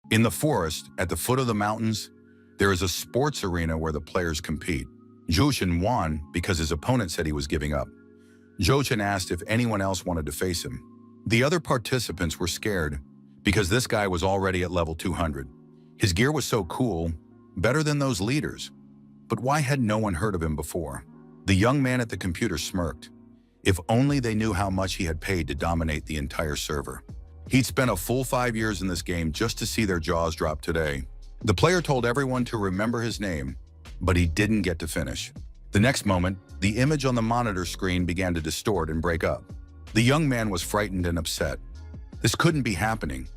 In the forest, at the foot of the mountains, there is a sports arena where the players compete. Joshin won because his opponent said he was giving up. Joshin asked if anyone else wanted to face him. The other participants were scared because this guy was already at level 200. His gear was so cool, better than those leaders. But why had no one heard of him before? The young man at the computer smirked. If only they knew how much he had paid to dominate the entire server. He'd spent a full 5 years in this game just to see their jaws drop today. The player told everyone to remember his name, but he didn't get to finish. The next moment, the image on the monitor screen began to distort and break up. The young man was frightened and upset. This couldn't be happening.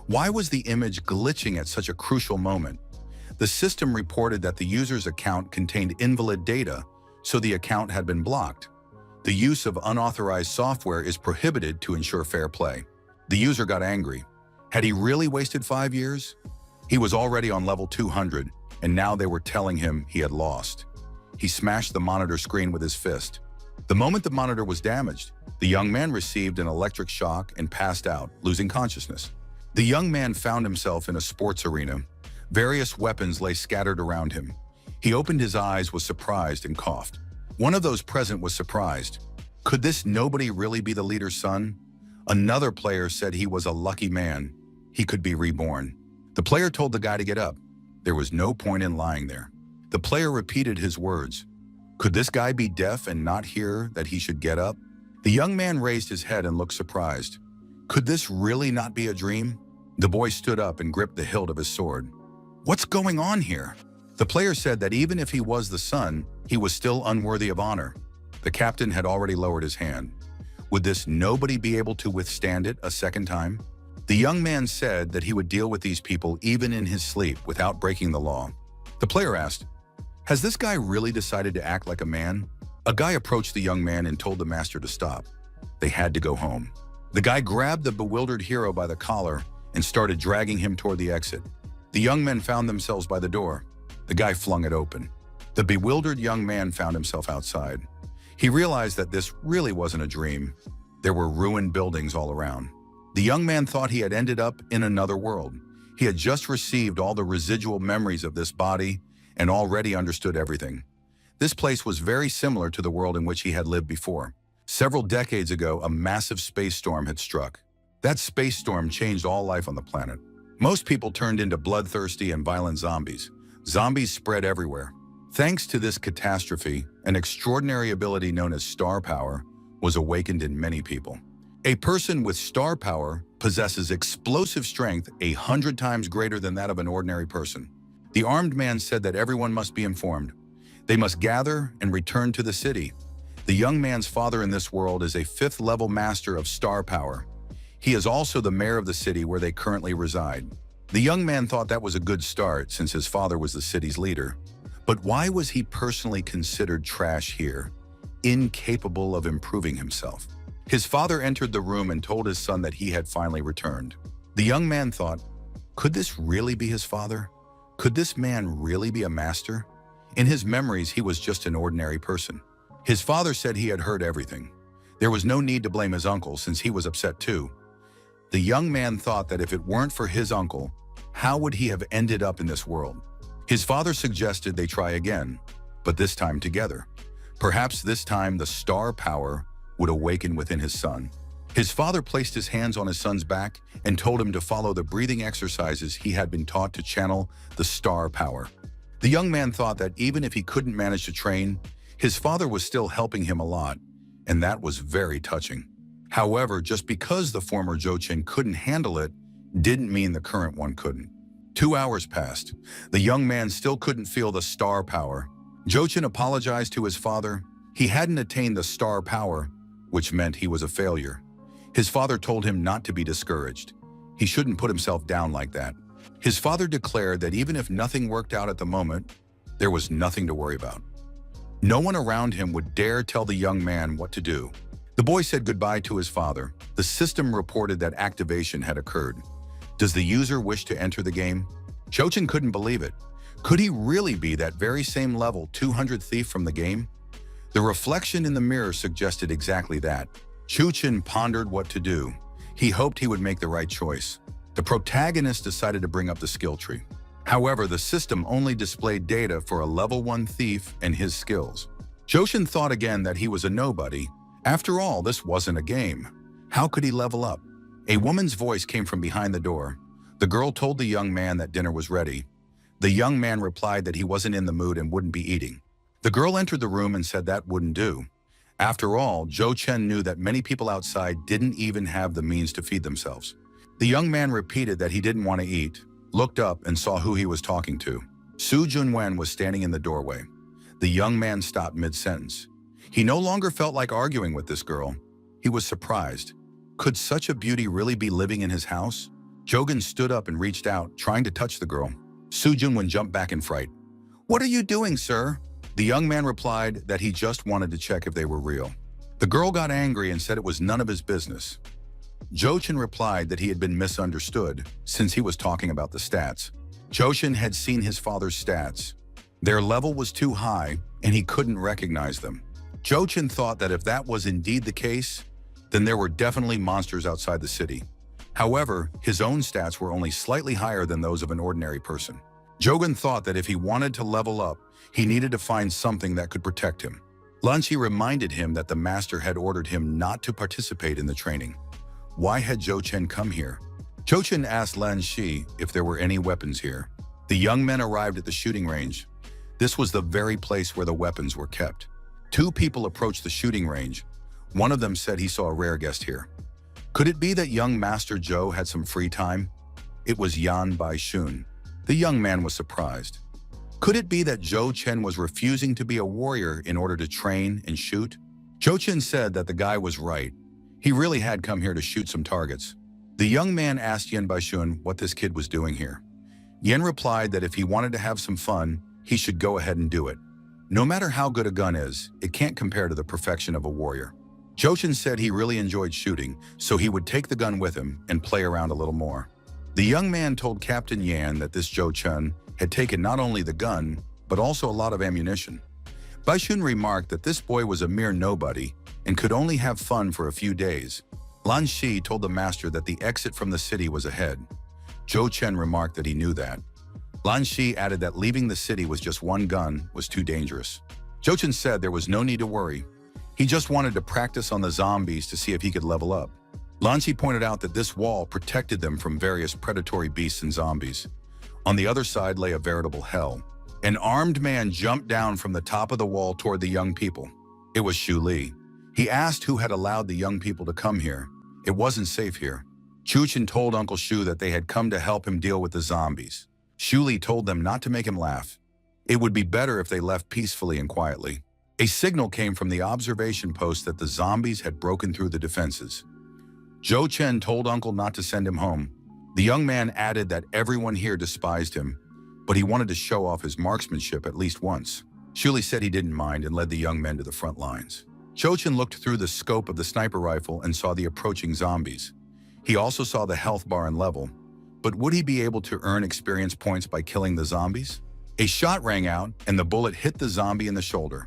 Why was the image glitching at such a crucial moment? The system reported that the user's account contained invalid data, so the account had been blocked. The use of unauthorized software is prohibited to ensure fair play. The user got angry. Had he really wasted 5 years? He was already on level 200, and now they were telling him he had lost. He smashed the monitor screen with his fist. The moment the monitor was damaged, the young man received an electric shock and passed out, losing consciousness. The young man found himself in a sports arena. Various weapons lay scattered around him. He opened his eyes, was surprised, and coughed. One of those present was surprised. Could this nobody really be the leader's son? Another player said he was a lucky man. He could be reborn. The player told the guy to get up. There was no point in lying there. The player repeated his words. Could this guy be deaf and not hear that he should get up? The young man raised his head and looked surprised. Could this really not be a dream? The boy stood up and gripped the hilt of his sword. What's going on here? The player said that even if he was the son, he was still unworthy of honor. The captain had already lowered his hand. Would this nobody be able to withstand it a second time? The young man said that he would deal with these people even in his sleep without breaking the law. The player asked, has this guy really decided to act like a man? A guy approached the young man and told the master to stop. They had to go home. The guy grabbed the bewildered hero by the collar and started dragging him toward the exit. The young men found themselves by the door. The guy flung it open. The bewildered young man found himself outside. He realized that this really wasn't a dream. There were ruined buildings all around. The young man thought he had ended up in another world. He had just received all the residual memories of this body and already understood everything. This place was very similar to the world in which he had lived before. Several decades ago, a massive space storm had struck. That space storm changed all life on the planet. Most people turned into bloodthirsty and violent zombies. Zombies spread everywhere. Thanks to this catastrophe, an extraordinary ability known as star power was awakened in many people. A person with star power possesses explosive strength 100 times greater than that of an ordinary person. The armed man said that everyone must be informed. They must gather and return to the city. The young man's father in this world is a 5th level master of star power. He is also the mayor of the city where they currently reside. The young man thought that was a good start since his father was the city's leader. But why was he personally considered trash here, incapable of improving himself? His father entered the room and told his son that he had finally returned. The young man thought, could this really be his father? Could this man really be a master? In his memories, he was just an ordinary person. His father said he had heard everything. There was no need to blame his uncle since he was upset too. The young man thought that if it weren't for his uncle, how would he have ended up in this world? His father suggested they try again, but this time together. Perhaps this time the star power would awaken within his son. His father placed his hands on his son's back and told him to follow the breathing exercises he had been taught to channel the star power. The young man thought that even if he couldn't manage to train, his father was still helping him a lot, and that was very touching. However, just because the former Jochin couldn't handle it didn't mean the current one couldn't. 2 hours passed. The young man still couldn't feel the star power. Jochin apologized to his father. He hadn't attained the star power, which meant he was a failure. His father told him not to be discouraged. He shouldn't put himself down like that. His father declared that even if nothing worked out at the moment, there was nothing to worry about. No one around him would dare tell the young man what to do. The boy said goodbye to his father. The system reported that activation had occurred. Does the user wish to enter the game? Jochin couldn't believe it. Could he really be that very same level 200 thief from the game? The reflection in the mirror suggested exactly that. Jochin pondered what to do. He hoped he would make the right choice. The protagonist decided to bring up the skill tree. However, the system only displayed data for a level 1 thief and his skills. Joshin thought again that he was a nobody. After all, this wasn't a game. How could he level up? A woman's voice came from behind the door. The girl told the young man that dinner was ready. The young man replied that he wasn't in the mood and wouldn't be eating. The girl entered the room and said that wouldn't do. After all, Jo Chen knew that many people outside didn't even have the means to feed themselves. The young man repeated that he didn't want to eat, looked up and saw who he was talking to. Su Junwen was standing in the doorway. The young man stopped mid-sentence. He no longer felt like arguing with this girl. He was surprised. Could such a beauty really be living in his house? Jogan stood up and reached out, trying to touch the girl. Su Junwen jumped back in fright. "What are you doing, sir?" The young man replied that he just wanted to check if they were real. The girl got angry and said it was none of his business. Joshin replied that he had been misunderstood since he was talking about the stats. Joshin had seen his father's stats. Their level was too high and he couldn't recognize them. Joshin thought that if that was indeed the case, then there were definitely monsters outside the city. However, his own stats were only slightly higher than those of an ordinary person. Jogan thought that if he wanted to level up, he needed to find something that could protect him. Lanchi reminded him that the master had ordered him not to participate in the training. Why had Jo Chen come here? Jo Chen asked Lan Shi if there were any weapons here. The young men arrived at the shooting range. This was the very place where the weapons were kept. Two people approached the shooting range. One of them said he saw a rare guest here. Could it be that young Master Zhou had some free time? It was Yan Baishun. The young man was surprised. Could it be that Jo Chen was refusing to be a warrior in order to train and shoot? Jo Chen said that the guy was right. He really had come here to shoot some targets. The young man asked Yan Baishun what this kid was doing here. Yan replied that if he wanted to have some fun, he should go ahead and do it. No matter how good a gun is, it can't compare to the perfection of a warrior. Jo Chen said he really enjoyed shooting, so he would take the gun with him and play around a little more. The young man told Captain Yan that this Jo Chen had taken not only the gun, but also a lot of ammunition. Baishun remarked that this boy was a mere nobody and could only have fun for a few days. Lan Shi told the master that the exit from the city was ahead. Jo Chen remarked that he knew that. Lan Shi added that leaving the city with just one gun was too dangerous. Jo Chen said there was no need to worry. He just wanted to practice on the zombies to see if he could level up. Lan Shi pointed out that this wall protected them from various predatory beasts and zombies. On the other side lay a veritable hell. An armed man jumped down from the top of the wall toward the young people. It was Shu Li. He asked who had allowed the young people to come here. It wasn't safe here. Chu Chen told Uncle Shu that they had come to help him deal with the zombies. Shu Li told them not to make him laugh. It would be better if they left peacefully and quietly. A signal came from the observation post that the zombies had broken through the defenses. Jo Chen told Uncle not to send him home. The young man added that everyone here despised him, but he wanted to show off his marksmanship at least once. Shu Li said he didn't mind and led the young men to the front lines. Jo Chen looked through the scope of the sniper rifle and saw the approaching zombies. He also saw the health bar and level, but would he be able to earn experience points by killing the zombies? A shot rang out and the bullet hit the zombie in the shoulder.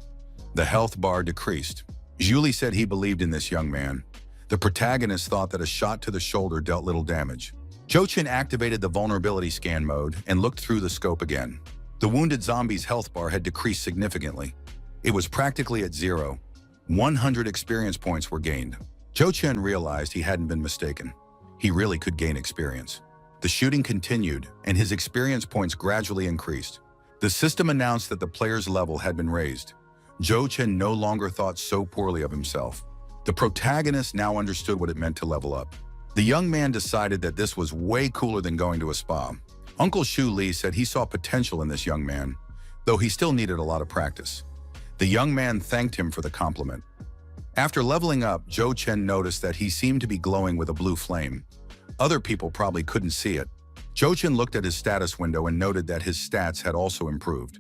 The health bar decreased. Julie said he believed in this young man. The protagonist thought that a shot to the shoulder dealt little damage. Jo Chen activated the vulnerability scan mode and looked through the scope again. The wounded zombie's health bar had decreased significantly. It was practically at zero. 100 experience points were gained. Jo Chen realized he hadn't been mistaken. He really could gain experience. The shooting continued, and his experience points gradually increased. The system announced that the player's level had been raised. Jo Chen no longer thought so poorly of himself. The protagonist now understood what it meant to level up. The young man decided that this was way cooler than going to a spa. Uncle Shu Li said he saw potential in this young man, though he still needed a lot of practice. The young man thanked him for the compliment. After leveling up, Jo Chen noticed that he seemed to be glowing with a blue flame. Other people probably couldn't see it. Jo Chen looked at his status window and noted that his stats had also improved.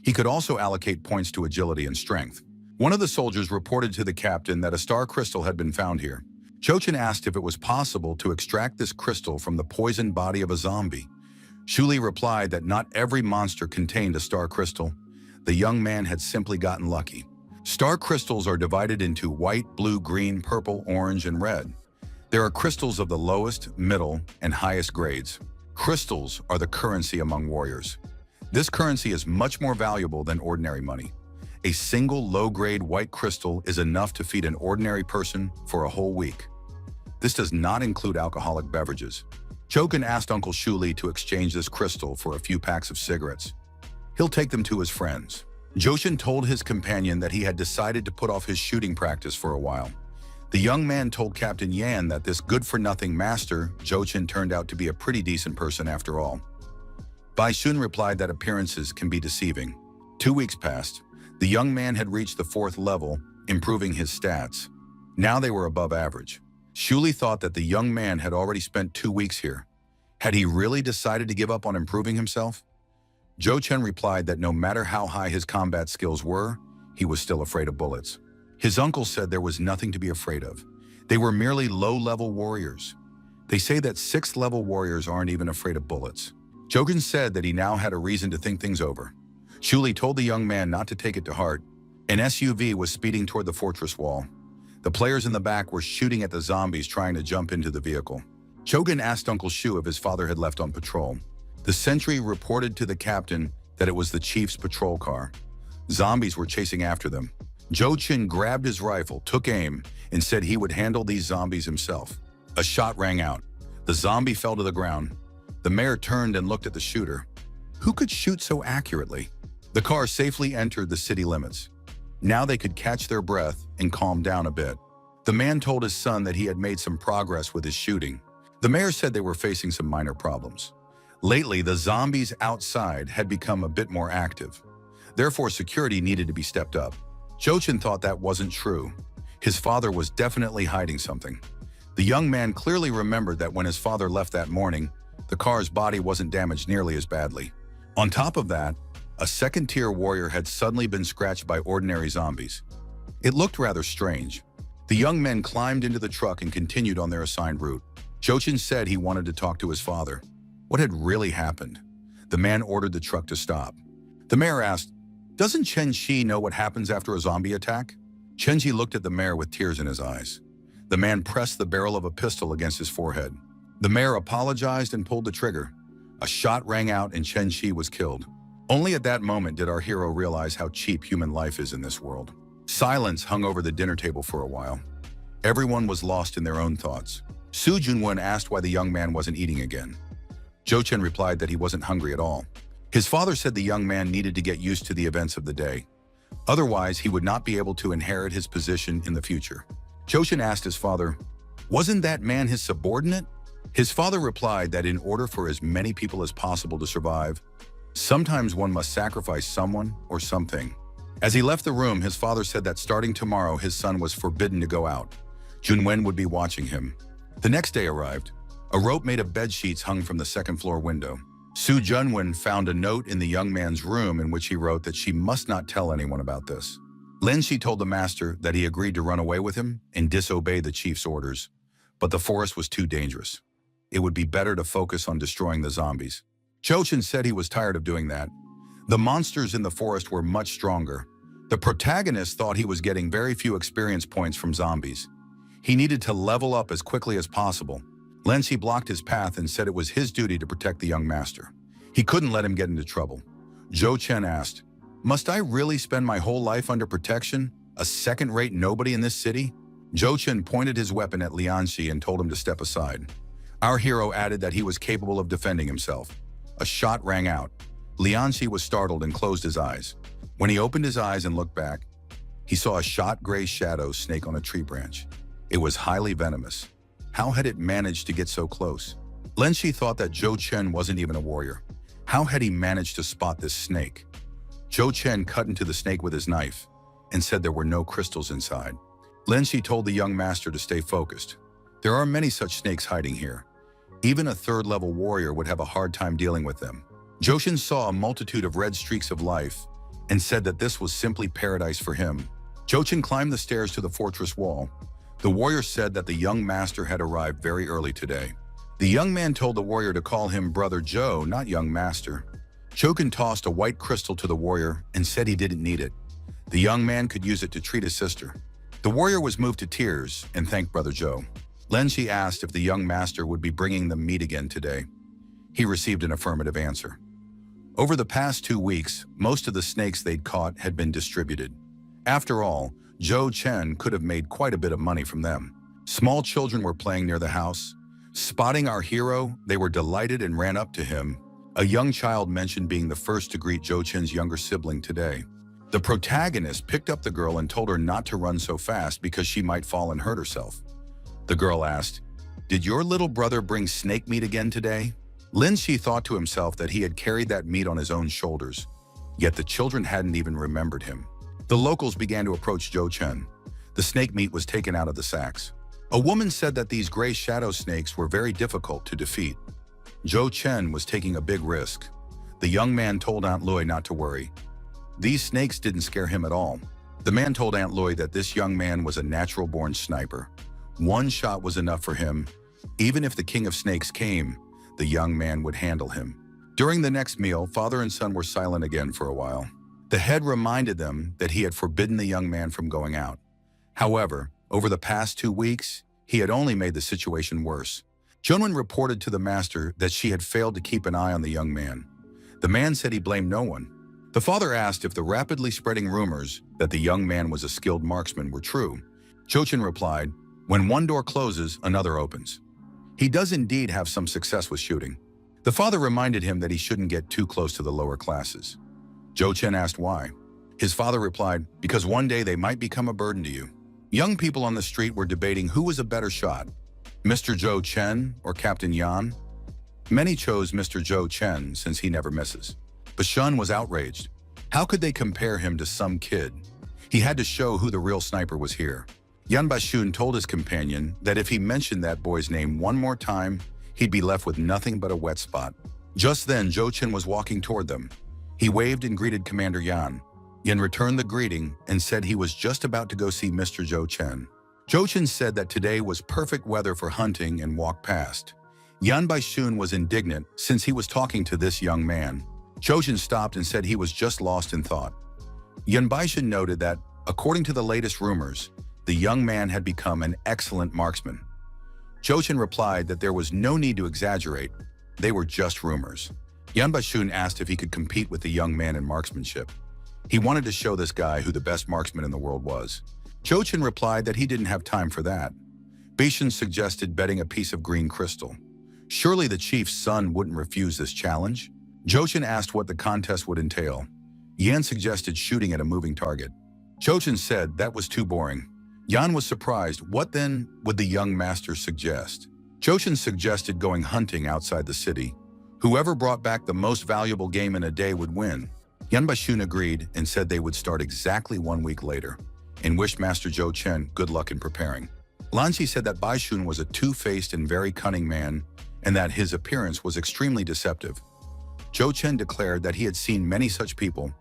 He could also allocate points to agility and strength. One of the soldiers reported to the captain that a star crystal had been found here. Jo Chen asked if it was possible to extract this crystal from the poisoned body of a zombie. Shu Li replied that not every monster contained a star crystal. The young man had simply gotten lucky. Star crystals are divided into white, blue, green, purple, orange, and red. There are crystals of the lowest, middle, and highest grades. Crystals are the currency among warriors. This currency is much more valuable than ordinary money. A single low-grade white crystal is enough to feed an ordinary person for a whole week. This does not include alcoholic beverages. Joken asked Uncle Shuli to exchange this crystal for a few packs of cigarettes. He'll take them to his friends. Joshin told his companion that he had decided to put off his shooting practice for a while. The young man told Captain Yan that this good-for-nothing master, Jochin, turned out to be a pretty decent person after all. Bai Shun replied that appearances can be deceiving. 2 weeks passed. The young man had reached the 4th level, improving his stats. Now they were above average. Shuli thought that the young man had already spent 2 weeks here. Had he really decided to give up on improving himself? Zhou Chen replied that no matter how high his combat skills were, he was still afraid of bullets. His uncle said there was nothing to be afraid of. They were merely low-level warriors. They say that 6th-level warriors aren't even afraid of bullets. Jogen said that he now had a reason to think things over. Shuli told the young man not to take it to heart. An SUV was speeding toward the fortress wall. The players in the back were shooting at the zombies trying to jump into the vehicle. Jogen asked Uncle Shu if his father had left on patrol. The sentry reported to the captain that it was the chief's patrol car. Zombies were chasing after them. Zhou Qin grabbed his rifle, took aim, and said he would handle these zombies himself. A shot rang out. The zombie fell to the ground. The mayor turned and looked at the shooter. Who could shoot so accurately? The car safely entered the city limits. Now they could catch their breath and calm down a bit. The man told his son that he had made some progress with his shooting. The mayor said they were facing some minor problems. Lately, the zombies outside had become a bit more active. Therefore, security needed to be stepped up. Jochin thought that wasn't true. His father was definitely hiding something. The young man clearly remembered that when his father left that morning, the car's body wasn't damaged nearly as badly. On top of that, a second-tier warrior had suddenly been scratched by ordinary zombies. It looked rather strange. The young men climbed into the truck and continued on their assigned route. Jochin said he wanted to talk to his father. What had really happened? The man ordered the truck to stop. The mayor asked, "Doesn't Chen Shi know what happens after a zombie attack?" Chen Shi looked at the mayor with tears in his eyes. The man pressed the barrel of a pistol against his forehead. The mayor apologized and pulled the trigger. A shot rang out and Chen Shi was killed. Only at that moment did our hero realize how cheap human life is in this world. Silence hung over the dinner table for a while. Everyone was lost in their own thoughts. Su Junwen asked why the young man wasn't eating again. Zhou Chen replied that he wasn't hungry at all. His father said the young man needed to get used to the events of the day. Otherwise, he would not be able to inherit his position in the future. Zhou Chen asked his father, "Wasn't that man his subordinate?" His father replied that in order for as many people as possible to survive, sometimes one must sacrifice someone or something. As he left the room, his father said that starting tomorrow, his son was forbidden to go out. Junwen would be watching him. The next day arrived. A rope made of bed sheets hung from the second-floor window. Su Junwen found a note in the young man's room in which he wrote that she must not tell anyone about this. Lin Shi told the master that he agreed to run away with him and disobey the chief's orders, but the forest was too dangerous. It would be better to focus on destroying the zombies. Chochin said he was tired of doing that. The monsters in the forest were much stronger. The protagonist thought he was getting very few experience points from zombies. He needed to level up as quickly as possible. Lenshi blocked his path and said it was his duty to protect the young master. He couldn't let him get into trouble. Zhou Chen asked, "Must I really spend my whole life under protection? A second-rate nobody in this city?" Zhou Chen pointed his weapon at Lianxi and told him to step aside. Our hero added that he was capable of defending himself. A shot rang out. Lianxi was startled and closed his eyes. When he opened his eyes and looked back, he saw a shot gray shadow snake on a tree branch. It was highly venomous. How had it managed to get so close? Lenshi thought that Zhou Chen wasn't even a warrior. How had he managed to spot this snake? Zhou Chen cut into the snake with his knife and said there were no crystals inside. Lenshi told the young master to stay focused. There are many such snakes hiding here. Even a third-level warrior would have a hard time dealing with them. Joshin saw a multitude of red streaks of life and said that this was simply paradise for him. Jochin climbed the stairs to the fortress wall. The warrior said that the young master had arrived very early today. The young man told the warrior to call him Brother Joe, not young master. Chokin tossed a white crystal to the warrior and said he didn't need it. The young man could use it to treat his sister. The warrior was moved to tears and thanked Brother Joe. Lenshi asked if the young master would be bringing them meat again today. He received an affirmative answer. Over the past 2 weeks, most of the snakes they'd caught had been distributed. After all, Zhou Chen could have made quite a bit of money from them. Small children were playing near the house. Spotting our hero, they were delighted and ran up to him. A young child mentioned being the first to greet Zhou Chen's younger sibling today. The protagonist picked up the girl and told her not to run so fast because she might fall and hurt herself. The girl asked, "Did your little brother bring snake meat again today?" Lin Shi thought to himself that he had carried that meat on his own shoulders, yet the children hadn't even remembered him. The locals began to approach Zhou Chen. The snake meat was taken out of the sacks. A woman said that these gray shadow snakes were very difficult to defeat. Zhou Chen was taking a big risk. The young man told Aunt Lui not to worry. These snakes didn't scare him at all. The man told Aunt Lui that this young man was a natural-born sniper. One shot was enough for him. Even if the king of snakes came, the young man would handle him. During the next meal, father and son were silent again for a while. The head reminded them that he had forbidden the young man from going out. However, over the past 2 weeks, he had only made the situation worse. Junwen reported to the master that she had failed to keep an eye on the young man. The man said he blamed no one. The father asked if the rapidly spreading rumors that the young man was a skilled marksman were true. Jochen replied, "When one door closes, another opens." He does indeed have some success with shooting. The father reminded him that he shouldn't get too close to the lower classes. Zhou Chen asked why. His father replied, "Because one day they might become a burden to you." Young people on the street were debating who was a better shot, Mr. Zhou Chen or Captain Yan. Many chose Mr. Zhou Chen since he never misses. But Shun was outraged. How could they compare him to some kid? He had to show who the real sniper was here. Yan Baishun told his companion that if he mentioned that boy's name one more time, he'd be left with nothing but a wet spot. Just then, Zhou Chen was walking toward them. He waved and greeted Commander Yan. Yan returned the greeting and said he was just about to go see Mr. Zhou Chen. Zhou Chen said that today was perfect weather for hunting and walked past. Yan Baishun was indignant since he was talking to this young man. Zhou Chen stopped and said he was just lost in thought. Yan Baishun noted that, according to the latest rumors, the young man had become an excellent marksman. Zhou Chen replied that there was no need to exaggerate. They were just rumors. Yan Baishun asked if he could compete with the young man in marksmanship. He wanted to show this guy who the best marksman in the world was. Zhou Chen replied that he didn't have time for that. Baishun suggested betting a piece of green crystal. Surely the chief's son wouldn't refuse this challenge. Zhou Chen asked what the contest would entail. Yan suggested shooting at a moving target. Zhou Chen said that was too boring. Yan was surprised. What then would the young master suggest? Zhou Chen suggested going hunting outside the city. Whoever brought back the most valuable game in a day would win. Yan Baishun agreed and said they would start exactly 1 week later, and wished Master Zhou Chen good luck in preparing. Lanxi said that Baishun was a two-faced and very cunning man, and that his appearance was extremely deceptive. Zhou Chen declared that he had seen many such people.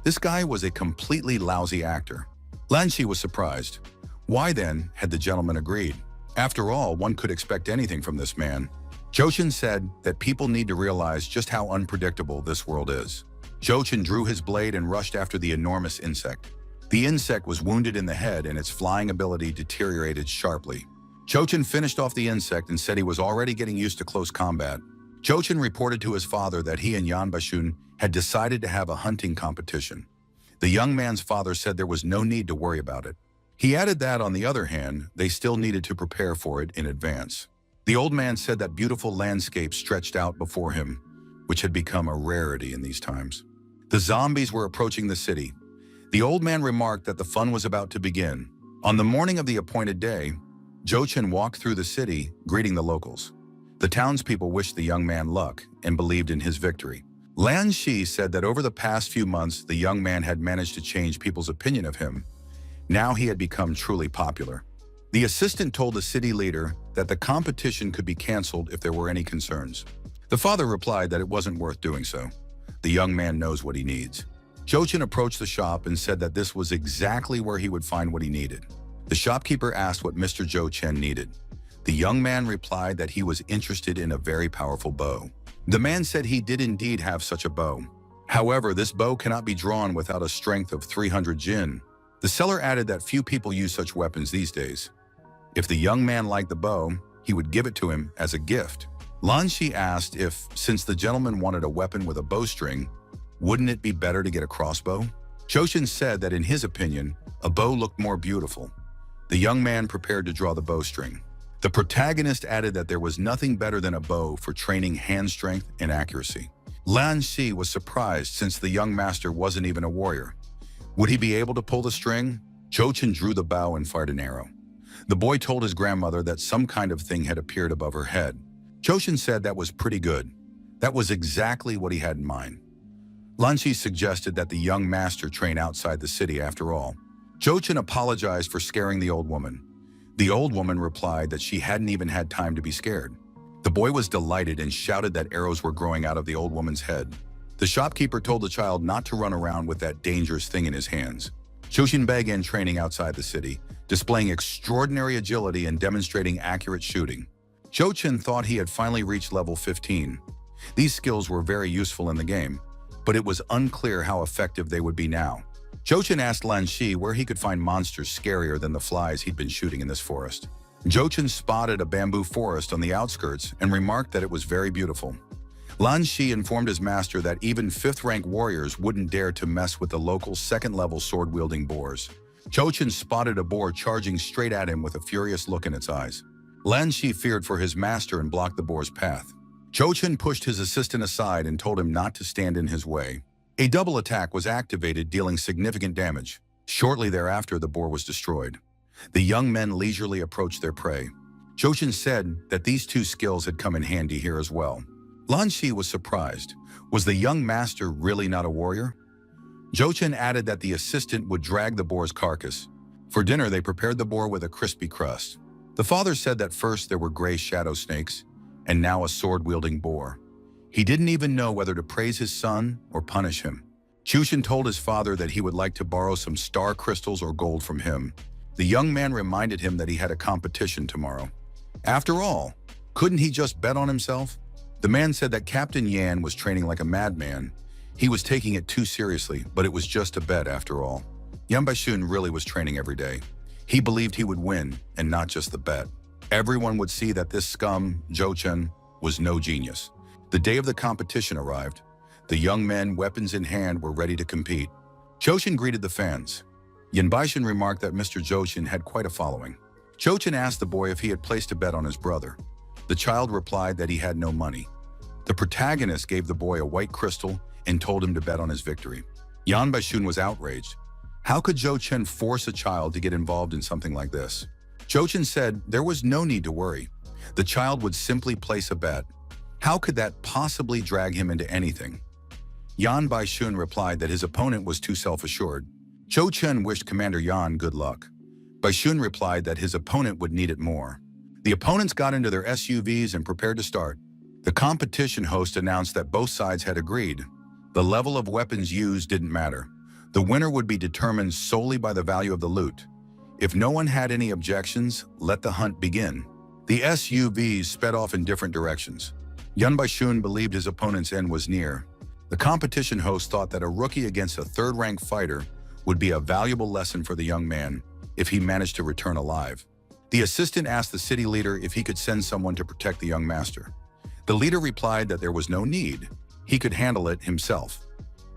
This guy was a completely lousy actor. Lanxi was surprised. Why then had the gentleman agreed? After all, one could expect anything from this man. Zhou Chen said that people need to realize just how unpredictable this world is. Zhou Chen drew his blade and rushed after the enormous insect. The insect was wounded in the head and its flying ability deteriorated sharply. Zhou Chen finished off the insect and said he was already getting used to close combat. Zhou Chen reported to his father that he and Yan Baishun had decided to have a hunting competition. The young man's father said there was no need to worry about it. He added that, on the other hand, they still needed to prepare for it in advance. The old man said that beautiful landscape stretched out before him, which had become a rarity in these times. The zombies were approaching the city. The old man remarked that the fun was about to begin. On the morning of the appointed day, Zhou Chen walked through the city, greeting the locals. The townspeople wished the young man luck and believed in his victory. Lan Shi said that over the past few months, the young man had managed to change people's opinion of him. Now he had become truly popular. The assistant told the city leader that the competition could be canceled if there were any concerns. The father replied that it wasn't worth doing so. The young man knows what he needs. Zhou Chen approached the shop and said that this was exactly where he would find what he needed. The shopkeeper asked what Mr. Zhou Chen needed. The young man replied that he was interested in a very powerful bow. The man said he did indeed have such a bow. However, this bow cannot be drawn without a strength of 300 jin. The seller added that few people use such weapons these days. If the young man liked the bow, he would give it to him as a gift. Lan Shi asked if, since the gentleman wanted a weapon with a bowstring, wouldn't it be better to get a crossbow? Joshin said that in his opinion, a bow looked more beautiful. The young man prepared to draw the bowstring. The protagonist added that there was nothing better than a bow for training hand strength and accuracy. Lan Shi was surprised since the young master wasn't even a warrior. Would he be able to pull the string? Jochin drew the bow and fired an arrow. The boy told his grandmother that some kind of thing had appeared above her head. Jochin said that was pretty good. That was exactly what he had in mind. Lan Shi suggested that the young master train outside the city after all. Jochin apologized for scaring the old woman. The old woman replied that she hadn't even had time to be scared. The boy was delighted and shouted that arrows were growing out of the old woman's head. The shopkeeper told the child not to run around with that dangerous thing in his hands. Joshin began training outside the city, displaying extraordinary agility and demonstrating accurate shooting. Jochin thought he had finally reached level 15. These skills were very useful in the game, but it was unclear how effective they would be now. Jochin asked Lan Shi where he could find monsters scarier than the flies he'd been shooting in this forest. Jochin spotted a bamboo forest on the outskirts and remarked that it was very beautiful. Lan Shi informed his master that even 5th-rank warriors wouldn't dare to mess with the local 2nd-level sword-wielding boars. Jochin spotted a boar charging straight at him with a furious look in its eyes. Lan Shi feared for his master and blocked the boar's path. Jochin pushed his assistant aside and told him not to stand in his way. A double attack was activated, dealing significant damage. Shortly thereafter, the boar was destroyed. The young men leisurely approached their prey. Jochin said that these two skills had come in handy here as well. Lan Shi was surprised. Was the young master really not a warrior? Jochin added that the assistant would drag the boar's carcass. For dinner, they prepared the boar with a crispy crust. The father said that first there were gray shadow snakes, and now a sword-wielding boar. He didn't even know whether to praise his son or punish him. Jochin told his father that he would like to borrow some star crystals or gold from him. The young man reminded him that he had a competition tomorrow. After all, couldn't he just bet on himself? The man said that Captain Yan was training like a madman. He was taking it too seriously, but it was just a bet after all. Yan Baishun really was training every day. He believed he would win, and not just the bet. Everyone would see that this scum, Jochin, was no genius. The day of the competition arrived. The young men, weapons in hand, were ready to compete. Jochin greeted the fans. Yan Baishun remarked that Mr. Jochin had quite a following. Jochin asked the boy if he had placed a bet on his brother. The child replied that he had no money. The protagonist gave the boy a white crystal and told him to bet on his victory. Yan Baishun was outraged. How could Jochin force a child to get involved in something like this? Jochin said there was no need to worry. The child would simply place a bet. How could that possibly drag him into anything? Yan Baishun replied that his opponent was too self-assured. Jochin wished Commander Yan good luck. Baishun replied that his opponent would need it more. The opponents got into their SUVs and prepared to start. The competition host announced that both sides had agreed. The level of weapons used didn't matter. The winner would be determined solely by the value of the loot. If no one had any objections, let the hunt begin. The SUVs sped off in different directions. Yan Baishun believed his opponent's end was near. The competition host thought that a rookie against a 3rd-rank fighter would be a valuable lesson for the young man if he managed to return alive. The assistant asked the city leader if he could send someone to protect the young master. The leader replied that there was no need. He could handle it himself.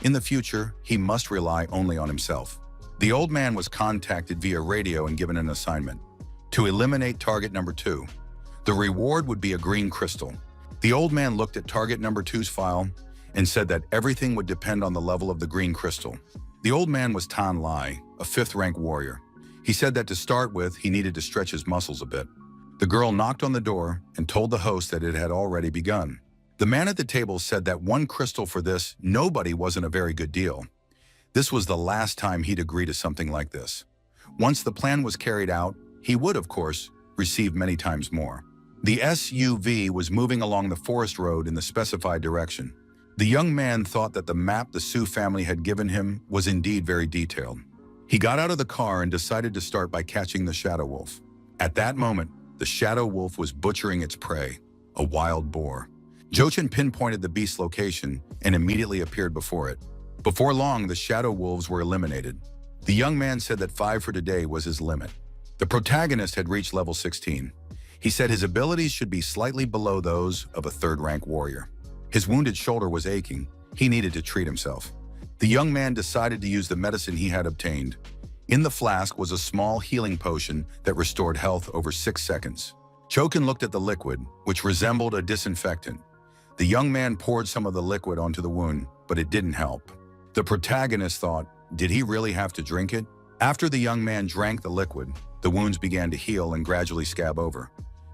In the future, he must rely only on himself. The old man was contacted via radio and given an assignment: to eliminate target number 2. The reward would be a green crystal. The old man looked at target number 2's file and said that everything would depend on the level of the green crystal. The old man was Tan Lai, a 5th-rank warrior. He said that to start with, he needed to stretch his muscles a bit. The girl knocked on the door and told the host that it had already begun. The man at the table said that 1 crystal for this nobody wasn't a very good deal. This was the last time he'd agree to something like this. Once the plan was carried out, he would, of course, receive many times more. The SUV was moving along the forest road in the specified direction. The young man thought that the map the Su family had given him was indeed very detailed. He got out of the car and decided to start by catching the shadow wolf. At that moment, the shadow wolf was butchering its prey, a wild boar. Jochin pinpointed the beast's location and immediately appeared before it. Before long, the shadow wolves were eliminated. The young man said that 5 for today was his limit. The protagonist had reached level 16. He said his abilities should be slightly below those of a third-rank warrior. His wounded shoulder was aching. He needed to treat himself. The young man decided to use the medicine he had obtained. In the flask was a small healing potion that restored health over 6 seconds. Chokin looked at the liquid, which resembled a disinfectant. The young man poured some of the liquid onto the wound, but it didn't help. The protagonist thought, did he really have to drink it? After the young man drank the liquid, the wounds began to heal and gradually scab over.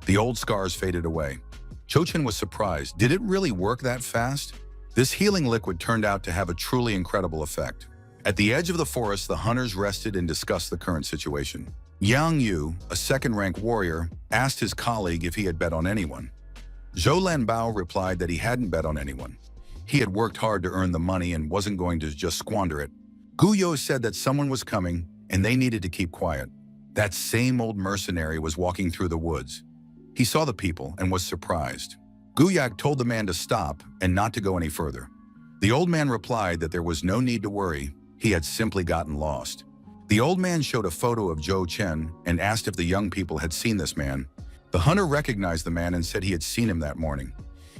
The old scars faded away. Chochin was surprised. Did it really work that fast? This healing liquid turned out to have a truly incredible effect. At the edge of the forest, the hunters rested and discussed the current situation. Yang Yu, a second-rank warrior, asked his colleague if he had bet on anyone. Zhou Lanbao replied that he hadn't bet on anyone. He had worked hard to earn the money and wasn't going to just squander it. Gu Yo said that someone was coming and they needed to keep quiet. That same old mercenary was walking through the woods. He saw the people and was surprised. Guyak told the man to stop and not to go any further. The old man replied that there was no need to worry. He had simply gotten lost. The old man showed a photo of Zhou Chen and asked if the young people had seen this man. The hunter recognized the man and said he had seen him that morning.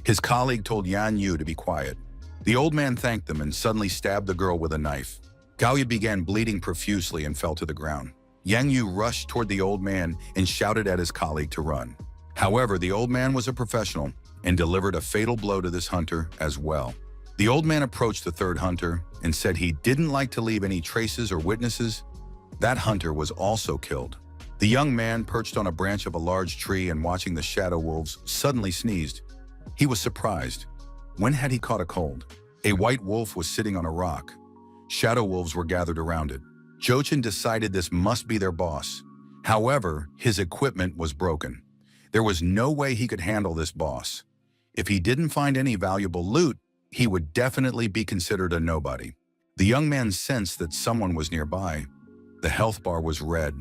His colleague told Yan Yu to be quiet. The old man thanked them and suddenly stabbed the girl with a knife. Gao Yu began bleeding profusely and fell to the ground. Yang Yu rushed toward the old man and shouted at his colleague to run. However, the old man was a professional and delivered a fatal blow to this hunter as well. The old man approached the third hunter and said he didn't like to leave any traces or witnesses. That hunter was also killed. The young man, perched on a branch of a large tree and watching the shadow wolves, suddenly sneezed. He was surprised. When had he caught a cold? A white wolf was sitting on a rock. Shadow wolves were gathered around it. Jochin decided this must be their boss. However, his equipment was broken. There was no way he could handle this boss. If he didn't find any valuable loot, he would definitely be considered a nobody. The young man sensed that someone was nearby. The health bar was red.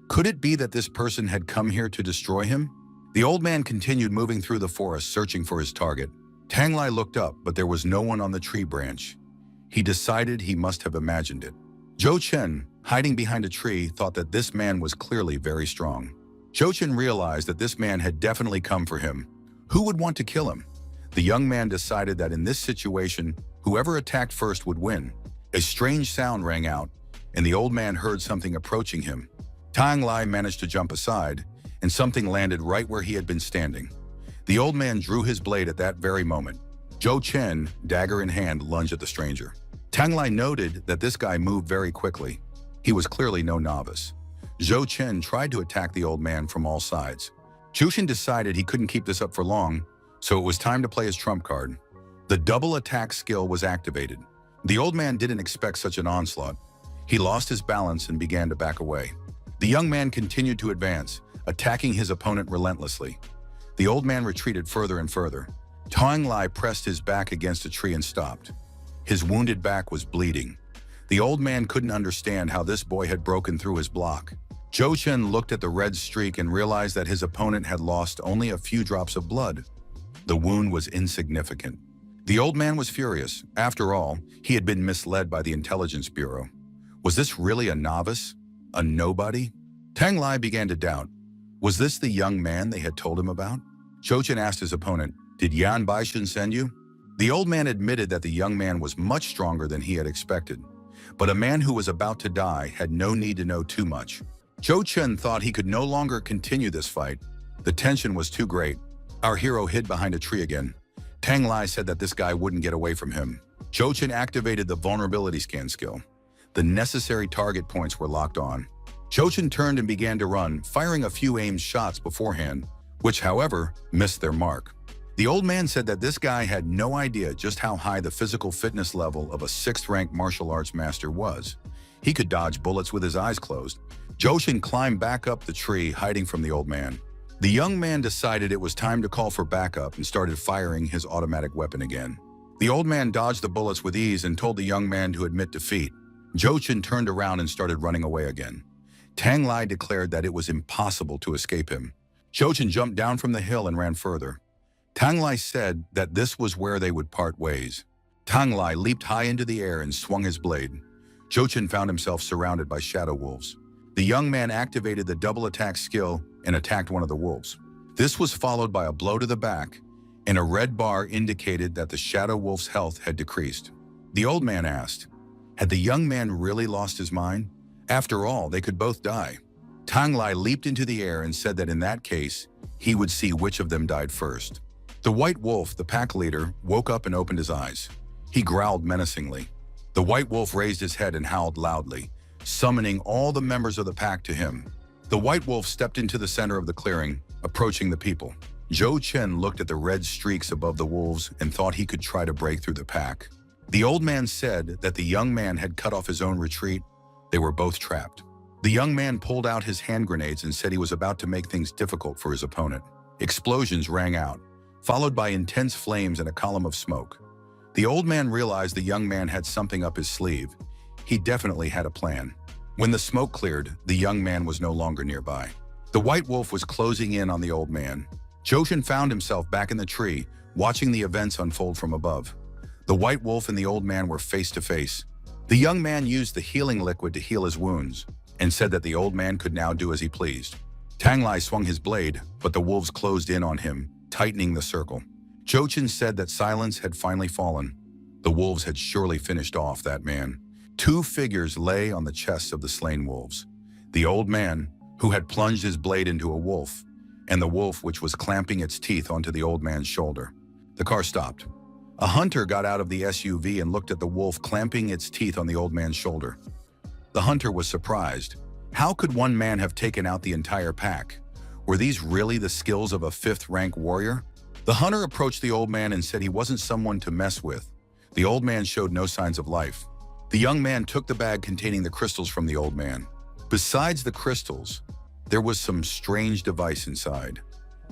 Could it be that this person had come here to destroy him? The old man continued moving through the forest, searching for his target. Tang Lai looked up, but there was no one on the tree branch. He decided he must have imagined it. Zhou Chen, hiding behind a tree, thought that this man was clearly very strong. Zhou Chen realized that this man had definitely come for him. Who would want to kill him? The young man decided that in this situation, whoever attacked first would win. A strange sound rang out, and the old man heard something approaching him. Tang Lai managed to jump aside, and something landed right where he had been standing. The old man drew his blade at that very moment. Zhou Chen, dagger in hand, lunged at the stranger. Tang Lai noted that this guy moved very quickly. He was clearly no novice. Zhou Chen tried to attack the old man from all sides. Chushin decided he couldn't keep this up for long, so it was time to play his trump card. The double attack skill was activated. The old man didn't expect such an onslaught. He lost his balance and began to back away. The young man continued to advance, attacking his opponent relentlessly. The old man retreated further and further. Tang Lai pressed his back against a tree and stopped. His wounded back was bleeding. The old man couldn't understand how this boy had broken through his block. Zhou Chen looked at the red streak and realized that his opponent had lost only a few drops of blood. The wound was insignificant. The old man was furious. After all, he had been misled by the Intelligence Bureau. Was this really a novice? A nobody? Tang Lai began to doubt. Was this the young man they had told him about? Zhou Chen asked his opponent, "Did Yan Baishan send you?" The old man admitted that the young man was much stronger than he had expected. But a man who was about to die had no need to know too much. Zhou Chen thought he could no longer continue this fight. The tension was too great. Our hero hid behind a tree again. Tang Lai said that this guy wouldn't get away from him. Zhou Chen activated the vulnerability scan skill. The necessary target points were locked on. Zhou Chen turned and began to run, firing a few aimed shots beforehand, which, however, missed their mark. The old man said that this guy had no idea just how high the physical fitness level of a 6th-rank martial arts master was. He could dodge bullets with his eyes closed. Zhou Chen climbed back up the tree, hiding from the old man. The young man decided it was time to call for backup and started firing his automatic weapon again. The old man dodged the bullets with ease and told the young man to admit defeat. Zhou Chen turned around and started running away again. Tang Lai declared that it was impossible to escape him. Zhou Chen jumped down from the hill and ran further. Tang Lai said that this was where they would part ways. Tang Lai leaped high into the air and swung his blade. Zhou Chen found himself surrounded by shadow wolves. The young man activated the double attack skill and attacked one of the wolves. This was followed by a blow to the back, and a red bar indicated that the shadow wolf's health had decreased. The old man asked, had the young man really lost his mind? After all, they could both die. Tang Lai leaped into the air and said that in that case, he would see which of them died first. The white wolf, the pack leader, woke up and opened his eyes. He growled menacingly. The white wolf raised his head and howled loudly, summoning all the members of the pack to him. The white wolf stepped into the center of the clearing, approaching the people. Zhou Chen looked at the red streaks above the wolves and thought he could try to break through the pack. The old man said that the young man had cut off his own retreat. They were both trapped. The young man pulled out his hand grenades and said he was about to make things difficult for his opponent. Explosions rang out, followed by intense flames and a column of smoke. The old man realized the young man had something up his sleeve. He definitely had a plan. When the smoke cleared, the young man was no longer nearby. The white wolf was closing in on the old man. Zhou Chen found himself back in the tree, watching the events unfold from above. The white wolf and the old man were face to face. The young man used the healing liquid to heal his wounds and said that the old man could now do as he pleased. Tang Lai swung his blade, but the wolves closed in on him, tightening the circle. Zhou Chen said that silence had finally fallen. The wolves had surely finished off that man. Two figures lay on the chests of the slain wolves. The old man, who had plunged his blade into a wolf, and the wolf which was clamping its teeth onto the old man's shoulder. The car stopped. A hunter got out of the SUV and looked at the wolf clamping its teeth on the old man's shoulder. The hunter was surprised. How could one man have taken out the entire pack? Were these really the skills of a fifth-rank warrior? The hunter approached the old man and said he wasn't someone to mess with. The old man showed no signs of life. The young man took the bag containing the crystals from the old man. Besides the crystals, there was some strange device inside.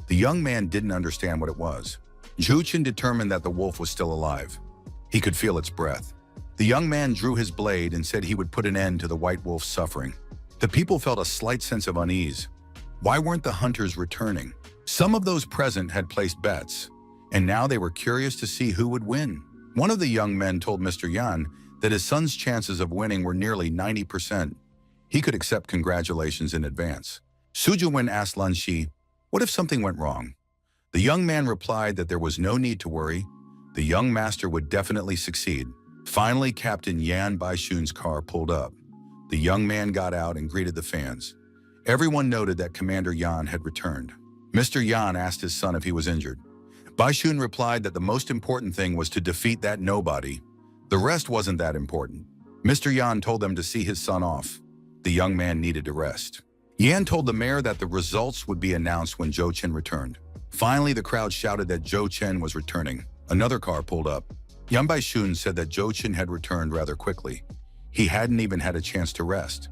The young man didn't understand what it was. Zhou Chen determined that the wolf was still alive. He could feel its breath. The young man drew his blade and said he would put an end to the white wolf's suffering. The people felt a slight sense of unease. Why weren't the hunters returning? Some of those present had placed bets, and now they were curious to see who would win. One of the young men told Mr. Yan that his son's chances of winning were nearly 90%. He could accept congratulations in advance. Su Jiwen asked Lan Shi, "What if something went wrong?" The young man replied that there was no need to worry. The young master would definitely succeed. Finally, Captain Yan Baishun's car pulled up. The young man got out and greeted the fans. Everyone noted that Commander Yan had returned. Mr. Yan asked his son if he was injured. Baishun replied that the most important thing was to defeat that nobody. The rest wasn't that important. Mr. Yan told them to see his son off. The young man needed to rest. Yan told the mayor that the results would be announced when Zhou Chen returned. Finally, the crowd shouted that Zhou Chen was returning. Another car pulled up. Yan Baishun said that Zhou Chen had returned rather quickly. He hadn't even had a chance to rest.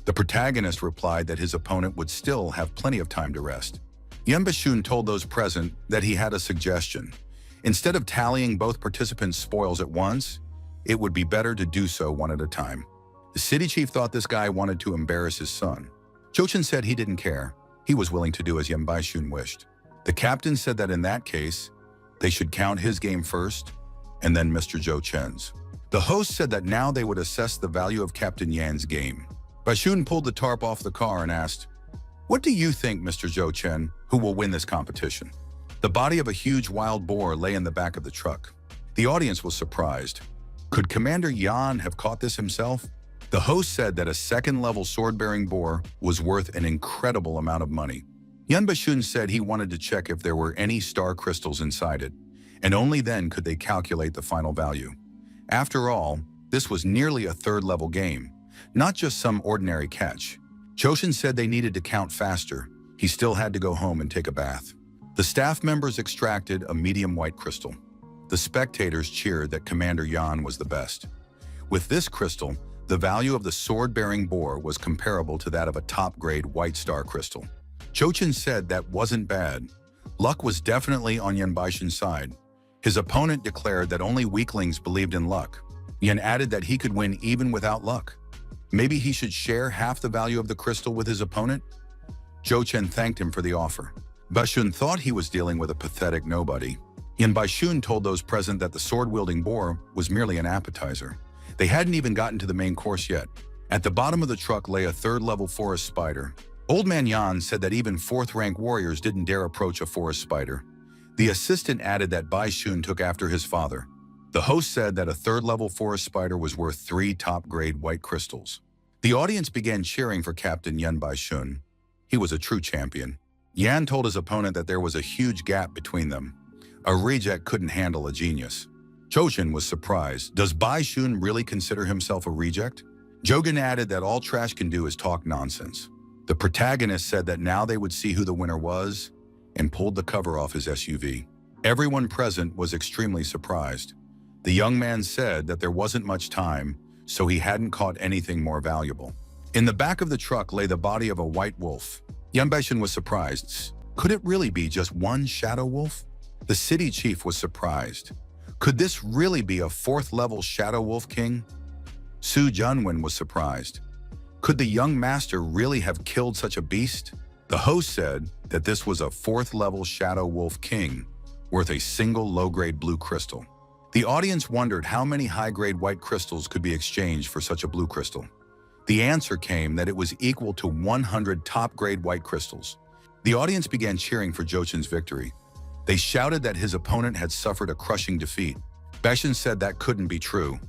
The protagonist replied that his opponent would still have plenty of time to rest. Yan Baishun told those present that he had a suggestion. Instead of tallying both participants' spoils at once, it would be better to do so one at a time. The city chief thought this guy wanted to embarrass his son. Zhou Chen said he didn't care. He was willing to do as Yan Baishun wished. The captain said that in that case, they should count his game first, and then Mr. Zhou Chen's. The host said that now they would assess the value of Captain Yan's game. Baishun pulled the tarp off the car and asked, "What do you think, Mr. Zhou Chen, who will win this competition?" The body of a huge wild boar lay in the back of the truck. The audience was surprised. Could Commander Yan have caught this himself? The host said that a second-level sword-bearing boar was worth an incredible amount of money. Yan Baishun said he wanted to check if there were any star crystals inside it, and only then could they calculate the final value. After all, this was nearly a third-level game, not just some ordinary catch. Zhou Chen said they needed to count faster. He still had to go home and take a bath. The staff members extracted a medium white crystal. The spectators cheered that Commander Yan was the best. With this crystal, the value of the sword-bearing boar was comparable to that of a top-grade white star crystal. Zhou Chen said that wasn't bad. Luck was definitely on Yan Baishun's side. His opponent declared that only weaklings believed in luck. Yan added that he could win even without luck. Maybe he should share half the value of the crystal with his opponent? Zhou Chen thanked him for the offer. Baishun thought he was dealing with a pathetic nobody. Yan Baishun told those present that the sword-wielding boar was merely an appetizer. They hadn't even gotten to the main course yet. At the bottom of the truck lay a third-level forest spider. Old Man Yan said that even fourth-rank warriors didn't dare approach a forest spider. The assistant added that Bai Shun took after his father. The host said that a third-level forest spider was worth 3 top-grade white crystals. The audience began cheering for Captain Yan Bai Shun. He was a true champion. Yan told his opponent that there was a huge gap between them. A reject couldn't handle a genius. Chojin was surprised. Does Bai Shun really consider himself a reject? Jogan added that all trash can do is talk nonsense. The protagonist said that now they would see who the winner was and pulled the cover off his SUV. Everyone present was extremely surprised. The young man said that there wasn't much time, so he hadn't caught anything more valuable. In the back of the truck lay the body of a white wolf. Yan Baishan was surprised. Could it really be just one shadow wolf? The city chief was surprised. Could this really be a 4th-level shadow wolf king? Su Junwen was surprised. Could the young master really have killed such a beast? The host said that this was a 4th-level shadow wolf king worth a single low-grade blue crystal. The audience wondered how many high-grade white crystals could be exchanged for such a blue crystal. The answer came that it was equal to 100 top-grade white crystals. The audience began cheering for Jochen's victory. They shouted that his opponent had suffered a crushing defeat. Baishan said that couldn't be true.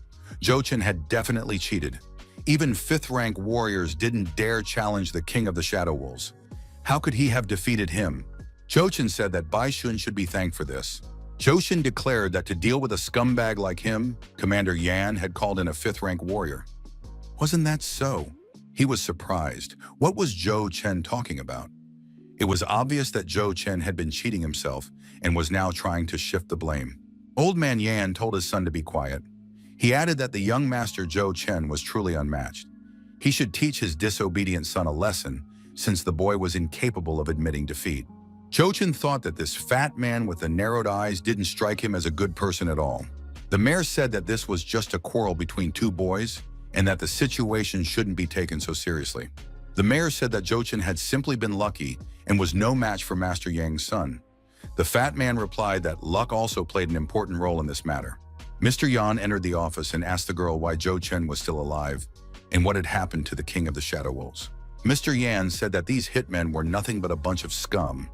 Jochen had definitely cheated. Even 5th-rank warriors didn't dare challenge the king of the Shadow Wolves. How could he have defeated him? Jochen said that Bai Shun should be thanked for this. Jochen declared that to deal with a scumbag like him, Commander Yan had called in a 5th-rank warrior. Wasn't that so? He was surprised. What was Zhou Chen talking about? It was obvious that Zhou Chen had been cheating himself and was now trying to shift the blame. Old Man Yan told his son to be quiet. He added that the young master Zhou Chen was truly unmatched. He should teach his disobedient son a lesson, since the boy was incapable of admitting defeat. Zhou Chen thought that this fat man with the narrowed eyes didn't strike him as a good person at all. The mayor said that this was just a quarrel between 2 boys, and that the situation shouldn't be taken so seriously. The mayor said that Zhou Chen had simply been lucky and was no match for Master Yang's son. The fat man replied that luck also played an important role in this matter. Mr. Yan entered the office and asked the girl why Zhou Chen was still alive and what had happened to the king of the Shadow Wolves. Mr. Yan said that these hitmen were nothing but a bunch of scum.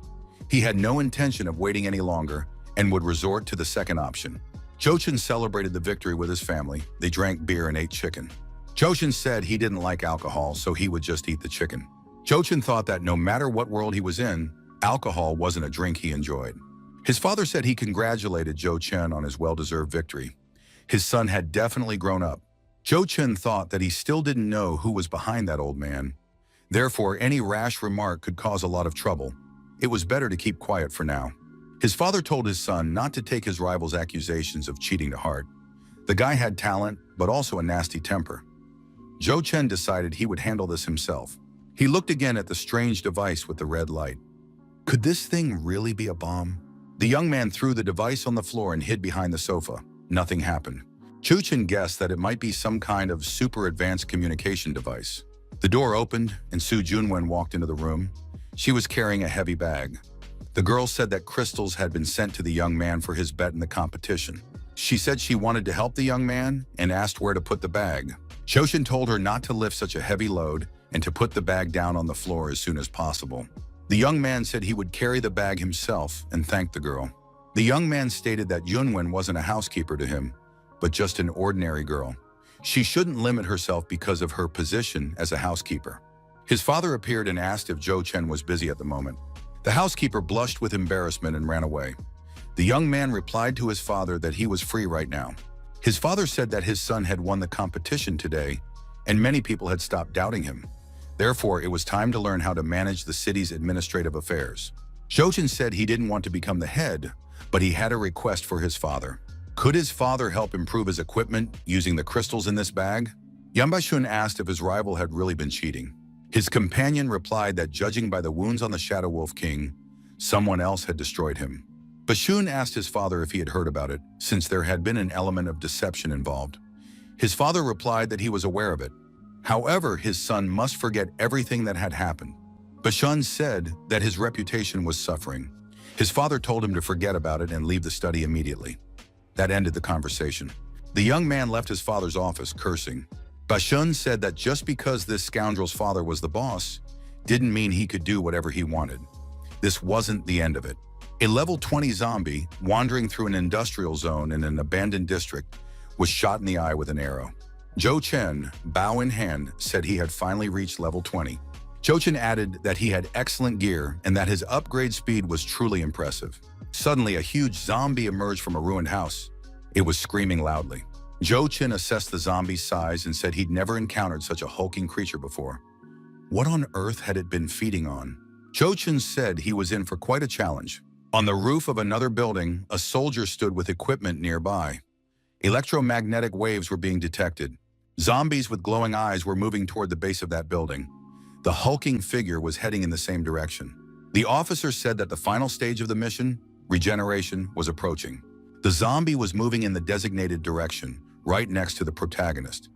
He had no intention of waiting any longer and would resort to the second option. Zhou Chen celebrated the victory with his family. They drank beer and ate chicken. Zhou Chen said he didn't like alcohol, so he would just eat the chicken. Zhou Chen thought that no matter what world he was in, alcohol wasn't a drink he enjoyed. His father said he congratulated Zhou Chen on his well-deserved victory. His son had definitely grown up. Zhou Chen thought that he still didn't know who was behind that old man. Therefore, any rash remark could cause a lot of trouble. It was better to keep quiet for now. His father told his son not to take his rival's accusations of cheating to heart. The guy had talent, but also a nasty temper. Zhou Chen decided he would handle this himself. He looked again at the strange device with the red light. Could this thing really be a bomb? The young man threw the device on the floor and hid behind the sofa. Nothing happened. Zhou Chen guessed that it might be some kind of super advanced communication device. The door opened and Su Junwen walked into the room. She was carrying a heavy bag. The girl said that crystals had been sent to the young man for his bet in the competition. She said she wanted to help the young man and asked where to put the bag. Shoshin told her not to lift such a heavy load and to put the bag down on the floor as soon as possible. The young man said he would carry the bag himself and thanked the girl. The young man stated that Junwen wasn't a housekeeper to him, but just an ordinary girl. She shouldn't limit herself because of her position as a housekeeper. His father appeared and asked if Zhou Chen was busy at the moment. The housekeeper blushed with embarrassment and ran away. The young man replied to his father that he was free right now. His father said that his son had won the competition today, and many people had stopped doubting him. Therefore, it was time to learn how to manage the city's administrative affairs. Zhou Chen said he didn't want to become the head, but he had a request for his father. Could his father help improve his equipment using the crystals in this bag? Yan Baishun asked if his rival had really been cheating. His companion replied that judging by the wounds on the Shadow Wolf King, someone else had destroyed him. Baishun asked his father if he had heard about it, since there had been an element of deception involved. His father replied that he was aware of it. However, his son must forget everything that had happened. Baishun said that his reputation was suffering. His father told him to forget about it and leave the study immediately. That ended the conversation. The young man left his father's office, cursing. Bashun said that just because this scoundrel's father was the boss, didn't mean he could do whatever he wanted. This wasn't the end of it. A level 20 zombie, wandering through an industrial zone in an abandoned district, was shot in the eye with an arrow. Zhou Chen, bow in hand, said he had finally reached level 20. Zhou Chen added that he had excellent gear and that his upgrade speed was truly impressive. Suddenly, a huge zombie emerged from a ruined house. It was screaming loudly. Zhou Chen assessed the zombie's size and said he'd never encountered such a hulking creature before. What on earth had it been feeding on? Zhou Chen said he was in for quite a challenge. On the roof of another building, a soldier stood with equipment nearby. Electromagnetic waves were being detected. Zombies with glowing eyes were moving toward the base of that building. The hulking figure was heading in the same direction. The officer said that the final stage of the mission, regeneration, was approaching. The zombie was moving in the designated direction, right next to the protagonist.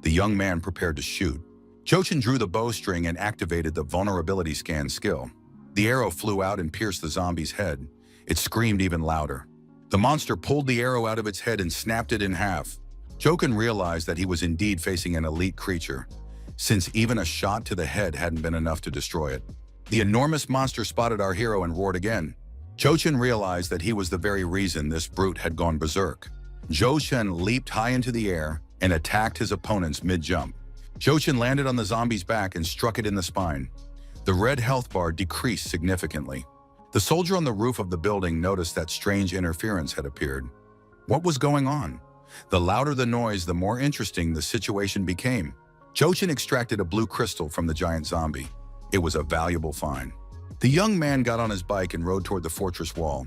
The young man prepared to shoot. Zhou Chen drew the bowstring and activated the vulnerability scan skill. The arrow flew out and pierced the zombie's head. It screamed even louder. The monster pulled the arrow out of its head and snapped it in half. Zhou Chen realized that he was indeed facing an elite creature, since even a shot to the head hadn't been enough to destroy it. The enormous monster spotted our hero and roared again. Zhou Chen realized that he was the very reason this brute had gone berserk. Zhou Chen leaped high into the air and attacked his opponents mid-jump. Zhou Chen landed on the zombie's back and struck it in the spine. The red health bar decreased significantly. The soldier on the roof of the building noticed that strange interference had appeared. What was going on? The louder the noise, the more interesting the situation became. Zhou Chen extracted a blue crystal from the giant zombie. It was a valuable find. The young man got on his bike and rode toward the fortress wall.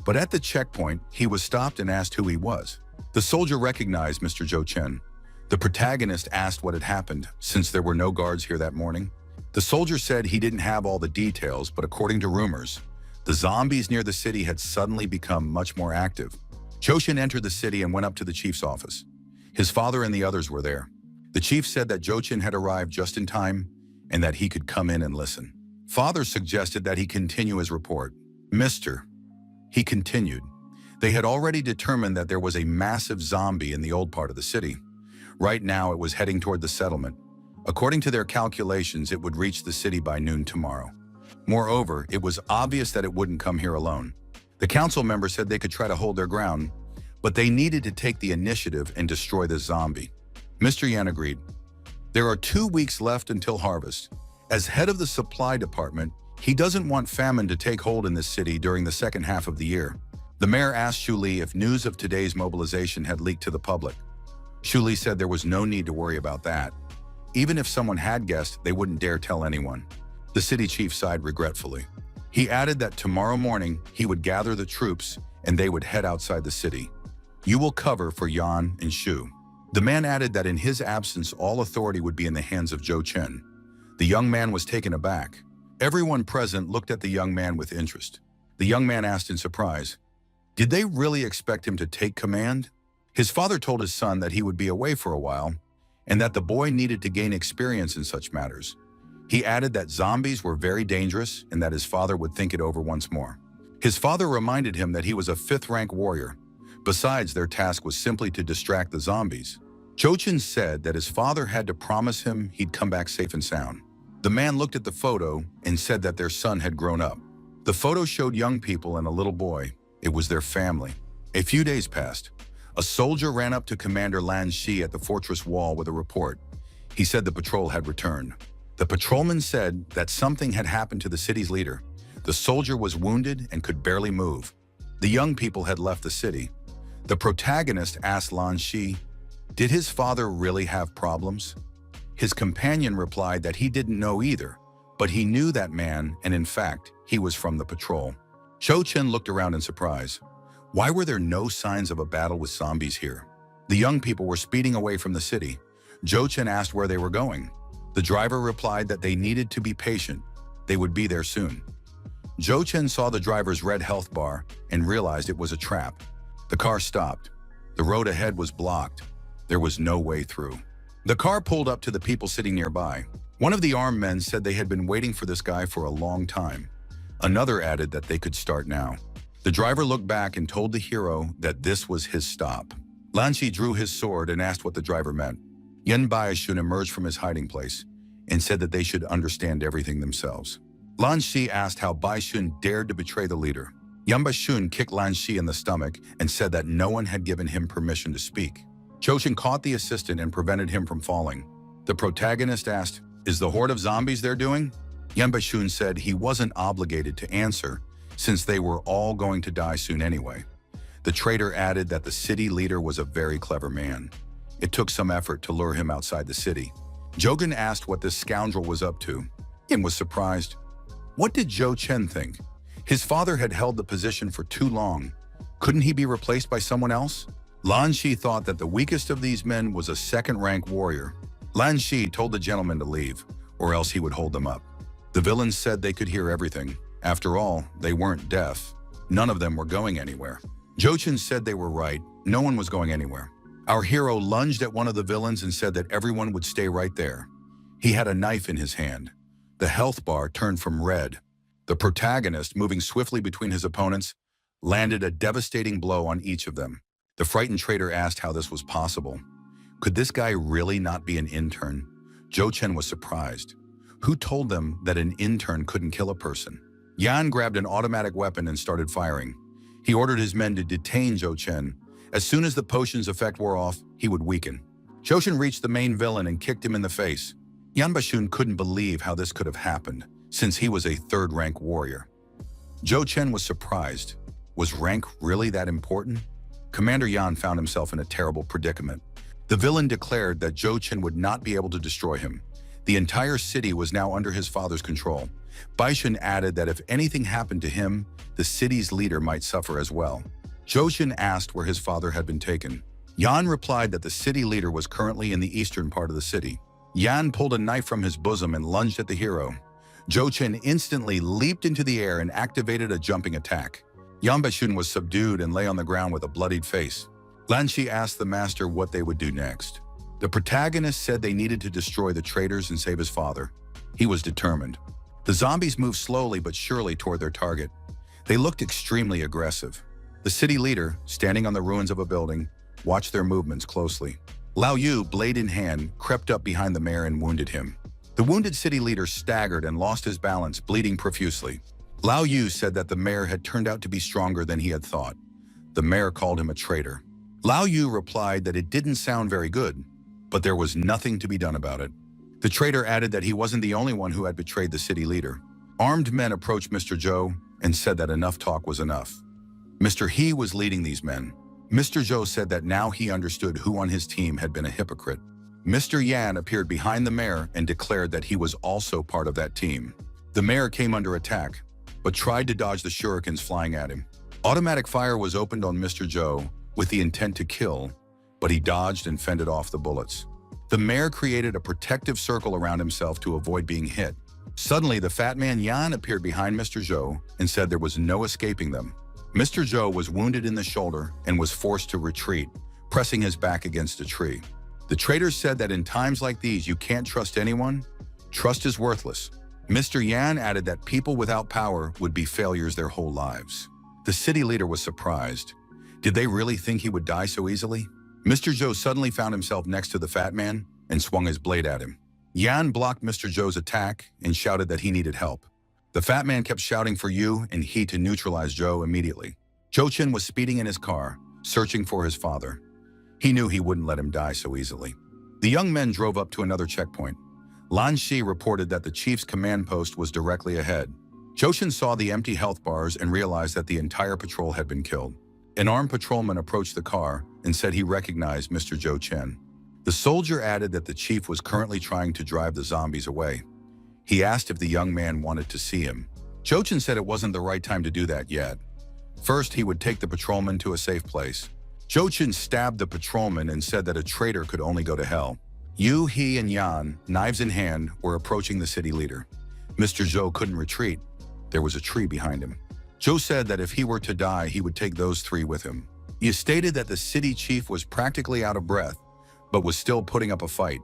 But at the checkpoint, he was stopped and asked who he was. The soldier recognized Mr. Zhou Chen. The protagonist asked what had happened, since there were no guards here that morning. The soldier said he didn't have all the details, but according to rumors, the zombies near the city had suddenly become much more active. Zhou Chen entered the city and went up to the chief's office. His father and the others were there. The chief said that Zhou Chen had arrived just in time and that he could come in and listen. Father suggested that he continue his report. Mr. He continued. They had already determined that there was a massive zombie in the old part of the city. Right now, it was heading toward the settlement. According to their calculations, it would reach the city by noon tomorrow. Moreover, it was obvious that it wouldn't come here alone. The council members said they could try to hold their ground, but they needed to take the initiative and destroy the zombie. Mr. Yan agreed. There are 2 weeks left until harvest. As head of the supply department, he doesn't want famine to take hold in this city during the second half of the year. The mayor asked Xu Li if news of today's mobilization had leaked to the public. Xu Li said there was no need to worry about that. Even if someone had guessed, they wouldn't dare tell anyone. The city chief sighed regretfully. He added that tomorrow morning he would gather the troops and they would head outside the city. You will cover for Yan and Xu. The man added that in his absence all authority would be in the hands of Zhou Chen. The young man was taken aback. Everyone present looked at the young man with interest. The young man asked in surprise, did they really expect him to take command? His father told his son that he would be away for a while and that the boy needed to gain experience in such matters. He added that zombies were very dangerous and that his father would think it over once more. His father reminded him that he was a 5th-rank warrior. Besides, their task was simply to distract the zombies. Zhou Chen said that his father had to promise him he'd come back safe and sound. The man looked at the photo and said that their son had grown up. The photo showed young people and a little boy. It was their family. A few days passed. A soldier ran up to Commander Lan Shi at the fortress wall with a report. He said the patrol had returned. The patrolman said that something had happened to the city's leader. The soldier was wounded and could barely move. The young people had left the city. The protagonist asked Lan Shi, did his father really have problems? His companion replied that he didn't know either, but he knew that man, and in fact, he was from the patrol. Zhou Chen looked around in surprise. Why were there no signs of a battle with zombies here? The young people were speeding away from the city. Zhou Chen asked where they were going. The driver replied that they needed to be patient. They would be there soon. Zhou Chen saw the driver's red health bar and realized it was a trap. The car stopped. The road ahead was blocked. There was no way through. The car pulled up to the people sitting nearby. One of the armed men said they had been waiting for this guy for a long time. Another added that they could start now. The driver looked back and told the hero that this was his stop. Lan Shi drew his sword and asked what the driver meant. Yan Baishun emerged from his hiding place and said that they should understand everything themselves. Lan Shi asked how Baishun dared to betray the leader. Yan Baishun kicked Lan Shi in the stomach and said that no one had given him permission to speak. Joshin caught the assistant and prevented him from falling. The protagonist asked, "Is the horde of zombies they're doing?" Yan Baishun said he wasn't obligated to answer since they were all going to die soon anyway. The traitor added that the city leader was a very clever man. It took some effort to lure him outside the city. Jogan asked what this scoundrel was up to and was surprised. What did Zhou Chen think? His father had held the position for too long. Couldn't he be replaced by someone else? Lan Shi thought that the weakest of these men was a second-rank warrior. Lan Shi told the gentleman to leave, or else he would hold them up. The villains said they could hear everything. After all, they weren't deaf. None of them were going anywhere. Zhou Chen said they were right. No one was going anywhere. Our hero lunged at one of the villains and said that everyone would stay right there. He had a knife in his hand. The health bar turned from red. The protagonist, moving swiftly between his opponents, landed a devastating blow on each of them. The frightened traitor asked how this was possible. Could this guy really not be an intern? Zhou Chen was surprised. Who told them that an intern couldn't kill a person? Yan grabbed an automatic weapon and started firing. He ordered his men to detain Zhou Chen. As soon as the potion's effect wore off, he would weaken. Zhou Chen reached the main villain and kicked him in the face. Yan Baishun couldn't believe how this could have happened, since he was a third-rank warrior. Zhou Chen was surprised. Was rank really that important? Commander Yan found himself in a terrible predicament. The villain declared that Zhou Chen would not be able to destroy him. The entire city was now under his father's control. Baishun added that if anything happened to him, the city's leader might suffer as well. Zhou Chen asked where his father had been taken. Yan replied that the city leader was currently in the eastern part of the city. Yan pulled a knife from his bosom and lunged at the hero. Zhou Chen instantly leaped into the air and activated a jumping attack. Yan Baishun was subdued and lay on the ground with a bloodied face. Lan Shi asked the master what they would do next. The protagonist said they needed to destroy the traitors and save his father. He was determined. The zombies moved slowly but surely toward their target. They looked extremely aggressive. The city leader, standing on the ruins of a building, watched their movements closely. Lao Yu, blade in hand, crept up behind the mayor and wounded him. The wounded city leader staggered and lost his balance, bleeding profusely. Lao Yu said that the mayor had turned out to be stronger than he had thought. The mayor called him a traitor. Lao Yu replied that it didn't sound very good, but there was nothing to be done about it. The traitor added that he wasn't the only one who had betrayed the city leader. Armed men approached Mr. Zhou and said that enough talk was enough. Mr. He was leading these men. Mr. Zhou said that now he understood who on his team had been a hypocrite. Mr. Yan appeared behind the mayor and declared that he was also part of that team. The mayor came under attack, but tried to dodge the shurikens flying at him. Automatic fire was opened on Mr. Zhou with the intent to kill, but he dodged and fended off the bullets. The mayor created a protective circle around himself to avoid being hit. Suddenly, the fat man Yan appeared behind Mr. Zhou and said there was no escaping them. Mr. Zhou was wounded in the shoulder and was forced to retreat, pressing his back against a tree. The traitors said that in times like these, you can't trust anyone. Trust is worthless. Mr. Yan added that people without power would be failures their whole lives. The city leader was surprised. Did they really think he would die so easily? Mr. Zhou suddenly found himself next to the fat man and swung his blade at him. Yan blocked Mr. Zhou's attack and shouted that he needed help. The fat man kept shouting for Yu and he to neutralize Zhou immediately. Zhou Chen was speeding in his car, searching for his father. He knew he wouldn't let him die so easily. The young men drove up to another checkpoint. Lan Shi reported that the chief's command post was directly ahead. Zhou Chen saw the empty health bars and realized that the entire patrol had been killed. An armed patrolman approached the car and said he recognized Mr. Zhou Chen. The soldier added that the chief was currently trying to drive the zombies away. He asked if the young man wanted to see him. Zhou Chen said it wasn't the right time to do that yet. First, he would take the patrolman to a safe place. Zhou Chen stabbed the patrolman and said that a traitor could only go to hell. Yu, He, and Yan, knives in hand, were approaching the city leader. Mr. Zhou couldn't retreat. There was a tree behind him. Zhou said that if he were to die, he would take those three with him. He stated that the city chief was practically out of breath, but was still putting up a fight.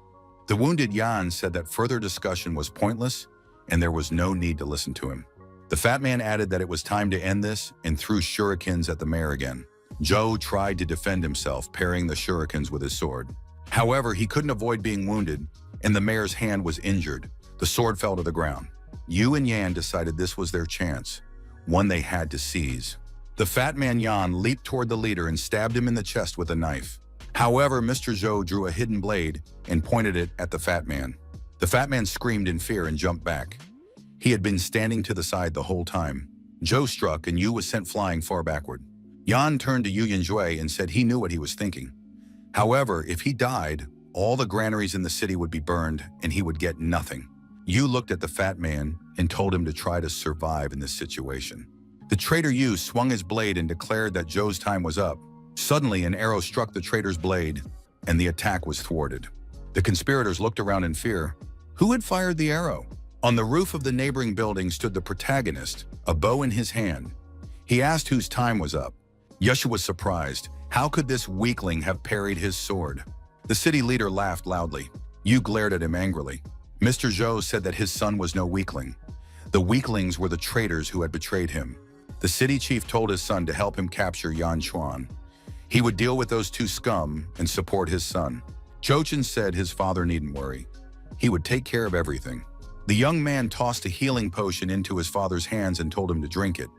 The wounded Yan said that further discussion was pointless and there was no need to listen to him. The fat man added that it was time to end this and threw shurikens at the mayor again. Zhou tried to defend himself, parrying the shurikens with his sword. However, he couldn't avoid being wounded, and the mayor's hand was injured. The sword fell to the ground. Yu and Yan decided this was their chance, one they had to seize. The fat man Yan leaped toward the leader and stabbed him in the chest with a knife. However, Mr. Zhou drew a hidden blade and pointed it at the fat man. The fat man screamed in fear and jumped back. He had been standing to the side the whole time. Zhou struck and Yu was sent flying far backward. Yan turned to Yu Yanjue and said he knew what he was thinking. However, if he died, all the granaries in the city would be burned and he would get nothing. Yu looked at the fat man and told him to try to survive in this situation. The traitor Yu swung his blade and declared that Zhou's time was up. Suddenly, an arrow struck the traitor's blade, and the attack was thwarted. The conspirators looked around in fear. Who had fired the arrow? On the roof of the neighboring building stood the protagonist, a bow in his hand. He asked whose time was up. Yusha was surprised. How could this weakling have parried his sword? The city leader laughed loudly. Yu glared at him angrily. Mr. Zhou said that his son was no weakling. The weaklings were the traitors who had betrayed him. The city chief told his son to help him capture Yan Chuan. He would deal with those two scum and support his son. Zhou Chen said his father needn't worry. He would take care of everything. The young man tossed a healing potion into his father's hands and told him to drink it.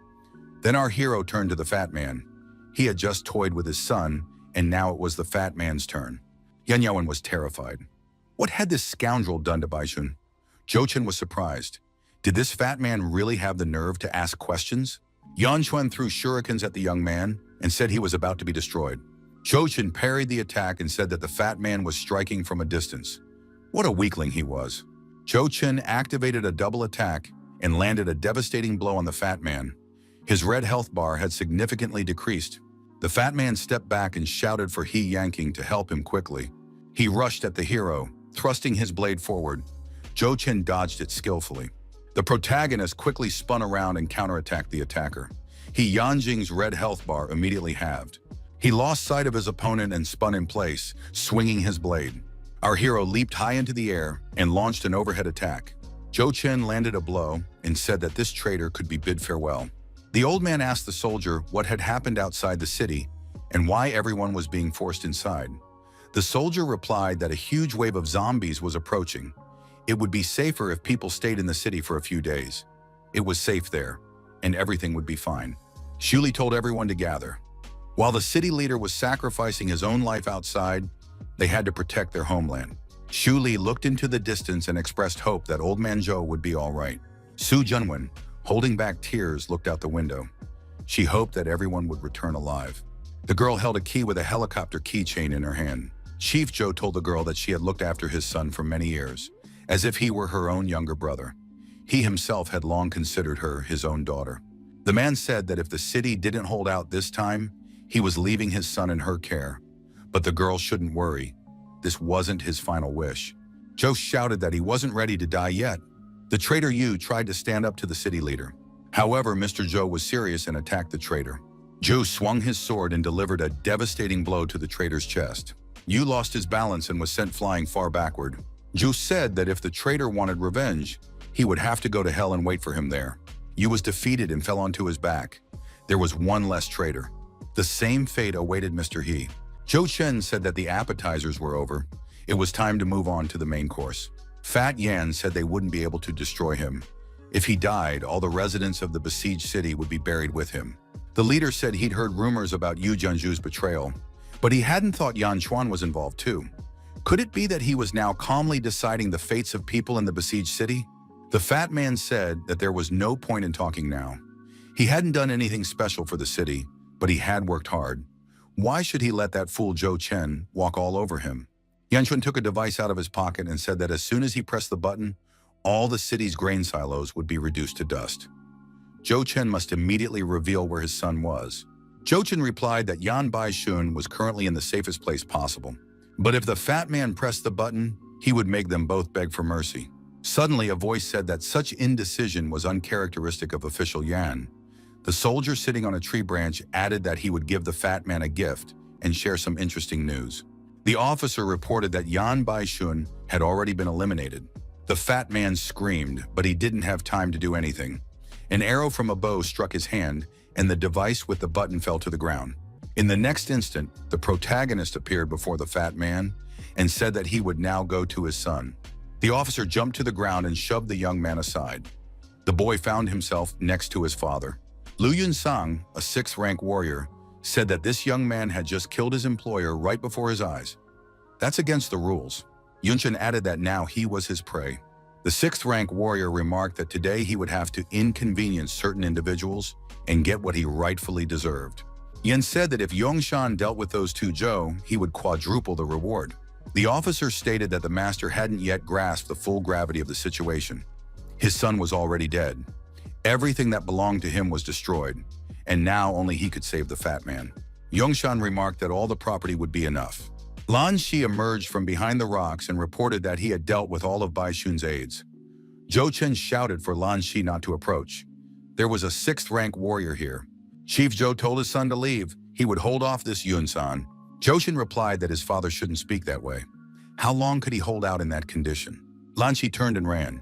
Then our hero turned to the fat man. He had just toyed with his son, and now it was the fat man's turn. Yan Yaowen was terrified. What had this scoundrel done to Baishun? Zhou Chen was surprised. Did this fat man really have the nerve to ask questions? Yan Chuan threw shurikens at the young man and said he was about to be destroyed. Zhou Chen parried the attack and said that the fat man was striking from a distance. What a weakling he was. Zhou Chen activated a double attack and landed a devastating blow on the fat man. His red health bar had significantly decreased. The fat man stepped back and shouted for He Yanking to help him quickly. He rushed at the hero, thrusting his blade forward. Zhou Chen dodged it skillfully. The protagonist quickly spun around and counterattacked the attacker. He Yanjing's red health bar immediately halved. He lost sight of his opponent and spun in place, swinging his blade. Our hero leaped high into the air and launched an overhead attack. Zhou Chen landed a blow and said that this traitor could be bid farewell. The old man asked the soldier what had happened outside the city and why everyone was being forced inside. The soldier replied that a huge wave of zombies was approaching. It would be safer if people stayed in the city for a few days. It was safe there, and everything would be fine. Shuli told everyone to gather. While the city leader was sacrificing his own life outside, they had to protect their homeland. Shuli looked into the distance and expressed hope that Old Man Zhou would be all right. Su Junwen, holding back tears, looked out the window. She hoped that everyone would return alive. The girl held a key with a helicopter keychain in her hand. Chief Zhou told the girl that she had looked after his son for many years, as if he were her own younger brother. He himself had long considered her his own daughter. The man said that if the city didn't hold out this time, he was leaving his son in her care. But the girl shouldn't worry. This wasn't his final wish. Zhou shouted that he wasn't ready to die yet. The traitor Yu tried to stand up to the city leader. However, Mr. Zhou was serious and attacked the traitor. Zhou swung his sword and delivered a devastating blow to the traitor's chest. Yu lost his balance and was sent flying far backward. Zhou said that if the traitor wanted revenge, he would have to go to hell and wait for him there. Yu was defeated and fell onto his back. There was one less traitor. The same fate awaited Mr. He. Zhou Chen said that the appetizers were over. It was time to move on to the main course. Fat Yan said they wouldn't be able to destroy him. If he died, all the residents of the besieged city would be buried with him. The leader said he'd heard rumors about Yu Jianzhu's betrayal, but he hadn't thought Yan Chuan was involved too. Could it be that he was now calmly deciding the fates of people in the besieged city? The fat man said that there was no point in talking now. He hadn't done anything special for the city, but he had worked hard. Why should he let that fool Zhou Chen walk all over him? Yan Chuan took a device out of his pocket and said that as soon as he pressed the button, all the city's grain silos would be reduced to dust. Zhou Chen must immediately reveal where his son was. Zhou Chen replied that Yan Baishun was currently in the safest place possible. But if the fat man pressed the button, he would make them both beg for mercy. Suddenly, a voice said that such indecision was uncharacteristic of official Yan. The soldier sitting on a tree branch added that he would give the fat man a gift and share some interesting news. The officer reported that Yan Baishun had already been eliminated. The fat man screamed, but he didn't have time to do anything. An arrow from a bow struck his hand, and the device with the button fell to the ground. In the next instant, the protagonist appeared before the fat man and said that he would now go to his son. The officer jumped to the ground and shoved the young man aside. The boy found himself next to his father. Lu Yun-sang, a 6th-rank warrior, said that this young man had just killed his employer right before his eyes. That's against the rules. Yunshan added that now he was his prey. The 6th-rank warrior remarked that today he would have to inconvenience certain individuals and get what he rightfully deserved. Yen said that if Yongshan dealt with those two Zhou, he would quadruple the reward. The officer stated that the master hadn't yet grasped the full gravity of the situation. His son was already dead. Everything that belonged to him was destroyed, and now only he could save the fat man. Yongshan remarked that all the property would be enough. Lan Shi emerged from behind the rocks and reported that he had dealt with all of Bai Shun's aides. Zhou Chen shouted for Lan Shi not to approach. There was a 6th-rank warrior here. Chief Zhou told his son to leave. He would hold off this Yun-san. Zhou Chen replied that his father shouldn't speak that way. How long could he hold out in that condition? Lan Shi turned and ran.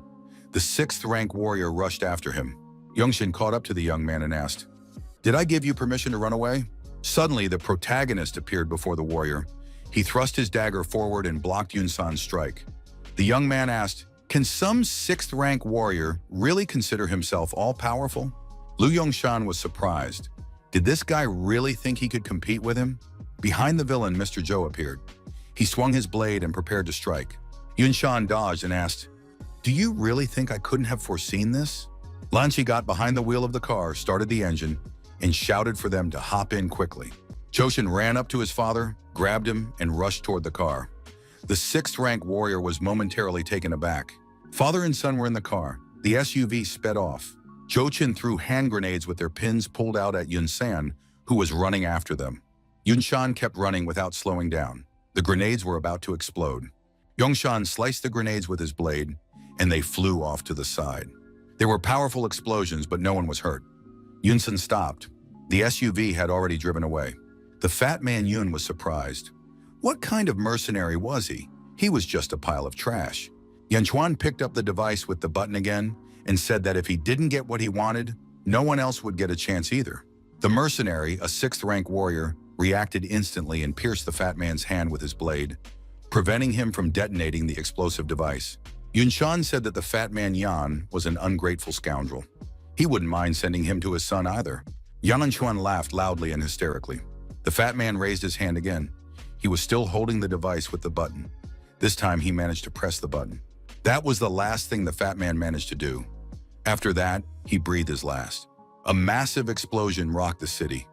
The 6th-rank warrior rushed after him. Yongshin caught up to the young man and asked, "Did I give you permission to run away?" Suddenly, the protagonist appeared before the warrior. He thrust his dagger forward and blocked Yun-san's strike. The young man asked, "Can some 6th-rank warrior really consider himself all-powerful?" Lu Yongshan was surprised. Did this guy really think he could compete with him? Behind the villain, Mr. Zhou appeared. He swung his blade and prepared to strike. Yunshan dodged and asked, "Do you really think I couldn't have foreseen this?" Lan Shi got behind the wheel of the car, started the engine, and shouted for them to hop in quickly. Choshin ran up to his father, grabbed him, and rushed toward the car. The 6th-rank warrior was momentarily taken aback. Father and son were in the car. The SUV sped off. Chochin threw hand grenades with their pins pulled out at Yun-san, who was running after them. Yunshan kept running without slowing down. The grenades were about to explode. Yongshan sliced the grenades with his blade, and they flew off to the side. There were powerful explosions, but no one was hurt. Yunsan stopped. The SUV had already driven away. The fat man Yun was surprised. What kind of mercenary was he? He was just a pile of trash. Yanchuan picked up the device with the button again and said that if he didn't get what he wanted, no one else would get a chance either. The mercenary, a 6th-rank warrior, reacted instantly and pierced the fat man's hand with his blade, preventing him from detonating the explosive device. Yunshan said that the fat man Yan was an ungrateful scoundrel. He wouldn't mind sending him to his son either. Yanchuan laughed loudly and hysterically. The fat man raised his hand again. He was still holding the device with the button. This time he managed to press the button. That was the last thing the fat man managed to do. After that, he breathed his last. A massive explosion rocked the city.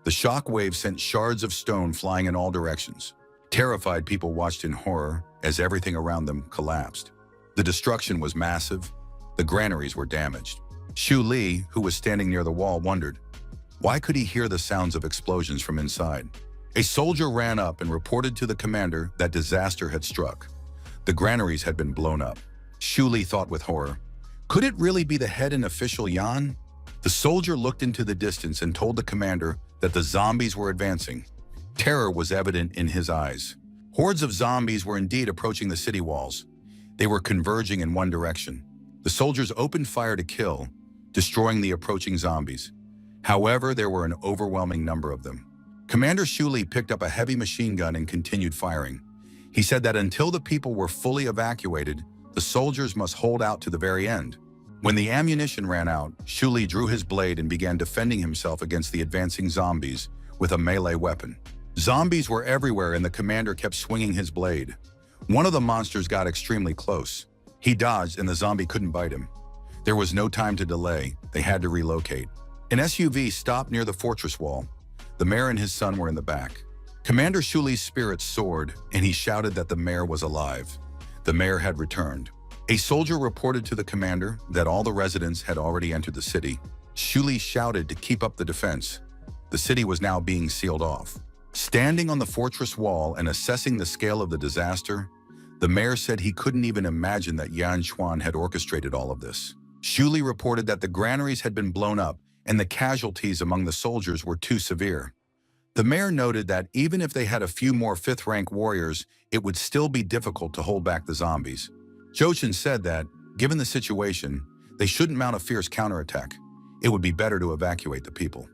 The shock wave sent shards of stone flying in all directions. Terrified people watched in horror as everything around them collapsed. The destruction was massive. The granaries were damaged. Xu Li, who was standing near the wall, wondered, why could he hear the sounds of explosions from inside? A soldier ran up and reported to the commander that disaster had struck. The granaries had been blown up. Xu Li thought with horror, could it really be the head and official Yan? The soldier looked into the distance and told the commander that the zombies were advancing. Terror was evident in his eyes. Hordes of zombies were indeed approaching the city walls. They were converging in one direction. The soldiers opened fire to kill, destroying the approaching zombies. However, there were an overwhelming number of them. Commander Xu Li picked up a heavy machine gun and continued firing. He said that until the people were fully evacuated, the soldiers must hold out to the very end. When the ammunition ran out, Xu Li drew his blade and began defending himself against the advancing zombies with a melee weapon. Zombies were everywhere and the commander kept swinging his blade. One of the monsters got extremely close. He dodged and the zombie couldn't bite him. There was no time to delay. They had to relocate. An SUV stopped near the fortress wall. The mayor and his son were in the back. Commander Xu Li's spirits soared, and he shouted that the mayor was alive. The mayor had returned. A soldier reported to the commander that all the residents had already entered the city. Xu Li shouted to keep up the defense. The city was now being sealed off. Standing on the fortress wall and assessing the scale of the disaster, the mayor said he couldn't even imagine that Yan Xuan had orchestrated all of this. Xu Li reported that the granaries had been blown up and the casualties among the soldiers were too severe. The mayor noted that even if they had a few more 5th-rank warriors, it would still be difficult to hold back the zombies. Jochin said that, given the situation, they shouldn't mount a fierce counterattack. It would be better to evacuate the people.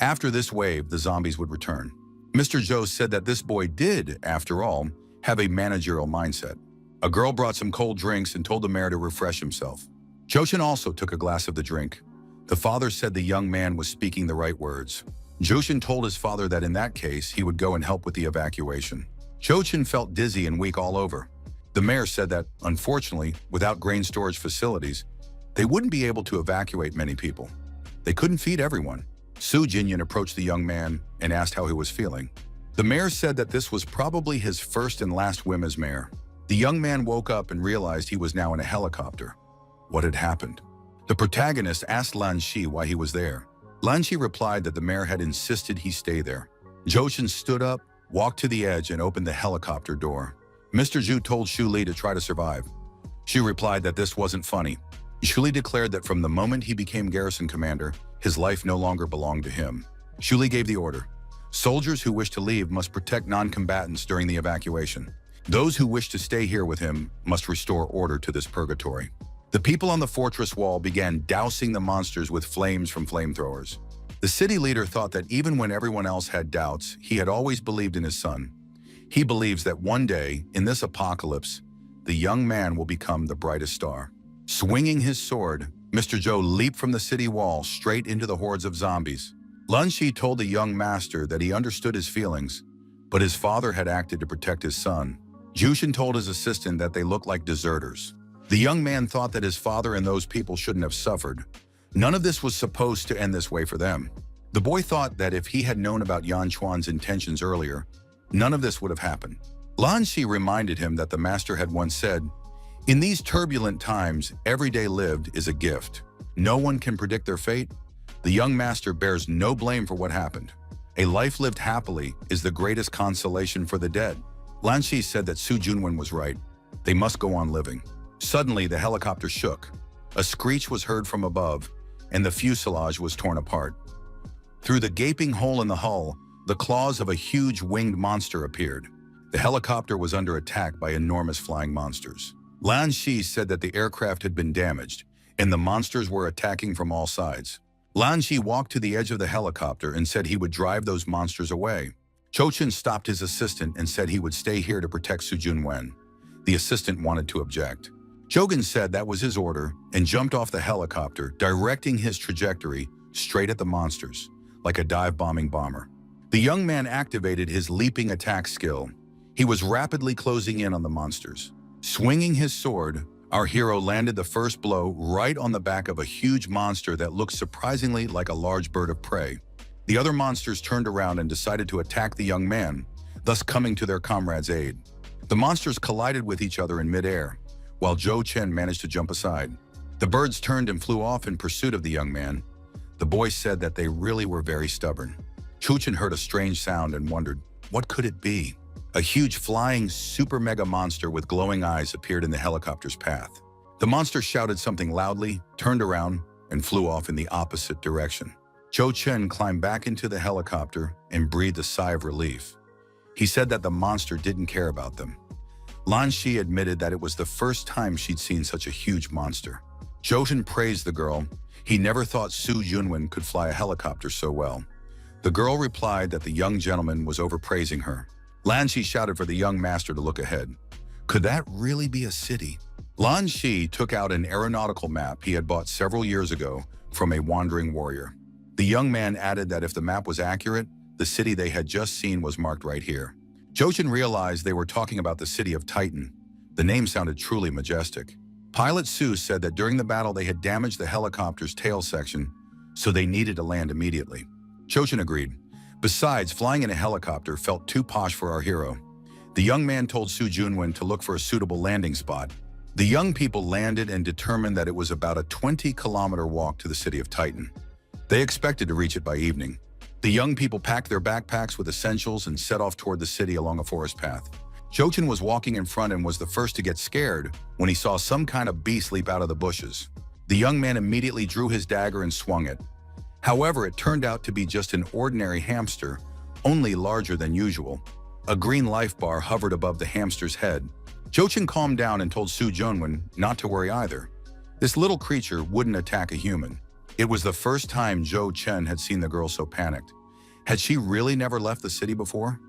After this wave, the zombies would return. Mr. Joe said that this boy did, after all, have a managerial mindset. A girl brought some cold drinks and told the mayor to refresh himself. Joshin also took a glass of the drink. The father said the young man was speaking the right words. Joshin told his father that in that case, he would go and help with the evacuation. Joshin felt dizzy and weak all over. The mayor said that, unfortunately, without grain storage facilities, they wouldn't be able to evacuate many people. They couldn't feed everyone. Soo Jinyan approached the young man and asked how he was feeling. The mayor said that this was probably his first and last whim as mayor. The young man woke up and realized he was now in a helicopter. What had happened? The protagonist asked Lan Shi why he was there. Lan Shi replied that the mayor had insisted he stay there. Joshin stood up, walked to the edge, and opened the helicopter door. Mr. Zhu told Shu Li to try to survive. Shu replied that this wasn't funny. Shu Li declared that from the moment he became garrison commander, his life no longer belonged to him. Shu Li gave the order. Soldiers who wish to leave must protect non-combatants during the evacuation. Those who wish to stay here with him must restore order to this purgatory. The people on the fortress wall began dousing the monsters with flames from flamethrowers. The city leader thought that even when everyone else had doubts, he had always believed in his son. He believes that one day, in this apocalypse, the young man will become the brightest star. Swinging his sword, Mr. Zhou leaped from the city wall straight into the hordes of zombies. Lan Shi told the young master that he understood his feelings, but his father had acted to protect his son. Jushin told his assistant that they looked like deserters. The young man thought that his father and those people shouldn't have suffered. None of this was supposed to end this way for them. The boy thought that if he had known about Yan Chuan's intentions earlier, none of this would have happened. Lan Shi reminded him that the master had once said, "In these turbulent times, every day lived is a gift. No one can predict their fate. The young master bears no blame for what happened. A life lived happily is the greatest consolation for the dead." Lan Shi said that Su Junwen was right. They must go on living. Suddenly, the helicopter shook. A screech was heard from above, and the fuselage was torn apart. Through the gaping hole in the hull, the claws of a huge winged monster appeared. The helicopter was under attack by enormous flying monsters. Lan Shi said that the aircraft had been damaged, and the monsters were attacking from all sides. Lan Shi walked to the edge of the helicopter and said he would drive those monsters away. Chochin stopped his assistant and said he would stay here to protect Su Junwen. The assistant wanted to object. Jogan said that was his order and jumped off the helicopter, directing his trajectory straight at the monsters, like a dive-bombing bomber. The young man activated his leaping attack skill. He was rapidly closing in on the monsters. Swinging his sword, our hero landed the first blow right on the back of a huge monster that looked surprisingly like a large bird of prey. The other monsters turned around and decided to attack the young man, thus coming to their comrade's aid. The monsters collided with each other in midair, while Zhou Chen managed to jump aside. The birds turned and flew off in pursuit of the young man. The boy said that they really were very stubborn. Chuchen heard a strange sound and wondered, what could it be? A huge flying super mega monster with glowing eyes appeared in the helicopter's path. The monster shouted something loudly, turned around, and flew off in the opposite direction. Zhou Chen climbed back into the helicopter and breathed a sigh of relief. He said that the monster didn't care about them. Lan Shi admitted that it was the first time she'd seen such a huge monster. Zhou praised the girl. He never thought Su Junwen could fly a helicopter so well. The girl replied that the young gentleman was overpraising her. Lan Shi shouted for the young master to look ahead. Could that really be a city? Lan Shi took out an aeronautical map he had bought several years ago from a wandering warrior. The young man added that if the map was accurate, the city they had just seen was marked right here. Joshin realized they were talking about the city of Titan. The name sounded truly majestic. Pilot Su said that during the battle they had damaged the helicopter's tail section, so they needed to land immediately. Joshin agreed. Besides, flying in a helicopter felt too posh for our hero. The young man told Su Junwen to look for a suitable landing spot. The young people landed and determined that it was about a 20-kilometer walk to the city of Titan. They expected to reach it by evening. The young people packed their backpacks with essentials and set off toward the city along a forest path. Jochin was walking in front and was the first to get scared when he saw some kind of beast leap out of the bushes. The young man immediately drew his dagger and swung it. However, it turned out to be just an ordinary hamster, only larger than usual. A green life bar hovered above the hamster's head. Jochin calmed down and told Su Junwen not to worry either. This little creature wouldn't attack a human. It was the first time Zhou Chen had seen the girl so panicked. Had she really never left the city before?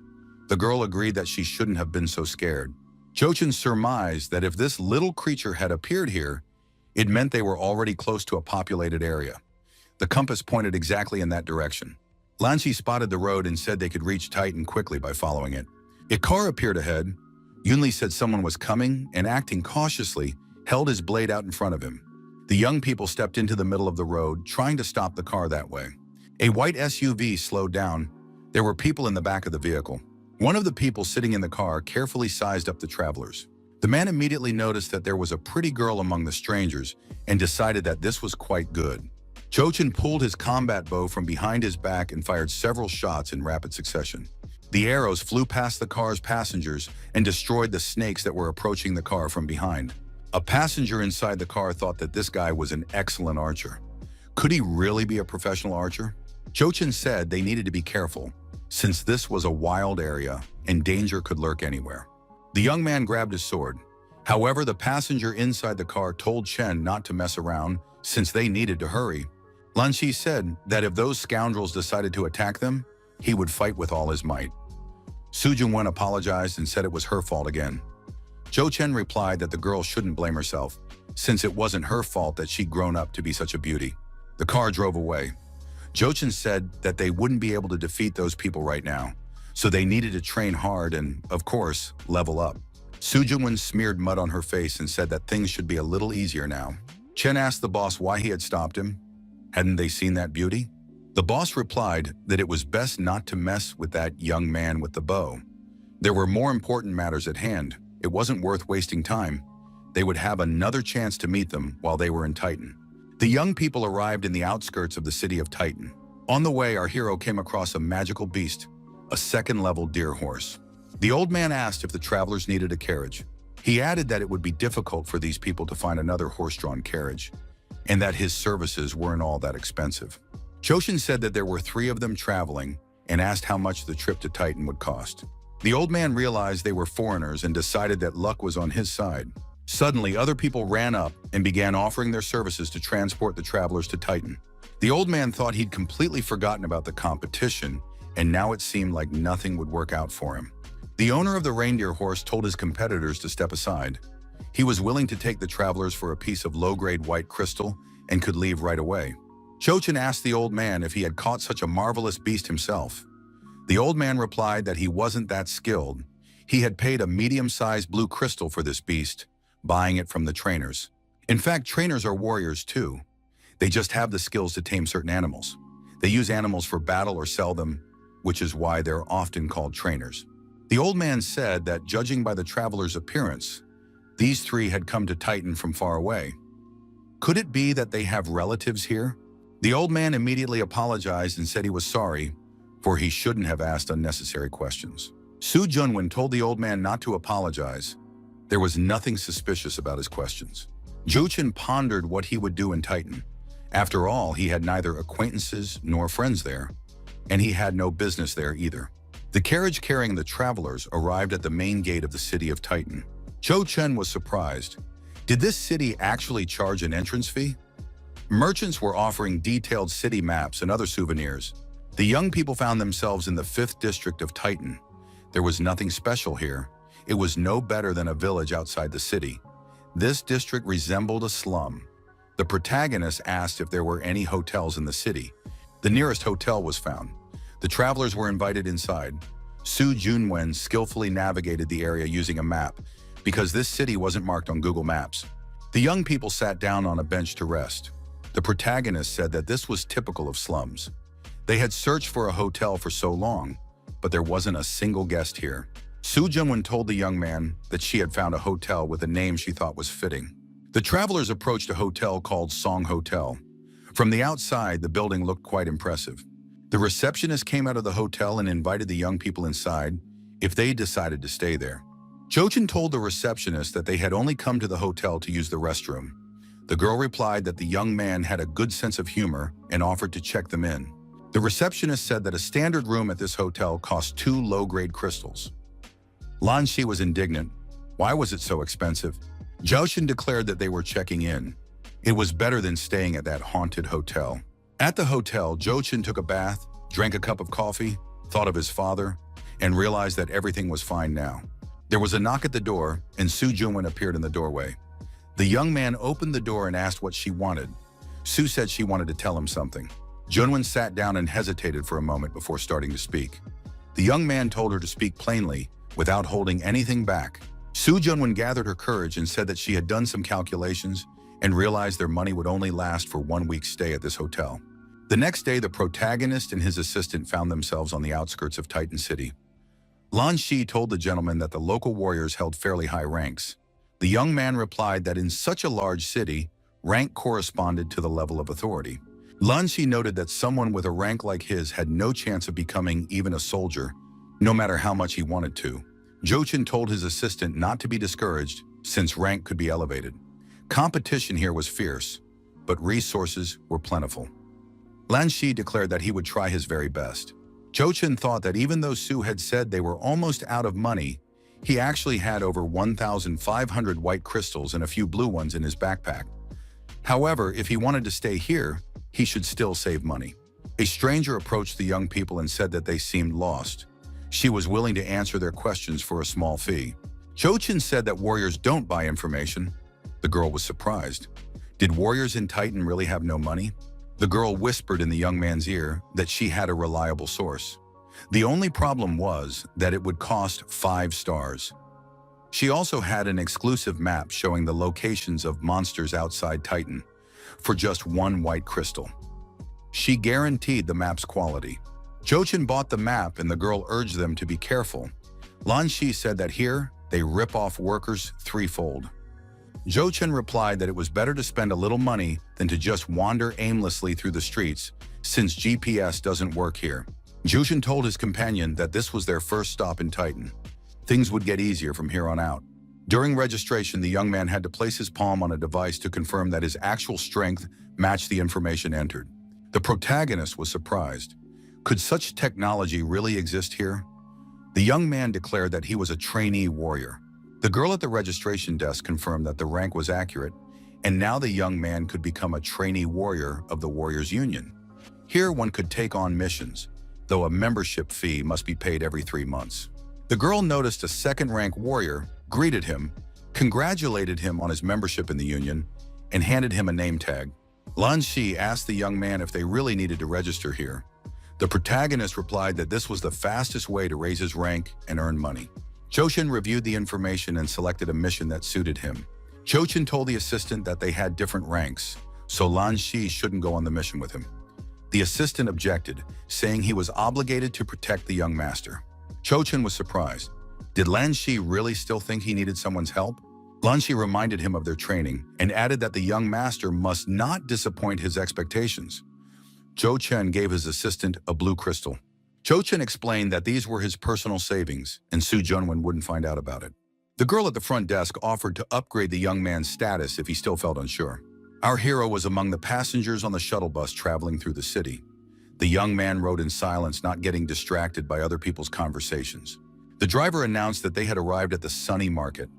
The girl agreed that she shouldn't have been so scared. Zhou Chen surmised that if this little creature had appeared here, it meant they were already close to a populated area. The compass pointed exactly in that direction. Lanxi spotted the road and said they could reach Titan quickly by following it. A car appeared ahead. Yunli said someone was coming and, acting cautiously, held his blade out in front of him. The young people stepped into the middle of the road, trying to stop the car that way. A white SUV slowed down. There were people in the back of the vehicle. One of the people sitting in the car carefully sized up the travelers. The man immediately noticed that there was a pretty girl among the strangers and decided that this was quite good. Zhou Chen pulled his combat bow from behind his back and fired several shots in rapid succession. The arrows flew past the car's passengers and destroyed the snakes that were approaching the car from behind. A passenger inside the car thought that this guy was an excellent archer. Could he really be a professional archer? Zhou Chen said they needed to be careful, since this was a wild area and danger could lurk anywhere. The young man grabbed his sword. However, the passenger inside the car told Chen not to mess around since they needed to hurry. Lanxi said that if those scoundrels decided to attack them, he would fight with all his might. Su Junwen apologized and said it was her fault again. Zhou Chen replied that the girl shouldn't blame herself, since it wasn't her fault that she'd grown up to be such a beauty. The car drove away. Zhou Chen said that they wouldn't be able to defeat those people right now, so they needed to train hard and, of course, level up. Su Junwen smeared mud on her face and said that things should be a little easier now. Chen asked the boss why he had stopped him. Hadn't they seen that beauty? The boss replied that it was best not to mess with that young man with the bow. There were more important matters at hand. It wasn't worth wasting time. They would have another chance to meet them while they were in Titan. The young people arrived in the outskirts of the city of Titan. On the way, our hero came across a magical beast, a second-level deer horse. The old man asked if the travelers needed a carriage. He added that it would be difficult for these people to find another horse-drawn carriage, and that his services weren't all that expensive. Zhou Chen said that there were 3 of them traveling and asked how much the trip to Titan would cost. The old man realized they were foreigners and decided that luck was on his side. Suddenly, other people ran up and began offering their services to transport the travelers to Titan. The old man thought he'd completely forgotten about the competition, and now it seemed like nothing would work out for him. The owner of the reindeer horse told his competitors to step aside. He was willing to take the travelers for a piece of low-grade white crystal and could leave right away. Zhou Chen asked the old man if he had caught such a marvelous beast himself. The old man replied that he wasn't that skilled. He had paid a medium-sized blue crystal for this beast, buying it from the trainers. In fact, trainers are warriors too. They just have the skills to tame certain animals. They use animals for battle or sell them, which is why they're often called trainers. The old man said that judging by the travelers' appearance, these 3 had come to Titan from far away. Could it be that they have relatives here? The old man immediately apologized and said he was sorry, for he shouldn't have asked unnecessary questions. Su Junwen told the old man not to apologize. There was nothing suspicious about his questions. Zhou Chen pondered what he would do in Titan. After all, he had neither acquaintances nor friends there, and he had no business there either. The carriage carrying the travelers arrived at the main gate of the city of Titan. Zhou Chen was surprised. Did this city actually charge an entrance fee? Merchants were offering detailed city maps and other souvenirs. The young people found themselves in the 5th district of Titan. There was nothing special here. It was no better than a village outside the city. This district resembled a slum. The protagonist asked if there were any hotels in the city. The nearest hotel was found. The travelers were invited inside. Su Junwen skillfully navigated the area using a map, because this city wasn't marked on Google Maps. The young people sat down on a bench to rest. The protagonist said that this was typical of slums. They had searched for a hotel for so long, but there wasn't a single guest here. Su Junwen told the young man that she had found a hotel with a name she thought was fitting. The travelers approached a hotel called Song Hotel. From the outside, the building looked quite impressive. The receptionist came out of the hotel and invited the young people inside if they decided to stay there. Zhou Chen told the receptionist that they had only come to the hotel to use the restroom. The girl replied that the young man had a good sense of humor and offered to check them in. The receptionist said that a standard room at this hotel cost 2 low-grade crystals. Lan Shi was indignant. Why was it so expensive? Zhou Chen declared that they were checking in. It was better than staying at that haunted hotel. At the hotel, Jochin took a bath, drank a cup of coffee, thought of his father, and realized that everything was fine now. There was a knock at the door, and Soo Junwon appeared in the doorway. The young man opened the door and asked what she wanted. Soo said she wanted to tell him something. Junwon sat down and hesitated for a moment before starting to speak. The young man told her to speak plainly, without holding anything back. Soo Junwon gathered her courage and said that she had done some calculations and realized their money would only last for 1 week's stay at this hotel. The next day, the protagonist and his assistant found themselves on the outskirts of Titan City. Lan Shi told the gentleman that the local warriors held fairly high ranks. The young man replied that in such a large city, rank corresponded to the level of authority. Lan Shi noted that someone with a rank like his had no chance of becoming even a soldier, no matter how much he wanted to. Jochin told his assistant not to be discouraged, since rank could be elevated. Competition here was fierce, but resources were plentiful. Lan Shi declared that he would try his very best. Jochin thought that even though Soo had said they were almost out of money, he actually had over 1,500 white crystals and a few blue ones in his backpack. However, if he wanted to stay here, he should still save money. A stranger approached the young people and said that they seemed lost. She was willing to answer their questions for a small fee. Jochin said that warriors don't buy information. The girl was surprised. Did warriors in Titan really have no money? The girl whispered in the young man's ear that she had a reliable source. The only problem was that it would cost 5 stars. She also had an exclusive map showing the locations of monsters outside Titan for just 1 white crystal. She guaranteed the map's quality. Jochin bought the map and the girl urged them to be careful. Lan Shi said that here, they rip off workers 3-fold. Jochin replied that it was better to spend a little money than to just wander aimlessly through the streets, since GPS doesn't work here. Jochin told his companion that this was their first stop in Titan. Things would get easier from here on out. During registration, the young man had to place his palm on a device to confirm that his actual strength matched the information entered. The protagonist was surprised. Could such technology really exist here? The young man declared that he was a trainee warrior. The girl at the registration desk confirmed that the rank was accurate, and now the young man could become a trainee warrior of the Warriors Union. Here one could take on missions, though a membership fee must be paid every 3 months. The girl noticed a second-rank warrior, greeted him, congratulated him on his membership in the Union, and handed him a name tag. Lan Shi asked the young man if they really needed to register here. The protagonist replied that this was the fastest way to raise his rank and earn money. Jochin reviewed the information and selected a mission that suited him. Jochin told the assistant that they had different ranks, so Lan Shi shouldn't go on the mission with him. The assistant objected, saying he was obligated to protect the young master. Jochin was surprised. Did Lan Shi really still think he needed someone's help? Lan Shi reminded him of their training and added that the young master must not disappoint his expectations. Jochin gave his assistant a blue crystal. Jochin explained that these were his personal savings, and Soo Junwon wouldn't find out about it. The girl at the front desk offered to upgrade the young man's status if he still felt unsure. Our hero was among the passengers on the shuttle bus traveling through the city. The young man rode in silence, not getting distracted by other people's conversations. The driver announced that they had arrived at the Sunny Market.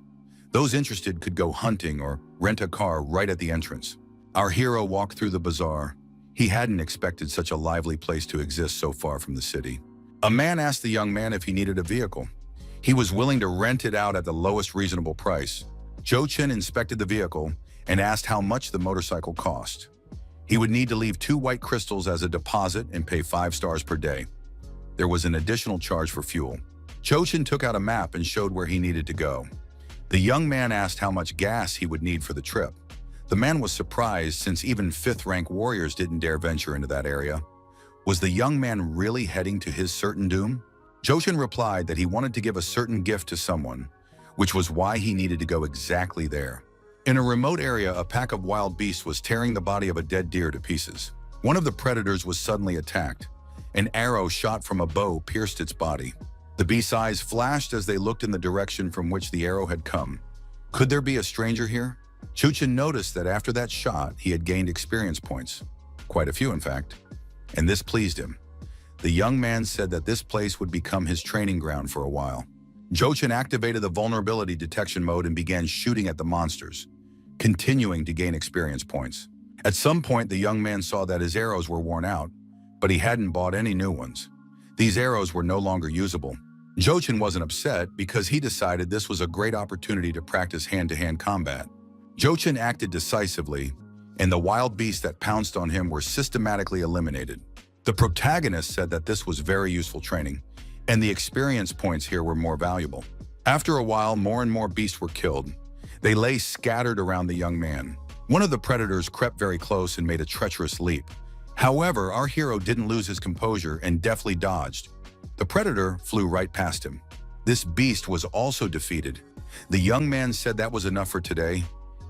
Those interested could go hunting or rent a car right at the entrance. Our hero walked through the bazaar. He hadn't expected such a lively place to exist so far from the city. A man asked the young man if he needed a vehicle. He was willing to rent it out at the lowest reasonable price. Jochin inspected the vehicle and asked how much the motorcycle cost. He would need to leave 2 white crystals as a deposit and pay 5 stars per day. There was an additional charge for fuel. Jochin took out a map and showed where he needed to go. The young man asked how much gas he would need for the trip. The man was surprised, since even 5th-rank warriors didn't dare venture into that area. Was the young man really heading to his certain doom? Jochin replied that he wanted to give a certain gift to someone, which was why he needed to go exactly there. In a remote area, a pack of wild beasts was tearing the body of a dead deer to pieces. One of the predators was suddenly attacked. An arrow shot from a bow pierced its body. The beast's eyes flashed as they looked in the direction from which the arrow had come. Could there be a stranger here? Jochin noticed that after that shot, he had gained experience points. Quite a few, in fact. And this pleased him. The young man said that this place would become his training ground for a while. Jochin activated the vulnerability detection mode and began shooting at the monsters. continuing to gain experience points. At some point, the young man saw that his arrows were worn out, but he hadn't bought any new ones. These arrows were no longer usable. Jochin wasn't upset because he decided this was a great opportunity to practice hand-to-hand combat. Jochin acted decisively, and the wild beasts that pounced on him were systematically eliminated. The protagonist said that this was very useful training, and the experience points here were more valuable. After a while, more and more beasts were killed. They lay scattered around the young man. One of the predators crept very close and made a treacherous leap. However, our hero didn't lose his composure and deftly dodged. The predator flew right past him. This beast was also defeated. The young man said that was enough for today.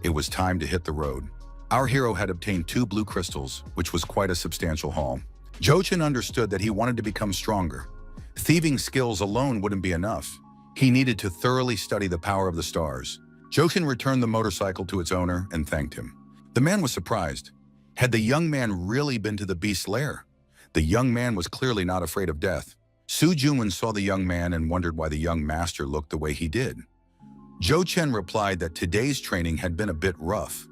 It was time to hit the road. Our hero had obtained 2 blue crystals, which was quite a substantial haul. Jochin understood that he wanted to become stronger. Thieving skills alone wouldn't be enough. He needed to thoroughly study the power of the stars. Jochin returned the motorcycle to its owner and thanked him. The man was surprised. Had the young man really been to the beast's lair? The young man was clearly not afraid of death. Su Junwen saw the young man and wondered why the young master looked the way he did. Jochin replied that today's training had been a bit rough.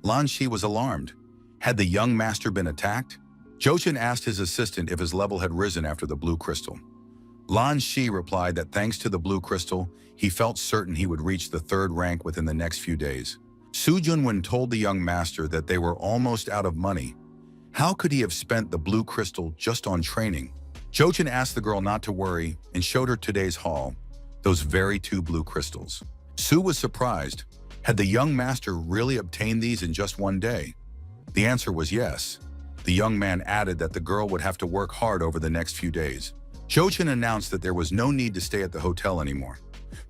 Lan Shi was alarmed. Had the young master been attacked? Jochin asked his assistant if his level had risen after the blue crystal. Lan Shi replied that thanks to the blue crystal, he felt certain he would reach the 3rd rank within the next few days. Su Junwen told the young master that they were almost out of money. How could he have spent the blue crystal just on training? Jochin asked the girl not to worry and showed her today's haul, those very 2 blue crystals. Su was surprised. Had the young master really obtained these in just one day? The answer was yes. The young man added that the girl would have to work hard over the next few days. Jochin announced that there was no need to stay at the hotel anymore.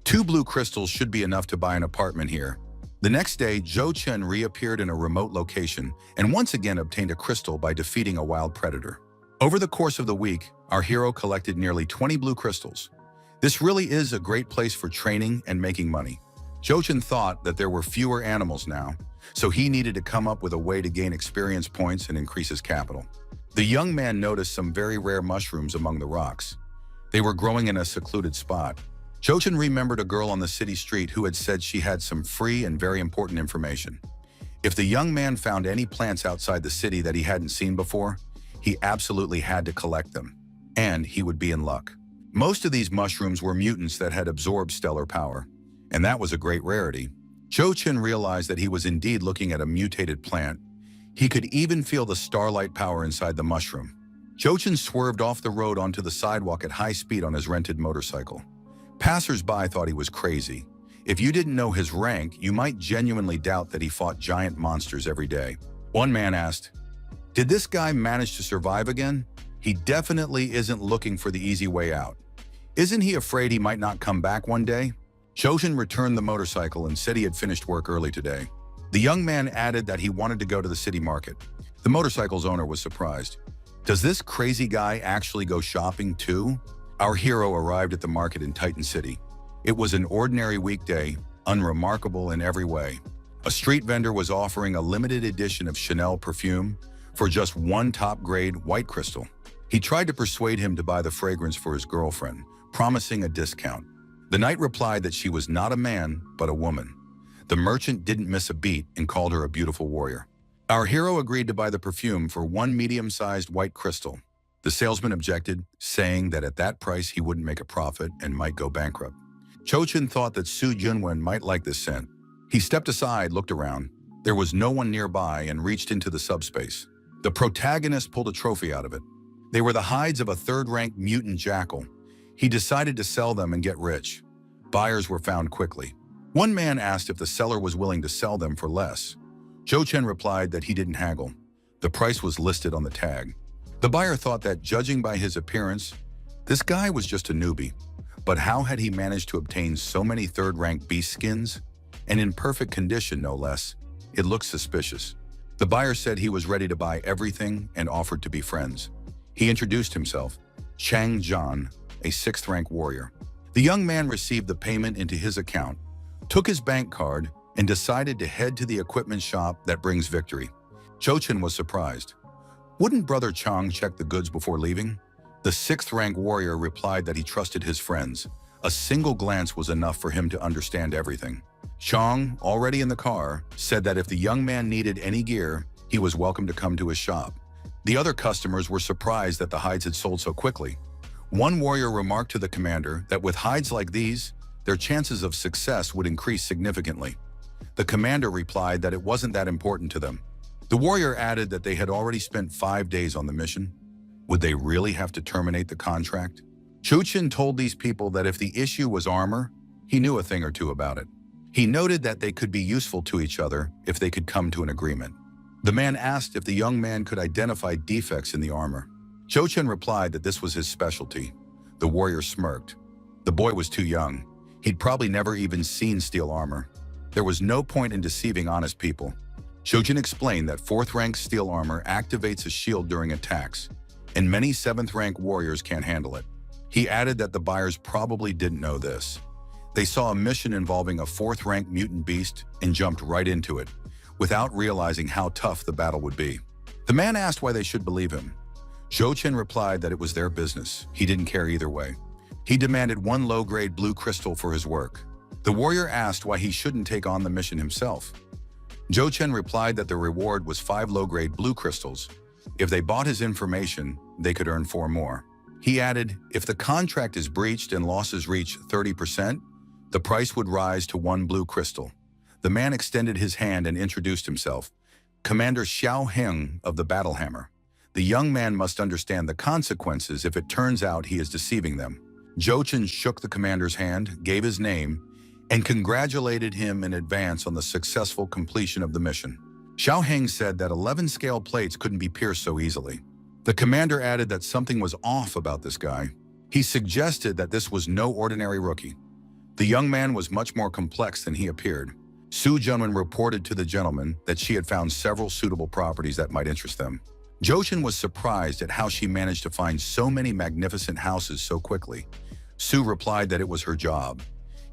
2 blue crystals should be enough to buy an apartment here. The next day, Jochin reappeared in a remote location and once again obtained a crystal by defeating a wild predator. Over the course of the week, our hero collected nearly 20 blue crystals. This really is a great place for training and making money. Jochin thought that there were fewer animals now, so he needed to come up with a way to gain experience points and increase his capital. The young man noticed some very rare mushrooms among the rocks. They were growing in a secluded spot. Jochin remembered a girl on the city street who had said she had some free and very important information. If the young man found any plants outside the city that he hadn't seen before, he absolutely had to collect them, and he would be in luck. Most of these mushrooms were mutants that had absorbed stellar power, and that was a great rarity. Jochin realized that he was indeed looking at a mutated plant. He could even feel the starlight power inside the mushroom. Jochin swerved off the road onto the sidewalk at high speed on his rented motorcycle. Passers-by thought he was crazy. If you didn't know his rank, you might genuinely doubt that he fought giant monsters every day. One man asked, "Did this guy manage to survive again? He definitely isn't looking for the easy way out. Isn't he afraid he might not come back one day?" Jochin returned the motorcycle and said he had finished work early today. The young man added that he wanted to go to the city market. The motorcycle's owner was surprised. Does this crazy guy actually go shopping too? Our hero arrived at the market in Titan City. It was an ordinary weekday, unremarkable in every way. A street vendor was offering a limited edition of Chanel perfume for just 1 top-grade white crystal. He tried to persuade him to buy the fragrance for his girlfriend, promising a discount. The knight replied that she was not a man, but a woman. The merchant didn't miss a beat and called her a beautiful warrior. Our hero agreed to buy the perfume for 1 medium-sized white crystal. The salesman objected, saying that at that price he wouldn't make a profit and might go bankrupt. Jochin thought that Su Junwen might like this scent. He stepped aside, looked around. There was no one nearby and reached into the subspace. The protagonist pulled a trophy out of it. They were the hides of a 3rd-ranked mutant jackal. He decided to sell them and get rich. Buyers were found quickly. One man asked if the seller was willing to sell them for less. Jochin replied that he didn't haggle. The price was listed on the tag. The buyer thought that, judging by his appearance, this guy was just a newbie. But how had he managed to obtain so many 3rd-ranked beast skins? And in perfect condition, no less. It looked suspicious. The buyer said he was ready to buy everything and offered to be friends. He introduced himself, Chang Zhan, a 6th-rank warrior. The young man received the payment into his account, took his bank card, and decided to head to the equipment shop that brings victory. Jochin was surprised. Wouldn't Brother Chang check the goods before leaving? The 6th-rank warrior replied that he trusted his friends. A single glance was enough for him to understand everything. Chong, already in the car, said that if the young man needed any gear, he was welcome to come to his shop. The other customers were surprised that the hides had sold so quickly. One warrior remarked to the commander that with hides like these, their chances of success would increase significantly. The commander replied that it wasn't that important to them. The warrior added that they had already spent 5 days on the mission. Would they really have to terminate the contract? Chuchin told these people that if the issue was armor, he knew a thing or two about it. He noted that they could be useful to each other if they could come to an agreement. The man asked if the young man could identify defects in the armor. Chuchin replied that this was his specialty. The warrior smirked. The boy was too young. He'd probably never even seen steel armor. There was no point in deceiving honest people. Chuchin explained that 4th rank steel armor activates a shield during attacks, and many 7th rank warriors can't handle it. He added that the buyers probably didn't know this. They saw a mission involving a 4th rank mutant beast and jumped right into it, without realizing how tough the battle would be. The man asked why they should believe him. Chuchin replied that it was their business. He didn't care either way. He demanded 1 low-grade blue crystal for his work. The warrior asked why he shouldn't take on the mission himself. Chuchin replied that the reward was 5 low-grade blue crystals. If they bought his information, they could earn 4 more. He added, if the contract is breached and losses reach 30%, the price would rise to 1 blue crystal. The man extended his hand and introduced himself. Commander Xiao Heng of the Battle Hammer. The young man must understand the consequences if it turns out he is deceiving them. Chuchin shook the commander's hand, gave his name, and congratulated him in advance on the successful completion of the mission. Xiao Heng said that 11 scale plates couldn't be pierced so easily. The commander added that something was off about this guy. He suggested that this was no ordinary rookie. The young man was much more complex than he appeared. Su Junwen reported to the gentleman that she had found several suitable properties that might interest them. Chuchin was surprised at how she managed to find so many magnificent houses so quickly. Su replied that it was her job.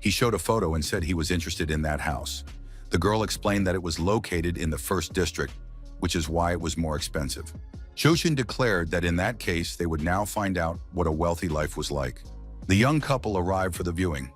He showed a photo and said he was interested in that house. The girl explained that it was located in the 1st district, which is why it was more expensive. Chuchin declared that in that case, they would now find out what a wealthy life was like. The young couple arrived for the viewing.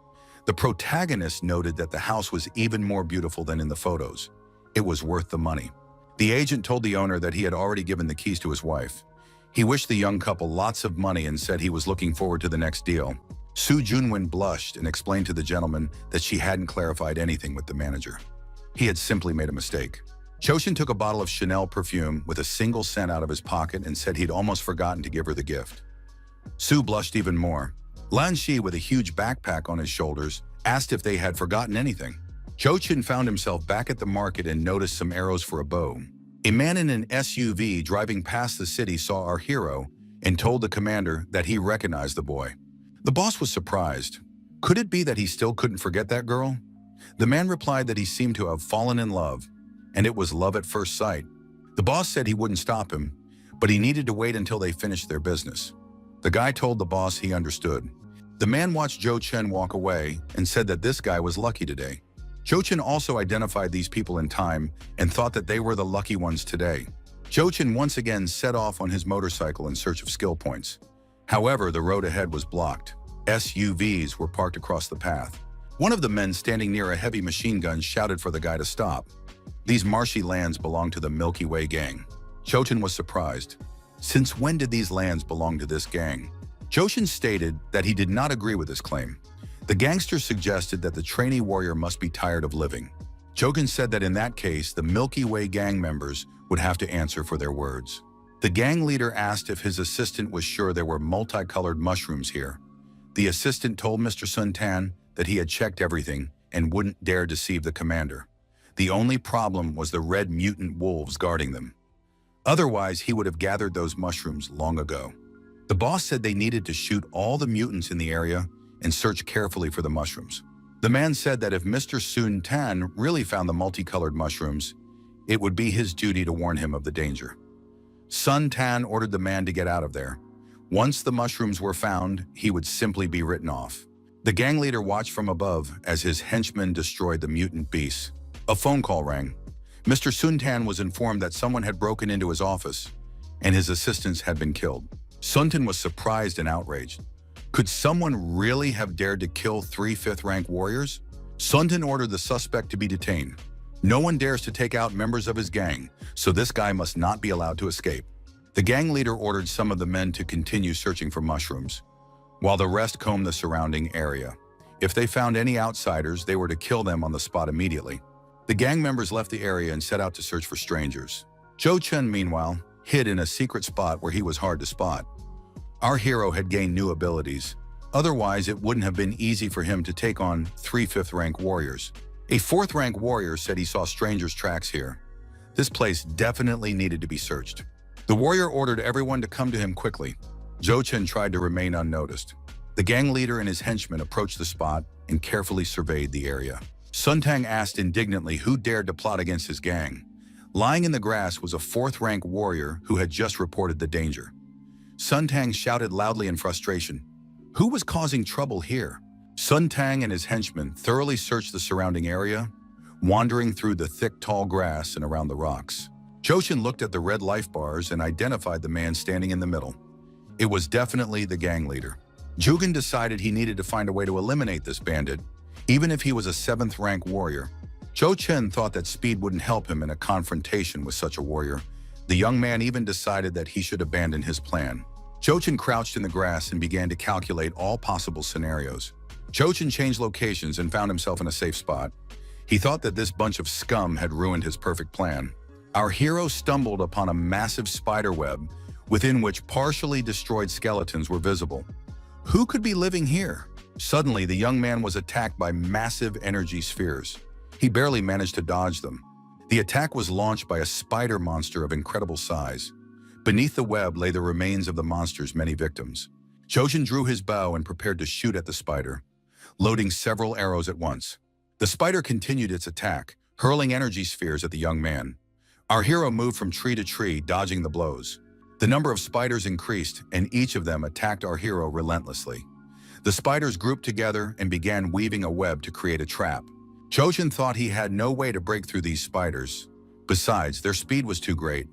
The protagonist noted that the house was even more beautiful than in the photos. It was worth the money. The agent told the owner that he had already given the keys to his wife. He wished the young couple lots of money and said he was looking forward to the next deal. Su Junwen blushed and explained to the gentleman that she hadn't clarified anything with the manager. He had simply made a mistake. Chuchin took a bottle of Chanel perfume with a single cent out of his pocket and said he'd almost forgotten to give her the gift. Su blushed even more. Lan Shi, with a huge backpack on his shoulders, asked if they had forgotten anything. Chuchin found himself back at the market and noticed some arrows for a bow. A man in an SUV driving past the city saw our hero and told the commander that he recognized the boy. The boss was surprised. Could it be that he still couldn't forget that girl? The man replied that he seemed to have fallen in love, and it was love at first sight. The boss said he wouldn't stop him, but he needed to wait until they finished their business. The guy told the boss he understood. The man watched Chuchin walk away and said that this guy was lucky today. Chuchin also identified these people in time and thought that they were the lucky ones today. Chuchin once again set off on his motorcycle in search of skill points. However, the road ahead was blocked. SUVs were parked across the path. One of the men standing near a heavy machine gun shouted for the guy to stop. These marshy lands belong to the Milky Way gang. Chuchin was surprised. Since when did these lands belong to this gang? Chuchin stated that he did not agree with this claim. The gangster suggested that the trainee warrior must be tired of living. Chuchin said that in that case, the Milky Way gang members would have to answer for their words. The gang leader asked if his assistant was sure there were multicolored mushrooms here. The assistant told Mr. Sun Tan that he had checked everything and wouldn't dare deceive the commander. The only problem was the red mutant wolves guarding them. Otherwise, he would have gathered those mushrooms long ago. The boss said they needed to shoot all the mutants in the area and search carefully for the mushrooms. The man said that if Mr. Sun Tan really found the multicolored mushrooms, it would be his duty to warn him of the danger. Sun Tan ordered the man to get out of there. Once the mushrooms were found, he would simply be written off. The gang leader watched from above as his henchmen destroyed the mutant beasts. A phone call rang. Mr. Sun Tan was informed that someone had broken into his office, and his assistants had been killed. Sun Tan was surprised and outraged. Could someone really have dared to kill 3 5th-rank warriors? Sun Tan ordered the suspect to be detained. No one dares to take out members of his gang, so this guy must not be allowed to escape. The gang leader ordered some of the men to continue searching for mushrooms, while the rest combed the surrounding area. If they found any outsiders, they were to kill them on the spot immediately. The gang members left the area and set out to search for strangers. Zhou Chen, meanwhile, hid in a secret spot where he was hard to spot. Our hero had gained new abilities. Otherwise, it wouldn't have been easy for him to take on 3 5th-rank warriors. A 4th-rank warrior said he saw strangers' tracks here. This place definitely needed to be searched. The warrior ordered everyone to come to him quickly. Zhou Chen tried to remain unnoticed. The gang leader and his henchmen approached the spot and carefully surveyed the area. Sun Tang asked indignantly who dared to plot against his gang. Lying in the grass was a 4th-rank warrior who had just reported the danger. Sun Tang shouted loudly in frustration, "Who was causing trouble here?" Sun Tang and his henchmen thoroughly searched the surrounding area, wandering through the thick, tall grass and around the rocks. Zhou Chen looked at the red life bars and identified the man standing in the middle. It was definitely the gang leader. Jugan decided he needed to find a way to eliminate this bandit, even if he was a 7th-rank warrior. Zhou Chen thought that speed wouldn't help him in a confrontation with such a warrior. The young man even decided that he should abandon his plan. Zhou Chen crouched in the grass and began to calculate all possible scenarios. Zhou Chen changed locations and found himself in a safe spot. He thought that this bunch of scum had ruined his perfect plan. Our hero stumbled upon a massive spider web within which partially destroyed skeletons were visible. Who could be living here? Suddenly, the young man was attacked by massive energy spheres. He barely managed to dodge them. The attack was launched by a spider monster of incredible size. Beneath the web lay the remains of the monster's many victims. Zhou Chen drew his bow and prepared to shoot at the spider, loading several arrows at once. The spider continued its attack, hurling energy spheres at the young man. Our hero moved from tree to tree, dodging the blows. The number of spiders increased, and each of them attacked our hero relentlessly. The spiders grouped together and began weaving a web to create a trap. Zhou Chen thought he had no way to break through these spiders. Besides, their speed was too great.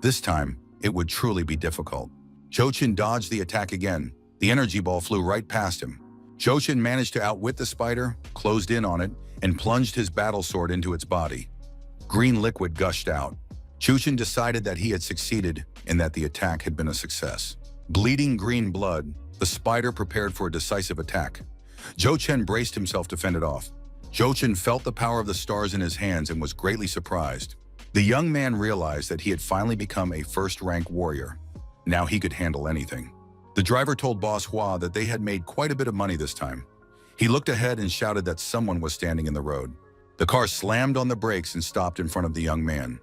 This time, it would truly be difficult. Zhou Chen dodged the attack again. The energy ball flew right past him. Zhou Chen managed to outwit the spider, closed in on it, and plunged his battle sword into its body. Green liquid gushed out. Zhou Chen decided that he had succeeded and that the attack had been a success. Bleeding green blood, the spider prepared for a decisive attack. Zhou Chen braced himself to fend it off. Zhou Chen felt the power of the stars in his hands and was greatly surprised. The young man realized that he had finally become a 1st-rank warrior. Now he could handle anything. The driver told Boss Hua that they had made quite a bit of money this time. He looked ahead and shouted that someone was standing in the road. The car slammed on the brakes and stopped in front of the young man.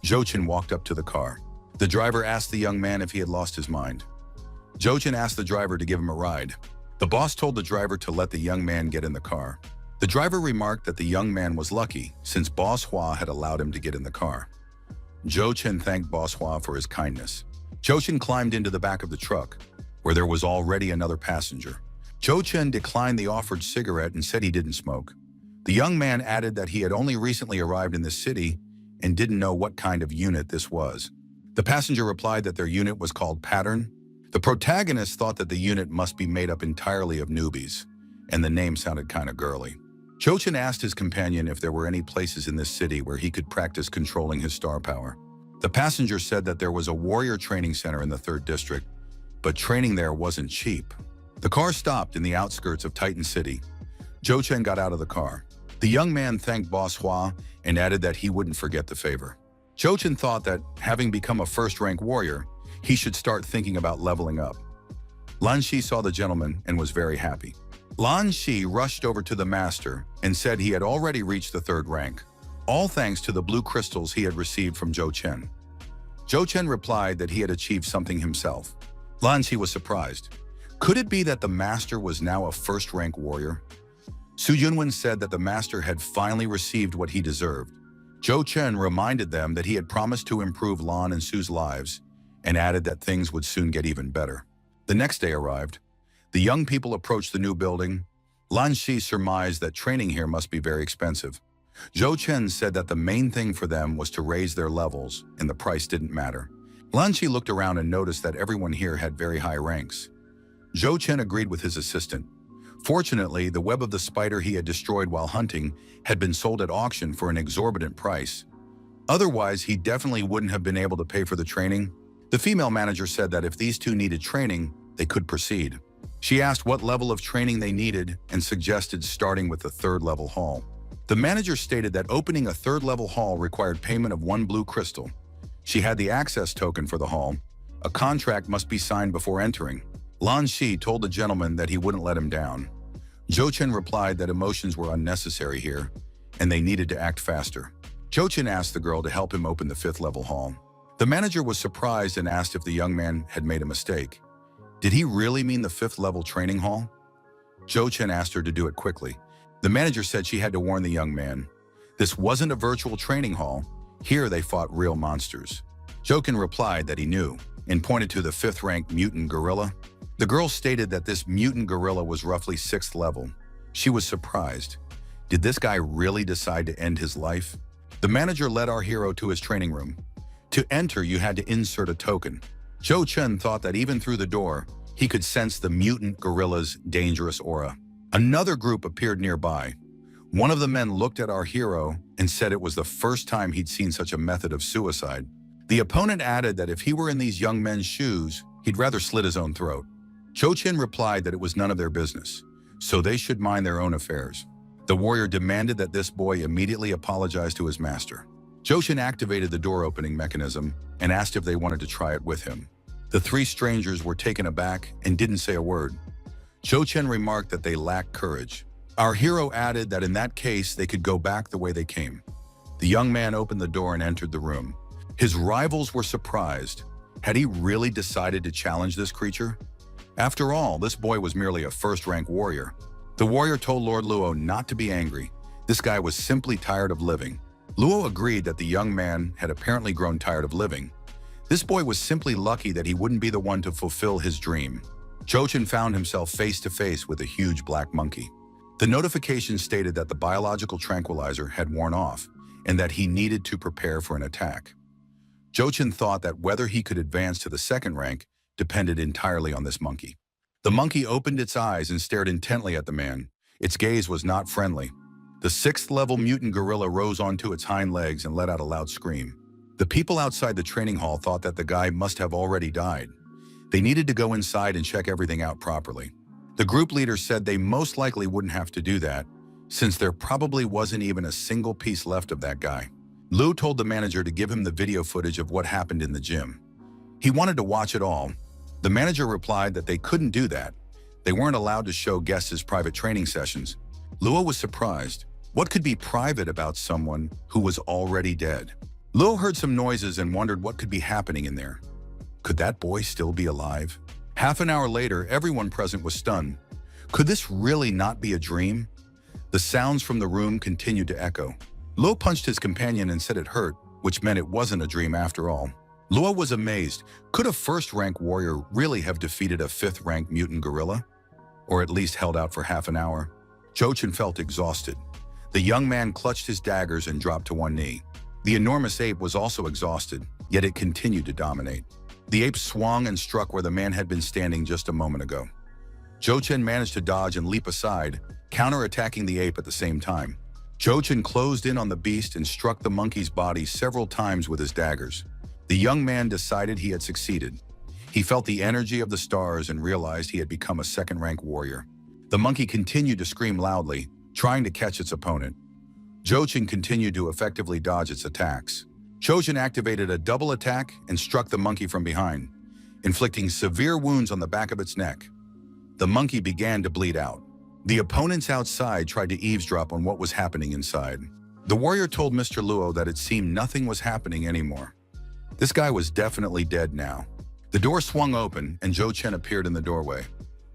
Zhou Chen walked up to the car. The driver asked the young man if he had lost his mind. Zhou Chen asked the driver to give him a ride. The boss told the driver to let the young man get in the car. The driver remarked that the young man was lucky since Boss Hua had allowed him to get in the car. Zhou Chen thanked Boss Hua for his kindness. Zhou Chen climbed into the back of the truck, where there was already another passenger. Zhou Chen declined the offered cigarette and said he didn't smoke. The young man added that he had only recently arrived in this city and didn't know what kind of unit this was. The passenger replied that their unit was called Pattern. The protagonist thought that the unit must be made up entirely of newbies, and the name sounded kind of girly. Zhou Chen asked his companion if there were any places in this city where he could practice controlling his star power. The passenger said that there was a warrior training center in the 3rd district, but training there wasn't cheap. The car stopped in the outskirts of Titan City. Zhou Chen got out of the car. The young man thanked Boss Hua and added that he wouldn't forget the favor. Zhou Chen thought that, having become a 1st-rank warrior, he should start thinking about leveling up. Lan Shi saw the gentleman and was very happy. Lan Shi rushed over to the master and said he had already reached the 3rd rank, all thanks to the blue crystals he had received from Zhou Chen. Zhou Chen replied that he had achieved something himself. Lan Shi was surprised. Could it be that the master was now a 1st-rank warrior? Su Yunwen said that the master had finally received what he deserved. Zhou Chen reminded them that he had promised to improve Lan and Su's lives and added that things would soon get even better. The next day arrived. The young people approached the new building. Lan Shi surmised that training here must be very expensive. Zhou Chen said that the main thing for them was to raise their levels, and the price didn't matter. Lan Shi looked around and noticed that everyone here had very high ranks. Zhou Chen agreed with his assistant. Fortunately, the web of the spider he had destroyed while hunting had been sold at auction for an exorbitant price. Otherwise, he definitely wouldn't have been able to pay for the training. The female manager said that if these two needed training, they could proceed. She asked what level of training they needed and suggested starting with the third-level hall. The manager stated that opening a third-level hall required payment of 1 blue crystal. She had the access token for the hall. A contract must be signed before entering. Lan Shi told the gentleman that he wouldn't let him down. Zhou Chen replied that emotions were unnecessary here, and they needed to act faster. Zhou Chen asked the girl to help him open the 5th-level hall. The manager was surprised and asked if the young man had made a mistake. Did he really mean the 5th-level training hall? Zhou Chen asked her to do it quickly. The manager said she had to warn the young man. This wasn't a virtual training hall. Here they fought real monsters. Zhou Chen replied that he knew and pointed to the 5th-ranked mutant gorilla. The girl stated that this mutant gorilla was roughly 6th level. She was surprised. Did this guy really decide to end his life? The manager led our hero to his training room. To enter, you had to insert a token. Zhou Chen thought that even through the door, he could sense the mutant gorilla's dangerous aura. Another group appeared nearby. One of the men looked at our hero and said it was the first time he'd seen such a method of suicide. The opponent added that if he were in these young men's shoes, he'd rather slit his own throat. Zhou Chen replied that it was none of their business, so they should mind their own affairs. The warrior demanded that this boy immediately apologize to his master. Zhou Chen activated the door-opening mechanism and asked if they wanted to try it with him. The 3 strangers were taken aback and didn't say a word. Zhou Chen remarked that they lacked courage. Our hero added that in that case, they could go back the way they came. The young man opened the door and entered the room. His rivals were surprised. Had he really decided to challenge this creature? After all, this boy was merely a 1st-rank warrior. The warrior told Lord Luo not to be angry. This guy was simply tired of living. Luo agreed that the young man had apparently grown tired of living. This boy was simply lucky that he wouldn't be the one to fulfill his dream. Zhou Chen found himself face-to-face with a huge black monkey. The notification stated that the biological tranquilizer had worn off and that he needed to prepare for an attack. Zhou Chen thought that whether he could advance to the 2nd rank depended entirely on this monkey. The monkey opened its eyes and stared intently at the man. Its gaze was not friendly. The 6th-level mutant gorilla rose onto its hind legs and let out a loud scream. The people outside the training hall thought that the guy must have already died. They needed to go inside and check everything out properly. The group leader said they most likely wouldn't have to do that, since there probably wasn't even a single piece left of that guy. Lu told the manager to give him the video footage of what happened in the gym. He wanted to watch it all. The manager replied that they couldn't do that. They weren't allowed to show guests' private training sessions. Luo was surprised. What could be private about someone who was already dead? Luo heard some noises and wondered what could be happening in there. Could that boy still be alive? Half an hour later, everyone present was stunned. Could this really not be a dream? The sounds from the room continued to echo. Luo punched his companion and said it hurt, which meant it wasn't a dream after all. Luo was amazed. Could a 1st-rank warrior really have defeated a 5th-rank mutant gorilla? Or at least held out for half an hour? Zhou Chen felt exhausted. The young man clutched his daggers and dropped to one knee. The enormous ape was also exhausted, yet it continued to dominate. The ape swung and struck where the man had been standing just a moment ago. Zhou Chen managed to dodge and leap aside, counter-attacking the ape at the same time. Zhou Chen closed in on the beast and struck the monkey's body several times with his daggers. The young man decided he had succeeded. He felt the energy of the stars and realized he had become a 2nd-rank warrior. The monkey continued to scream loudly, trying to catch its opponent. Zhou Chen continued to effectively dodge its attacks. Zhou Chen activated a double attack and struck the monkey from behind, inflicting severe wounds on the back of its neck. The monkey began to bleed out. The opponents outside tried to eavesdrop on what was happening inside. The warrior told Mr. Luo that it seemed nothing was happening anymore. This guy was definitely dead now. The door swung open and Zhou Chen appeared in the doorway.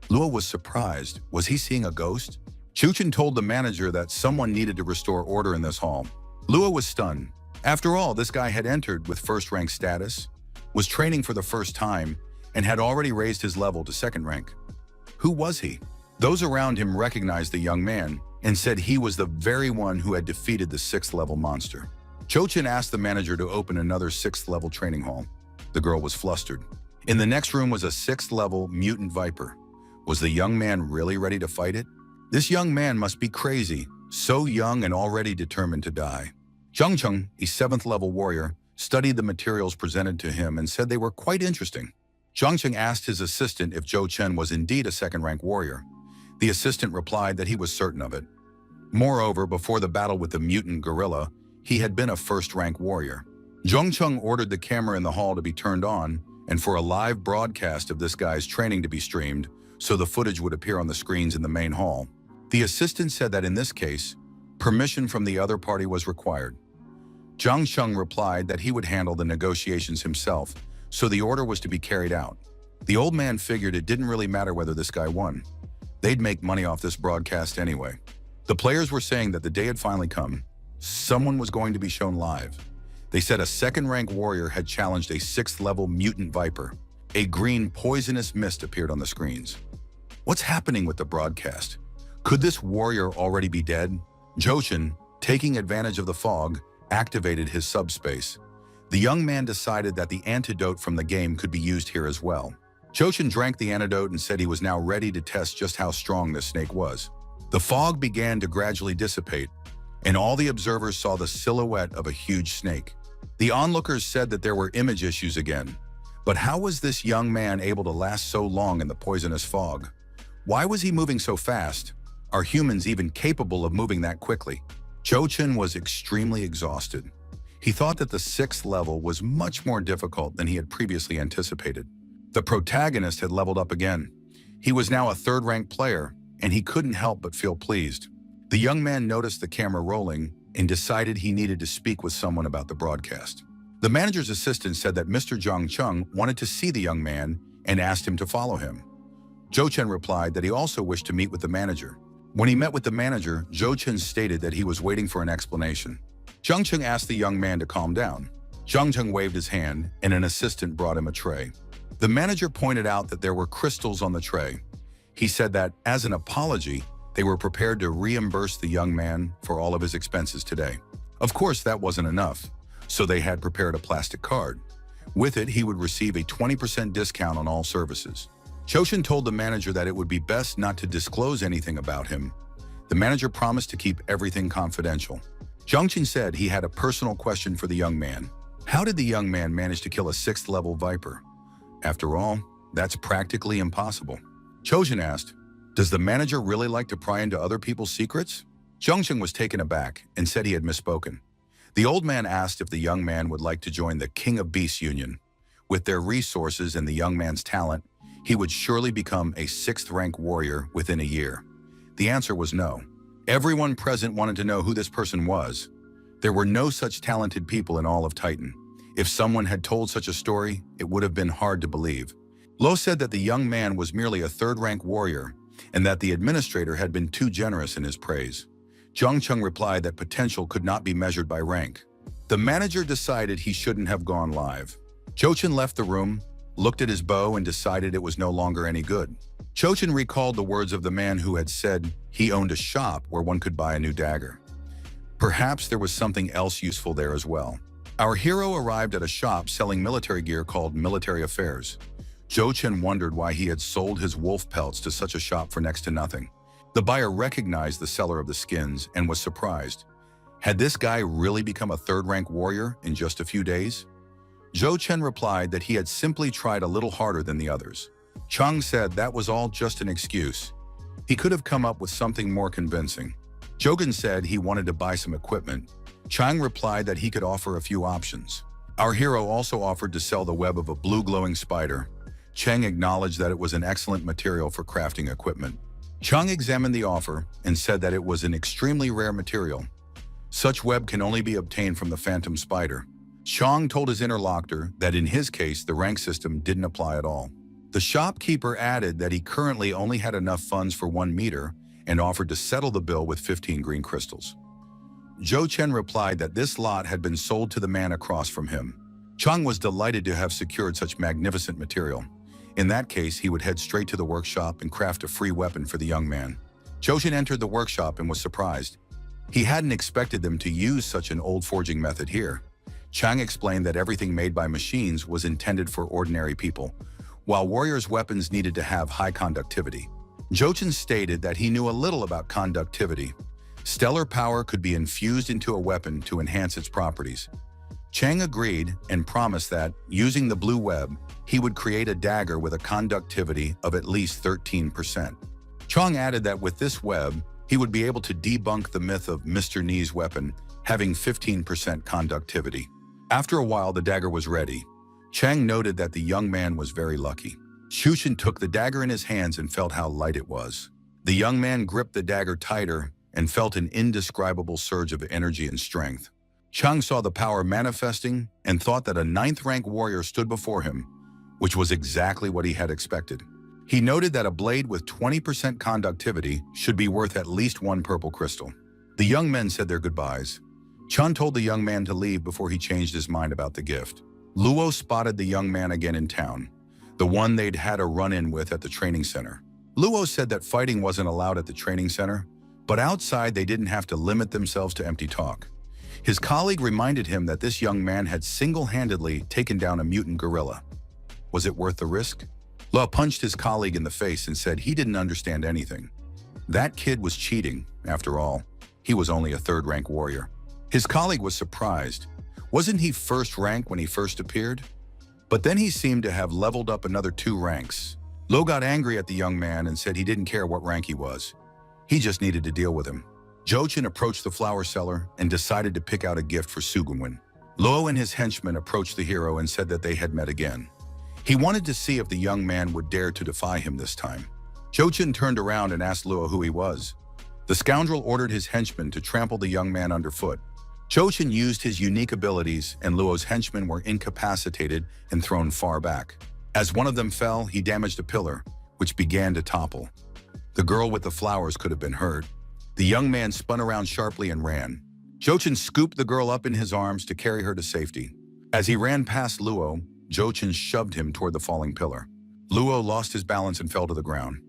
Luo was surprised. Was he seeing a ghost? Zhou Chen told the manager that someone needed to restore order in this hall. Luo was stunned. After all, this guy had entered with 1st-rank status, was training for the first time, and had already raised his level to 2nd rank. Who was he? Those around him recognized the young man and said he was the very one who had defeated the 6th-level monster. Zhou Chen asked the manager to open another 6th-level training hall. The girl was flustered. In the next room was a 6th-level mutant viper. Was the young man really ready to fight it? This young man must be crazy, so young and already determined to die. Zhang Cheng, a 7th level warrior, studied the materials presented to him and said they were quite interesting. Zhang Cheng asked his assistant if Zhou Chen was indeed a 2nd rank warrior. The assistant replied that he was certain of it. Moreover, before the battle with the mutant gorilla, he had been a 1st rank warrior. Zhang Cheng ordered the camera in the hall to be turned on and for a live broadcast of this guy's training to be streamed so the footage would appear on the screens in the main hall. The assistant said that in this case, permission from the other party was required. Zhang Cheng replied that he would handle the negotiations himself, so the order was to be carried out. The old man figured it didn't really matter whether this guy won. They'd make money off this broadcast anyway. The players were saying that the day had finally come. Someone was going to be shown live. They said a 2nd rank warrior had challenged a 6th level mutant viper. A green poisonous mist appeared on the screens. What's happening with the broadcast? Could this warrior already be dead? Zhou Chen, taking advantage of the fog, activated his subspace. The young man decided that the antidote from the game could be used here as well. Zhou Chen drank the antidote and said he was now ready to test just how strong this snake was. The fog began to gradually dissipate, and all the observers saw the silhouette of a huge snake. The onlookers said that there were image issues again. But how was this young man able to last so long in the poisonous fog? Why was he moving so fast? Are humans even capable of moving that quickly? Zhou Chen was extremely exhausted. He thought that the 6th level was much more difficult than he had previously anticipated. The protagonist had leveled up again. He was now a 3rd rank player, and he couldn't help but feel pleased. The young man noticed the camera rolling and decided he needed to speak with someone about the broadcast. The manager's assistant said that Mr. Zhang Cheng wanted to see the young man and asked him to follow him. Zhou Chen replied that he also wished to meet with the manager. When he met with the manager, Zhou Chen stated that he was waiting for an explanation. Zhang Cheng asked the young man to calm down. Zhang Cheng waved his hand, and an assistant brought him a tray. The manager pointed out that there were crystals on the tray. He said that, as an apology, they were prepared to reimburse the young man for all of his expenses today. Of course, that wasn't enough, so they had prepared a plastic card. With it, he would receive a 20% discount on all services. Zhou Chen told the manager that it would be best not to disclose anything about him. The manager promised to keep everything confidential. Zhang Chen said he had a personal question for the young man. How did the young man manage to kill a 6th level viper? After all, that's practically impossible. Zhou Chen asked, does the manager really like to pry into other people's secrets? Zhang Chen was taken aback and said he had misspoken. The old man asked if the young man would like to join the King of Beasts Union. With their resources and the young man's talent, he would surely become a 6th rank warrior within a year. The answer was no. Everyone present wanted to know who this person was. There were no such talented people in all of Titan. If someone had told such a story, it would have been hard to believe. Lo said that the young man was merely a 3rd rank warrior and that the administrator had been too generous in his praise. Zhang Cheng replied that potential could not be measured by rank. The manager decided he shouldn't have gone live. Zhou Chen left the room, looked at his bow and decided it was no longer any good. Zhou Chen recalled the words of the man who had said he owned a shop where one could buy a new dagger. Perhaps there was something else useful there as well. Our hero arrived at a shop selling military gear called Military Affairs. Zhou Chen wondered why he had sold his wolf pelts to such a shop for next to nothing. The buyer recognized the seller of the skins and was surprised. Had this guy really become a 3rd rank warrior in just a few days? Zhou Chen replied that he had simply tried a little harder than the others. Chang said that was all just an excuse. He could have come up with something more convincing. Jogan said he wanted to buy some equipment. Chang replied that he could offer a few options. Our hero also offered to sell the web of a blue glowing spider. Chang acknowledged that it was an excellent material for crafting equipment. Chang examined the offer and said that it was an extremely rare material. Such web can only be obtained from the phantom spider. Chang told his interlocutor that in his case, the rank system didn't apply at all. The shopkeeper added that he currently only had enough funds for 1 meter and offered to settle the bill with 15 green crystals. Zhou Chen replied that this lot had been sold to the man across from him. Chang was delighted to have secured such magnificent material. In that case, he would head straight to the workshop and craft a free weapon for the young man. Zhou Chen entered the workshop and was surprised. He hadn't expected them to use such an old forging method here. Chang explained that everything made by machines was intended for ordinary people, while warriors' weapons needed to have high conductivity. Jochin stated that he knew a little about conductivity. Stellar power could be infused into a weapon to enhance its properties. Chang agreed and promised that, using the blue web, he would create a dagger with a conductivity of at least 13%. Chang added that with this web, he would be able to debunk the myth of Mr. Knee's weapon having 15% conductivity. After a while, the dagger was ready. Chang noted that the young man was very lucky. Jushin took the dagger in his hands and felt how light it was. The young man gripped the dagger tighter and felt an indescribable surge of energy and strength. Chang saw the power manifesting and thought that a 9th-rank warrior stood before him, which was exactly what he had expected. He noted that a blade with 20% conductivity should be worth at least 1 purple crystal. The young men said their goodbyes. Chun told the young man to leave before he changed his mind about the gift. Luo spotted the young man again in town, the one they'd had a run-in with at the training center. Luo said that fighting wasn't allowed at the training center, but outside they didn't have to limit themselves to empty talk. His colleague reminded him that this young man had single-handedly taken down a mutant gorilla. Was it worth the risk? Luo punched his colleague in the face and said he didn't understand anything. That kid was cheating, after all. He was only a 3rd-rank warrior. His colleague was surprised. Wasn't he 1st rank when he first appeared? But then he seemed to have leveled up another 2 ranks. Luo got angry at the young man and said he didn't care what rank he was. He just needed to deal with him. Jochin approached the flower seller and decided to pick out a gift for Sugawon. Luo and his henchmen approached the hero and said that they had met again. He wanted to see if the young man would dare to defy him this time. Jochin turned around and asked Luo who he was. The scoundrel ordered his henchmen to trample the young man underfoot. Jochin used his unique abilities, and Luo's henchmen were incapacitated and thrown far back. As one of them fell, he damaged a pillar, which began to topple. The girl with the flowers could have been hurt. The young man spun around sharply and ran. Jochin scooped the girl up in his arms to carry her to safety. As he ran past Luo, Jochin shoved him toward the falling pillar. Luo lost his balance and fell to the ground.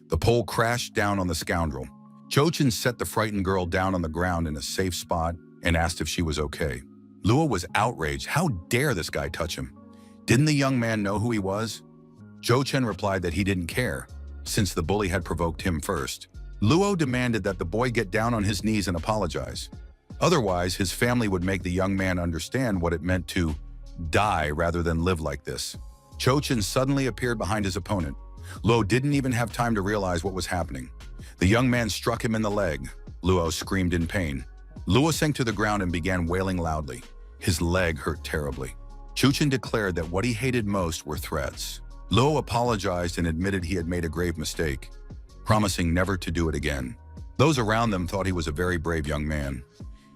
The pole crashed down on the scoundrel. Jochin set the frightened girl down on the ground in a safe spot and asked if she was okay. Luo was outraged. How dare this guy touch him? Didn't the young man know who he was? Jochin replied that he didn't care, since the bully had provoked him first. Luo demanded that the boy get down on his knees and apologize. Otherwise, his family would make the young man understand what it meant to die rather than live like this. Jochin suddenly appeared behind his opponent. Luo didn't even have time to realize what was happening. The young man struck him in the leg. Luo screamed in pain. Luo sank to the ground and began wailing loudly. His leg hurt terribly. Jochin declared that what he hated most were threats. Luo apologized and admitted he had made a grave mistake, promising never to do it again. Those around them thought he was a very brave young man.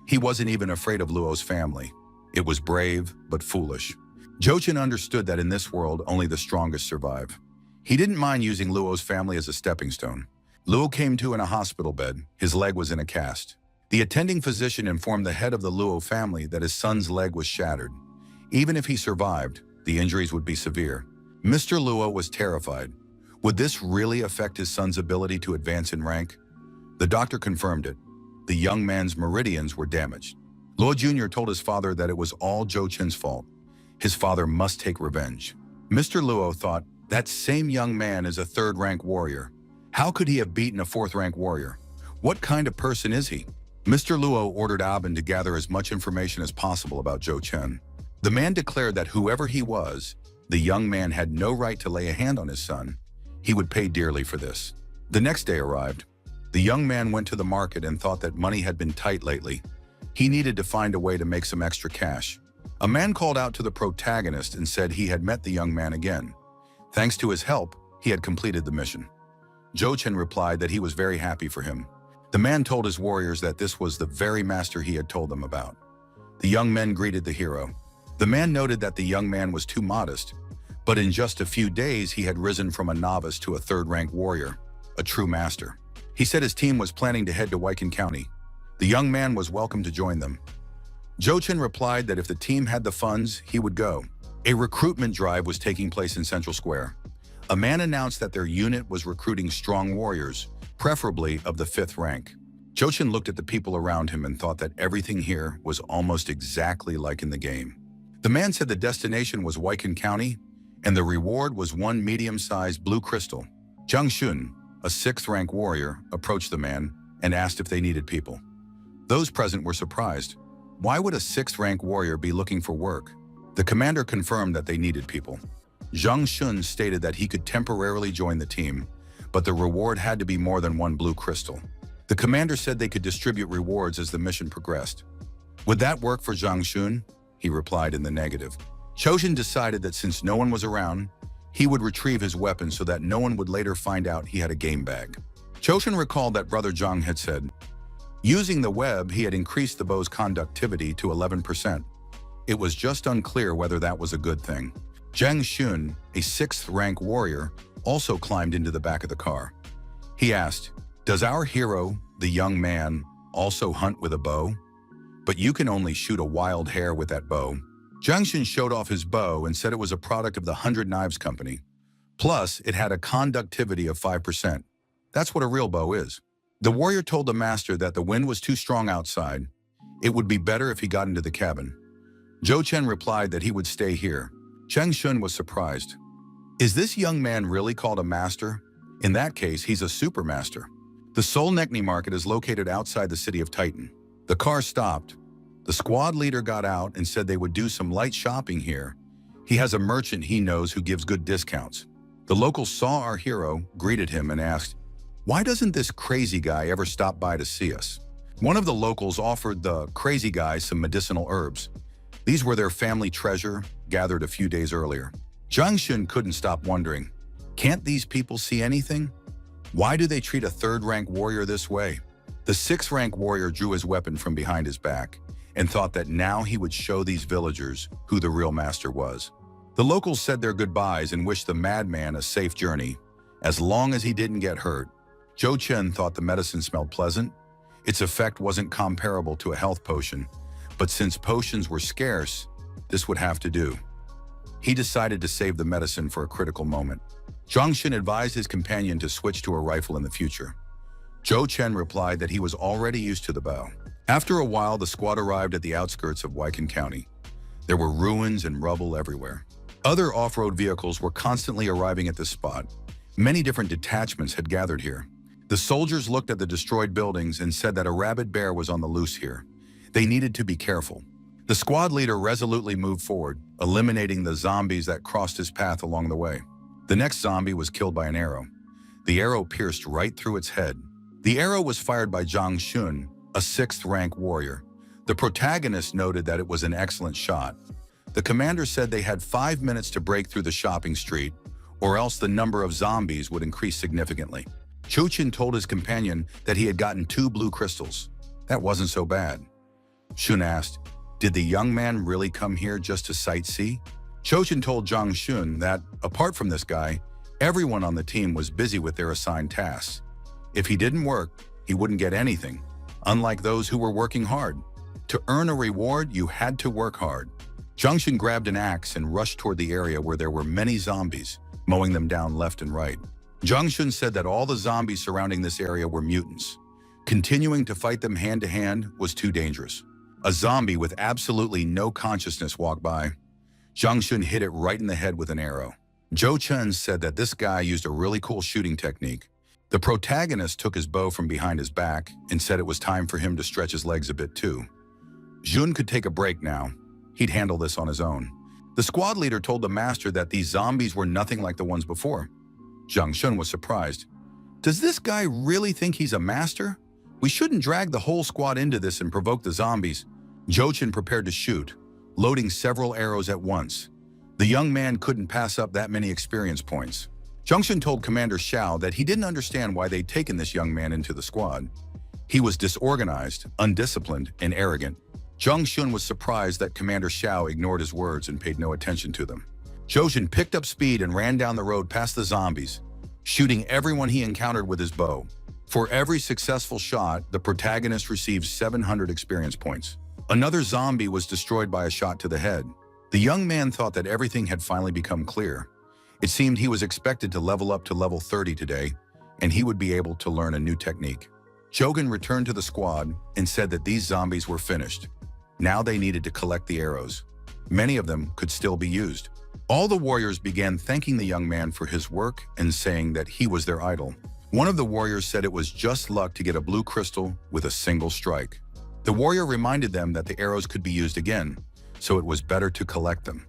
He wasn't even afraid of Luo's family. It was brave, but foolish. Jochin understood that in this world, only the strongest survive. He didn't mind using Luo's family as a stepping stone. Luo came to in a hospital bed. His leg was in a cast. The attending physician informed the head of the Luo family that his son's leg was shattered. Even if he survived, the injuries would be severe. Mr. Luo was terrified. Would this really affect his son's ability to advance in rank? The doctor confirmed it. The young man's meridians were damaged. Luo Jr. told his father that it was all Jochin's fault. His father must take revenge. Mr. Luo thought, that same young man is a 3rd-rank warrior. How could he have beaten a 4th-rank warrior? What kind of person is he? Mr. Luo ordered Abin to gather as much information as possible about Jochin. The man declared that whoever he was, the young man had no right to lay a hand on his son. He would pay dearly for this. The next day arrived. The young man went to the market and thought that money had been tight lately. He needed to find a way to make some extra cash. A man called out to the protagonist and said he had met the young man again. Thanks to his help, he had completed the mission. Jochin replied that he was very happy for him. The man told his warriors that this was the very master he had told them about. The young men greeted the hero. The man noted that the young man was too modest, but in just a few days he had risen from a novice to a 3rd-rank warrior, a true master. He said his team was planning to head to Waikan County. The young man was welcome to join them. Jochin replied that if the team had the funds, he would go. A recruitment drive was taking place in Central Square. A man announced that their unit was recruiting strong warriors, preferably of the 5th rank. Jochin looked at the people around him and thought that everything here was almost exactly like in the game. The man said the destination was Waikan County, and the reward was 1 medium-sized blue crystal. Jiang Shun, a 6th-rank warrior, approached the man and asked if they needed people. Those present were surprised. Why would a 6th-rank warrior be looking for work? The commander confirmed that they needed people. Zhang Xun stated that he could temporarily join the team, but the reward had to be more than 1 blue crystal. The commander said they could distribute rewards as the mission progressed. Would that work for Zhang Xun? He replied in the negative. Choshin decided that since no one was around, he would retrieve his weapon so that no one would later find out he had a game bag. Choshin recalled that Brother Zhang had said, using the web, he had increased the bow's conductivity to 11%. It was just unclear whether that was a good thing. Zhang Xun, a 6th-rank warrior, also climbed into the back of the car. He asked, does our hero, the young man, also hunt with a bow? But you can only shoot a wild hare with that bow. Zhang Xun showed off his bow and said it was a product of the 100 Knives Company. Plus, it had a conductivity of 5%. That's what a real bow is. The warrior told the master that the wind was too strong outside. It would be better if he got into the cabin. Zhou Chen replied that he would stay here. Zhang Xun was surprised. Is this young man really called a master? In that case, he's a super master. The Seoul Nekni market is located outside the city of Titan. The car stopped. The squad leader got out and said they would do some light shopping here. He has a merchant he knows who gives good discounts. The locals saw our hero, greeted him, and asked, why doesn't this crazy guy ever stop by to see us? One of the locals offered the crazy guy some medicinal herbs. These were their family treasure, gathered a few days earlier. Zhang Xun couldn't stop wondering, can't these people see anything? Why do they treat a 3rd-rank warrior this way? The 6th-rank warrior drew his weapon from behind his back and thought that now he would show these villagers who the real master was. The locals said their goodbyes and wished the madman a safe journey, as long as he didn't get hurt. Zhou Chen thought the medicine smelled pleasant. Its effect wasn't comparable to a health potion, but since potions were scarce, this would have to do. He decided to save the medicine for a critical moment. Zhang Xun advised his companion to switch to a rifle in the future. Zhou Chen replied that he was already used to the bow. After a while, the squad arrived at the outskirts of Huaiqin County. There were ruins and rubble everywhere. Other off-road vehicles were constantly arriving at this spot. Many different detachments had gathered here. The soldiers looked at the destroyed buildings and said that a rabid bear was on the loose here. They needed to be careful. The squad leader resolutely moved forward, eliminating the zombies that crossed his path along the way. The next zombie was killed by an arrow. The arrow pierced right through its head. The arrow was fired by Zhang Xun, a 6th-rank warrior. The protagonist noted that it was an excellent shot. The commander said they had 5 minutes to break through the shopping street, or else the number of zombies would increase significantly. Chochin told his companion that he had gotten 2 blue crystals. That wasn't so bad. Xun asked, did the young man really come here just to sightsee? Chochin told Zhang Xun that, apart from this guy, everyone on the team was busy with their assigned tasks. If he didn't work, he wouldn't get anything, unlike those who were working hard. To earn a reward, you had to work hard. Zhang Xun grabbed an axe and rushed toward the area where there were many zombies, mowing them down left and right. Zhang Xun said that all the zombies surrounding this area were mutants. Continuing to fight them hand-to-hand was too dangerous. A zombie with absolutely no consciousness walked by. Zhang Xun hit it right in the head with an arrow. Zhou Chen said that this guy used a really cool shooting technique. The protagonist took his bow from behind his back and said it was time for him to stretch his legs a bit too. Jun could take a break now. He'd handle this on his own. The squad leader told the master that these zombies were nothing like the ones before. Zhang Xun was surprised. Does this guy really think he's a master? We shouldn't drag the whole squad into this and provoke the zombies. Zhou Chen prepared to shoot, loading several arrows at once. The young man couldn't pass up that many experience points. Zhang Xun told Commander Xiao that he didn't understand why they'd taken this young man into the squad. He was disorganized, undisciplined, and arrogant. Zhang Xun was surprised that Commander Xiao ignored his words and paid no attention to them. Zhou Chen picked up speed and ran down the road past the zombies, shooting everyone he encountered with his bow. For every successful shot, the protagonist received 700 experience points. Another zombie was destroyed by a shot to the head. The young man thought that everything had finally become clear. It seemed he was expected to level up to level 30 today, and he would be able to learn a new technique. Jogan returned to the squad and said that these zombies were finished. Now they needed to collect the arrows. Many of them could still be used. All the warriors began thanking the young man for his work and saying that he was their idol. One of the warriors said it was just luck to get a blue crystal with a single strike. The warrior reminded them that the arrows could be used again, so it was better to collect them.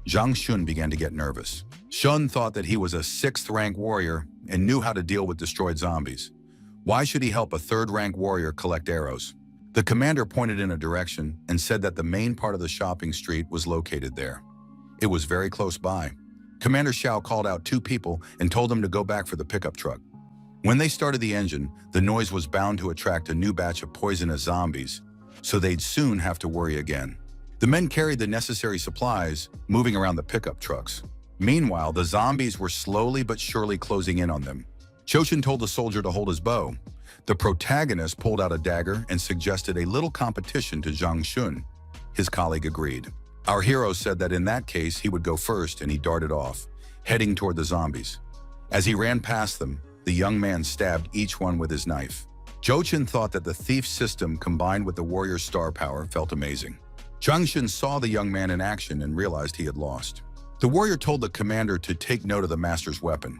Zhang Xun began to get nervous. Shun thought that he was a 6th-rank warrior and knew how to deal with destroyed zombies. Why should he help a 3rd-rank warrior collect arrows? The commander pointed in a direction and said that the main part of the shopping street was located there. It was very close by. Commander Xiao called out 2 people and told them to go back for the pickup truck. When they started the engine, the noise was bound to attract a new batch of poisonous zombies, so they'd soon have to worry again. The men carried the necessary supplies, moving around the pickup trucks. Meanwhile, the zombies were slowly but surely closing in on them. Choshin told the soldier to hold his bow. The protagonist pulled out a dagger and suggested a little competition to Zhang Xun. His colleague agreed. Our hero said that in that case he would go first, and he darted off, heading toward the zombies. As he ran past them, the young man stabbed each one with his knife. Jochin thought that the thief's system combined with the warrior's star power felt amazing. Zhang Xun saw the young man in action and realized he had lost. The warrior told the commander to take note of the master's weapon.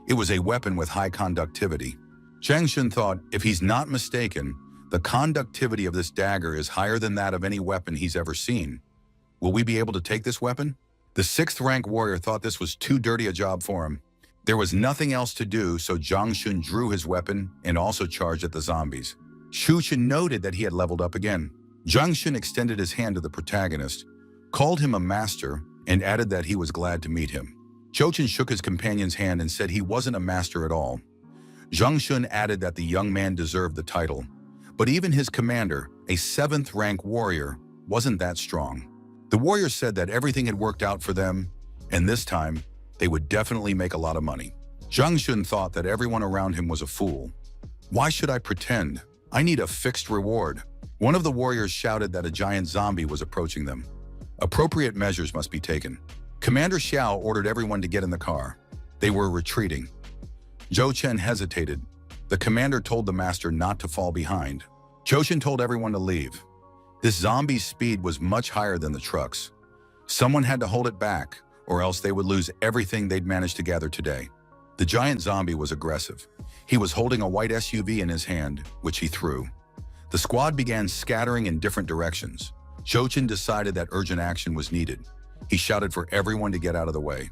It was a weapon with high conductivity. Zhang Xun thought, if he's not mistaken, the conductivity of this dagger is higher than that of any weapon he's ever seen. Will we be able to take this weapon? The 6th-rank warrior thought this was too dirty a job for him. There was nothing else to do, so Zhang Xun drew his weapon and also charged at the zombies. Xu Chen noted that he had leveled up again. Zhang Xun extended his hand to the protagonist, called him a master, and added that he was glad to meet him. Zhou Chen shook his companion's hand and said he wasn't a master at all. Zhang Xun added that the young man deserved the title, but even his commander, a 7th-rank warrior, wasn't that strong. The warrior said that everything had worked out for them, and this time, they would definitely make a lot of money. Zhang Xun thought that everyone around him was a fool. Why should I pretend? I need a fixed reward. One of the warriors shouted that a giant zombie was approaching them. Appropriate measures must be taken. Commander Xiao ordered everyone to get in the car. They were retreating. Zhou Chen hesitated. The commander told the master not to fall behind. Zhou Chen told everyone to leave. This zombie's speed was much higher than the trucks. Someone had to hold it back, or else they would lose everything they'd managed to gather today. The giant zombie was aggressive. He was holding a white SUV in his hand, which he threw. The squad began scattering in different directions. Zhou Chen decided that urgent action was needed. He shouted for everyone to get out of the way.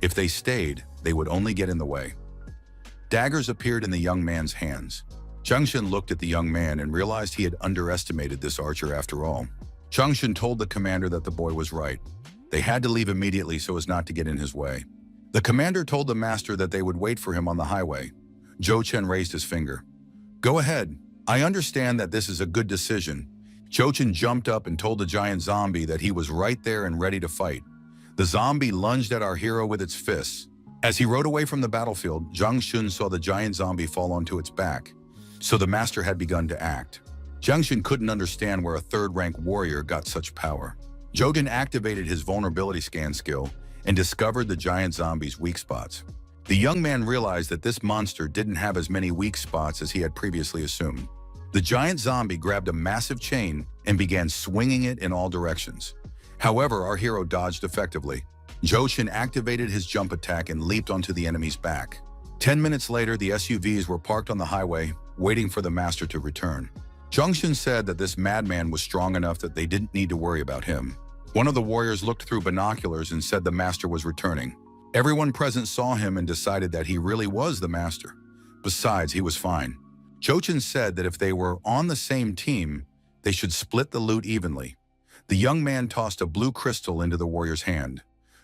If they stayed, they would only get in the way. Daggers appeared in the young man's hands. Zhang Xun looked at the young man and realized he had underestimated this archer after all. Zhang Xun told the commander that the boy was right. They had to leave immediately so as not to get in his way. The commander told the master that they would wait for him on the highway. Zhou Chen raised his finger. Go ahead. I understand that this is a good decision. Zhou Chen jumped up and told the giant zombie that he was right there and ready to fight. The zombie lunged at our hero with its fists. As he rode away from the battlefield, Zhang Xun saw the giant zombie fall onto its back. So the master had begun to act. Zhang Xun couldn't understand where a 3rd-rank warrior got such power. Zhou Chen activated his vulnerability scan skill and discovered the giant zombie's weak spots. The young man realized that this monster didn't have as many weak spots as he had previously assumed. The giant zombie grabbed a massive chain and began swinging it in all directions. However, our hero dodged effectively. Zhou Chen activated his jump attack and leaped onto the enemy's back. 10 minutes later, the SUVs were parked on the highway, waiting for the master to return. Zhang Xun said that this madman was strong enough that they didn't need to worry about him. One of the warriors looked through binoculars and said the master was returning. Everyone present saw him and decided that he really was the master. Besides, he was fine. Zhou Chen said that if they were on the same team, they should split the loot evenly. The young man tossed a blue crystal into the warrior's hand.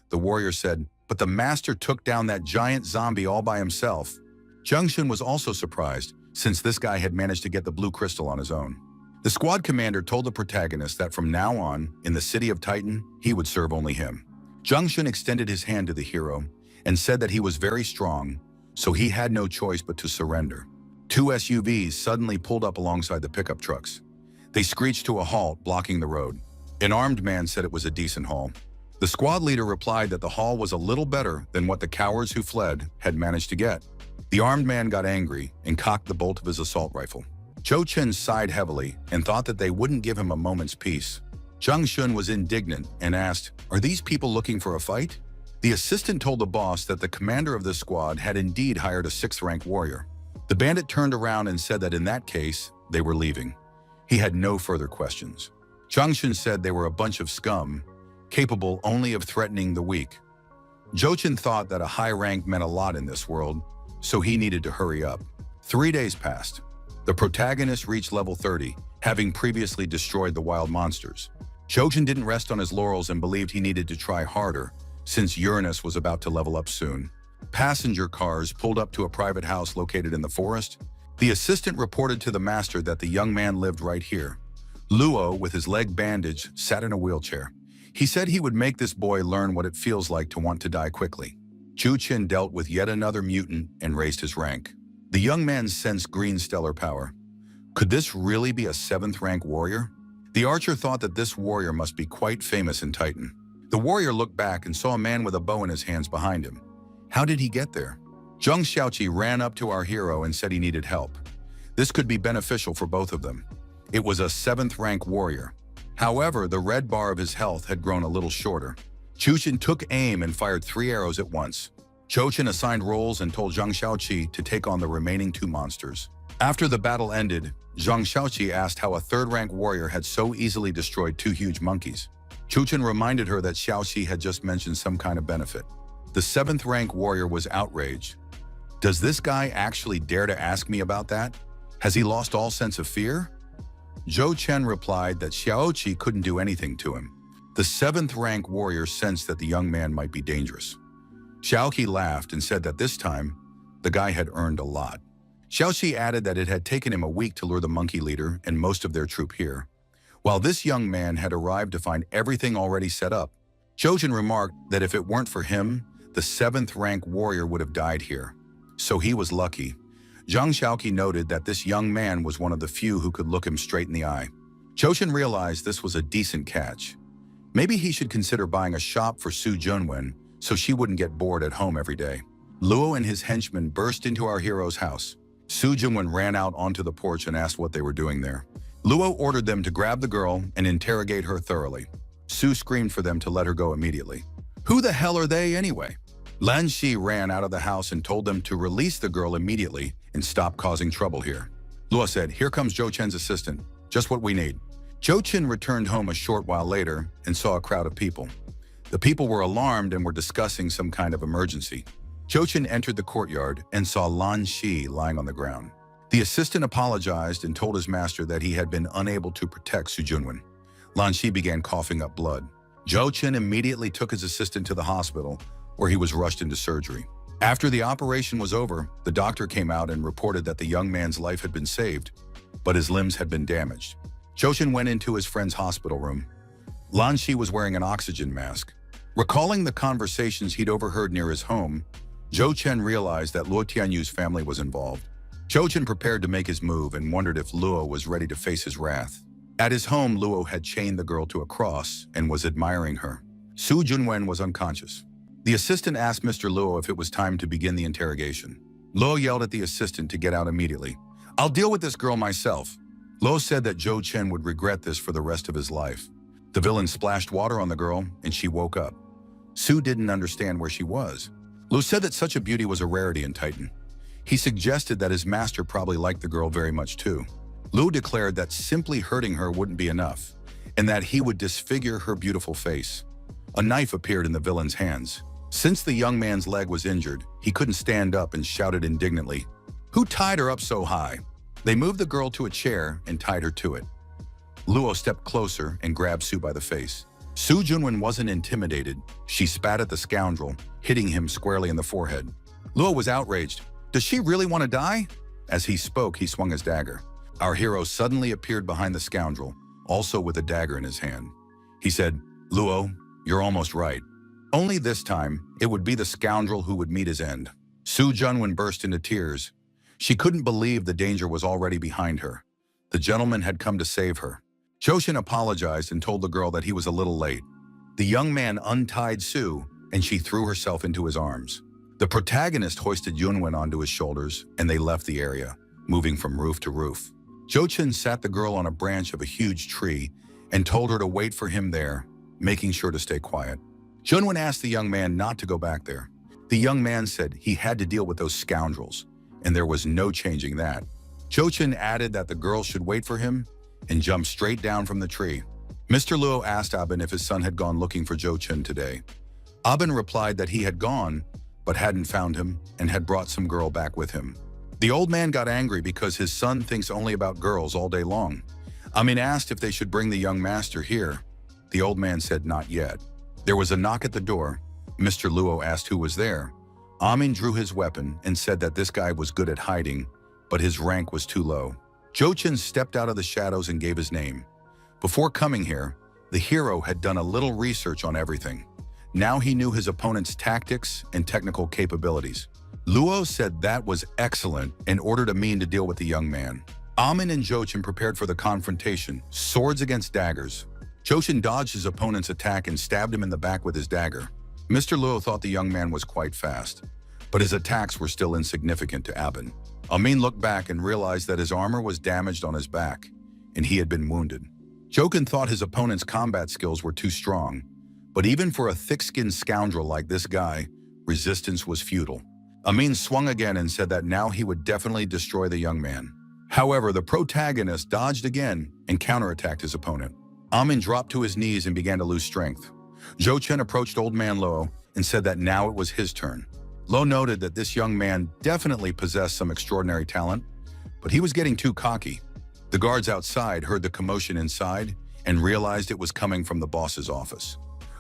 The warrior said, but the master took down that giant zombie all by himself. Zhang Xun was also surprised, since this guy had managed to get the blue crystal on his own. The squad commander told the protagonist that from now on, in the city of Titan, he would serve only him. Zhang Xun extended his hand to the hero and said that he was very strong, so he had no choice but to surrender. 2 SUVs suddenly pulled up alongside the pickup trucks. They screeched to a halt, blocking the road. An armed man said it was a decent haul. The squad leader replied that the haul was a little better than what the cowards who fled had managed to get. The armed man got angry and cocked the bolt of his assault rifle. Zhou Chen sighed heavily and thought that they wouldn't give him a moment's peace. Zhang Xun was indignant and asked, "Are these people looking for a fight?" The assistant told the boss that the commander of the squad had indeed hired a 6th-rank warrior. The bandit turned around and said that in that case, they were leaving. He had no further questions. Zhang said they were a bunch of scum, capable only of threatening the weak. Jochin thought that a high rank meant a lot in this world, so he needed to hurry up. 3 days passed. The protagonist reached level 30, having previously destroyed the wild monsters. Jochin didn't rest on his laurels and believed he needed to try harder, since Uranus was about to level up soon. Passenger cars pulled up to a private house located in the forest. The assistant reported to the master that the young man lived right here. Luo, with his leg bandaged, sat in a wheelchair. He said he would make this boy learn what it feels like to want to die quickly. Juchin dealt with yet another mutant and raised his rank. The young man sensed green stellar power. Could this really be a 7th-rank warrior? The archer thought that this warrior must be quite famous in Titan. The warrior looked back and saw a man with a bow in his hands behind him. How did he get there? Zhang Xiaoqi ran up to our hero and said he needed help. This could be beneficial for both of them. It was a 7th-rank warrior. However, the red bar of his health had grown a little shorter. Juchin took aim and fired 3 arrows at once. Jochin assigned roles and told Zhang Xiaoqi to take on the remaining 2 monsters. After the battle ended, Zhang Xiaoqi asked how a 3rd-rank warrior had so easily destroyed 2 huge monkeys. Juchin reminded her that Xiaoqi had just mentioned some kind of benefit. The 7th-rank warrior was outraged. Does this guy actually dare to ask me about that? Has he lost all sense of fear? Zhou Chen replied that Xiaoqi couldn't do anything to him. The 7th-rank warrior sensed that the young man might be dangerous. Xiaoqi laughed and said that this time, the guy had earned a lot. Xiaoqi added that it had taken him a week to lure the monkey leader and most of their troop here. While this young man had arrived to find everything already set up, Jojin remarked that if it weren't for him, the 7th-rank warrior would have died here. So he was lucky. Zhang Xiaoqi noted that this young man was one of the few who could look him straight in the eye. Joshin realized this was a decent catch. Maybe he should consider buying a shop for Su Junwen so she wouldn't get bored at home every day. Luo and his henchmen burst into our hero's house. Su Junwen ran out onto the porch and asked what they were doing there. Luo ordered them to grab the girl and interrogate her thoroughly. Su screamed for them to let her go immediately. Who the hell are they anyway? Lan Shi ran out of the house and told them to release the girl immediately and stop causing trouble here. Luo said, "Here comes Zhou Chen's assistant. Just what we need." Zhou Chen returned home a short while later and saw a crowd of people. The people were alarmed and were discussing some kind of emergency. Zhou Chen entered the courtyard and saw Lan Shi lying on the ground. The assistant apologized and told his master that he had been unable to protect Su Junwen. Lan Shi began coughing up blood. Zhou Chen immediately took his assistant to the hospital, where he was rushed into surgery. After the operation was over, the doctor came out and reported that the young man's life had been saved, but his limbs had been damaged. Zhou Chen went into his friend's hospital room. Lan Shi was wearing an oxygen mask. Recalling the conversations he'd overheard near his home, Zhou Chen realized that Luo Tianyu's family was involved. Zhou Chen prepared to make his move and wondered if Luo was ready to face his wrath. At his home, Luo had chained the girl to a cross and was admiring her. Su Junwen was unconscious. The assistant asked Mr. Luo if it was time to begin the interrogation. Luo yelled at the assistant to get out immediately. "I'll deal with this girl myself." Luo said that Zhou Chen would regret this for the rest of his life. The villain splashed water on the girl and she woke up. Su didn't understand where she was. Luo said that such a beauty was a rarity in Titan. He suggested that his master probably liked the girl very much too. Luo declared that simply hurting her wouldn't be enough, and that he would disfigure her beautiful face. A knife appeared in the villain's hands. Since the young man's leg was injured, he couldn't stand up and shouted indignantly, "Who tied her up so high?" They moved the girl to a chair and tied her to it. Luo stepped closer and grabbed Su by the face. Su Junwen wasn't intimidated. She spat at the scoundrel, hitting him squarely in the forehead. Luo was outraged. "Does she really want to die?" As he spoke, he swung his dagger. Our hero suddenly appeared behind the scoundrel, also with a dagger in his hand. He said, "Luo, you're almost right. Only this time, it would be the scoundrel who would meet his end." Su Junwen burst into tears. She couldn't believe the danger was already behind her. The gentleman had come to save her. Joshin apologized and told the girl that he was a little late. The young man untied Su, and she threw herself into his arms. The protagonist hoisted Junwen onto his shoulders, and they left the area, moving from roof to roof. Jochin sat the girl on a branch of a huge tree and told her to wait for him there, making sure to stay quiet. Junwon asked the young man not to go back there. The young man said he had to deal with those scoundrels, and there was no changing that. Jochin added that the girl should wait for him and jumped straight down from the tree. Mr. Luo asked Abin if his son had gone looking for Jochin today. Abin replied that he had gone, but hadn't found him and had brought some girl back with him. The old man got angry because his son thinks only about girls all day long. Amin asked if they should bring the young master here. The old man said not yet. There was a knock at the door. Mr. Luo asked who was there. Amin drew his weapon and said that this guy was good at hiding, but his rank was too low. Jochin stepped out of the shadows and gave his name. Before coming here, the hero had done a little research on everything. Now he knew his opponent's tactics and technical capabilities. Luo said that was excellent and ordered Amin to deal with the young man. Amin and Jochin prepared for the confrontation, swords against daggers. Jochin dodged his opponent's attack and stabbed him in the back with his dagger. Mr. Luo thought the young man was quite fast, but his attacks were still insignificant to Abin. Amin looked back and realized that his armor was damaged on his back, and he had been wounded. Jochin thought his opponent's combat skills were too strong, but even for a thick-skinned scoundrel like this guy, resistance was futile. Amin swung again and said that now he would definitely destroy the young man. However, the protagonist dodged again and counterattacked his opponent. Amin dropped to his knees and began to lose strength. Jochin approached Old Man Lo and said that now it was his turn. Lo noted that this young man definitely possessed some extraordinary talent, but he was getting too cocky. The guards outside heard the commotion inside and realized it was coming from the boss's office.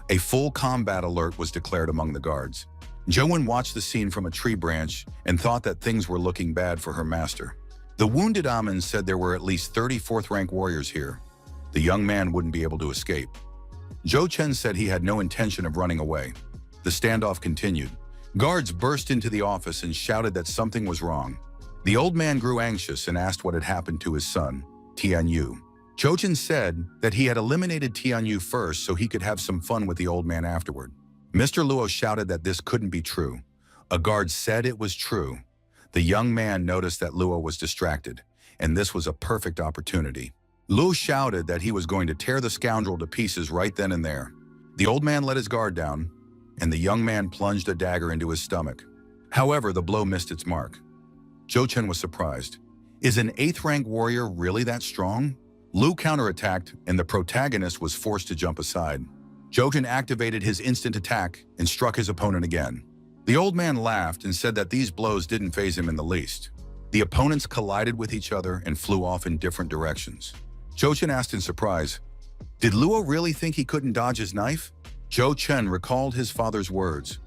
A full combat alert was declared among the guards. Jowin watched the scene from a tree branch and thought that things were looking bad for her master. The wounded Amin said there were at least 30 fourth-rank warriors here. The young man wouldn't be able to escape. Zhou Chen said he had no intention of running away. The standoff continued. Guards burst into the office and shouted that something was wrong. The old man grew anxious and asked what had happened to his son, Tianyu. Zhou Chen said that he had eliminated Tianyu first so he could have some fun with the old man afterward. Mr. Luo shouted that this couldn't be true. A guard said it was true. The young man noticed that Luo was distracted, and this was a perfect opportunity. Luo shouted that he was going to tear the scoundrel to pieces right then and there. The old man let his guard down, and the young man plunged a dagger into his stomach. However, the blow missed its mark. Zhou Chen was surprised. Is an 8th-rank warrior really that strong? Lu counterattacked, and the protagonist was forced to jump aside. Zhou Chen activated his instant attack and struck his opponent again. The old man laughed and said that these blows didn't faze him in the least. The opponents collided with each other and flew off in different directions. Zhou Chen asked in surprise, "Did Luo really think he couldn't dodge his knife?" Zhou Chen recalled his father's words.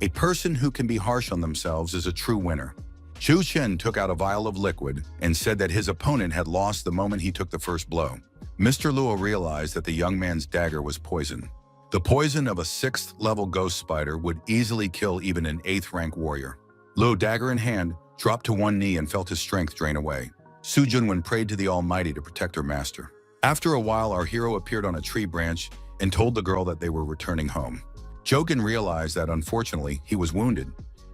"A person who can be harsh on themselves is a true winner." Zhou Chen took out a vial of liquid and said that his opponent had lost the moment he took the first blow. Mr. Luo realized that the young man's dagger was poison. The poison of a 6th-level ghost spider would easily kill even an 8th-rank warrior. Luo, dagger in hand, dropped to one knee and felt his strength drain away. Su Junwen prayed to the Almighty to protect her master. After a while, our hero appeared on a tree branch and told the girl that they were returning home. Jokin realized that unfortunately he was wounded,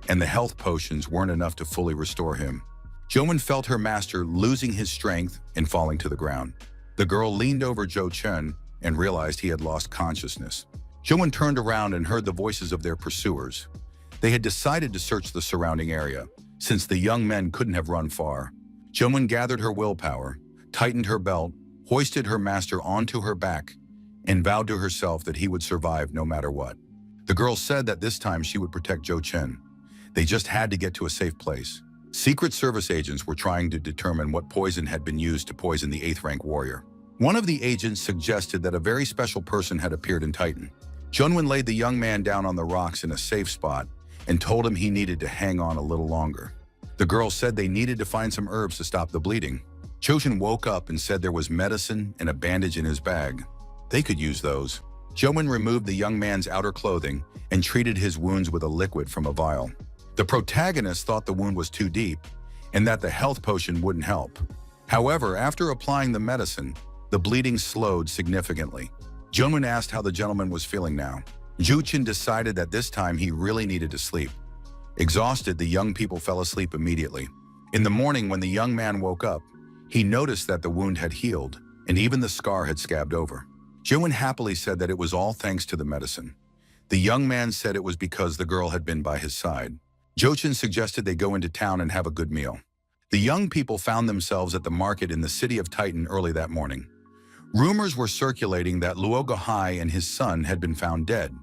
and the health potions weren't enough to fully restore him. Joan felt her master losing his strength and falling to the ground. The girl leaned over Zhou Chen and realized he had lost consciousness. Joan turned around and heard the voices of their pursuers. They had decided to search the surrounding area, since the young men couldn't have run far. Joan gathered her willpower, tightened her belt, hoisted her master onto her back, and vowed to herself that he would survive no matter what. The girl said that this time she would protect Zhou Chen. They just had to get to a safe place. Secret Service agents were trying to determine what poison had been used to poison the 8th-rank warrior. One of the agents suggested that a very special person had appeared in Titan. Junwen laid the young man down on the rocks in a safe spot and told him he needed to hang on a little longer. The girl said they needed to find some herbs to stop the bleeding. Choshin woke up and said there was medicine and a bandage in his bag. They could use those. Joan removed the young man's outer clothing and treated his wounds with a liquid from a vial. The protagonist thought the wound was too deep and that the health potion wouldn't help. However, after applying the medicine, the bleeding slowed significantly. Junwen asked how the gentleman was feeling now. Zhu Chen decided that this time he really needed to sleep. Exhausted, the young people fell asleep immediately. In the morning, when the young man woke up, he noticed that the wound had healed and even the scar had scabbed over. Junwen happily said that it was all thanks to the medicine. The young man said it was because the girl had been by his side. Jochin suggested they go into town and have a good meal. The young people found themselves at the market in the city of Titan early that morning. Rumors were circulating that Luo Gohai and his son had been found dead.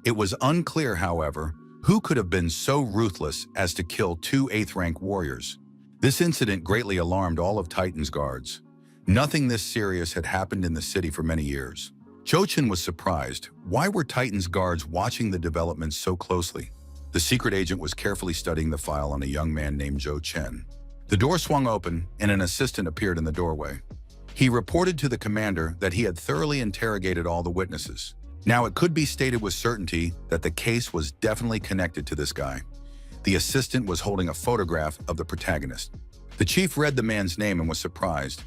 It was unclear, however, who could have been so ruthless as to kill two 8th-rank warriors. This incident greatly alarmed all of Titan's guards. Nothing this serious had happened in the city for many years. Jochin was surprised. Why were Titan's guards watching the developments so closely? The secret agent was carefully studying the file on a young man named Zhou Chen. The door swung open, and an assistant appeared in the doorway. He reported to the commander that he had thoroughly interrogated all the witnesses. Now, it could be stated with certainty that the case was definitely connected to this guy. The assistant was holding a photograph of the protagonist. The chief read the man's name and was surprised.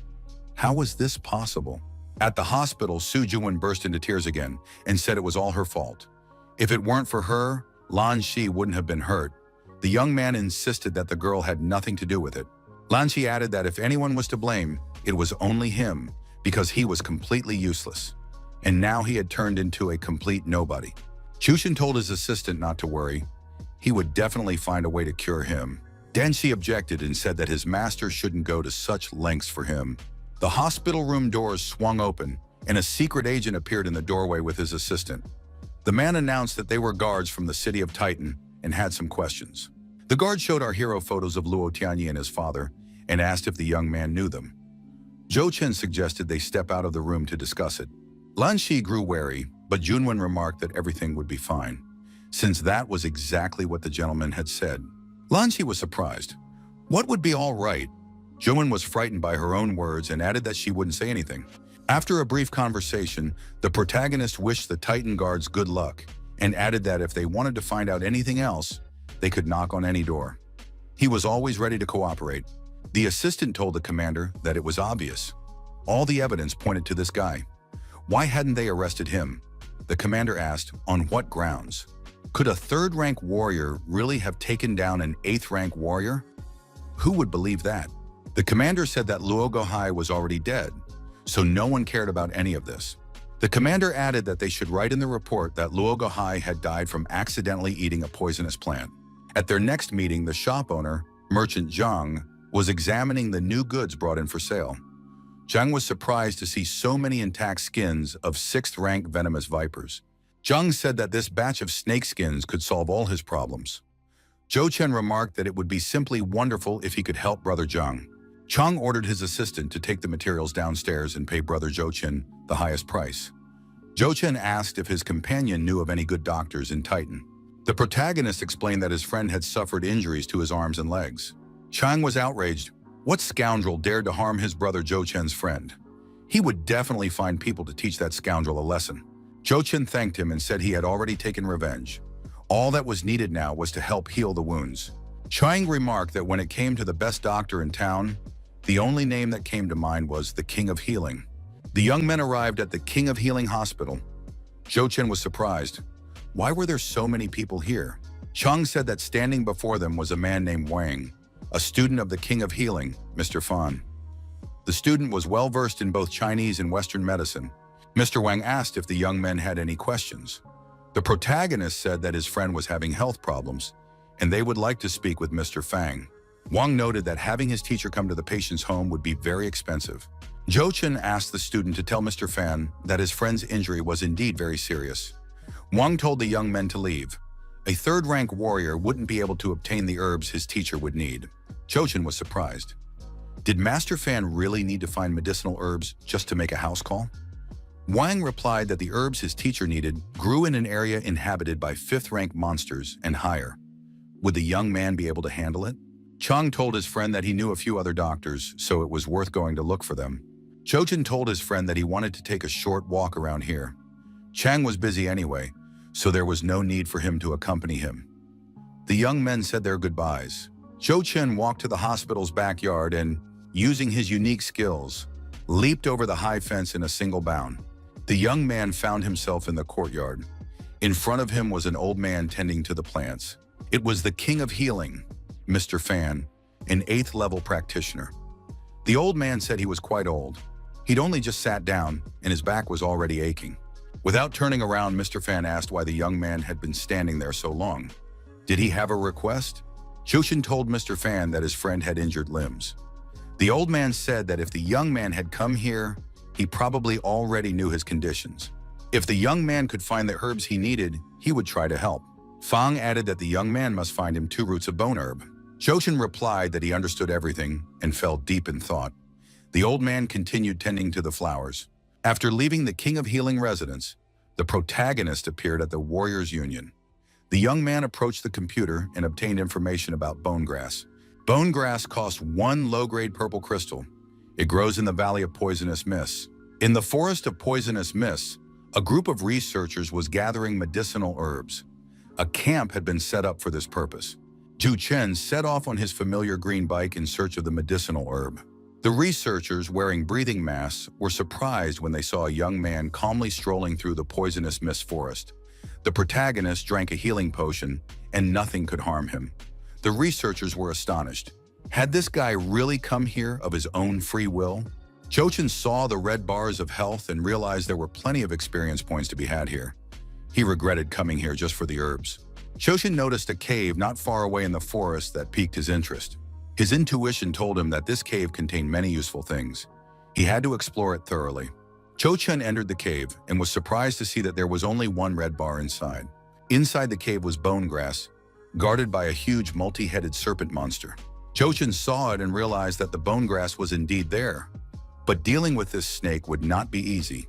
How was this possible? At the hospital, Su Juwen burst into tears again and said it was all her fault. If it weren't for her, Lan Shi wouldn't have been hurt. The young man insisted that the girl had nothing to do with it. Lan Shi added that if anyone was to blame, it was only him, because he was completely useless. And now he had turned into a complete nobody. Chushin told his assistant not to worry. He would definitely find a way to cure him. Denshi objected and said that his master shouldn't go to such lengths for him. The hospital room doors swung open, and a secret agent appeared in the doorway with his assistant. The man announced that they were guards from the city of Titan and had some questions. The guard showed our hero photos of Luo Tianyi and his father and asked if the young man knew them. Zhou Chen suggested they step out of the room to discuss it. Lan Shi grew wary, but Junwen remarked that everything would be fine, since that was exactly what the gentleman had said. Lan Shi was surprised. What would be all right? Junwen was frightened by her own words and added that she wouldn't say anything. After a brief conversation, the protagonist wished the Titan guards good luck and added that if they wanted to find out anything else, they could knock on any door. He was always ready to cooperate. The assistant told the commander that it was obvious. All the evidence pointed to this guy. Why hadn't they arrested him? The commander asked, on what grounds? Could a 3rd-rank warrior really have taken down an 8th-rank warrior? Who would believe that? The commander said that Luo Gohai was already dead, so no one cared about any of this. The commander added that they should write in the report that Luo Gohai had died from accidentally eating a poisonous plant. At their next meeting, the shop owner, Merchant Zhang, was examining the new goods brought in for sale. Zhang was surprised to see so many intact skins of 6th-rank venomous vipers. Zhang said that this batch of snake skins could solve all his problems. Zhou Chen remarked that it would be simply wonderful if he could help Brother Zhang. Chang ordered his assistant to take the materials downstairs and pay Brother Zhou Chen the highest price. Zhou Chen asked if his companion knew of any good doctors in Titan. The protagonist explained that his friend had suffered injuries to his arms and legs. Chang was outraged. What scoundrel dared to harm his brother Zhou Chen's friend? He would definitely find people to teach that scoundrel a lesson. Zhou Chen thanked him and said he had already taken revenge. All that was needed now was to help heal the wounds. Chang remarked that when it came to the best doctor in town, the only name that came to mind was the King of Healing. The young men arrived at the King of Healing hospital. Zhou Chen was surprised. Why were there so many people here? Chang said that standing before them was a man named Wang, a student of the King of Healing, Mr. Fan. The student was well-versed in both Chinese and Western medicine. Mr. Wang asked if the young men had any questions. The protagonist said that his friend was having health problems, and they would like to speak with Mr. Fang. Wang noted that having his teacher come to the patient's home would be very expensive. Zhou Chen asked the student to tell Mr. Fan that his friend's injury was indeed very serious. Wang told the young men to leave. A 3rd-rank warrior wouldn't be able to obtain the herbs his teacher would need. Zhou Chen was surprised. Did Master Fan really need to find medicinal herbs just to make a house call? Wang replied that the herbs his teacher needed grew in an area inhabited by 5th-rank monsters and higher. Would the young man be able to handle it? Chang told his friend that he knew a few other doctors, so it was worth going to look for them. Zhou Chen told his friend that he wanted to take a short walk around here. Chang was busy anyway, so there was no need for him to accompany him. The young men said their goodbyes. Zhou Chen walked to the hospital's backyard and, using his unique skills, leaped over the high fence in a single bound. The young man found himself in the courtyard. In front of him was an old man tending to the plants. It was the King of Healing, Mr. Fan, an 8th-level practitioner. The old man said he was quite old. He'd only just sat down, and his back was already aching. Without turning around, Mr. Fan asked why the young man had been standing there so long. Did he have a request? Jushin told Mr. Fan that his friend had injured limbs. The old man said that if the young man had come here, he probably already knew his conditions. If the young man could find the herbs he needed, he would try to help. Fang added that the young man must find him 2 roots of bone herb. Jushin replied that he understood everything and fell deep in thought. The old man continued tending to the flowers. After leaving the King of Healing residence, the protagonist appeared at the Warriors Union. The young man approached the computer and obtained information about bone grass. Bone grass costs 1 low-grade purple crystal. It grows in the Valley of Poisonous Mists. In the Forest of Poisonous Mists, a group of researchers was gathering medicinal herbs. A camp had been set up for this purpose. Ju Chen set off on his familiar green bike in search of the medicinal herb. The researchers, wearing breathing masks, were surprised when they saw a young man calmly strolling through the poisonous mist forest. The protagonist drank a healing potion, and nothing could harm him. The researchers were astonished. Had this guy really come here of his own free will? Jochin saw the red bars of health and realized there were plenty of experience points to be had here. He regretted coming here just for the herbs. Jochin noticed a cave not far away in the forest that piqued his interest. His intuition told him that this cave contained many useful things. He had to explore it thoroughly. Cho-chun entered the cave and was surprised to see that there was only 1 red bar inside. Inside the cave was bone grass, guarded by a huge multi-headed serpent monster. Cho-chun saw it and realized that the bone grass was indeed there. But dealing with this snake would not be easy.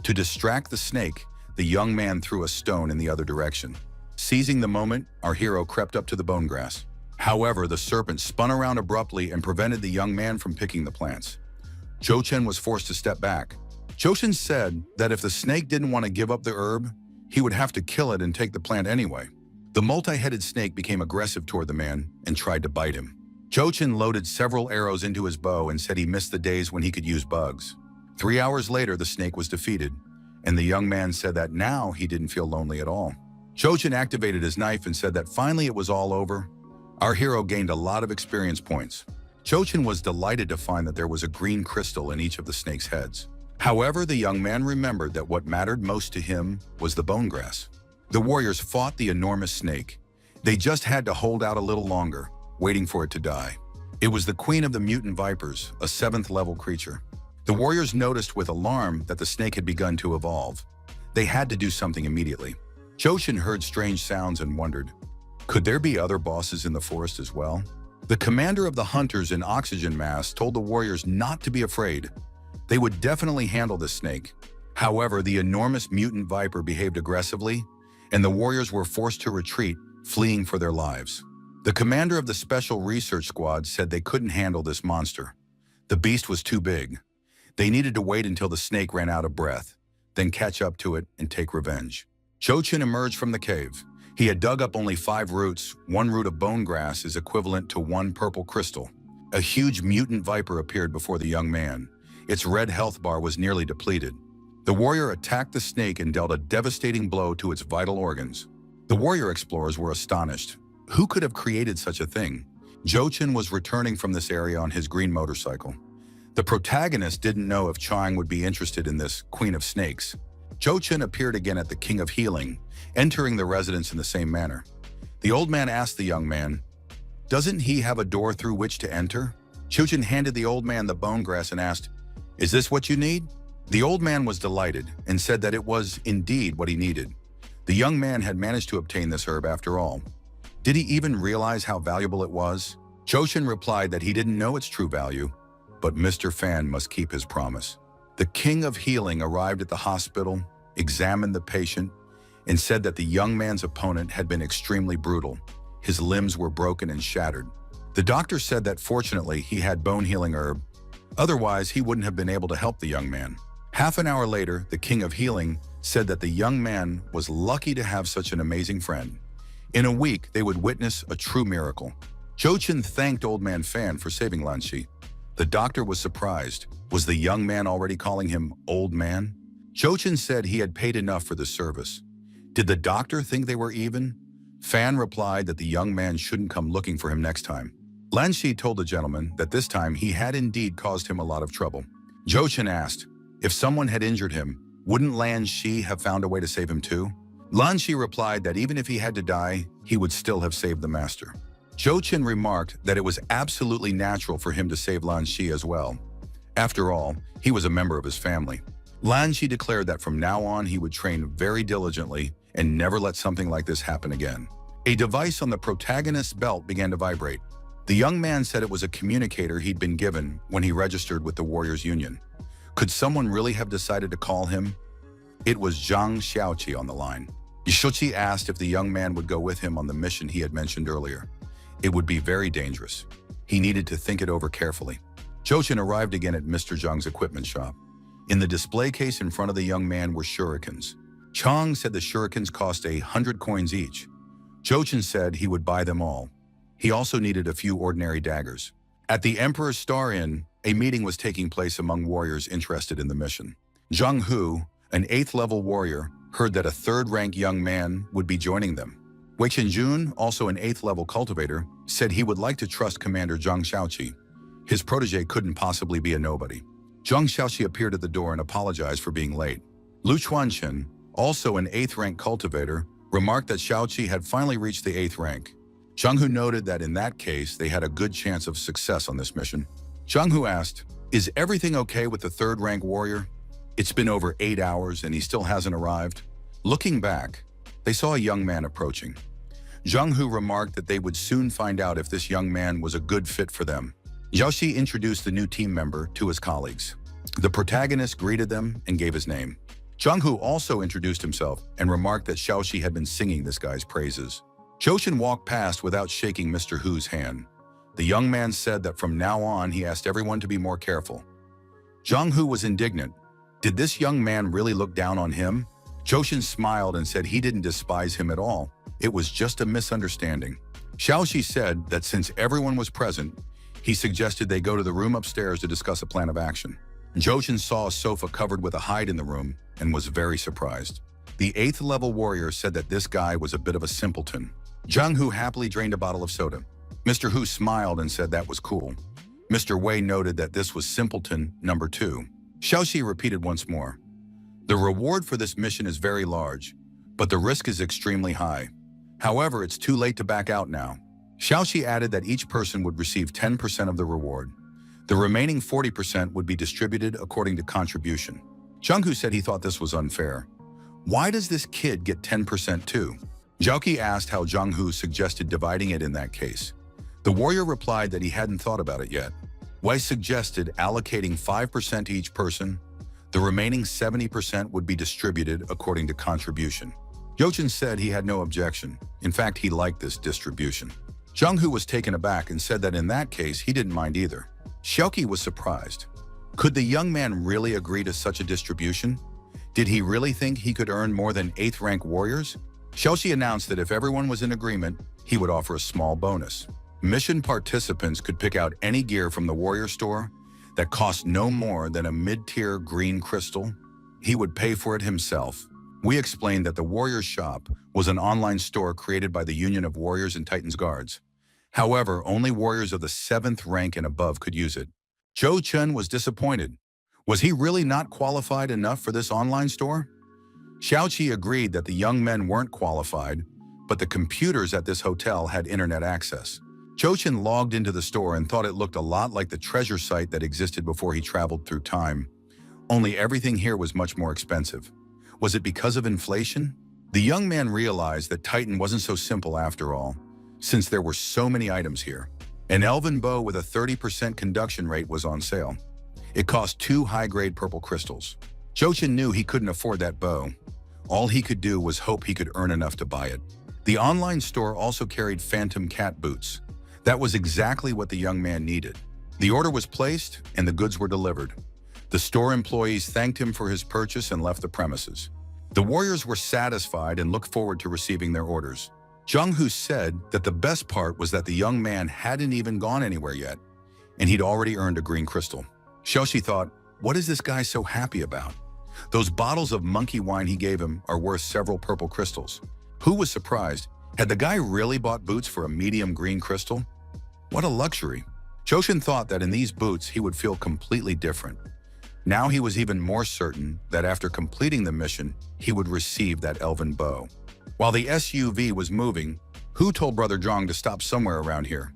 To distract the snake, the young man threw a stone in the other direction. Seizing the moment, our hero crept up to the bone grass. However, the serpent spun around abruptly and prevented the young man from picking the plants. Cho-chen was forced to step back. Cho-chen said that if the snake didn't want to give up the herb, he would have to kill it and take the plant anyway. The multi-headed snake became aggressive toward the man and tried to bite him. Cho-chen loaded several arrows into his bow and said he missed the days when he could use bugs. 3 hours later, the snake was defeated, and the young man said that now he didn't feel lonely at all. Cho-chen activated his knife and said that finally it was all over. Our hero gained a lot of experience points. Cho-chen was delighted to find that there was a green crystal in each of the snake's heads. However, the young man remembered that what mattered most to him was the bone grass. The warriors fought the enormous snake. They just had to hold out a little longer, waiting for it to die. It was the queen of the mutant vipers, a 7th level creature. The warriors noticed with alarm that the snake had begun to evolve. They had to do something immediately. Cho-chen heard strange sounds and wondered, could there be other bosses in the forest as well? The commander of the hunters in oxygen masks told the warriors not to be afraid. They would definitely handle the snake. However, the enormous mutant viper behaved aggressively, and the warriors were forced to retreat, fleeing for their lives. The commander of the special research squad said they couldn't handle this monster. The beast was too big. They needed to wait until the snake ran out of breath, then catch up to it and take revenge. Cho-chen emerged from the cave. He had dug up only 5 roots. 1 root of bone grass is equivalent to 1 purple crystal. A huge mutant viper appeared before the young man. Its red health bar was nearly depleted. The warrior attacked the snake and dealt a devastating blow to its vital organs. The warrior explorers were astonished. Who could have created such a thing? Jochin was returning from this area on his green motorcycle. The protagonist didn't know if Chang would be interested in this Queen of Snakes. Jochin appeared again at the King of Healing, entering the residence in the same manner. The old man asked the young man, doesn't he have a door through which to enter? Jochin handed the old man the bone grass and asked, is this what you need? The old man was delighted and said that it was indeed what he needed. The young man had managed to obtain this herb after all. Did he even realize how valuable it was? Jochin replied that he didn't know its true value, but Mr. Fan must keep his promise. The King of Healing arrived at the hospital, examined the patient, and said that the young man's opponent had been extremely brutal. His limbs were broken and shattered. The doctor said that fortunately he had bone healing herb. Otherwise, he wouldn't have been able to help the young man. Half an hour later, the King of Healing said that the young man was lucky to have such an amazing friend. In a week, they would witness a true miracle. Jochin thanked Old Man Fan for saving Lanshi. The doctor was surprised. Was the young man already calling him Old Man? Jochin said he had paid enough for the service. Did the doctor think they were even? Fan replied that the young man shouldn't come looking for him next time. Lanshi told the gentleman that this time he had indeed caused him a lot of trouble. Jochin asked, if someone had injured him, Wouldn't Lan Shi have found a way to save him too? Lan Shi replied that even if he had to die, he would still have saved the master. Zhou Qin remarked that it was absolutely natural for him to save Lan Shi as well. After all, he was a member of his family. Lan Shi declared that from now on he would train very diligently and never let something like this happen again. A device on the protagonist's belt began to vibrate. The young man said it was a communicator he'd been given when he registered with the Warriors Union. Could someone really have decided to call him? It was Zhang Xiaoqi on the line. Yishuqi asked if the young man would go with him on the mission he had mentioned earlier. It would be very dangerous. He needed to think it over carefully. Zhou Qin arrived again at Mr. Zhang's equipment shop. In the display case in front of the young man were shurikens. Chang said the shurikens cost 100 coins each. Zhou Qin said he would buy them all. He also needed a few ordinary daggers. At the Emperor's Star Inn, a meeting was taking place among warriors interested in the mission. Zhang Hu, an 8th-level warrior, heard that a 3rd-rank young man would be joining them. Wei Qianjun, also an 8th-level cultivator, said he would like to trust Commander Zhang Xiaoqi. His protege couldn't possibly be a nobody. Zhang Xiaoqi appeared at the door and apologized for being late. Lu Chuanchen, also an 8th-rank cultivator, remarked that Xiaoqi had finally reached the 8th rank. Zhang Hu noted that in that case, they had a good chance of success on this mission. Zhang Hu asked, "Is everything okay with the 3rd-rank warrior? It's been over 8 hours and he still hasn't arrived." Looking back, they saw a young man approaching. Zhang Hu remarked that they would soon find out if this young man was a good fit for them. Zhao Xi introduced the new team member to his colleagues. The protagonist greeted them and gave his name. Zhang Hu also introduced himself and remarked that Xiao Xi had been singing this guy's praises. Zhou Qin walked past without shaking Mr. Hu's hand. The young man said that from now on he asked everyone to be more careful. Zhang Hu was indignant. Did this young man really look down on him? Zhou Qin smiled and said he didn't despise him at all. It was just a misunderstanding. Xiao Xi said that since everyone was present, he suggested they go to the room upstairs to discuss a plan of action. Zhou Qin saw a sofa covered with a hide in the room and was very surprised. The 8th-level warrior said that this guy was a bit of a simpleton. Zhang Hu happily drained a bottle of soda. Mr. Hu smiled and said that was cool. Mr. Wei noted that this was simpleton number 2. Xiao Xi repeated once more. The reward for this mission is very large, but the risk is extremely high. However, it's too late to back out now. Xiao Xi added that each person would receive 10% of the reward. The remaining 40% would be distributed according to contribution. Zhang Hu said he thought this was unfair. Why does this kid get 10% too? Zhao Qi asked how Zhang Hu suggested dividing it in that case. The warrior replied that he hadn't thought about it yet. Wei suggested allocating 5% to each person. The remaining 70% would be distributed according to contribution. Zhou Qin said he had no objection. In fact, he liked this distribution. Zhang Hu was taken aback and said that in that case, he didn't mind either. Xiaoqi was surprised. Could the young man really agree to such a distribution? Did he really think he could earn more than 8th-rank warriors? Xiaoqi announced that if everyone was in agreement, he would offer a small bonus. Mission participants could pick out any gear from the warrior store that cost no more than a mid-tier green crystal. He would pay for it himself. We explained that the Warriors Shop was an online store created by the Union of Warriors and Titans Guards. However, only warriors of the 7th rank and above could use it. Zhou Qin was disappointed. Was he really not qualified enough for this online store? Xiao Qi agreed that the young men weren't qualified, but the computers at this hotel had internet access. Zhou Qin logged into the store and thought it looked a lot like the treasure site that existed before he traveled through time. Only everything here was much more expensive. Was it because of inflation? The young man realized that Titan wasn't so simple after all, since there were so many items here. An elven bow with a 30% conduction rate was on sale. It cost 2 high-grade purple crystals. Zhou Qin knew he couldn't afford that bow. All he could do was hope he could earn enough to buy it. The online store also carried phantom cat boots. That was exactly what the young man needed. The order was placed and the goods were delivered. The store employees thanked him for his purchase and left the premises. The warriors were satisfied and looked forward to receiving their orders. Zhang Hu said that the best part was that the young man hadn't even gone anywhere yet, and he'd already earned a green crystal. Xiao Xi thought, what is this guy so happy about? Those bottles of monkey wine he gave him are worth several purple crystals. Hu was surprised. Had the guy really bought boots for a medium green crystal? What a luxury. Zhou Qin thought that in these boots he would feel completely different. Now he was even more certain that after completing the mission, he would receive that elven bow. While the SUV was moving, Hu told Brother Zhang to stop somewhere around here.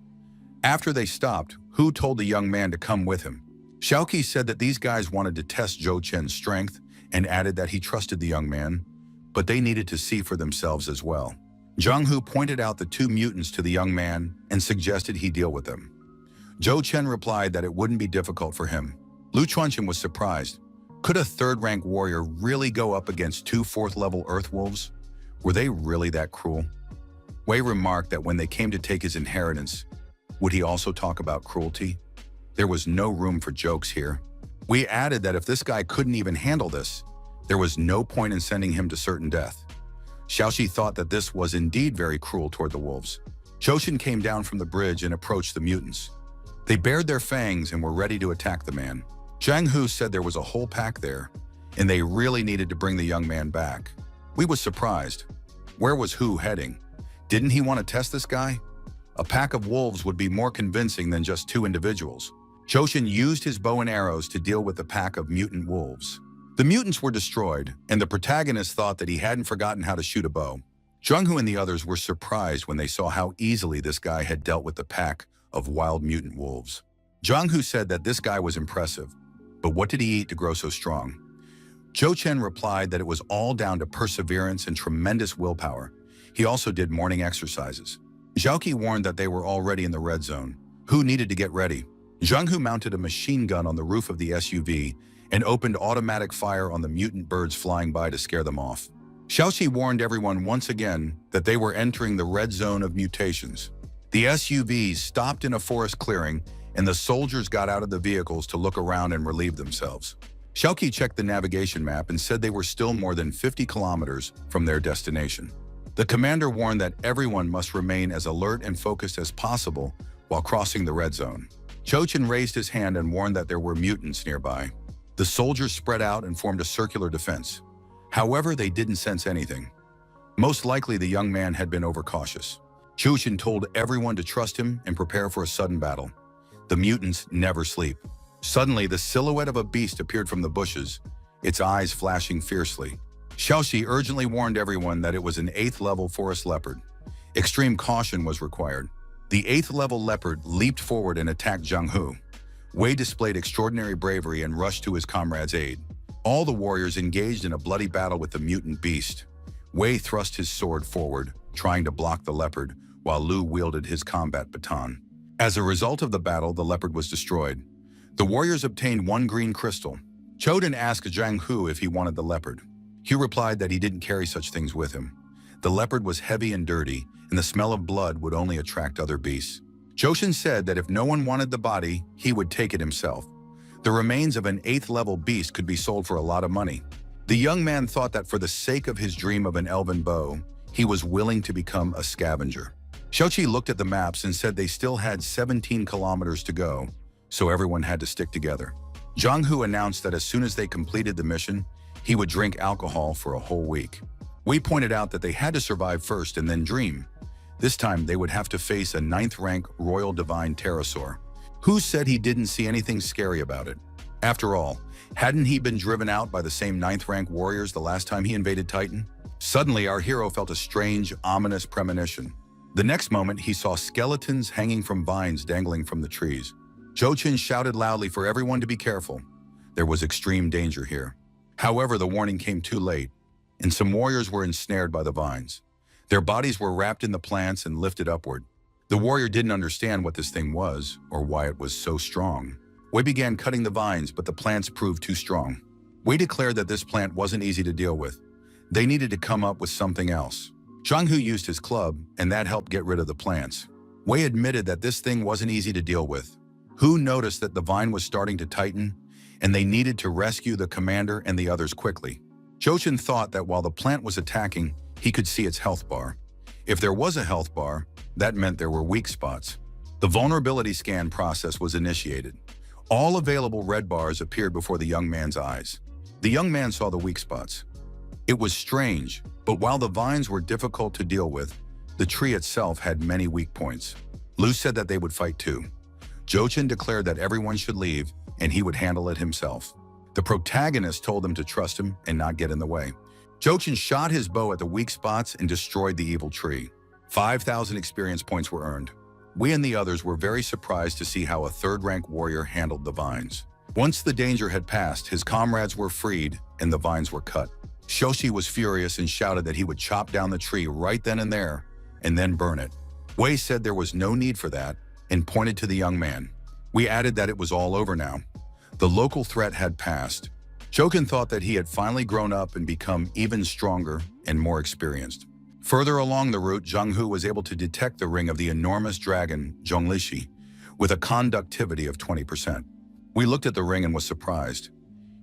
After they stopped, Hu told the young man to come with him. Xiaoqi said that these guys wanted to test Zhou Chen's strength and added that he trusted the young man, but they needed to see for themselves as well. Zhang Hu pointed out the two mutants to the young man and suggested he deal with them. Zhou Chen replied that it wouldn't be difficult for him. Lu Chuanchen was surprised. Could a third-rank warrior really go up against two fourth-level Earth Wolves? Were they really that cruel? Wei remarked that when they came to take his inheritance, would he also talk about cruelty? There was no room for jokes here. We added that if this guy couldn't even handle this, there was no point in sending him to certain death. Xiaoxi thought that this was indeed very cruel toward the wolves. Zhou came down from the bridge and approached the mutants. They bared their fangs and were ready to attack the man. Zhang Hu said there was a whole pack there, and they really needed to bring the young man back. We was surprised. Where was Hu heading? Didn't he want to test this guy? A pack of wolves would be more convincing than just two individuals. Zhou used his bow and arrows to deal with the pack of mutant wolves. The mutants were destroyed, and the protagonist thought that he hadn't forgotten how to shoot a bow. Zhang Hu and the others were surprised when they saw how easily this guy had dealt with the pack of wild mutant wolves. Zhang Hu said that this guy was impressive, but what did he eat to grow so strong? Zhou Chen replied that it was all down to perseverance and tremendous willpower. He also did morning exercises. Xiaoqi warned that they were already in the red zone. Hu needed to get ready. Zhang Hu mounted a machine gun on the roof of the SUV and opened automatic fire on the mutant birds flying by to scare them off. Xiaoqi warned everyone once again that they were entering the red zone of mutations. The SUVs stopped in a forest clearing, and the soldiers got out of the vehicles to look around and relieve themselves. Xiaoqi checked the navigation map and said they were still more than 50 kilometers from their destination. The commander warned that everyone must remain as alert and focused as possible while crossing the red zone. Zhou Chen raised his hand and warned that there were mutants nearby. The soldiers spread out and formed a circular defense. However, they didn't sense anything. Most likely, the young man had been overcautious. Zhou Chen told everyone to trust him and prepare for a sudden battle. The mutants never sleep. Suddenly, the silhouette of a beast appeared from the bushes, its eyes flashing fiercely. Xiaoxi urgently warned everyone that it was an 8th-level forest leopard. Extreme caution was required. The 8th-level leopard leaped forward and attacked Zhang Hu. Wei displayed extraordinary bravery and rushed to his comrade's aid. All the warriors engaged in a bloody battle with the mutant beast. Wei thrust his sword forward, trying to block the leopard, while Lu wielded his combat baton. As a result of the battle, the leopard was destroyed. The warriors obtained 1 green crystal. Choden asked Zhang Hu if he wanted the leopard. He replied that he didn't carry such things with him. The leopard was heavy and dirty, and the smell of blood would only attract other beasts. Zhou said that if no one wanted the body, he would take it himself. The remains of an 8th-level beast could be sold for a lot of money. The young man thought that for the sake of his dream of an elven bow, he was willing to become a scavenger. Xiaoqi looked at the maps and said they still had 17 kilometers to go, so everyone had to stick together. Zhang Hu announced that as soon as they completed the mission, he would drink alcohol for a whole week. We pointed out that they had to survive first and then dream. This time, they would have to face a 9th-rank Royal Divine Pterosaur. Hu said he didn't see anything scary about it. After all, hadn't he been driven out by the same 9th-rank warriors the last time he invaded Titan? Suddenly, our hero felt a strange, ominous premonition. The next moment, he saw skeletons hanging from vines dangling from the trees. Zhou Chen shouted loudly for everyone to be careful. There was extreme danger here. However, the warning came too late, and some warriors were ensnared by the vines. Their bodies were wrapped in the plants and lifted upward. The warrior didn't understand what this thing was or why it was so strong. Wei began cutting the vines, but the plants proved too strong. Wei declared that this plant wasn't easy to deal with. They needed to come up with something else. Zhang Hu used his club, and that helped get rid of the plants. Wei admitted that this thing wasn't easy to deal with. Hu noticed that the vine was starting to tighten, and they needed to rescue the commander and the others quickly. Zhou Chen thought that while the plant was attacking, he could see its health bar. If there was a health bar, that meant there were weak spots. The vulnerability scan process was initiated. All available red bars appeared before the young man's eyes. The young man saw the weak spots. It was strange, but while the vines were difficult to deal with, the tree itself had many weak points. Lu said that they would fight too. Zhou Chen declared that everyone should leave, and he would handle it himself. The protagonist told them to trust him and not get in the way. Jochin shot his bow at the weak spots and destroyed the evil tree. 5,000 experience points were earned. We and the others were very surprised to see how a third-rank warrior handled the vines. Once the danger had passed, his comrades were freed and the vines were cut. Shoshi was furious and shouted that he would chop down the tree right then and there and then burn it. Wei said there was no need for that and pointed to the young man. We added that it was all over now. The local threat had passed. Jokin thought that he had finally grown up and become even stronger and more experienced. Further along the route, Zhang-Hu was able to detect the ring of the enormous dragon, Zhonglishi, with a conductivity of 20%. We looked at the ring and was surprised.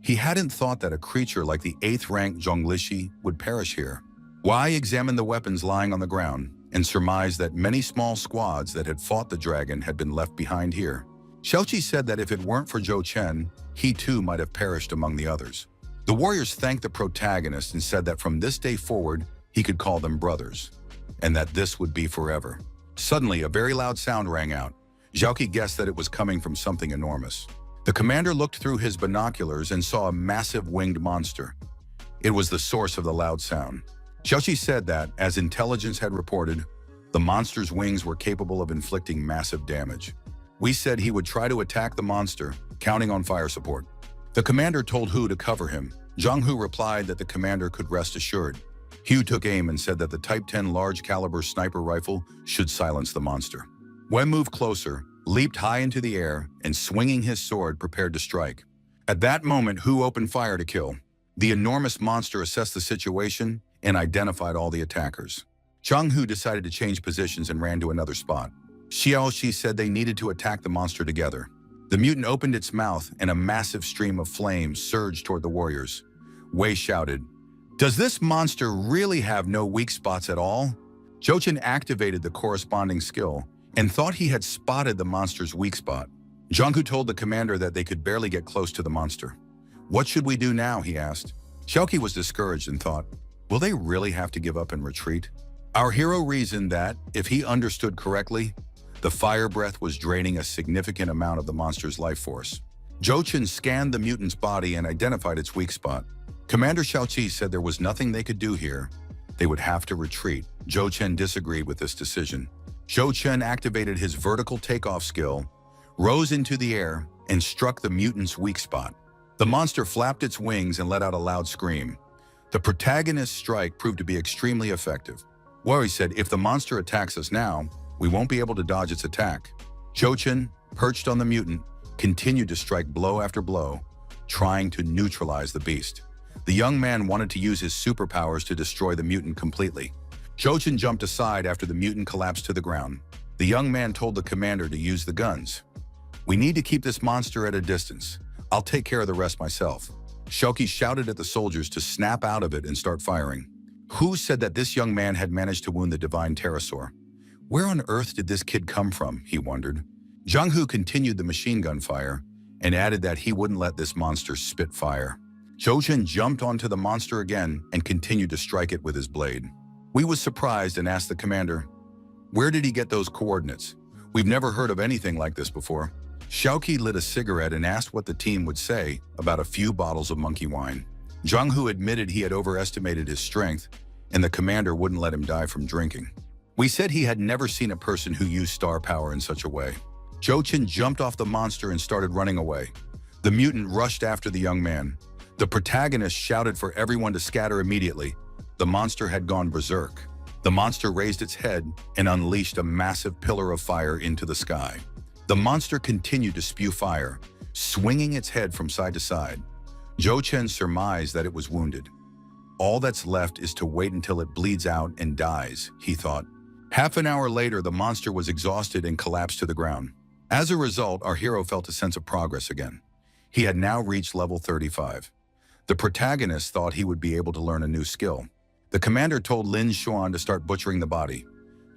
He hadn't thought that a creature like the 8th rank Zhonglishi would perish here. Wei examined the weapons lying on the ground and surmised that many small squads that had fought the dragon had been left behind here. Xiaoqi said that if it weren't for Zhou Chen, he too might have perished among the others. The warriors thanked the protagonist and said that from this day forward, he could call them brothers, and that this would be forever. Suddenly, a very loud sound rang out. Xiaoqi guessed that it was coming from something enormous. The commander looked through his binoculars and saw a massive winged monster. It was the source of the loud sound. Xiaoqi said that, as intelligence had reported, the monster's wings were capable of inflicting massive damage. We said he would try to attack the monster, counting on fire support. The commander told Hu to cover him. Zhang-Hu replied that the commander could rest assured. Hu took aim and said that the Type 10 large-caliber sniper rifle should silence the monster. Wen moved closer, leaped high into the air, and swinging his sword, prepared to strike. At that moment, Hu opened fire to kill. The enormous monster assessed the situation and identified all the attackers. Zhang-Hu decided to change positions and ran to another spot. Xiaoxi said they needed to attack the monster together. The mutant opened its mouth and a massive stream of flames surged toward the warriors. Wei shouted, "Does this monster really have no weak spots at all?" Jochin activated the corresponding skill and thought he had spotted the monster's weak spot. Zhang-Hu told the commander that they could barely get close to the monster. "What should we do now?" he asked. Xiaoqi was discouraged and thought, will they really have to give up and retreat? Our hero reasoned that, if he understood correctly, the fire breath was draining a significant amount of the monster's life force. Jochin scanned the mutant's body and identified its weak spot. Commander Xiaoqi said there was nothing they could do here. They would have to retreat. Zhou Chen disagreed with this decision. Zhou Chen activated his vertical takeoff skill, rose into the air, and struck the mutant's weak spot. The monster flapped its wings and let out a loud scream. The protagonist's strike proved to be extremely effective. Wei said, if the monster attacks us now, we won't be able to dodge its attack. Zhou Chen, perched on the mutant, continued to strike blow after blow, trying to neutralize the beast. The young man wanted to use his superpowers to destroy the mutant completely. Zhou Chen jumped aside after the mutant collapsed to the ground. The young man told the commander to use the guns. "We need to keep this monster at a distance. I'll take care of the rest myself." Xiaoqi shouted at the soldiers to snap out of it and start firing. Hu said that this young man had managed to wound the divine pterosaur. Where on earth did this kid come from, he wondered. Zhang-Hu continued the machine gun fire and added that he wouldn't let this monster spit fire. Zhou Chen jumped onto the monster again and continued to strike it with his blade. We was surprised and asked the commander, "Where did he get those coordinates? We've never heard of anything like this before." Xiaoqi lit a cigarette and asked what the team would say about a few bottles of monkey wine. Zhang-Hu admitted he had overestimated his strength, and the commander wouldn't let him die from drinking. We said he had never seen a person who used star power in such a way. Zhou Chen jumped off the monster and started running away. The mutant rushed after the young man. The protagonist shouted for everyone to scatter immediately. The monster had gone berserk. The monster raised its head and unleashed a massive pillar of fire into the sky. The monster continued to spew fire, swinging its head from side to side. Zhou Chen surmised that it was wounded. All that's left is to wait until it bleeds out and dies, he thought. Half an hour later, the monster was exhausted and collapsed to the ground. As a result, our hero felt a sense of progress again. He had now reached level 35. The protagonist thought he would be able to learn a new skill. The commander told Lin Xuan to start butchering the body.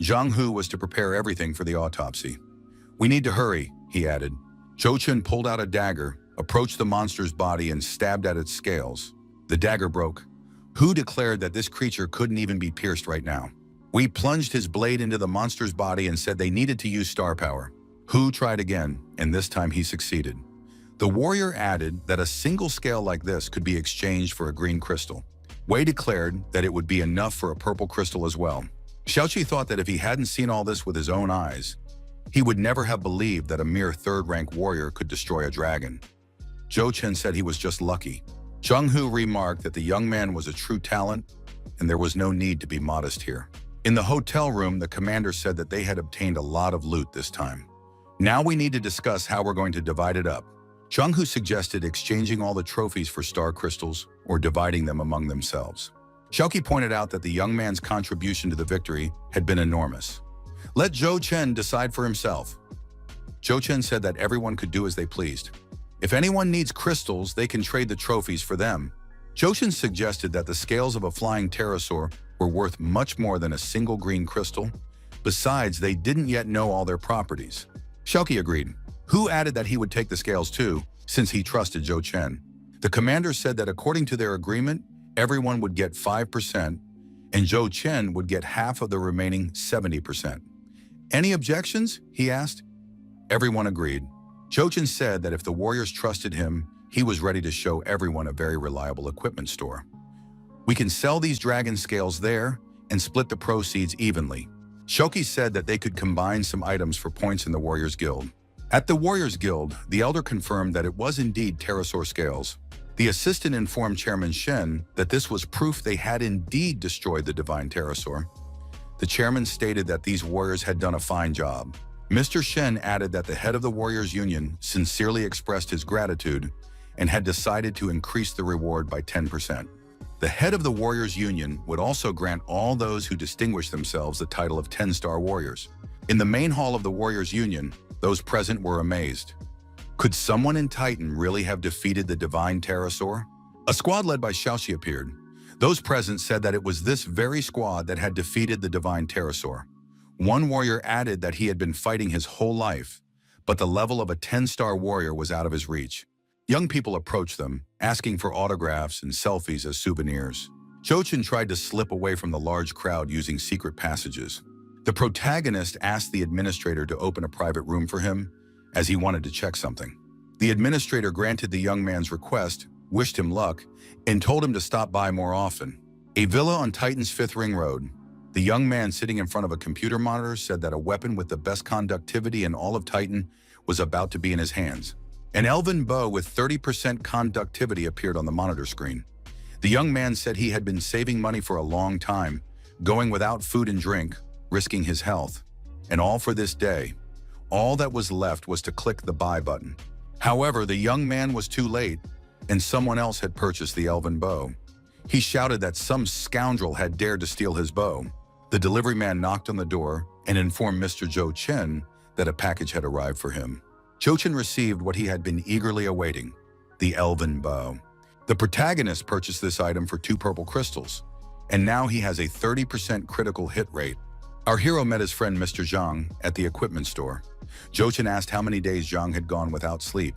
Zhang-Hu was to prepare everything for the autopsy. "We need to hurry," he added. Zhou Chen pulled out a dagger, approached the monster's body and stabbed at its scales. The dagger broke. Hu declared that this creature couldn't even be pierced right now. Wei plunged his blade into the monster's body and said they needed to use star power. Hu tried again, and this time he succeeded. The warrior added that a single scale like this could be exchanged for a green crystal. Wei declared that it would be enough for a purple crystal as well. Xiaoqi thought that if he hadn't seen all this with his own eyes, he would never have believed that a mere third-rank warrior could destroy a dragon. Zhou Chen said he was just lucky. Zhang Hu remarked that the young man was a true talent, and there was no need to be modest here. In the hotel room, the commander said that they had obtained a lot of loot this time. Now we need to discuss how we're going to divide it up. Zhang Hu suggested exchanging all the trophies for star crystals or dividing them among themselves. Xiaoqi pointed out that the young man's contribution to the victory had been enormous. Let Zhou Chen decide for himself. Zhou Chen said that everyone could do as they pleased. If anyone needs crystals, they can trade the trophies for them. Zhou Chen suggested that the scales of a flying pterosaur were worth much more than a single green crystal. Besides, they didn't yet know all their properties. Xiaoqi agreed. Hu added that he would take the scales too, since he trusted Zhou Chen. The commander said that according to their agreement, everyone would get 5%, and Zhou Chen would get half of the remaining 70%. Any objections? He asked. Everyone agreed. Zhou Chen said that if the warriors trusted him, he was ready to show everyone a very reliable equipment store. We can sell these dragon scales there and split the proceeds evenly. Xiaoqi said that they could combine some items for points in the Warriors Guild. At the Warriors Guild, the elder confirmed that it was indeed pterosaur scales. The assistant informed Chairman Shen that this was proof they had indeed destroyed the divine pterosaur. The chairman stated that these warriors had done a fine job. Mr. Shen added that the head of the Warriors Union sincerely expressed his gratitude and had decided to increase the reward by 10%. The head of the Warriors Union would also grant all those who distinguished themselves the title of 10-star warriors. In the main hall of the Warriors Union, those present were amazed. Could someone in Titan really have defeated the divine pterosaur? A squad led by Xiaoxi appeared. Those present said that it was this very squad that had defeated the divine pterosaur. One warrior added that he had been fighting his whole life, but the level of a 10-star warrior was out of his reach. Young people approached them, asking for autographs and selfies as souvenirs. Zhou Chen tried to slip away from the large crowd using secret passages. The protagonist asked the administrator to open a private room for him, as he wanted to check something. The administrator granted the young man's request, wished him luck, and told him to stop by more often. A villa on Titan's 5th Ring Road. The young man sitting in front of a computer monitor said that a weapon with the best conductivity in all of Titan was about to be in his hands. An elven bow with 30% conductivity appeared on the monitor screen. The young man said he had been saving money for a long time, going without food and drink, risking his health. And all for this day. All that was left was to click the buy button. However, the young man was too late, and someone else had purchased the elven bow. He shouted that some scoundrel had dared to steal his bow. The delivery man knocked on the door and informed Mr. Zhou Chen that a package had arrived for him. Zhou Chen received what he had been eagerly awaiting, the elven bow. The protagonist purchased this item for 2 purple crystals, and now he has a 30% critical hit rate. Our hero met his friend Mr. Zhang at the equipment store. Zhou Chen asked how many days Zhang had gone without sleep.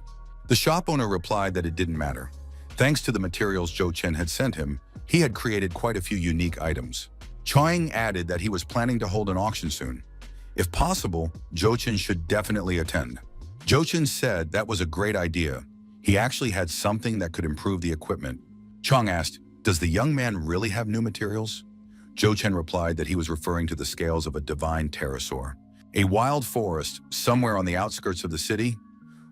The shop owner replied that it didn't matter. Thanks to the materials Zhou Chen had sent him, he had created quite a few unique items. Chang added that he was planning to hold an auction soon. If possible, Zhou Chen should definitely attend. Zhou Chen said that was a great idea. He actually had something that could improve the equipment. Chang asked, "Does the young man really have new materials?" Zhou Chen replied that he was referring to the scales of a divine pterosaur. A wild forest, somewhere on the outskirts of the city.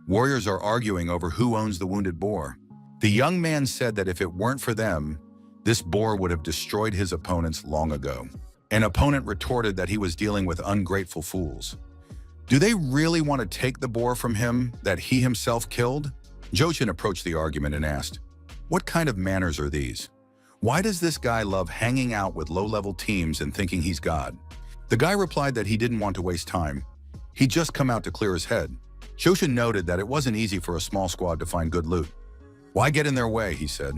Warriors are arguing over who owns the wounded boar. The young man said that if it weren't for them, this boar would have destroyed his opponents long ago. An opponent retorted that he was dealing with ungrateful fools. Do they really want to take the boar from him that he himself killed? Zhou Chen approached the argument and asked, "What kind of manners are these? Why does this guy love hanging out with low-level teams and thinking he's God?" The guy replied that he didn't want to waste time. He'd just come out to clear his head. Zhou Chen noted that it wasn't easy for a small squad to find good loot. "Why get in their way?" he said.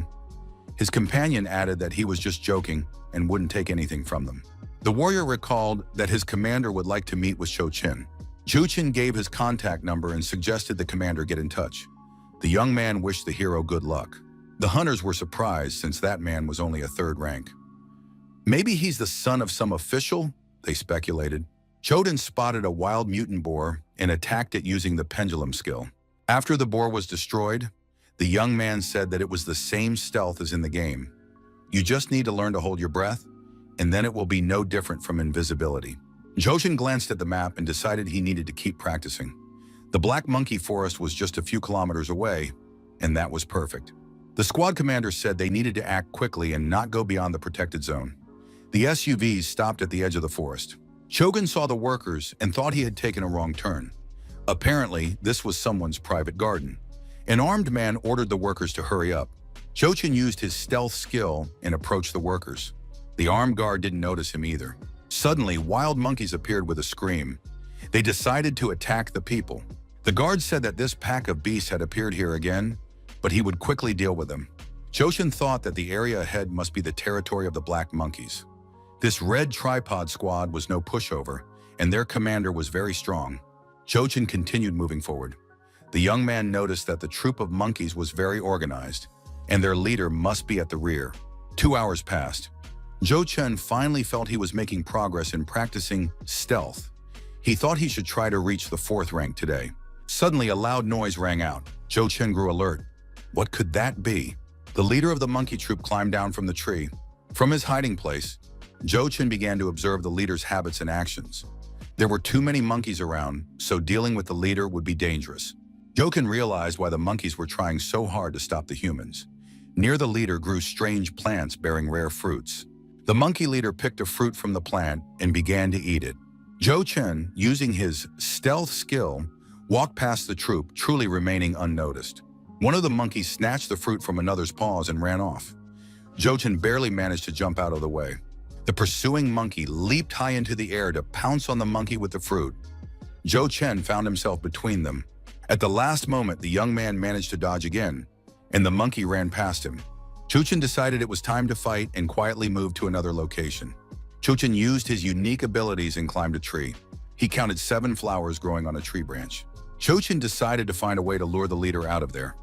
His companion added that he was just joking and wouldn't take anything from them. The warrior recalled that his commander would like to meet with Zhou Chen. Zhou Chen gave his contact number and suggested the commander get in touch. The young man wished the hero good luck. The hunters were surprised since that man was only a 3rd rank. Maybe he's the son of some official, they speculated. Choden spotted a wild mutant boar and attacked it using the pendulum skill. After the boar was destroyed, the young man said that it was the same stealth as in the game. You just need to learn to hold your breath, and then it will be no different from invisibility. Joshin glanced at the map and decided he needed to keep practicing. The Black Monkey Forest was just a few kilometers away, and that was perfect. The squad commander said they needed to act quickly and not go beyond the protected zone. The SUVs stopped at the edge of the forest. Chogun saw the workers and thought he had taken a wrong turn. Apparently, this was someone's private garden. An armed man ordered the workers to hurry up. Jochin used his stealth skill and approached the workers. The armed guard didn't notice him either. Suddenly, wild monkeys appeared with a scream. They decided to attack the people. The guard said that this pack of beasts had appeared here again, but he would quickly deal with them. Joshin thought that the area ahead must be the territory of the Black Monkeys. This red tripod squad was no pushover, and their commander was very strong. Jochin continued moving forward. The young man noticed that the troop of monkeys was very organized, and their leader must be at the rear. 2 hours passed. Jochin finally felt he was making progress in practicing stealth. He thought he should try to reach the 4th rank today. Suddenly, a loud noise rang out. Jochin grew alert. What could that be? The leader of the monkey troop climbed down from the tree. From his hiding place, Jochin began to observe the leader's habits and actions. There were too many monkeys around, so dealing with the leader would be dangerous. Jochin realized why the monkeys were trying so hard to stop the humans. Near the leader grew strange plants bearing rare fruits. The monkey leader picked a fruit from the plant and began to eat it. Jochin, using his stealth skill, walked past the troop, truly remaining unnoticed. One of the monkeys snatched the fruit from another's paws and ran off. Jochin barely managed to jump out of the way. The pursuing monkey leaped high into the air to pounce on the monkey with the fruit. Jochin found himself between them. At the last moment, the young man managed to dodge again, and the monkey ran past him. Jochin decided it was time to fight and quietly moved to another location. Jochin used his unique abilities and climbed a tree. He counted 7 flowers growing on a tree branch. Jochin decided to find a way to lure the leader out of there.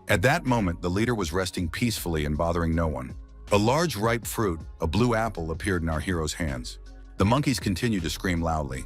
At that moment, the leader was resting peacefully and bothering no one. A large ripe fruit, a blue apple, appeared in our hero's hands. The monkeys continued to scream loudly,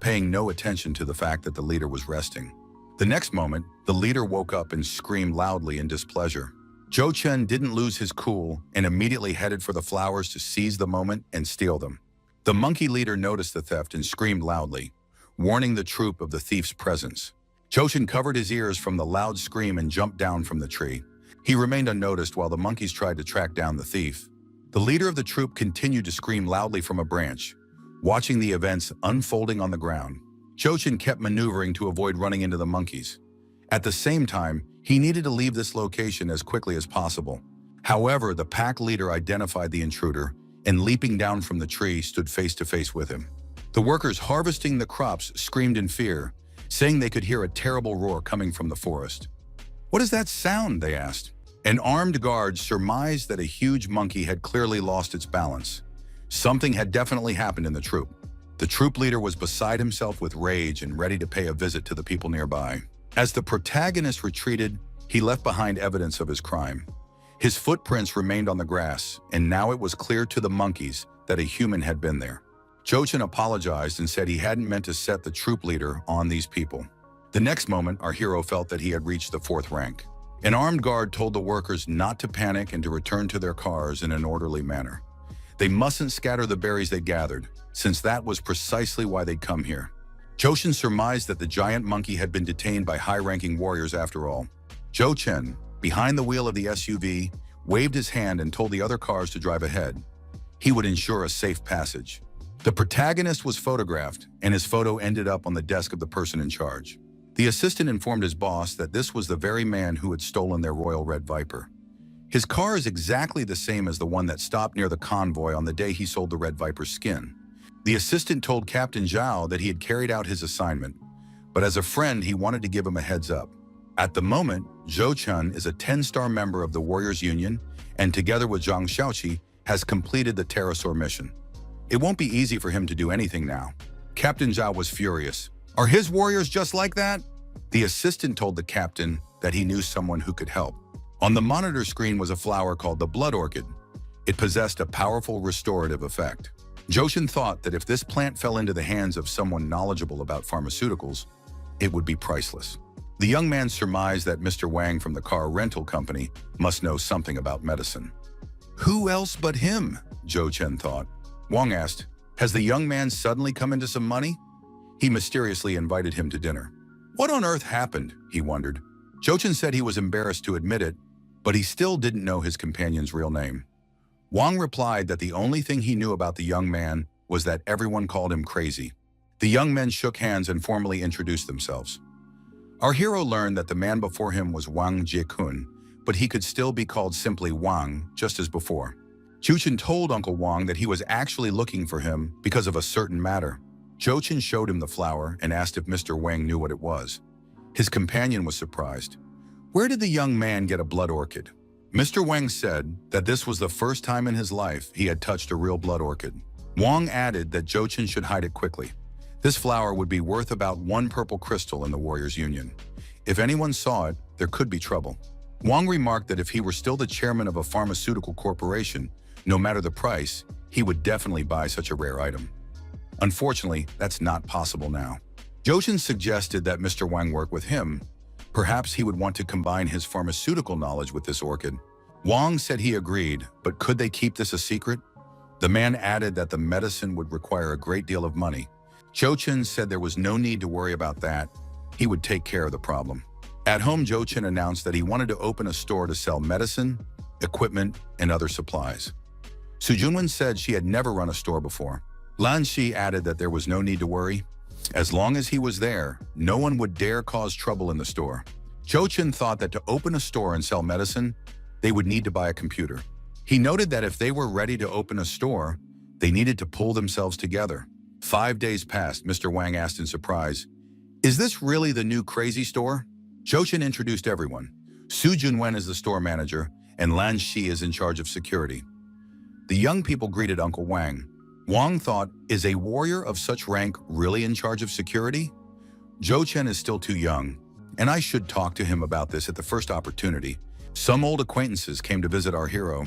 paying no attention to the fact that the leader was resting. The next moment, the leader woke up and screamed loudly in displeasure. Jochin didn't lose his cool and immediately headed for the flowers to seize the moment and steal them. The monkey leader noticed the theft and screamed loudly, warning the troop of the thief's presence. Jochin covered his ears from the loud scream and jumped down from the tree. He remained unnoticed while the monkeys tried to track down the thief. The leader of the troop continued to scream loudly from a branch, watching the events unfolding on the ground. Jochin kept maneuvering to avoid running into the monkeys. At the same time, he needed to leave this location as quickly as possible. However, the pack leader identified the intruder and, leaping down from the tree, stood face to face with him. The workers harvesting the crops screamed in fear, saying they could hear a terrible roar coming from the forest. "What is that sound?" they asked. An armed guard surmised that a huge monkey had clearly lost its balance. Something had definitely happened in the troop. The troop leader was beside himself with rage and ready to pay a visit to the people nearby. As the protagonist retreated, he left behind evidence of his crime. His footprints remained on the grass, and now it was clear to the monkeys that a human had been there. Jochin apologized and said he hadn't meant to set the troop leader on these people. The next moment, our hero felt that he had reached the 4th rank. An armed guard told the workers not to panic and to return to their cars in an orderly manner. They mustn't scatter the berries they gathered, since that was precisely why they'd come here. Jochin surmised that the giant monkey had been detained by high-ranking warriors after all. Jochin, behind the wheel of the SUV, waved his hand and told the other cars to drive ahead. He would ensure a safe passage. The protagonist was photographed, and his photo ended up on the desk of the person in charge. The assistant informed his boss that this was the very man who had stolen their Royal Red Viper. His car is exactly the same as the one that stopped near the convoy on the day he sold the Red Viper's skin. The assistant told Captain Zhao that he had carried out his assignment, but as a friend, he wanted to give him a heads up. At the moment, Zhou Chun is a 10-star member of the Warriors Union, and together with Zhang Xiaoqi, has completed the Pterosaur mission. It won't be easy for him to do anything now. Captain Zhao was furious. "Are his warriors just like that?" The assistant told the captain that he knew someone who could help. On the monitor screen was a flower called the Blood Orchid. It possessed a powerful restorative effect. Jochin thought that if this plant fell into the hands of someone knowledgeable about pharmaceuticals, it would be priceless. The young man surmised that Mr. Wang from the car rental company must know something about medicine. Who else but him? Zhou Chen thought. Wang asked, has the young man suddenly come into some money? He mysteriously invited him to dinner. What on earth happened? He wondered. Zhou Chen said he was embarrassed to admit it, but he still didn't know his companion's real name. Wang replied that the only thing he knew about the young man was that everyone called him crazy. The young men shook hands and formally introduced themselves. Our hero learned that the man before him was Wang Jiekun, but he could still be called simply Wang, just as before. Zhou Chen told Uncle Wang that he was actually looking for him because of a certain matter. Zhou Chen showed him the flower and asked if Mr. Wang knew what it was. His companion was surprised. Where did the young man get a blood orchid? Mr. Wang said that this was the first time in his life he had touched a real blood orchid. Wang added that Zhou Chen should hide it quickly. This flower would be worth about 1 purple crystal in the Warriors Union. If anyone saw it, there could be trouble. Wang remarked that if he were still the chairman of a pharmaceutical corporation, no matter the price, he would definitely buy such a rare item. Unfortunately, that's not possible now. Zhou Chen suggested that Mr. Wang work with him. Perhaps he would want to combine his pharmaceutical knowledge with this orchid. Wang said he agreed, but could they keep this a secret? The man added that the medicine would require a great deal of money. Zhou Chen said there was no need to worry about that. He would take care of the problem. At home, Zhou Chen announced that he wanted to open a store to sell medicine, equipment, and other supplies. Su Junwen said she had never run a store before. Lan Shi added that there was no need to worry. As long as he was there, no one would dare cause trouble in the store. Zhou Chen thought that to open a store and sell medicine, they would need to buy a computer. He noted that if they were ready to open a store, they needed to pull themselves together. 5 days passed. Mr. Wang asked in surprise, is this really the new crazy store? Zhou Chen introduced everyone. Su Junwen is the store manager, and Lan Shi is in charge of security. The young people greeted Uncle Wang. Wang thought, is a warrior of such rank really in charge of security? Zhou Chen is still too young, and I should talk to him about this at the first opportunity. Some old acquaintances came to visit our hero.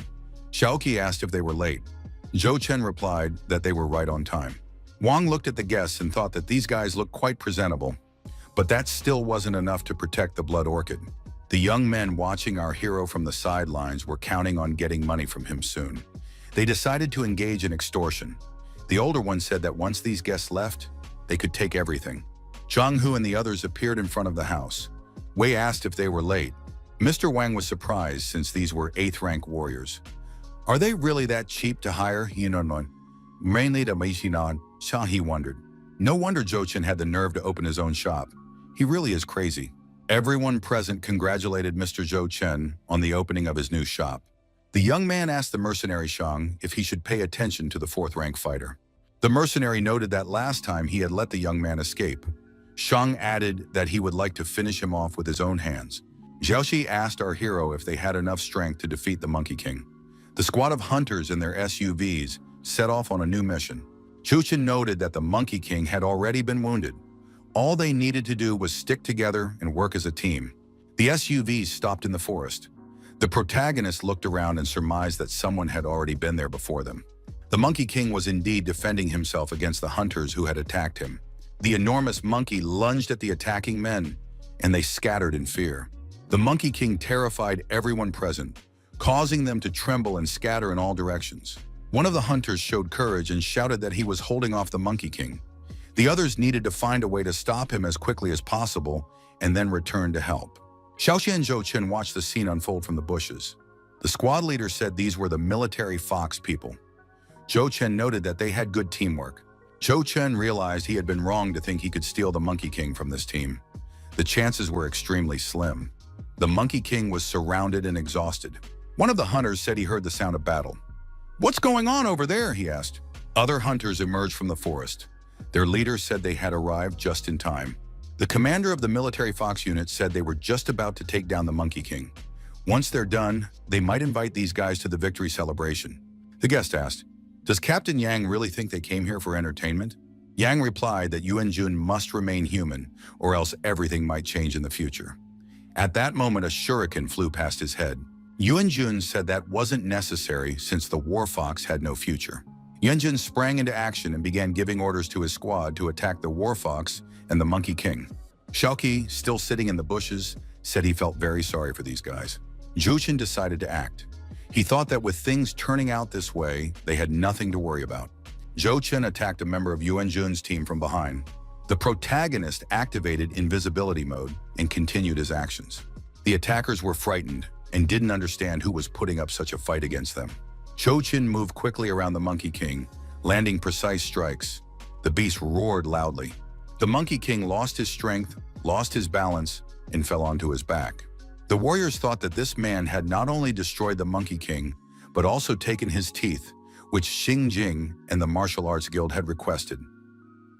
Xiaoqi asked if they were late. Zhou Chen replied that they were right on time. Wang looked at the guests and thought that these guys looked quite presentable, but that still wasn't enough to protect the blood orchid. The young men watching our hero from the sidelines were counting on getting money from him soon. They decided to engage in extortion. The older one said that once these guests left, they could take everything. Zhang Hu and the others appeared in front of the house. Wei asked if they were late. Mr. Wang was surprised since these were 8th rank warriors. Are they really that cheap to hire? Mainly to Meishinan, He wondered. No wonder Zhou Chen had the nerve to open his own shop. He really is crazy. Everyone present congratulated Mr. Zhou Chen on the opening of his new shop. The young man asked the mercenary Shang if he should pay attention to the 4th rank fighter. The mercenary noted that last time he had let the young man escape. Shang added that he would like to finish him off with his own hands. Xiaoxi asked our hero if they had enough strength to defeat the Monkey King. The squad of hunters in their SUVs set off on a new mission. Zhou Chen noted that the Monkey King had already been wounded. All they needed to do was stick together and work as a team. The SUVs stopped in the forest. The protagonist looked around and surmised that someone had already been there before them. The Monkey King was indeed defending himself against the hunters who had attacked him. The enormous monkey lunged at the attacking men, and they scattered in fear. The Monkey King terrified everyone present, causing them to tremble and scatter in all directions. One of the hunters showed courage and shouted that he was holding off the Monkey King. The others needed to find a way to stop him as quickly as possible and then return to help. Xiaoxi and Zhou Chen watched the scene unfold from the bushes. The squad leader said these were the military fox people. Zhou Chen noted that they had good teamwork. Zhou Chen realized he had been wrong to think he could steal the Monkey King from this team. The chances were extremely slim. The Monkey King was surrounded and exhausted. One of the hunters said he heard the sound of battle. "What's going on over there?" he asked. Other hunters emerged from the forest. Their leader said they had arrived just in time. The commander of the military fox unit said they were just about to take down the Monkey King. Once they're done, they might invite these guys to the victory celebration. The guest asked, "Does Captain Yang really think they came here for entertainment?" Yang replied that Yuan Jun must remain human, or else everything might change in the future. At that moment, a shuriken flew past his head. Yuan Jun said that wasn't necessary since the war fox had no future. Yuan Jun sprang into action and began giving orders to his squad to attack the war fox and the Monkey King. Xiaoqi, still sitting in the bushes, said he felt very sorry for these guys. Jushin decided to act. He thought that with things turning out this way, they had nothing to worry about. Zhou Chen attacked a member of Yuan Jun's team from behind. The protagonist activated invisibility mode and continued his actions. The attackers were frightened and didn't understand who was putting up such a fight against them. Zhou Chen moved quickly around the Monkey King, landing precise strikes. The beast roared loudly. The Monkey King lost his strength, lost his balance, and fell onto his back. The warriors thought that this man had not only destroyed the Monkey King, but also taken his teeth, which Xing Jing and the Martial Arts Guild had requested.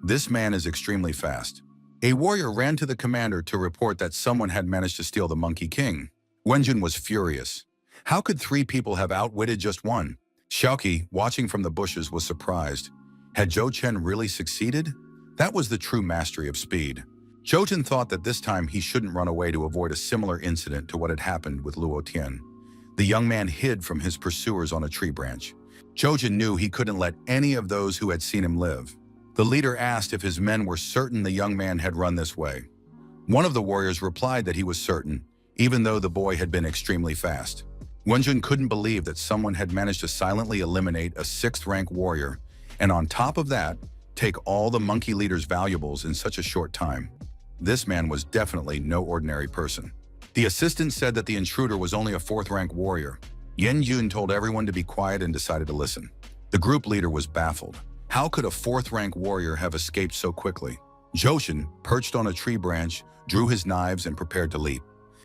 This man is extremely fast. A warrior ran to the commander to report that someone had managed to steal the Monkey King. Wenjun was furious. How could 3 people have outwitted just one? Xiaoqi, watching from the bushes, was surprised. Had Zhou Chen really succeeded? That was the true mastery of speed. Zhou Chen thought that this time he shouldn't run away to avoid a similar incident to what had happened with Luo Tian. The young man hid from his pursuers on a tree branch. Zhou Chen knew he couldn't let any of those who had seen him live. The leader asked if his men were certain the young man had run this way. One of the warriors replied that he was certain, even though the boy had been extremely fast. Wenjun couldn't believe that someone had managed to silently eliminate a 6th-rank warrior, and on top of that, take all the monkey leader's valuables in such a short time. This man was definitely no ordinary person. The assistant said that the intruder was only a 4th-rank warrior. Yen Yun told everyone to be quiet and decided to listen. The group leader was baffled. How could a 4th-rank warrior have escaped so quickly? Joshin, perched on a tree branch, drew his knives and prepared to leap.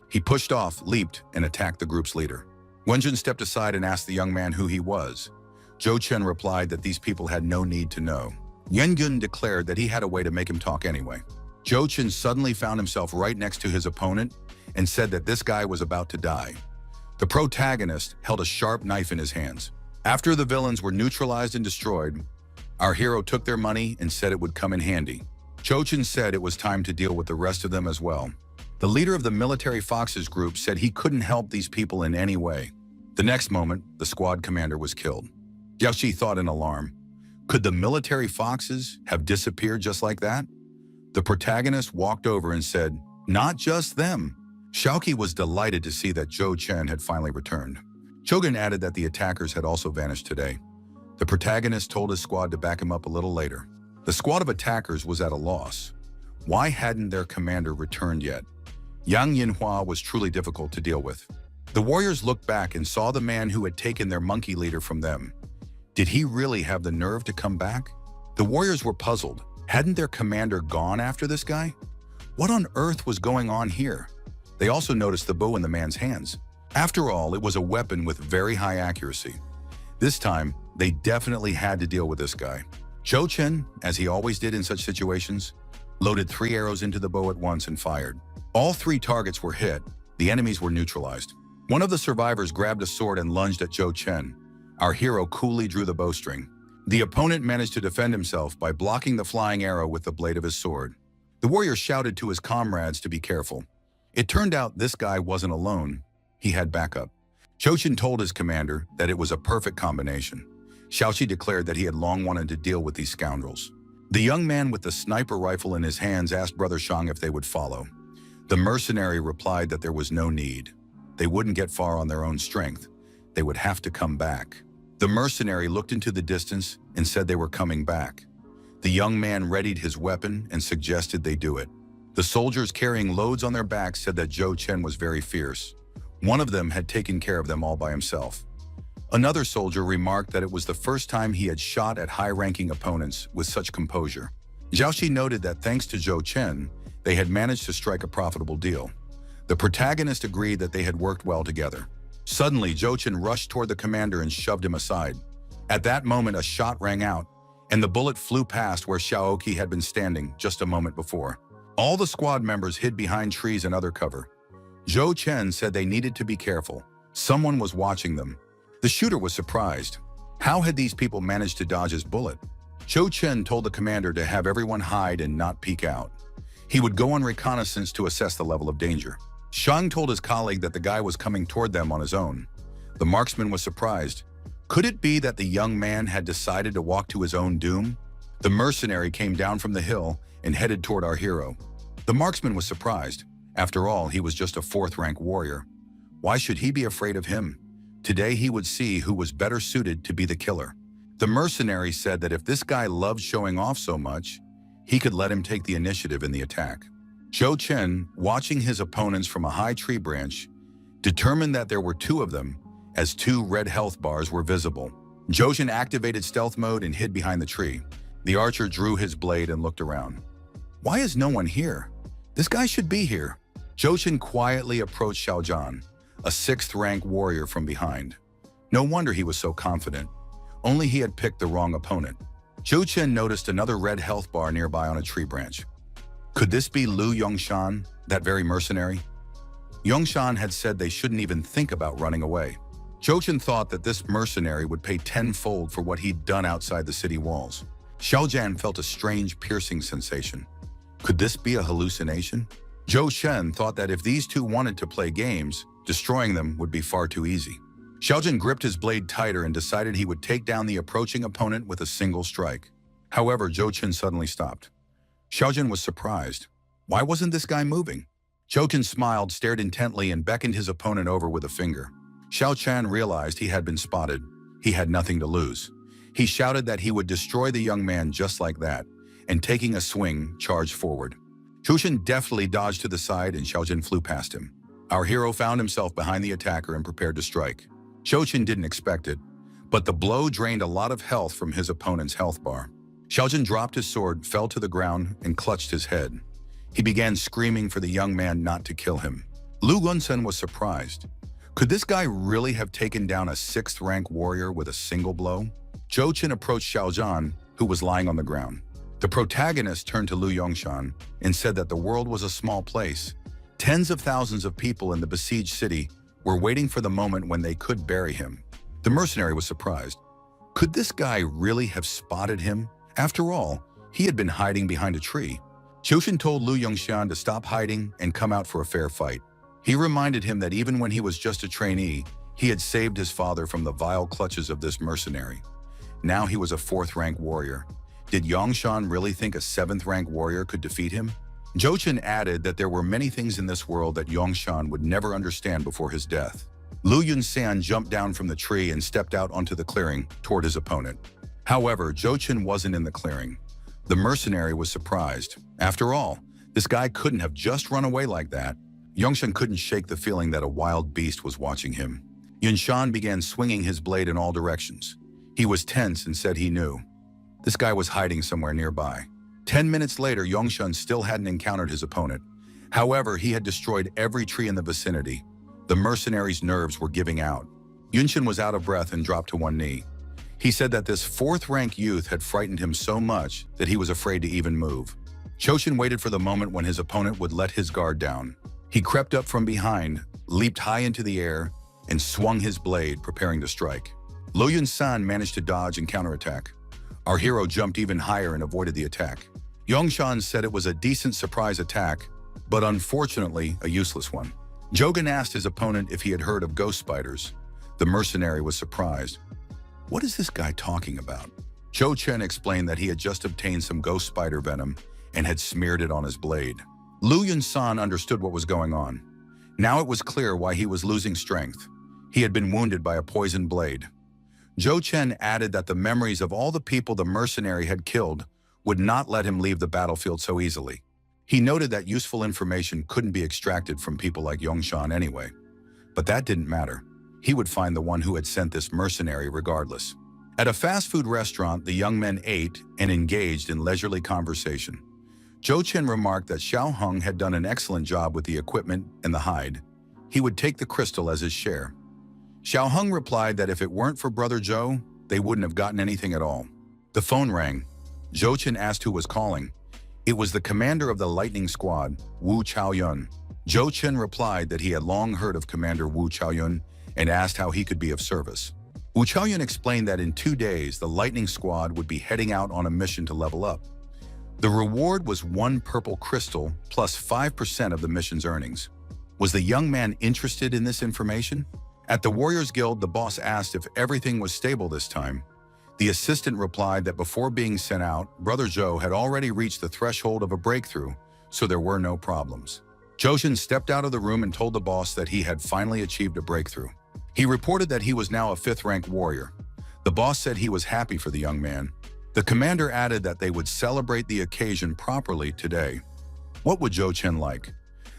He pushed off, leaped, and attacked the group's leader. Wenjun stepped aside and asked the young man who he was. Zhou Chen replied that these people had no need to know. Yen Yun declared that he had a way to make him talk anyway. Zhou Chen suddenly found himself right next to his opponent and said that this guy was about to die. The protagonist held a sharp knife in his hands. After the villains were neutralized and destroyed, our hero took their money and said it would come in handy. Zhou Chen said it was time to deal with the rest of them as well. The leader of the military foxes group said he couldn't help these people in any way. The next moment, the squad commander was killed. Xiaoqi thought in alarm. Could the military foxes have disappeared just like that? The protagonist walked over and said, "Not just them." Xiaoqi was delighted to see that Zhou Chen had finally returned. Chogun added that the attackers had also vanished today. The protagonist told his squad to back him up a little later. The squad of attackers was at a loss. Why hadn't their commander returned yet? Yang Yinhua was truly difficult to deal with. The warriors looked back and saw the man who had taken their monkey leader from them. Did he really have the nerve to come back? The warriors were puzzled. Hadn't their commander gone after this guy? What on earth was going on here? They also noticed the bow in the man's hands. After all, it was a weapon with very high accuracy. This time, they definitely had to deal with this guy. Zhou Chen, as he always did in such situations, loaded 3 arrows into the bow at once and fired. All 3 targets were hit. The enemies were neutralized. One of the survivors grabbed a sword and lunged at Zhou Chen. Our hero coolly drew the bowstring. The opponent managed to defend himself by blocking the flying arrow with the blade of his sword. The warrior shouted to his comrades to be careful. It turned out this guy wasn't alone. He had backup. Zhou Chen told his commander that it was a perfect combination. Xiaoqi declared that he had long wanted to deal with these scoundrels. The young man with the sniper rifle in his hands asked Brother Shang if they would follow. The mercenary replied that there was no need. They wouldn't get far on their own strength. They would have to come back. The mercenary looked into the distance and said they were coming back. The young man readied his weapon and suggested they do it. The soldiers carrying loads on their backs said that Zhou Chen was very fierce. One of them had taken care of them all by himself. Another soldier remarked that it was the first time he had shot at high-ranking opponents with such composure. Xiaoqi noted that thanks to Zhou Chen, they had managed to strike a profitable deal. The protagonist agreed that they had worked well together. Suddenly, Zhou Chen rushed toward the commander and shoved him aside. At that moment, a shot rang out, and the bullet flew past where Xiaoqi had been standing just a moment before. All the squad members hid behind trees and other cover. Zhou Chen said they needed to be careful. Someone was watching them. The shooter was surprised. How had these people managed to dodge his bullet? Zhou Chen told the commander to have everyone hide and not peek out. He would go on reconnaissance to assess the level of danger. Shang told his colleague that the guy was coming toward them on his own. The marksman was surprised. Could it be that the young man had decided to walk to his own doom? The mercenary came down from the hill and headed toward our hero. The marksman was surprised. After all, he was just a fourth-rank warrior. Why should he be afraid of him? Today he would see who was better suited to be the killer. The mercenary said that if this guy loved showing off so much, he could let him take the initiative in the attack. Zhou Chen, watching his opponents from a high tree branch, determined that there were two of them, as two red health bars were visible. Zhou Chen activated stealth mode and hid behind the tree. The archer drew his blade and looked around. Why is no one here? This guy should be here. Zhou Chen quietly approached Xiao Zhan, a sixth-rank warrior, from behind. No wonder he was so confident. Only he had picked the wrong opponent. Zhou Chen noticed another red health bar nearby on a tree branch. Could this be Lu Yongshan, that very mercenary? Yongshan had said they shouldn't even think about running away. Zhou Chen thought that this mercenary would pay tenfold for what he'd done outside the city walls. Xiao Zhan felt a strange, piercing sensation. Could this be a hallucination? Zhou Chen thought that if these two wanted to play games, destroying them would be far too easy. Xiao Zhan gripped his blade tighter and decided he would take down the approaching opponent with a single strike. However, Zhou Chen suddenly stopped. Xiao Zhan was surprised. Why wasn't this guy moving? Zhou Chen smiled, stared intently, and beckoned his opponent over with a finger. Xiao Zhan realized he had been spotted. He had nothing to lose. He shouted that he would destroy the young man just like that, and taking a swing, charged forward. Zhou Chen deftly dodged to the side and Xiao Zhan flew past him. Our hero found himself behind the attacker and prepared to strike. Zhou Chen didn't expect it, but the blow drained a lot of health from his opponent's health bar. Xiao Zhan dropped his sword, fell to the ground, and clutched his head. He began screaming for the young man not to kill him. Lu Gunsen was surprised. Could this guy really have taken down a sixth-rank warrior with a single blow? Zhou Chen approached Xiao Zhan, who was lying on the ground. The protagonist turned to Lu Yongshan and said that the world was a small place. Tens of thousands of people in the besieged city were waiting for the moment when they could bury him. The mercenary was surprised. Could this guy really have spotted him? After all, he had been hiding behind a tree. Zhou Chen told Lu Yongshan to stop hiding and come out for a fair fight. He reminded him that even when he was just a trainee, he had saved his father from the vile clutches of this mercenary. Now he was a fourth-rank warrior. Did Yongshan really think a seventh-rank warrior could defeat him? Zhou Chen added that there were many things in this world that Yongshan would never understand before his death. Lu Yunsan jumped down from the tree and stepped out onto the clearing toward his opponent. However, Zhou Chen wasn't in the clearing. The mercenary was surprised. After all, this guy couldn't have just run away like that. Yongshan couldn't shake the feeling that a wild beast was watching him. Yunshan began swinging his blade in all directions. He was tense and said he knew. This guy was hiding somewhere nearby. 10 minutes later, Yongshan still hadn't encountered his opponent. However, he had destroyed every tree in the vicinity. The mercenary's nerves were giving out. Yunshan was out of breath and dropped to one knee. He said that this fourth-rank youth had frightened him so much that he was afraid to even move. Zhou Chen waited for the moment when his opponent would let his guard down. He crept up from behind, leaped high into the air, and swung his blade, preparing to strike. Lu Yunsan managed to dodge and counterattack. Our hero jumped even higher and avoided the attack. Yongshan said it was a decent surprise attack, but unfortunately a useless one. Jogan asked his opponent if he had heard of ghost spiders. The mercenary was surprised. What is this guy talking about? Zhou Chen explained that he had just obtained some ghost spider venom and had smeared it on his blade. Lu Yunsan understood what was going on. Now it was clear why he was losing strength. He had been wounded by a poisoned blade. Zhou Chen added that the memories of all the people the mercenary had killed would not let him leave the battlefield so easily. He noted that useful information couldn't be extracted from people like Yongshan anyway. But that didn't matter. He would find the one who had sent this mercenary regardless. At a fast food restaurant, the young men ate and engaged in leisurely conversation. Zhou Chen remarked that Xiao Heng had done an excellent job with the equipment and the hide. He would take the crystal as his share. Xiao Heng replied that if it weren't for Brother Zhou, they wouldn't have gotten anything at all. The phone rang. Zhou Chen asked who was calling. It was the commander of the Lightning Squad, Wu Chaoyun. Zhou Chen replied that he had long heard of Commander Wu Chaoyun and asked how he could be of service. Wu Chaoyun explained that in 2 days, the Lightning Squad would be heading out on a mission to level up. The reward was 1 purple crystal plus 5% of the mission's earnings. Was the young man interested in this information? At the Warriors Guild, the boss asked if everything was stable this time. The assistant replied that before being sent out, Brother Zhou had already reached the threshold of a breakthrough, so there were no problems. Joshin stepped out of the room and told the boss that he had finally achieved a breakthrough. He reported that he was now a 5th-rank warrior. The boss said he was happy for the young man. The commander added that they would celebrate the occasion properly today. What would Zhou Chen like?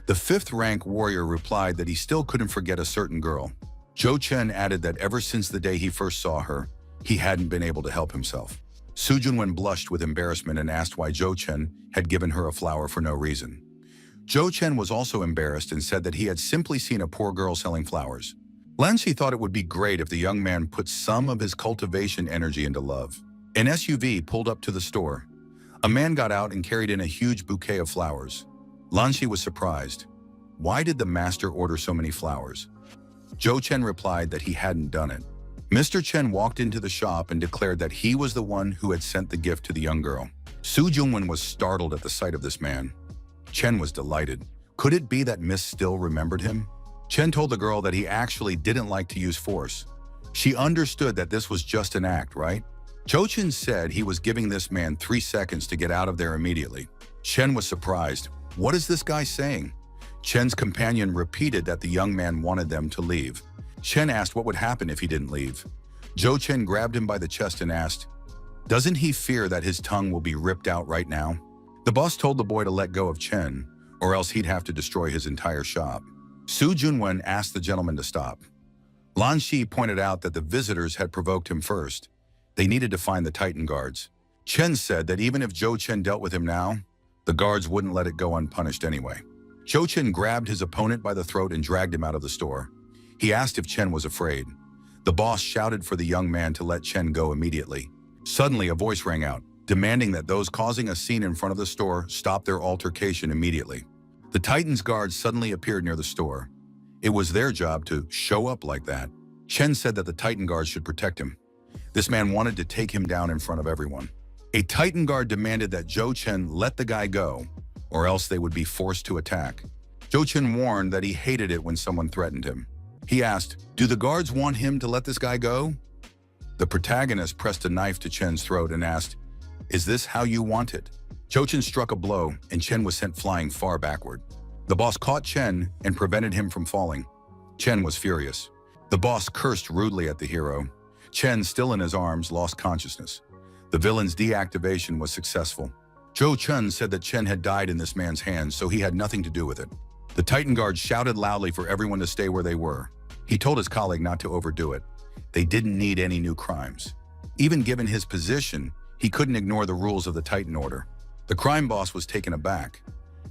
The 5th-rank warrior replied that he still couldn't forget a certain girl. Zhou Chen added that ever since the day he first saw her, he hadn't been able to help himself. Su Junwen blushed with embarrassment and asked why Zhou Chen had given her a flower for no reason. Zhou Chen was also embarrassed and said that he had simply seen a poor girl selling flowers. Lanxi thought it would be great if the young man put some of his cultivation energy into love. An SUV pulled up to the store. A man got out and carried in a huge bouquet of flowers. Lanxi was surprised. Why did the master order so many flowers? Zhou Chen replied that he hadn't done it. Mr. Chen walked into the shop and declared that he was the one who had sent the gift to the young girl. Su Jungwen was startled at the sight of this man. Chen was delighted. Could it be that Miss still remembered him? Chen told the girl that he actually didn't like to use force. She understood that this was just an act, right? Zhou Chen said he was giving this man 3 seconds to get out of there immediately. Chen was surprised. What is this guy saying? Chen's companion repeated that the young man wanted them to leave. Chen asked what would happen if he didn't leave. Zhou Chen grabbed him by the chest and asked, "Doesn't he fear that his tongue will be ripped out right now?" The boss told the boy to let go of Chen, or else he'd have to destroy his entire shop. Su Junwen asked the gentleman to stop. Lan Shi pointed out that the visitors had provoked him first. They needed to find the Titan guards. Chen said that even if Zhou Chen dealt with him now, the guards wouldn't let it go unpunished anyway. Zhou Chen grabbed his opponent by the throat and dragged him out of the store. He asked if Chen was afraid. The boss shouted for the young man to let Chen go immediately. Suddenly, a voice rang out, demanding that those causing a scene in front of the store stop their altercation immediately. The Titan's guards suddenly appeared near the store. It was their job to show up like that. Chen said that the Titan guards should protect him. This man wanted to take him down in front of everyone. A Titan guard demanded that Zhou Chen let the guy go, or else they would be forced to attack. Zhou Chen warned that he hated it when someone threatened him. He asked, "Do the guards want him to let this guy go?" The protagonist pressed a knife to Chen's throat and asked, "Is this how you want it?" Zhou Chen struck a blow, and Chen was sent flying far backward. The boss caught Chen and prevented him from falling. Chen was furious. The boss cursed rudely at the hero. Chen, still in his arms, lost consciousness. The villain's deactivation was successful. Zhou Chen said that Chen had died in this man's hands, so he had nothing to do with it. The Titan guards shouted loudly for everyone to stay where they were. He told his colleague not to overdo it. They didn't need any new crimes. Even given his position, he couldn't ignore the rules of the Titan Order. The crime boss was taken aback.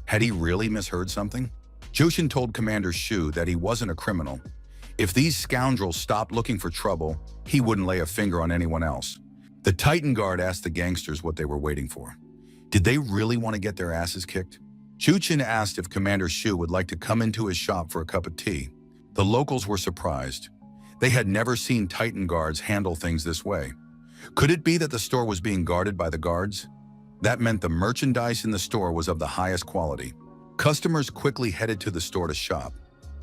Had he really misheard something? Jushin told Commander Shu that he wasn't a criminal. If these scoundrels stopped looking for trouble, he wouldn't lay a finger on anyone else. The Titan Guard asked the gangsters what they were waiting for. Did they really want to get their asses kicked? Jushin asked if Commander Shu would like to come into his shop for a cup of tea. The locals were surprised. They had never seen Titan Guards handle things this way. Could it be that the store was being guarded by the guards? That meant the merchandise in the store was of the highest quality. Customers quickly headed to the store to shop.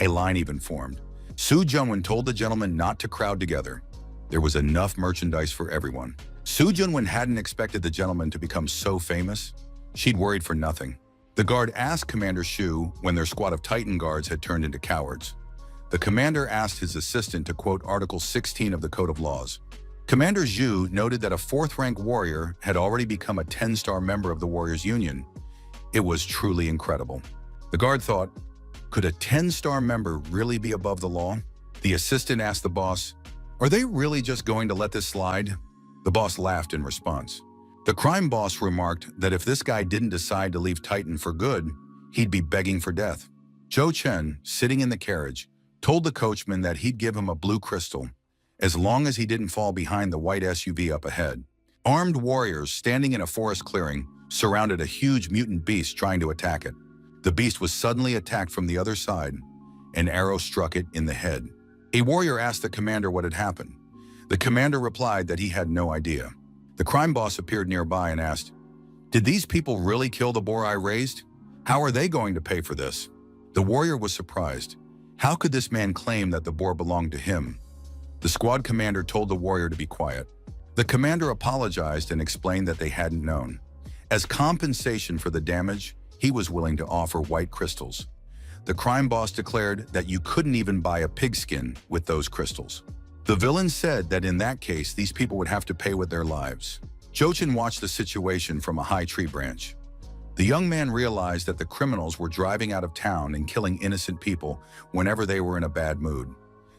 A line even formed. Su Junwen told the gentleman not to crowd together. There was enough merchandise for everyone. Su Junwen hadn't expected the gentleman to become so famous. She'd worried for nothing. The guard asked Commander Shu when their squad of Titan Guards had turned into cowards. The commander asked his assistant to quote Article 16 of the Code of Laws. Commander Zhu noted that a 4th-rank warrior had already become a 10-star member of the Warriors Union. It was truly incredible. The guard thought, could a 10-star member really be above the law? The assistant asked the boss, are they really just going to let this slide? The boss laughed in response. The crime boss remarked that if this guy didn't decide to leave Titan for good, he'd be begging for death. Zhou Chen, sitting in the carriage, told the coachman that he'd give him a blue crystal, as long as he didn't fall behind the white SUV up ahead. Armed warriors standing in a forest clearing surrounded a huge mutant beast trying to attack it. The beast was suddenly attacked from the other side. An arrow struck it in the head. A warrior asked the commander what had happened. The commander replied that he had no idea. The crime boss appeared nearby and asked, did these people really kill the boar I raised? How are they going to pay for this? The warrior was surprised. How could this man claim that the boar belonged to him? The squad commander told the warrior to be quiet. The commander apologized and explained that they hadn't known. As compensation for the damage, he was willing to offer white crystals. The crime boss declared that you couldn't even buy a pigskin with those crystals. The villain said that in that case, these people would have to pay with their lives. Jochin watched the situation from a high tree branch. The young man realized that the criminals were driving out of town and killing innocent people whenever they were in a bad mood.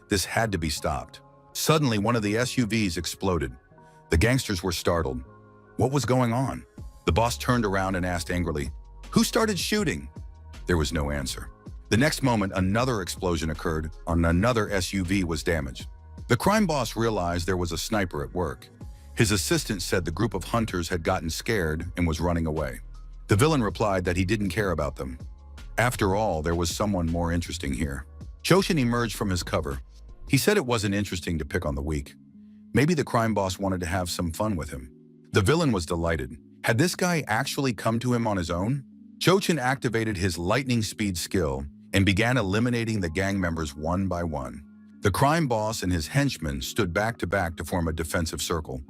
This had to be stopped. Suddenly, one of the SUVs exploded. The gangsters were startled. What was going on? The boss turned around and asked angrily, "Who started shooting?" There was no answer. The next moment, another explosion occurred and another SUV was damaged. The crime boss realized there was a sniper at work. His assistant said the group of hunters had gotten scared and was running away. The villain replied that he didn't care about them. After all, there was someone more interesting here. Jochin emerged from his cover. He said it wasn't interesting to pick on the weak. Maybe the crime boss wanted to have some fun with him. The villain was delighted. Had this guy actually come to him on his own? Jochin activated his lightning speed skill and began eliminating the gang members one by one. The crime boss and his henchmen stood back to back to form a defensive circle.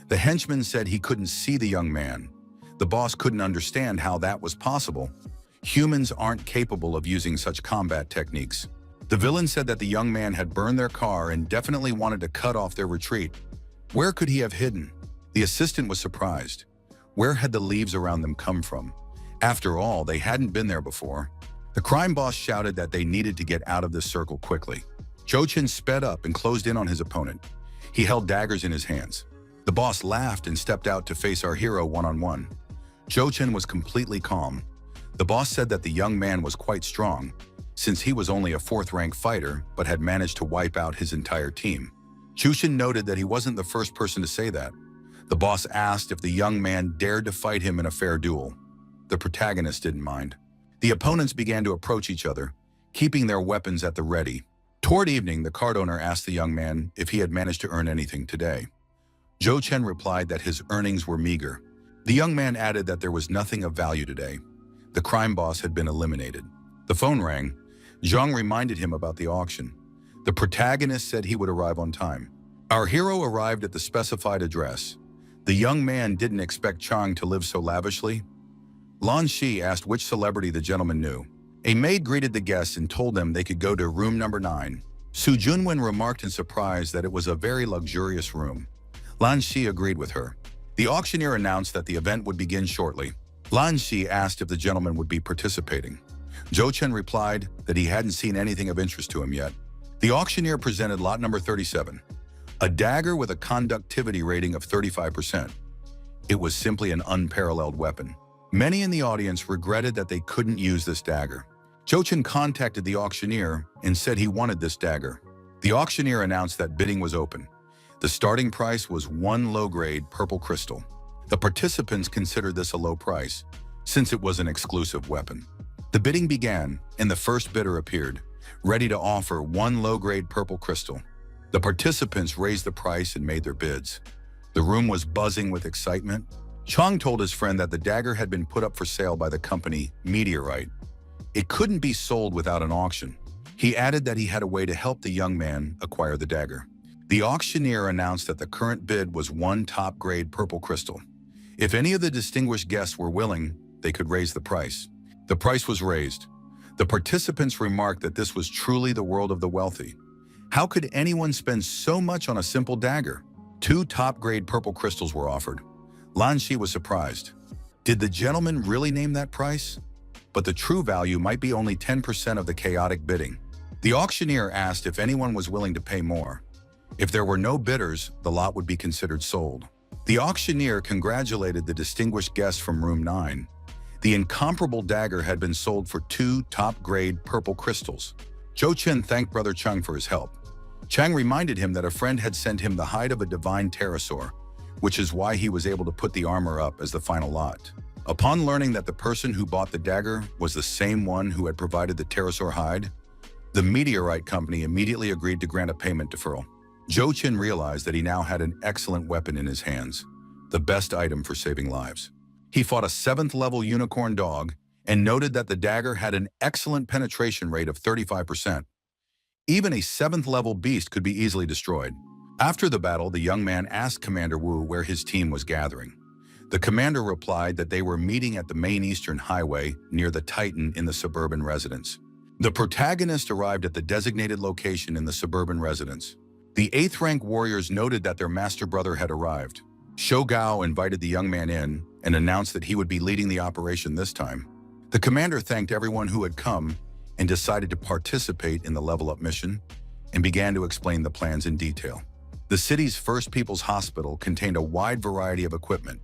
The henchman said he couldn't see the young man. The boss couldn't understand how that was possible. Humans aren't capable of using such combat techniques. The villain said that the young man had burned their car and definitely wanted to cut off their retreat. Where could he have hidden? The assistant was surprised. Where had the leaves around them come from? After all, they hadn't been there before. The crime boss shouted that they needed to get out of this circle quickly. Jochin sped up and closed in on his opponent. He held daggers in his hands. The boss laughed and stepped out to face our hero one-on-one. Jochin was completely calm. The boss said that the young man was quite strong, since he was only a fourth-rank fighter but had managed to wipe out his entire team. Jochin noted that he wasn't the first person to say that. The boss asked if the young man dared to fight him in a fair duel. The protagonist didn't mind. The opponents began to approach each other, keeping their weapons at the ready. Toward evening, the card owner asked the young man if he had managed to earn anything today. Jochin replied that his earnings were meager. The young man added that there was nothing of value today. The crime boss had been eliminated. The phone rang. Zhang reminded him about the auction. The protagonist said he would arrive on time. Our hero arrived at the specified address. The young man didn't expect Chang to live so lavishly. Lan Shi asked which celebrity the gentleman knew. A maid greeted the guests and told them they could go to room number 9. Su Junwen remarked in surprise that it was a very luxurious room. Lan Shi agreed with her. The auctioneer announced that the event would begin shortly. Lan Shi asked if the gentleman would be participating. Jochin replied that he hadn't seen anything of interest to him yet. The auctioneer presented lot number 37, a dagger with a conductivity rating of 35%. It was simply an unparalleled weapon. Many in the audience regretted that they couldn't use this dagger. Jochin contacted the auctioneer and said he wanted this dagger. The auctioneer announced that bidding was open. The starting price was 1 low-grade purple crystal. The participants considered this a low price, since it was an exclusive weapon. The bidding began, and the first bidder appeared, ready to offer 1 low-grade purple crystal. The participants raised the price and made their bids. The room was buzzing with excitement. Chang told his friend that the dagger had been put up for sale by the company Meteorite. It couldn't be sold without an auction. He added that he had a way to help the young man acquire the dagger. The auctioneer announced that the current bid was 1 top-grade purple crystal. If any of the distinguished guests were willing, they could raise the price. The price was raised. The participants remarked that this was truly the world of the wealthy. How could anyone spend so much on a simple dagger? 2 top-grade purple crystals were offered. Lan Shi was surprised. Did the gentleman really name that price? But the true value might be only 10% of the chaotic bidding. The auctioneer asked if anyone was willing to pay more. If there were no bidders, the lot would be considered sold. The auctioneer congratulated the distinguished guests from room 9. The incomparable dagger had been sold for 2 top-grade purple crystals. Jochin thanked Brother Chang for his help. Chang reminded him that a friend had sent him the hide of a divine pterosaur, which is why he was able to put the armor up as the final lot. Upon learning that the person who bought the dagger was the same one who had provided the pterosaur hide, the Meteorite company immediately agreed to grant a payment deferral. Jochin realized that he now had an excellent weapon in his hands, the best item for saving lives. He fought a 7th-level unicorn dog and noted that the dagger had an excellent penetration rate of 35%. Even a 7th-level beast could be easily destroyed. After the battle, the young man asked Commander Wu where his team was gathering. The commander replied that they were meeting at the main eastern highway near the Titan in the suburban residence. The protagonist arrived at the designated location in the suburban residence. The 8th rank warriors noted that their master brother had arrived. Shogao invited the young man in and announced that he would be leading the operation this time. The commander thanked everyone who had come and decided to participate in the level-up mission and began to explain the plans in detail. The city's First People's Hospital contained a wide variety of equipment.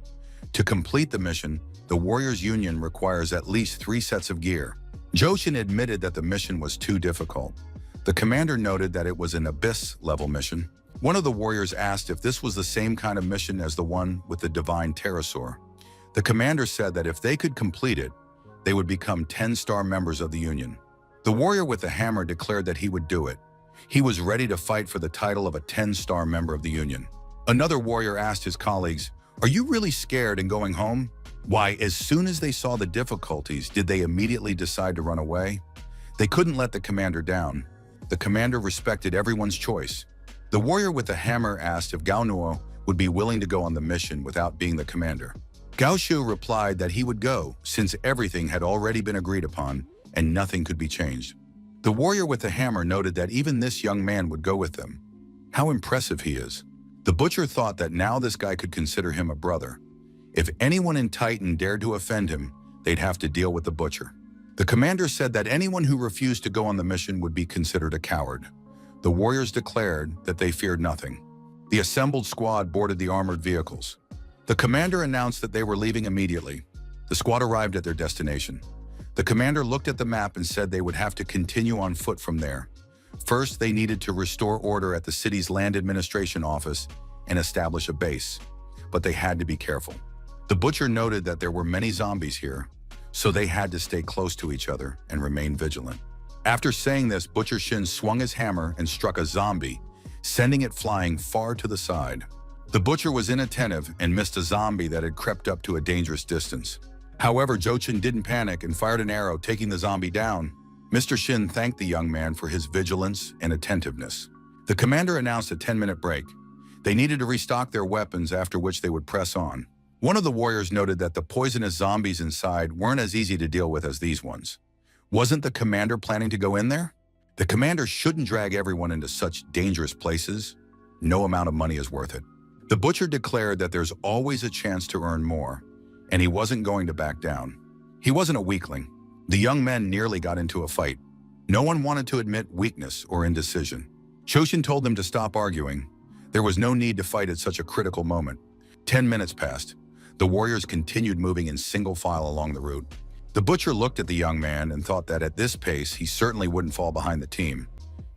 To complete the mission, the Warriors Union requires at least 3 sets of gear. Joshin admitted that the mission was too difficult. The commander noted that it was an Abyss-level mission. One of the warriors asked if this was the same kind of mission as the one with the Divine Pterosaur. The commander said that if they could complete it, they would become 10-star members of the Union. The warrior with the hammer declared that he would do it. He was ready to fight for the title of a 10-star member of the Union. Another warrior asked his colleagues, "Are you really scared and going home?" Why, as soon as they saw the difficulties, did they immediately decide to run away? They couldn't let the commander down. The commander respected everyone's choice. The warrior with the hammer asked if Gaonuo would be willing to go on the mission without being the commander. Gao Shu replied that he would go, since everything had already been agreed upon and nothing could be changed. The warrior with the hammer noted that even this young man would go with them. How impressive he is. The butcher thought that now this guy could consider him a brother. If anyone in Titan dared to offend him, they'd have to deal with the butcher. The commander said that anyone who refused to go on the mission would be considered a coward. The warriors declared that they feared nothing. The assembled squad boarded the armored vehicles. The commander announced that they were leaving immediately. The squad arrived at their destination. The commander looked at the map and said they would have to continue on foot from there. First, they needed to restore order at the city's land administration office and establish a base, but they had to be careful. The butcher noted that there were many zombies here, so they had to stay close to each other and remain vigilant. After saying this, Butcher Shin swung his hammer and struck a zombie, sending it flying far to the side. The butcher was inattentive and missed a zombie that had crept up to a dangerous distance. However, Jochin didn't panic and fired an arrow, taking the zombie down. Mr. Shin thanked the young man for his vigilance and attentiveness. The commander announced a 10-minute break. They needed to restock their weapons, after which they would press on. One of the warriors noted that the poisonous zombies inside weren't as easy to deal with as these ones. Wasn't the commander planning to go in there? The commander shouldn't drag everyone into such dangerous places. No amount of money is worth it. The butcher declared that there's always a chance to earn more, and he wasn't going to back down. He wasn't a weakling. The young men nearly got into a fight. No one wanted to admit weakness or indecision. Choshin told them to stop arguing. There was no need to fight at such a critical moment. 10 minutes passed. The warriors continued moving in single file along the route. The butcher looked at the young man and thought that at this pace, he certainly wouldn't fall behind the team.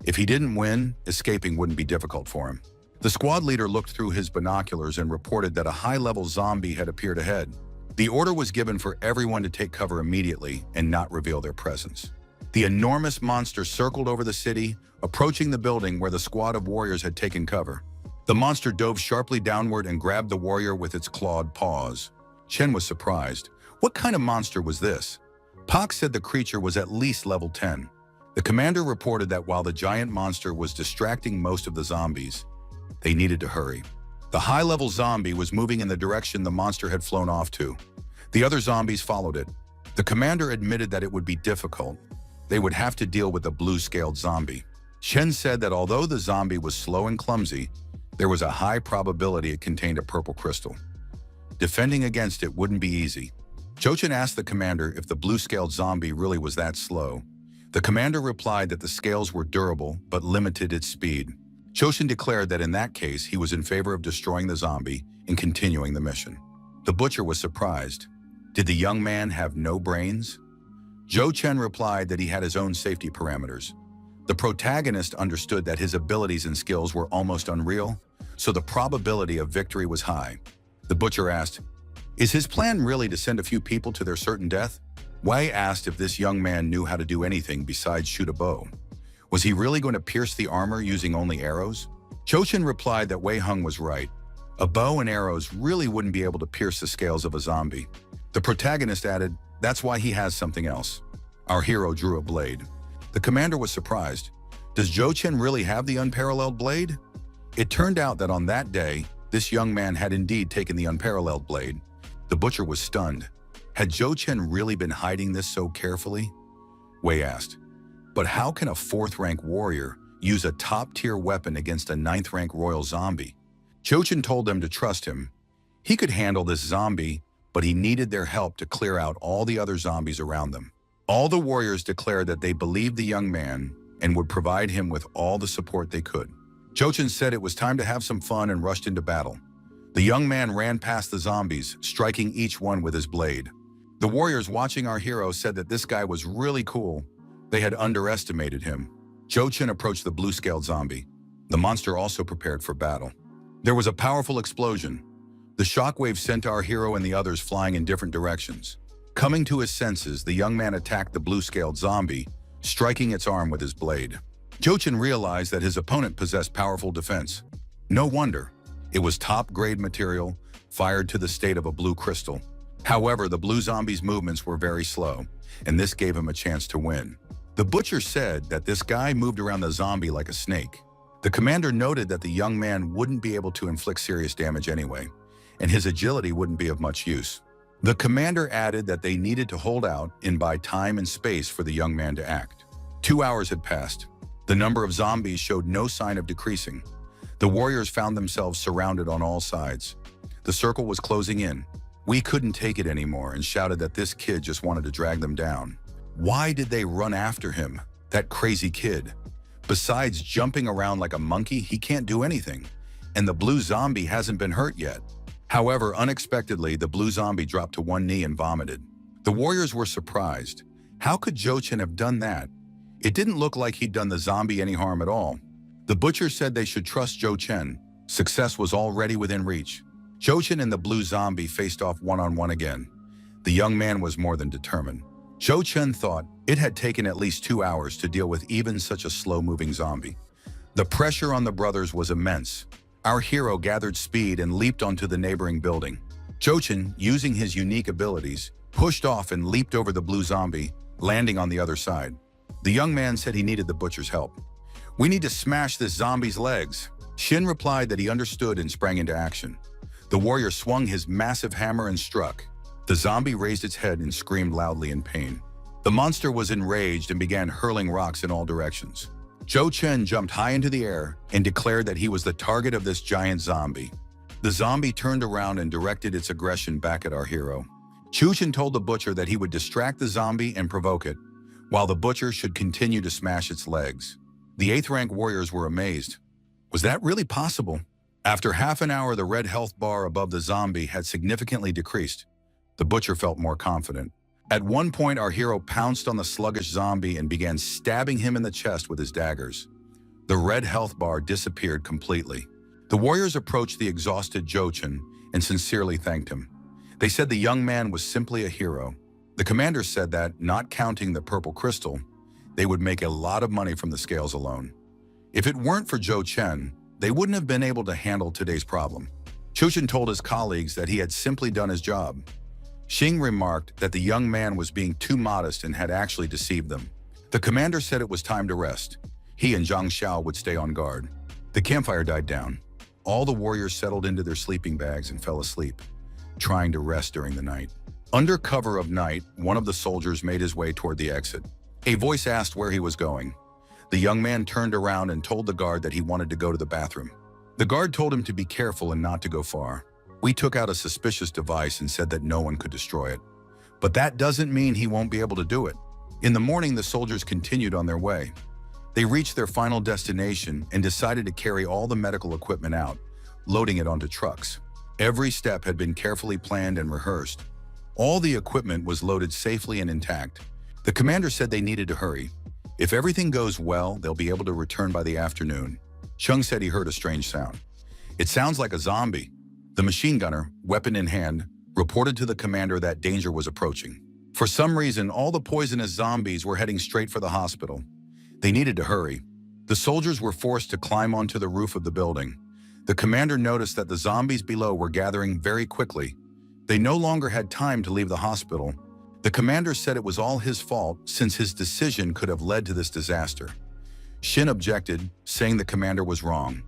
If he didn't win, escaping wouldn't be difficult for him. The squad leader looked through his binoculars and reported that a high-level zombie had appeared ahead. The order was given for everyone to take cover immediately and not reveal their presence. The enormous monster circled over the city, approaching the building where the squad of warriors had taken cover. The monster dove sharply downward and grabbed the warrior with its clawed paws. Chen was surprised. What kind of monster was this? Pak said the creature was at least level 10. The commander reported that while the giant monster was distracting most of the zombies, they needed to hurry. The high-level zombie was moving in the direction the monster had flown off to. The other zombies followed it. The commander admitted that it would be difficult. They would have to deal with a blue-scaled zombie. Chen said that although the zombie was slow and clumsy, there was a high probability it contained a purple crystal. Defending against it wouldn't be easy. Jochin asked the commander if the blue-scaled zombie really was that slow. The commander replied that the scales were durable but limited its speed. Jochin declared that in that case, he was in favor of destroying the zombie and continuing the mission. The butcher was surprised. Did the young man have no brains? Zhou Chen replied that he had his own safety parameters. The protagonist understood that his abilities and skills were almost unreal, so the probability of victory was high. The butcher asked, "Is his plan really to send a few people to their certain death?" Wei asked if this young man knew how to do anything besides shoot a bow. Was he really going to pierce the armor using only arrows? Choshin replied that Wei Hung was right. A bow and arrows really wouldn't be able to pierce the scales of a zombie. The protagonist added, "That's why he has something else." Our hero drew a blade. The commander was surprised. Does Zhou Chen really have the unparalleled blade? It turned out that on that day, this young man had indeed taken the unparalleled blade. The butcher was stunned. Had Zhou Chen really been hiding this so carefully? Wei asked. But how can a 4th-rank warrior use a top-tier weapon against a 9th-rank royal zombie? Zhou Chen told them to trust him. He could handle this zombie, but he needed their help to clear out all the other zombies around them. All the warriors declared that they believed the young man and would provide him with all the support they could. Zhou Chen said it was time to have some fun and rushed into battle. The young man ran past the zombies, striking each one with his blade. The warriors watching our hero said that this guy was really cool. They had underestimated him. Zhou Chen approached the blue-scaled zombie. The monster also prepared for battle. There was a powerful explosion. The shockwave sent our hero and the others flying in different directions. Coming to his senses, the young man attacked the blue-scaled zombie, striking its arm with his blade. Zhou Chen realized that his opponent possessed powerful defense. No wonder. It was top-grade material, fired to the state of a blue crystal. However, the blue zombie's movements were very slow, and this gave him a chance to win. The butcher said that this guy moved around the zombie like a snake. The commander noted that the young man wouldn't be able to inflict serious damage anyway, and his agility wouldn't be of much use. The commander added that they needed to hold out and buy time and space for the young man to act. 2 hours had passed. The number of zombies showed no sign of decreasing. The warriors found themselves surrounded on all sides. The circle was closing in. We couldn't take it anymore and shouted that this kid just wanted to drag them down. Why did they run after him? That crazy kid. Besides jumping around like a monkey, he can't do anything. And the blue zombie hasn't been hurt yet. However, unexpectedly, the blue zombie dropped to one knee and vomited. The warriors were surprised. How could Zhou Chen have done that? It didn't look like he'd done the zombie any harm at all. The butcher said they should trust Zhou Chen. Success was already within reach. Zhou Chen and the blue zombie faced off one-on-one again. The young man was more than determined. Zhou Chen thought it had taken at least 2 hours to deal with even such a slow-moving zombie. The pressure on the brothers was immense. Our hero gathered speed and leaped onto the neighboring building. Zhou Chen, using his unique abilities, pushed off and leaped over the blue zombie, landing on the other side. The young man said he needed the butcher's help. "We need to smash this zombie's legs." Shin replied that he understood and sprang into action. The warrior swung his massive hammer and struck. The zombie raised its head and screamed loudly in pain. The monster was enraged and began hurling rocks in all directions. Zhou Chen jumped high into the air and declared that he was the target of this giant zombie. The zombie turned around and directed its aggression back at our hero. Zhou Chen told the butcher that he would distract the zombie and provoke it, while the butcher should continue to smash its legs. The 8th-rank warriors were amazed. Was that really possible? After half an hour, the red health bar above the zombie had significantly decreased. The butcher felt more confident. At one point, our hero pounced on the sluggish zombie and began stabbing him in the chest with his daggers. The red health bar disappeared completely. The warriors approached the exhausted Zhou Chen and sincerely thanked him. They said the young man was simply a hero. The commander said that, not counting the purple crystal, they would make a lot of money from the scales alone. If it weren't for Zhou Chen, they wouldn't have been able to handle today's problem. Zhou Chen told his colleagues that he had simply done his job. Xing remarked that the young man was being too modest and had actually deceived them. The commander said it was time to rest. He and Zhang Xiao would stay on guard. The campfire died down. All the warriors settled into their sleeping bags and fell asleep, trying to rest during the night. Under cover of night, one of the soldiers made his way toward the exit. A voice asked where he was going. The young man turned around and told the guard that he wanted to go to the bathroom. The guard told him to be careful and not to go far. We took out a suspicious device and said that no one could destroy it. But that doesn't mean he won't be able to do it. In the morning, the soldiers continued on their way. They reached their final destination and decided to carry all the medical equipment out, loading it onto trucks. Every step had been carefully planned and rehearsed. All the equipment was loaded safely and intact. The commander said they needed to hurry. If everything goes well, they'll be able to return by the afternoon. Chung said he heard a strange sound. "It sounds like a zombie." The machine gunner, weapon in hand, reported to the commander that danger was approaching. For some reason, all the poisonous zombies were heading straight for the hospital. They needed to hurry. The soldiers were forced to climb onto the roof of the building. The commander noticed that the zombies below were gathering very quickly. They no longer had time to leave the hospital. The commander said it was all his fault since his decision could have led to this disaster. Shin objected, saying the commander was wrong.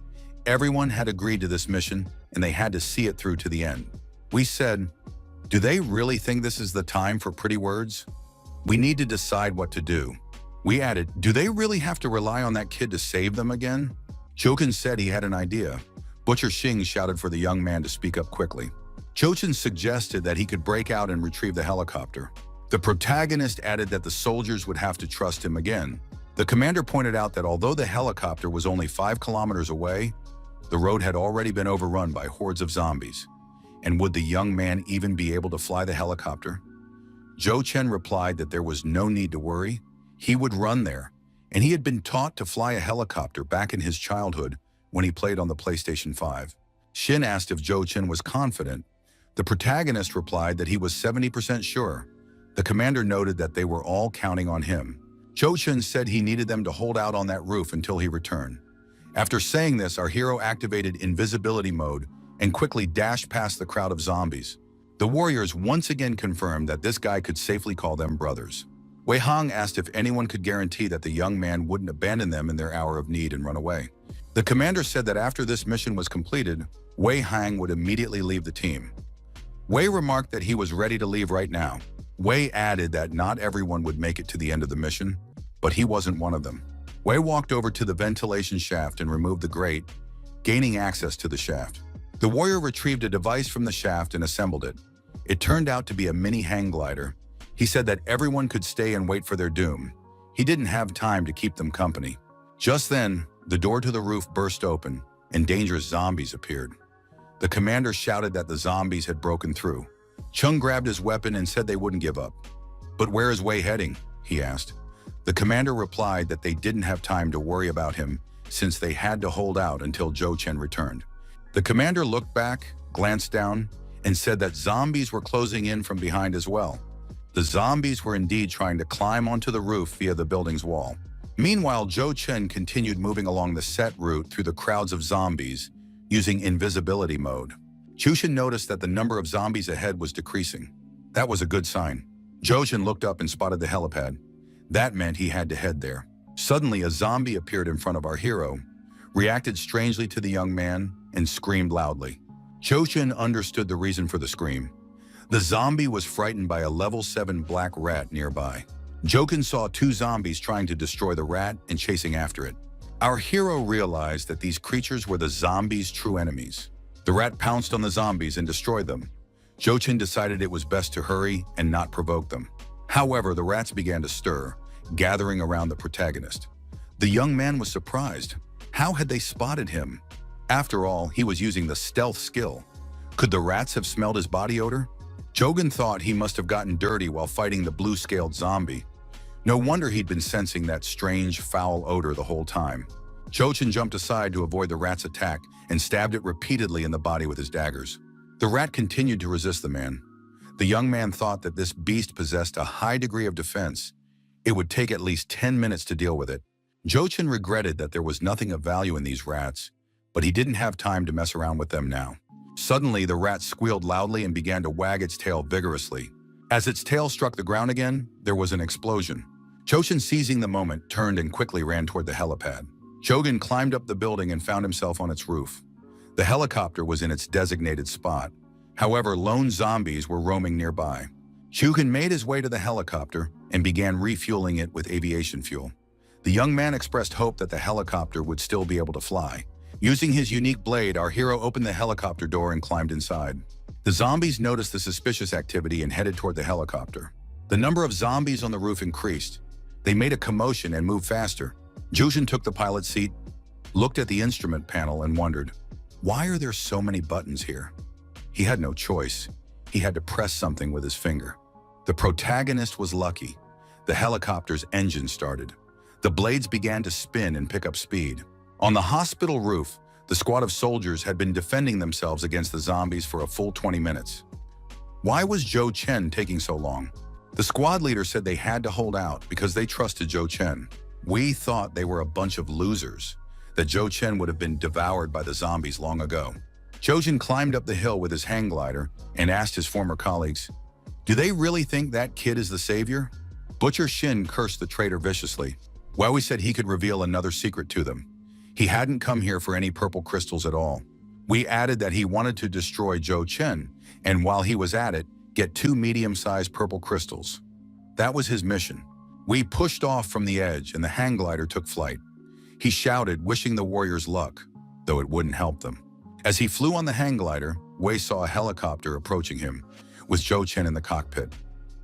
Everyone had agreed to this mission, and they had to see it through to the end. We said, Do they really think this is the time for pretty words? We need to decide what to do. We added, do they really have to rely on that kid to save them again? Jochen said he had an idea. Butcher Xing shouted for the young man to speak up quickly. Jochen suggested that he could break out and retrieve the helicopter. The protagonist added that the soldiers would have to trust him again. The commander pointed out that although the helicopter was only 5 kilometers away, the road had already been overrun by hordes of zombies. And would the young man even be able to fly the helicopter? Zhou Chen replied that there was no need to worry. He would run there, and he had been taught to fly a helicopter back in his childhood when he played on the PlayStation 5. Xin asked if Zhou Chen was confident. The protagonist replied that he was 70% sure. The commander noted that they were all counting on him. Zhou Chen said he needed them to hold out on that roof until he returned. After saying this, our hero activated invisibility mode and quickly dashed past the crowd of zombies. The warriors once again confirmed that this guy could safely call them brothers. Wei Hong asked if anyone could guarantee that the young man wouldn't abandon them in their hour of need and run away. The commander said that after this mission was completed, Wei Hong would immediately leave the team. Wei remarked that he was ready to leave right now. Wei added that not everyone would make it to the end of the mission, but he wasn't one of them. Wei walked over to the ventilation shaft and removed the grate, gaining access to the shaft. The warrior retrieved a device from the shaft and assembled it. It turned out to be a mini hang glider. He said that everyone could stay and wait for their doom. He didn't have time to keep them company. Just then, the door to the roof burst open and dangerous zombies appeared. The commander shouted that the zombies had broken through. Chung grabbed his weapon and said they wouldn't give up. "But where is Wei heading?" he asked. The commander replied that they didn't have time to worry about him since they had to hold out until Zhou Chen returned. The commander looked back, glanced down, and said that zombies were closing in from behind as well. The zombies were indeed trying to climb onto the roof via the building's wall. Meanwhile, Zhou Chen continued moving along the set route through the crowds of zombies, using invisibility mode. Chushin noticed that the number of zombies ahead was decreasing. That was a good sign. Zhou Chen looked up and spotted the helipad. That meant he had to head there. Suddenly, a zombie appeared in front of our hero, reacted strangely to the young man, and screamed loudly. Zhou Chen understood the reason for the scream. The zombie was frightened by a level 7 black rat nearby. Joken saw 2 zombies trying to destroy the rat and chasing after it. Our hero realized that these creatures were the zombies' true enemies. The rat pounced on the zombies and destroyed them. Zhou Chen decided it was best to hurry and not provoke them. However, the rats began to stir, gathering around the protagonist. The young man was surprised. How had they spotted him? After all, he was using the stealth skill. Could the rats have smelled his body odor? Jogen thought he must have gotten dirty while fighting the blue-scaled zombie. No wonder he'd been sensing that strange, foul odor the whole time. Zhou Chen jumped aside to avoid the rat's attack and stabbed it repeatedly in the body with his daggers. The rat continued to resist the man. The young man thought that this beast possessed a high degree of defense. It would take at least 10 minutes to deal with it. Zhou Chen regretted that there was nothing of value in these rats, but he didn't have time to mess around with them now. Suddenly, the rat squealed loudly and began to wag its tail vigorously. As its tail struck the ground again, there was an explosion. Zhou Chen, seizing the moment, turned and quickly ran toward the helipad. Jogen climbed up the building and found himself on its roof. The helicopter was in its designated spot. However, lone zombies were roaming nearby. Jogen made his way to the helicopter and began refueling it with aviation fuel. The young man expressed hope that the helicopter would still be able to fly. Using his unique blade, our hero opened the helicopter door and climbed inside. The zombies noticed the suspicious activity and headed toward the helicopter. The number of zombies on the roof increased. They made a commotion and moved faster. Jushin took the pilot's seat, looked at the instrument panel, and wondered, why are there so many buttons here? He had no choice. He had to press something with his finger. The protagonist was lucky. The helicopter's engine started. The blades began to spin and pick up speed. On the hospital roof, the squad of soldiers had been defending themselves against the zombies for a full 20 minutes. Why was Zhou Chen taking so long? The squad leader said they had to hold out because they trusted Zhou Chen. We thought they were a bunch of losers, that Zhou Chen would have been devoured by the zombies long ago. Zhou Chen climbed up the hill with his hang glider and asked his former colleagues, "Do they really think that kid is the savior?" Butcher Shin cursed the traitor viciously. Wei said he could reveal another secret to them. He hadn't come here for any purple crystals at all. We added that he wanted to destroy Zhou Chen, and while he was at it, get 2 medium-sized purple crystals. That was his mission. Wei pushed off from the edge and the hang glider took flight. He shouted, wishing the warriors luck, though it wouldn't help them. As he flew on the hang glider, Wei saw a helicopter approaching him, with Zhou Chen in the cockpit.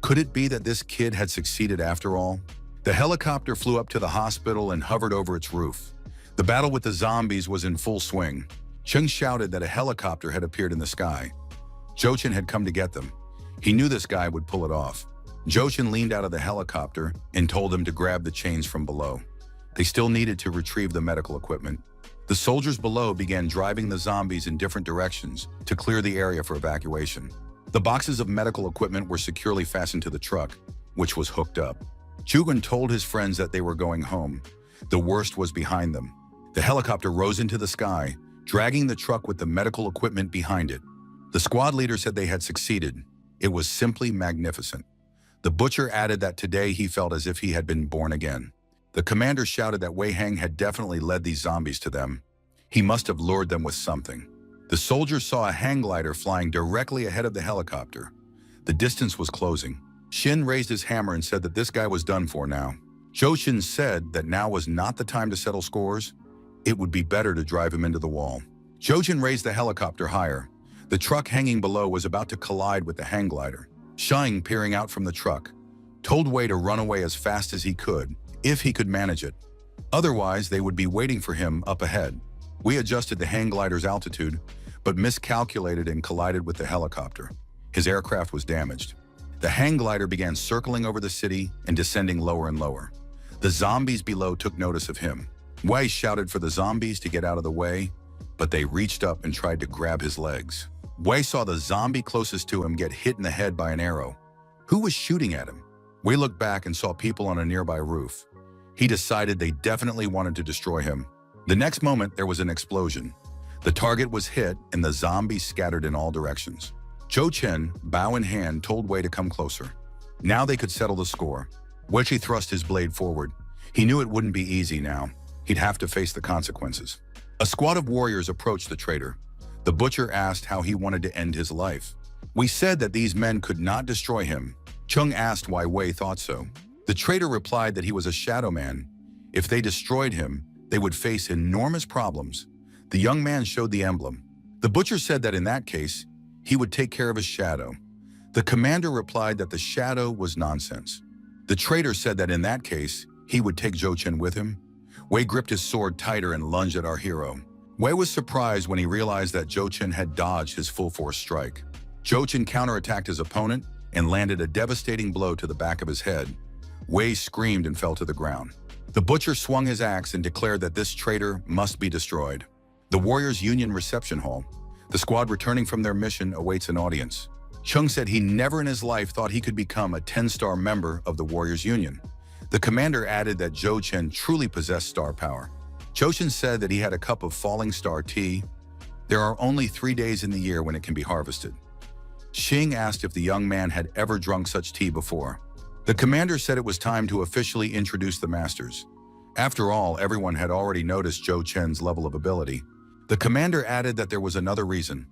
Could it be that this kid had succeeded after all? The helicopter flew up to the hospital and hovered over its roof. The battle with the zombies was in full swing. Cheng shouted that a helicopter had appeared in the sky. Zhou Chen had come to get them. He knew this guy would pull it off. Zhou Chen leaned out of the helicopter and told him to grab the chains from below. They still needed to retrieve the medical equipment. The soldiers below began driving the zombies in different directions to clear the area for evacuation. The boxes of medical equipment were securely fastened to the truck, which was hooked up. Chugun told his friends that they were going home. The worst was behind them. The helicopter rose into the sky, dragging the truck with the medical equipment behind it. The squad leader said they had succeeded. It was simply magnificent. The butcher added that today he felt as if he had been born again. The commander shouted that Wei Hang had definitely led these zombies to them. He must have lured them with something. The soldiers saw a hang glider flying directly ahead of the helicopter. The distance was closing. Shin raised his hammer and said that this guy was done for now. Zhou Chen said that now was not the time to settle scores. It would be better to drive him into the wall. Zhou Chen raised the helicopter higher. The truck hanging below was about to collide with the hang glider. Shang, peering out from the truck, told Wei to run away as fast as he could, if he could manage it. Otherwise, they would be waiting for him up ahead. Wei adjusted the hang glider's altitude, but miscalculated and collided with the helicopter. His aircraft was damaged. The hang glider began circling over the city and descending lower and lower. The zombies below took notice of him. Wei shouted for the zombies to get out of the way, but they reached up and tried to grab his legs. Wei saw the zombie closest to him get hit in the head by an arrow. Who was shooting at him? Wei looked back and saw people on a nearby roof. He decided they definitely wanted to destroy him. The next moment, there was an explosion. The target was hit and the zombies scattered in all directions. Zhou Chen, bow in hand, told Wei to come closer. Now they could settle the score. Wei thrust his blade forward. He knew it wouldn't be easy now. He'd have to face the consequences. A squad of warriors approached the traitor. The butcher asked how he wanted to end his life. We said that these men could not destroy him. Chung asked why Wei thought so. The traitor replied that he was a shadow man. If they destroyed him, they would face enormous problems. The young man showed the emblem. The butcher said that in that case, he would take care of his shadow. The commander replied that the shadow was nonsense. The traitor said that in that case, he would take Zhou Chen with him. Wei gripped his sword tighter and lunged at our hero. Wei was surprised when he realized that Zhou Chen had dodged his full-force strike. Zhou Chen counterattacked his opponent and landed a devastating blow to the back of his head. Wei screamed and fell to the ground. The butcher swung his axe and declared that this traitor must be destroyed. The Warriors Union reception hall. The squad returning from their mission awaits an audience. Chung said he never in his life thought he could become a 10-star member of the Warriors Union. The commander added that Zhou Chen truly possessed star power. Zhou Chen said that he had a cup of falling star tea. There are only 3 days in the year when it can be harvested. Xing asked if the young man had ever drunk such tea before. The commander said it was time to officially introduce the masters. After all, everyone had already noticed Zhou Chen's level of ability. The commander added that there was another reason.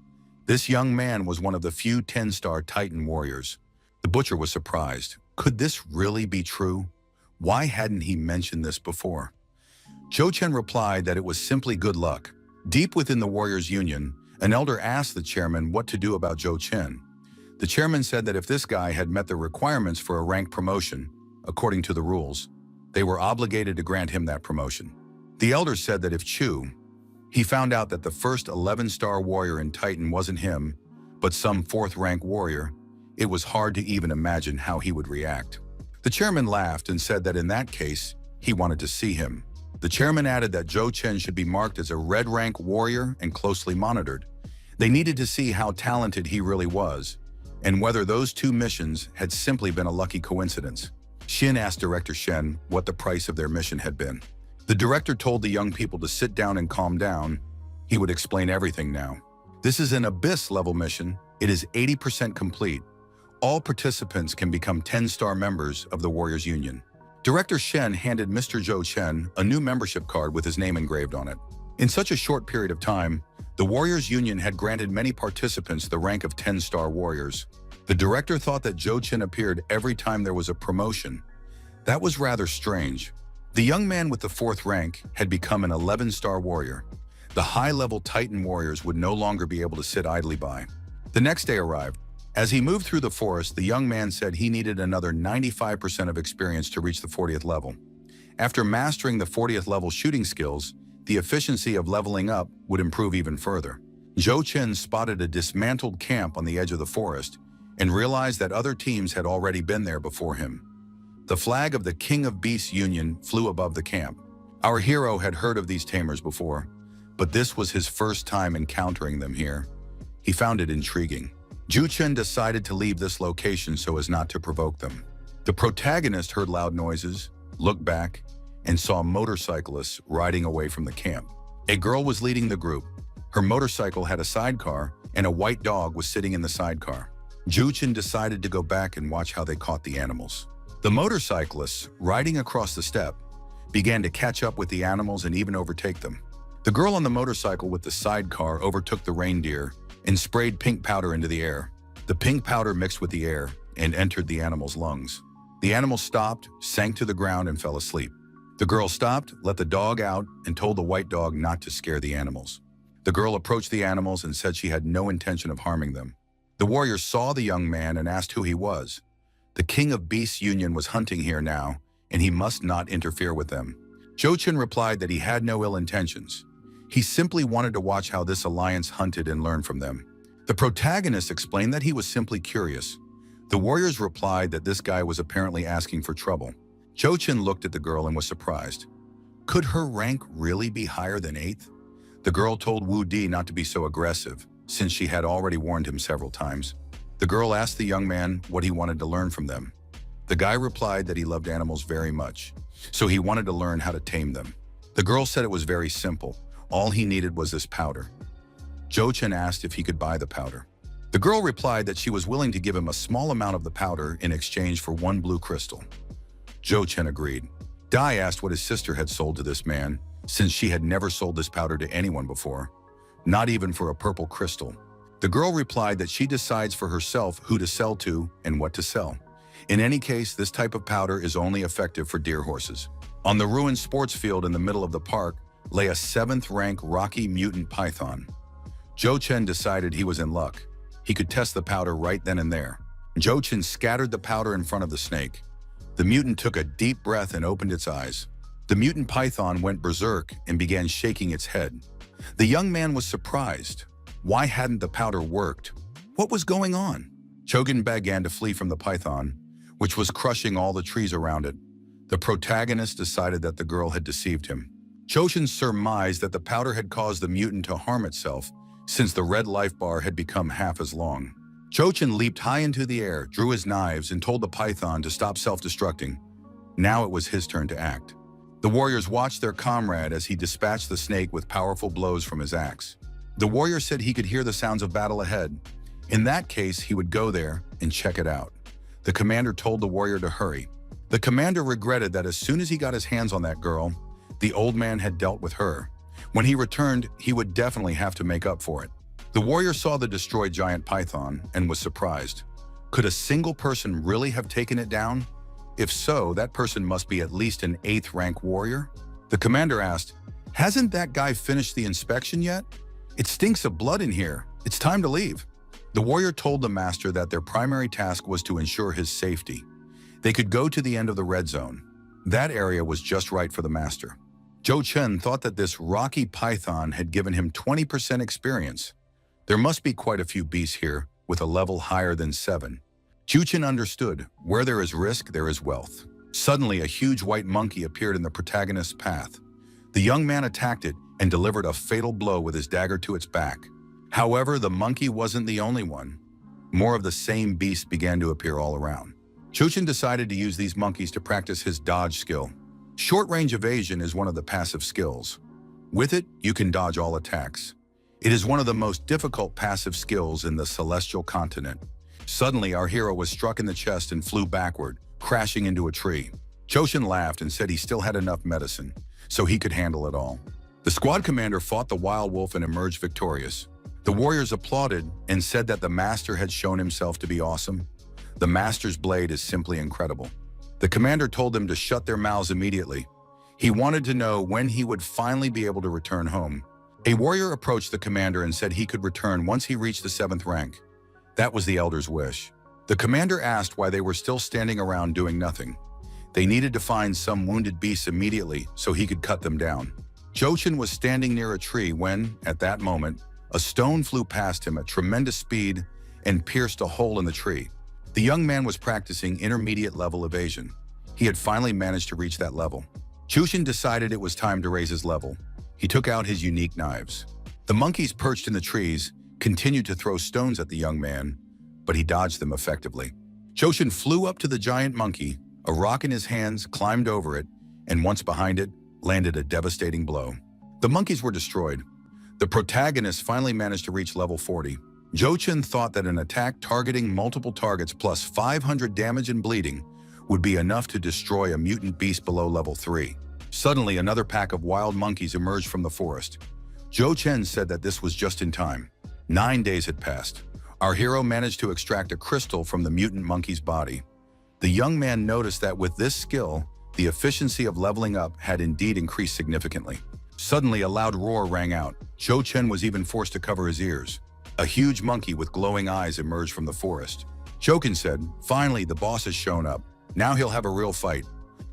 This young man was one of the few 10-star Titan warriors. The butcher was surprised. Could this really be true? Why hadn't he mentioned this before? Zhou Chen replied that it was simply good luck. Deep within the Warriors Union, an elder asked the chairman what to do about Zhou Chen. The chairman said that if this guy had met the requirements for a rank promotion, according to the rules, they were obligated to grant him that promotion. The elder said that if he found out that the first 11-star warrior in Titan wasn't him, but some 4th-rank warrior, it was hard to even imagine how he would react. The chairman laughed and said that in that case, he wanted to see him. The chairman added that Zhou Chen should be marked as a red-rank warrior and closely monitored. They needed to see how talented he really was, and whether those 2 missions had simply been a lucky coincidence. Xin asked Director Shen what the price of their mission had been. The director told the young people to sit down and calm down. He would explain everything now. This is an Abyss-level mission. It is 80% complete. All participants can become 10-star members of the Warriors Union. Director Shen handed Mr. Zhou Chen a new membership card with his name engraved on it. In such a short period of time, the Warriors Union had granted many participants the rank of 10-star warriors. The director thought that Jo-chin appeared every time there was a promotion. That was rather strange. The young man with the 4th rank had become an 11-star warrior. The high-level Titan warriors would no longer be able to sit idly by. The next day arrived. As he moved through the forest, the young man said he needed another 95% of experience to reach the 40th level. After mastering the 40th level shooting skills, the efficiency of leveling up would improve even further. Jo-chin spotted a dismantled camp on the edge of the forest and realized that other teams had already been there before him. The flag of the King of Beasts Union flew above the camp. Our hero had heard of these tamers before, but this was his first time encountering them here. He found it intriguing. Jo-chin decided to leave this location so as not to provoke them. The protagonist heard loud noises, looked back, and saw motorcyclists riding away from the camp. A girl was leading the group. Her motorcycle had a sidecar, and a white dog was sitting in the sidecar. Jo-chin decided to go back and watch how they caught the animals. The motorcyclists, riding across the steppe, began to catch up with the animals and even overtake them. The girl on the motorcycle with the sidecar overtook the reindeer and sprayed pink powder into the air. The pink powder mixed with the air and entered the animal's lungs. The animal stopped, sank to the ground, and fell asleep. The girl stopped, let the dog out, and told the white dog not to scare the animals. The girl approached the animals and said she had no intention of harming them. The warrior saw the young man and asked who he was. The King of Beasts Union was hunting here now, and he must not interfere with them. Jo-chin replied that he had no ill intentions. He simply wanted to watch how this alliance hunted and learn from them. The protagonist explained that he was simply curious. The warriors replied that this guy was apparently asking for trouble. Jo-chin looked at the girl and was surprised. Could her rank really be higher than 8th? The girl told Wu-Di not to be so aggressive, since she had already warned him several times. The girl asked the young man what he wanted to learn from them. The guy replied that he loved animals very much, so he wanted to learn how to tame them. The girl said it was very simple. All he needed was this powder. Jo-chin asked if he could buy the powder. The girl replied that she was willing to give him a small amount of the powder in exchange for 1 blue crystal. Jo-chin agreed. Dai asked what his sister had sold to this man, since she had never sold this powder to anyone before, not even for a purple crystal. The girl replied that she decides for herself who to sell to and what to sell. In any case, this type of powder is only effective for deer horses. On the ruined sports field in the middle of the park lay a 7th rank rocky mutant python. Jo-chin decided he was in luck. He could test the powder right then and there. Jo-chin scattered the powder in front of the snake. The mutant took a deep breath and opened its eyes. The mutant python went berserk and began shaking its head. The young man was surprised. Why hadn't the powder worked? What was going on? Chogen began to flee from the python, which was crushing all the trees around it. The protagonist decided that the girl had deceived him. Jo-chin surmised that the powder had caused the mutant to harm itself, since the red life bar had become half as long. Jo-chin leaped high into the air, drew his knives, and told the python to stop self-destructing. Now it was his turn to act. The warriors watched their comrade as he dispatched the snake with powerful blows from his axe. The warrior said he could hear the sounds of battle ahead. In that case, he would go there and check it out. The commander told the warrior to hurry. The commander regretted that as soon as he got his hands on that girl, the old man had dealt with her. When he returned, he would definitely have to make up for it. The warrior saw the destroyed giant python and was surprised. Could a single person really have taken it down? If so, that person must be at least an 8th rank warrior. The commander asked, "Hasn't that guy finished the inspection yet? It stinks of blood in here. It's time to leave." The warrior told the master that their primary task was to ensure his safety. They could go to the end of the red zone. That area was just right for the master. Jo-chin thought that this rocky python had given him 20% experience. There must be quite a few beasts here with a level higher than 7. Jo-chin understood, where there is risk, there is wealth. Suddenly, a huge white monkey appeared in the protagonist's path. The young man attacked it and delivered a fatal blow with his dagger to its back. However, the monkey wasn't the only one. More of the same beasts began to appear all around. Jo-chin decided to use these monkeys to practice his dodge skill. Short-range evasion is one of the passive skills. With it, you can dodge all attacks. It is one of the most difficult passive skills in the celestial continent. Suddenly, our hero was struck in the chest and flew backward, crashing into a tree. Jo-chin laughed and said he still had enough medicine, so he could handle it all. The squad commander fought the wild wolf and emerged victorious. The warriors applauded and said that the master had shown himself to be awesome. The master's blade is simply incredible. The commander told them to shut their mouths immediately. He wanted to know when he would finally be able to return home. A warrior approached the commander and said he could return once he reached the 7th rank. That was the elder's wish. The commander asked why they were still standing around doing nothing. They needed to find some wounded beasts immediately so he could cut them down. Jochin was standing near a tree when, at that moment, a stone flew past him at tremendous speed and pierced a hole in the tree. The young man was practicing intermediate level evasion. He had finally managed to reach that level. Jochin decided it was time to raise his level. He took out his unique knives. The monkeys perched in the trees continued to throw stones at the young man, but he dodged them effectively. Jochin flew up to the giant monkey, a rock in his hands, climbed over it, and once behind it, landed a devastating blow. The monkeys were destroyed. The protagonist finally managed to reach level 40. Jochin thought that an attack targeting multiple targets plus 500 damage and bleeding would be enough to destroy a mutant beast below level 3. Suddenly, another pack of wild monkeys emerged from the forest. Jochin said that this was just in time. 9 days had passed. Our hero managed to extract a crystal from the mutant monkey's body. The young man noticed that with this skill, the efficiency of leveling up had indeed increased significantly. Suddenly, a loud roar rang out. Jochin was even forced to cover his ears. A huge monkey with glowing eyes emerged from the forest. Jochin said, "Finally, the boss has shown up. Now he'll have a real fight."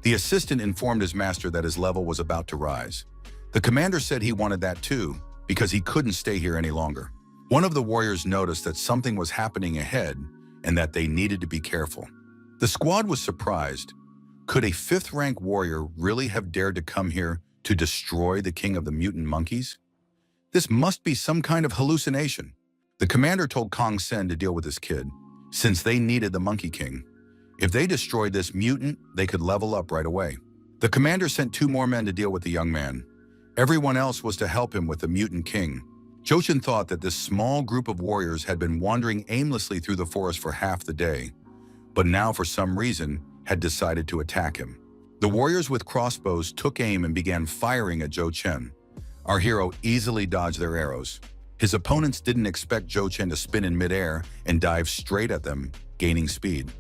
The assistant informed his master that his level was about to rise. The commander said he wanted that too, because he couldn't stay here any longer. One of the warriors noticed that something was happening ahead and that they needed to be careful. The squad was surprised. Could a 5th rank warrior really have dared to come here to destroy the king of the mutant monkeys? This must be some kind of hallucination. The commander told Kong Sen to deal with this kid, since they needed the Monkey King. If they destroyed this mutant, they could level up right away. The commander sent 2 more men to deal with the young man. Everyone else was to help him with the Mutant King. Jochin thought that this small group of warriors had been wandering aimlessly through the forest for half the day, but now for some reason had decided to attack him. The warriors with crossbows took aim and began firing at Jochin. Our hero easily dodged their arrows. His opponents didn't expect Jochin to spin in midair and dive straight at them, gaining speed.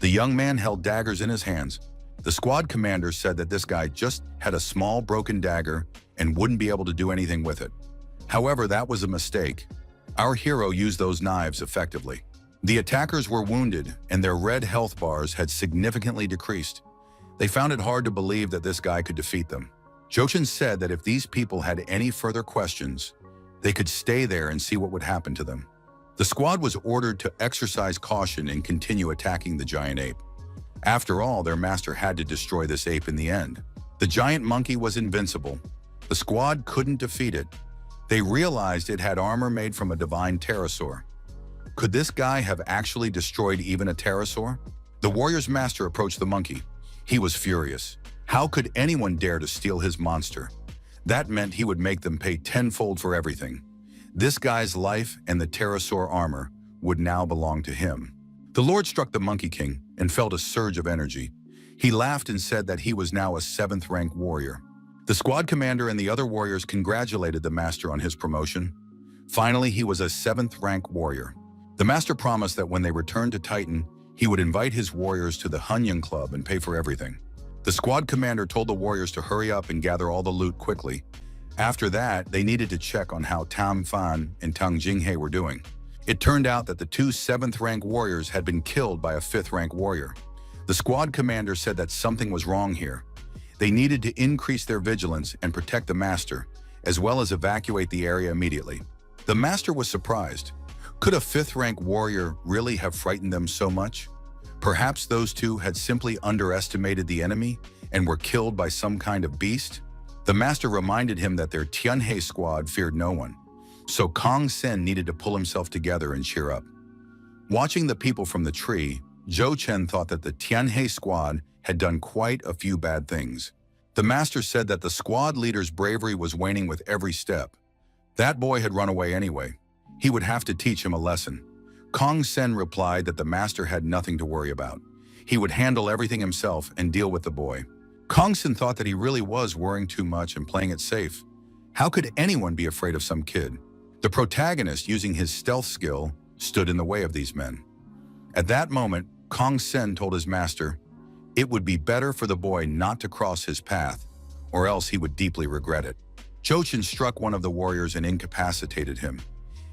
The young man held daggers in his hands. The squad commander said that this guy just had a small broken dagger and wouldn't be able to do anything with it. However, that was a mistake. Our hero used those knives effectively. The attackers were wounded and their red health bars had significantly decreased. They found it hard to believe that this guy could defeat them. Jochin said that if these people had any further questions, they could stay there and see what would happen to them. The squad was ordered to exercise caution and continue attacking the giant ape. After all, their master had to destroy this ape in the end. The giant monkey was invincible. The squad couldn't defeat it. They realized it had armor made from a divine pterosaur. Could this guy have actually destroyed even a pterosaur? The warrior's master approached the monkey. He was furious. How could anyone dare to steal his monster? That meant he would make them pay tenfold for everything. This guy's life and the pterosaur armor would now belong to him. The Lord struck the Monkey King and felt a surge of energy. He laughed and said that he was now a 7th rank warrior. The squad commander and the other warriors congratulated the master on his promotion. Finally, he was a 7th rank warrior. The master promised that when they returned to Titan, he would invite his warriors to the Hunyang Club and pay for everything. The squad commander told the warriors to hurry up and gather all the loot quickly. After that, they needed to check on how Tam Fan and Tang Jinghe were doing. It turned out that the 2 7th rank warriors had been killed by a 5th rank warrior. The squad commander said that something was wrong here. They needed to increase their vigilance and protect the master, as well as evacuate the area immediately. The master was surprised. Could a 5th rank warrior really have frightened them so much? Perhaps those 2 had simply underestimated the enemy and were killed by some kind of beast? The master reminded him that their Tianhe squad feared no one, so Kong Sen needed to pull himself together and cheer up. Watching the people from the tree, Jochin thought that the Tianhe squad had done quite a few bad things. The master said that the squad leader's bravery was waning with every step. That boy had run away anyway. He would have to teach him a lesson. Kong Sen replied that the master had nothing to worry about. He would handle everything himself and deal with the boy. Kong Sen thought that he really was worrying too much and playing it safe. How could anyone be afraid of some kid? The protagonist, using his stealth skill, stood in the way of these men. At that moment, Kong Sen told his master, it would be better for the boy not to cross his path, or else he would deeply regret it. Jochin struck one of the warriors and incapacitated him.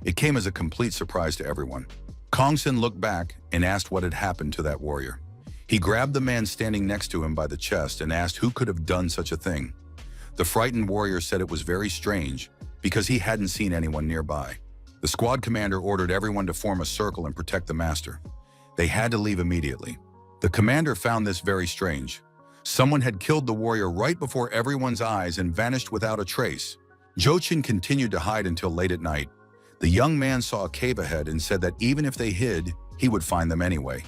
It came as a complete surprise to everyone. Kong Sen looked back and asked what had happened to that warrior. He grabbed the man standing next to him by the chest and asked who could have done such a thing. The frightened warrior said it was very strange because he hadn't seen anyone nearby. The squad commander ordered everyone to form a circle and protect the master. They had to leave immediately. The commander found this very strange. Someone had killed the warrior right before everyone's eyes and vanished without a trace. Jochin continued to hide until late at night. The young man saw a cave ahead and said that even if they hid, he would find them anyway.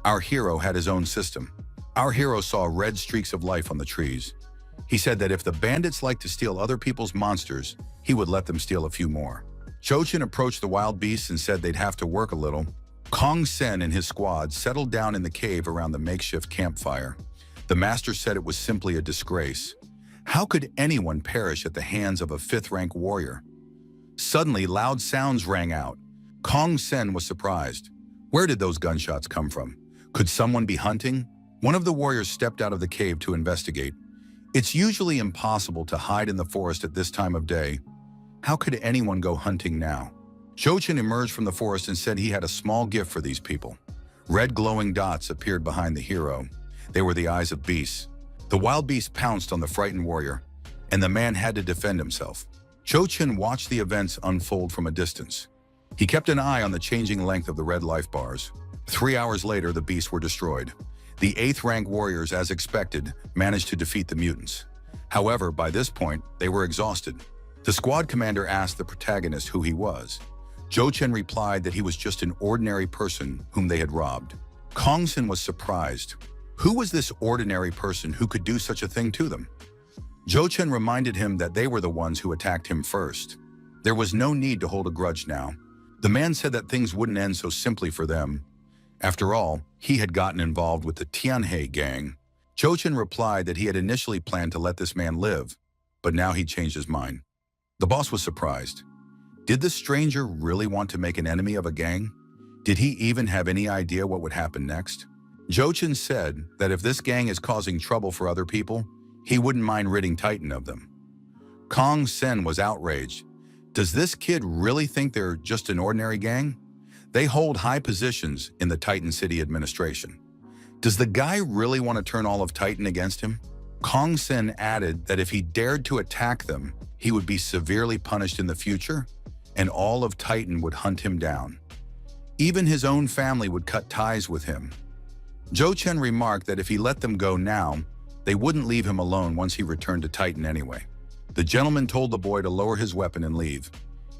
Our hero had his own system. Our hero saw red streaks of life on the trees. He said that if the bandits liked to steal other people's monsters, he would let them steal a few more. Jochin approached the wild beasts and said they'd have to work a little. Kong Sen and his squad settled down in the cave around the makeshift campfire. The master said it was simply a disgrace. How could anyone perish at the hands of a 5th-rank warrior? Suddenly, loud sounds rang out. Kong Sen was surprised. Where did those gunshots come from? Could someone be hunting? One of the warriors stepped out of the cave to investigate. It's usually impossible to hide in the forest at this time of day. How could anyone go hunting now? Jochin emerged from the forest and said he had a small gift for these people. Red glowing dots appeared behind the hero. They were the eyes of beasts. The wild beast pounced on the frightened warrior, and the man had to defend himself. Jochin watched the events unfold from a distance. He kept an eye on the changing length of the red life bars. 3 hours later, the beasts were destroyed. The 8th-rank warriors, as expected, managed to defeat the mutants. However, by this point, they were exhausted. The squad commander asked the protagonist who he was. Jochin replied that he was just an ordinary person whom they had robbed. Kong Sen was surprised. Who was this ordinary person who could do such a thing to them? Jochin reminded him that they were the ones who attacked him first. There was no need to hold a grudge now. The man said that things wouldn't end so simply for them. After all, he had gotten involved with the Tianhe gang. Jochin replied that he had initially planned to let this man live, but now he'd changed his mind. The boss was surprised. Did the stranger really want to make an enemy of a gang? Did he even have any idea what would happen next? Jochin said that if this gang is causing trouble for other people, he wouldn't mind ridding Titan of them. Kong Sen was outraged. Does this kid really think they're just an ordinary gang? They hold high positions in the Titan City administration. Does the guy really want to turn all of Titan against him? Kong Sen added that if he dared to attack them, he would be severely punished in the future, and all of Titan would hunt him down. Even his own family would cut ties with him. Jochin remarked that if he let them go now, they wouldn't leave him alone once he returned to Titan anyway. The gentleman told the boy to lower his weapon and leave.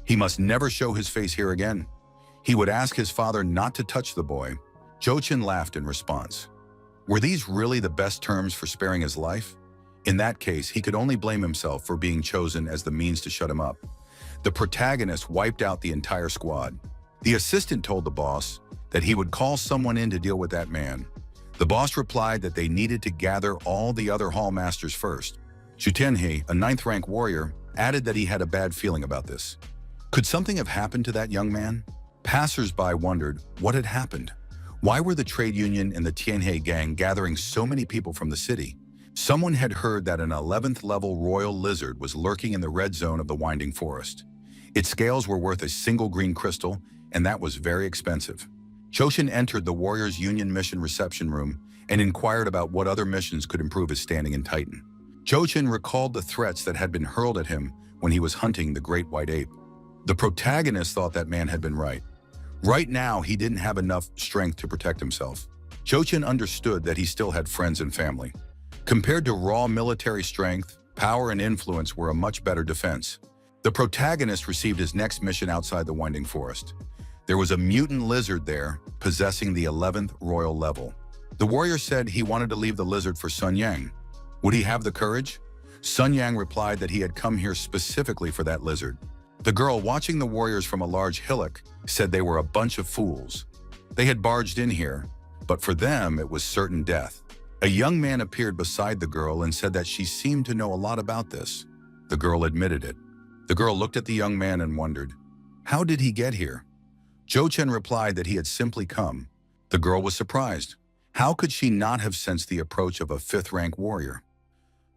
He must never show his face here again. He would ask his father not to touch the boy. Jochin laughed in response. Were these really the best terms for sparing his life? In that case, he could only blame himself for being chosen as the means to shut him up. The protagonist wiped out the entire squad. The assistant told the boss that he would call someone in to deal with that man. The boss replied that they needed to gather all the other hall masters first. Shutenhei, a 9th-rank warrior, added that he had a bad feeling about this. Could something have happened to that young man? Passers-by wondered what had happened. Why were the trade union and the Tianhe gang gathering so many people from the city? Someone had heard that an 11th-level royal lizard was lurking in the red zone of the winding forest. Its scales were worth a single green crystal, and that was very expensive. Jochin entered the Warriors Union mission reception room and inquired about what other missions could improve his standing in Titan. Jochin recalled the threats that had been hurled at him when he was hunting the great white ape. The protagonist thought that man had been right. Right now, he didn't have enough strength to protect himself. Jochin understood that he still had friends and family. Compared to raw military strength, power and influence were a much better defense. The protagonist received his next mission outside the winding forest. There was a mutant lizard there, possessing the 11th royal level. The warrior said he wanted to leave the lizard for Sun Yang. Would he have the courage? Sun Yang replied that he had come here specifically for that lizard. The girl watching the warriors from a large hillock said they were a bunch of fools. They had barged in here, but for them it was certain death. A young man appeared beside the girl and said that she seemed to know a lot about this. The girl admitted it. The girl looked at the young man and wondered, How did he get here? Jo Chen replied that he had simply come. The girl was surprised. How could she not have sensed the approach of a 5th-rank warrior?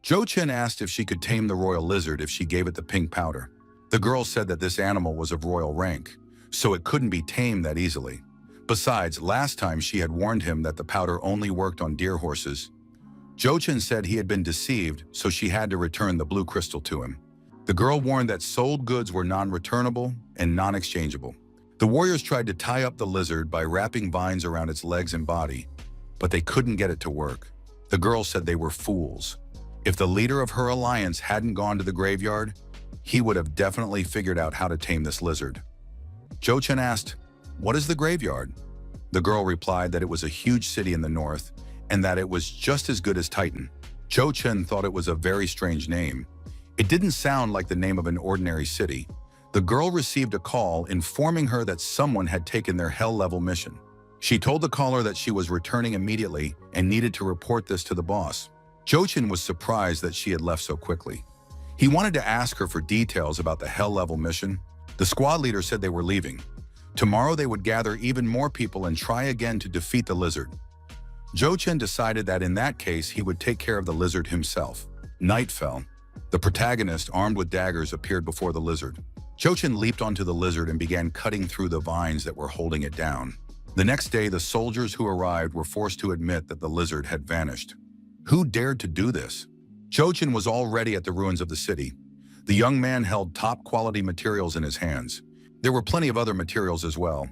Jo Chen asked if she could tame the royal lizard if she gave it the pink powder. The girl said that this animal was of royal rank, so it couldn't be tamed that easily. Besides, last time she had warned him that the powder only worked on deer horses. Jo Chen said he had been deceived, so she had to return the blue crystal to him. The girl warned that sold goods were non-returnable and non-exchangeable. The warriors tried to tie up the lizard by wrapping vines around its legs and body, but they couldn't get it to work. The girl said they were fools. If the leader of her alliance hadn't gone to the graveyard, he would have definitely figured out how to tame this lizard. Jo Chen asked, "What is the graveyard?" The girl replied that it was a huge city in the north and that it was just as good as Titan. Jo Chen thought it was a very strange name. It didn't sound like the name of an ordinary city. The girl received a call informing her that someone had taken their hell-level mission. She told the caller that she was returning immediately and needed to report this to the boss. Jo Chen was surprised that she had left so quickly. He wanted to ask her for details about the hell-level mission. The squad leader said they were leaving. Tomorrow they would gather even more people and try again to defeat the lizard. Jo Chen decided that in that case he would take care of the lizard himself. Night fell. The protagonist, armed with daggers, appeared before the lizard. Jo Chen leaped onto the lizard and began cutting through the vines that were holding it down. The next day, the soldiers who arrived were forced to admit that the lizard had vanished. Who dared to do this? Jo Chen was already at the ruins of the city. The young man held top-quality materials in his hands. There were plenty of other materials as well.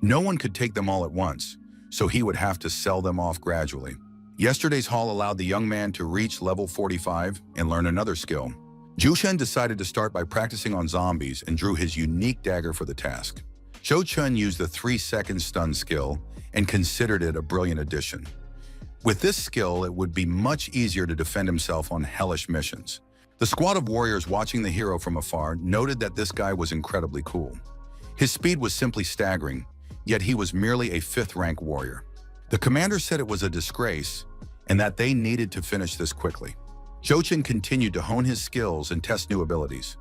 No one could take them all at once, so he would have to sell them off gradually. Yesterday's haul allowed the young man to reach level 45 and learn another skill. Jo Chen decided to start by practicing on zombies and drew his unique dagger for the task. Jo Chen used the 3-second stun skill and considered it a brilliant addition. With this skill, it would be much easier to defend himself on hellish missions. The squad of warriors watching the hero from afar noted that this guy was incredibly cool. His speed was simply staggering, yet he was merely a 5th-rank warrior. The commander said it was a disgrace and that they needed to finish this quickly. Jo Chen continued to hone his skills and test new abilities.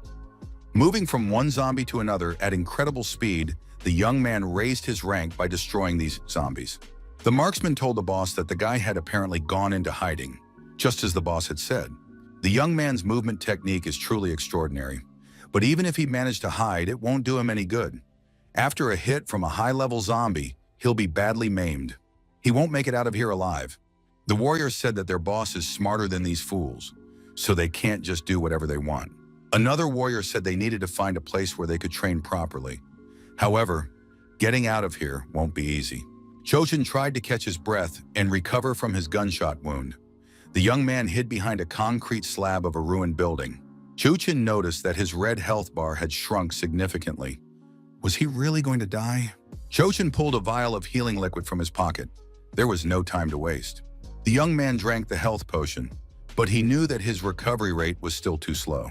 Moving from one zombie to another at incredible speed, the young man raised his rank by destroying these zombies. The marksman told the boss that the guy had apparently gone into hiding, just as the boss had said. The young man's movement technique is truly extraordinary, but even if he managed to hide, it won't do him any good. After a hit from a high-level zombie, he'll be badly maimed. He won't make it out of here alive. The warriors said that their boss is smarter than these fools, so they can't just do whatever they want. Another warrior said they needed to find a place where they could train properly. However, getting out of here won't be easy. Jo Chen tried to catch his breath and recover from his gunshot wound. The young man hid behind a concrete slab of a ruined building. Jo Chen noticed that his red health bar had shrunk significantly. Was he really going to die? Jo Chen pulled a vial of healing liquid from his pocket. There was no time to waste. The young man drank the health potion, but he knew that his recovery rate was still too slow.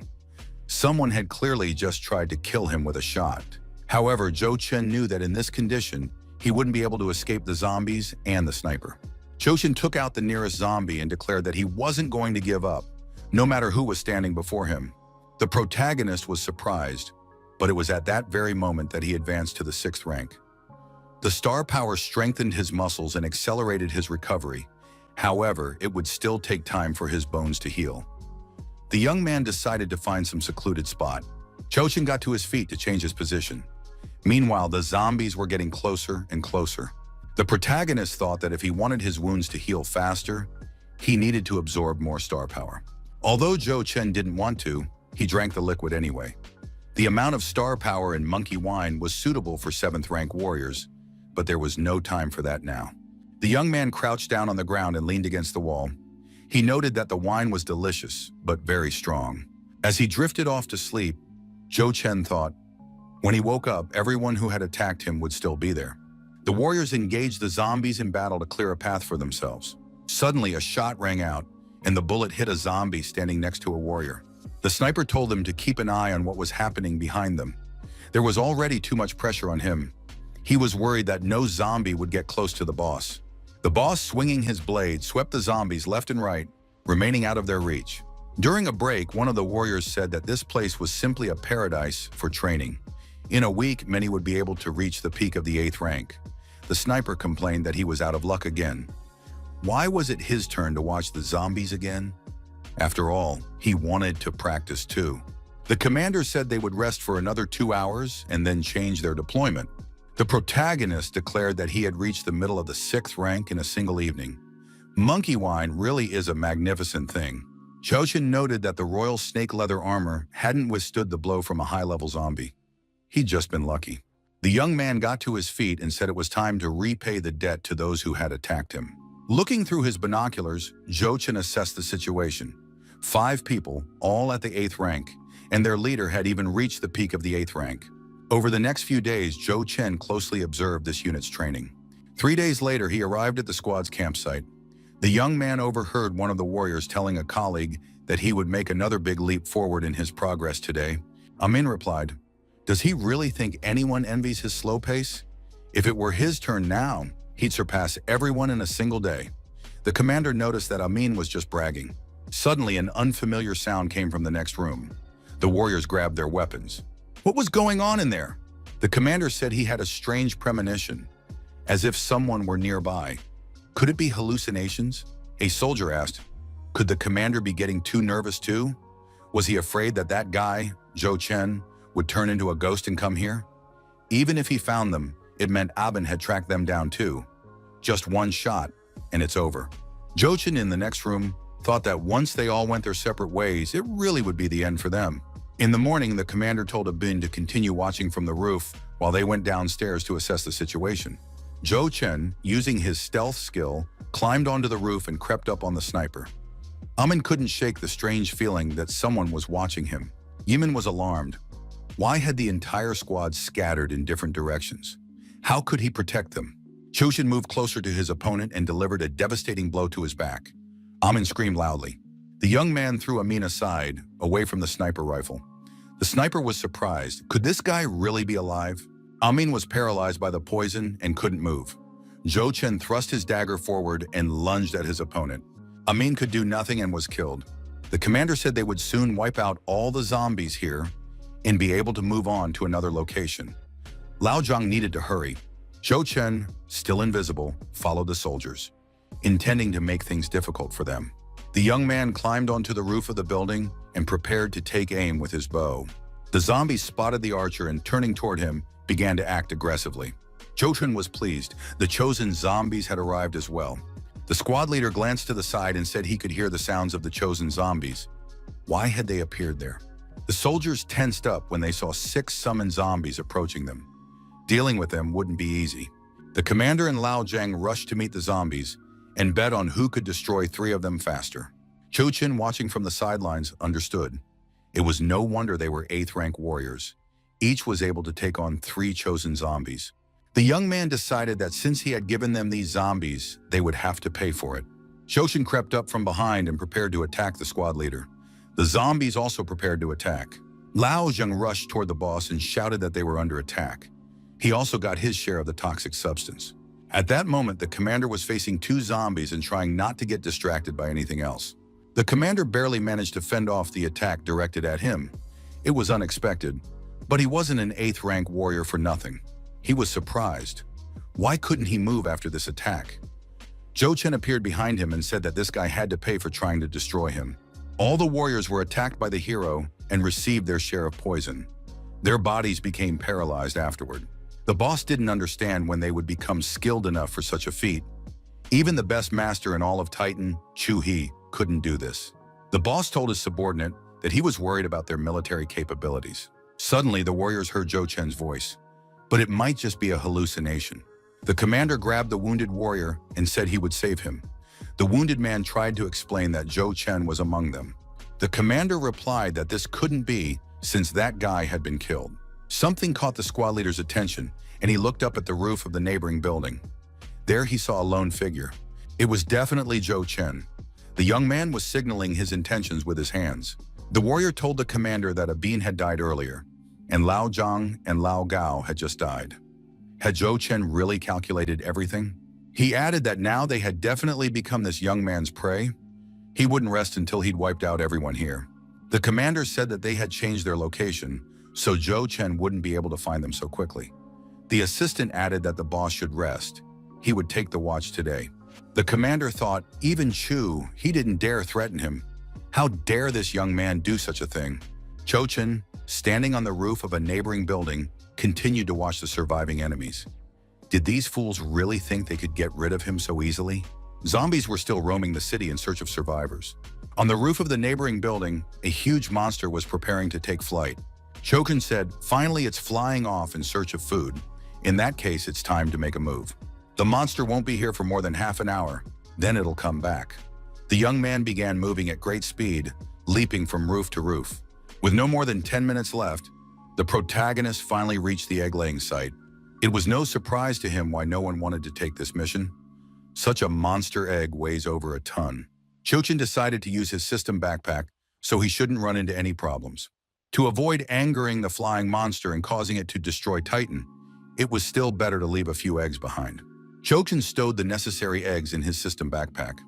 Someone had clearly just tried to kill him with a shot. However, Jo Chen knew that in this condition, he wouldn't be able to escape the zombies and the sniper. Jo Chen took out the nearest zombie and declared that he wasn't going to give up, no matter who was standing before him. The protagonist was surprised, but it was at that very moment that he advanced to the 6th rank. The star power strengthened his muscles and accelerated his recovery. However, it would still take time for his bones to heal. The young man decided to find some secluded spot. Jo Chen got to his feet to change his position. Meanwhile, the zombies were getting closer and closer. The protagonist thought that if he wanted his wounds to heal faster, he needed to absorb more star power. Although Jo Chen didn't want to, he drank the liquid anyway. The amount of star power in monkey wine was suitable for 7th-rank warriors, but there was no time for that now. The young man crouched down on the ground and leaned against the wall. He noted that the wine was delicious, but very strong. As he drifted off to sleep, Jo Chen thought, when he woke up, everyone who had attacked him would still be there. The warriors engaged the zombies in battle to clear a path for themselves. Suddenly, a shot rang out, and the bullet hit a zombie standing next to a warrior. The sniper told them to keep an eye on what was happening behind them. There was already too much pressure on him. He was worried that no zombie would get close to the boss. The boss, swinging his blade, swept the zombies left and right, remaining out of their reach. During a break, one of the warriors said that this place was simply a paradise for training. In a week, many would be able to reach the peak of the 8th rank. The sniper complained that he was out of luck again. Why was it his turn to watch the zombies again? After all, he wanted to practice too. The commander said they would rest for another 2 hours and then change their deployment. The protagonist declared that he had reached the middle of the 6th rank in a single evening. Monkey wine really is a magnificent thing. Joshin noted that the royal snake leather armor hadn't withstood the blow from a high-level zombie. He'd just been lucky. The young man got to his feet and said it was time to repay the debt to those who had attacked him. Looking through his binoculars, Jochin assessed the situation. 5 people, all at the 8th rank, and their leader had even reached the peak of the 8th rank. Over the next few days, Zhou Chen closely observed this unit's training. 3 days later, he arrived at the squad's campsite. The young man overheard one of the warriors telling a colleague that he would make another big leap forward in his progress today. Amin replied, "Does he really think anyone envies his slow pace? If it were his turn now, he'd surpass everyone in a single day." The commander noticed that Amin was just bragging. Suddenly, an unfamiliar sound came from the next room. The warriors grabbed their weapons. What was going on in there? The commander said he had a strange premonition, as if someone were nearby. Could it be hallucinations? A soldier asked. Could the commander be getting too nervous too? Was he afraid that that guy, Zhou Chen, would turn into a ghost and come here? Even if he found them, it meant Abin had tracked them down too. Just one shot, and it's over. Zhou Chen in the next room thought that once they all went their separate ways, it really would be the end for them. In the morning, the commander told Abin to continue watching from the roof while they went downstairs to assess the situation. Zhou Chen, using his stealth skill, climbed onto the roof and crept up on the sniper. Amin couldn't shake the strange feeling that someone was watching him. Yimin was alarmed. Why had the entire squad scattered in different directions? How could he protect them? Chushin moved closer to his opponent and delivered a devastating blow to his back. Amin screamed loudly. The young man threw Amin aside, away from the sniper rifle. The sniper was surprised. Could this guy really be alive? Amin was paralyzed by the poison and couldn't move. Zhou Chen thrust his dagger forward and lunged at his opponent. Amin could do nothing and was killed. The commander said they would soon wipe out all the zombies here and be able to move on to another location. Lao Zhang needed to hurry. Zhou Chen, still invisible, followed the soldiers, intending to make things difficult for them. The young man climbed onto the roof of the building and prepared to take aim with his bow. The zombies spotted the archer and, turning toward him, began to act aggressively. Zhou Chen was pleased. The chosen zombies had arrived as well. The squad leader glanced to the side and said he could hear the sounds of the chosen zombies. Why had they appeared there? The soldiers tensed up when they saw 6 summoned zombies approaching them. Dealing with them wouldn't be easy. The commander and Lao Zhang rushed to meet the zombies and bet on who could destroy 3 of them faster. Zhou Chen, watching from the sidelines, understood. It was no wonder they were 8th rank warriors. Each was able to take on 3 chosen zombies. The young man decided that since he had given them these zombies, they would have to pay for it. Zhou Chen crept up from behind and prepared to attack the squad leader. The zombies also prepared to attack. Lao Zhang rushed toward the boss and shouted that they were under attack. He also got his share of the toxic substance. At that moment, the commander was facing 2 zombies and trying not to get distracted by anything else. The commander barely managed to fend off the attack directed at him. It was unexpected, but he wasn't an 8th rank warrior for nothing. He was surprised. Why couldn't he move after this attack? Zhou Chen appeared behind him and said that this guy had to pay for trying to destroy him. All the warriors were attacked by the hero and received their share of poison. Their bodies became paralyzed afterward. The boss didn't understand when they would become skilled enough for such a feat. Even the best master in all of Titan, Chu He, couldn't do this. The boss told his subordinate that he was worried about their military capabilities. Suddenly, the warriors heard Zhou Chen's voice. But it might just be a hallucination. The commander grabbed the wounded warrior and said he would save him. The wounded man tried to explain that Zhou Chen was among them. The commander replied that this couldn't be since that guy had been killed. Something caught the squad leader's attention, and he looked up at the roof of the neighboring building. There he saw a lone figure. It was definitely Zhou Chen. The young man was signaling his intentions with his hands. The warrior told the commander that Abin had died earlier, and Lao Zhang and Lao Gao had just died. Had Zhou Chen really calculated everything? He added that now they had definitely become this young man's prey. He wouldn't rest until he'd wiped out everyone here. The commander said that they had changed their location, so Zhou Chen wouldn't be able to find them so quickly. The assistant added that the boss should rest. He would take the watch today. The commander thought, even Chu, he didn't dare threaten him. How dare this young man do such a thing? Zhou Chen, standing on the roof of a neighboring building, continued to watch the surviving enemies. Did these fools really think they could get rid of him so easily? Zombies were still roaming the city in search of survivors. On the roof of the neighboring building, a huge monster was preparing to take flight. Zhou Chen said, finally it's flying off in search of food. In that case, it's time to make a move. The monster won't be here for more than half an hour, then it'll come back. The young man began moving at great speed, leaping from roof to roof. With no more than 10 minutes left, the protagonist finally reached the egg-laying site. It was no surprise to him why no one wanted to take this mission. Such a monster egg weighs over a ton. Zhou Chen decided to use his system backpack so he shouldn't run into any problems. To avoid angering the flying monster and causing it to destroy Titan, it was still better to leave a few eggs behind. Zhou Chen stowed the necessary eggs in his system backpack.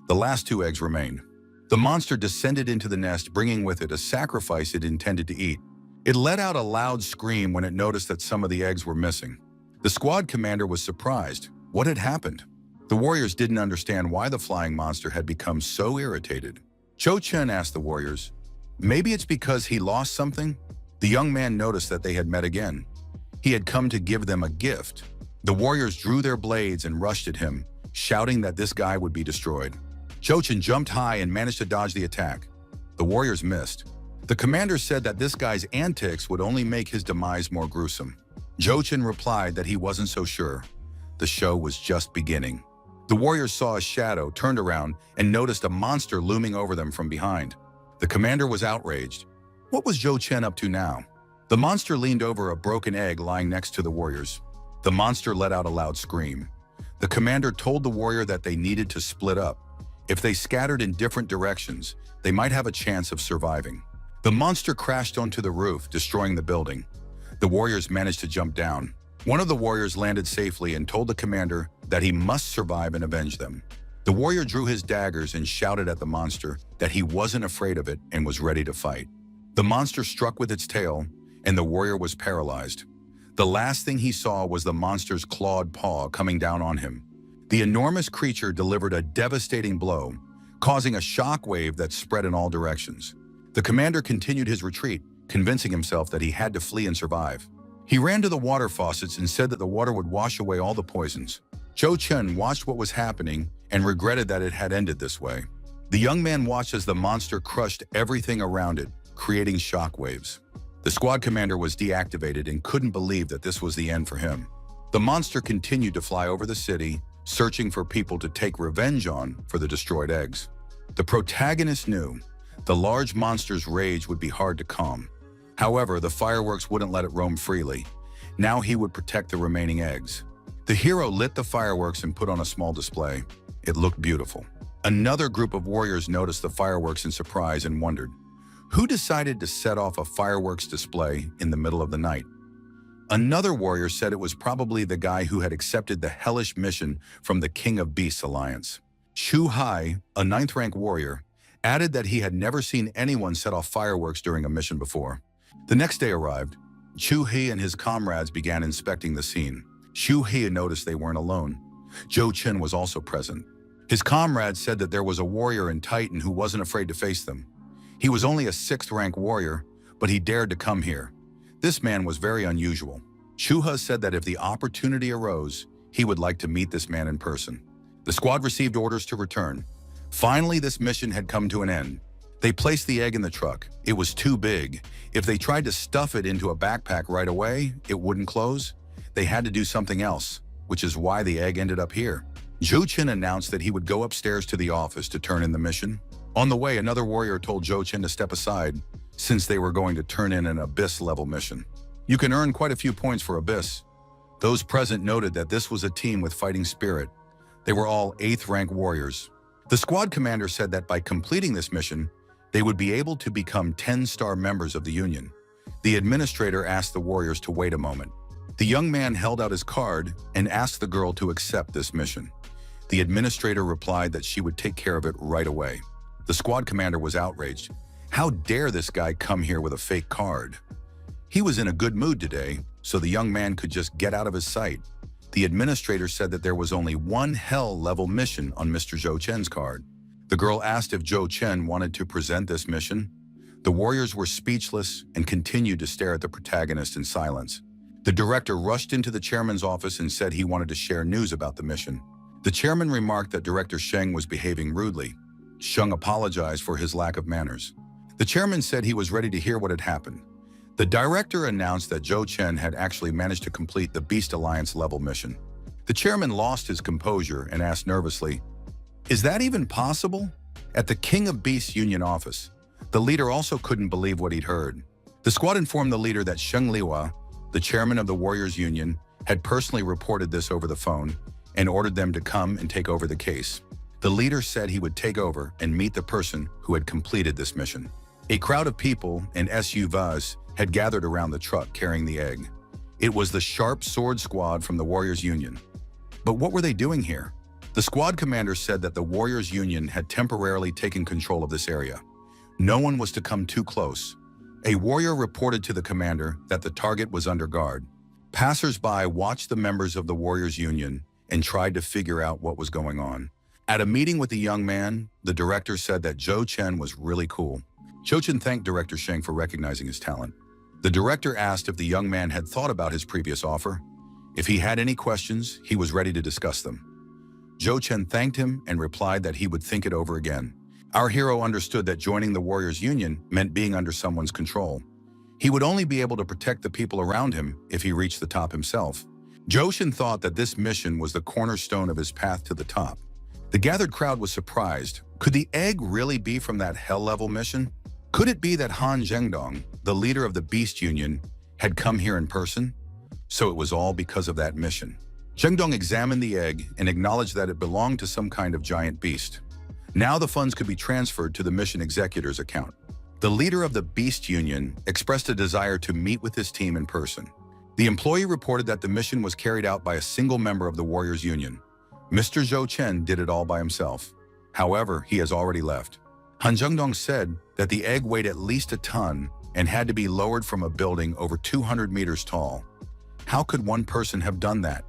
The last 2 eggs remained. The monster descended into the nest, bringing with it a sacrifice it intended to eat. It let out a loud scream when it noticed that some of the eggs were missing. The squad commander was surprised. What had happened? The warriors didn't understand why the flying monster had become so irritated. Zhou Chen asked the warriors, maybe it's because he lost something? The young man noticed that they had met again. He had come to give them a gift. The warriors drew their blades and rushed at him, shouting that this guy would be destroyed. Zhou Chen jumped high and managed to dodge the attack. The warriors missed. The commander said that this guy's antics would only make his demise more gruesome. Zhou Chen replied that he wasn't so sure. The show was just beginning. The warriors saw a shadow, turned around, and noticed a monster looming over them from behind. The commander was outraged. What was Zhou Chen up to now? The monster leaned over a broken egg lying next to the warriors. The monster let out a loud scream. The commander told the warrior that they needed to split up. If they scattered in different directions, they might have a chance of surviving. The monster crashed onto the roof, destroying the building. The warriors managed to jump down. One of the warriors landed safely and told the commander that he must survive and avenge them. The warrior drew his daggers and shouted at the monster that he wasn't afraid of it and was ready to fight. The monster struck with its tail, and the warrior was paralyzed. The last thing he saw was the monster's clawed paw coming down on him. The enormous creature delivered a devastating blow, causing a shockwave that spread in all directions. The commander continued his retreat, convincing himself that he had to flee and survive. He ran to the water faucets and said that the water would wash away all the poisons. Zhou Chen watched what was happening and regretted that it had ended this way. The young man watched as the monster crushed everything around it, creating shockwaves. The squad commander was deactivated and couldn't believe that this was the end for him. The monster continued to fly over the city, searching for people to take revenge on for the destroyed eggs. The protagonist knew the large monster's rage would be hard to calm. However, the fireworks wouldn't let it roam freely. Now he would protect the remaining eggs. The hero lit the fireworks and put on a small display. It looked beautiful. Another group of warriors noticed the fireworks in surprise and wondered, who decided to set off a fireworks display in the middle of the night? Another warrior said it was probably the guy who had accepted the hellish mission from the King of Beasts Alliance. Shu Hai, a 9th-rank warrior, added that he had never seen anyone set off fireworks during a mission before. The next day arrived. Chu He and his comrades began inspecting the scene. Shu He noticed they weren't alone. Zhou Chen was also present. His comrades said that there was a warrior in Titan who wasn't afraid to face them. He was only a 6th-rank warrior, but he dared to come here. This man was very unusual. Shuha said that if the opportunity arose, he would like to meet this man in person. The squad received orders to return. Finally, this mission had come to an end. They placed the egg in the truck. It was too big. If they tried to stuff it into a backpack right away, it wouldn't close. They had to do something else, which is why the egg ended up here. Zhou Chen announced that he would go upstairs to the office to turn in the mission. On the way, another warrior told Zhou Chen to step aside, since they were going to turn in an Abyss-level mission. You can earn quite a few points for Abyss. Those present noted that this was a team with fighting spirit. They were all 8th-rank warriors. The squad commander said that by completing this mission, they would be able to become 10-star members of the Union. The administrator asked the warriors to wait a moment. The young man held out his card and asked the girl to accept this mission. The administrator replied that she would take care of it right away. The squad commander was outraged. How dare this guy come here with a fake card? He was in a good mood today, so the young man could just get out of his sight. The administrator said that there was only one hell-level mission on Mr. Zhou Chen's card. The girl asked if Zhou Chen wanted to present this mission. The warriors were speechless and continued to stare at the protagonist in silence. The director rushed into the chairman's office and said he wanted to share news about the mission. The chairman remarked that Director Sheng was behaving rudely. Sheng apologized for his lack of manners. The chairman said he was ready to hear what had happened. The director announced that Zhou Chen had actually managed to complete the Beast Alliance level mission. The chairman lost his composure and asked nervously, "Is that even possible?" At the King of Beasts Union office, the leader also couldn't believe what he'd heard. The squad informed the leader that Sheng Liwa, the chairman of the Warriors Union, had personally reported this over the phone and ordered them to come and take over the case. The leader said he would take over and meet the person who had completed this mission. A crowd of people in SUVs had gathered around the truck carrying the egg. It was the Sharp Sword Squad from the Warriors Union. But what were they doing here? The squad commander said that the Warriors Union had temporarily taken control of this area. No one was to come too close. A warrior reported to the commander that the target was under guard. Passers-by watched the members of the Warriors Union and tried to figure out what was going on. At a meeting with the young man, the director said that Zhou Chen was really cool. Zhou Chen thanked Director Sheng for recognizing his talent. The director asked if the young man had thought about his previous offer. If he had any questions, he was ready to discuss them. Zhou Chen thanked him and replied that he would think it over again. Our hero understood that joining the Warriors Union meant being under someone's control. He would only be able to protect the people around him if he reached the top himself. Zhou Chen thought that this mission was the cornerstone of his path to the top. The gathered crowd was surprised. Could the egg really be from that hell-level mission? Could it be that Han Zhengdong, the leader of the Beast Union, had come here in person? So it was all because of that mission. Zhengdong examined the egg and acknowledged that it belonged to some kind of giant beast. Now the funds could be transferred to the mission executor's account. The leader of the Beast Union expressed a desire to meet with his team in person. The employee reported that the mission was carried out by a single member of the Warriors Union. Mr. Zhou Chen did it all by himself. However, he has already left. Han Zhengdong said that the egg weighed at least a ton and had to be lowered from a building over 200 meters tall. How could one person have done that?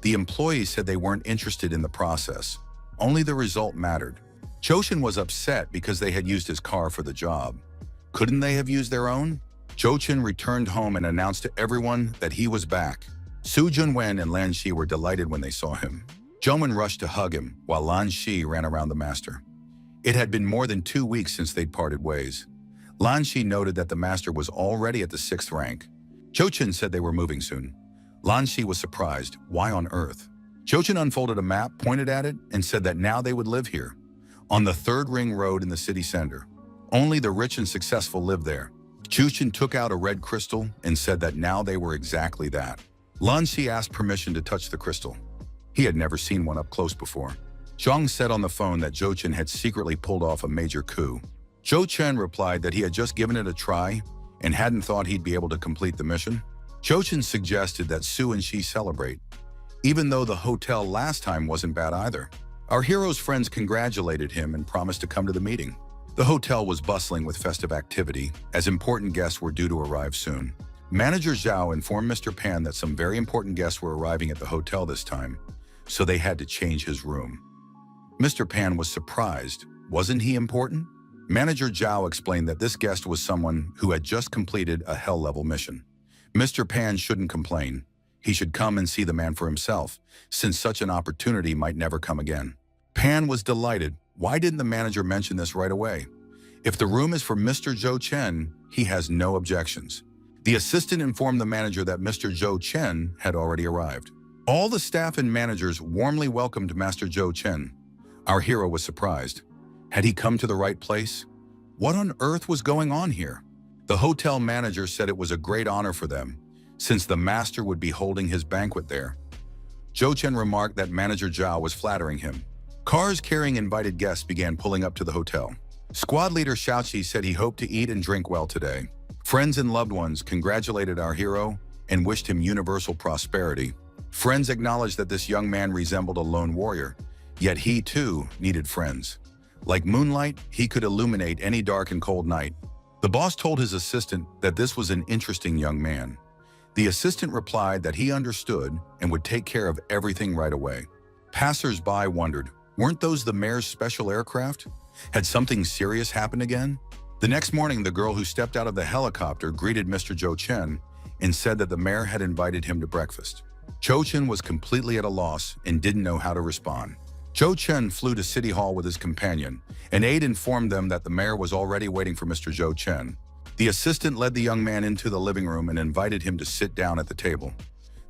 The employees said they weren't interested in the process. Only the result mattered. Zhou Chen was upset because they had used his car for the job. Couldn't they have used their own? Zhou Chen returned home and announced to everyone that he was back. Su Junwen and Lan Shi were delighted when they saw him. Zhouwen rushed to hug him, while Lan Shi ran around the master. It had been more than 2 weeks since they'd parted ways. Lan Shi noted that the master was already at the 6th rank. Zhou Chen said they were moving soon. Lan Shi was surprised. Why on earth? Zhou Chen unfolded a map, pointed at it, and said that now they would live here, on the 3rd ring road in the city center. Only the rich and successful lived there. Zhou Chen took out a red crystal and said that now they were exactly that. Lan Shi asked permission to touch the crystal. He had never seen one up close before. Zhang said on the phone that Zhou Chen had secretly pulled off a major coup. Zhou Chen replied that he had just given it a try and hadn't thought he'd be able to complete the mission. Zhou Chen suggested that Su and Shi celebrate, even though the hotel last time wasn't bad either. Our hero's friends congratulated him and promised to come to the meeting. The hotel was bustling with festive activity, as important guests were due to arrive soon. Manager Zhao informed Mr. Pan that some very important guests were arriving at the hotel this time, so they had to change his room. Mr. Pan was surprised. Wasn't he important? Manager Zhao explained that this guest was someone who had just completed a hell-level mission. Mr. Pan shouldn't complain. He should come and see the man for himself, since such an opportunity might never come again. Pan was delighted. Why didn't the manager mention this right away? If the room is for Mr. Zhou Chen, he has no objections. The assistant informed the manager that Mr. Zhou Chen had already arrived. All the staff and managers warmly welcomed Master Zhou Chen. Our hero was surprised. Had he come to the right place? What on earth was going on here? The hotel manager said it was a great honor for them, since the master would be holding his banquet there. Zhou Chen remarked that Manager Zhao was flattering him. Cars carrying invited guests began pulling up to the hotel. Squad leader Xiaoqi said he hoped to eat and drink well today. Friends and loved ones congratulated our hero and wished him universal prosperity. Friends acknowledged that this young man resembled a lone warrior, yet he too needed friends. Like moonlight, he could illuminate any dark and cold night. The boss told his assistant that this was an interesting young man. The assistant replied that he understood and would take care of everything right away. Passers-by wondered, weren't those the mayor's special aircraft? Had something serious happened again? The next morning, the girl who stepped out of the helicopter greeted Mr. Zhou Chen and said that the mayor had invited him to breakfast. Zhou Chen was completely at a loss and didn't know how to respond. Zhou Chen flew to City Hall with his companion. An aide informed them that the mayor was already waiting for Mr. Zhou Chen. The assistant led the young man into the living room and invited him to sit down at the table.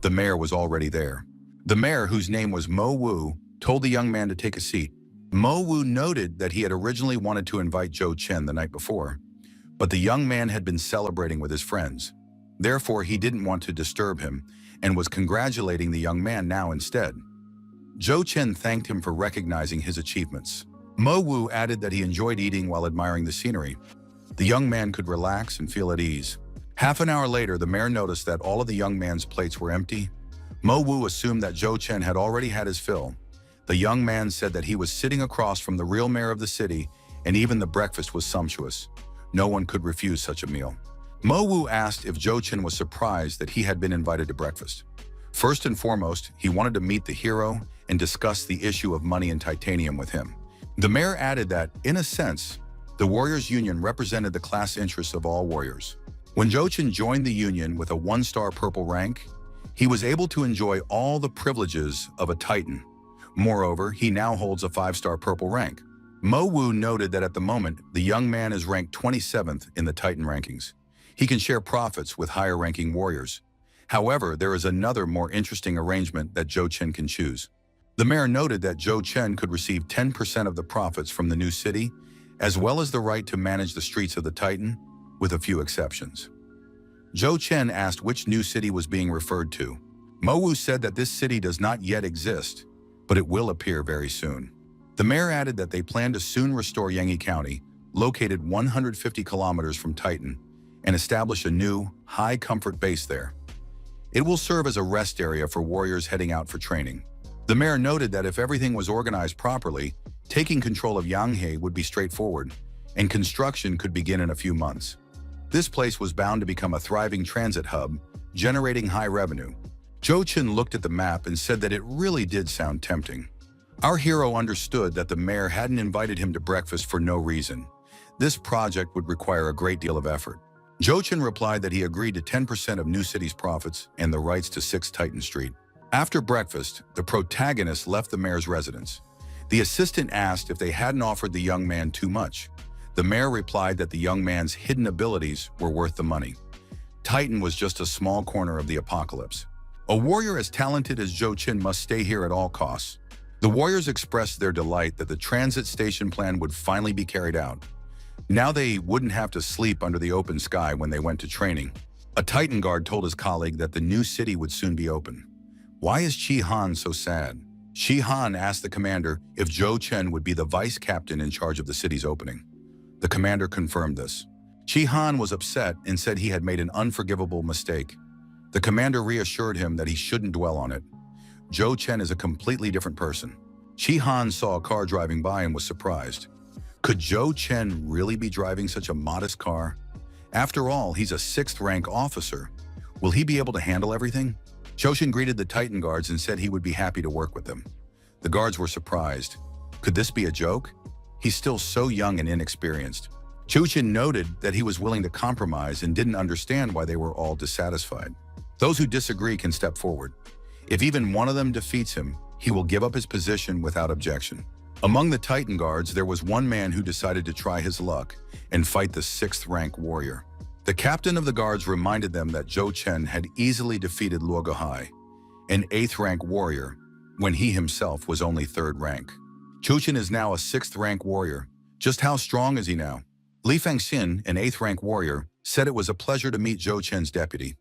The mayor was already there. The mayor, whose name was Mo Wu, told the young man to take a seat. Mo Wu noted that he had originally wanted to invite Zhou Chen the night before, but the young man had been celebrating with his friends. Therefore, he didn't want to disturb him and was congratulating the young man now instead. Zhou Chen thanked him for recognizing his achievements. Mo Wu added that he enjoyed eating while admiring the scenery. The young man could relax and feel at ease. Half an hour later, the mayor noticed that all of the young man's plates were empty. Mo Wu assumed that Zhou Chen had already had his fill. The young man said that he was sitting across from the real mayor of the city, and even the breakfast was sumptuous. No one could refuse such a meal. Mo Wu asked if Zhou Chen was surprised that he had been invited to breakfast. First and foremost, he wanted to meet the hero and discuss the issue of money and titanium with him. The mayor added that, in a sense, the Warriors Union represented the class interests of all warriors. When Zhou Chen joined the Union with a 1-star purple rank, he was able to enjoy all the privileges of a Titan. Moreover, he now holds a 5-star purple rank. Mo Wu noted that at the moment, the young man is ranked 27th in the Titan rankings. He can share profits with higher-ranking warriors. However, there is another more interesting arrangement that Zhou Chen can choose. The mayor noted that Zhou Chen could receive 10% of the profits from the new city, as well as the right to manage the streets of the Titan, with a few exceptions. Zhou Chen asked which new city was being referred to. Mo Wu said that this city does not yet exist, but it will appear very soon. The mayor added that they plan to soon restore Yangyi County, located 150 kilometers from Titan, and establish a new, high-comfort base there. It will serve as a rest area for warriors heading out for training. The mayor noted that if everything was organized properly, taking control of Yanghe would be straightforward, and construction could begin in a few months. This place was bound to become a thriving transit hub, generating high revenue. Zhou Chen looked at the map and said that it really did sound tempting. Our hero understood that the mayor hadn't invited him to breakfast for no reason. This project would require a great deal of effort. Zhou Chen replied that he agreed to 10% of New City's profits and the rights to 6 Titan Street. After breakfast, the protagonist left the mayor's residence. The assistant asked if they hadn't offered the young man too much. The mayor replied that the young man's hidden abilities were worth the money. Titan was just a small corner of the apocalypse. A warrior as talented as Zhou Chen must stay here at all costs. The warriors expressed their delight that the transit station plan would finally be carried out. Now they wouldn't have to sleep under the open sky when they went to training. A Titan guard told his colleague that the new city would soon be open. Why is Chi Han so sad? Chi Han asked the commander if Zhou Chen would be the vice captain in charge of the city's opening. The commander confirmed this. Chi Han was upset and said he had made an unforgivable mistake. The commander reassured him that he shouldn't dwell on it. Zhou Chen is a completely different person. Chi Han saw a car driving by and was surprised. Could Zhou Chen really be driving such a modest car? After all, he's a 6th rank officer. Will he be able to handle everything? Zhou Chen greeted the Titan guards and said he would be happy to work with them. The guards were surprised. Could this be a joke? He's still so young and inexperienced. Zhou Chen noted that he was willing to compromise and didn't understand why they were all dissatisfied. Those who disagree can step forward. If even one of them defeats him, he will give up his position without objection. Among the Titan guards, there was one man who decided to try his luck and fight the 6th rank warrior. The captain of the guards reminded them that Zhou Chen had easily defeated Luo Guhai, an 8th rank warrior, when he himself was only 3rd rank. Zhou Chen is now a 6th rank warrior. Just how strong is he now? Li Fangxin, an 8th rank warrior, said it was a pleasure to meet Zhou Chen's deputy.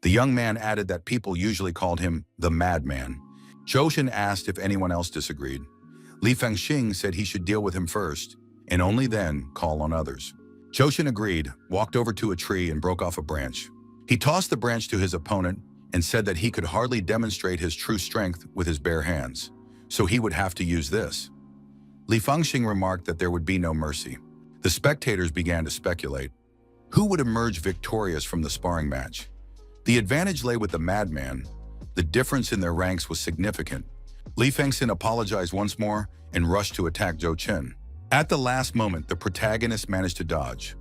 The young man added that people usually called him the madman. Zhou Chen asked if anyone else disagreed. Li Fangxin said he should deal with him first, and only then call on others. Zhou Chen agreed, walked over to a tree and broke off a branch. He tossed the branch to his opponent and said that he could hardly demonstrate his true strength with his bare hands, so he would have to use this. Li Fangxin remarked that there would be no mercy. The spectators began to speculate. Who would emerge victorious from the sparring match? The advantage lay with the madman. The difference in their ranks was significant. Li Fengxin apologized once more and rushed to attack Zhou Chen. At the last moment, the protagonist managed to dodge.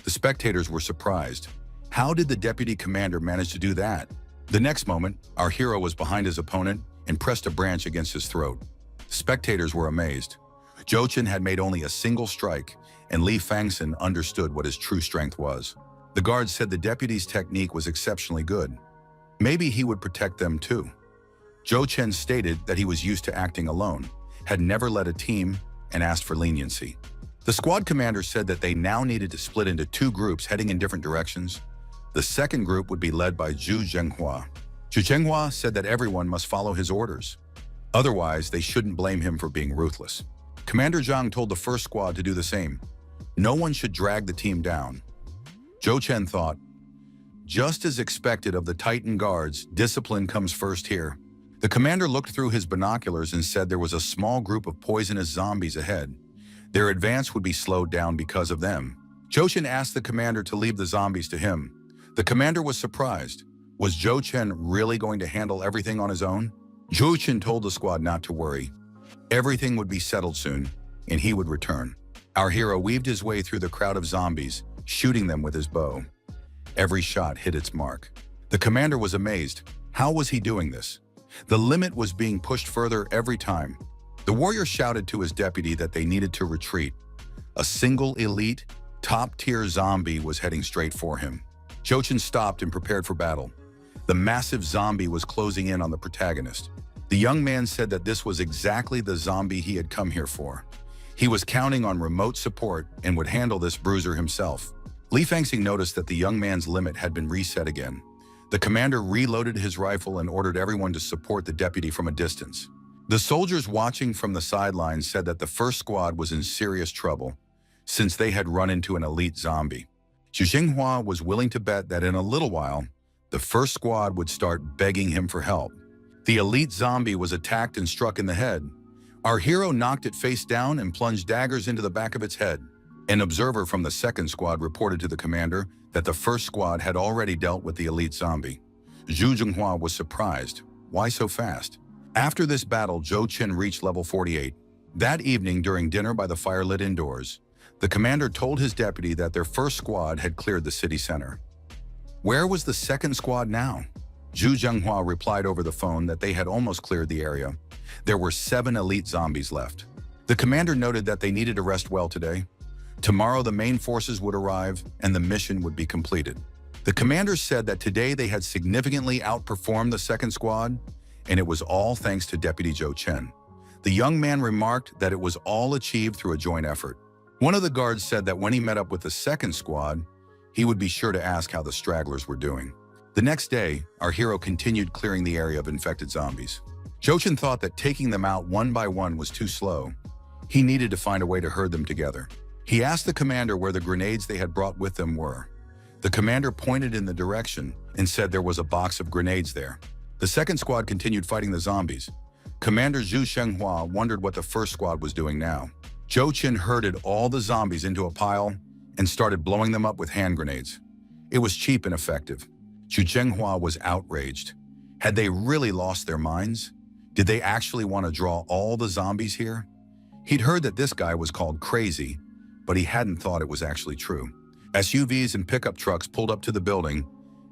The spectators were surprised. How did the deputy commander manage to do that? The next moment, our hero was behind his opponent and pressed a branch against his throat. Spectators were amazed. Zhou Chen had made only a single strike, and Li Fengxin understood what his true strength was. The guards said the deputy's technique was exceptionally good. Maybe he would protect them too. Zhou Chen stated that he was used to acting alone, had never led a team, and asked for leniency. The squad commander said that they now needed to split into two groups heading in different directions. The second group would be led by Zhu Zhenghua. Zhu Zhenghua said that everyone must follow his orders. Otherwise, they shouldn't blame him for being ruthless. Commander Zhang told the first squad to do the same. No one should drag the team down. Zhou Chen thought, just as expected of the Titan guards, discipline comes first here. The commander looked through his binoculars and said there was a small group of poisonous zombies ahead. Their advance would be slowed down because of them. Zhou Chen asked the commander to leave the zombies to him. The commander was surprised. Was Zhou Chen really going to handle everything on his own? Zhou Chen told the squad not to worry. Everything would be settled soon, and he would return. Our hero weaved his way through the crowd of zombies, shooting them with his bow. Every shot hit its mark. The commander was amazed. How was he doing this? The limit was being pushed further every time. The warrior shouted to his deputy that they needed to retreat. A single elite, top-tier zombie was heading straight for him. Zhou Chen stopped and prepared for battle. The massive zombie was closing in on the protagonist. The young man said that this was exactly the zombie he had come here for. He was counting on remote support and would handle this bruiser himself. Li Fengxin noticed that the young man's limit had been reset again. The commander reloaded his rifle and ordered everyone to support the deputy from a distance. The soldiers watching from the sidelines said that the first squad was in serious trouble, since they had run into an elite zombie. Zhu Xinghua was willing to bet that in a little while, the first squad would start begging him for help. The elite zombie was attacked and struck in the head. Our hero knocked it face down and plunged daggers into the back of its head. An observer from the second squad reported to the commander that the first squad had already dealt with the elite zombie. Zhu Zhenghua was surprised. Why so fast? After this battle, Zhou Chen reached level 48. That evening, during dinner by the fire lit indoors, the commander told his deputy that their first squad had cleared the city center. Where was the second squad now? Zhu Zhenghua replied over the phone that they had almost cleared the area. There were 7 elite zombies left. The commander noted that they needed to rest well today. Tomorrow the main forces would arrive and the mission would be completed. The commander said that today they had significantly outperformed the second squad, and it was all thanks to Deputy Zhou Chen. The young man remarked that it was all achieved through a joint effort. One of the guards said that when he met up with the second squad, he would be sure to ask how the stragglers were doing. The next day, our hero continued clearing the area of infected zombies. Zhou Chen thought that taking them out one by one was too slow. He needed to find a way to herd them together. He asked the commander where the grenades they had brought with them were. The commander pointed in the direction and said there was a box of grenades there. The second squad continued fighting the zombies. Commander Zhu Zhenghua wondered what the first squad was doing now. Zhou Chen herded all the zombies into a pile and started blowing them up with hand grenades. It was cheap and effective. Zhu Zhenghua was outraged. Had they really lost their minds? Did they actually want to draw all the zombies here? He'd heard that this guy was called crazy, but he hadn't thought it was actually true. SUVs and pickup trucks pulled up to the building,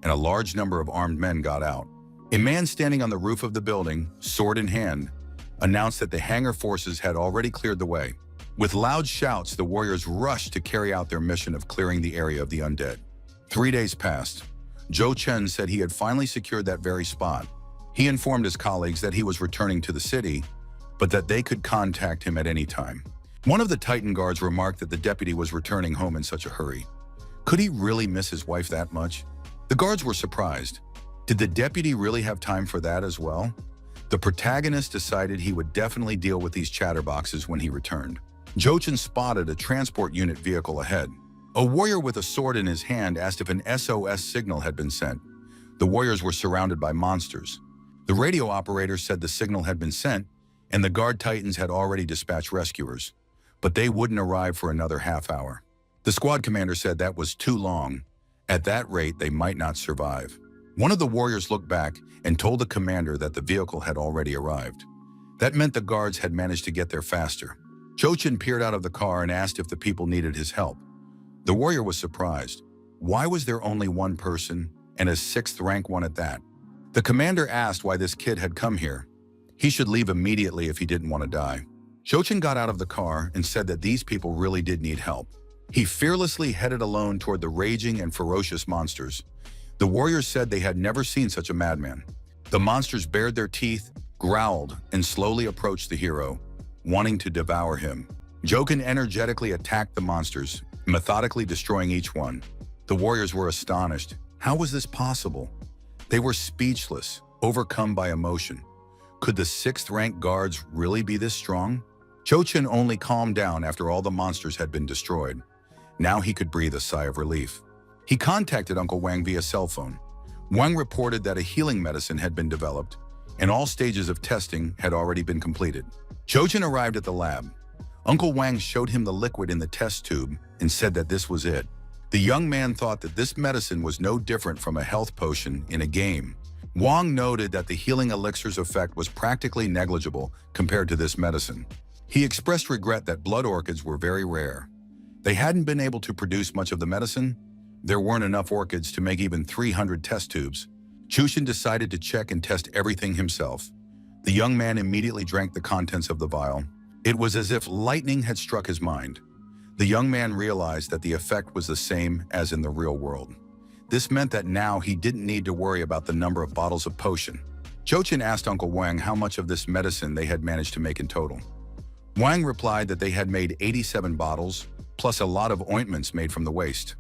and a large number of armed men got out. A man standing on the roof of the building, sword in hand, announced that the hangar forces had already cleared the way. With loud shouts, the warriors rushed to carry out their mission of clearing the area of the undead. 3 days passed. Zhou Chen said he had finally secured that very spot. He informed his colleagues that he was returning to the city, but that they could contact him at any time. One of the Titan guards remarked that the deputy was returning home in such a hurry. Could he really miss his wife that much? The guards were surprised. Did the deputy really have time for that as well? The protagonist decided he would definitely deal with these chatterboxes when he returned. Zhou Chen spotted a transport unit vehicle ahead. A warrior with a sword in his hand asked if an SOS signal had been sent. The warriors were surrounded by monsters. The radio operator said the signal had been sent, and the guard titans had already dispatched rescuers, but they wouldn't arrive for another half hour. The squad commander said that was too long, At that rate, they might not survive. One of the warriors looked back and told the commander that the vehicle had already arrived. That meant the guards had managed to get there faster. Jochin peered out of the car and asked if the people needed his help. The warrior was surprised. Why was there only one person, and a 6th rank one at that? The commander asked why this kid had come here. He should leave immediately if he didn't want to die. Jochin got out of the car and said that these people really did need help. He fearlessly headed alone toward the raging and ferocious monsters. The warriors said they had never seen such a madman. The monsters bared their teeth, growled, and slowly approached the hero, wanting to devour him. Jochin energetically attacked the monsters, methodically destroying each one. The warriors were astonished. How was this possible? They were speechless, overcome by emotion. Could the 6th rank guards really be this strong? Jochin only calmed down after all the monsters had been destroyed. Now he could breathe a sigh of relief. He contacted Uncle Wang via cell phone. Wang reported that a healing medicine had been developed, and all stages of testing had already been completed. Jochin arrived at the lab. Uncle Wang showed him the liquid in the test tube and said that this was it. The young man thought that this medicine was no different from a health potion in a game. Wang noted that the healing elixir's effect was practically negligible compared to this medicine. He expressed regret that blood orchids were very rare. They hadn't been able to produce much of the medicine. There weren't enough orchids to make even 300 test tubes. Jochin decided to check and test everything himself. The young man immediately drank the contents of the vial. It was as if lightning had struck his mind. The young man realized that the effect was the same as in the real world. This meant that now he didn't need to worry about the number of bottles of potion. Jochin asked Uncle Wang how much of this medicine they had managed to make in total. Wang replied that they had made 87 bottles, plus a lot of ointments made from the waste.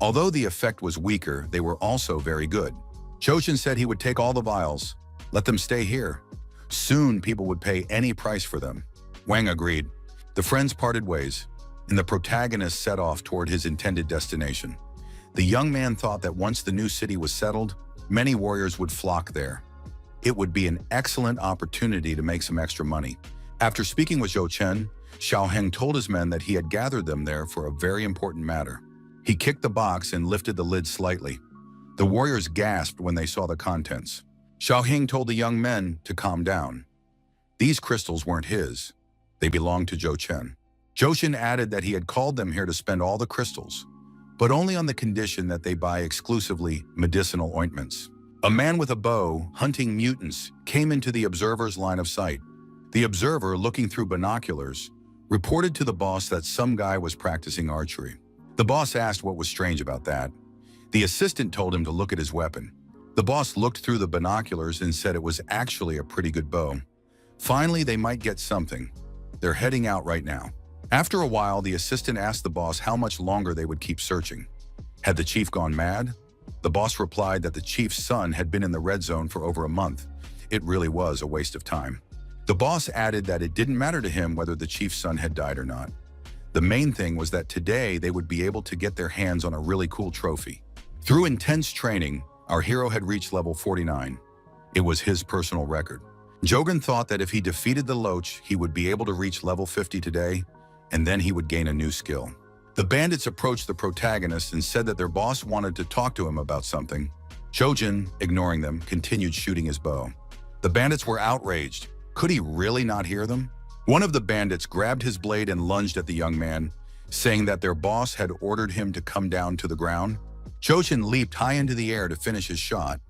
Although the effect was weaker, they were also very good. Jochin said he would take all the vials, let them stay here. Soon people would pay any price for them. Wang agreed. The friends parted ways, and the protagonist set off toward his intended destination. The young man thought that once the new city was settled, many warriors would flock there. It would be an excellent opportunity to make some extra money. After speaking with Jochin, Xiaoheng told his men that he had gathered them there for a very important matter. He kicked the box and lifted the lid slightly. The warriors gasped when they saw the contents. Xiaoheng told the young men to calm down. These crystals weren't his. They belonged to Jochin. Jochin added that he had called them here to spend all the crystals, but only on the condition that they buy exclusively medicinal ointments. A man with a bow, hunting mutants, came into the observer's line of sight. The observer, looking through binoculars, reported to the boss that some guy was practicing archery. The boss asked what was strange about that. The assistant told him to look at his weapon. The boss looked through the binoculars and said it was actually a pretty good bow. Finally, they might get something. They're heading out right now. After a while, the assistant asked the boss how much longer they would keep searching. Had the chief gone mad? The boss replied that the chief's son had been in the red zone for over a month. It really was a waste of time. The boss added that it didn't matter to him whether the chief's son had died or not. The main thing was that today they would be able to get their hands on a really cool trophy. Through intense training, our hero had reached level 49. It was his personal record. Jochin thought that if he defeated the Loach, he would be able to reach level 50 today, and then he would gain a new skill. The bandits approached the protagonist and said that their boss wanted to talk to him about something. Jochin, ignoring them, continued shooting his bow. The bandits were outraged. Could he really not hear them? One of the bandits grabbed his blade and lunged at the young man, saying that their boss had ordered him to come down to the ground. Jochin leaped high into the air to finish his shot.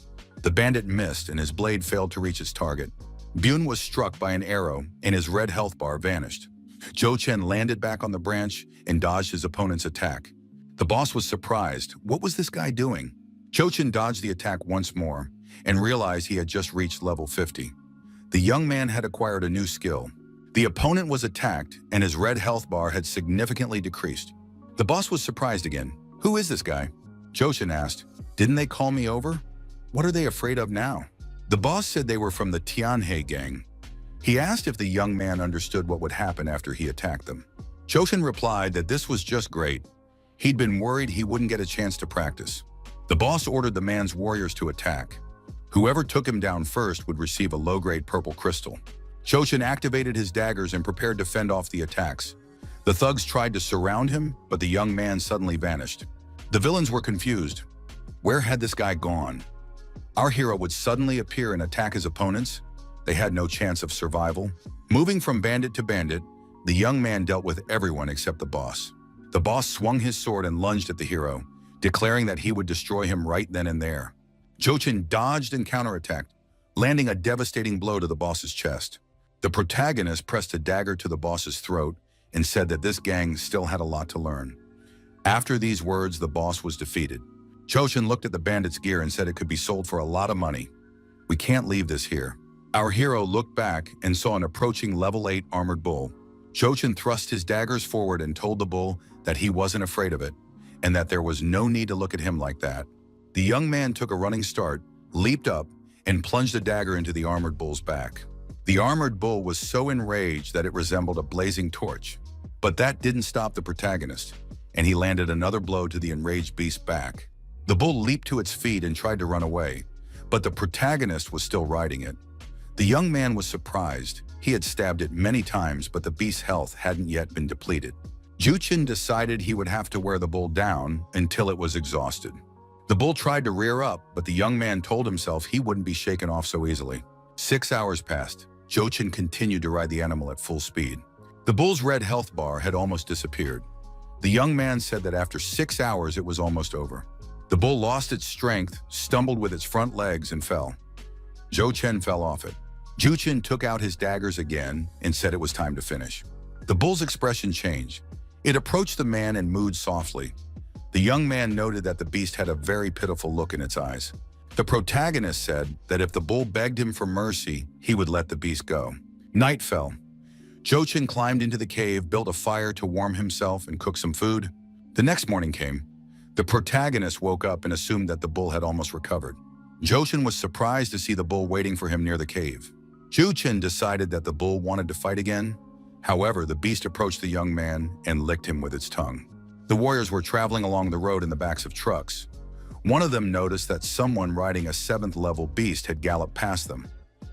The bandit missed and his blade failed to reach its target. Byun was struck by an arrow and his red health bar vanished. Jochin landed back on the branch and dodged his opponent's attack. The boss was surprised. What was this guy doing? Jochin dodged the attack once more and realized he had just reached level 50. The young man had acquired a new skill. The opponent was attacked and his red health bar had significantly decreased. The boss was surprised again. Who is this guy? Jochin asked. Didn't they call me over? What are they afraid of now? The boss said they were from the Tianhe gang. He asked if the young man understood what would happen after he attacked them. Jochin replied that this was just great. He'd been worried he wouldn't get a chance to practice. The boss ordered the man's warriors to attack. Whoever took him down first would receive a low-grade purple crystal. Jochin activated his daggers and prepared to fend off the attacks. The thugs tried to surround him, but the young man suddenly vanished. The villains were confused. Where had this guy gone? Our hero would suddenly appear and attack his opponents. They had no chance of survival. Moving from bandit to bandit, the young man dealt with everyone except the boss. The boss swung his sword and lunged at the hero, declaring that he would destroy him right then and there. Jochin dodged and counterattacked, landing a devastating blow to the boss's chest. The protagonist pressed a dagger to the boss's throat and said that this gang still had a lot to learn. After these words, the boss was defeated. Jochin looked at the bandit's gear and said it could be sold for a lot of money. We can't leave this here. Our hero looked back and saw an approaching level 8 armored bull. Jochin thrust his daggers forward and told the bull that he wasn't afraid of it, and that there was no need to look at him like that. The young man took a running start, leaped up, and plunged a dagger into the armored bull's back. The armored bull was so enraged that it resembled a blazing torch. But that didn't stop the protagonist, and he landed another blow to the enraged beast's back. The bull leaped to its feet and tried to run away, but the protagonist was still riding it. The young man was surprised. He had stabbed it many times, but the beast's health hadn't yet been depleted. Jochin decided he would have to wear the bull down until it was exhausted. The bull tried to rear up, but the young man told himself he wouldn't be shaken off so easily. 6 hours passed. Jochin continued to ride the animal at full speed. The bull's red health bar had almost disappeared. The young man said that after 6 hours it was almost over. The bull lost its strength, stumbled with its front legs, and fell. Jochin fell off it. Jochin took out his daggers again and said it was time to finish. The bull's expression changed. It approached the man and mooed softly. The young man noted that the beast had a very pitiful look in its eyes. The protagonist said that if the bull begged him for mercy, he would let the beast go. Night fell. Jochin climbed into the cave, built a fire to warm himself and cook some food. The next morning came. The protagonist woke up and assumed that the bull had almost recovered. Jochin was surprised to see the bull waiting for him near the cave. Jochin decided that the bull wanted to fight again. However, the beast approached the young man and licked him with its tongue. The warriors were traveling along the road in the backs of trucks. One of them noticed that someone riding a 7th level beast had galloped past them.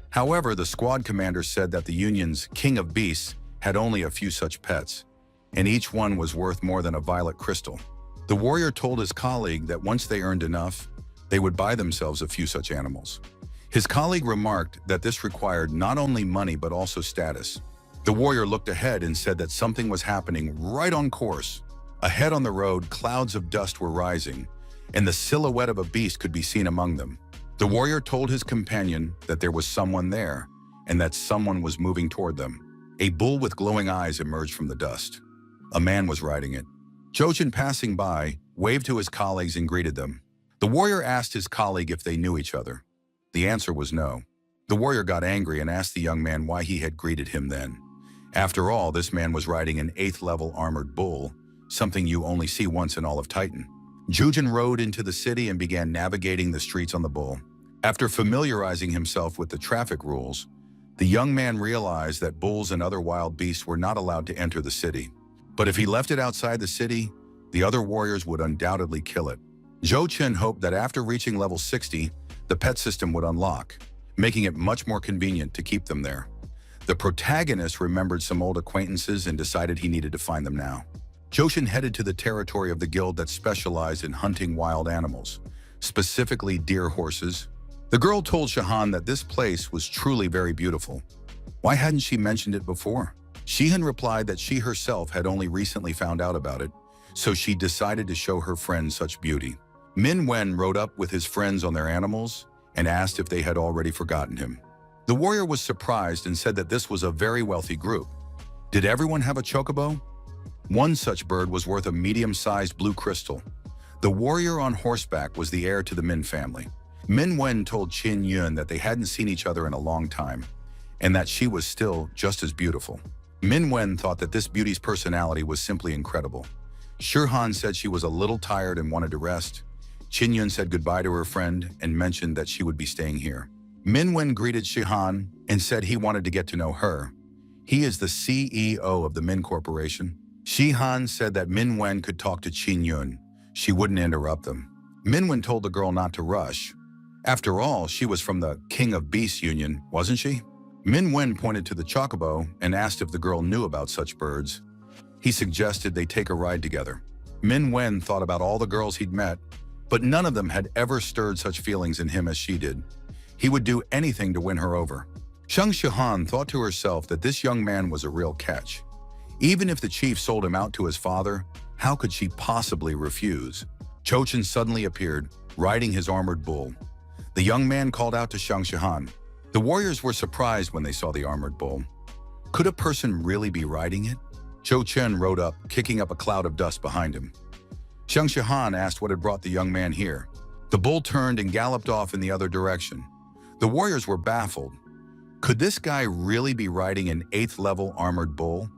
However, the squad commander said that the Union's king of beasts had only a few such pets, and each one was worth more than a violet crystal. The warrior told his colleague that once they earned enough, they would buy themselves a few such animals. His colleague remarked that this required not only money but also status. The warrior looked ahead and said that something was happening right on course. Ahead on the road, clouds of dust were rising, and the silhouette of a beast could be seen among them. The warrior told his companion that there was someone there, and that someone was moving toward them. A bull with glowing eyes emerged from the dust. A man was riding it. Jochin, passing by, waved to his colleagues and greeted them. The warrior asked his colleague if they knew each other. The answer was no. The warrior got angry and asked the young man why he had greeted him then. After all, this man was riding an 8th level armored bull, something you only see once in all of Titan. Jochin rode into the city and began navigating the streets on the bull. After familiarizing himself with the traffic rules, the young man realized that bulls and other wild beasts were not allowed to enter the city. But if he left it outside the city, the other warriors would undoubtedly kill it. Jochin hoped that after reaching level 60, the pet system would unlock, making it much more convenient to keep them there. The protagonist remembered some old acquaintances and decided he needed to find them now. Jochin headed to the territory of the guild that specialized in hunting wild animals, specifically deer horses. The girl told Shahan that this place was truly very beautiful. Why hadn't she mentioned it before? Shihan replied that she herself had only recently found out about it, so she decided to show her friends such beauty. Min Wen rode up with his friends on their animals and asked if they had already forgotten him. The warrior was surprised and said that this was a very wealthy group. Did everyone have a chocobo? One such bird was worth a medium-sized blue crystal. The warrior on horseback was the heir to the Min family. Min Wen told Qin Yun that they hadn't seen each other in a long time, and that she was still just as beautiful. Min Wen thought that this beauty's personality was simply incredible. Shirhan said she was a little tired and wanted to rest. Qin Yun said goodbye to her friend and mentioned that she would be staying here. Min Wen greeted Shihan and said he wanted to get to know her. He is the CEO of the Min Corporation. Shihan said that Min Wen could talk to Qin Yun. She wouldn't interrupt them. Min Wen told the girl not to rush. After all, she was from the King of Beasts Union, wasn't she? Min Wen pointed to the chocobo and asked if the girl knew about such birds. He suggested they take a ride together. Min Wen thought about all the girls he'd met, But none of them had ever stirred such feelings in him as she did. He would do anything to win her over. Zhang Shihan thought to herself that this young man was a real catch. Even if the chief sold him out to his father, how could she possibly refuse? Jochen suddenly appeared, riding his armored bull. The young man called out to Zhang Shihan. The warriors were surprised when they saw the armored bull. Could a person really be riding it? Zhou Chen rode up, kicking up a cloud of dust behind him. Zhang Shihan asked what had brought the young man here. The bull turned and galloped off in the other direction. The warriors were baffled. Could this guy really be riding an 8th-level armored bull?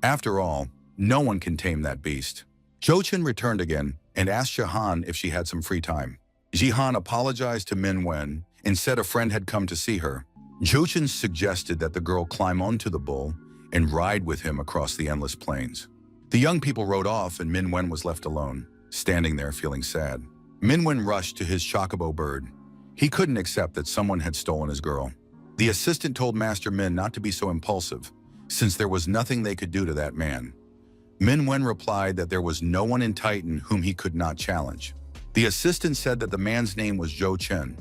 After all, no one can tame that beast. Zhou Chen returned again and asked Shihan if she had some free time. Jihan apologized to Minwen and said a friend had come to see her. Zhou Chen suggested that the girl climb onto the bull and ride with him across the endless plains. The young people rode off and Minwen was left alone, standing there feeling sad. Minwen rushed to his chocobo bird. He couldn't accept that someone had stolen his girl. The assistant told Master Min not to be so impulsive, since there was nothing they could do to that man. Minwen replied that there was no one in Titan whom he could not challenge. The assistant said that the man's name was Zhou Chen.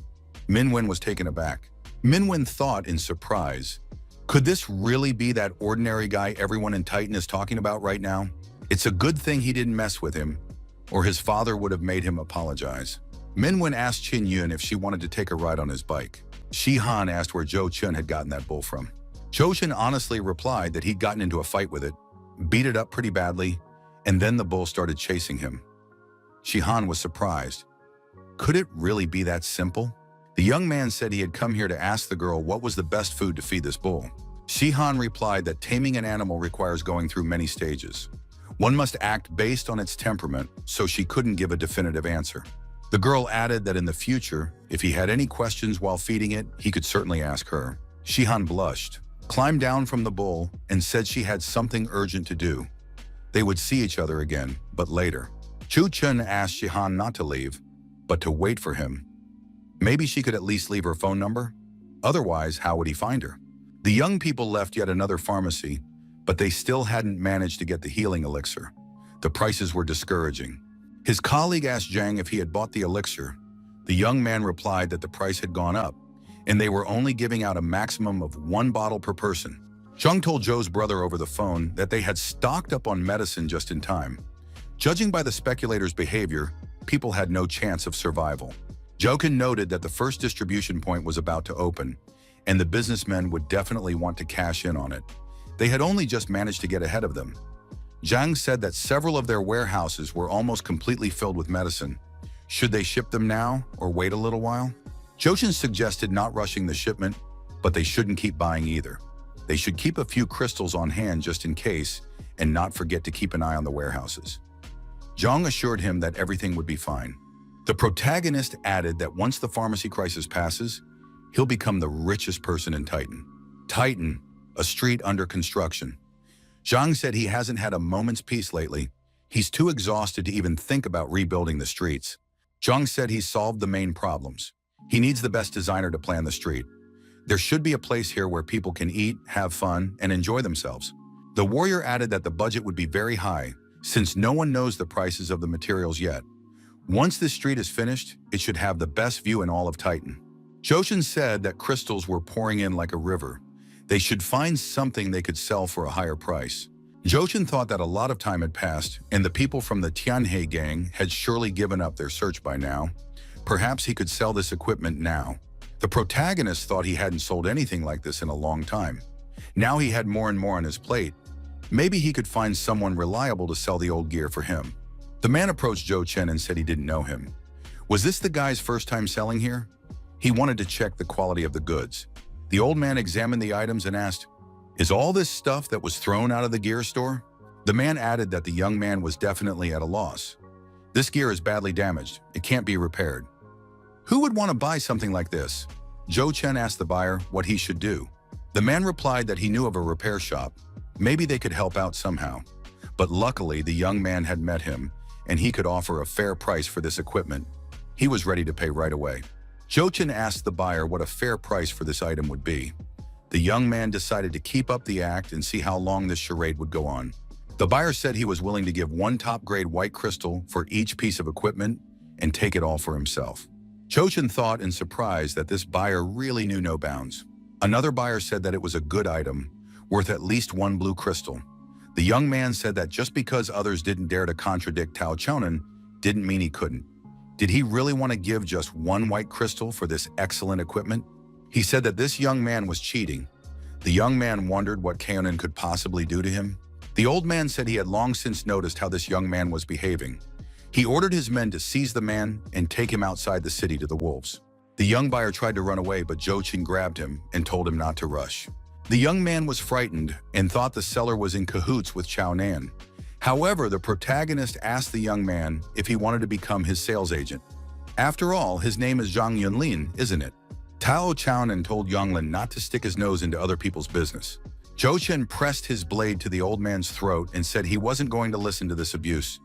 Minwen was taken aback. Minwen thought in surprise, could this really be that ordinary guy everyone in Titan is talking about right now? It's a good thing he didn't mess with him, or his father would have made him apologize. Minwen asked Qin Yun if she wanted to take a ride on his bike. Shihan asked where Zhou Chen had gotten that bull from. Zhou Chen honestly replied that he'd gotten into a fight with it, beat it up pretty badly, and then the bull started chasing him. Shihan was surprised. Could it really be that simple? The young man said he had come here to ask the girl what was the best food to feed this bull. Shihan replied that taming an animal requires going through many stages. One must act based on its temperament, so she couldn't give a definitive answer. The girl added that in the future, if he had any questions while feeding it, he could certainly ask her. Shihan blushed, climbed down from the bull, and said she had something urgent to do. They would see each other again, but later. Zhou Chen asked Shihan not to leave, but to wait for him. Maybe she could at least leave her phone number? Otherwise, how would he find her? The young people left yet another pharmacy, but they still hadn't managed to get the healing elixir. The prices were discouraging. His colleague asked Zhang if he had bought the elixir. The young man replied that the price had gone up, and they were only giving out a maximum of 1 bottle per person. Zhang told Zhou's brother over the phone that they had stocked up on medicine just in time. Judging by the speculators' behavior, people had no chance of survival. Jochen noted that the first distribution point was about to open, and the businessmen would definitely want to cash in on it. They had only just managed to get ahead of them. Zhang said that several of their warehouses were almost completely filled with medicine. Should they ship them now or wait a little while? Jochen suggested not rushing the shipment, but they shouldn't keep buying either. They should keep a few crystals on hand just in case and not forget to keep an eye on the warehouses. Zhang assured him that everything would be fine. The protagonist added that once the pharmacy crisis passes, he'll become the richest person in Titan. Titan, a street under construction. Zhang said he hasn't had a moment's peace lately. He's too exhausted to even think about rebuilding the streets. Zhang said he's solved the main problems. He needs the best designer to plan the street. There should be a place here where people can eat, have fun, and enjoy themselves. The warrior added that the budget would be very high, since no one knows the prices of the materials yet. Once this street is finished, it should have the best view in all of Titan. Jochen said that crystals were pouring in like a river. They should find something they could sell for a higher price. Jochen thought that a lot of time had passed, and the people from the Tianhe gang had surely given up their search by now. Perhaps he could sell this equipment now. The protagonist thought he hadn't sold anything like this in a long time. Now he had more and more on his plate. Maybe he could find someone reliable to sell the old gear for him. The man approached Zhou Chen and said he didn't know him. Was this the guy's first time selling here? He wanted to check the quality of the goods. The old man examined the items and asked, "Is all this stuff that was thrown out of the gear store?" The man added that the young man was definitely at a loss. "This gear is badly damaged. It can't be repaired." Who would want to buy something like this? Zhou Chen asked the buyer what he should do. The man replied that he knew of a repair shop. Maybe they could help out somehow. But luckily, the young man had met him, and he could offer a fair price for this equipment. He was ready to pay right away. Zhou Chen asked the buyer what a fair price for this item would be. The young man decided to keep up the act and see how long this charade would go on. The buyer said he was willing to give 1 top-grade white crystal for each piece of equipment and take it all for himself. Jochin thought in surprise that this buyer really knew no bounds. Another buyer said that it was a good item, worth at least 1 blue crystal. The young man said that just because others didn't dare to contradict Tao Chonan didn't mean he couldn't. Did he really want to give just 1 white crystal for this excellent equipment? He said that this young man was cheating. The young man wondered what Kaonan could possibly do to him. The old man said he had long since noticed how this young man was behaving. He ordered his men to seize the man and take him outside the city to the wolves. The young buyer tried to run away, but Jochin grabbed him and told him not to rush. The young man was frightened and thought the seller was in cahoots with Chao Nan. However, the protagonist asked the young man if he wanted to become his sales agent. After all, his name is Zhang Yunlin, isn't it? Tao Chonan told Yonglin not to stick his nose into other people's business. Jochin pressed his blade to the old man's throat and said he wasn't going to listen to this abuse.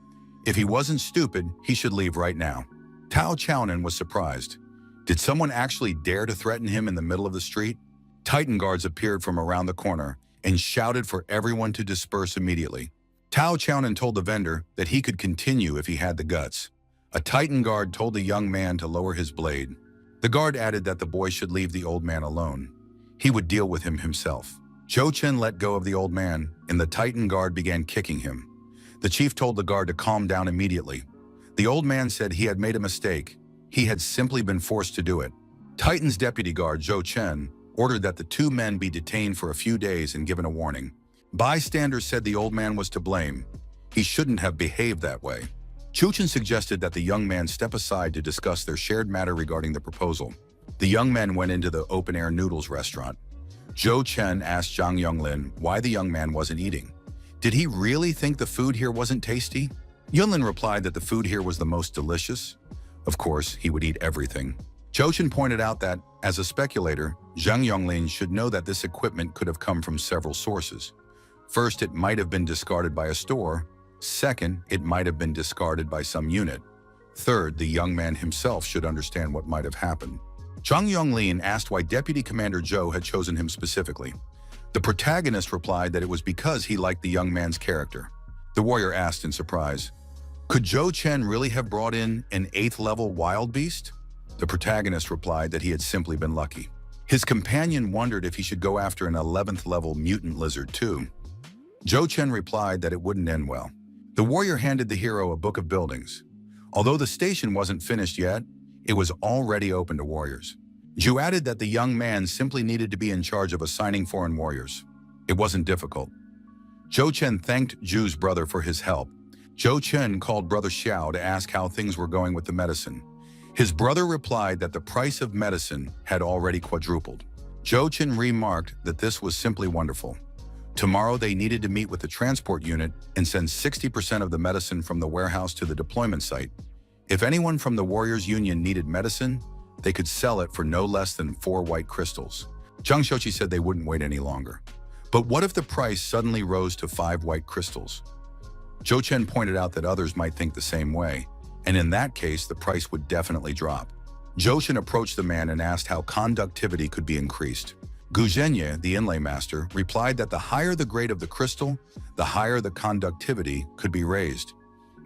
If he wasn't stupid, he should leave right now. Tao Chonan was surprised. Did someone actually dare to threaten him in the middle of the street? Titan guards appeared from around the corner and shouted for everyone to disperse immediately. Tao Chonan told the vendor that he could continue if he had the guts. A Titan guard told the young man to lower his blade. The guard added that the boy should leave the old man alone. He would deal with him himself. Jochin let go of the old man, and the Titan guard began kicking him. The chief told the guard to calm down immediately. The old man said he had made a mistake. He had simply been forced to do it. Titan's deputy guard, Zhou Chen, ordered that the 2 men be detained for a few days and given a warning. Bystanders said the old man was to blame. He shouldn't have behaved that way. Jochin suggested that the young man step aside to discuss their shared matter regarding the proposal. The young men went into the open-air noodles restaurant. Zhou Chen asked Zhang Yonglin why the young man wasn't eating. Did he really think the food here wasn't tasty? Yunlin replied that the food here was the most delicious. Of course, he would eat everything. Jochin pointed out that, as a speculator, Zhang Yonglin should know that this equipment could have come from several sources. First, it might have been discarded by a store. Second, it might have been discarded by some unit. Third, the young man himself should understand what might have happened. Zhang Yonglin asked why Deputy Commander Zhou had chosen him specifically. The protagonist replied that it was because he liked the young man's character. The warrior asked in surprise, "Could Zhou Chen really have brought in an 8th level wild beast?" The protagonist replied that he had simply been lucky. His companion wondered if he should go after an 11th level mutant lizard too. Zhou Chen replied that it wouldn't end well. The warrior handed the hero a book of buildings. Although the station wasn't finished yet, it was already open to warriors. Zhu added that the young man simply needed to be in charge of assigning foreign warriors. It wasn't difficult. Zhou Chen thanked Zhu's brother for his help. Zhou Chen called Brother Xiao to ask how things were going with the medicine. His brother replied that the price of medicine had already quadrupled. Zhou Chen remarked that this was simply wonderful. Tomorrow they needed to meet with the transport unit and send 60% of the medicine from the warehouse to the deployment site. If anyone from the Warriors Union needed medicine, they could sell it for no less than 4 white crystals. Zhang Shochi said they wouldn't wait any longer. But what if the price suddenly rose to 5 white crystals? Zhou Chen pointed out that others might think the same way, and in that case, the price would definitely drop. Zhou Chen approached the man and asked how conductivity could be increased. Gu Zhenye, the inlay master, replied that the higher the grade of the crystal, the higher the conductivity could be raised.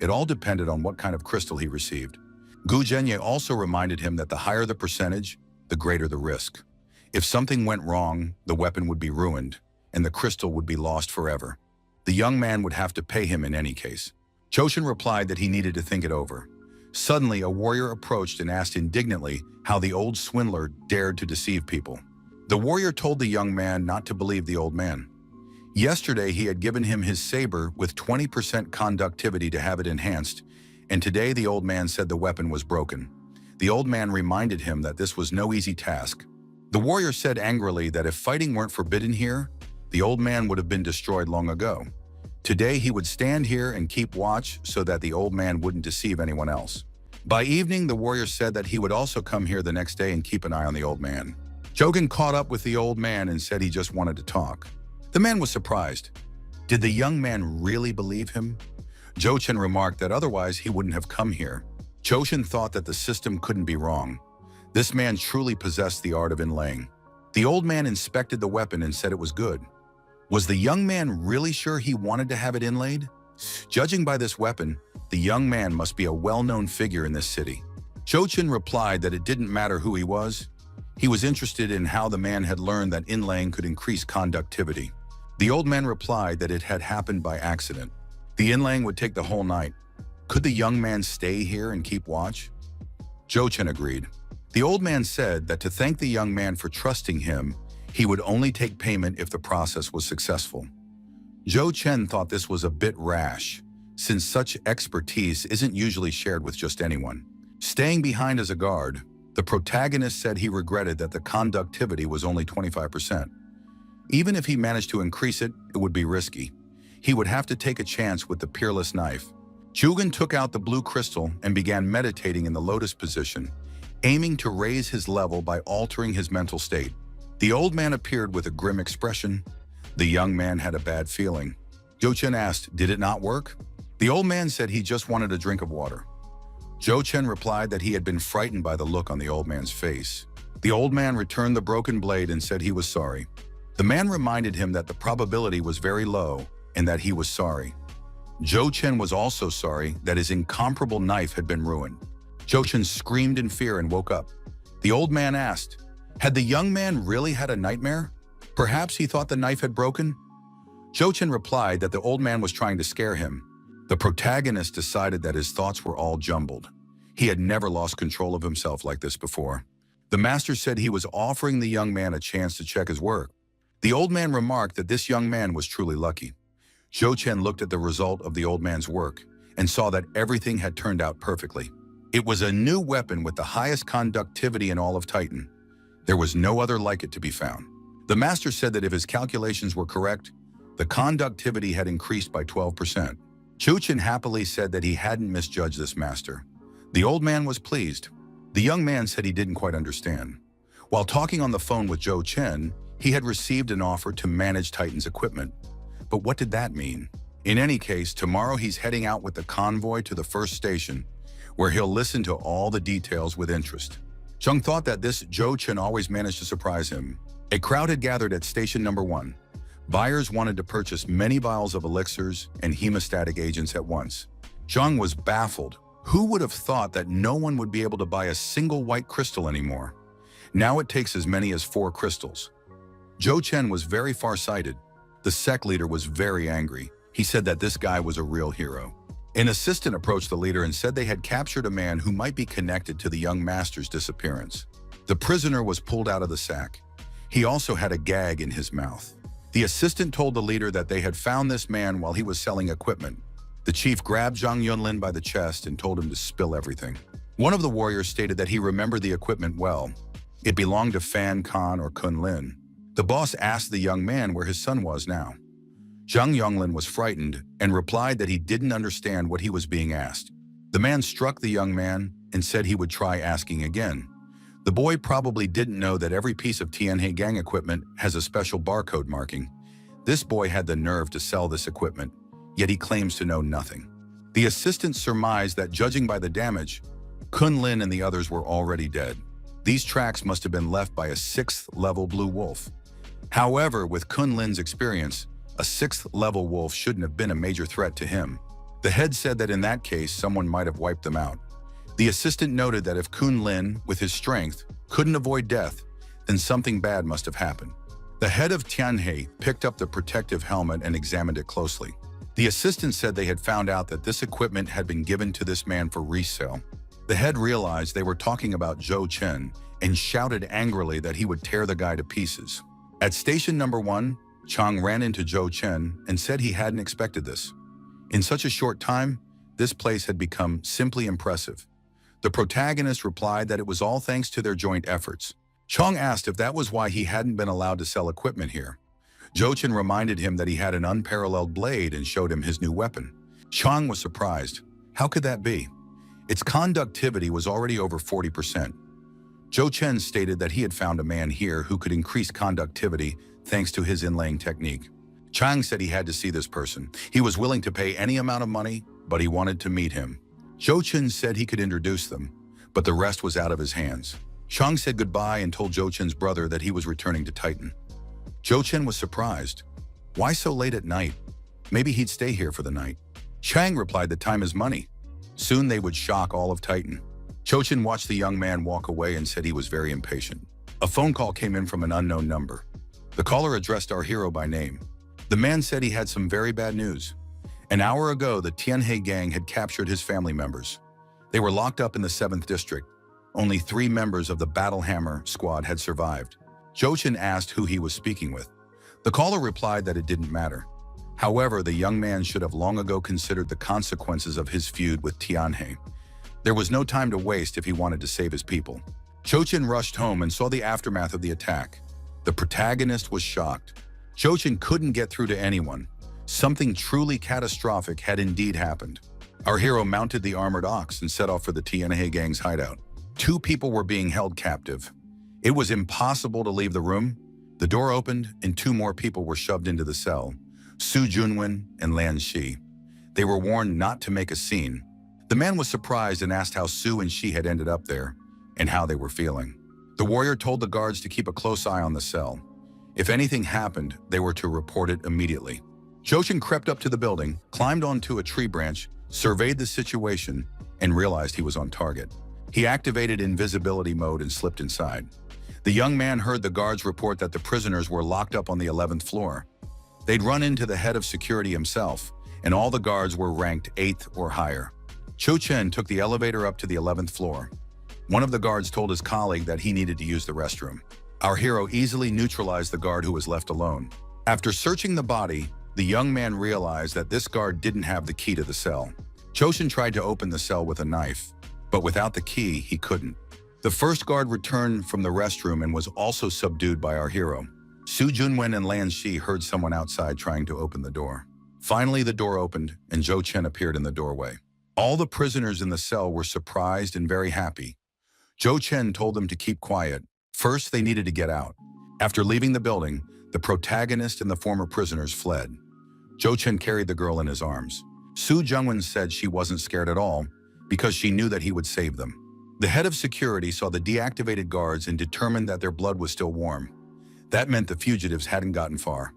It all depended on what kind of crystal he received. Gu Zhenye also reminded him that the higher the percentage, the greater the risk. If something went wrong, the weapon would be ruined, and the crystal would be lost forever. The young man would have to pay him in any case. Choshin replied that he needed to think it over. Suddenly, a warrior approached and asked indignantly how the old swindler dared to deceive people. The warrior told the young man not to believe the old man. Yesterday, he had given him his saber with 20% conductivity to have it enhanced, and today the old man said the weapon was broken. The old man reminded him that this was no easy task. The warrior said angrily that if fighting weren't forbidden here, the old man would have been destroyed long ago. Today, he would stand here and keep watch so that the old man wouldn't deceive anyone else. By evening, the warrior said that he would also come here the next day and keep an eye on the old man. Jogan caught up with the old man and said he just wanted to talk. The man was surprised. Did the young man really believe him? Jochen remarked that otherwise he wouldn't have come here. Jochen thought that the system couldn't be wrong. This man truly possessed the art of inlaying. The old man inspected the weapon and said it was good. Was the young man really sure he wanted to have it inlaid? Judging by this weapon, the young man must be a well-known figure in this city. Zhou Chen replied that it didn't matter who he was. He was interested in how the man had learned that inlaying could increase conductivity. The old man replied that it had happened by accident. The inlaying would take the whole night. Could the young man stay here and keep watch? Zhou Chen agreed. The old man said that to thank the young man for trusting him, he would only take payment if the process was successful. Zhou Chen thought this was a bit rash, since such expertise isn't usually shared with just anyone. Staying behind as a guard, the protagonist said he regretted that the conductivity was only 25%. Even if he managed to increase it, it would be risky. He would have to take a chance with the peerless knife. Jugan took out the blue crystal and began meditating in the lotus position, aiming to raise his level by altering his mental state. The old man appeared with a grim expression. The young man had a bad feeling. Zhou Chen asked, "Did it not work?" The old man said he just wanted a drink of water. Zhou Chen replied that he had been frightened by the look on the old man's face. The old man returned the broken blade and said he was sorry. The man reminded him that the probability was very low and that he was sorry. Zhou Chen was also sorry that his incomparable knife had been ruined. Zhou Chen screamed in fear and woke up. The old man asked, had the young man really had a nightmare? Perhaps he thought the knife had broken? Zhou Chen replied that the old man was trying to scare him. The protagonist decided that his thoughts were all jumbled. He had never lost control of himself like this before. The master said he was offering the young man a chance to check his work. The old man remarked that this young man was truly lucky. Zhou Chen looked at the result of the old man's work and saw that everything had turned out perfectly. It was a new weapon with the highest conductivity in all of Titan. There was no other like it to be found. The master said that if his calculations were correct, the conductivity had increased by 12%. Zhou Chen happily said that he hadn't misjudged this master. The old man was pleased. The young man said he didn't quite understand. While talking on the phone with Zhou Chen, he had received an offer to manage Titan's equipment. But what did that mean? In any case, tomorrow he's heading out with the convoy to the first station, where he'll listen to all the details with interest. Chung thought that this Zhou Chen always managed to surprise him. A crowd had gathered at station number 1. Buyers wanted to purchase many vials of elixirs and hemostatic agents at once. Zhang was baffled. Who would have thought that no one would be able to buy a single white crystal anymore? Now it takes as many as 4 crystals. Zhou Chen was very far-sighted. The sect leader was very angry. He said that this guy was a real hero. An assistant approached the leader and said they had captured a man who might be connected to the young master's disappearance. The prisoner was pulled out of the sack. He also had a gag in his mouth. The assistant told the leader that they had found this man while he was selling equipment. The chief grabbed Zhang Yunlin by the chest and told him to spill everything. One of the warriors stated that he remembered the equipment well. It belonged to Fan Khan or Kun Lin. The boss asked the young man where his son was now. Zhang Yunlin was frightened and replied that he didn't understand what he was being asked. The man struck the young man and said he would try asking again. The boy probably didn't know that every piece of Tianhe gang equipment has a special barcode marking. This boy had the nerve to sell this equipment, yet he claims to know nothing. The assistant surmised that judging by the damage, Kun Lin and the others were already dead. These tracks must have been left by a 6th-level blue wolf. However, with Kun Lin's experience, a 6th-level wolf shouldn't have been a major threat to him. The head said that in that case, someone might have wiped them out. The assistant noted that if Kun Lin, with his strength, couldn't avoid death, then something bad must have happened. The head of Tianhe picked up the protective helmet and examined it closely. The assistant said they had found out that this equipment had been given to this man for resale. The head realized they were talking about Zhou Chen and shouted angrily that he would tear the guy to pieces. At station number 1, Chang ran into Zhou Chen and said he hadn't expected this. In such a short time, this place had become simply impressive. The protagonist replied that it was all thanks to their joint efforts. Chang asked if that was why he hadn't been allowed to sell equipment here. Zhou Chen reminded him that he had an unparalleled blade and showed him his new weapon. Chang was surprised. How could that be? Its conductivity was already over 40%. Zhou Chen stated that he had found a man here who could increase conductivity thanks to his inlaying technique. Chang said he had to see this person. He was willing to pay any amount of money, but he wanted to meet him. Zhou Chen said he could introduce them, but the rest was out of his hands. Chang said goodbye and told Zhou Chen's brother that he was returning to Titan. Zhou Chen was surprised. Why so late at night? Maybe he'd stay here for the night. Chang replied that time is money. Soon they would shock all of Titan. Chochin watched the young man walk away and said he was very impatient. A phone call came in from an unknown number. The caller addressed our hero by name. The man said he had some very bad news. An hour ago, the Tianhe gang had captured his family members. They were locked up in the 7th district. Only 3 members of the Battle Hammer squad had survived. Chochin asked who he was speaking with. The caller replied that it didn't matter. However, the young man should have long ago considered the consequences of his feud with Tianhe. There was no time to waste if he wanted to save his people. Chochin rushed home and saw the aftermath of the attack. The protagonist was shocked. Chochin couldn't get through to anyone. Something truly catastrophic had indeed happened. Our hero mounted the armored ox and set off for the Tianhe gang's hideout. 2 people were being held captive. It was impossible to leave the room. The door opened and 2 more people were shoved into the cell, Su Junwen and Lan Shi. They were warned not to make a scene. The man was surprised and asked how Su and Shi had ended up there and how they were feeling. The warrior told the guards to keep a close eye on the cell. If anything happened, they were to report it immediately. Chochin crept up to the building, climbed onto a tree branch, surveyed the situation, and realized he was on target. He activated invisibility mode and slipped inside. The young man heard the guards report that the prisoners were locked up on the 11th floor. They'd run into the head of security himself, and all the guards were ranked 8th or higher. Chochin took the elevator up to the 11th floor. One of the guards told his colleague that he needed to use the restroom. Our hero easily neutralized the guard who was left alone. After searching the body, the young man realized that this guard didn't have the key to the cell. Chochin tried to open the cell with a knife, but without the key, he couldn't. The first guard returned from the restroom and was also subdued by our hero. Su Junwen and Lan Shi heard someone outside trying to open the door. Finally, the door opened and Chochin appeared in the doorway. All the prisoners in the cell were surprised and very happy. Chochin told them to keep quiet. First, they needed to get out. After leaving the building, the protagonist and the former prisoners fled. Chochin carried the girl in his arms. Su Junwen said she wasn't scared at all because she knew that he would save them. The head of security saw the deactivated guards and determined that their blood was still warm. That meant the fugitives hadn't gotten far.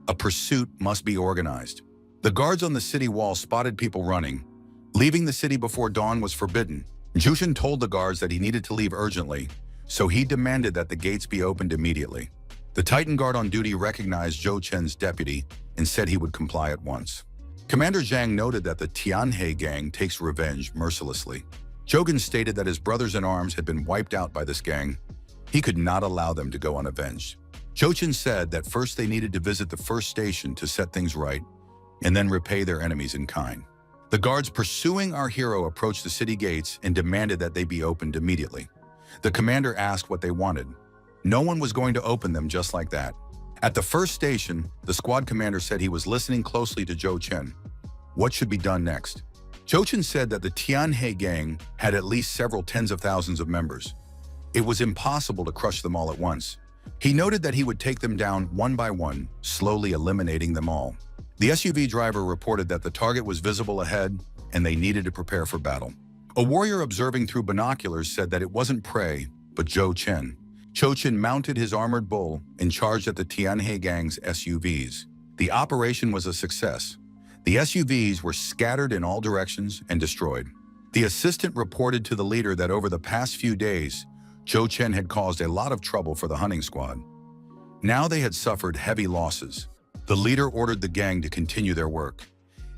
A pursuit must be organized. The guards on the city wall spotted people running. Leaving the city before dawn was forbidden. Chochin told the guards that he needed to leave urgently, so he demanded that the gates be opened immediately. The Titan guard on duty recognized Chochin's deputy and said he would comply at once. Commander Zhang noted that the Tianhe gang takes revenge mercilessly. Chochin stated that his brothers-in-arms had been wiped out by this gang. He could not allow them to go unavenged. Chochin said that first they needed to visit the first station to set things right, and then repay their enemies in kind. The guards pursuing our hero approached the city gates and demanded that they be opened immediately. The commander asked what they wanted. No one was going to open them just like that. At the first station, the squad commander said he was listening closely to Chochin. What should be done next? Chochin said that the Tianhe gang had at least several tens of thousands of members. It was impossible to crush them all at once. He noted that he would take them down one by one, slowly eliminating them all. The SUV driver reported that the target was visible ahead and they needed to prepare for battle. A warrior observing through binoculars said that it wasn't prey, but Chochin. Chochin mounted his armored bull and charged at the Tianhe gang's SUVs. The operation was a success. The SUVs were scattered in all directions and destroyed. The assistant reported to the leader that over the past few days, Chochin had caused a lot of trouble for the hunting squad. Now they had suffered heavy losses. The leader ordered the gang to continue their work.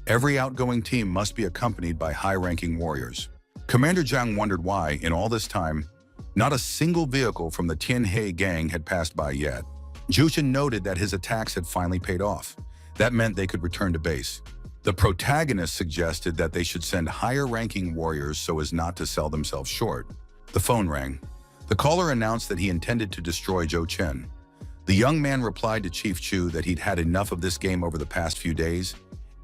Every outgoing team must be accompanied by high-ranking warriors. Commander Zhang wondered why, in all this time, not a single vehicle from the Tianhe gang had passed by yet. Chochin noted that his attacks had finally paid off. That meant they could return to base. The protagonist suggested that they should send higher-ranking warriors so as not to sell themselves short. The phone rang. The caller announced that he intended to destroy Chochin. The young man replied to Chief Chu that he'd had enough of this game over the past few days,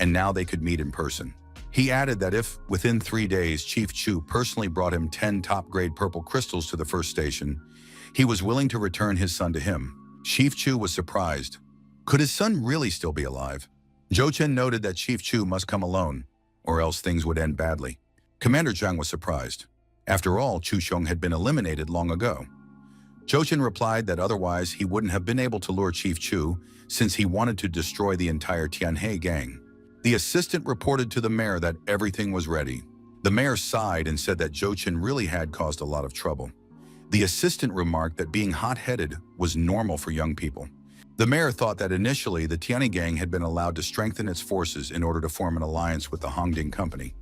and now they could meet in person. He added that if, within 3 days, Chief Chu personally brought him 10 top-grade purple crystals to the first station, he was willing to return his son to him. Chief Chu was surprised. Could his son really still be alive? Chochin noted that Chief Chu must come alone, or else things would end badly. Commander Zhang was surprised. After all, Chu Xiong had been eliminated long ago. Chochin replied that otherwise he wouldn't have been able to lure Chief Chu since he wanted to destroy the entire Tianhe gang. The assistant reported to the mayor that everything was ready. The mayor sighed and said that Jochin really had caused a lot of trouble. The assistant remarked that being hot-headed was normal for young people. The mayor thought that initially the Tiani gang had been allowed to strengthen its forces in order to form an alliance with the Hongding Company.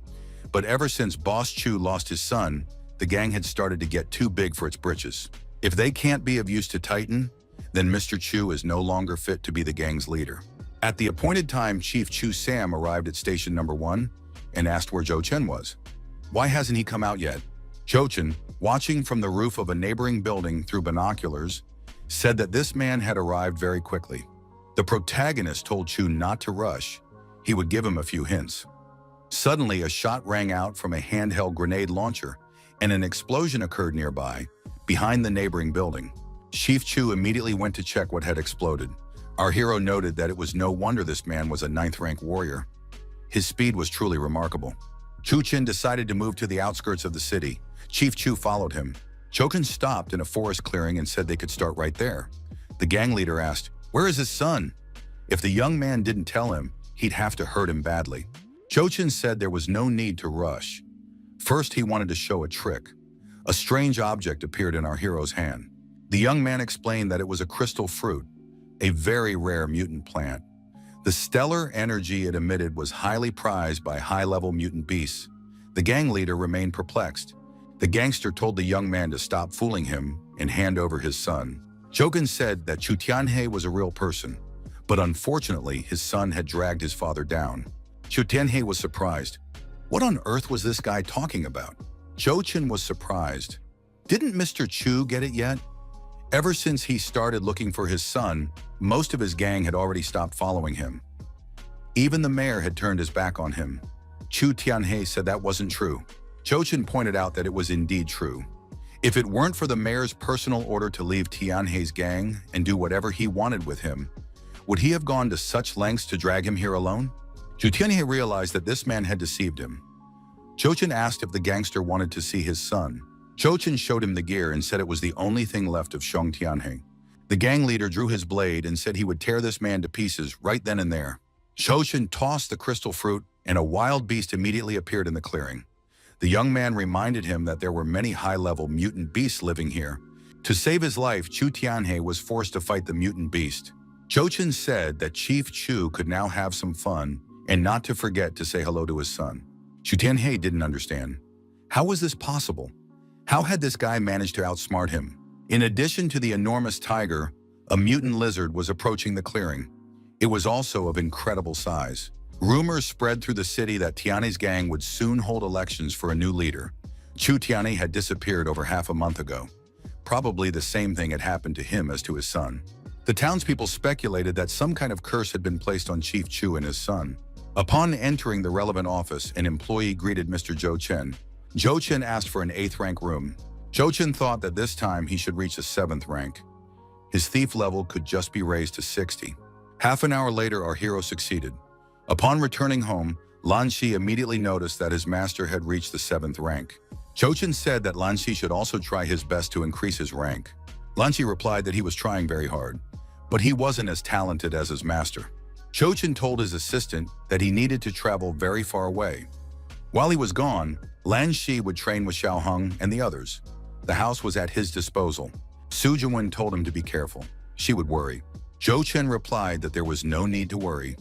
But ever since Boss Chu lost his son, the gang had started to get too big for its britches. If they can't be of use to Titan, then Mr. Chu is no longer fit to be the gang's leader. At the appointed time, Chief Chu Sam arrived at station number 1 and asked where Zhou Chen was. Why hasn't he come out yet? Zhou Chen, watching from the roof of a neighboring building through binoculars, said that this man had arrived very quickly. The protagonist told Chu not to rush. He would give him a few hints. Suddenly, a shot rang out from a handheld grenade launcher, and an explosion occurred nearby, behind the neighboring building. Chief Chu immediately went to check what had exploded. Our hero noted that it was no wonder this man was a 9th-rank warrior. His speed was truly remarkable. Chu Chen decided to move to the outskirts of the city. Chief Chu followed him. Chokin stopped in a forest clearing and said they could start right there. The gang leader asked, "Where is his son?" If the young man didn't tell him, he'd have to hurt him badly. Chokin said there was no need to rush. First, he wanted to show a trick. A strange object appeared in our hero's hand. The young man explained that it was a crystal fruit, a very rare mutant plant. The stellar energy it emitted was highly prized by high-level mutant beasts. The gang leader remained perplexed. The gangster told the young man to stop fooling him and hand over his son. Chokin said that Chu Tianhe was a real person, but unfortunately his son had dragged his father down. Chu Tianhe was surprised. What on earth was this guy talking about? Jochin was surprised. Didn't Mr. Chu get it yet? Ever since he started looking for his son, most of his gang had already stopped following him. Even the mayor had turned his back on him. Chu Tianhe said that wasn't true. Jochin pointed out that it was indeed true. If it weren't for the mayor's personal order to leave Tianhe's gang and do whatever he wanted with him, would he have gone to such lengths to drag him here alone? Chu Tianhe realized that this man had deceived him. Jochin asked if the gangster wanted to see his son. Jochin showed him the gear and said it was the only thing left of Xiong Tianhe. The gang leader drew his blade and said he would tear this man to pieces right then and there. Jochin tossed the crystal fruit and a wild beast immediately appeared in the clearing. The young man reminded him that there were many high-level mutant beasts living here. To save his life, Chu Tianhe was forced to fight the mutant beast. Jochin said that Chief Chu could now have some fun and not to forget to say hello to his son. Chu Tianhe didn't understand. How was this possible? How had this guy managed to outsmart him? In addition to the enormous tiger, a mutant lizard was approaching the clearing. It was also of incredible size. Rumors spread through the city that Tianhe's gang would soon hold elections for a new leader. Chu Tianhe had disappeared over half a month ago. Probably the same thing had happened to him as to his son. The townspeople speculated that some kind of curse had been placed on Chief Chu and his son. Upon entering the relevant office, an employee greeted Mr. Zhou Chen. Zhou Chen asked for an 8th rank room. Zhou Chen thought that this time he should reach a 7th rank. His thief level could just be raised to 60. Half an hour later, our hero succeeded. Upon returning home, Lan Shi immediately noticed that his master had reached the 7th rank. Zhou Chen said that Lan Shi should also try his best to increase his rank. Lan Shi replied that he was trying very hard, but he wasn't as talented as his master. Zhou Chen told his assistant that he needed to travel very far away. While he was gone, Lan Shi would train with Xiao Heng and the others. The house was at his disposal. Su Jiwen told him to be careful. She would worry. Zhou Chen replied that there was no need to worry.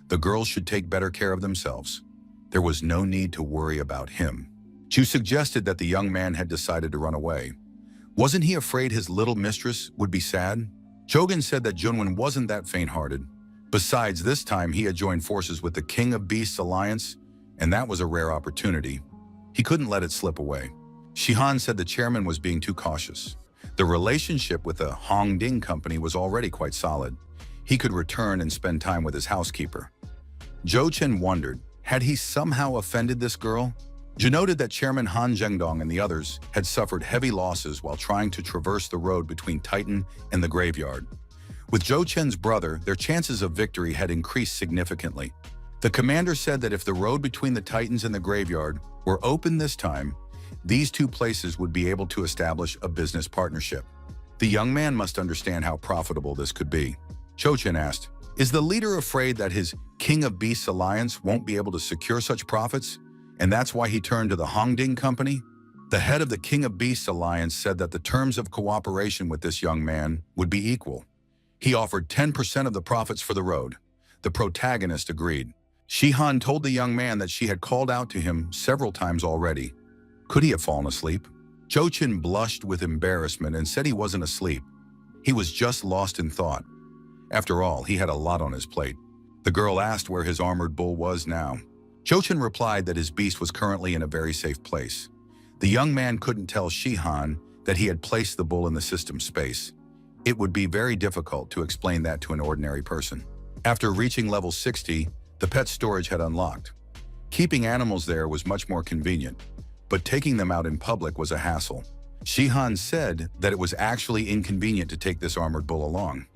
The girls should take better care of themselves. There was no need to worry about him. Chu suggested that the young man had decided to run away. Wasn't he afraid his little mistress would be sad? Chogan said that Junwen wasn't that faint-hearted. Besides, this time he had joined forces with the King of Beasts Alliance, and that was a rare opportunity. He couldn't let it slip away. Shihan said the chairman was being too cautious. The relationship with the Hongding Company was already quite solid. He could return and spend time with his housekeeper. Zhou Chen wondered, had he somehow offended this girl? Zhou noted that Chairman Han Zhengdong and the others had suffered heavy losses while trying to traverse the road between Titan and the graveyard. With Zhou Chen's brother, their chances of victory had increased significantly. The commander said that if the road between the Titans and the graveyard were open this time, these two places would be able to establish a business partnership. The young man must understand how profitable this could be. Zhou Chen asked, "Is the leader afraid that his King of Beasts alliance won't be able to secure such profits? And that's why he turned to the Hongding Company? The head of the King of Beasts Alliance said that the terms of cooperation with this young man would be equal. He offered 10% of the profits for the road. The protagonist agreed. Shihan told the young man that she had called out to him several times already. Could he have fallen asleep? Jochin blushed with embarrassment and said he wasn't asleep. He was just lost in thought. After all, he had a lot on his plate. The girl asked where his armored bull was now. Jochin replied that his beast was currently in a very safe place. The young man couldn't tell Shihan that he had placed the bull in the system space. It would be very difficult to explain that to an ordinary person. After reaching level 60, the pet storage had unlocked. Keeping animals there was much more convenient, but taking them out in public was a hassle. Shihan said that it was actually inconvenient to take this armored bull along.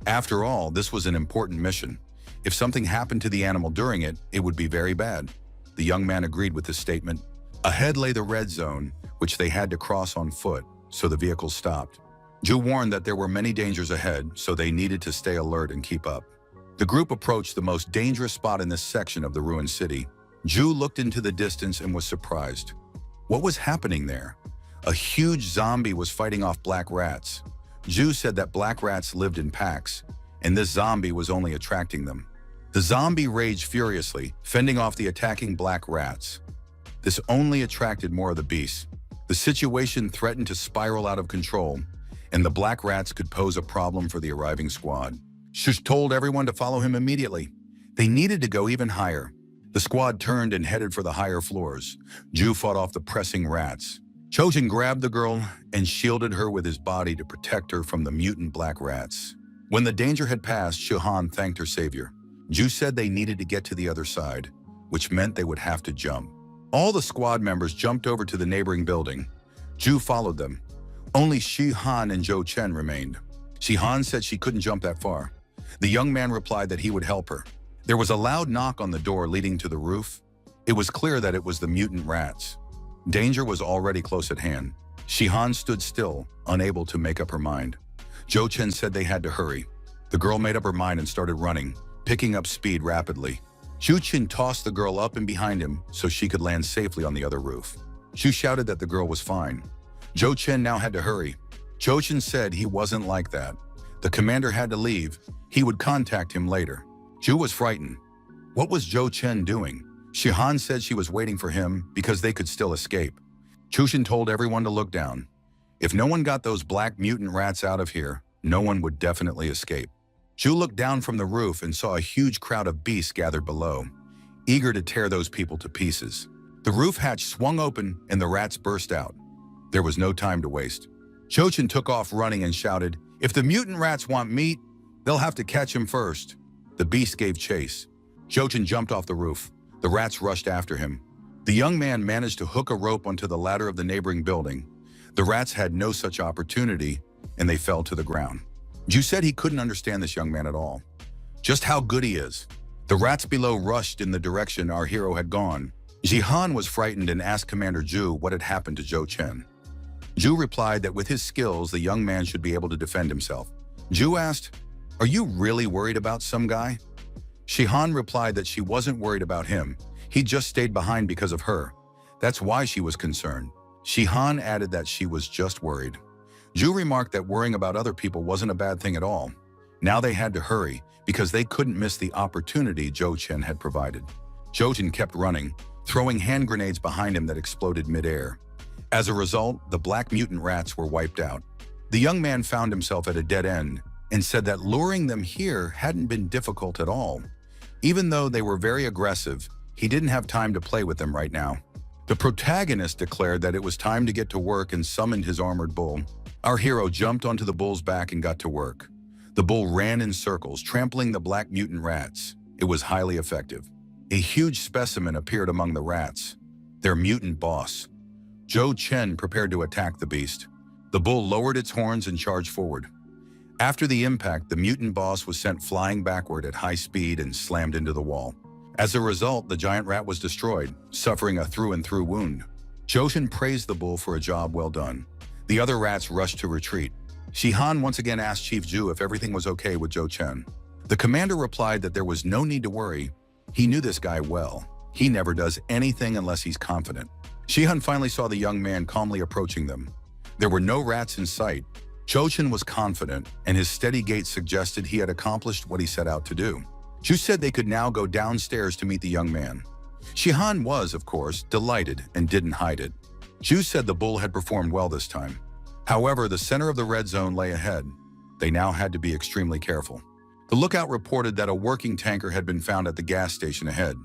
After all, this was an important mission. If something happened to the animal during it, it would be very bad. The young man agreed with this statement. Ahead lay the red zone, which they had to cross on foot, so the vehicles stopped. Ju warned that there were many dangers ahead, so they needed to stay alert and keep up. The group approached the most dangerous spot in this section of the ruined city. Ju looked into the distance and was surprised. What was happening there? A huge zombie was fighting off black rats. Ju said that black rats lived in packs, and this zombie was only attracting them. The zombie raged furiously, fending off the attacking black rats. This only attracted more of the beasts. The situation threatened to spiral out of control, and the black rats could pose a problem for the arriving squad. Shush told everyone to follow him immediately. They needed to go even higher. The squad turned and headed for the higher floors. Ju fought off the pressing rats. Chojin grabbed the girl and shielded her with his body to protect her from the mutant black rats. When the danger had passed, Shihan thanked her savior. Ju said they needed to get to the other side, which meant they would have to jump. All the squad members jumped over to the neighboring building. Ju followed them. Only Shihan and Zhou Chen remained. Shihan said she couldn't jump that far. The young man replied that he would help her. There was a loud knock on the door leading to the roof. It was clear that it was the mutant rats. Danger was already close at hand. Shihan stood still, unable to make up her mind. Zhou Chen said they had to hurry. The girl made up her mind and started running, picking up speed rapidly. Zhou Chen tossed the girl up and behind him so she could land safely on the other roof. Zhu shouted that the girl was fine. Zhou Chen now had to hurry. Zhou Chen said he wasn't like that. The commander had to leave. He would contact him later. Zhu was frightened. What was Zhou Chen doing? Shihan said she was waiting for him because they could still escape. Chushin told everyone to look down. If no one got those black mutant rats out of here, no one would definitely escape. Zhu looked down from the roof and saw a huge crowd of beasts gathered below, eager to tear those people to pieces. The roof hatch swung open and the rats burst out. There was no time to waste. Chochin took off running and shouted, "If the mutant rats want meat, they'll have to catch him first." The beast gave chase. Chochin jumped off the roof. The rats rushed after him. The young man managed to hook a rope onto the ladder of the neighboring building. The rats had no such opportunity, and they fell to the ground. Ju said he couldn't understand this young man at all. Just how good he is. The rats below rushed in the direction our hero had gone. Jihan was frightened and asked Commander Ju what had happened to Zhou Chen. Ju replied that with his skills, the young man should be able to defend himself. Ju asked, "Are you really worried about some guy?" Shihan replied that she wasn't worried about him. He just stayed behind because of her. That's why she was concerned. Shihan added that she was just worried. Ju remarked that worrying about other people wasn't a bad thing at all. Now they had to hurry because they couldn't miss the opportunity Zhou Chen had provided. Zhou Chen kept running, throwing hand grenades behind him that exploded midair. As a result, the black mutant rats were wiped out. The young man found himself at a dead end and said that luring them here hadn't been difficult at all. Even though they were very aggressive, he didn't have time to play with them right now. The protagonist declared that it was time to get to work and summoned his armored bull. Our hero jumped onto the bull's back and got to work. The bull ran in circles, trampling the black mutant rats. It was highly effective. A huge specimen appeared among the rats, their mutant boss. Zhou Chen prepared to attack the beast. The bull lowered its horns and charged forward. After the impact, the mutant boss was sent flying backward at high speed and slammed into the wall. As a result, the giant rat was destroyed, suffering a through-and-through wound. Zhou praised the bull for a job well done. The other rats rushed to retreat. Shihan once again asked Chief Zhu if everything was okay with Zhou Chen. The commander replied that there was no need to worry. He knew this guy well. He never does anything unless he's confident. Shihan finally saw the young man calmly approaching them. There were no rats in sight. Jochin was confident, and his steady gait suggested he had accomplished what he set out to do. Ju said they could now go downstairs to meet the young man. Shihan was, of course, delighted and didn't hide it. Ju said the bull had performed well this time. However, the center of the red zone lay ahead. They now had to be extremely careful. The lookout reported that a working tanker had been found at the gas station ahead.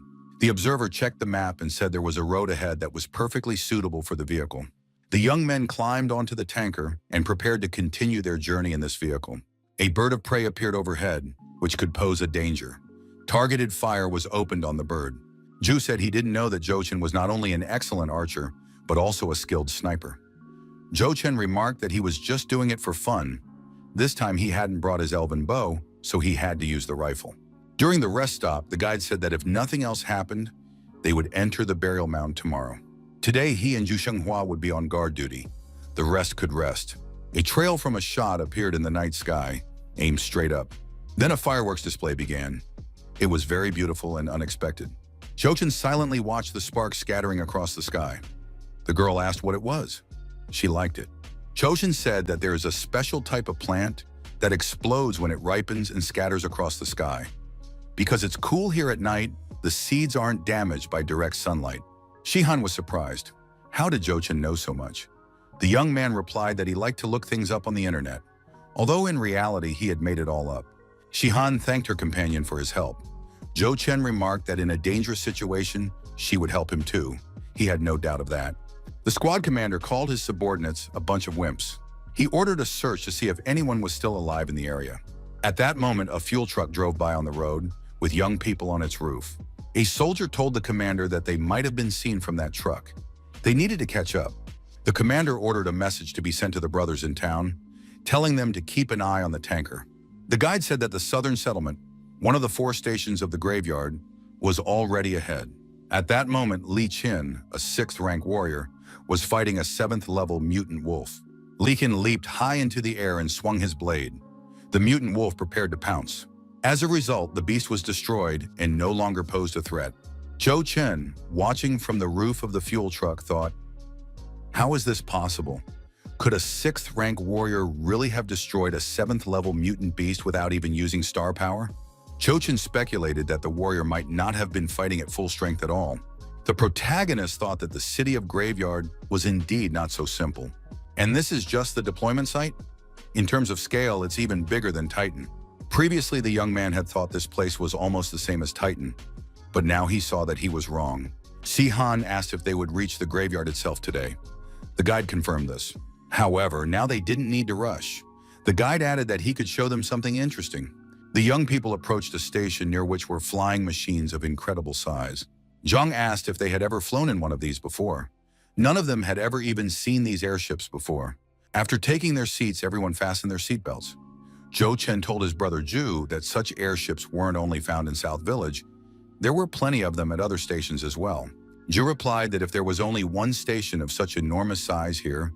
The observer checked the map and said there was a road ahead that was perfectly suitable for the vehicle. The young men climbed onto the tanker and prepared to continue their journey in this vehicle. A bird of prey appeared overhead, which could pose a danger. Targeted fire was opened on the bird. Ju said he didn't know that Jochin was not only an excellent archer, but also a skilled sniper. Jochin remarked that he was just doing it for fun. This time he hadn't brought his elven bow, so he had to use the rifle. During the rest stop, the guide said that if nothing else happened, they would enter the burial mound tomorrow. Today, he and Ju Shenghua would be on guard duty. The rest could rest. A trail from a shot appeared in the night sky, aimed straight up. Then a fireworks display began. It was very beautiful and unexpected. Jochin silently watched the sparks scattering across the sky. The girl asked what it was. She liked it. Jochin said that there is a special type of plant that explodes when it ripens and scatters across the sky. Because it's cool here at night, the seeds aren't damaged by direct sunlight. Shihan was surprised. How did Jochin know so much? The young man replied that he liked to look things up on the internet, although in reality he had made it all up. Shihan thanked her companion for his help. Jochin remarked that in a dangerous situation, she would help him too. He had no doubt of that. The squad commander called his subordinates a bunch of wimps. He ordered a search to see if anyone was still alive in the area. At that moment, a fuel truck drove by on the road, with young people on its roof. A soldier told the commander that they might have been seen from that truck. They needed to catch up. The commander ordered a message to be sent to the brothers in town, telling them to keep an eye on the tanker. The guide said that the southern settlement, one of the 4 stations of the graveyard, was already ahead. At that moment, Li Qin, a 6th rank warrior, was fighting a 7th level mutant wolf. Li Qin leaped high into the air and swung his blade. The mutant wolf prepared to pounce. As a result, the beast was destroyed and no longer posed a threat. Jochin, watching from the roof of the fuel truck, thought, how is this possible? Could a 6th rank warrior really have destroyed a 7th level mutant beast without even using star power? Jochin speculated that the warrior might not have been fighting at full strength at all. The protagonist thought that the city of Graveyard was indeed not so simple. And this is just the deployment site? In terms of scale, it's even bigger than Titan. Previously, the young man had thought this place was almost the same as Titan, but now he saw that he was wrong. Shihan asked if they would reach the graveyard itself today. The guide confirmed this. However, now they didn't need to rush. The guide added that he could show them something interesting. The young people approached a station near which were flying machines of incredible size. Zhang asked if they had ever flown in one of these before. None of them had ever even seen these airships before. After taking their seats, everyone fastened their seatbelts. Jochin told his brother Ju that such airships weren't only found in South Village. There were plenty of them at other stations as well. Ju replied that if there was only one station of such enormous size here,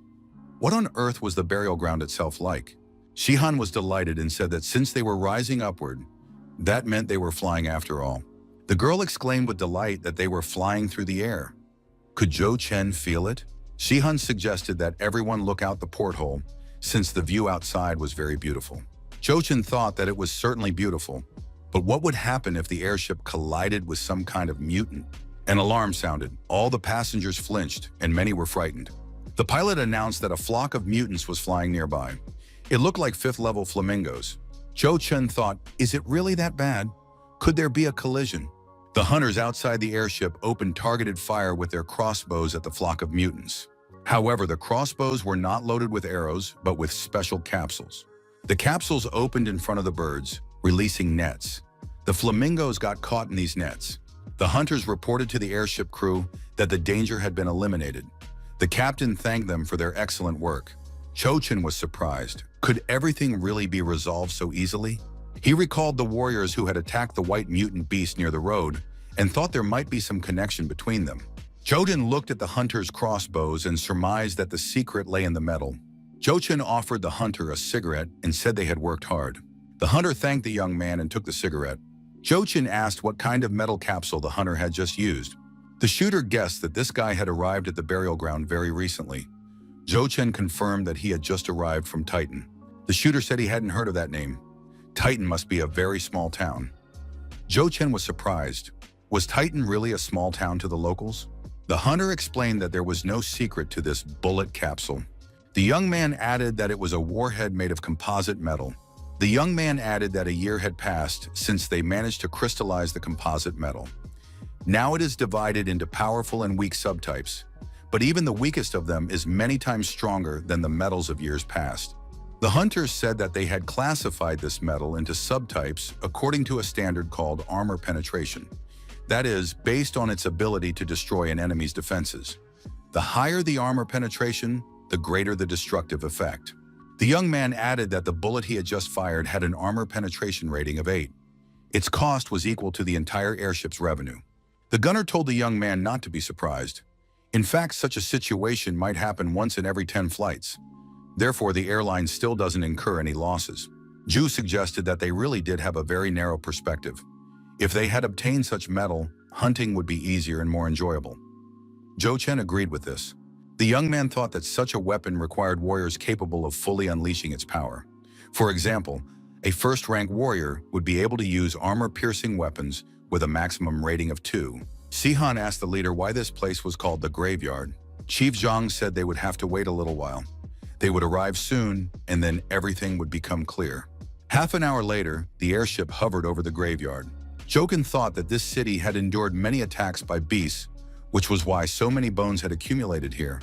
what on earth was the burial ground itself like? Shihan was delighted and said that since they were rising upward, that meant they were flying after all. The girl exclaimed with delight that they were flying through the air. Could Jochin feel it? Shihan suggested that everyone look out the porthole, since the view outside was very beautiful. Jochin thought that it was certainly beautiful, but what would happen if the airship collided with some kind of mutant? An alarm sounded, all the passengers flinched, and many were frightened. The pilot announced that a flock of mutants was flying nearby. It looked like 5th level flamingos. Jochin thought, is it really that bad? Could there be a collision? The hunters outside the airship opened targeted fire with their crossbows at the flock of mutants. However, the crossbows were not loaded with arrows, but with special capsules. The capsules opened in front of the birds, releasing nets. The flamingos got caught in these nets. The hunters reported to the airship crew that the danger had been eliminated. The captain thanked them for their excellent work. Jochin was surprised. Could everything really be resolved so easily? He recalled the warriors who had attacked the white mutant beast near the road and thought there might be some connection between them. Jochin looked at the hunters' crossbows and surmised that the secret lay in the metal. Jochin offered the hunter a cigarette and said they had worked hard. The hunter thanked the young man and took the cigarette. Jochin asked what kind of metal capsule the hunter had just used. The shooter guessed that this guy had arrived at the burial ground very recently. Zhou Chen confirmed that he had just arrived from Titan. The shooter said he hadn't heard of that name. Titan must be a very small town. Zhou Chen was surprised. Was Titan really a small town to the locals? The hunter explained that there was no secret to this bullet capsule. The young man added that it was a warhead made of composite metal. The young man added that a year had passed since they managed to crystallize the composite metal. Now it is divided into powerful and weak subtypes, but even the weakest of them is many times stronger than the metals of years past. The hunters said that they had classified this metal into subtypes according to a standard called armor penetration. That is, based on its ability to destroy an enemy's defenses. The higher the armor penetration, the greater the destructive effect. The young man added that the bullet he had just fired had an armor penetration rating of 8. Its cost was equal to the entire airship's revenue. The gunner told the young man not to be surprised. In fact, such a situation might happen once in every 10 flights. Therefore, the airline still doesn't incur any losses. Zhu suggested that they really did have a very narrow perspective. If they had obtained such metal, hunting would be easier and more enjoyable. Zhou Chen agreed with this. The young man thought that such a weapon required warriors capable of fully unleashing its power. For example, a first-rank warrior would be able to use armor-piercing weapons with a maximum rating of 2. Sihan asked the leader why this place was called the graveyard. Chief Zhang said they would have to wait a little while. They would arrive soon, and then everything would become clear. Half an hour later, the airship hovered over the graveyard. Jokin thought that this city had endured many attacks by beasts, which was why so many bones had accumulated here.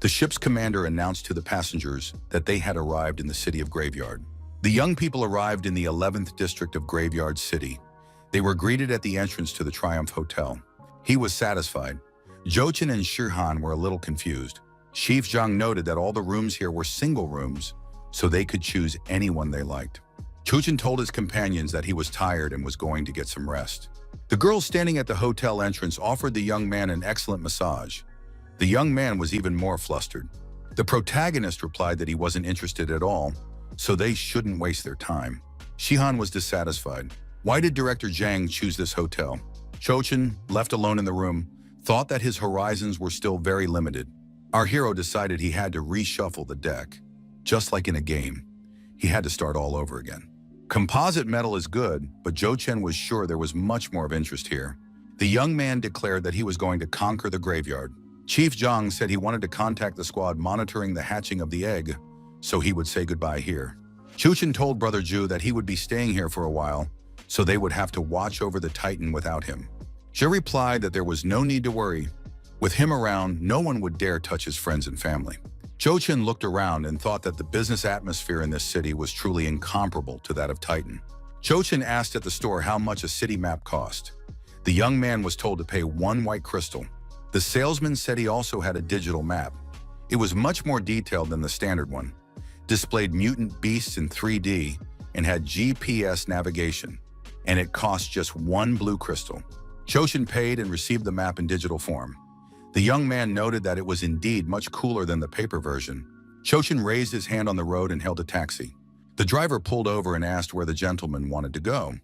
The ship's commander announced to the passengers that they had arrived in the city of Graveyard. The young people arrived in the 11th district of Graveyard City. They were greeted at the entrance to the Triumph Hotel. He was satisfied. Jochin and Shihan were a little confused. Chief Zhang noted that all the rooms here were single rooms, so they could choose anyone they liked. Chuchin told his companions that he was tired and was going to get some rest. The girl standing at the hotel entrance offered the young man an excellent massage. The young man was even more flustered. The protagonist replied that he wasn't interested at all, so they shouldn't waste their time. Shihan was dissatisfied. Why did Director Zhang choose this hotel? Chochin, left alone in the room, thought that his horizons were still very limited. Our hero decided he had to reshuffle the deck. Just like in a game, he had to start all over again. Composite metal is good, but Zhou Chen was sure there was much more of interest here. The young man declared that he was going to conquer the graveyard. Chief Zhang said he wanted to contact the squad monitoring the hatching of the egg, so he would say goodbye here. Chuchin told Brother Zhu that he would be staying here for a while, so they would have to watch over the Titan without him. Zhe replied that there was no need to worry. With him around, no one would dare touch his friends and family. Zhou Chen looked around and thought that the business atmosphere in this city was truly incomparable to that of Titan. Zhou Chen asked at the store how much a city map cost. The young man was told to pay 1 white crystal. The salesman said he also had a digital map. It was much more detailed than the standard one, displayed mutant beasts in 3D, and had GPS navigation, and it cost just 1 blue crystal. Zhou Chen paid and received the map in digital form. The young man noted that it was indeed much cooler than the paper version. Chochin raised his hand on the road and hailed a taxi. The driver pulled over and asked where the gentleman wanted to go.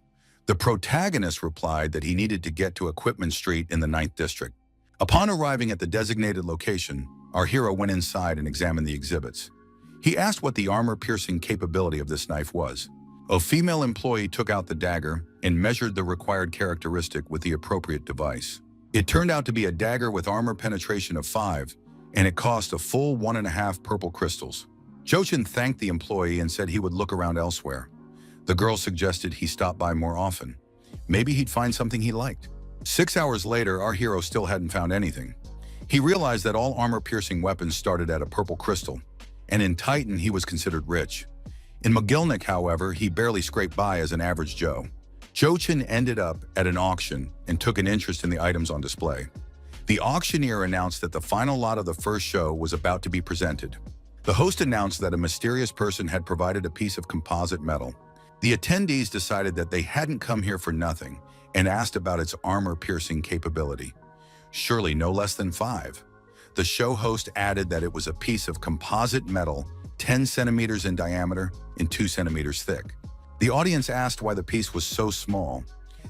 The protagonist replied that he needed to get to Equipment Street in the 9th district. Upon arriving at the designated location, our hero went inside and examined the exhibits. He asked what the armor-piercing capability of this knife was. A female employee took out the dagger and measured the required characteristic with the appropriate device. It turned out to be a dagger with armor penetration of 5, and it cost a full 1.5 purple crystals. Jochin thanked the employee and said he would look around elsewhere. The girl suggested he stop by more often. Maybe he'd find something he liked. 6 hours later, our hero still hadn't found anything. He realized that all armor-piercing weapons started at a purple crystal, and in Titan he was considered rich. In Mogilnik, however, he barely scraped by as an average Joe. Jochin ended up at an auction and took an interest in the items on display. The auctioneer announced that the final lot of the first show was about to be presented. The host announced that a mysterious person had provided a piece of composite metal. The attendees decided that they hadn't come here for nothing and asked about its armor-piercing capability. Surely no less than 5. The show host added that it was a piece of composite metal 10 centimeters in diameter and 2 centimeters thick. The audience asked why the piece was so small.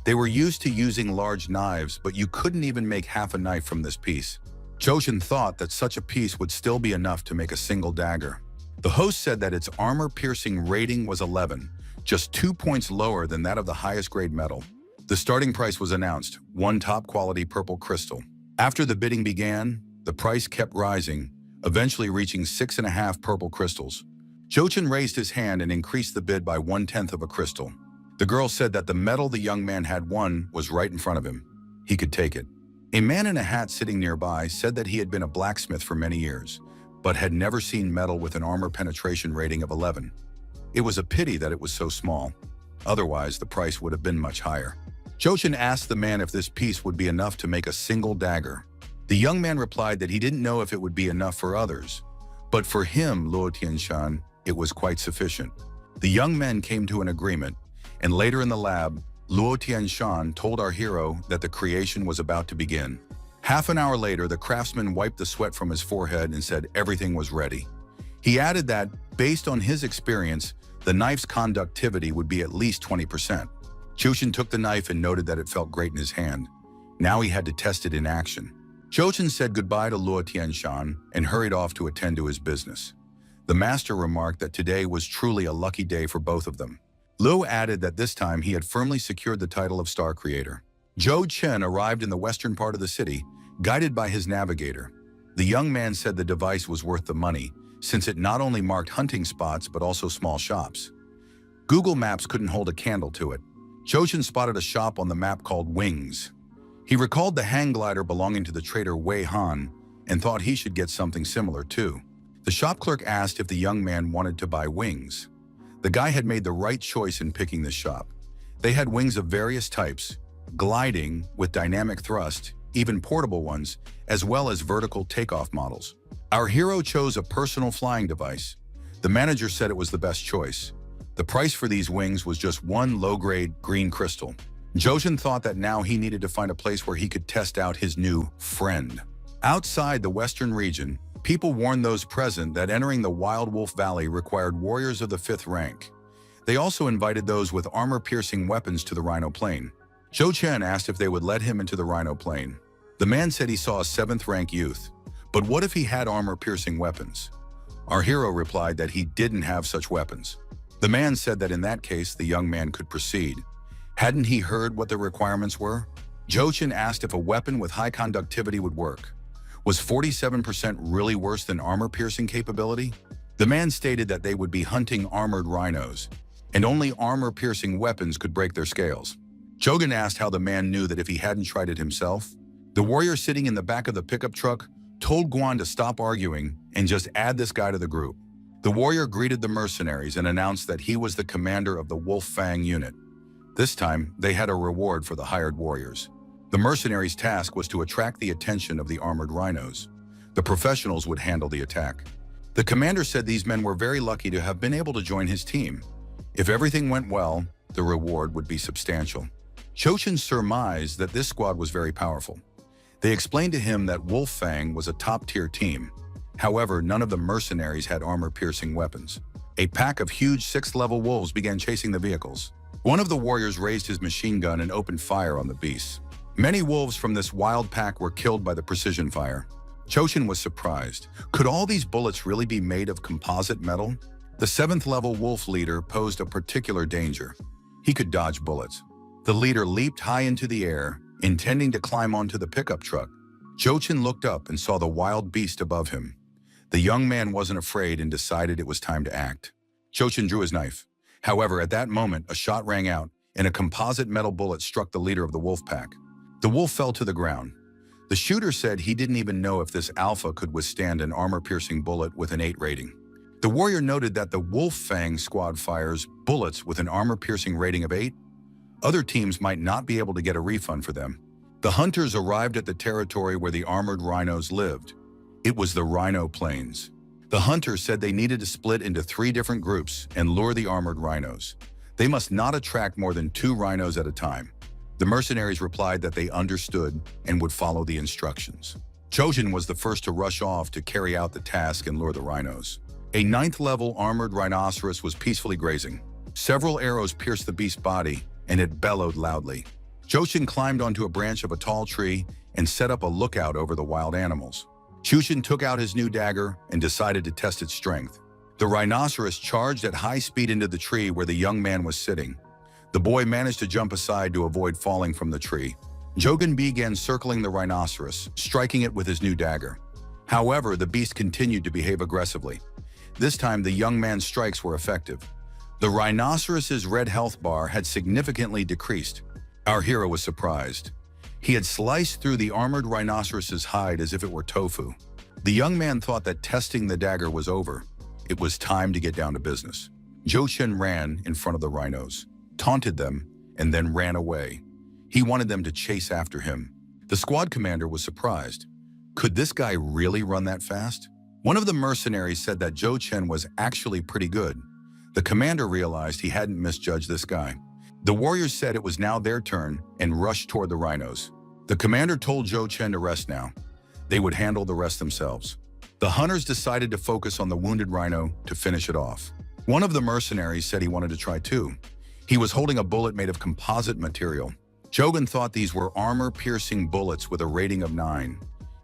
They were used to using large knives, but you couldn't even make half a knife from this piece. Joshin thought that such a piece would still be enough to make a single dagger. The host said that its armor-piercing rating was 11, just 2 points lower than that of the highest-grade metal. The starting price was announced, 1 top-quality purple crystal. After the bidding began, the price kept rising, eventually reaching 6.5 purple crystals. Jochin raised his hand and increased the bid by 1/10 of a crystal. The girl said that the metal the young man had won was right in front of him. He could take it. A man in a hat sitting nearby said that he had been a blacksmith for many years, but had never seen metal with an armor penetration rating of 11. It was a pity that it was so small. Otherwise, the price would have been much higher. Jochin asked the man if this piece would be enough to make a single dagger. The young man replied that he didn't know if it would be enough for others, but for him, Luo Tianshan, it was quite sufficient. The young men came to an agreement, and later in the lab, Luo Tianshan told our hero that the creation was about to begin. Half an hour later, the craftsman wiped the sweat from his forehead and said everything was ready. He added that, based on his experience, the knife's conductivity would be at least 20%. Jochin took the knife and noted that it felt great in his hand. Now he had to test it in action. Jochin said goodbye to Luo Tianshan and hurried off to attend to his business. The master remarked that today was truly a lucky day for both of them. Luo added that this time he had firmly secured the title of Star Creator. Zhou Chen arrived in the western part of the city, guided by his navigator. The young man said the device was worth the money, since it not only marked hunting spots but also small shops. Google Maps couldn't hold a candle to it. Jochin spotted a shop on the map called Wings. He recalled the hang glider belonging to the trader Wei Han and thought he should get something similar too. The shop clerk asked if the young man wanted to buy wings. The guy had made the right choice in picking this shop. They had wings of various types, gliding with dynamic thrust, even portable ones, as well as vertical takeoff models. Our hero chose a personal flying device. The manager said it was the best choice. The price for these wings was just 1 low-grade green crystal. Jochin thought that now he needed to find a place where he could test out his new friend. Outside the western region, people warned those present that entering the Wild Wolf Valley required warriors of the 5th rank. They also invited those with armor-piercing weapons to the Rhino Plain. Zhou Chen asked if they would let him into the Rhino Plain. The man said he saw a 7th rank youth, but what if he had armor-piercing weapons? Our hero replied that he didn't have such weapons. The man said that in that case, the young man could proceed. Hadn't he heard what the requirements were? Jochin asked if a weapon with high conductivity would work. Was 47% really worse than armor-piercing capability? The man stated that they would be hunting armored rhinos, and only armor-piercing weapons could break their scales. Jogan asked how the man knew that if he hadn't tried it himself. The warrior sitting in the back of the pickup truck told Guan to stop arguing and just add this guy to the group. The warrior greeted the mercenaries and announced that he was the commander of the Wolf Fang unit. This time, they had a reward for the hired warriors. The mercenaries' task was to attract the attention of the armored rhinos. The professionals would handle the attack. The commander said these men were very lucky to have been able to join his team. If everything went well, the reward would be substantial. Jochin surmised that this squad was very powerful. They explained to him that Wolf Fang was a top-tier team. However, none of the mercenaries had armor-piercing weapons. A pack of huge 6th-level wolves began chasing the vehicles. One of the warriors raised his machine gun and opened fire on the beasts. Many wolves from this wild pack were killed by the precision fire. Jochin was surprised. Could all these bullets really be made of composite metal? The 7th-level wolf leader posed a particular danger. He could dodge bullets. The leader leaped high into the air, intending to climb onto the pickup truck. Jochin looked up and saw the wild beast above him. The young man wasn't afraid and decided it was time to act. Jochin drew his knife. However, at that moment, a shot rang out, and a composite metal bullet struck the leader of the wolf pack. The wolf fell to the ground. The shooter said he didn't even know if this alpha could withstand an armor-piercing bullet with an 8 rating. The warrior noted that the Wolf Fang squad fires bullets with an armor-piercing rating of 8. Other teams might not be able to get a refund for them. The hunters arrived at the territory where the armored rhinos lived. It was the Rhino Plains. The hunters said they needed to split into 3 different groups and lure the armored rhinos. They must not attract more than 2 rhinos at a time. The mercenaries replied that they understood and would follow the instructions. Jochin was the first to rush off to carry out the task and lure the rhinos. A 9th-level armored rhinoceros was peacefully grazing. Several arrows pierced the beast's body, and it bellowed loudly. Joshin climbed onto a branch of a tall tree and set up a lookout over the wild animals. Jushin took out his new dagger and decided to test its strength. The rhinoceros charged at high speed into the tree where the young man was sitting. The boy managed to jump aside to avoid falling from the tree. Jogan began circling the rhinoceros, striking it with his new dagger. However, the beast continued to behave aggressively. This time, the young man's strikes were effective. The rhinoceros's red health bar had significantly decreased. Our hero was surprised. He had sliced through the armored rhinoceros's hide as if it were tofu. The young man thought that testing the dagger was over. It was time to get down to business. Joshin ran in front of the rhinos, taunted them, and then ran away. He wanted them to chase after him. The squad commander was surprised. Could this guy really run that fast? One of the mercenaries said that Joshin was actually pretty good. The commander realized he hadn't misjudged this guy. The warriors said it was now their turn and rushed toward the rhinos. The commander told Joshin to rest now. They would handle the rest themselves. The hunters decided to focus on the wounded rhino to finish it off. One of the mercenaries said he wanted to try too. He was holding a bullet made of composite material. Jogan thought these were armor-piercing bullets with a rating of 9.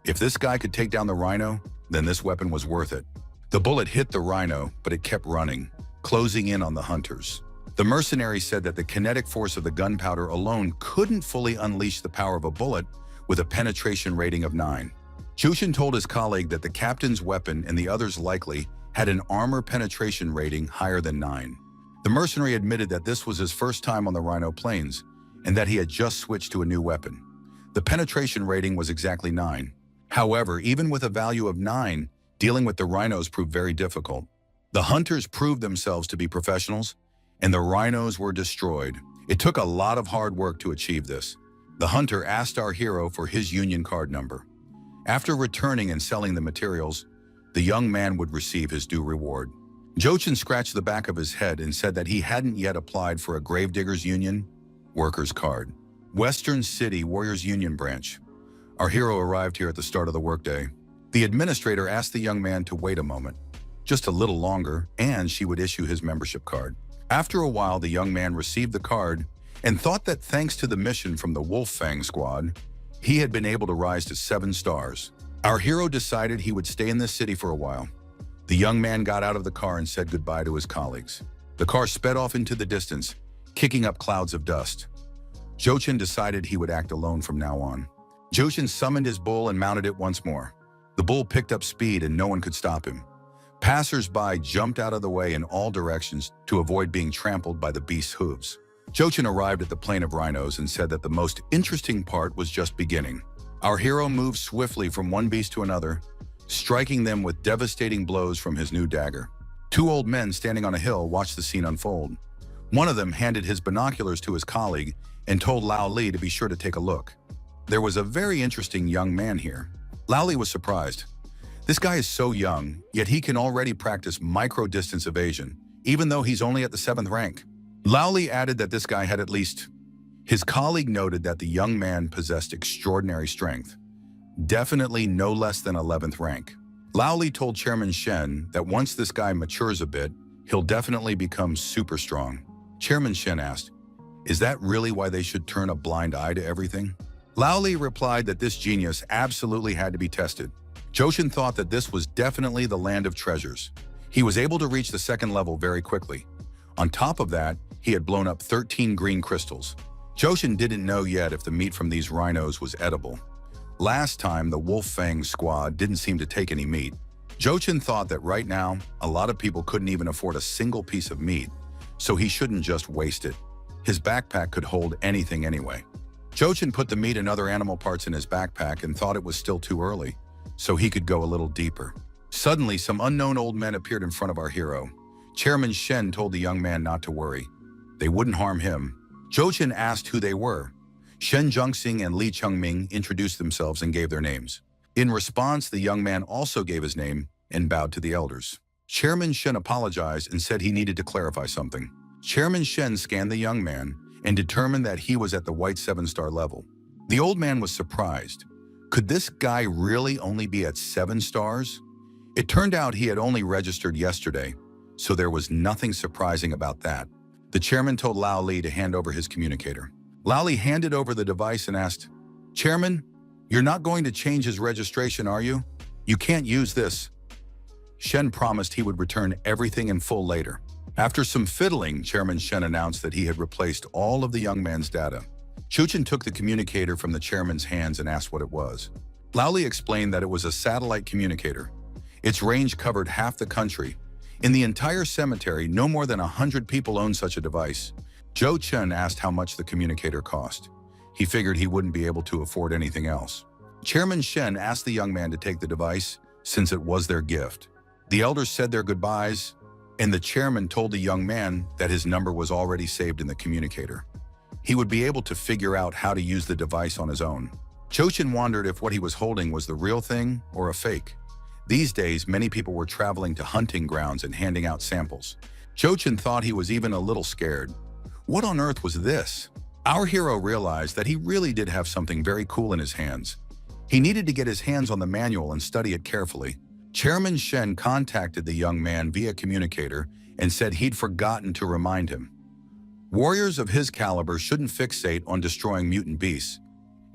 If this guy could take down the rhino, then this weapon was worth it. The bullet hit the rhino, but it kept running, closing in on the hunters. The mercenary said that the kinetic force of the gunpowder alone couldn't fully unleash the power of a bullet with a penetration rating of 9. Jushin told his colleague that the captain's weapon and the others likely had an armor penetration rating higher than 9. The mercenary admitted that this was his first time on the Rhino plains and that he had just switched to a new weapon. The penetration rating was exactly 9. However, even with a value of 9, dealing with the rhinos proved very difficult. The hunters proved themselves to be professionals, and the rhinos were destroyed. It took a lot of hard work to achieve this. The hunter asked our hero for his union card number. After returning and selling the materials, the young man would receive his due reward. Joshin scratched the back of his head and said that he hadn't yet applied for a Gravedigger's Union worker's card. Western City Warriors Union Branch. Our hero arrived here at the start of the workday. The administrator asked the young man to wait a moment, just a little longer, and she would issue his membership card. After a while, the young man received the card and thought that thanks to the mission from the Wolf Fang squad, he had been able to rise to 7 stars. Our hero decided he would stay in this city for a while. The young man got out of the car and said goodbye to his colleagues. The car sped off into the distance, kicking up clouds of dust. Joshin decided he would act alone from now on. Joshin summoned his bull and mounted it once more. The bull picked up speed and no one could stop him. Passers-by jumped out of the way in all directions to avoid being trampled by the beast's hooves. Joshin arrived at the plain of rhinos and said that the most interesting part was just beginning. Our hero moved swiftly from one beast to another, striking them with devastating blows from his new dagger. 2 old men standing on a hill watched the scene unfold. One of them handed his binoculars to his colleague and told Lao Li to be sure to take a look. There was a very interesting young man here. Lao Li was surprised. This guy is so young, yet he can already practice micro-distance evasion, even though he's only at the 7th rank. Lao Li added that this guy had at least... His colleague noted that the young man possessed extraordinary strength, definitely no less than 11th rank. Lao Li told Chairman Shen that once this guy matures a bit, he'll definitely become super strong. Chairman Shen asked, "Is that really why they should turn a blind eye to everything?" Lao Li replied that this genius absolutely had to be tested. Joshin thought that this was definitely the land of treasures. He was able to reach the 2nd level very quickly. On top of that, he had blown up 13 green crystals. Joshin didn't know yet if the meat from these rhinos was edible. Last time, the Wolf Fang squad didn't seem to take any meat. Joshin thought that right now, a lot of people couldn't even afford a single piece of meat, so he shouldn't just waste it. His backpack could hold anything anyway. Joshin put the meat and other animal parts in his backpack and thought it was still too early, so he could go a little deeper. Suddenly, some unknown old men appeared in front of our hero. Chairman Shen told the young man not to worry. They wouldn't harm him. Joshin asked who they were. Shen Zhengxing and Li Chengming introduced themselves and gave their names. In response, the young man also gave his name and bowed to the elders. Chairman Shen apologized and said he needed to clarify something. Chairman Shen scanned the young man and determined that he was at the white 7-star level. The old man was surprised. Could this guy really only be at 7 stars? It turned out he had only registered yesterday, so there was nothing surprising about that. The chairman told Lao Li to hand over his communicator. Lally handed over the device and asked, "Chairman, you're not going to change his registration, are you? You can't use this." Shen promised he would return everything in full later. After some fiddling, Chairman Shen announced that he had replaced all of the young man's data. Chuchen took the communicator from the chairman's hands and asked what it was. Lally explained that it was a satellite communicator. Its range covered half the country. In the entire cemetery, no more than 100 people owned such a device. Zhou Chen asked how much the communicator cost. He figured he wouldn't be able to afford anything else. Chairman Shen asked the young man to take the device, since it was their gift. The elders said their goodbyes, and the chairman told the young man that his number was already saved in the communicator. He would be able to figure out how to use the device on his own. Chochin wondered if what he was holding was the real thing or a fake. These days, many people were traveling to hunting grounds and handing out samples. Chochin thought he was even a little scared. What on earth was this? Our hero realized that he really did have something very cool in his hands. He needed to get his hands on the manual and study it carefully. Chairman Shen contacted the young man via communicator and said he'd forgotten to remind him. Warriors of his caliber shouldn't fixate on destroying mutant beasts.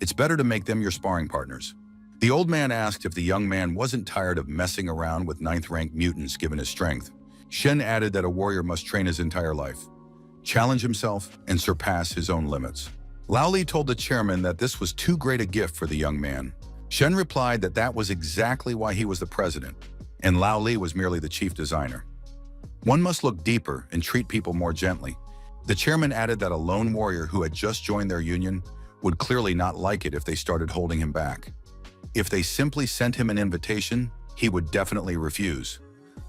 It's better to make them your sparring partners. The old man asked if the young man wasn't tired of messing around with 9th-rank mutants given his strength. Shen added that a warrior must train his entire life, challenge himself, and surpass his own limits. Lao Li told the chairman that this was too great a gift for the young man. Shen replied that that was exactly why he was the president, and Lao Li was merely the chief designer. One must look deeper and treat people more gently. The chairman added that a lone warrior who had just joined their union would clearly not like it if they started holding him back. If they simply sent him an invitation, he would definitely refuse.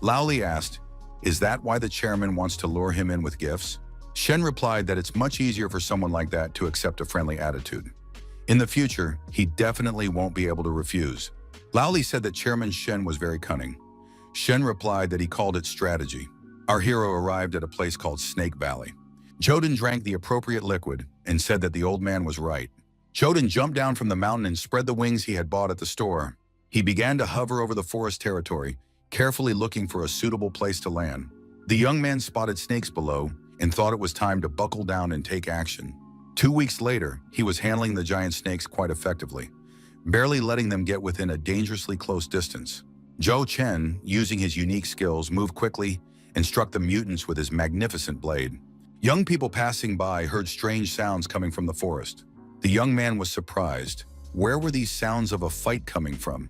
Lao Li asked, "Is that why the chairman wants to lure him in with gifts?" Shen replied that it's much easier for someone like that to accept a friendly attitude. In the future, he definitely won't be able to refuse. Lao Li said that Chairman Shen was very cunning. Shen replied that he called it strategy. Our hero arrived at a place called Snake Valley. Joden drank the appropriate liquid and said that the old man was right. Joden jumped down from the mountain and spread the wings he had bought at the store. He began to hover over the forest territory, carefully looking for a suitable place to land. The young man spotted snakes below and thought it was time to buckle down and take action. 2 weeks later, he was handling the giant snakes quite effectively, barely letting them get within a dangerously close distance. Zhou Chen, using his unique skills, moved quickly and struck the mutants with his magnificent blade. Young people passing by heard strange sounds coming from the forest. The young man was surprised. Where were these sounds of a fight coming from?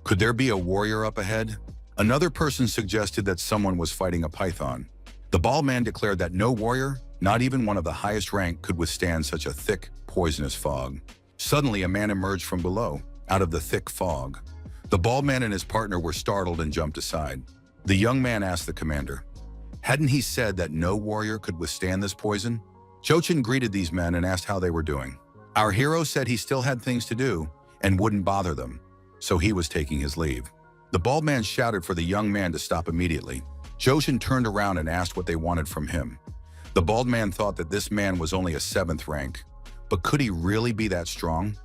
Could there be a warrior up ahead? Another person suggested that someone was fighting a python. The bald man declared that no warrior, not even one of the highest rank, could withstand such a thick, poisonous fog. Suddenly, a man emerged from below, out of the thick fog. The bald man and his partner were startled and jumped aside. The young man asked the commander, hadn't he said that no warrior could withstand this poison? Chochin greeted these men and asked how they were doing. Our hero said he still had things to do and wouldn't bother them, so he was taking his leave. The bald man shouted for the young man to stop immediately. Chochin turned around and asked what they wanted from him. The bald man thought that this man was only a 7th rank, but could he really be that strong?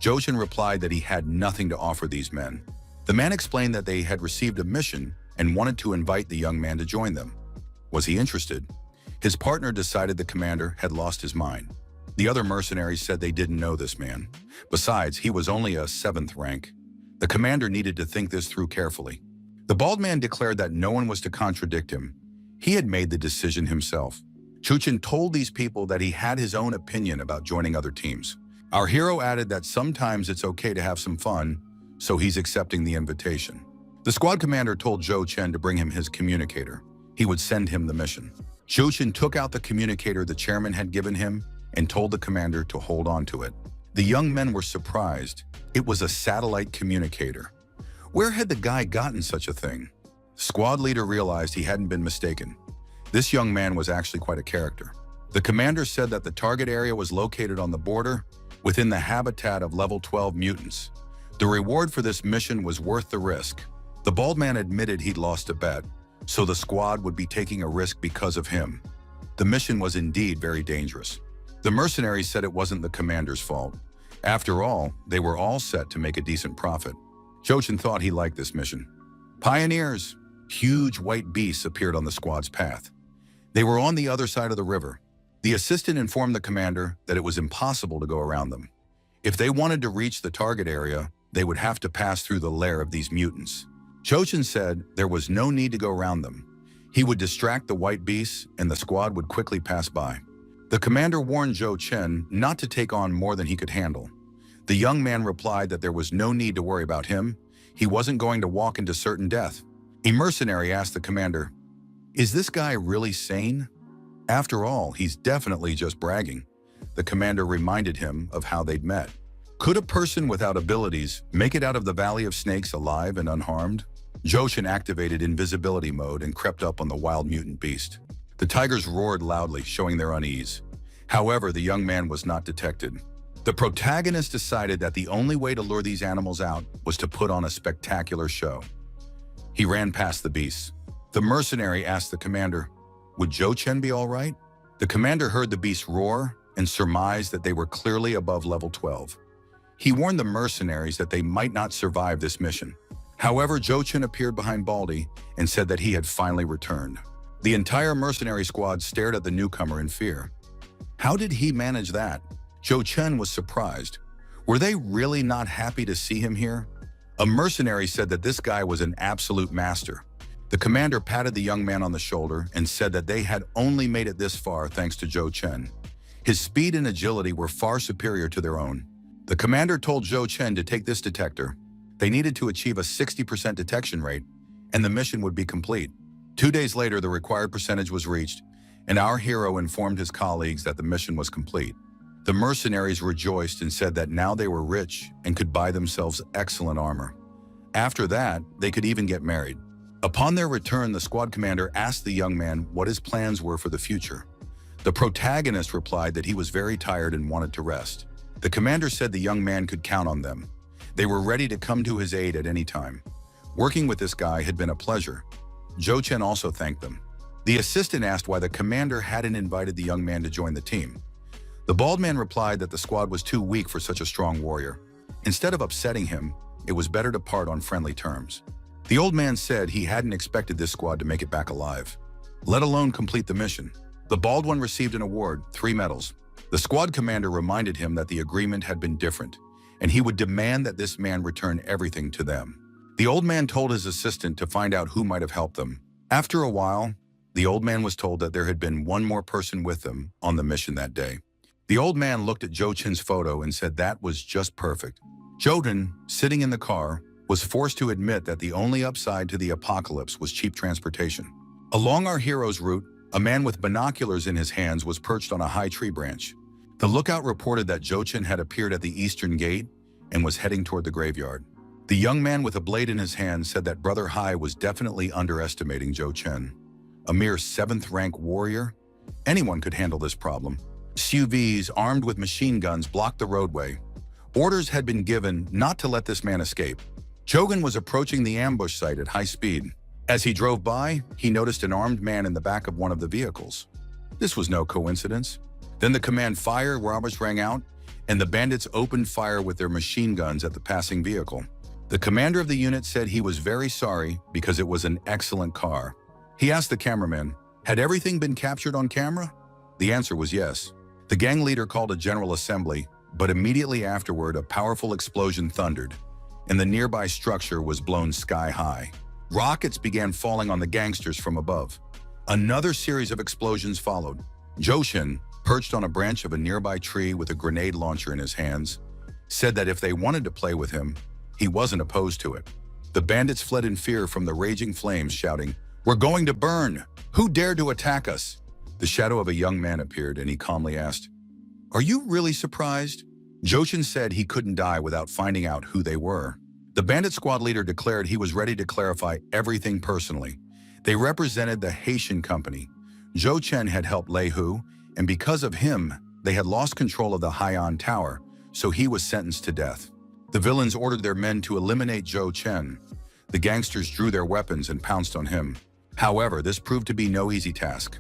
Chochin replied that he had nothing to offer these men. The man explained that they had received a mission and wanted to invite the young man to join them. Was he interested? His partner decided the commander had lost his mind. The other mercenaries said they didn't know this man. Besides, he was only a 7th rank. The commander needed to think this through carefully. The bald man declared that no one was to contradict him. He had made the decision himself. Chuchen told these people that he had his own opinion about joining other teams. Our hero added that sometimes it's okay to have some fun, so he's accepting the invitation. The squad commander told Zhou Chen to bring him his communicator. He would send him the mission. Zhou Chen took out the communicator the chairman had given him and told the commander to hold on to it. The young men were surprised. It was a satellite communicator. Where had the guy gotten such a thing? The squad leader realized he hadn't been mistaken. This young man was actually quite a character. The commander said that the target area was located on the border within the habitat of level 12 mutants. The reward for this mission was worth the risk. The bald man admitted he'd lost a bet, so the squad would be taking a risk because of him. The mission was indeed very dangerous. The mercenaries said it wasn't the commander's fault. After all, they were all set to make a decent profit. Chochin thought he liked this mission. Pioneers! Huge white beasts appeared on the squad's path. They were on the other side of the river. The assistant informed the commander that it was impossible to go around them. If they wanted to reach the target area, they would have to pass through the lair of these mutants. Jochen said there was no need to go around them. He would distract the white beasts and the squad would quickly pass by. The commander warned Zhou Chen not to take on more than he could handle. The young man replied that there was no need to worry about him. He wasn't going to walk into certain death. A mercenary asked the commander, "Is this guy really sane? After all, he's definitely just bragging." The commander reminded him of how they'd met. Could a person without abilities make it out of the Valley of Snakes alive and unharmed? Jochen activated invisibility mode and crept up on the wild mutant beast. The tigers roared loudly, showing their unease. However, the young man was not detected. The protagonist decided that the only way to lure these animals out was to put on a spectacular show. He ran past the beasts. The mercenary asked the commander, "Would Zhou Chen be all right?" The commander heard the beasts roar and surmised that they were clearly above level 12. He warned the mercenaries that they might not survive this mission. However, Zhou Chen appeared behind Baldy and said that he had finally returned. The entire mercenary squad stared at the newcomer in fear. How did he manage that? Zhou Chen was surprised. Were they really not happy to see him here? A mercenary said that this guy was an absolute master. The commander patted the young man on the shoulder and said that they had only made it this far thanks to Zhou Chen. His speed and agility were far superior to their own. The commander told Zhou Chen to take this detector. They needed to achieve a 60% detection rate, and the mission would be complete. 2 days later, the required percentage was reached, and our hero informed his colleagues that the mission was complete. The mercenaries rejoiced and said that now they were rich and could buy themselves excellent armor. After that, they could even get married. Upon their return, the squad commander asked the young man what his plans were for the future. The protagonist replied that he was very tired and wanted to rest. The commander said the young man could count on them. They were ready to come to his aid at any time. Working with this guy had been a pleasure. Zhou Chen also thanked them. The assistant asked why the commander hadn't invited the young man to join the team. The bald man replied that the squad was too weak for such a strong warrior. Instead of upsetting him, it was better to part on friendly terms. The old man said he hadn't expected this squad to make it back alive, let alone complete the mission. The bald one received an award, 3 medals. The squad commander reminded him that the agreement had been different, and he would demand that this man return everything to them. The old man told his assistant to find out who might have helped them. After a while, the old man was told that there had been one more person with them on the mission that day. The old man looked at Zhou Chen's photo and said that was just perfect. Joden, sitting in the car, was forced to admit that the only upside to the apocalypse was cheap transportation. Along our hero's route, a man with binoculars in his hands was perched on a high tree branch. The lookout reported that Zhou Chen had appeared at the eastern gate and was heading toward the graveyard. The young man with a blade in his hand said that Brother Hai was definitely underestimating Zhou Chen. A mere 7th-rank warrior? Anyone could handle this problem. SUVs armed with machine guns blocked the roadway. Orders had been given not to let this man escape. Jogan was approaching the ambush site at high speed. As he drove by, he noticed an armed man in the back of one of the vehicles. This was no coincidence. Then the command "Fire" robbers rang out, and the bandits opened fire with their machine guns at the passing vehicle. The commander of the unit said he was very sorry because it was an excellent car. He asked the cameraman, had everything been captured on camera? The answer was yes. The gang leader called a general assembly, but immediately afterward a powerful explosion thundered, and the nearby structure was blown sky high. Rockets began falling on the gangsters from above. Another series of explosions followed. Joshin, perched on a branch of a nearby tree with a grenade launcher in his hands, said that if they wanted to play with him, he wasn't opposed to it. The bandits fled in fear from the raging flames, shouting, "We're going to burn! Who dared to attack us?" The shadow of a young man appeared, and he calmly asked, "Are you really surprised?" Joshin said he couldn't die without finding out who they were. The bandit squad leader declared he was ready to clarify everything personally. They represented the Haitian company. Zhou Chen had helped Lei Hu, and because of him, they had lost control of the Haiyan Tower, so he was sentenced to death. The villains ordered their men to eliminate Zhou Chen. The gangsters drew their weapons and pounced on him. However, this proved to be no easy task.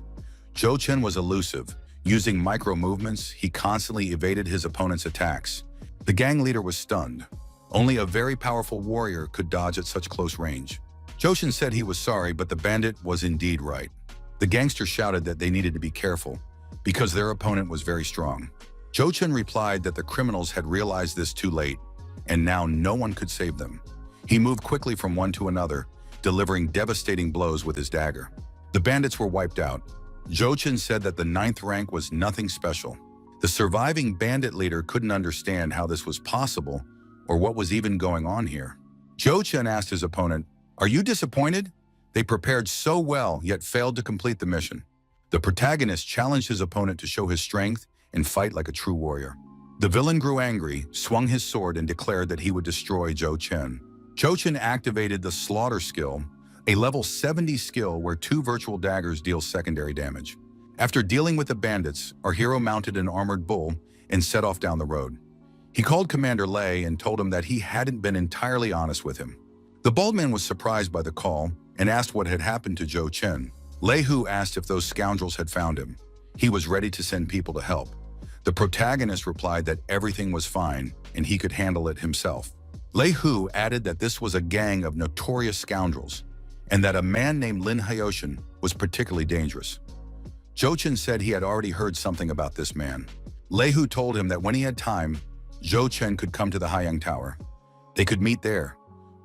Zhou Chen was elusive. Using micro-movements, he constantly evaded his opponent's attacks. The gang leader was stunned. Only a very powerful warrior could dodge at such close range. Joshin said he was sorry, but the bandit was indeed right. The gangster shouted that they needed to be careful. because their opponent was very strong. Jo Chen replied that the criminals had realized this too late, and now no one could save them. He moved quickly from one to another, delivering devastating blows with his dagger. The bandits were wiped out. Jo Chen said that the 9th rank was nothing special. The surviving bandit leader couldn't understand how this was possible or what was even going on here. Jo Chen asked his opponent, "Are you disappointed? They prepared so well, yet failed to complete the mission." The protagonist challenged his opponent to show his strength and fight like a true warrior. The villain grew angry, swung his sword, and declared that he would destroy Jo Chen. Jo Chen activated the Slaughter skill, a level 70 skill where 2 virtual daggers deal secondary damage. After dealing with the bandits, our hero mounted an armored bull and set off down the road. He called Commander Lei and told him that he hadn't been entirely honest with him. The bald man was surprised by the call and asked what had happened to Jo Chen. Lei Hu asked if those scoundrels had found him. He was ready to send people to help. The protagonist replied that everything was fine and he could handle it himself. Lei Hu added that this was a gang of notorious scoundrels and that a man named Lin Haoshan was particularly dangerous. Jo Chen said he had already heard something about this man. Lei Hu told him that when he had time, Jo Chen could come to the Haiyang Tower. They could meet there.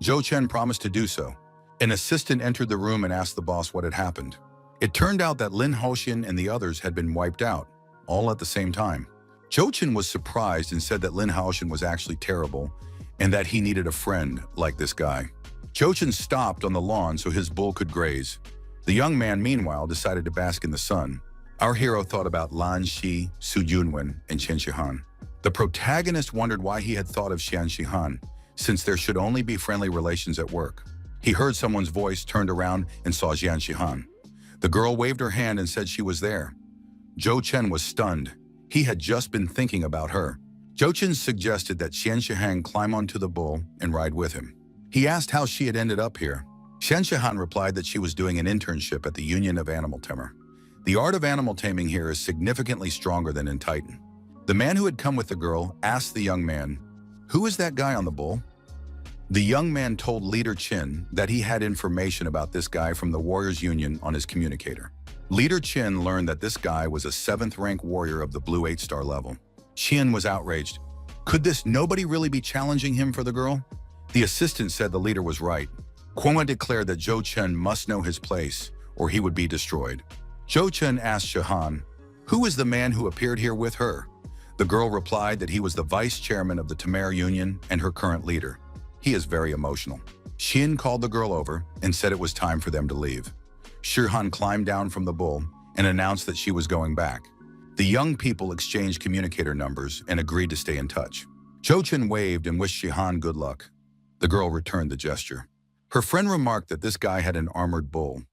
Jo Chen promised to do so. An assistant entered the room and asked the boss what had happened. It turned out that Lin Haoshan and the others had been wiped out, all at the same time. Jo Chen was surprised and said that Lin Haoshan was actually terrible and that he needed a friend like this guy. Jo Chen stopped on the lawn so his bull could graze. The young man, meanwhile, decided to bask in the sun. Our hero thought about Lan Shi, Su Junwen, and Qian Shihan. The protagonist wondered why he had thought of Qian Shihan, since there should only be friendly relations at work. He heard someone's voice, turned around, and saw Qian Shihan. The girl waved her hand and said she was there. Jo Chen was stunned. He had just been thinking about her. Jo Chen suggested that Qian Shihan climb onto the bull and ride with him. He asked how she had ended up here. Qian Shihan replied that she was doing an internship at the Union of Animal Tamer. The art of animal taming here is significantly stronger than in Titan. The man who had come with the girl asked the young man, "Who is that guy on the bull?" The young man told Leader Qin that he had information about this guy from the Warriors Union on his communicator. Leader Qin learned that this guy was a 7th rank warrior of the blue 8-star level. Qin was outraged. Could this nobody really be challenging him for the girl? The assistant said the leader was right. Kwoma declared that Jo Chen must know his place or he would be destroyed. Jo Chen asked Shihan, "Who is the man who appeared here with her?" The girl replied that he was the vice chairman of the Tamer Union and her current leader. He is very emotional. Xin called the girl over and said it was time for them to leave. Shihan climbed down from the bull and announced that she was going back. The young people exchanged communicator numbers and agreed to stay in touch. Jo Chen waved and wished Shihan good luck. The girl returned the gesture. Her friend remarked that this guy had an armored bull.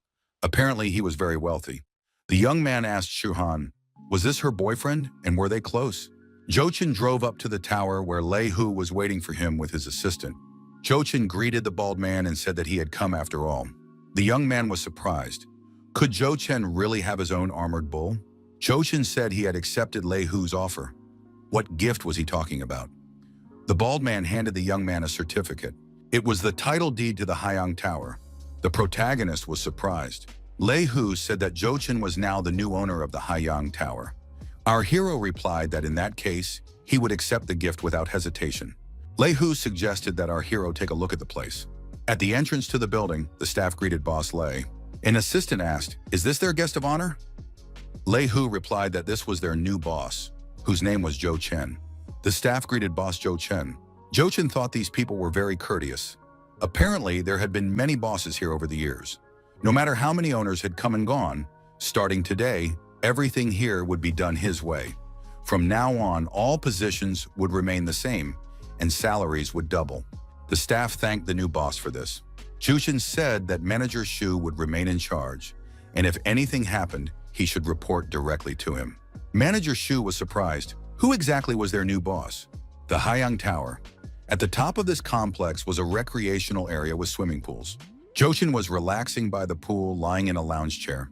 Apparently, he was very wealthy. The young man asked Shihan, was this her boyfriend and were they close? Jo Chen drove up to the tower where Lei Hu was waiting for him with his assistant. Jo Chen greeted the bald man and said that he had come after all. The young man was surprised. Could Jo Chen really have his own armored bull? Jo Chen said he had accepted Lei Hu's offer. What gift was he talking about? The bald man handed the young man a certificate. It was the title deed to the Haiyang Tower. The protagonist was surprised. Lei Hu said that Jo Chen was now the new owner of the Haiyang Tower. Our hero replied that in that case, he would accept the gift without hesitation. Lei Hu suggested that our hero take a look at the place. At the entrance to the building, the staff greeted Boss Lei. An assistant asked, "Is this their guest of honor?" Lei Hu replied that this was their new boss, whose name was Jo Chen. The staff greeted Boss Jo Chen. Jo Chen thought these people were very courteous. Apparently, there had been many bosses here over the years. No matter how many owners had come and gone, starting today, everything here would be done his way. From now on, all positions would remain the same, and salaries would double. The staff thanked the new boss for this. Jushin said that Manager Shu would remain in charge, and if anything happened, he should report directly to him. Manager Shu was surprised. Who exactly was their new boss? The Haiyang Tower. At the top of this complex was a recreational area with swimming pools. Joshin was relaxing by the pool, lying in a lounge chair.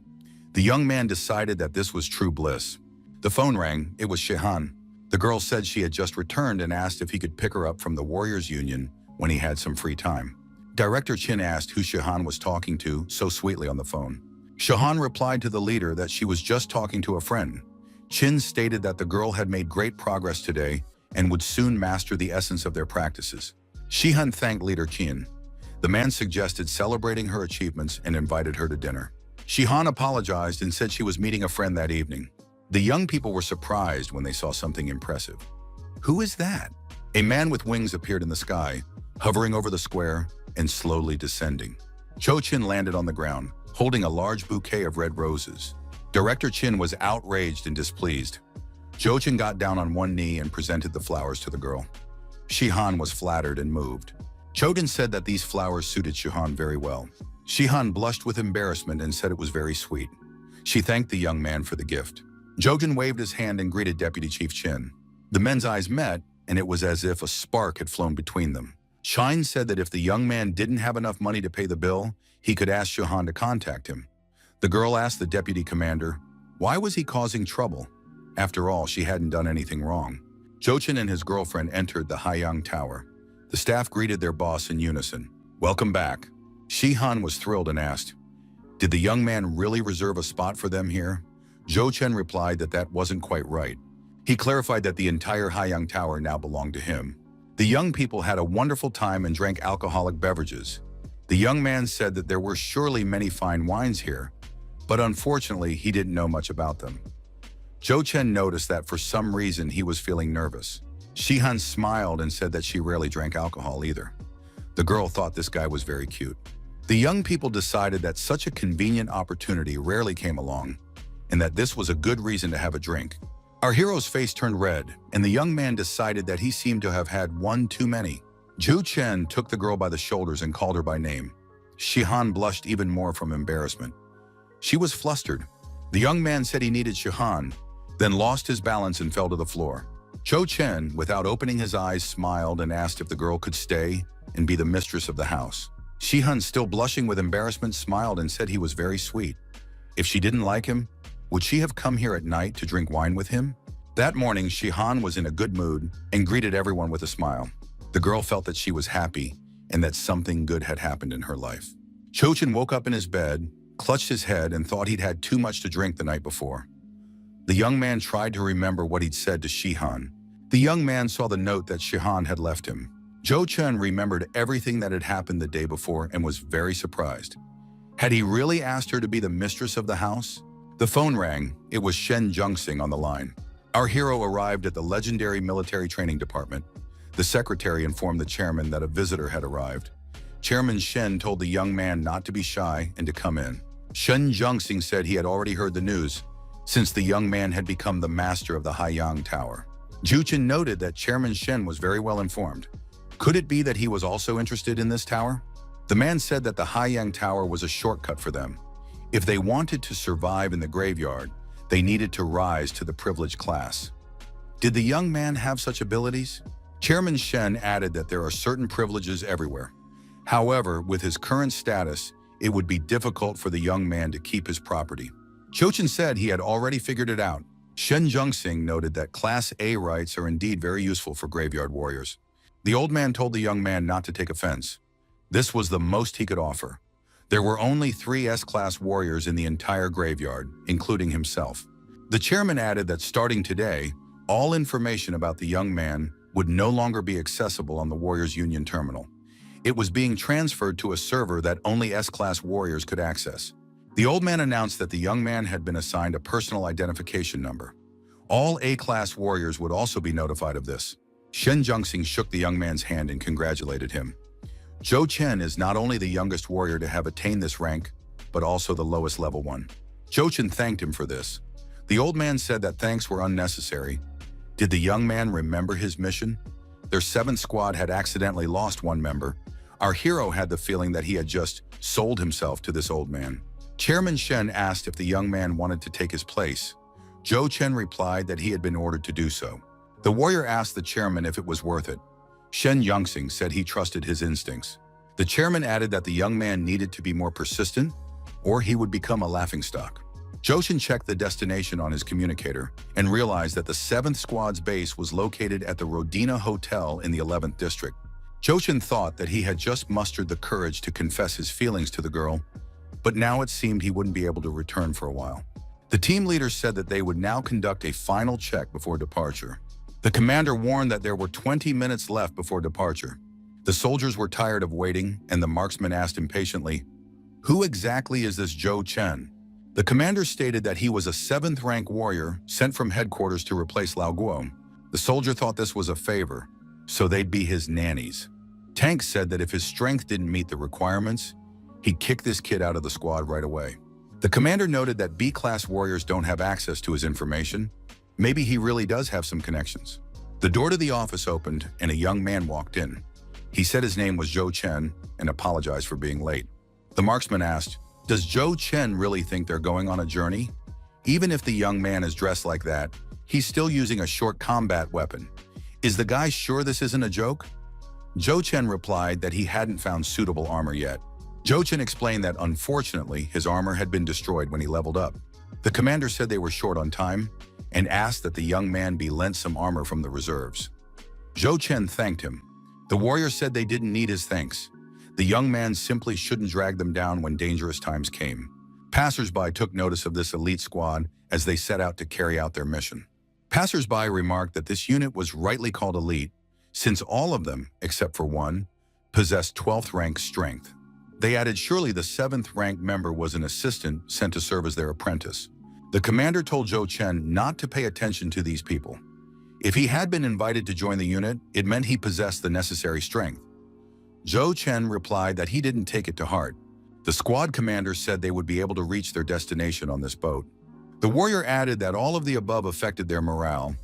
The young man decided that this was true bliss. The phone rang. It was Shihan. The girl said she had just returned and asked if he could pick her up from the Warriors Union when he had some free time. Director Chin asked who Shihan was talking to so sweetly on the phone. Shihan replied to the leader that she was just talking to a friend. Chin stated that the girl had made great progress today and would soon master the essence of their practices. Shihan thanked leader Qin. The man suggested celebrating her achievements and invited her to dinner. Shihan apologized and said she was meeting a friend that evening. The young people were surprised when they saw something impressive. Who is that? A man with wings appeared in the sky, hovering over the square and slowly descending. Cho Chin landed on the ground, holding a large bouquet of red roses. Director Chin was outraged and displeased. Jo Chin got down on one knee and presented the flowers to the girl. Shihan was flattered and moved. Chodin said that these flowers suited Shihan very well. Shihan blushed with embarrassment and said it was very sweet. She thanked the young man for the gift. Jojin waved his hand and greeted Deputy Chief Chin. The men's eyes met, and it was as if a spark had flown between them. Shine said that if the young man didn't have enough money to pay the bill, he could ask Shihan to contact him. The girl asked the deputy commander, why was he causing trouble? After all, she hadn't done anything wrong. Jochin and his girlfriend entered the Haiyang Tower. The staff greeted their boss in unison. Welcome back. Shihan was thrilled and asked, did the young man really reserve a spot for them here? Zhou Chen replied that that wasn't quite right. He clarified that the entire Haiyang Tower now belonged to him. The young people had a wonderful time and drank alcoholic beverages. The young man said that there were surely many fine wines here, but unfortunately he didn't know much about them. Zhou Chen noticed that for some reason he was feeling nervous. Shihan smiled and said that she rarely drank alcohol either. The girl thought this guy was very cute. The young people decided that such a convenient opportunity rarely came along, and that this was a good reason to have a drink. Our hero's face turned red, and the young man decided that he seemed to have had one too many. Zhu Chen took the girl by the shoulders and called her by name. Shihan blushed even more from embarrassment. She was flustered. The young man said he needed Shihan, then lost his balance and fell to the floor. Zhou Chen, without opening his eyes, smiled and asked if the girl could stay and be the mistress of the house. Shihan, still blushing with embarrassment, smiled and said he was very sweet. If she didn't like him, would she have come here at night to drink wine with him? That morning, Shihan was in a good mood and greeted everyone with a smile. The girl felt that she was happy and that something good had happened in her life. Chochin woke up in his bed, clutched his head, and thought he'd had too much to drink the night before. The young man tried to remember what he'd said to Shihan. The young man saw the note that Shihan had left him. Zhou Chen remembered everything that had happened the day before and was very surprised. Had he really asked her to be the mistress of the house? The phone rang. It was Shen Jungsing on the line. Our hero arrived at the legendary military training department. The secretary informed the chairman that a visitor had arrived. Chairman Shen told the young man not to be shy and to come in. Shen Jungsing said he had already heard the news, since the young man had become the master of the Haiyang Tower. Juchen noted that Chairman Shen was very well informed. Could it be that he was also interested in this tower? The man said that the Haiyang Tower was a shortcut for them. If they wanted to survive in the graveyard, they needed to rise to the privileged class. Did the young man have such abilities? Chairman Shen added that there are certain privileges everywhere. However, with his current status, it would be difficult for the young man to keep his property. Chochin said he had already figured it out. Shen Jungsing noted that Class A rights are indeed very useful for graveyard warriors. The old man told the young man not to take offense. This was the most he could offer. There were only 3 S-Class warriors in the entire graveyard, including himself. The chairman added that starting today, all information about the young man would no longer be accessible on the Warriors Union terminal. It was being transferred to a server that only S-Class warriors could access. The old man announced that the young man had been assigned a personal identification number. All A-Class warriors would also be notified of this. Shen Jungsing shook the young man's hand and congratulated him. Zhou Chen is not only the youngest warrior to have attained this rank, but also the lowest level one. Zhou Chen thanked him for this. The old man said that thanks were unnecessary. Did the young man remember his mission? Their 7th squad had accidentally lost one member. Our hero had the feeling that he had just sold himself to this old man. Chairman Shen asked if the young man wanted to take his place. Zhou Chen replied that he had been ordered to do so. The warrior asked the chairman if it was worth it. Shen Yangxing said he trusted his instincts. The chairman added that the young man needed to be more persistent, or he would become a laughingstock. Joshin checked the destination on his communicator and realized that the 7th squad's base was located at the Rodina Hotel in the 11th district. Joshin thought that he had just mustered the courage to confess his feelings to the girl, but now it seemed he wouldn't be able to return for a while. The team leader said that they would now conduct a final check before departure. The commander warned that there were 20 minutes left before departure. The soldiers were tired of waiting, and the marksman asked impatiently, "Who exactly is this Zhou Chen?" The commander stated that he was a 7th rank warrior sent from headquarters to replace Lao Guo. The soldier thought this was a favor, so they'd be his nannies. Tank said that if his strength didn't meet the requirements, he'd kick this kid out of the squad right away. The commander noted that B-class warriors don't have access to his information. Maybe he really does have some connections. The door to the office opened and a young man walked in. He said his name was Zhou Chen and apologized for being late. The marksman asked, "Does Zhou Chen really think they're going on a journey?" Even if the young man is dressed like that, he's still using a short combat weapon. Is the guy sure this isn't a joke? Zhou Chen replied that he hadn't found suitable armor yet. Zhou Chen explained that unfortunately his armor had been destroyed when he leveled up. The commander said they were short on time and asked that the young man be lent some armor from the reserves. Zhou Chen thanked him. The warrior said they didn't need his thanks. The young man simply shouldn't drag them down when dangerous times came. Passers-by took notice of this elite squad as they set out to carry out their mission. Passers-by remarked that this unit was rightly called elite, since all of them, except for one, possessed 12th rank strength. They added surely the 7th rank member was an assistant sent to serve as their apprentice. The commander told Zhou Chen not to pay attention to these people. If he had been invited to join the unit, it meant he possessed the necessary strength. Zhou Chen replied that he didn't take it to heart. The squad commander said they would be able to reach their destination on this boat. The warrior added that all of the above affected their morale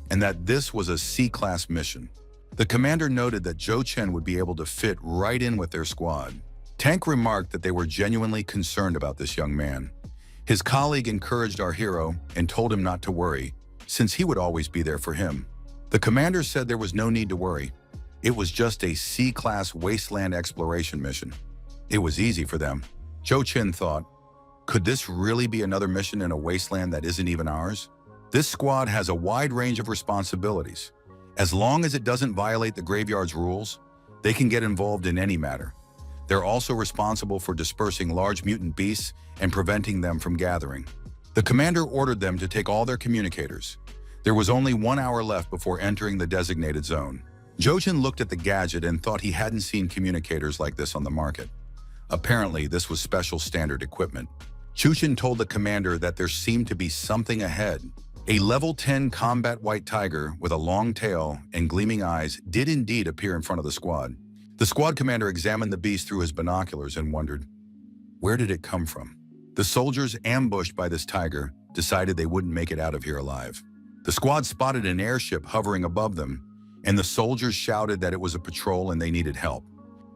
and that this was a C-class mission. The commander noted that Zhou Chen would be able to fit right in with their squad. Tank remarked that they were genuinely concerned about this young man. His colleague encouraged our hero and told him not to worry, since he would always be there for him. The commander said there was no need to worry. It was just a C-class wasteland exploration mission. It was easy for them. Zhou Chen thought, could this really be another mission in a wasteland that isn't even ours? This squad has a wide range of responsibilities. As long as it doesn't violate the graveyard's rules, they can get involved in any matter. They're also responsible for dispersing large mutant beasts and preventing them from gathering. The commander ordered them to take all their communicators. There was only 1 hour left before entering the designated zone. Zhou Chen looked at the gadget and thought he hadn't seen communicators like this on the market. Apparently, this was special standard equipment. Zhou Chen told the commander that there seemed to be something ahead. A level 10 combat white tiger with a long tail and gleaming eyes did indeed appear in front of the squad. The squad commander examined the beast through his binoculars and wondered, where did it come from? The soldiers, ambushed by this tiger, decided they wouldn't make it out of here alive. The squad spotted an airship hovering above them, and the soldiers shouted that it was a patrol and they needed help.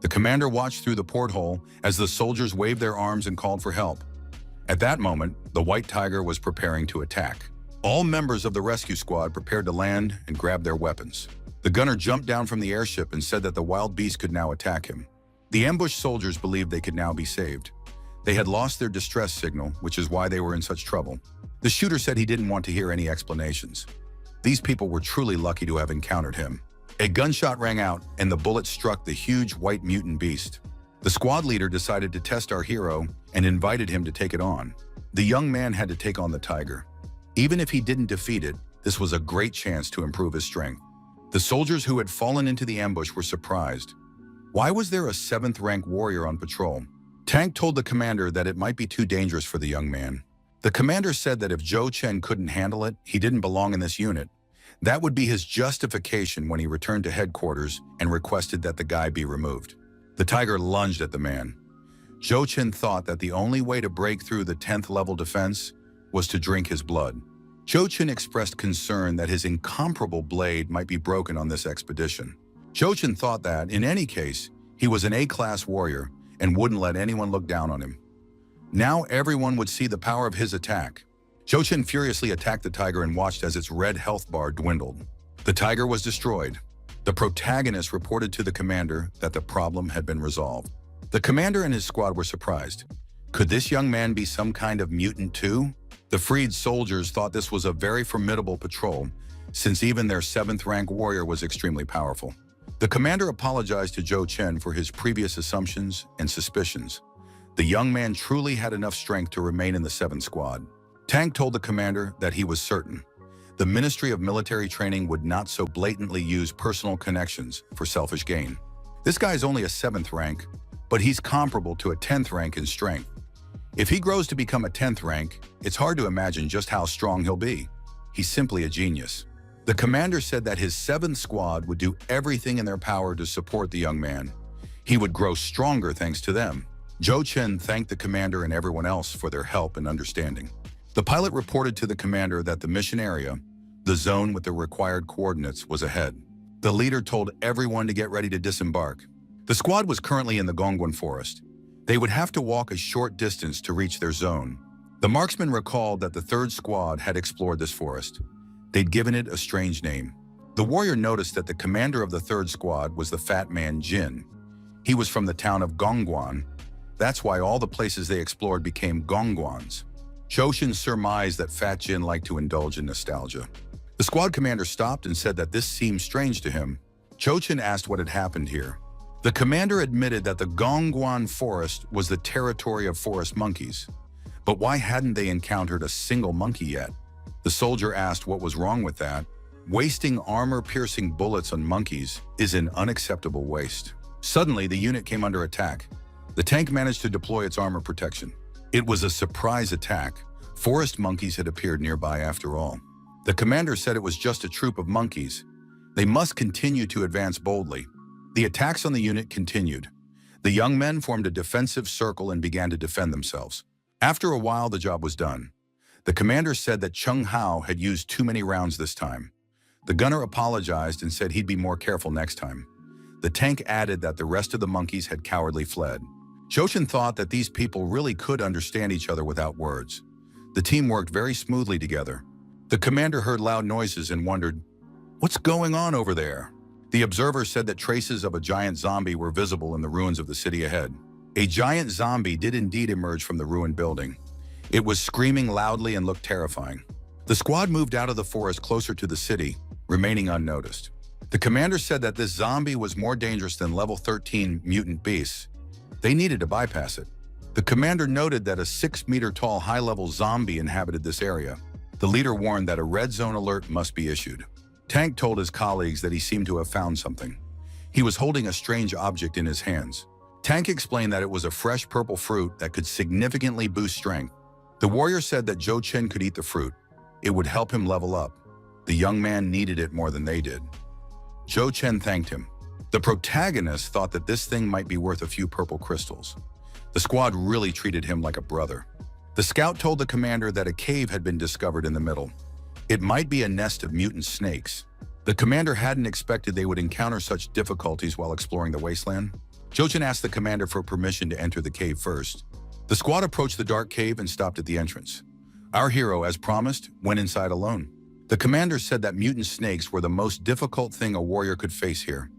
The commander watched through the porthole as the soldiers waved their arms and called for help. At that moment, the white tiger was preparing to attack. All members of the rescue squad prepared to land and grab their weapons. The gunner jumped down from the airship and said that the wild beast could now attack him. The ambushed soldiers believed they could now be saved. They had lost their distress signal, which is why they were in such trouble. The shooter said he didn't want to hear any explanations. These people were truly lucky to have encountered him. A gunshot rang out, and the bullet struck the huge white mutant beast. The squad leader decided to test our hero and invited him to take it on. The young man had to take on the tiger. Even if he didn't defeat it, this was a great chance to improve his strength. The soldiers who had fallen into the ambush were surprised. Why was there a 7th rank warrior on patrol? Tank told the commander that it might be too dangerous for the young man. The commander said that if Zhou Chen couldn't handle it, he didn't belong in this unit. That would be his justification when he returned to headquarters and requested that the guy be removed. The tiger lunged at the man. Zhou Chen thought that the only way to break through the 10th level defense was to drink his blood. Zhou Chen expressed concern that his incomparable blade might be broken on this expedition. Zhou Chen thought that, in any case, he was an A-class warrior and wouldn't let anyone look down on him. Now everyone would see the power of his attack. Zhou Chen furiously attacked the tiger and watched as its red health bar dwindled. The tiger was destroyed. The protagonist reported to the commander that the problem had been resolved. The commander and his squad were surprised. Could this young man be some kind of mutant too? The freed soldiers thought this was a very formidable patrol, since even their 7th rank warrior was extremely powerful. The commander apologized to Zhou Chen for his previous assumptions and suspicions. The young man truly had enough strength to remain in the 7th squad. Tank told the commander that he was certain the Ministry of Military Training would not so blatantly use personal connections for selfish gain. This guy's only a 7th rank, but he's comparable to a 10th rank in strength. If he grows to become a 10th rank, it's hard to imagine just how strong he'll be. He's simply a genius. The commander said that his 7th squad would do everything in their power to support the young man. He would grow stronger thanks to them. Zhou Chen thanked the commander and everyone else for their help and understanding. The pilot reported to the commander that the mission area, the zone with the required coordinates, was ahead. The leader told everyone to get ready to disembark. The squad was currently in the Gongguan forest. They would have to walk a short distance to reach their zone. The marksman recalled that the 3rd squad had explored this forest. They'd given it a strange name. The warrior noticed that the commander of the 3rd squad was the fat man Jin. He was from the town of Gongguan. That's why all the places they explored became Gongguans. Zhou surmised that Fat Jin liked to indulge in nostalgia. The squad commander stopped and said that this seemed strange to him. Zhou asked what had happened here. The commander admitted that the Gongguan forest was the territory of forest monkeys. But why hadn't they encountered a single monkey yet? The soldier asked what was wrong with that. Wasting armor-piercing bullets on monkeys is an unacceptable waste. Suddenly, the unit came under attack. The tank managed to deploy its armor protection. It was a surprise attack. Forest monkeys had appeared nearby after all. The commander said it was just a troop of monkeys. They must continue to advance boldly. The attacks on the unit continued. The young men formed a defensive circle and began to defend themselves. After a while, the job was done. The commander said that Cheng Hao had used too many rounds this time. The gunner apologized and said he'd be more careful next time. The tank added that the rest of the monkeys had cowardly fled. Zhou thought that these people really could understand each other without words. The team worked very smoothly together. The commander heard loud noises and wondered, "What's going on over there?" The observer said that traces of a giant zombie were visible in the ruins of the city ahead. A giant zombie did indeed emerge from the ruined building. It was screaming loudly and looked terrifying. The squad moved out of the forest closer to the city, remaining unnoticed. The commander said that this zombie was more dangerous than level 13 mutant beasts. They needed to bypass it. The commander noted that a 6-meter-tall high-level zombie inhabited this area. The leader warned that a red zone alert must be issued. Tank told his colleagues that he seemed to have found something. He was holding a strange object in his hands. Tank explained that it was a fresh purple fruit that could significantly boost strength. The warrior said that Zhou Chen could eat the fruit. It would help him level up. The young man needed it more than they did. Zhou Chen thanked him. The protagonist thought that this thing might be worth a few purple crystals. The squad really treated him like a brother. The scout told the commander that a cave had been discovered in the middle. It might be a nest of mutant snakes. The commander hadn't expected they would encounter such difficulties while exploring the wasteland. Zhou Chen asked the commander for permission to enter the cave first. The squad approached the dark cave and stopped at the entrance. Our hero, as promised, went inside alone. The commander said that mutant snakes were the most difficult thing a warrior could face here.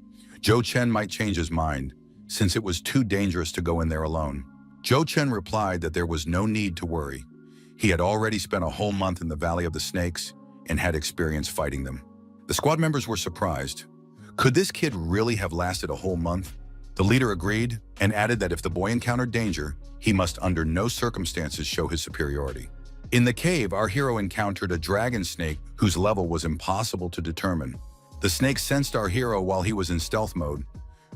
Zhou Chen might change his mind, since it was too dangerous to go in there alone. Zhou Chen replied that there was no need to worry. He had already spent a whole month in the Valley of the Snakes and had experience fighting them. The squad members were surprised. Could this kid really have lasted a whole month? The leader agreed and added that if the boy encountered danger, he must under no circumstances show his superiority. In the cave, our hero encountered a dragon snake whose level was impossible to determine. The snake sensed our hero while he was in stealth mode.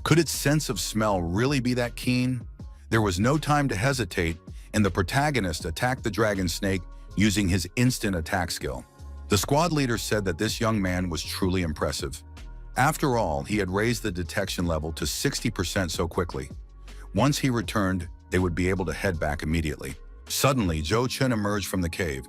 Could its sense of smell really be that keen? There was no time to hesitate, and the protagonist attacked the dragon snake using his instant attack skill. The squad leader said that this young man was truly impressive. After all, he had raised the detection level to 60% so quickly. Once he returned, they would be able to head back immediately. Suddenly, Zhou Chen emerged from the cave.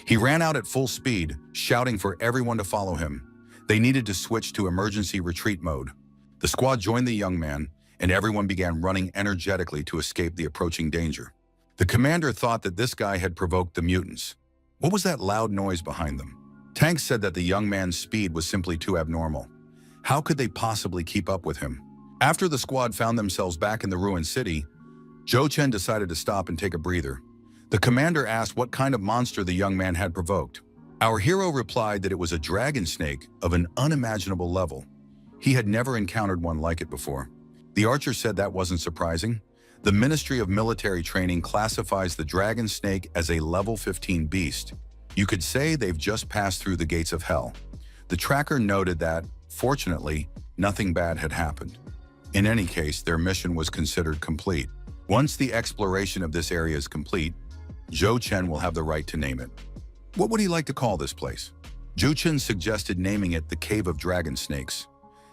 He ran out at full speed, shouting for everyone to follow him. They needed to switch to emergency retreat mode. The squad joined the young man, and everyone began running energetically to escape the approaching danger. The commander thought that this guy had provoked the mutants. What was that loud noise behind them? Tank said that the young man's speed was simply too abnormal. How could they possibly keep up with him? After the squad found themselves back in the ruined city, Zhou Chen decided to stop and take a breather. The commander asked what kind of monster the young man had provoked. Our hero replied that it was a dragon snake of an unimaginable level. He had never encountered one like it before. The archer said that wasn't surprising. The Ministry of Military Training classifies the dragon snake as a level 15 beast. You could say they've just passed through the gates of hell. The tracker noted that, fortunately, nothing bad had happened. In any case, their mission was considered complete. Once the exploration of this area is complete, Zhou Chen will have the right to name it. What would he like to call this place? Zhou Chen suggested naming it the Cave of Dragon Snakes.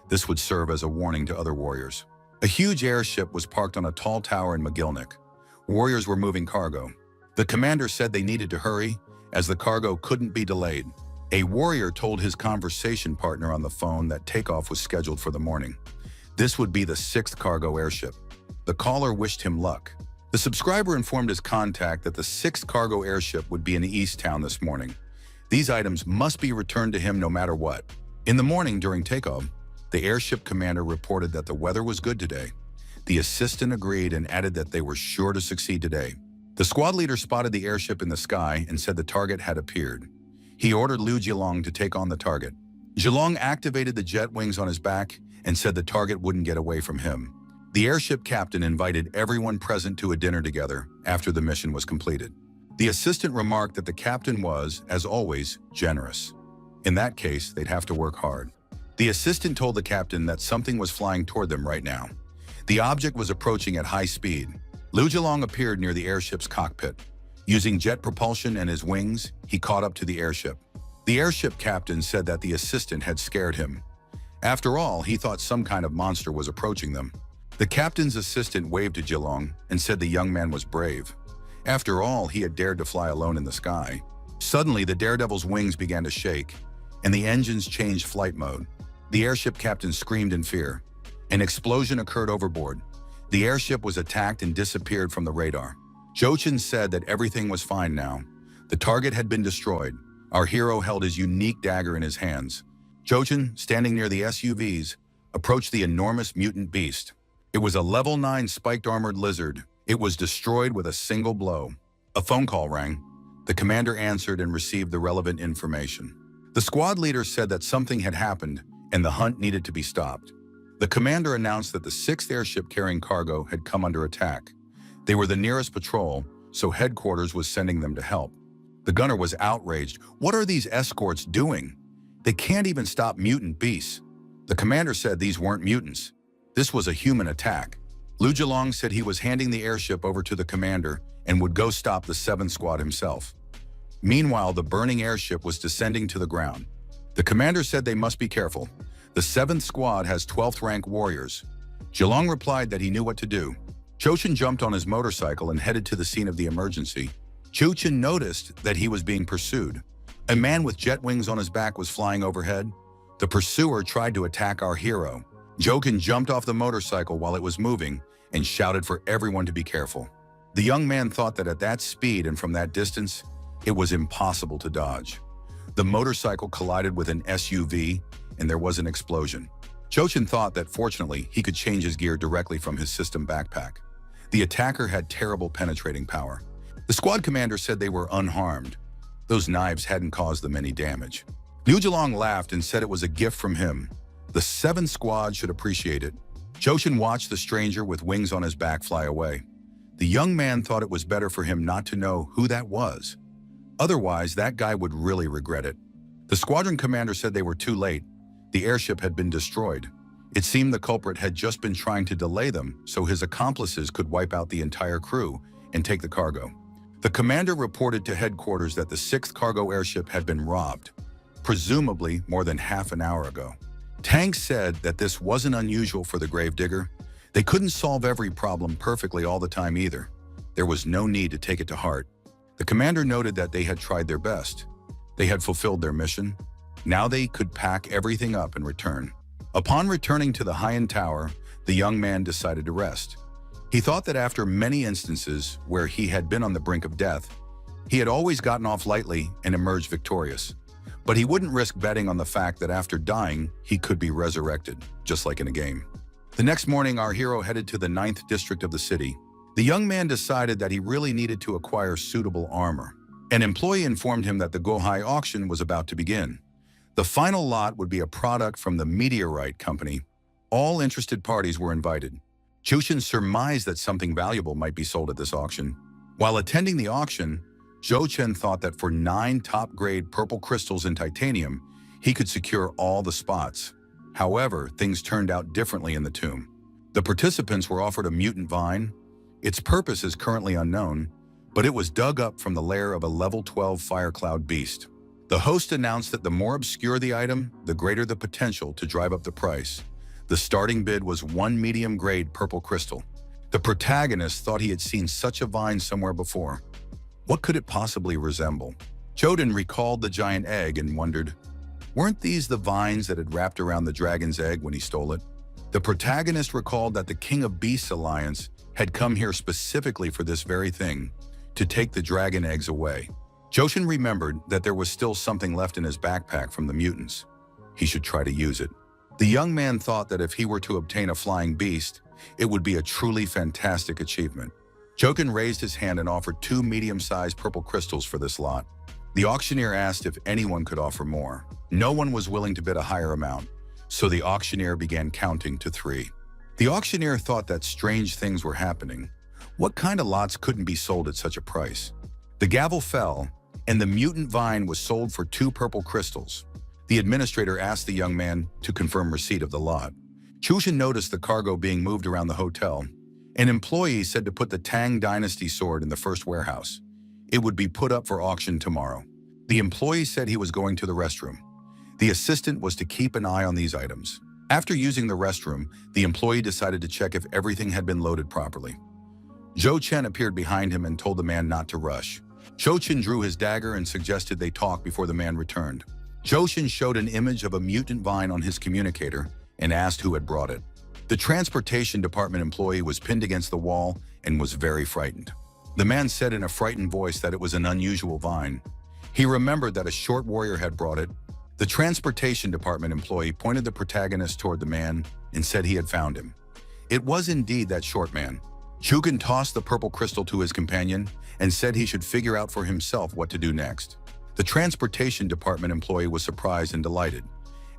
This would serve as a warning to other warriors. A huge airship was parked on a tall tower in Magilnik. Warriors were moving cargo. The commander said they needed to hurry, as the cargo couldn't be delayed. A warrior told his conversation partner on the phone that takeoff was scheduled for the morning. This would be the 6th cargo airship. The caller wished him luck. The subscriber informed his contact that the 6th cargo airship would be in East Town this morning. These items must be returned to him no matter what. In the morning during takeoff, the airship commander reported that the weather was good today. The assistant agreed and added that they were sure to succeed today. The squad leader spotted the airship in the sky and said the target had appeared. He ordered Liu Jilong to take on the target. Jilong activated the jet wings on his back and said the target wouldn't get away from him. The airship captain invited everyone present to a dinner together after the mission was completed. The assistant remarked that the captain was, as always, generous. In that case, they'd have to work hard. The assistant told the captain that something was flying toward them right now. The object was approaching at high speed. Liu Jilong appeared near the airship's cockpit. Using jet propulsion and his wings, he caught up to the airship. The airship captain said that the assistant had scared him. After all, he thought some kind of monster was approaching them. The captain's assistant waved to Jilong and said the young man was brave. After all, he had dared to fly alone in the sky. Suddenly, the daredevil's wings began to shake, and the engines changed flight mode. The airship captain screamed in fear. An explosion occurred overboard. The airship was attacked and disappeared from the radar. Zhou Chen said that everything was fine now. The target had been destroyed. Our hero held his unique dagger in his hands. Zhou Chen, standing near the SUVs, approached the enormous mutant beast. It was a level 9 spiked armored lizard. It was destroyed with a single blow. A phone call rang. The commander answered and received the relevant information. The squad leader said that something had happened and the hunt needed to be stopped. The commander announced that the 6th airship carrying cargo had come under attack. They were the nearest patrol, so headquarters was sending them to help. The gunner was outraged. What are these escorts doing? They can't even stop mutant beasts. The commander said these weren't mutants. This was a human attack. Liu Jilong said he was handing the airship over to the commander and would go stop the 7th squad himself. Meanwhile, the burning airship was descending to the ground. The commander said they must be careful. The 7th squad has 12th rank warriors. Jilong replied that he knew what to do. Zhou Chen jumped on his motorcycle and headed to the scene of the emergency. Zhou Chen noticed that he was being pursued. A man with jet wings on his back was flying overhead. The pursuer tried to attack our hero. Zhou Chen jumped off the motorcycle while it was moving and shouted for everyone to be careful. The young man thought that at that speed and from that distance, it was impossible to dodge. The motorcycle collided with an SUV and there was an explosion. Zhou Chen thought that fortunately he could change his gear directly from his system backpack. The attacker had terrible penetrating power. The squad commander said they were unharmed. Those knives hadn't caused them any damage. Liu Jilong laughed and said it was a gift from him. The 7th squad should appreciate it. Zhou Chen watched the stranger with wings on his back fly away. The young man thought it was better for him not to know who that was. Otherwise, that guy would really regret it. The squadron commander said they were too late. The airship had been destroyed. It seemed the culprit had just been trying to delay them so his accomplices could wipe out the entire crew and take the cargo. The commander reported to headquarters that the 6th cargo airship had been robbed, presumably more than half an hour ago. Tank said that this wasn't unusual for the gravedigger. They couldn't solve every problem perfectly all the time either. There was no need to take it to heart. The commander noted that they had tried their best. They had fulfilled their mission. Now they could pack everything up and return. Upon returning to the High-End Tower, the young man decided to rest. He thought that after many instances where he had been on the brink of death, he had always gotten off lightly and emerged victorious. But he wouldn't risk betting on the fact that after dying, he could be resurrected, just like in a game. The next morning, our hero headed to the 9th district of the city. The young man decided that he really needed to acquire suitable armor. An employee informed him that the Gohai auction was about to begin. The final lot would be a product from the Meteorite Company. All interested parties were invited. Jushin surmised that something valuable might be sold at this auction. While attending the auction, Zhou Chen thought that for 9 top-grade purple crystals in titanium, he could secure all the spots. However, things turned out differently in the tomb. The participants were offered a mutant vine. Its purpose is currently unknown, but it was dug up from the lair of a level 12 fire cloud beast. The host announced that the more obscure the item, the greater the potential to drive up the price. The starting bid was 1 medium-grade purple crystal. The protagonist thought he had seen such a vine somewhere before. What could it possibly resemble? Joden recalled the giant egg and wondered, weren't these the vines that had wrapped around the dragon's egg when he stole it? The protagonist recalled that the King of Beasts Alliance had come here specifically for this very thing, to take the dragon eggs away. Joshin remembered that there was still something left in his backpack from the mutants. He should try to use it. The young man thought that if he were to obtain a flying beast, it would be a truly fantastic achievement. Jokin raised his hand and offered 2 medium-sized purple crystals for this lot. The auctioneer asked if anyone could offer more. No one was willing to bid a higher amount, so the auctioneer began counting to 3. The auctioneer thought that strange things were happening. What kind of lots couldn't be sold at such a price? The gavel fell, and the mutant vine was sold for 2 purple crystals. The administrator asked the young man to confirm receipt of the lot. Chushin noticed the cargo being moved around the hotel. An employee said to put the Tang Dynasty sword in the first warehouse. It would be put up for auction tomorrow. The employee said he was going to the restroom. The assistant was to keep an eye on these items. After using the restroom, the employee decided to check if everything had been loaded properly. Zhou Chen appeared behind him and told the man not to rush. Zhou Chen drew his dagger and suggested they talk before the man returned. Zhou Chen showed an image of a mutant vine on his communicator and asked who had brought it. The transportation department employee was pinned against the wall and was very frightened. The man said in a frightened voice that it was an unusual vine. He remembered that a short warrior had brought it. The transportation department employee pointed the protagonist toward the man and said he had found him. It was indeed that short man. Chukin tossed the purple crystal to his companion and said he should figure out for himself what to do next. The transportation department employee was surprised and delighted,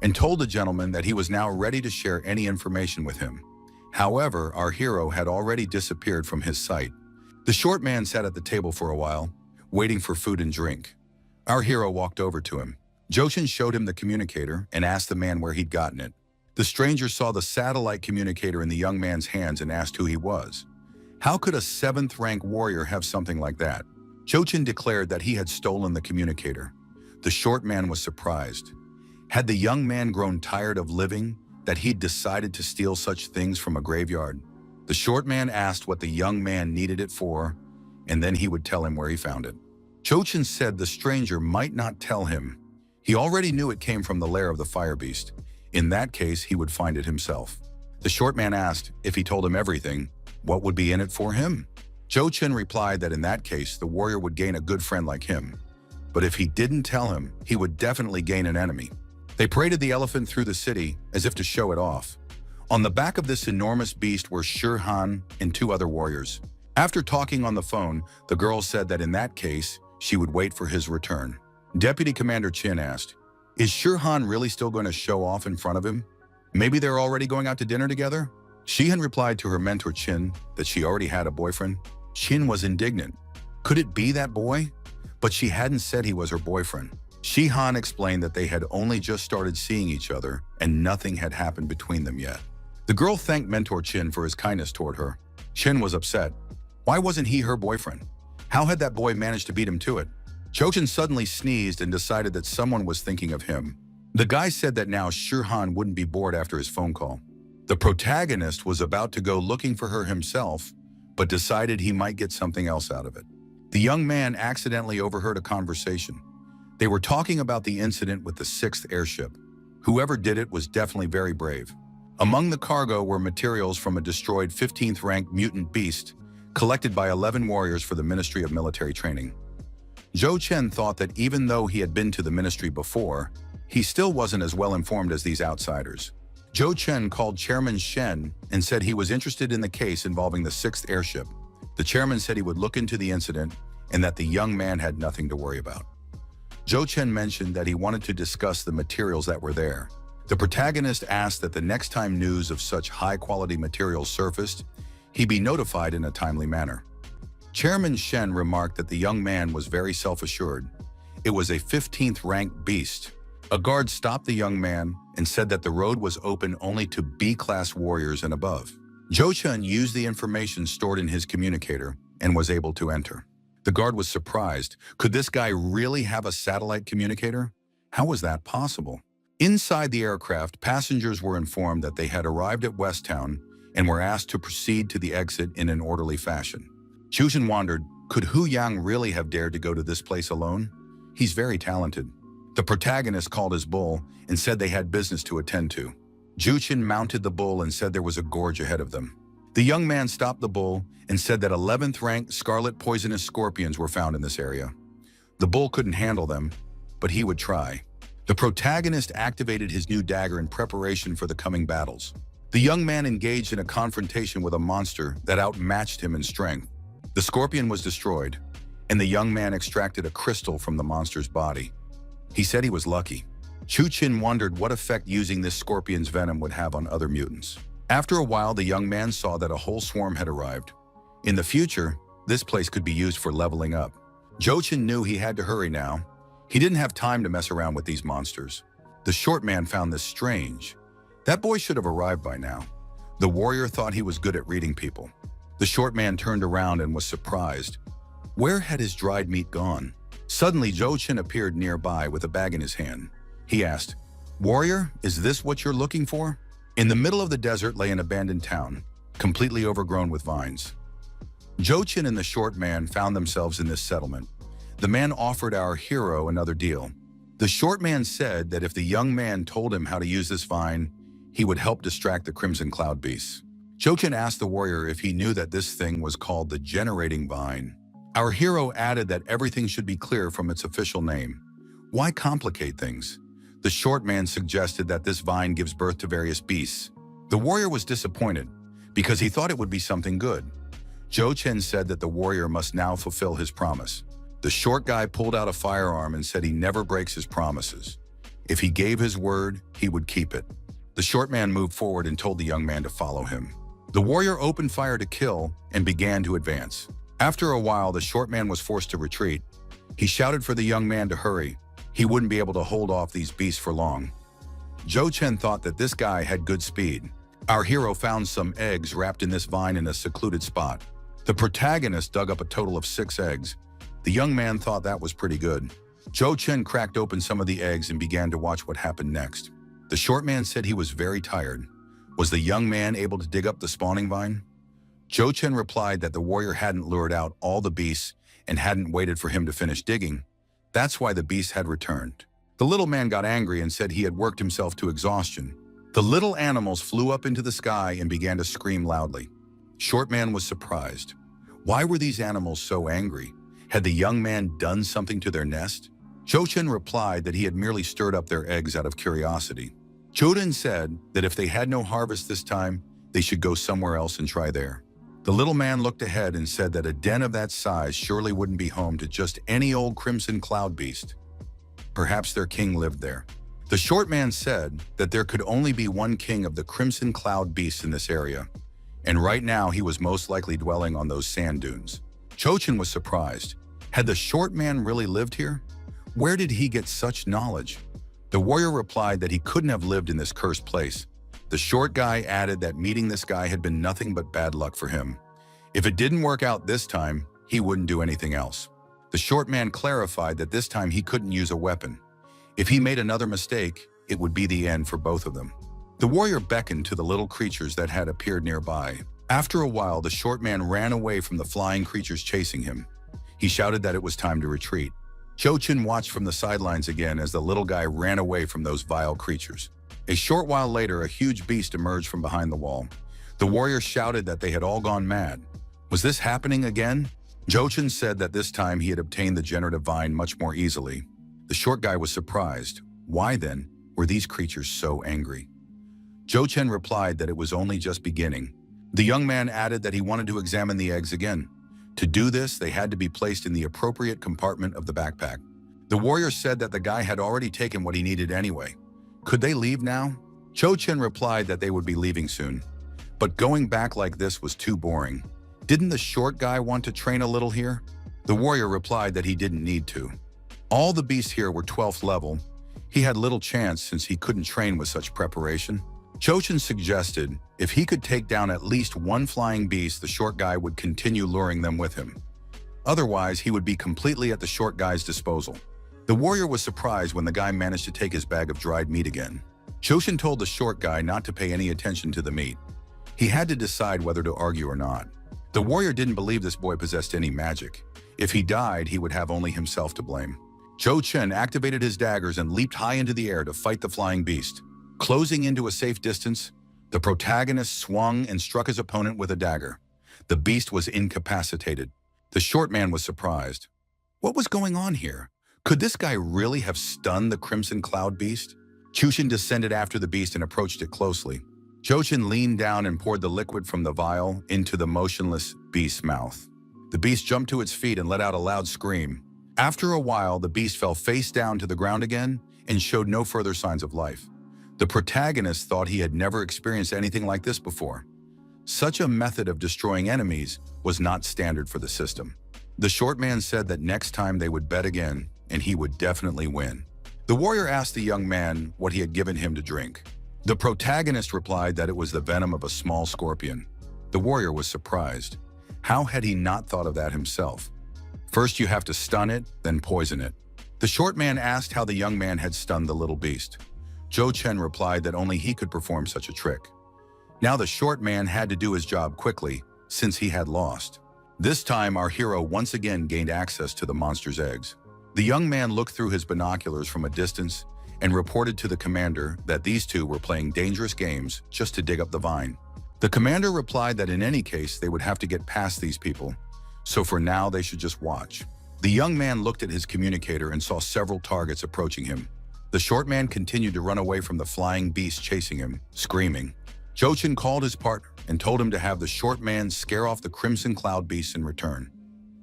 and told the gentleman that he was now ready to share any information with him. However, our hero had already disappeared from his sight. The short man sat at the table for a while, waiting for food and drink. Our hero walked over to him. Joshin showed him the communicator and asked the man where he'd gotten it. The stranger saw the satellite communicator in the young man's hands and asked who he was. How could a 7th-rank warrior have something like that? Jochin declared that he had stolen the communicator. The short man was surprised. Had the young man grown tired of living that he'd decided to steal such things from a graveyard? The short man asked what the young man needed it for, and then he would tell him where he found it. Jochin said the stranger might not tell him. He already knew it came from the lair of the fire beast. In that case, he would find it himself. The short man asked if he told him everything, what would be in it for him? Zhou Chen replied that in that case, the warrior would gain a good friend like him. But if he didn't tell him, he would definitely gain an enemy. They paraded the elephant through the city as if to show it off. On the back of this enormous beast were Shirhan and 2 other warriors. After talking on the phone, the girl said that in that case, she would wait for his return. Deputy Commander Chin asked, "Is Shirhan really still going to show off in front of him? Maybe they're already going out to dinner together?" Shihan replied to her mentor Chin that she already had a boyfriend. Chin was indignant. Could it be that boy? But she hadn't said he was her boyfriend. Shihan explained that they had only just started seeing each other and nothing had happened between them yet. The girl thanked mentor Chin for his kindness toward her. Chin was upset. Why wasn't he her boyfriend? How had that boy managed to beat him to it? Chochin suddenly sneezed and decided that someone was thinking of him. The guy said that now Shirhan wouldn't be bored after his phone call. The protagonist was about to go looking for her himself, but decided he might get something else out of it. The young man accidentally overheard a conversation. They were talking about the incident with the 6th airship. Whoever did it was definitely very brave. Among the cargo were materials from a destroyed 15th-ranked mutant beast collected by 11 warriors for the Ministry of Military Training. Zhou Chen thought that even though he had been to the ministry before, he still wasn't as well informed as these outsiders. Zhou Chen called Chairman Shen and said he was interested in the case involving the 6th airship. The chairman said he would look into the incident and that the young man had nothing to worry about. Zhou Chen mentioned that he wanted to discuss the materials that were there. The protagonist asked that the next time news of such high-quality materials surfaced, he be notified in a timely manner. Chairman Shen remarked that the young man was very self-assured. It was a 15th-ranked beast. A guard stopped the young man and said that the road was open only to B-class warriors and above. Jo-chun used the information stored in his communicator and was able to enter. The guard was surprised. Could this guy really have a satellite communicator? How was that possible? Inside the aircraft, passengers were informed that they had arrived at Westtown and were asked to proceed to the exit in an orderly fashion. Jushin wondered, could Hu Yang really have dared to go to this place alone? He's very talented. The protagonist called his bull and said they had business to attend to. Jushin mounted the bull and said there was a gorge ahead of them. The young man stopped the bull and said that 11th-ranked scarlet poisonous scorpions were found in this area. The bull couldn't handle them, but he would try. The protagonist activated his new dagger in preparation for the coming battles. The young man engaged in a confrontation with a monster that outmatched him in strength. The scorpion was destroyed, and the young man extracted a crystal from the monster's body. He said he was lucky. Chu-Chin wondered what effect using this scorpion's venom would have on other mutants. After a while, the young man saw that a whole swarm had arrived. In the future, this place could be used for leveling up. Jo-Chin knew he had to hurry now. He didn't have time to mess around with these monsters. The short man found this strange. That boy should have arrived by now. The warrior thought he was good at reading people. The short man turned around and was surprised. Where had his dried meat gone? Suddenly, Jo-Chin appeared nearby with a bag in his hand. He asked, "Warrior, is this what you're looking for?" In the middle of the desert lay an abandoned town, completely overgrown with vines. Jo-Chin and the short man found themselves in this settlement. The man offered our hero another deal. The short man said that if the young man told him how to use this vine, he would help distract the Crimson Cloud beasts. Jo-Chin asked the warrior if he knew that this thing was called the Generating Vine. Our hero added that everything should be clear from its official name. Why complicate things? The short man suggested that this vine gives birth to various beasts. The warrior was disappointed because he thought it would be something good. Jo-Chin said that the warrior must now fulfill his promise. The short guy pulled out a firearm and said he never breaks his promises. If he gave his word, he would keep it. The short man moved forward and told the young man to follow him. The warrior opened fire to kill and began to advance. After a while, the short man was forced to retreat. He shouted for the young man to hurry. He wouldn't be able to hold off these beasts for long. Jo-Chin thought that this guy had good speed. Our hero found some eggs wrapped in this vine in a secluded spot. The protagonist dug up a total of 6 eggs. The young man thought that was pretty good. Jo-Chin cracked open some of the eggs and began to watch what happened next. The short man said he was very tired. Was the young man able to dig up the spawning vine? Jo-Chin replied that the warrior hadn't lured out all the beasts and hadn't waited for him to finish digging. That's why the beasts had returned. The little man got angry and said he had worked himself to exhaustion. The little animals flew up into the sky and began to scream loudly. Short man was surprised. Why were these animals so angry? Had the young man done something to their nest? Jo-Chin replied that he had merely stirred up their eggs out of curiosity. Jo-Chin said that if they had no harvest this time, they should go somewhere else and try there. The little man looked ahead and said that a den of that size surely wouldn't be home to just any old Crimson Cloud beast. Perhaps their king lived there. The short man said that there could only be one king of the Crimson Cloud beasts in this area, and right now he was most likely dwelling on those sand dunes. Jo-Chin was surprised. Had the short man really lived here? Where did he get such knowledge? The warrior replied that he couldn't have lived in this cursed place. The short guy added that meeting this guy had been nothing but bad luck for him. If it didn't work out this time, he wouldn't do anything else. The short man clarified that this time he couldn't use a weapon. If he made another mistake, it would be the end for both of them. The warrior beckoned to the little creatures that had appeared nearby. After a while, the short man ran away from the flying creatures chasing him. He shouted that it was time to retreat. Jo-Chin watched from the sidelines again as the little guy ran away from those vile creatures. A short while later, a huge beast emerged from behind the wall. The warrior shouted that they had all gone mad. Was this happening again? Jo-Chin said that this time he had obtained the generative vine much more easily. The short guy was surprised. Why then were these creatures so angry? Jo-Chin replied that it was only just beginning. The young man added that he wanted to examine the eggs again. To do this, they had to be placed in the appropriate compartment of the backpack. The warrior said that the guy had already taken what he needed anyway. Could they leave now? Cho Chen replied that they would be leaving soon. But going back like this was too boring. Didn't the short guy want to train a little here? The warrior replied that he didn't need to. All the beasts here were 12th level. He had little chance since he couldn't train with such preparation. Cho Chen suggested if he could take down at least one flying beast, the short guy would continue luring them with him. Otherwise, he would be completely at the short guy's disposal. The warrior was surprised when the guy managed to take his bag of dried meat again. Cho Chen told the short guy not to pay any attention to the meat. He had to decide whether to argue or not. The warrior didn't believe this boy possessed any magic. If he died, he would have only himself to blame. Cho Chen activated his daggers and leaped high into the air to fight the flying beast. Closing into a safe distance, the protagonist swung and struck his opponent with a dagger. The beast was incapacitated. The short man was surprised. What was going on here? Could this guy really have stunned the Crimson Cloud beast? Cho Chen descended after the beast and approached it closely. Cho Chen leaned down and poured the liquid from the vial into the motionless beast's mouth. The beast jumped to its feet and let out a loud scream. After a while, the beast fell face down to the ground again and showed no further signs of life. The protagonist thought he had never experienced anything like this before. Such a method of destroying enemies was not standard for the system. The short man said that next time they would bet again, and he would definitely win. The warrior asked the young man what he had given him to drink. The protagonist replied that it was the venom of a small scorpion. The warrior was surprised. How had he not thought of that himself? First you have to stun it, then poison it. The short man asked how the young man had stunned the little beast. Cho Chen replied that only he could perform such a trick. Now the short man had to do his job quickly, since he had lost. This time our hero once again gained access to the monster's eggs. The young man looked through his binoculars from a distance and reported to the commander that these two were playing dangerous games just to dig up the vine. The commander replied that in any case they would have to get past these people, so for now they should just watch. The young man looked at his communicator and saw several targets approaching him. The short man continued to run away from the flying beast chasing him, screaming. Cho Chen called his partner and told him to have the short man scare off the Crimson Cloud beasts in return.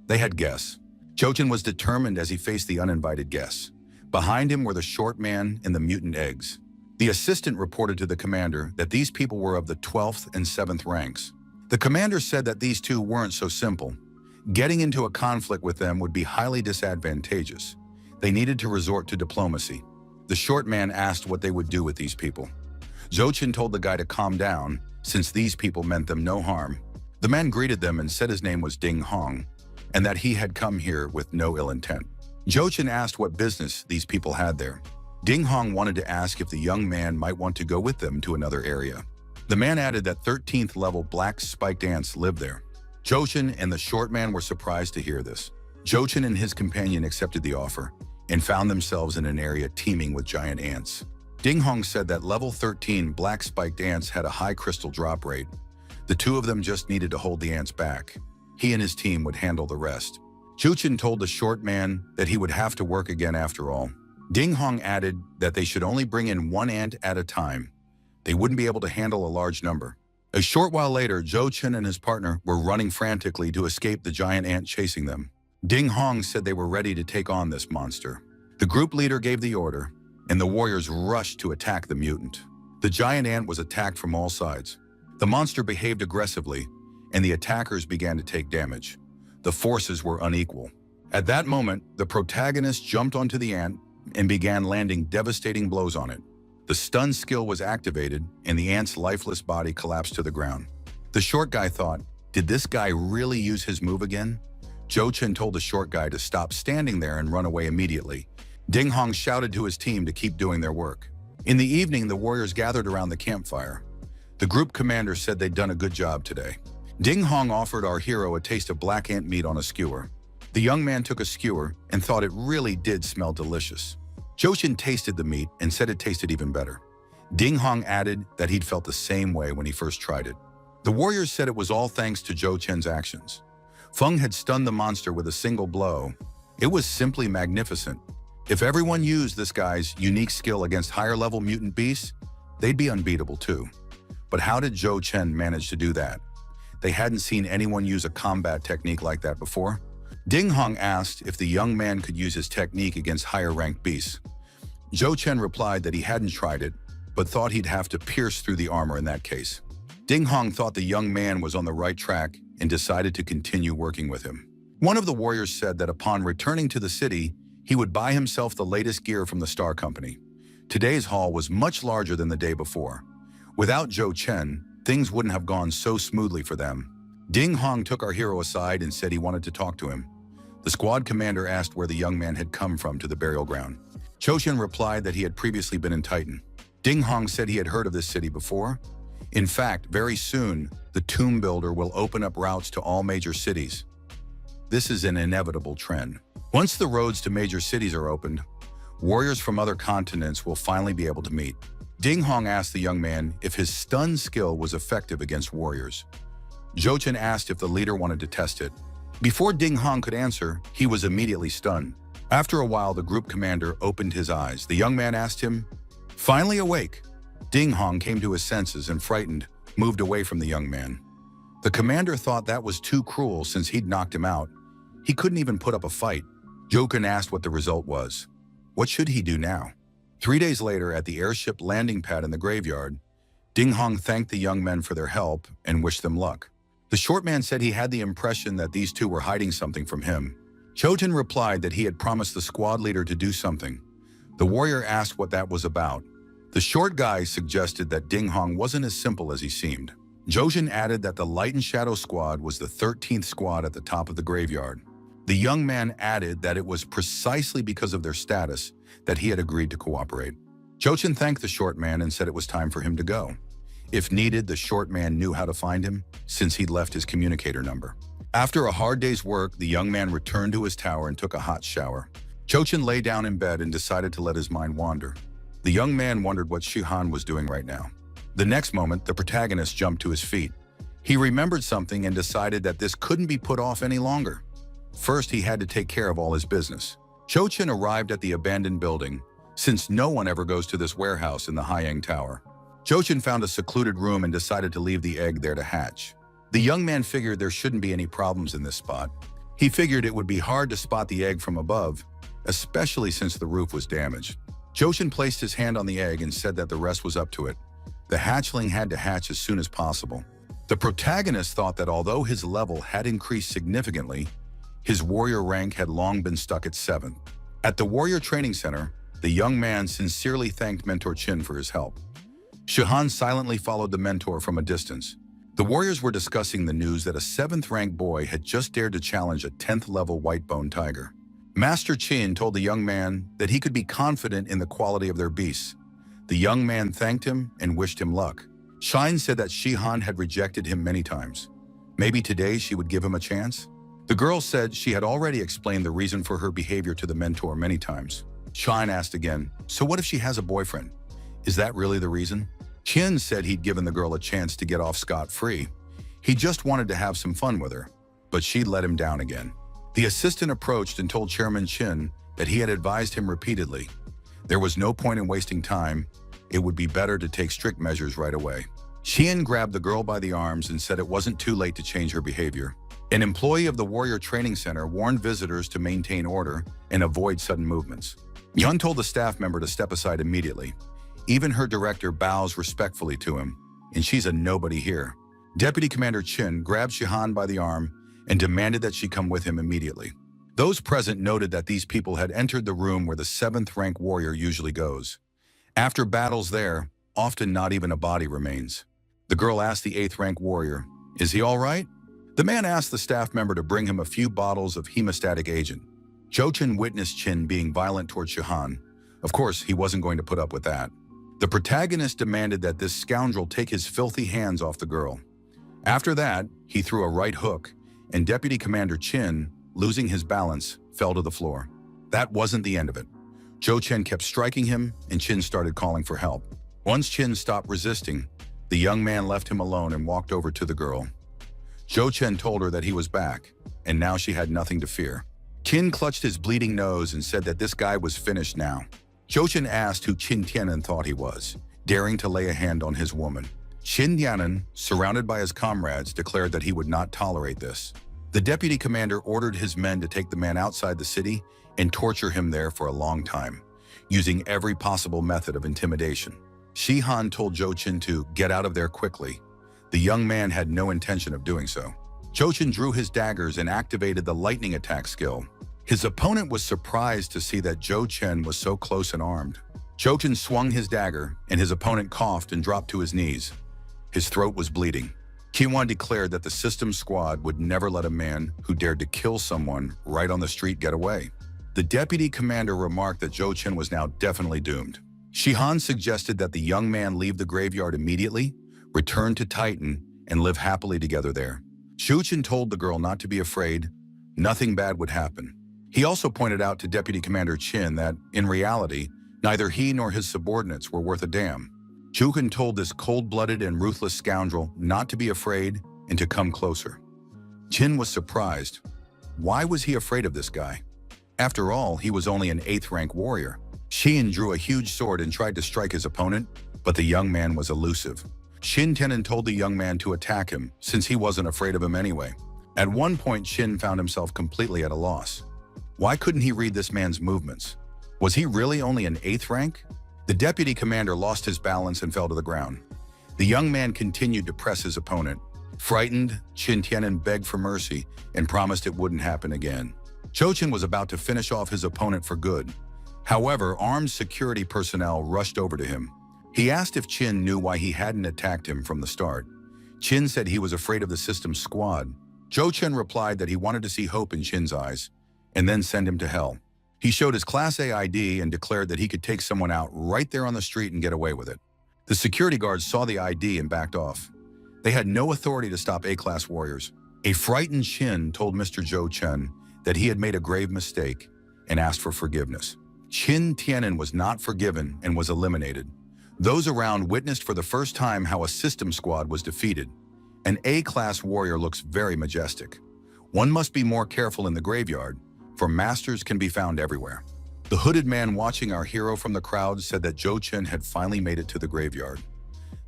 They had guests. Cho Chen was determined as he faced the uninvited guests. Behind him were the short man and the mutant eggs. The assistant reported to the commander that these people were of the 12th and 7th ranks. The commander said that these two weren't so simple. Getting into a conflict with them would be highly disadvantageous. They needed to resort to diplomacy. The short man asked what they would do with these people. Cho Chen told the guy to calm down, since these people meant them no harm. The man greeted them and said his name was Ding Hong, and that he had come here with no ill intent. Cho Chen asked what business these people had there. Ding Hong wanted to ask if the young man might want to go with them to another area. The man added that 13th level black spiked ants lived there. Cho Chen and the short man were surprised to hear this. Cho Chen and his companion accepted the offer and found themselves in an area teeming with giant ants. Ding Hong said that level 13 black spiked ants had a high crystal drop rate. The two of them just needed to hold the ants back. He and his team would handle the rest. Cho Chen told the short man that he would have to work again after all. Ding Hong added that they should only bring in one ant at a time. They wouldn't be able to handle a large number. A short while later, Cho Chen and his partner were running frantically to escape the giant ant chasing them. Ding Hong said they were ready to take on this monster. The group leader gave the order, and the warriors rushed to attack the mutant. The giant ant was attacked from all sides. The monster behaved aggressively, and the attackers began to take damage. The forces were unequal. At that moment, the protagonist jumped onto the ant and began landing devastating blows on it. The stun skill was activated, and the ant's lifeless body collapsed to the ground. The short guy thought, did this guy really use his move again? Cho Chen told the short guy to stop standing there and run away immediately. Ding Hong shouted to his team to keep doing their work. In the evening, the warriors gathered around the campfire. The group commander said they'd done a good job today. Ding Hong offered our hero a taste of black ant meat on a skewer. The young man took a skewer and thought it really did smell delicious. Cho Chen tasted the meat and said it tasted even better. Ding Hong added that he'd felt the same way when he first tried it. The warriors said it was all thanks to Cho Chen's actions. Feng had stunned the monster with a single blow. It was simply magnificent. If everyone used this guy's unique skill against higher-level mutant beasts, they'd be unbeatable too. But how did Cho Chen manage to do that? They hadn't seen anyone use a combat technique like that before. Ding Hong asked if the young man could use his technique against higher-ranked beasts. Zhou Chen replied that he hadn't tried it, but thought he'd have to pierce through the armor in that case. Ding Hong thought the young man was on the right track and decided to continue working with him. One of the warriors said that upon returning to the city, he would buy himself the latest gear from the Star Company. Today's haul was much larger than the day before. Without Zhou Chen, things wouldn't have gone so smoothly for them. Ding Hong took our hero aside and said he wanted to talk to him. The squad commander asked where the young man had come from to the burial ground. Zhou Chen replied that he had previously been in Titan. Ding Hong said he had heard of this city before. In fact, very soon, the tomb builder will open up routes to all major cities. This is an inevitable trend. Once the roads to major cities are opened, warriors from other continents will finally be able to meet. Ding Hong asked the young man if his stun skill was effective against warriors. Zhou Chen asked if the leader wanted to test it. Before Ding Hong could answer, he was immediately stunned. After a while, the group commander opened his eyes. The young man asked him, "Finally awake?" Ding Hong came to his senses and, frightened, moved away from the young man. The commander thought that was too cruel since he'd knocked him out. He couldn't even put up a fight. Zhou Chen asked what the result was. What should he do now? 3 days later, at the airship landing pad in the graveyard, Ding Hong thanked the young men for their help and wished them luck. The short man said he had the impression that these two were hiding something from him. Zhou Chen replied that he had promised the squad leader to do something. The warrior asked what that was about. The short guy suggested that Ding Hong wasn't as simple as he seemed. Zhou Chen added that the Light and Shadow squad was the 13th squad at the top of the graveyard. The young man added that it was precisely because of their status that he had agreed to cooperate. Zhou Chen thanked the short man and said it was time for him to go. If needed, the short man knew how to find him since he'd left his communicator number. After a hard day's work, the young man returned to his tower and took a hot shower. Zhou Chen lay down in bed and decided to let his mind wander. The young man wondered what Shihan was doing right now. The next moment, the protagonist jumped to his feet. He remembered something and decided that this couldn't be put off any longer. First, he had to take care of all his business. Zhou Chen arrived at the abandoned building, since no one ever goes to this warehouse in the Haiyang Tower. Zhou Chen found a secluded room and decided to leave the egg there to hatch. The young man figured there shouldn't be any problems in this spot. He figured it would be hard to spot the egg from above, especially since the roof was damaged. Zhou Chen placed his hand on the egg and said that the rest was up to it. The hatchling had to hatch as soon as possible. The protagonist thought that although his level had increased significantly, his warrior rank had long been stuck at 7th. At the warrior training center, the young man sincerely thanked Mentor Qin for his help. Shihan silently followed the mentor from a distance. The warriors were discussing the news that a 7th-ranked boy had just dared to challenge a 10th-level white-bone tiger. Master Qin told the young man that he could be confident in the quality of their beasts. The young man thanked him and wished him luck. Shine said that Shihan had rejected him many times. Maybe today she would give him a chance? The girl said she had already explained the reason for her behavior to the mentor many times. Shine asked again, "So what if she has a boyfriend? Is that really the reason?" Qin said he'd given the girl a chance to get off scot-free. He just wanted to have some fun with her, but she'd let him down again. The assistant approached and told Chairman Qin that he had advised him repeatedly. There was no point in wasting time. It would be better to take strict measures right away. Qin grabbed the girl by the arms and said it wasn't too late to change her behavior. An employee of the Warrior Training Center warned visitors to maintain order and avoid sudden movements. Yun told the staff member to step aside immediately. Even her director bows respectfully to him, and she's a nobody here. Deputy Commander Qin grabbed Shihan by the arm and demanded that she come with him immediately. Those present noted that these people had entered the room where the 7th-rank warrior usually goes. After battles there, often not even a body remains. The girl asked the 8th-rank warrior, "Is he all right?" The man asked the staff member to bring him a few bottles of hemostatic agent. Zhou Chen witnessed Qin being violent toward Shihan. Of course, he wasn't going to put up with that. The protagonist demanded that this scoundrel take his filthy hands off the girl. After that, he threw a right hook, and Deputy Commander Qin, losing his balance, fell to the floor. That wasn't the end of it. Zhou Chen kept striking him, and Qin started calling for help. Once Qin stopped resisting, the young man left him alone and walked over to the girl. Zhou Chen told her that he was back, and now she had nothing to fear. Qin clutched his bleeding nose and said that this guy was finished now. Zhou Chen asked who Qin Tianan thought he was, daring to lay a hand on his woman. Qin Tianan, surrounded by his comrades, declared that he would not tolerate this. The deputy commander ordered his men to take the man outside the city and torture him there for a long time. using every possible method of intimidation. Shihan told Jochin to get out of there quickly. The young man had no intention of doing so. Jochin drew his daggers and activated the lightning attack skill. His opponent was surprised to see that Jochin was so close and armed. Jochin swung his dagger, and his opponent coughed and dropped to his knees. His throat was bleeding. Kiwon declared that the system squad would never let a man who dared to kill someone right on the street get away. The deputy commander remarked that Jochin was now definitely doomed. Shihan suggested that the young man leave the graveyard immediately, return to Titan, and live happily together there. Jochin told the girl not to be afraid. Nothing bad would happen. He also pointed out to Deputy Commander Chin that, in reality, neither he nor his subordinates were worth a damn. Jochin told this cold-blooded and ruthless scoundrel not to be afraid and to come closer. Chin was surprised. Why was he afraid of this guy? After all, he was only an 8th rank warrior. Shin drew a huge sword and tried to strike his opponent, but the young man was elusive. Shin Tenon told the young man to attack him, since he wasn't afraid of him anyway. At one point, Shin found himself completely at a loss. Why couldn't he read this man's movements? Was he really only an 8th rank? The deputy commander lost his balance and fell to the ground. The young man continued to press his opponent. Frightened, Shin Tianen begged for mercy and promised it wouldn't happen again. Jochin was about to finish off his opponent for good. However, armed security personnel rushed over to him. He asked if Chin knew why he hadn't attacked him from the start. Chin said he was afraid of the system's squad. Jochin replied that he wanted to see hope in Chin's eyes, and then send him to hell. He showed his Class A ID and declared that he could take someone out right there on the street and get away with it. The security guards saw the ID and backed off. They had no authority to stop A-class warriors. A frightened Chin told Mr. Jochin that he had made a grave mistake and asked for forgiveness. Chin Tianen was not forgiven and was eliminated. Those around witnessed for the first time how a system squad was defeated. An A-class warrior looks very majestic. One must be more careful in the graveyard, for masters can be found everywhere. The hooded man watching our hero from the crowd said that Jochin had finally made it to the graveyard.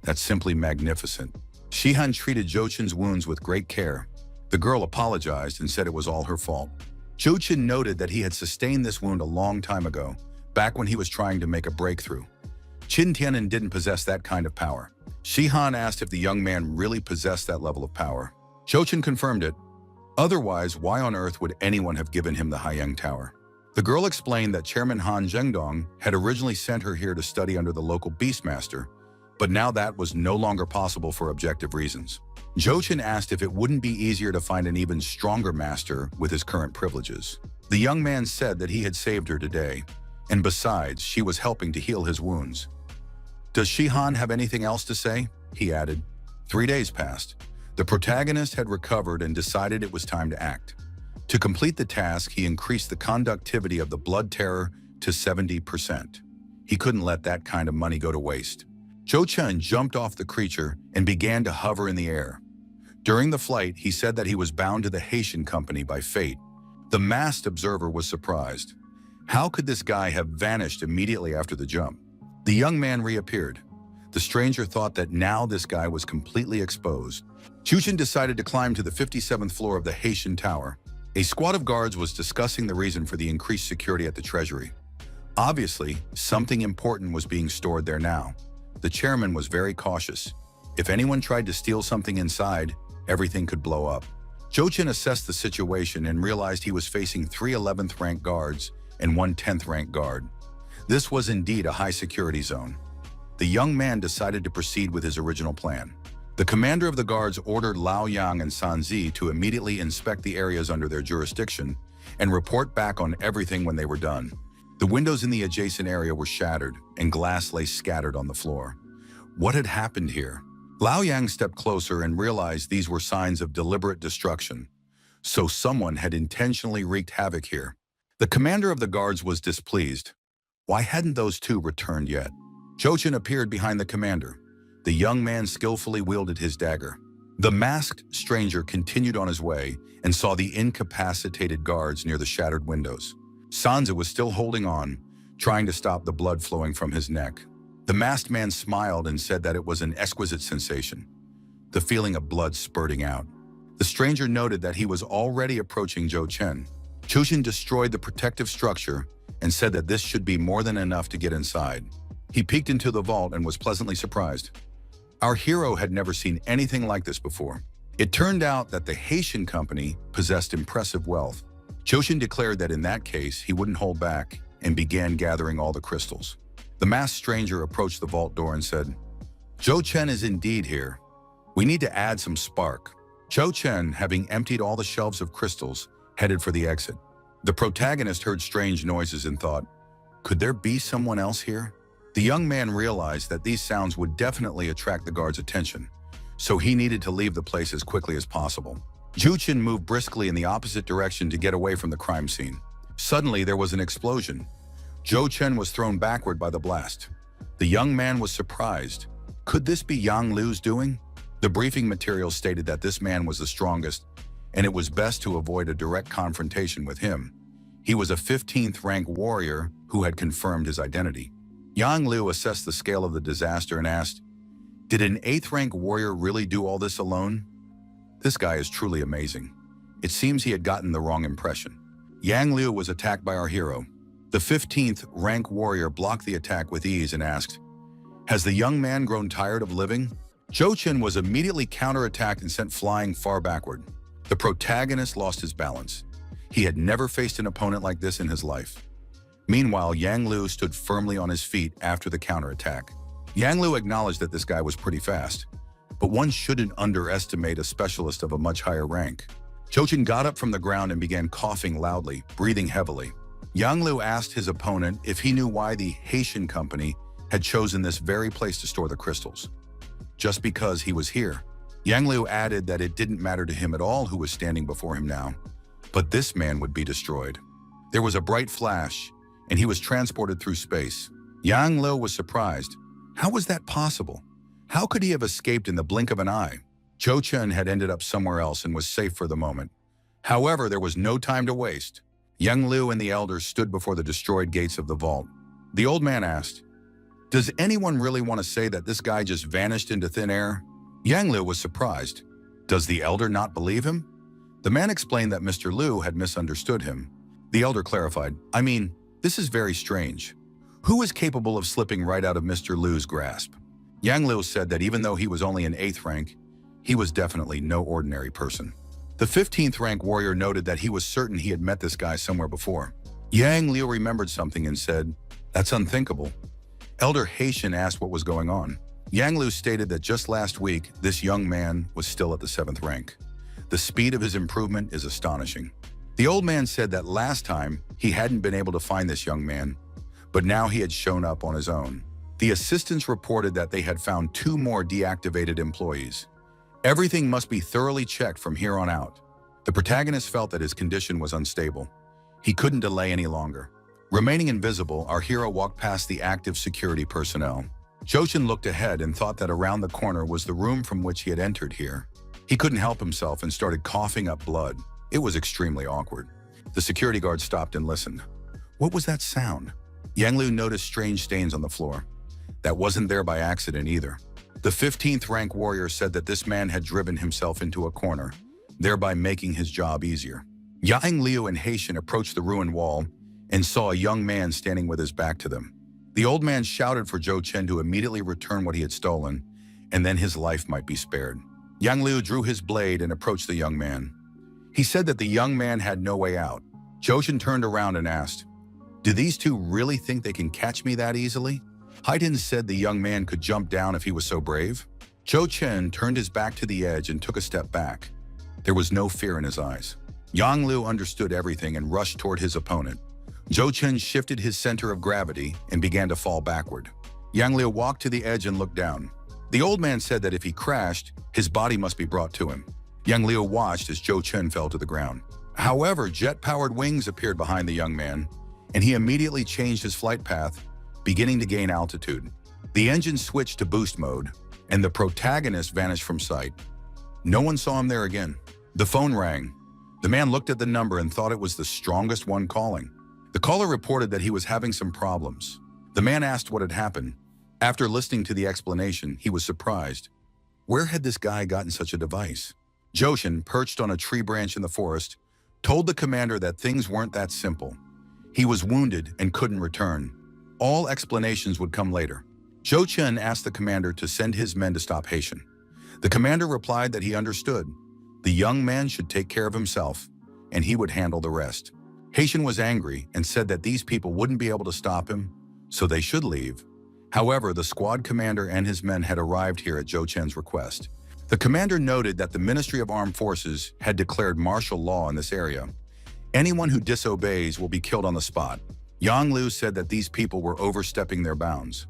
That's simply magnificent. Shihan treated Jochin's wounds with great care. The girl apologized and said it was all her fault. Jochin noted that he had sustained this wound a long time ago, back when he was trying to make a breakthrough. Chin Tianen didn't possess that kind of power. Shihan asked if the young man really possessed that level of power. Jochin confirmed it. Otherwise, why on earth would anyone have given him the Haiyang Tower? The girl explained that Chairman Han Zhengdong had originally sent her here to study under the local Beastmaster, but now that was no longer possible for objective reasons. Jochin asked if it wouldn't be easier to find an even stronger master with his current privileges. The young man said that he had saved her today, and besides, she was helping to heal his wounds. Does Shihan have anything else to say? He added. 3 days passed. The protagonist had recovered and decided it was time to act. To complete the task, he increased the conductivity of the blood terror to 70%. He couldn't let that kind of money go to waste. Jochin jumped off the creature and began to hover in the air. During the flight, he said that he was bound to the Haitian company by fate. The masked observer was surprised. How could this guy have vanished immediately after the jump? The young man reappeared. The stranger thought that now this guy was completely exposed. Jochin decided to climb to the 57th floor of the Haitian Tower. A squad of guards was discussing the reason for the increased security at the treasury. Obviously, something important was being stored there now. The chairman was very cautious. If anyone tried to steal something inside, everything could blow up. Jochin assessed the situation and realized he was facing 3 11th rank guards and 1 10th rank guard. This was indeed a high security zone. The young man decided to proceed with his original plan. The commander of the guards ordered Lao Yang and Sanzi to immediately inspect the areas under their jurisdiction and report back on everything when they were done. The windows in the adjacent area were shattered and glass lay scattered on the floor. What had happened here? Lao Yang stepped closer and realized these were signs of deliberate destruction. So someone had intentionally wreaked havoc here. The commander of the guards was displeased. Why hadn't those two returned yet? Jochin appeared behind the commander. The young man skillfully wielded his dagger. The masked stranger continued on his way and saw the incapacitated guards near the shattered windows. Sansa was still holding on, trying to stop the blood flowing from his neck. The masked man smiled and said that it was an exquisite sensation, the feeling of blood spurting out. The stranger noted that he was already approaching Jochin. Jochin destroyed the protective structure and said that this should be more than enough to get inside. He peeked into the vault and was pleasantly surprised. Our hero had never seen anything like this before. It turned out that the Haitian company possessed impressive wealth. Joshin declared that in that case, he wouldn't hold back and began gathering all the crystals. The masked stranger approached the vault door and said, "Zhou Chen is indeed here. We need to add some spark." Zhou Chen, having emptied all the shelves of crystals, headed for the exit. The protagonist heard strange noises and thought, could there be someone else here? The young man realized that these sounds would definitely attract the guard's attention, so he needed to leave the place as quickly as possible. Zhou Chen moved briskly in the opposite direction to get away from the crime scene. Suddenly, there was an explosion. Zhou Chen was thrown backward by the blast. The young man was surprised. Could this be Yang Lu's doing? The briefing material stated that this man was the strongest, and it was best to avoid a direct confrontation with him. He was a 15th rank warrior who had confirmed his identity. Yang Lu assessed the scale of the disaster and asked, "Did an 8th rank warrior really do all this alone? This guy is truly amazing." It seems he had gotten the wrong impression. Yang Lu was attacked by our hero. The 15th rank warrior blocked the attack with ease and asked, "Has the young man grown tired of living?" Zhou Chen was immediately counterattacked and sent flying far backward. The protagonist lost his balance. He had never faced an opponent like this in his life. Meanwhile, Yang Lu stood firmly on his feet after the counterattack. Yang Lu acknowledged that this guy was pretty fast, but one shouldn't underestimate a specialist of a much higher rank. Zhou Chen got up from the ground and began coughing loudly, breathing heavily. Yang Lu asked his opponent if he knew why the Haitian company had chosen this very place to store the crystals. Just because he was here. Yang Lu added that it didn't matter to him at all who was standing before him now, but this man would be destroyed. There was a bright flash, and he was transported through space. Yang Lu was surprised. How was that possible? How could he have escaped in the blink of an eye? Zhou Chen had ended up somewhere else and was safe for the moment. However, there was no time to waste. Yang Lu and the elders stood before the destroyed gates of the vault. The old man asked, "Does anyone really want to say that this guy just vanished into thin air?" Yang Lu was surprised. Does the elder not believe him? The man explained that Mr. Lu had misunderstood him. The elder clarified, "I mean, this is very strange. Who is capable of slipping right out of Mr. Lu's grasp?" Yang Lu said that even though he was only an 8th rank, he was definitely no ordinary person. The 15th rank warrior noted that he was certain he had met this guy somewhere before. Yang Liu remembered something and said, "That's unthinkable." Elder Haitian asked what was going on. Yang Lu stated that just last week, this young man was still at the 7th rank. The speed of his improvement is astonishing. The old man said that last time he hadn't been able to find this young man, but now he had shown up on his own. The assistants reported that they had found 2 more deactivated employees. Everything must be thoroughly checked from here on out. The protagonist felt that his condition was unstable. He couldn't delay any longer. Remaining invisible, our hero walked past the active security personnel. Zhou Chen looked ahead and thought that around the corner was the room from which he had entered here. He couldn't help himself and started coughing up blood. It was extremely awkward. The security guard stopped and listened. What was that sound? Yang Lu noticed strange stains on the floor. That wasn't there by accident either. The 15th rank warrior said that this man had driven himself into a corner, thereby making his job easier. Yang Liu and Haitian approached the ruined wall and saw a young man standing with his back to them. The old man shouted for Zhou Chen to immediately return what he had stolen, and then his life might be spared. Yang Liu drew his blade and approached the young man. He said that the young man had no way out. Zhou Chen turned around and asked, "Do these two really think they can catch me that easily?" Haitian said the young man could jump down if he was so brave. Zhou Chen turned his back to the edge and took a step back. There was no fear in his eyes. Yang Liu understood everything and rushed toward his opponent. Zhou Chen shifted his center of gravity and began to fall backward. Yang Liu walked to the edge and looked down. The old man said that if he crashed, his body must be brought to him. Yang Liu watched as Zhou Chen fell to the ground. However, jet-powered wings appeared behind the young man, and he immediately changed his flight path, beginning to gain altitude. The engine switched to boost mode, and the protagonist vanished from sight. No one saw him there again. The phone rang. The man looked at the number and thought it was the strongest one calling. The caller reported that he was having some problems. The man asked what had happened. After listening to the explanation, he was surprised. Where had this guy gotten such a device? Joshin, perched on a tree branch in the forest, told the commander that things weren't that simple. He was wounded and couldn't return. All explanations would come later. Zhou Chen asked the commander to send his men to stop Haitian. The commander replied that he understood. The young man should take care of himself, and he would handle the rest. Haitian was angry and said that these people wouldn't be able to stop him, so they should leave. However, the squad commander and his men had arrived here at Zhou Chen's request. The commander noted that the Ministry of Armed Forces had declared martial law in this area. Anyone who disobeys will be killed on the spot. Yang Liu said that these people were overstepping their bounds.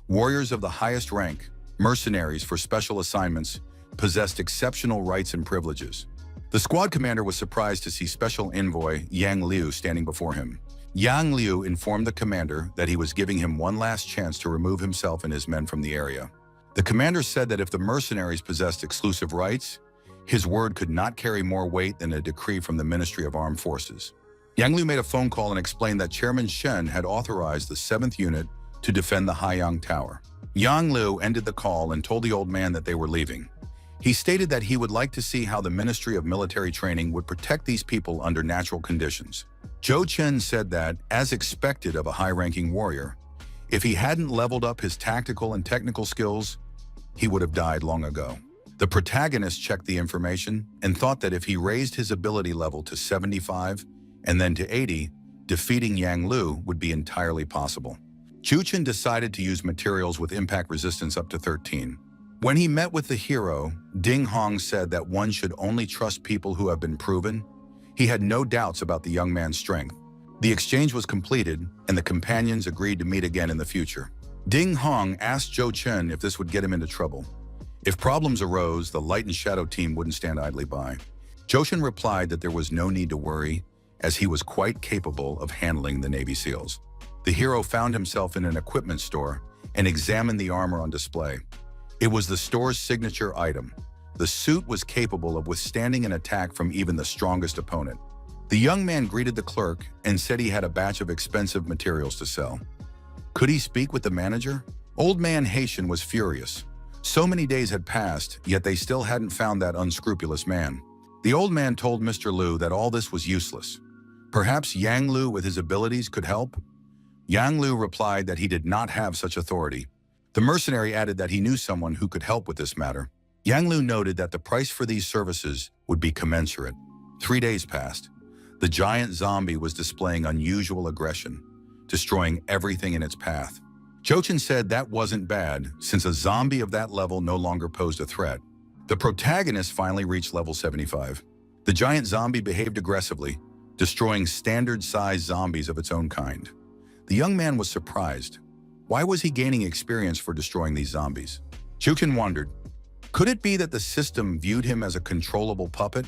Warriors of the highest rank, mercenaries for special assignments, possessed exceptional rights and privileges. The squad commander was surprised to see Special Envoy Yang Liu standing before him. Yang Liu informed the commander that he was giving him one last chance to remove himself and his men from the area. The commander said that if the mercenaries possessed exclusive rights, his word could not carry more weight than a decree from the Ministry of Armed Forces. Yang Liu made a phone call and explained that Chairman Shen had authorized the 7th Unit to defend the Haiyang Tower. Yang Liu ended the call and told the old man that they were leaving. He stated that he would like to see how the Ministry of Military Training would protect these people under natural conditions. Zhou Chen said that, as expected of a high-ranking warrior, if he hadn't leveled up his tactical and technical skills, he would have died long ago. The protagonist checked the information and thought that if he raised his ability level to 75 and then to 80, defeating Yang Liu would be entirely possible. Zhou Chen decided to use materials with impact resistance up to 13. When he met with the hero, Ding Hong said that one should only trust people who have been proven. He had no doubts about the young man's strength. The exchange was completed, and the companions agreed to meet again in the future. Ding Hong asked Zhou Chen if this would get him into trouble. If problems arose, the Light and Shadow team wouldn't stand idly by. Zhou Chen replied that there was no need to worry, as he was quite capable of handling the Navy SEALs. The hero found himself in an equipment store and examined the armor on display. It was the store's signature item. The suit was capable of withstanding an attack from even the strongest opponent. The young man greeted the clerk and said he had a batch of expensive materials to sell. Could he speak with the manager? Old man Haitian was furious. So many days had passed, yet they still hadn't found that unscrupulous man. The old man told Mr. Liu that all this was useless. Perhaps Yang Liu with his abilities could help? Yang Liu replied that he did not have such authority. The mercenary added that he knew someone who could help with this matter. Yang Liu noted that the price for these services would be commensurate. 3 days passed. The giant zombie was displaying unusual aggression, destroying everything in its path. Zhou Chen said that wasn't bad, since a zombie of that level no longer posed a threat. The protagonist finally reached level 75. The giant zombie behaved aggressively, destroying standard-sized zombies of its own kind. The young man was surprised. Why was he gaining experience for destroying these zombies? Zhou Chen wondered, could it be that the system viewed him as a controllable puppet?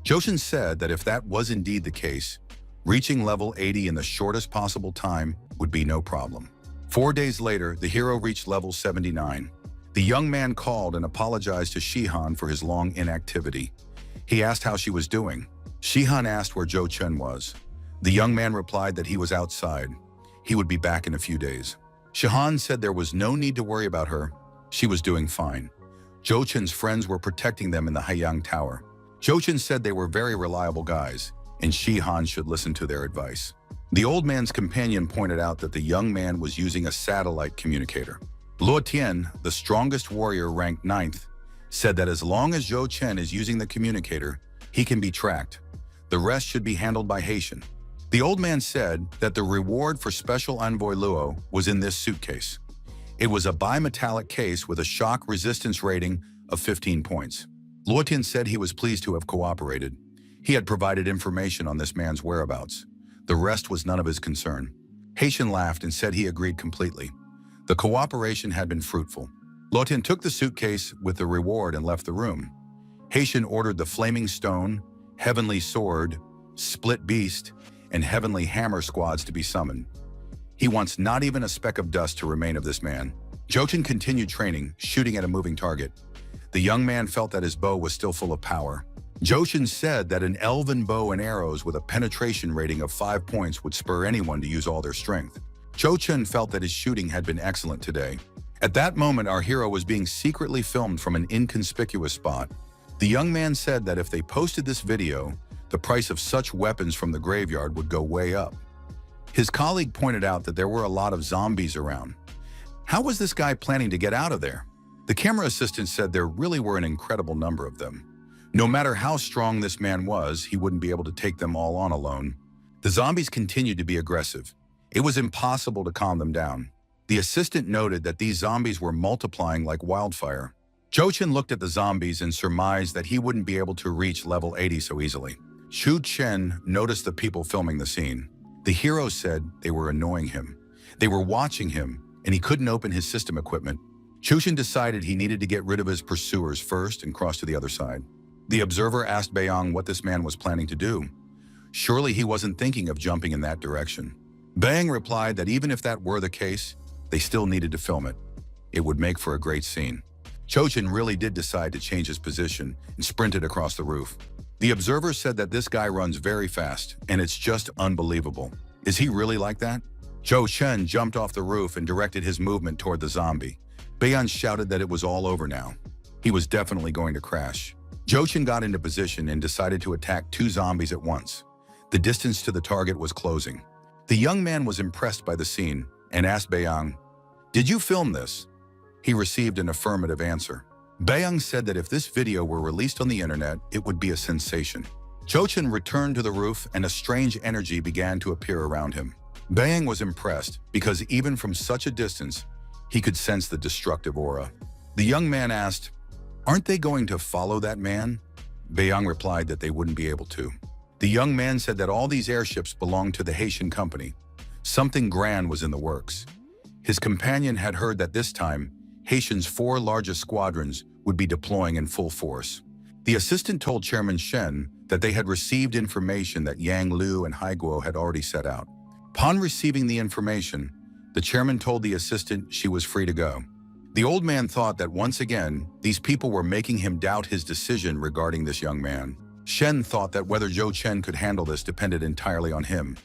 Zhou Chen said that if that was indeed the case, reaching level 80 in the shortest possible time would be no problem. 4 days later, the hero reached level 79. The young man called and apologized to Shihan for his long inactivity. He asked how she was doing. Shihan asked where Zhou Chen was. The young man replied that he was outside. He would be back in a few days. Shihan said there was no need to worry about her. She was doing fine. Zhou Chen's friends were protecting them in the Haiyang Tower. Zhou Chen said they were very reliable guys, and Shihan should listen to their advice. The old man's companion pointed out that the young man was using a satellite communicator. Luo Tian, the strongest warrior ranked 9th, said that as long as Zhou Chen is using the communicator, he can be tracked. The rest should be handled by Haitian. The old man said that the reward for Special Envoy Luo was in this suitcase. It was a bimetallic case with a shock resistance rating of 15 points. Luo Tian said he was pleased to have cooperated. He had provided information on this man's whereabouts. The rest was none of his concern. Haitian laughed and said he agreed completely. The cooperation had been fruitful. Luo Tian took the suitcase with the reward and left the room. Haitian ordered the Flaming Stone, Heavenly Sword, Split Beast, and Heavenly Hammer squads to be summoned. He wants not even a speck of dust to remain of this man. Zhou Chen continued training, shooting at a moving target. The young man felt that his bow was still full of power. Zhou Chen said that an elven bow and arrows with a penetration rating of 5 points would spur anyone to use all their strength. Zhou Chen felt that his shooting had been excellent today. At that moment, our hero was being secretly filmed from an inconspicuous spot. The young man said that if they posted this video, the price of such weapons from the graveyard would go way up. His colleague pointed out that there were a lot of zombies around. How was this guy planning to get out of there? The camera assistant said there really were an incredible number of them. No matter how strong this man was, he wouldn't be able to take them all on alone. The zombies continued to be aggressive. It was impossible to calm them down. The assistant noted that these zombies were multiplying like wildfire. Jochin looked at the zombies and surmised that he wouldn't be able to reach level 80 so easily. Shu Chen noticed the people filming the scene. The hero said they were annoying him. They were watching him, and he couldn't open his system equipment. Chushin decided he needed to get rid of his pursuers first and cross to the other side. The observer asked Baeyang what this man was planning to do. Surely he wasn't thinking of jumping in that direction. Baeyang replied that even if that were the case, they still needed to film it. It would make for a great scene. Chochin really did decide to change his position and sprinted across the roof. The observer said that this guy runs very fast, and it's just unbelievable. Is he really like that? Zhou Chen jumped off the roof and directed his movement toward the zombie. Baeyang shouted that it was all over now. He was definitely going to crash. Jochin got into position and decided to attack 2 zombies at once. The distance to the target was closing. The young man was impressed by the scene and asked Baeyang, "Did you film this?" He received an affirmative answer. Baeyang said that if this video were released on the internet, it would be a sensation. Jochin returned to the roof and a strange energy began to appear around him. Baeyang was impressed because even from such a distance, he could sense the destructive aura. The young man asked, "Aren't they going to follow that man?" Baeyang replied that they wouldn't be able to. The young man said that all these airships belonged to the Haitian company. Something grand was in the works. His companion had heard that this time, Haitian's 4 largest squadrons would be deploying in full force. The assistant told Chairman Shen that they had received information that Yang Lu and Haiguo had already set out. Upon receiving the information, the chairman told the assistant she was free to go. The old man thought that once again, these people were making him doubt his decision regarding this young man. Shen thought that whether Zhou Chen could handle this depended entirely on him.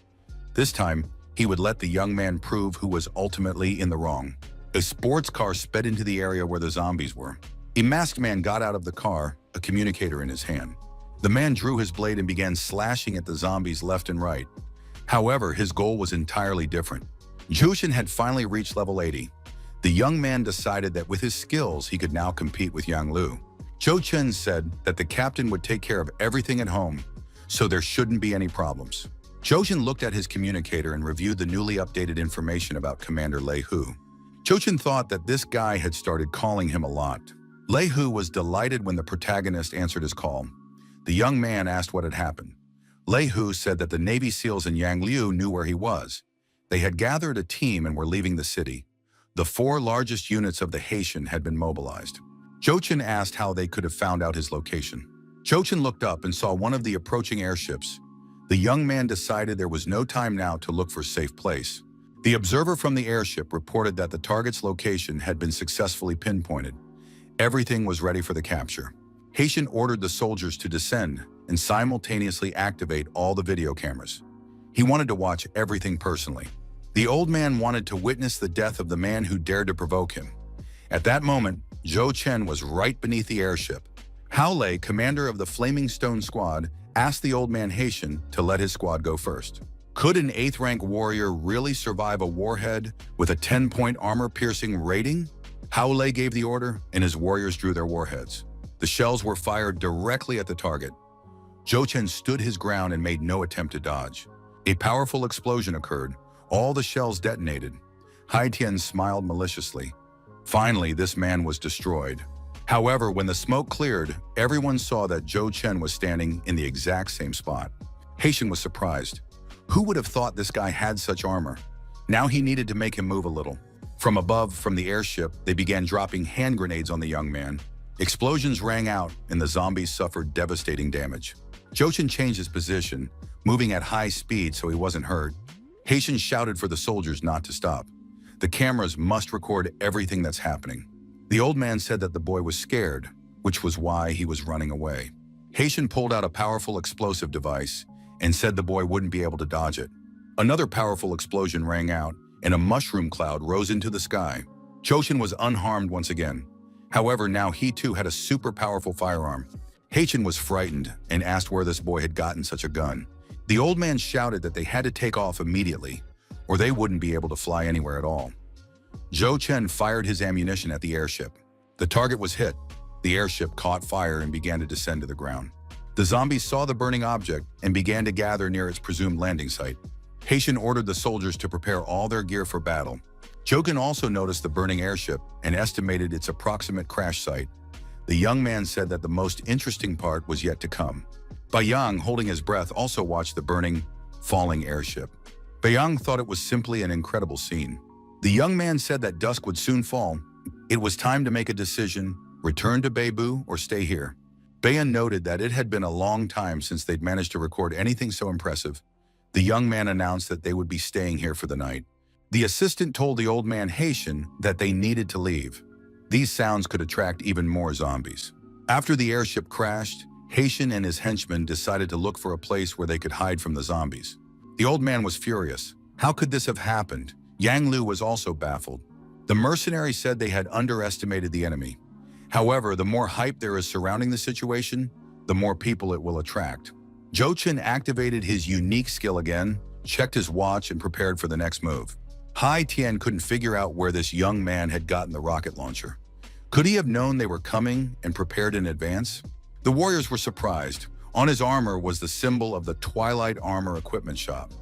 This time, he would let the young man prove who was ultimately in the wrong. A sports car sped into the area where the zombies were. A masked man got out of the car, a communicator in his hand. The man drew his blade and began slashing at the zombies left and right. However, his goal was entirely different. Jushin had finally reached level 80. The young man decided that with his skills, he could now compete with Yang Lu. Zhou Chen said that the captain would take care of everything at home, so there shouldn't be any problems. Jushin looked at his communicator and reviewed the newly updated information about Commander Lei Hu. Jushin thought that this guy had started calling him a lot. Lei Hu was delighted when the protagonist answered his call. The young man asked what had happened. Lei Hu said that the Navy SEALs in Yang Liu knew where he was. They had gathered a team and were leaving the city. The 4 largest units of the Haitian had been mobilized. Jochin asked how they could have found out his location. Jochin looked up and saw one of the approaching airships. The young man decided there was no time now to look for a safe place. The observer from the airship reported that the target's location had been successfully pinpointed. Everything was ready for the capture. Haitian ordered the soldiers to descend and simultaneously activate all the video cameras. He wanted to watch everything personally. The old man wanted to witness the death of the man who dared to provoke him. At that moment, Zhou Chen was right beneath the airship. Hao Lei, commander of the Flaming Stone Squad, asked the old man Haitian to let his squad go first. Could an 8th rank warrior really survive a warhead with a 10-point armor-piercing rating? Hao Lei gave the order, and his warriors drew their warheads. The shells were fired directly at the target. Zhou Chen stood his ground and made no attempt to dodge. A powerful explosion occurred. All the shells detonated. Hai Tian smiled maliciously. Finally, this man was destroyed. However, when the smoke cleared, everyone saw that Zhou Chen was standing in the exact same spot. Haitian was surprised. Who would have thought this guy had such armor? Now he needed to make him move a little. From above, from the airship, they began dropping hand grenades on the young man. Explosions rang out, and the zombies suffered devastating damage. Jochin changed his position, moving at high speed so he wasn't hurt. Haitian shouted for the soldiers not to stop. The cameras must record everything that's happening. The old man said that the boy was scared, which was why he was running away. Haitian pulled out a powerful explosive device and said the boy wouldn't be able to dodge it. Another powerful explosion rang out, and a mushroom cloud rose into the sky. Jochin was unharmed once again. However, now he too had a super powerful firearm. Haitian was frightened and asked where this boy had gotten such a gun. The old man shouted that they had to take off immediately. or they wouldn't be able to fly anywhere at all. Zhou Chen fired his ammunition at the airship. The target was hit. The airship caught fire and began to descend to the ground. The zombies saw the burning object and began to gather near its presumed landing site. Haitian ordered the soldiers to prepare all their gear for battle. Zhou Chen also noticed the burning airship and estimated its approximate crash site. The young man said that the most interesting part was yet to come. Baiyang, holding his breath, also watched the burning, falling airship. Baiyang thought it was simply an incredible scene. The young man said that dusk would soon fall. It was time to make a decision, return to Beibu or stay here. Baiyang noted that it had been a long time since they'd managed to record anything so impressive. The young man announced that they would be staying here for the night. The assistant told the old man Haitian that they needed to leave. These sounds could attract even more zombies. After the airship crashed, Haitian and his henchmen decided to look for a place where they could hide from the zombies. The old man was furious. How could this have happened? Yang Lu was also baffled. The mercenary said they had underestimated the enemy. However, the more hype there is surrounding the situation, the more people it will attract. Zhou Chen activated his unique skill again, checked his watch, and prepared for the next move. Hai Tian couldn't figure out where this young man had gotten the rocket launcher. Could he have known they were coming and prepared in advance? The warriors were surprised. On his armor was the symbol of the Twilight Armor Equipment Shop.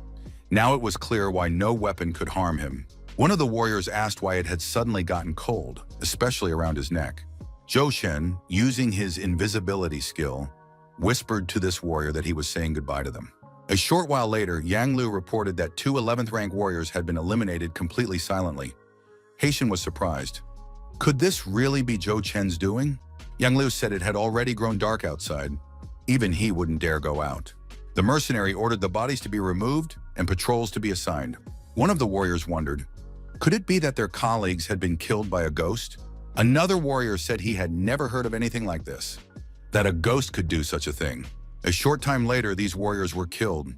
Now it was clear why no weapon could harm him. One of the warriors asked why it had suddenly gotten cold, especially around his neck. Zhou Chen, using his invisibility skill, whispered to this warrior that he was saying goodbye to them. A short while later, Yang Lu reported that 2 11th rank warriors had been eliminated completely silently. Haitian was surprised. Could this really be Zhou Chen's doing? Yang Lu said it had already grown dark outside. Even he wouldn't dare go out. The mercenary ordered the bodies to be removed and patrols to be assigned. One of the warriors wondered, could it be that their colleagues had been killed by a ghost? Another warrior said he had never heard of anything like this, that a ghost could do such a thing. A short time later, these warriors were killed,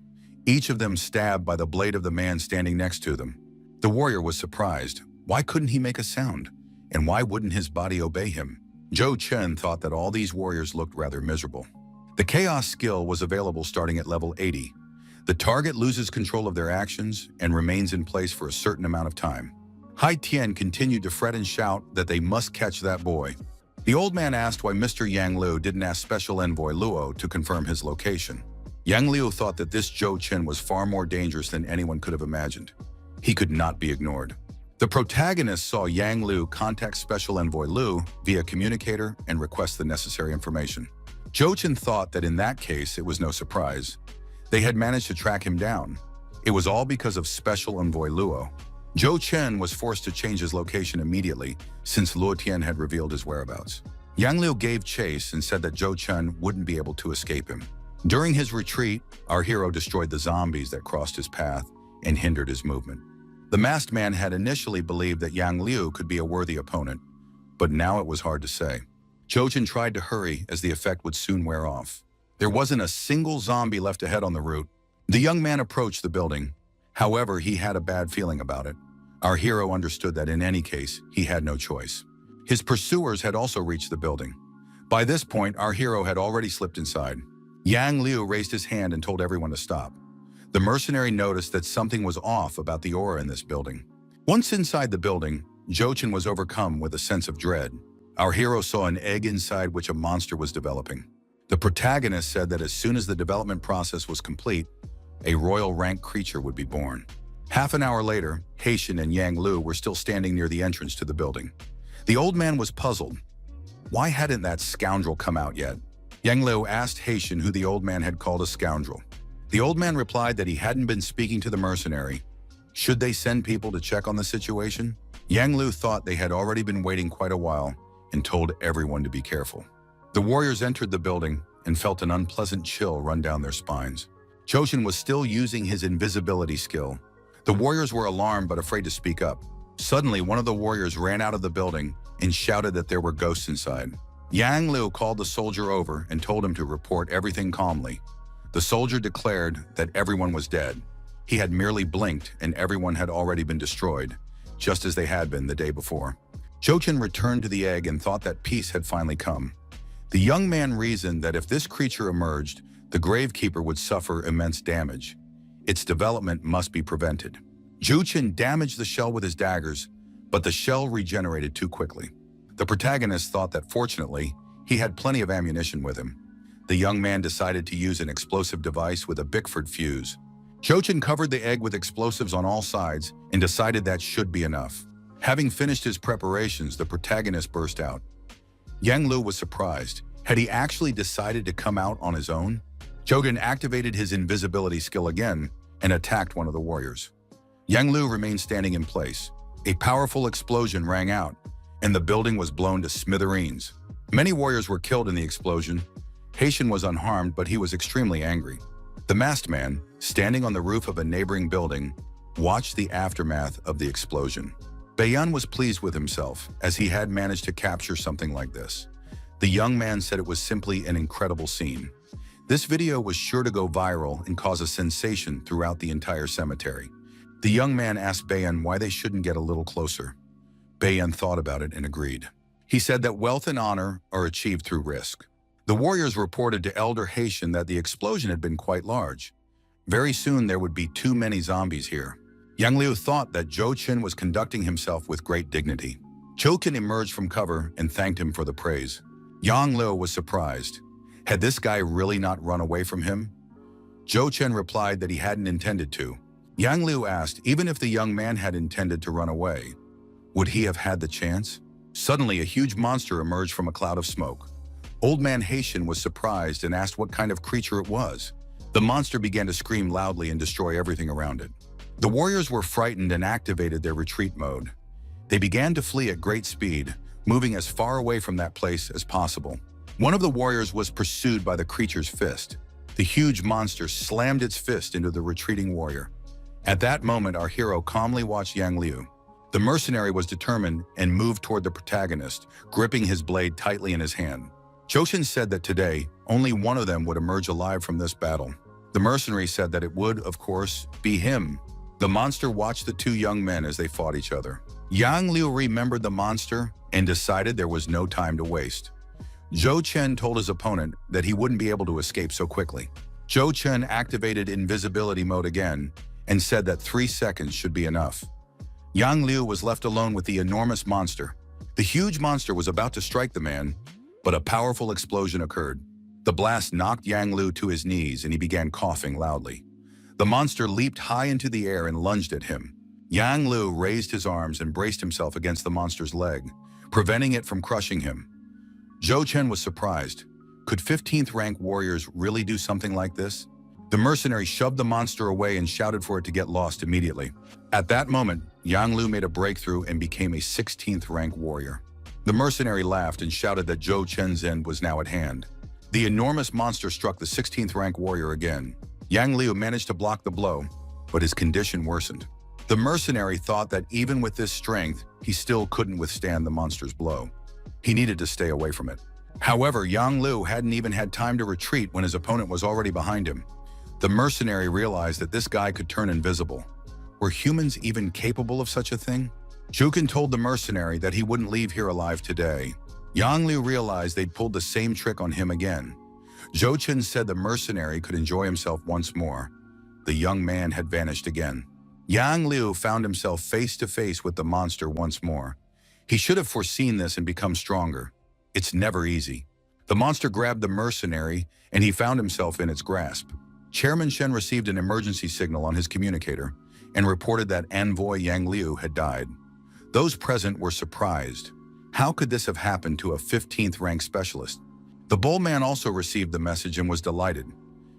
each of them stabbed by the blade of the man standing next to them. The warrior was surprised. Why couldn't he make a sound? And why wouldn't his body obey him? Zhou Chen thought that all these warriors looked rather miserable. The Chaos skill was available starting at level 80. The target loses control of their actions and remains in place for a certain amount of time. Hai Tian continued to fret and shout that they must catch that boy. The old man asked why Mr. Yang Liu didn't ask Special Envoy Luo to confirm his location. Yang Liu thought that this Zhou Chen was far more dangerous than anyone could have imagined. He could not be ignored. The protagonist saw Yang Liu contact Special Envoy Lu via communicator and request the necessary information. Zhou Chen thought that in that case it was no surprise. They had managed to track him down. It was all because of Special Envoy Luo. Zhou Chen was forced to change his location immediately since Luo Tian had revealed his whereabouts. Yang Liu gave chase and said that Zhou Chen wouldn't be able to escape him. During his retreat, our hero destroyed the zombies that crossed his path and hindered his movement. The masked man had initially believed that Yang Liu could be a worthy opponent, but now it was hard to say. Zhou Chen tried to hurry as the effect would soon wear off. There wasn't a single zombie left ahead on the route. The young man approached the building. However, he had a bad feeling about it. Our hero understood that in any case, he had no choice. His pursuers had also reached the building. By this point, our hero had already slipped inside. Yang Liu raised his hand and told everyone to stop. The mercenary noticed that something was off about the aura in this building. Once inside the building, Zhou Chen was overcome with a sense of dread. Our hero saw an egg inside which a monster was developing. The protagonist said that as soon as the development process was complete, a royal rank creature would be born. Half an hour later, Haitian and Yang Lu were still standing near the entrance to the building. The old man was puzzled. Why hadn't that scoundrel come out yet? Yang Lu asked Haitian who the old man had called a scoundrel. The old man replied that he hadn't been speaking to the mercenary. Should they send people to check on the situation? Yang Lu thought they had already been waiting quite a while and told everyone to be careful. The warriors entered the building and felt an unpleasant chill run down their spines. Zhou Chen was still using his invisibility skill. The warriors were alarmed but afraid to speak up. Suddenly, one of the warriors ran out of the building and shouted that there were ghosts inside. Yang Liu called the soldier over and told him to report everything calmly. The soldier declared that everyone was dead. He had merely blinked and everyone had already been destroyed, just as they had been the day before. Zhou Chen returned to the egg and thought that peace had finally come. The young man reasoned that if this creature emerged, the Gravekeeper would suffer immense damage. Its development must be prevented. Zhu Chen damaged the shell with his daggers, but the shell regenerated too quickly. The protagonist thought that fortunately, he had plenty of ammunition with him. The young man decided to use an explosive device with a Bickford fuse. Zhu Chen covered the egg with explosives on all sides and decided that should be enough. Having finished his preparations, the protagonist burst out. Yang Lu was surprised. Had he actually decided to come out on his own? Zhu Chen activated his invisibility skill again and attacked one of the warriors. Yang Lu remained standing in place. A powerful explosion rang out, and the building was blown to smithereens. Many warriors were killed in the explosion. Haitian was unharmed, but he was extremely angry. The masked man, standing on the roof of a neighboring building, watched the aftermath of the explosion. Bayan was pleased with himself, as he had managed to capture something like this. The young man said it was simply an incredible scene. This video was sure to go viral and cause a sensation throughout the entire cemetery. The young man asked Bayan why they shouldn't get a little closer. Bayan thought about it and agreed. He said that wealth and honor are achieved through risk. The warriors reported to Elder Haitian that the explosion had been quite large. Very soon there would be too many zombies here. Yang Liu thought that Zhu Chen was conducting himself with great dignity. Zhu Chen emerged from cover and thanked him for the praise. Yang Liu was surprised. Had this guy really not run away from him? Zhu Chen replied that he hadn't intended to. Yang Liu asked, even if the young man had intended to run away, would he have had the chance? Suddenly, a huge monster emerged from a cloud of smoke. Old Man Haitian was surprised and asked what kind of creature it was. The monster began to scream loudly and destroy everything around it. The warriors were frightened and activated their retreat mode. They began to flee at great speed, moving as far away from that place as possible. One of the warriors was pursued by the creature's fist. The huge monster slammed its fist into the retreating warrior. At that moment, our hero calmly watched Yang Liu. The mercenary was determined and moved toward the protagonist, gripping his blade tightly in his hand. Zhu Chen said that today, only one of them would emerge alive from this battle. The mercenary said that it would, of course, be him. The monster watched the two young men as they fought each other. Yang Liu remembered the monster and decided there was no time to waste. Zhu Chen told his opponent that he wouldn't be able to escape so quickly. Zhu Chen activated invisibility mode again and said that 3 seconds should be enough. Yang Liu was left alone with the enormous monster. The huge monster was about to strike the man, but a powerful explosion occurred. The blast knocked Yang Liu to his knees and he began coughing loudly. The monster leaped high into the air and lunged at him. Yang Liu raised his arms and braced himself against the monster's leg, preventing it from crushing him. Zhu Chen was surprised. Could 15th rank warriors really do something like this? The mercenary shoved the monster away and shouted for it to get lost immediately. At that moment, Yang Liu made a breakthrough and became a 16th rank warrior. The mercenary laughed and shouted that Zhu Chen's end was now at hand. The enormous monster struck the 16th rank warrior again. Yang Liu managed to block the blow, but his condition worsened. The mercenary thought that even with this strength, he still couldn't withstand the monster's blow. He needed to stay away from it. However, Yang Liu hadn't even had time to retreat when his opponent was already behind him. The mercenary realized that this guy could turn invisible. Were humans even capable of such a thing? Zhu Chen told the mercenary that he wouldn't leave here alive today. Yang Liu realized they'd pulled the same trick on him again. Zhu Chen said the mercenary could enjoy himself once more. The young man had vanished again. Yang Liu found himself face to face with the monster once more. He should have foreseen this and become stronger. It's never easy. The monster grabbed the mercenary and he found himself in its grasp. Chairman Shen received an emergency signal on his communicator and reported that envoy Yang Liu had died. Those present were surprised. How could this have happened to a 15th rank specialist? The bull man also received the message and was delighted.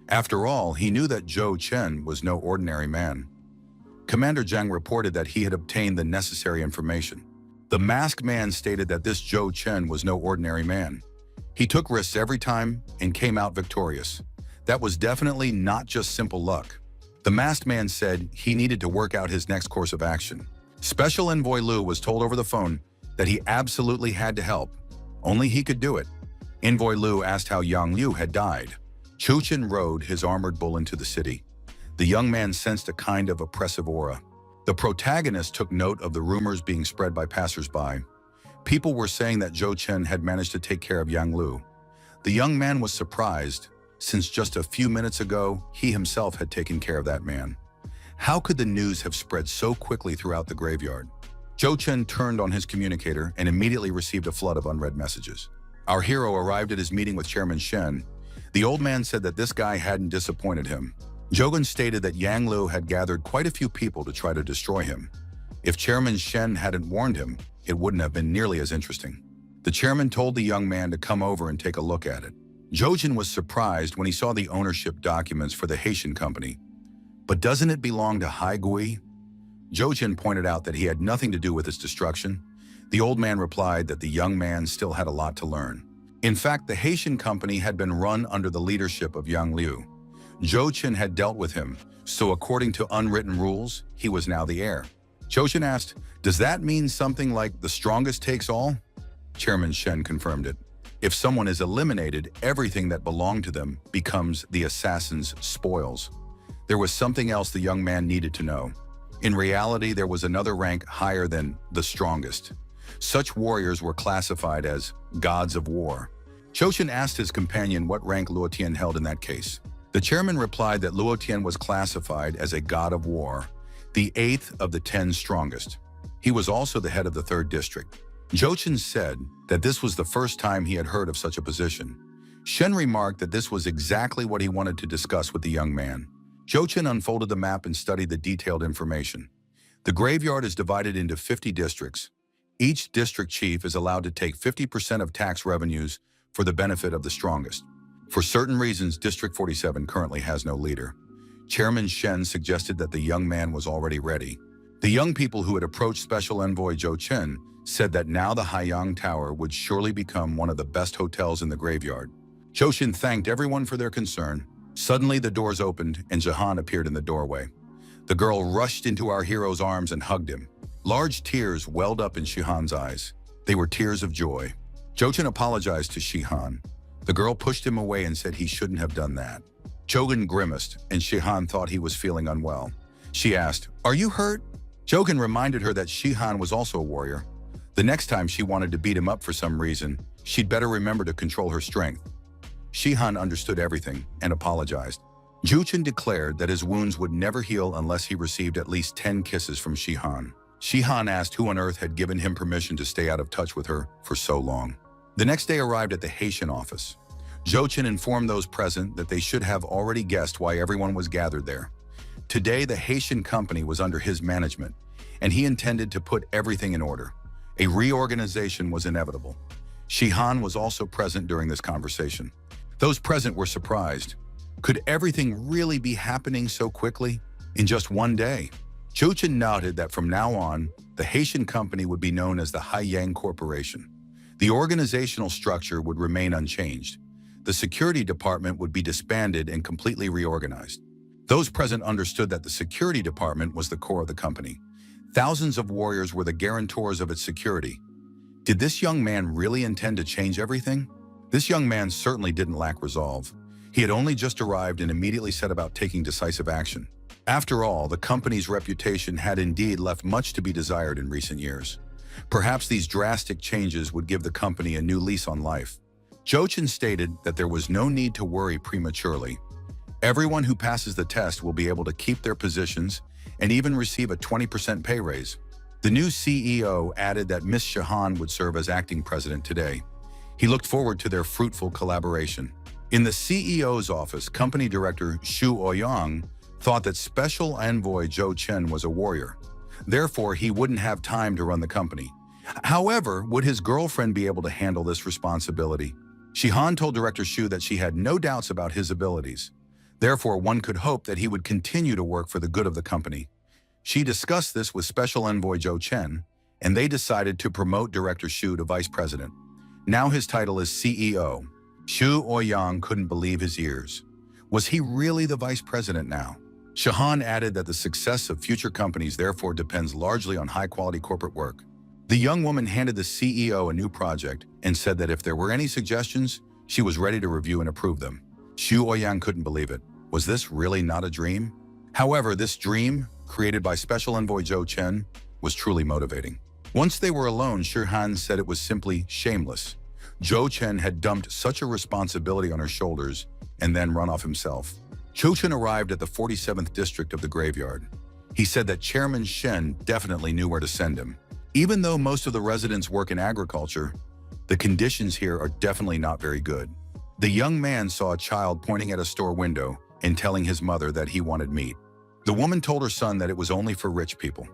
After all, he knew that Zhou Chen was no ordinary man. Commander Zhang reported that he had obtained the necessary information. The masked man stated that this Zhou Chen was no ordinary man. He took risks every time and came out victorious. That was definitely not just simple luck. The masked man said he needed to work out his next course of action. Special Envoy Liu was told over the phone that he absolutely had to help. Only he could do it. Envoy Liu asked how Yang Liu had died. Zhu Chen rode his armored bull into the city. The young man sensed a kind of oppressive aura. The protagonist took note of the rumors being spread by passersby. People were saying that Zhou Chen had managed to take care of Yang Liu. The young man was surprised, since just a few minutes ago, he himself had taken care of that man. How could the news have spread so quickly throughout the graveyard? Zhou Chen turned on his communicator and immediately received a flood of unread messages. Our hero arrived at his meeting with Chairman Shen. The old man said that this guy hadn't disappointed him. Jogan stated that Yang Lu had gathered quite a few people to try to destroy him. If Chairman Shen hadn't warned him, it wouldn't have been nearly as interesting. The chairman told the young man to come over and take a look at it. Jogan was surprised when he saw the ownership documents for the Haitian company. But doesn't it belong to Hai Gui? Jogan pointed out that he had nothing to do with its destruction. The old man replied that the young man still had a lot to learn. In fact, the Haitian company had been run under the leadership of Yang Liu. Zhou Chen had dealt with him, so according to unwritten rules, he was now the heir. Zhou Chen asked, "Does that mean something like the strongest takes all?" Chairman Shen confirmed it. If someone is eliminated, everything that belonged to them becomes the assassin's spoils. There was something else the young man needed to know. In reality, there was another rank higher than the strongest. Such warriors were classified as gods of war. Zhou Chen asked his companion what rank Luo Tian held in that case. The chairman replied that Luo Tian was classified as a god of war, the 8th of the 10 strongest. He was also the head of the 3rd district. Zhou Chen said that this was the first time he had heard of such a position. Shen remarked that this was exactly what he wanted to discuss with the young man. Zhou Chen unfolded the map and studied the detailed information. The graveyard is divided into 50 districts. Each district chief is allowed to take 50% of tax revenues for the benefit of the strongest. For certain reasons, District 47 currently has no leader. Chairman Shen suggested that the young man was already ready. The young people who had approached Special Envoy Zhou Chen said that now the Haiyang Tower would surely become one of the best hotels in the graveyard. Zhou Chen thanked everyone for their concern. Suddenly, the doors opened and Jahan appeared in the doorway. The girl rushed into our hero's arms and hugged him. Large tears welled up in Shihan's eyes. They were tears of joy. Zhou Chen apologized to Shihan. The girl pushed him away and said he shouldn't have done that. Jogan grimaced, and Shihan thought he was feeling unwell. She asked, "Are you hurt?" Jogan reminded her that Shihan was also a warrior. The next time she wanted to beat him up for some reason, she'd better remember to control her strength. Shihan understood everything and apologized. Zhou Chen declared that his wounds would never heal unless he received at least 10 kisses from Shihan. Shihan asked who on earth had given him permission to stay out of touch with her for so long. The next day arrived at the Haitian office. Zhou Chen informed those present that they should have already guessed why everyone was gathered there. Today, the Haitian company was under his management, and he intended to put everything in order. A reorganization was inevitable. Shihan was also present during this conversation. Those present were surprised. Could everything really be happening so quickly? In just one day? Zhou Chen noted that from now on, the Haitian company would be known as the Haiyang Corporation. The organizational structure would remain unchanged. The security department would be disbanded and completely reorganized. Those present understood that the security department was the core of the company. Thousands of warriors were the guarantors of its security. Did this young man really intend to change everything? This young man certainly didn't lack resolve. He had only just arrived and immediately set about taking decisive action. After all, the company's reputation had indeed left much to be desired in recent years. Perhaps these drastic changes would give the company a new lease on life. Zhou Chen stated that there was no need to worry prematurely. Everyone who passes the test will be able to keep their positions and even receive a 20% pay raise. The new CEO added that Miss Shahan would serve as acting president today. He looked forward to their fruitful collaboration. In the CEO's office, company director Xu Ouyang thought that Special Envoy Zhou Chen was a warrior. Therefore, he wouldn't have time to run the company. However, would his girlfriend be able to handle this responsibility? Shihan told Director Xu that she had no doubts about his abilities. Therefore, one could hope that he would continue to work for the good of the company. She discussed this with Special Envoy Zhou Chen, and they decided to promote Director Xu to Vice President. Now his title is CEO. Xu Ouyang couldn't believe his ears. Was he really the Vice President now? Shahan added that the success of future companies therefore depends largely on high-quality corporate work. The young woman handed the CEO a new project and said that if there were any suggestions, she was ready to review and approve them. Xu Ouyang couldn't believe it. Was this really not a dream? However, this dream, created by Special Envoy Zhou Chen, was truly motivating. Once they were alone, Shihan said it was simply shameless. Zhou Chen had dumped such a responsibility on her shoulders and then run off himself. Zhou Chen arrived at the 47th district of the graveyard. He said that Chairman Shen definitely knew where to send him. Even though most of the residents work in agriculture, the conditions here are definitely not very good. The young man saw a child pointing at a store window and telling his mother that he wanted meat. The woman told her son that it was only for rich people.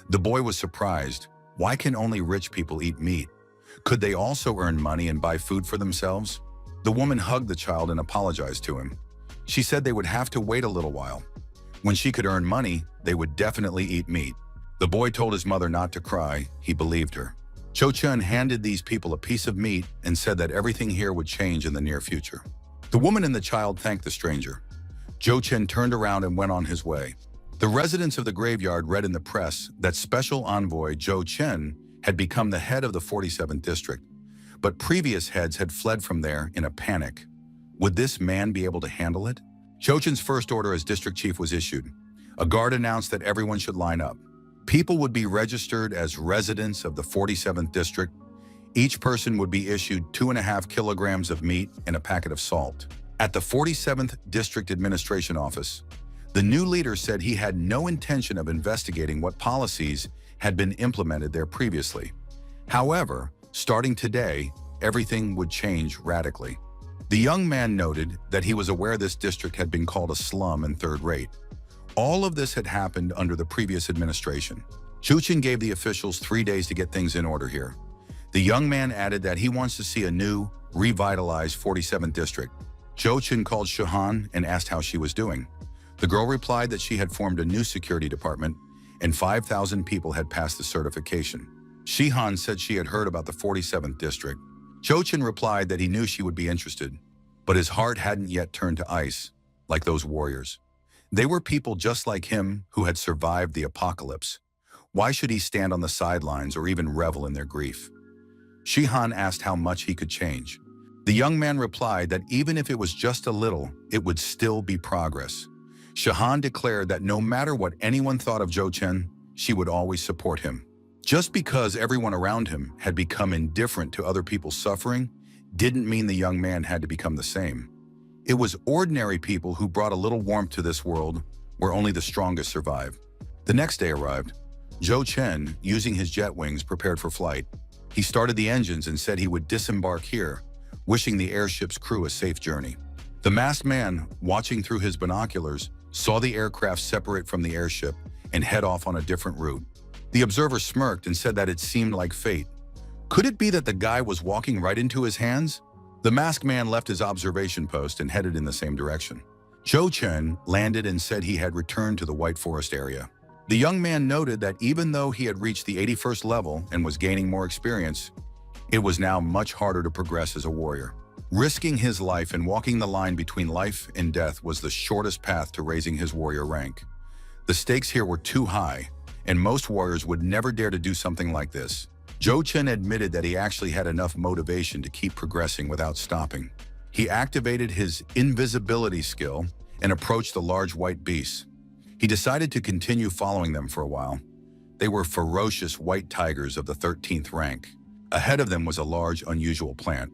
The boy was surprised. Why can only rich people eat meat? Could they also earn money and buy food for themselves? The woman hugged the child and apologized to him. She said they would have to wait a little while. When she could earn money, they would definitely eat meat. The boy told his mother not to cry. He believed her. Cho Chun handed these people a piece of meat and said that everything here would change in the near future. The woman and the child thanked the stranger. Jo Chen turned around and went on his way. The residents of the graveyard read in the press that Special Envoy Jo Chen had become the head of the 47th district, but previous heads had fled from there in a panic. Would this man be able to handle it? Jo Chen's first order as district chief was issued. A guard announced that everyone should line up. People would be registered as residents of the 47th district. Each person would be issued 2.5 kilograms of meat and a packet of salt. At the 47th District Administration Office, the new leader said he had no intention of investigating what policies had been implemented there previously. However, starting today, everything would change radically. The young man noted that he was aware this district had been called a slum and third rate. All of this had happened under the previous administration. Juchen gave the officials 3 days to get things in order here. The young man added that he wants to see a new, revitalized 47th district. Juchen called Shahan and asked how she was doing. The girl replied that she had formed a new security department and 5,000 people had passed the certification. Shihan said she had heard about the 47th district. Juchen replied that he knew she would be interested, but his heart hadn't yet turned to ice, like those warriors. They were people just like him who had survived the apocalypse. Why should he stand on the sidelines or even revel in their grief? Shihan asked how much he could change. The young man replied that even if it was just a little, it would still be progress. Shahan declared that no matter what anyone thought of Jo Chen, she would always support him. Just because everyone around him had become indifferent to other people's suffering didn't mean the young man had to become the same. It was ordinary people who brought a little warmth to this world where only the strongest survive. The next day arrived. Jo Chen, using his jet wings, prepared for flight. He started the engines and said he would disembark here, wishing the airship's crew a safe journey. The masked man, watching through his binoculars, saw the aircraft separate from the airship and head off on a different route. The observer smirked and said that it seemed like fate. Could it be that the guy was walking right into his hands? The masked man left his observation post and headed in the same direction. Jo Chen landed and said he had returned to the White Forest area. The young man noted that even though he had reached the 81st level and was gaining more experience, it was now much harder to progress as a warrior. Risking his life and walking the line between life and death was the shortest path to raising his warrior rank. The stakes here were too high, and most warriors would never dare to do something like this. Jo Chen admitted that he actually had enough motivation to keep progressing without stopping. He activated his invisibility skill and approached the large white beasts. He decided to continue following them for a while. They were ferocious white tigers of the 13th rank. Ahead of them was a large, unusual plant.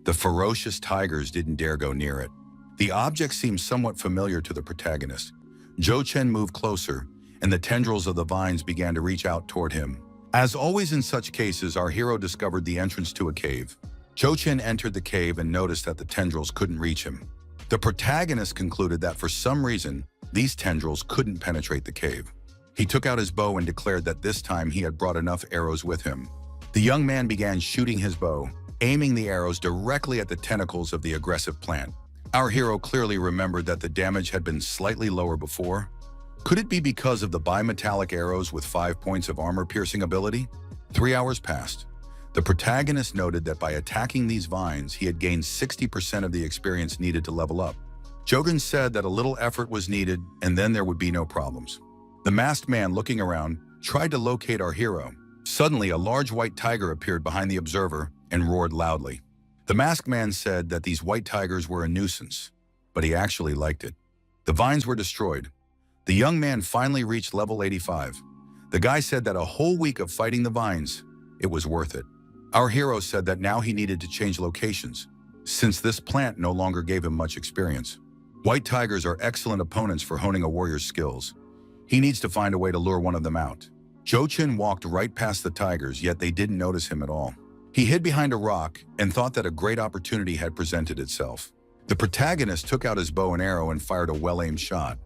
The ferocious tigers didn't dare go near it. The object seemed somewhat familiar to the protagonist. Jo Chen moved closer, and the tendrils of the vines began to reach out toward him. As always in such cases, our hero discovered the entrance to a cave. Jo Chen entered the cave and noticed that the tendrils couldn't reach him. The protagonist concluded that for some reason, these tendrils couldn't penetrate the cave. He took out his bow and declared that this time he had brought enough arrows with him. The young man began shooting his bow, aiming the arrows directly at the tentacles of the aggressive plant. Our hero clearly remembered that the damage had been slightly lower before. Could it be because of the bimetallic arrows with 5 points of armor-piercing ability? 3 hours passed. The protagonist noted that by attacking these vines, he had gained 60% of the experience needed to level up. Jogan said that a little effort was needed, and then there would be no problems. The masked man, looking around, tried to locate our hero. Suddenly, a large white tiger appeared behind the observer and roared loudly. The masked man said that these white tigers were a nuisance, but he actually liked it. The vines were destroyed. The young man finally reached level 85. The guy said that a whole week of fighting the vines, it was worth it. Our hero said that now he needed to change locations, since this plant no longer gave him much experience. White tigers are excellent opponents for honing a warrior's skills. He needs to find a way to lure one of them out. Zhou Chen walked right past the tigers, yet they didn't notice him at all. He hid behind a rock and thought that a great opportunity had presented itself. The protagonist took out his bow and arrow and fired a well-aimed shot.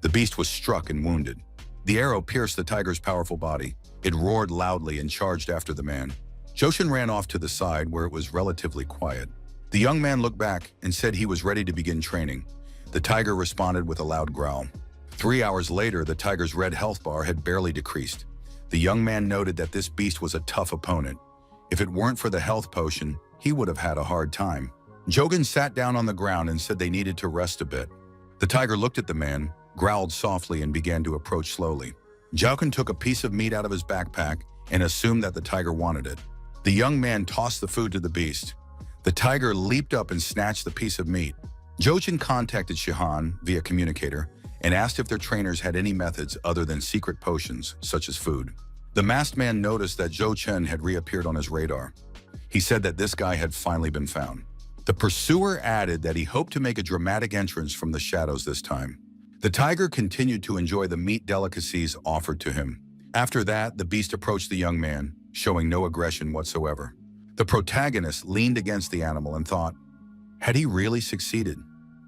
The beast was struck and wounded. The arrow pierced the tiger's powerful body. It roared loudly and charged after the man. Zhou Chen ran off to the side where it was relatively quiet. The young man looked back and said he was ready to begin training. The tiger responded with a loud growl. 3 hours later, the tiger's red health bar had barely decreased. The young man noted that this beast was a tough opponent. If it weren't for the health potion, he would have had a hard time. Jogan sat down on the ground and said they needed to rest a bit. The tiger looked at the man, growled softly, and began to approach slowly. Jogan took a piece of meat out of his backpack and assumed that the tiger wanted it. The young man tossed the food to the beast. The tiger leaped up and snatched the piece of meat. Zhou Chen contacted Shihan via communicator and asked if their trainers had any methods other than secret potions, such as food. The masked man noticed that Zhou Chen had reappeared on his radar. He said that this guy had finally been found. The pursuer added that he hoped to make a dramatic entrance from the shadows this time. The tiger continued to enjoy the meat delicacies offered to him. After that, the beast approached the young man, showing no aggression whatsoever. The protagonist leaned against the animal and thought, had he really succeeded?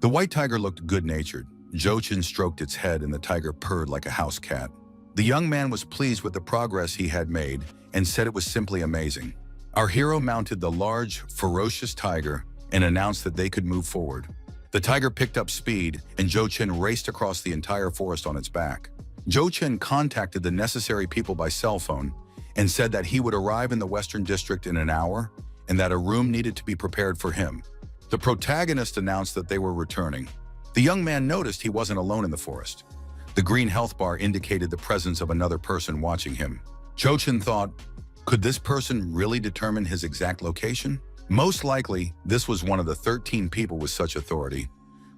The white tiger looked good-natured. Zhou Chen stroked its head and the tiger purred like a house cat. The young man was pleased with the progress he had made and said it was simply amazing. Our hero mounted the large, ferocious tiger and announced that they could move forward. The tiger picked up speed and Zhou Chen raced across the entire forest on its back. Zhou Chen contacted the necessary people by cell phone and said that he would arrive in the Western District in an hour and that a room needed to be prepared for him. The protagonist announced that they were returning. The young man noticed he wasn't alone in the forest. The green health bar indicated the presence of another person watching him. Zhou Chen thought, could this person really determine his exact location? Most likely, this was one of the 13 people with such authority.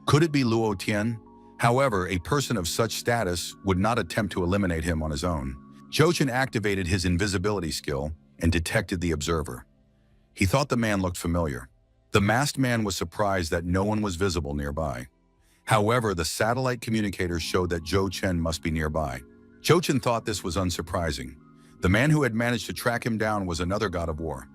Could it be Luo Tian? However, a person of such status would not attempt to eliminate him on his own. Zhou Chen activated his invisibility skill and detected the observer. He thought the man looked familiar. The masked man was surprised that no one was visible nearby. However, the satellite communicator showed that Zhou Chen must be nearby. Zhou Chen thought this was unsurprising. The man who had managed to track him down was another god of war,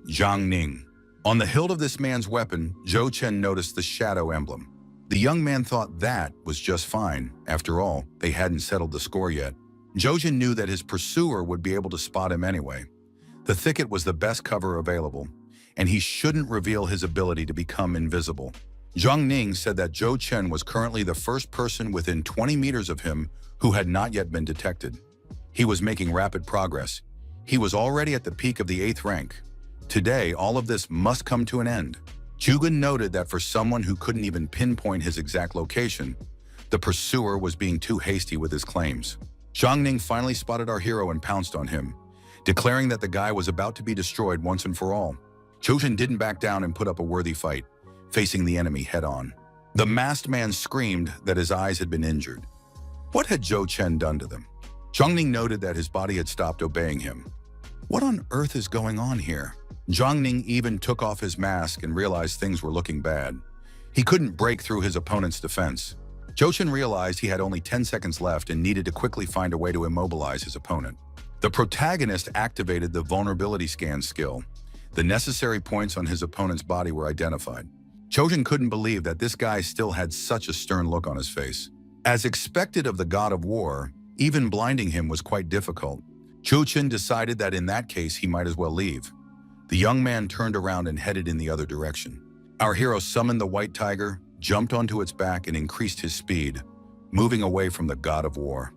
Zhang Ning. On the hilt of this man's weapon, Zhou Chen noticed the shadow emblem. The young man thought that was just fine. After all, they hadn't settled the score yet. Zhou Chen knew that his pursuer would be able to spot him anyway. The thicket was the best cover available, and he shouldn't reveal his ability to become invisible. Zhang Ning said that Zhou Chen was currently the first person within 20 meters of him who had not yet been detected. He was making rapid progress. He was already at the peak of the 8th rank. Today, all of this must come to an end. Jugan noted that for someone who couldn't even pinpoint his exact location, the pursuer was being too hasty with his claims. Zhang Ning finally spotted our hero and pounced on him, declaring that the guy was about to be destroyed once and for all. Zhou Chen didn't back down and put up a worthy fight, facing the enemy head-on. The masked man screamed that his eyes had been injured. What had Zhou Chen done to them? Zhang Ning noted that his body had stopped obeying him. What on earth is going on here? Zhang Ning even took off his mask and realized things were looking bad. He couldn't break through his opponent's defense. Zhou Chen realized he had only 10 seconds left and needed to quickly find a way to immobilize his opponent. The protagonist activated the vulnerability scan skill. The necessary points on his opponent's body were identified. Zhou Chen couldn't believe that this guy still had such a stern look on his face. As expected of the god of war, even blinding him was quite difficult. Zhou Chen decided that in that case he might as well leave. The young man turned around and headed in the other direction. Our hero summoned the white tiger, jumped onto its back and increased his speed, moving away from the god of war.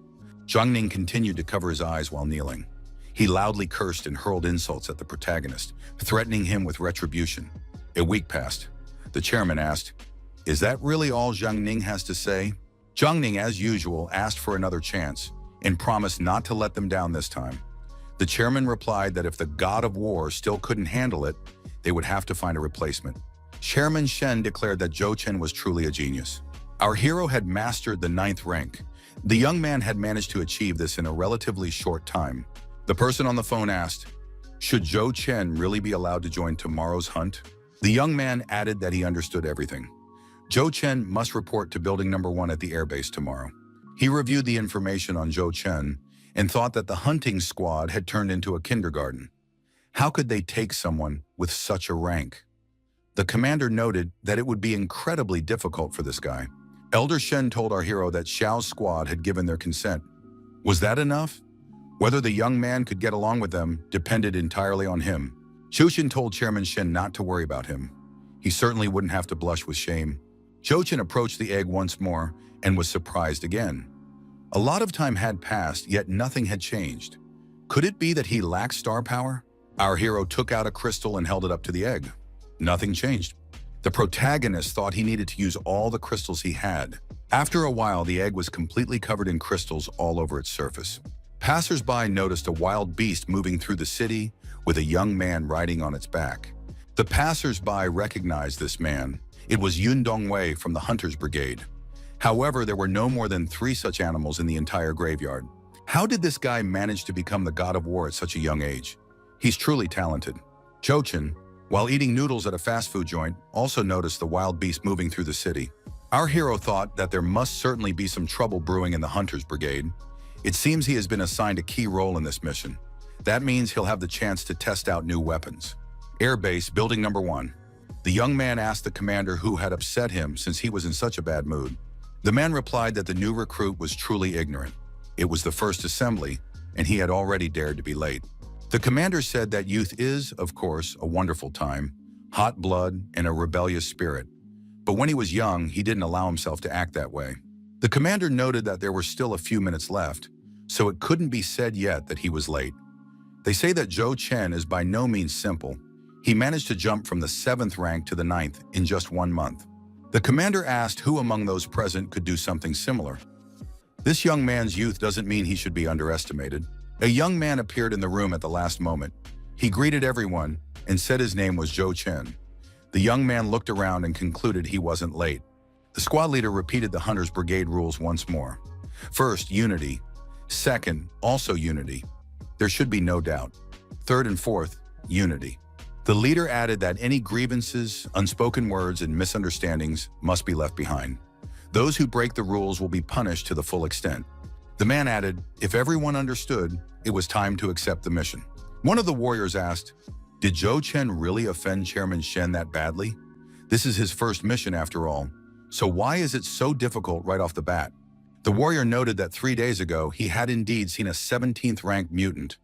Zhang Ning continued to cover his eyes while kneeling. He loudly cursed and hurled insults at the protagonist, threatening him with retribution. A week passed. The chairman asked, "Is that really all Zhang Ning has to say?" Zhang Ning, as usual, asked for another chance and promised not to let them down this time. The chairman replied that if the god of war still couldn't handle it, they would have to find a replacement. Chairman Shen declared that Zhou Chen was truly a genius. Our hero had mastered the 9th rank. The young man had managed to achieve this in a relatively short time. The person on the phone asked, should Zhou Chen really be allowed to join tomorrow's hunt? The young man added that he understood everything. Zhou Chen must report to building number 1 at the airbase tomorrow. He reviewed the information on Zhou Chen and thought that the hunting squad had turned into a kindergarten. How could they take someone with such a rank? The commander noted that it would be incredibly difficult for this guy. Elder Shen told our hero that Xiao's squad had given their consent. Was that enough? Whether the young man could get along with them depended entirely on him. Jushin told Chairman Shen not to worry about him. He certainly wouldn't have to blush with shame. Jushin approached the egg once more and was surprised again. A lot of time had passed, yet nothing had changed. Could it be that he lacked star power? Our hero took out a crystal and held it up to the egg. Nothing changed. The protagonist thought he needed to use all the crystals he had. After a while, the egg was completely covered in crystals all over its surface. Passers-by noticed a wild beast moving through the city with a young man riding on its back. The passers-by recognized this man. It was Yun Dongwei from the Hunters Brigade. However, there were no more than 3 such animals in the entire graveyard. How did this guy manage to become the god of war at such a young age? He's truly talented. Jochin, while eating noodles at a fast food joint, also noticed the wild beast moving through the city. Our hero thought that there must certainly be some trouble brewing in the Hunters Brigade. It seems he has been assigned a key role in this mission. That means he'll have the chance to test out new weapons. Airbase, Building Number 1. The young man asked the commander who had upset him since he was in such a bad mood. The man replied that the new recruit was truly ignorant. It was the first assembly, and he had already dared to be late. The commander said that youth is, of course, a wonderful time, hot blood, and a rebellious spirit. But when he was young, he didn't allow himself to act that way. The commander noted that there were still a few minutes left, so it couldn't be said yet that he was late. They say that Zhou Chen is by no means simple. He managed to jump from the 7th rank to the 9th in just 1 month. The commander asked who among those present could do something similar. This young man's youth doesn't mean he should be underestimated. A young man appeared in the room at the last moment. He greeted everyone and said his name was Zhou Chen. The young man looked around and concluded he wasn't late. The squad leader repeated the Hunters Brigade rules once more. First, unity. Second, also unity. There should be no doubt. Third and fourth, unity. The leader added that any grievances, unspoken words, and misunderstandings must be left behind. Those who break the rules will be punished to the full extent. The man added, if everyone understood, it was time to accept the mission. One of the warriors asked, did Zhou Chen really offend Chairman Shen that badly? This is his first mission after all, so why is it so difficult right off the bat? The warrior noted that 3 days ago, he had indeed seen a 17th ranked mutant,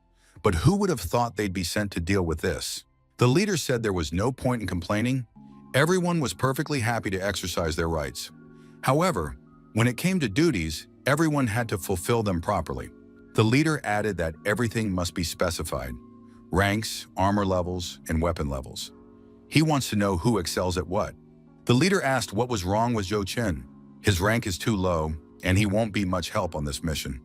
but who would have thought they'd be sent to deal with this? The leader said there was no point in complaining. Everyone was perfectly happy to exercise their rights. However, when it came to duties, everyone had to fulfill them properly. The leader added that everything must be specified: ranks, armor levels, and weapon levels. He wants to know who excels at what. The leader asked what was wrong with Zhou Chen. His rank is too low, and he won't be much help on this mission.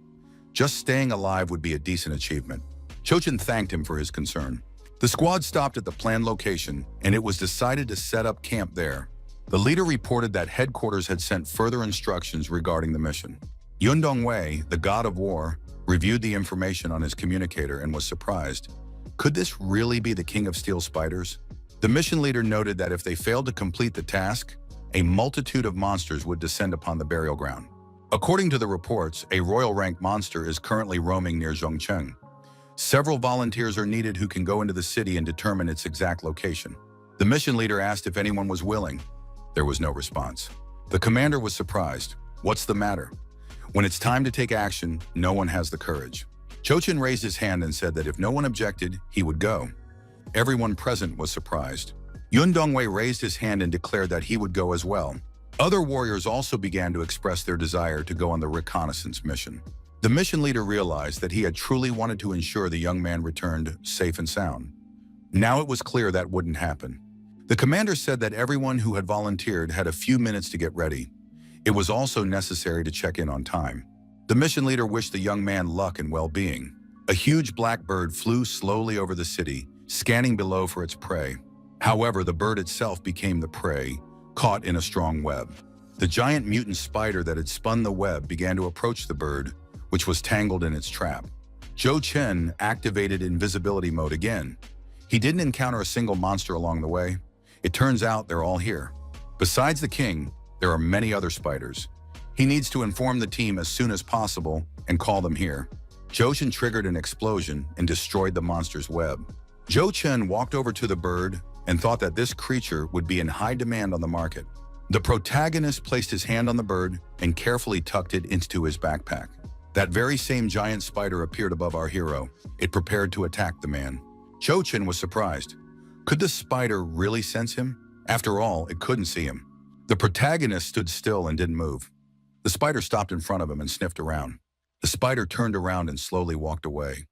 Just staying alive would be a decent achievement. Chochin thanked him for his concern. The squad stopped at the planned location, and it was decided to set up camp there. The leader reported that headquarters had sent further instructions regarding the mission. Yun Dongwei, the god of war, reviewed the information on his communicator and was surprised. Could this really be the King of Steel Spiders? The mission leader noted that if they failed to complete the task, a multitude of monsters would descend upon the burial ground. According to the reports, a royal rank monster is currently roaming near Zhongcheng. Several volunteers are needed who can go into the city and determine its exact location. The mission leader asked if anyone was willing. There was no response. The commander was surprised. What's the matter? When it's time to take action, no one has the courage. Chochin raised his hand and said that if no one objected, he would go. Everyone present was surprised. Yun Dongwei raised his hand and declared that he would go as well. Other warriors also began to express their desire to go on the reconnaissance mission. The mission leader realized that he had truly wanted to ensure the young man returned safe and sound. Now it was clear that wouldn't happen. The commander said that everyone who had volunteered had a few minutes to get ready. It was also necessary to check in on time. The mission leader wished the young man luck and well-being. A huge black bird flew slowly over the city, scanning below for its prey. However, the bird itself became the prey, caught in a strong web. The giant mutant spider that had spun the web began to approach the bird, which was tangled in its trap. Zhou Chen activated invisibility mode again. He didn't encounter a single monster along the way. It turns out they're all here. Besides the king, there are many other spiders. He needs to inform the team as soon as possible and call them here. Jochen triggered an explosion and destroyed the monster's web. Jochen walked over to the bird and thought that this creature would be in high demand on the market. The protagonist placed his hand on the bird and carefully tucked it into his backpack. That very same giant spider appeared above our hero. It prepared to attack the man. Jochen was surprised. Could the spider really sense him? After all, it couldn't see him. The protagonist stood still and didn't move. The spider stopped in front of him and sniffed around. The spider turned around and slowly walked away.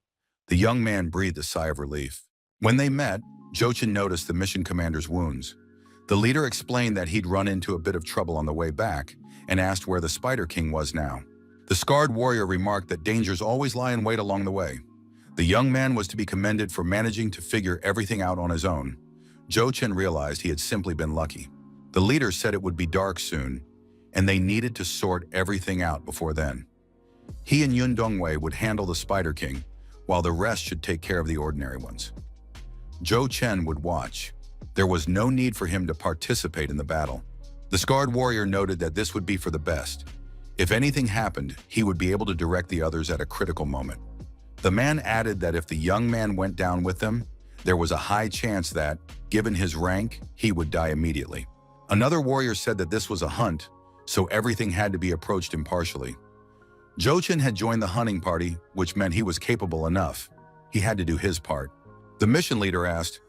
The young man breathed a sigh of relief. When they met, Jochen noticed the mission commander's wounds. The leader explained that he'd run into a bit of trouble on the way back and asked where the Spider King was now. The scarred warrior remarked that dangers always lie in wait along the way. The young man was to be commended for managing to figure everything out on his own. Jochen realized he had simply been lucky. The leader said it would be dark soon, and they needed to sort everything out before then. He and Yun Dongwei would handle the Spider King, while the rest should take care of the ordinary ones. Jochen would watch. There was no need for him to participate in the battle. The scarred warrior noted that this would be for the best. If anything happened, he would be able to direct the others at a critical moment. The man added that if the young man went down with them, there was a high chance that, given his rank, he would die immediately. Another warrior said that this was a hunt, so everything had to be approached impartially. Jochen had joined the hunting party, which meant he was capable enough. He had to do his part. The mission leader asked,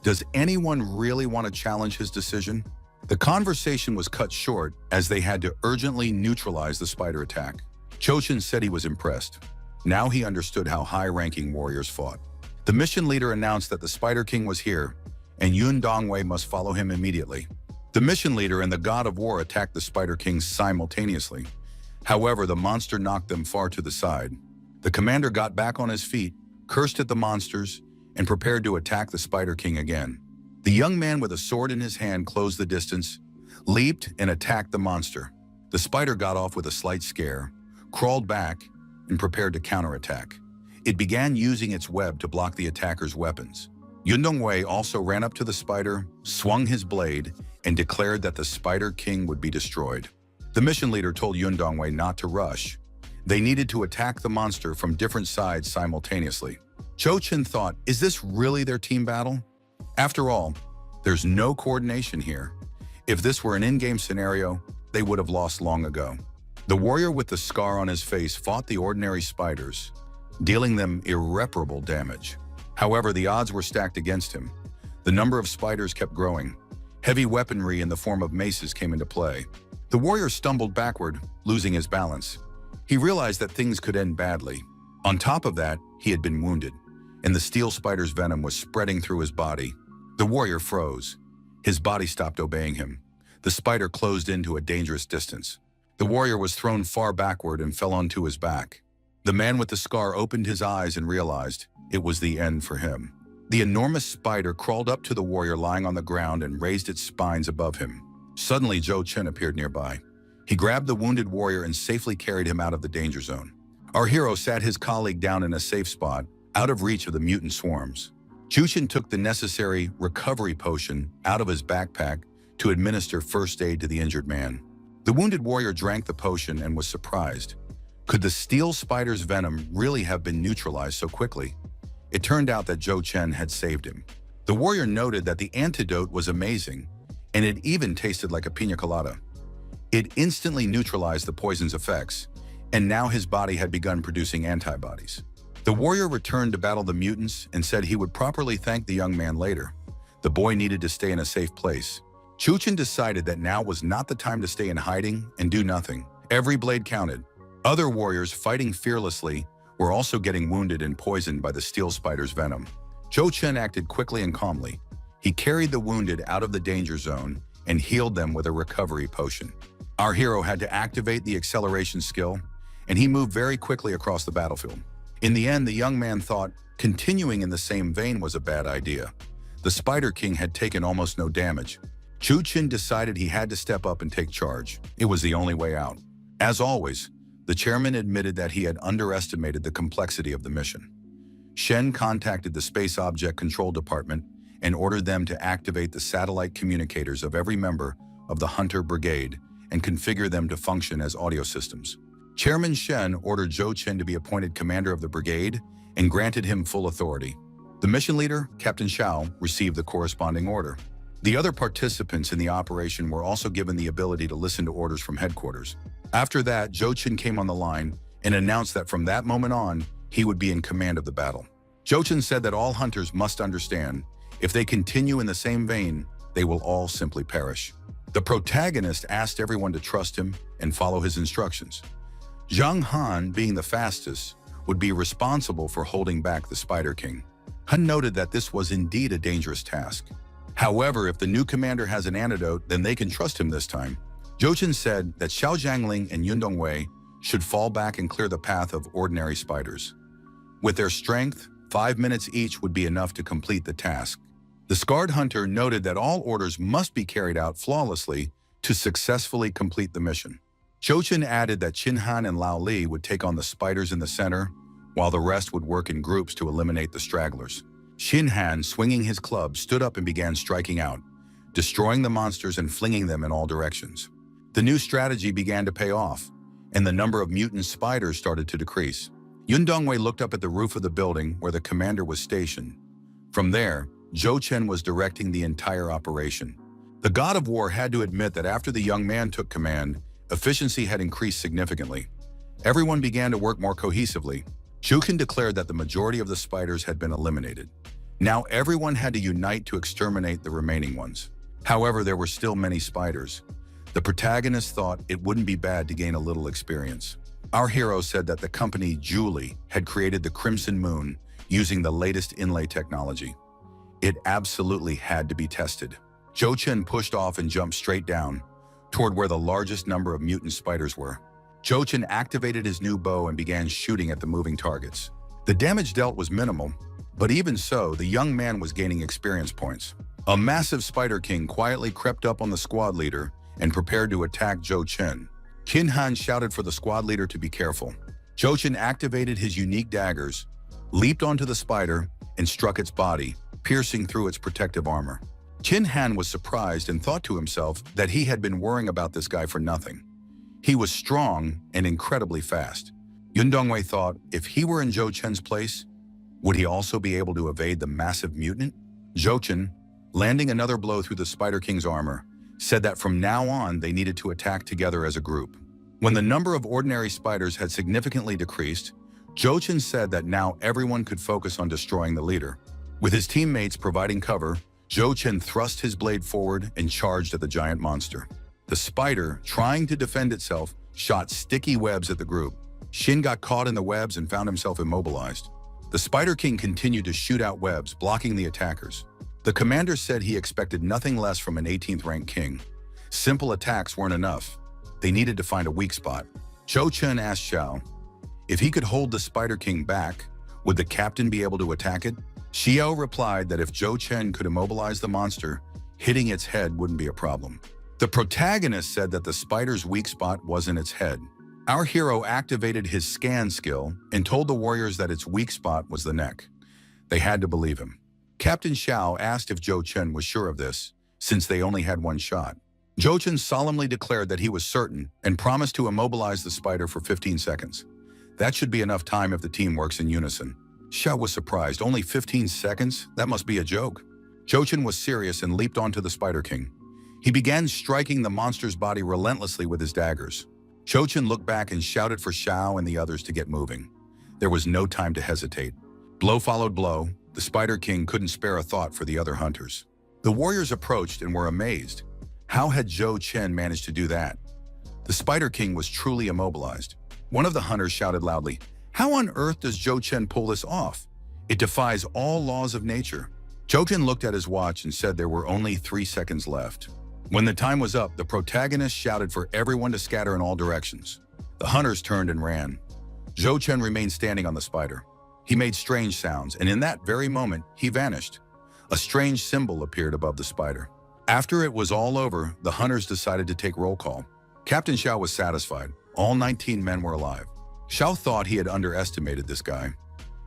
"Does anyone really want to challenge his decision?" The conversation was cut short as they had to urgently neutralize the spider attack. Jochen said he was impressed. Now he understood how high-ranking warriors fought. The mission leader announced that the Spider King was here, and Yun Dongwei must follow him immediately. The mission leader and the god of war attacked the Spider King simultaneously. However, the monster knocked them far to the side. The commander got back on his feet, cursed at the monsters, and prepared to attack the Spider King again. The young man with a sword in his hand closed the distance, leaped, and attacked the monster. The spider got off with a slight scare, crawled back, and prepared to counterattack. It began using its web to block the attacker's weapons. Yun Dongwei also ran up to the spider, swung his blade, and declared that the Spider King would be destroyed. The mission leader told Yun Dongwei not to rush. They needed to attack the monster from different sides simultaneously. Jochen thought, is this really their team battle? After all, there's no coordination here. If this were an in-game scenario, they would have lost long ago. The warrior with the scar on his face fought the ordinary spiders, dealing them irreparable damage. However, the odds were stacked against him. The number of spiders kept growing. Heavy weaponry in the form of maces came into play. The warrior stumbled backward, losing his balance. He realized that things could end badly. On top of that, he had been wounded, and the steel spider's venom was spreading through his body. The warrior froze. His body stopped obeying him. The spider closed in to a dangerous distance. The warrior was thrown far backward and fell onto his back. The man with the scar opened his eyes and realized it was the end for him. The enormous spider crawled up to the warrior lying on the ground and raised its spines above him. Suddenly, Jochen appeared nearby. He grabbed the wounded warrior and safely carried him out of the danger zone. Our hero sat his colleague down in a safe spot, out of reach of the mutant swarms. Jochen took the necessary recovery potion out of his backpack to administer first aid to the injured man. The wounded warrior drank the potion and was surprised. Could the steel spider's venom really have been neutralized so quickly? It turned out that Jochen had saved him. The warrior noted that the antidote was amazing, and it even tasted like a piña colada. It instantly neutralized the poison's effects, and now his body had begun producing antibodies. The warrior returned to battle the mutants and said he would properly thank the young man later. The boy needed to stay in a safe place. Jochen decided that now was not the time to stay in hiding and do nothing. Every blade counted. Other warriors fighting fearlessly were also getting wounded and poisoned by the steel spider's venom. Jochen acted quickly and calmly. He carried the wounded out of the danger zone and healed them with a recovery potion. Our hero had to activate the acceleration skill, and he moved very quickly across the battlefield. In the end, the young man thought continuing in the same vein was a bad idea. The Spider King had taken almost no damage. Jochen decided he had to step up and take charge. It was the only way out. As always, the chairman admitted that he had underestimated the complexity of the mission. Shen contacted the Space Object Control Department and ordered them to activate the satellite communicators of every member of the Hunter Brigade and configure them to function as audio systems. Chairman Shen ordered Zhou Chen to be appointed commander of the brigade and granted him full authority. The mission leader, Captain Xiao, received the corresponding order. The other participants in the operation were also given the ability to listen to orders from headquarters. After that, Zhou Chen came on the line and announced that from that moment on, he would be in command of the battle. Zhou Chen said that all hunters must understand, if they continue in the same vein, they will all simply perish. The protagonist asked everyone to trust him and follow his instructions. Zhang Han, being the fastest, would be responsible for holding back the Spider King. Han noted that this was indeed a dangerous task. However, if the new commander has an antidote, then they can trust him this time. Zhou Chen said that Xiao Jiangling and Yun Dongwei should fall back and clear the path of ordinary spiders. With their strength, 5 minutes each would be enough to complete the task. The Scarred Hunter noted that all orders must be carried out flawlessly to successfully complete the mission. Zhou Chen added that Qin Han and Lao Li would take on the spiders in the center, while the rest would work in groups to eliminate the stragglers. Qin Han, swinging his club, stood up and began striking out, destroying the monsters and flinging them in all directions. The new strategy began to pay off, and the number of mutant spiders started to decrease. Yun Dongwei looked up at the roof of the building where the commander was stationed. From there, Zhou Chen was directing the entire operation. The God of War had to admit that after the young man took command, efficiency had increased significantly. Everyone began to work more cohesively. Zhou Chen declared that the majority of the spiders had been eliminated. Now everyone had to unite to exterminate the remaining ones. However, there were still many spiders. The protagonist thought it wouldn't be bad to gain a little experience. Our hero said that the company Julie had created the Crimson Moon using the latest inlay technology. It absolutely had to be tested. Zhou Chen pushed off and jumped straight down, toward where the largest number of mutant spiders were. Zhou Chen activated his new bow and began shooting at the moving targets. The damage dealt was minimal, but even so, the young man was gaining experience points. A massive Spider King quietly crept up on the squad leader and prepared to attack Zhou Chen. Qin Han shouted for the squad leader to be careful. Zhou Chen activated his unique daggers, leaped onto the spider, and struck its body, piercing through its protective armor. Qin Han was surprised and thought to himself that he had been worrying about this guy for nothing. He was strong and incredibly fast. Yun Dongwei thought if he were in Zhou Chen's place, would he also be able to evade the massive mutant? Zhou Chen, landing another blow through the Spider King's armor, said that from now on they needed to attack together as a group. When the number of ordinary spiders had significantly decreased, Zhou Chen said that now everyone could focus on destroying the leader. With his teammates providing cover, Zhou Chen thrust his blade forward and charged at the giant monster. The spider, trying to defend itself, shot sticky webs at the group. Shin got caught in the webs and found himself immobilized. The Spider King continued to shoot out webs, blocking the attackers. The commander said he expected nothing less from an 18th rank king. Simple attacks weren't enough. They needed to find a weak spot. Zhou Chen asked Xiao, if he could hold the Spider King back, would the captain be able to attack it? Xiao replied that if Zhou Chen could immobilize the monster, hitting its head wouldn't be a problem. The protagonist said that the spider's weak spot wasn't its head. Our hero activated his scan skill and told the warriors that its weak spot was the neck. They had to believe him. Captain Xiao asked if Zhou Chen was sure of this, since they only had one shot. Zhou Chen solemnly declared that he was certain and promised to immobilize the spider for 15 seconds. That should be enough time if the team works in unison. Xiao was surprised. Only 15 seconds? That must be a joke. Zhou Chen was serious and leaped onto the Spider King. He began striking the monster's body relentlessly with his daggers. Zhou Chen looked back and shouted for Xiao and the others to get moving. There was no time to hesitate. Blow followed blow. The Spider King couldn't spare a thought for the other hunters. The warriors approached and were amazed. How had Zhou Chen managed to do that? The Spider King was truly immobilized. One of the hunters shouted loudly, "How on earth does Zhou Chen pull this off? It defies all laws of nature." Zhou Chen looked at his watch and said there were only 3 seconds left. When the time was up, the protagonist shouted for everyone to scatter in all directions. The hunters turned and ran. Zhou Chen remained standing on the spider. He made strange sounds, and in that very moment, he vanished. A strange symbol appeared above the spider. After it was all over, the hunters decided to take roll call. Captain Xiao was satisfied. All 19 men were alive. Xiao thought he had underestimated this guy.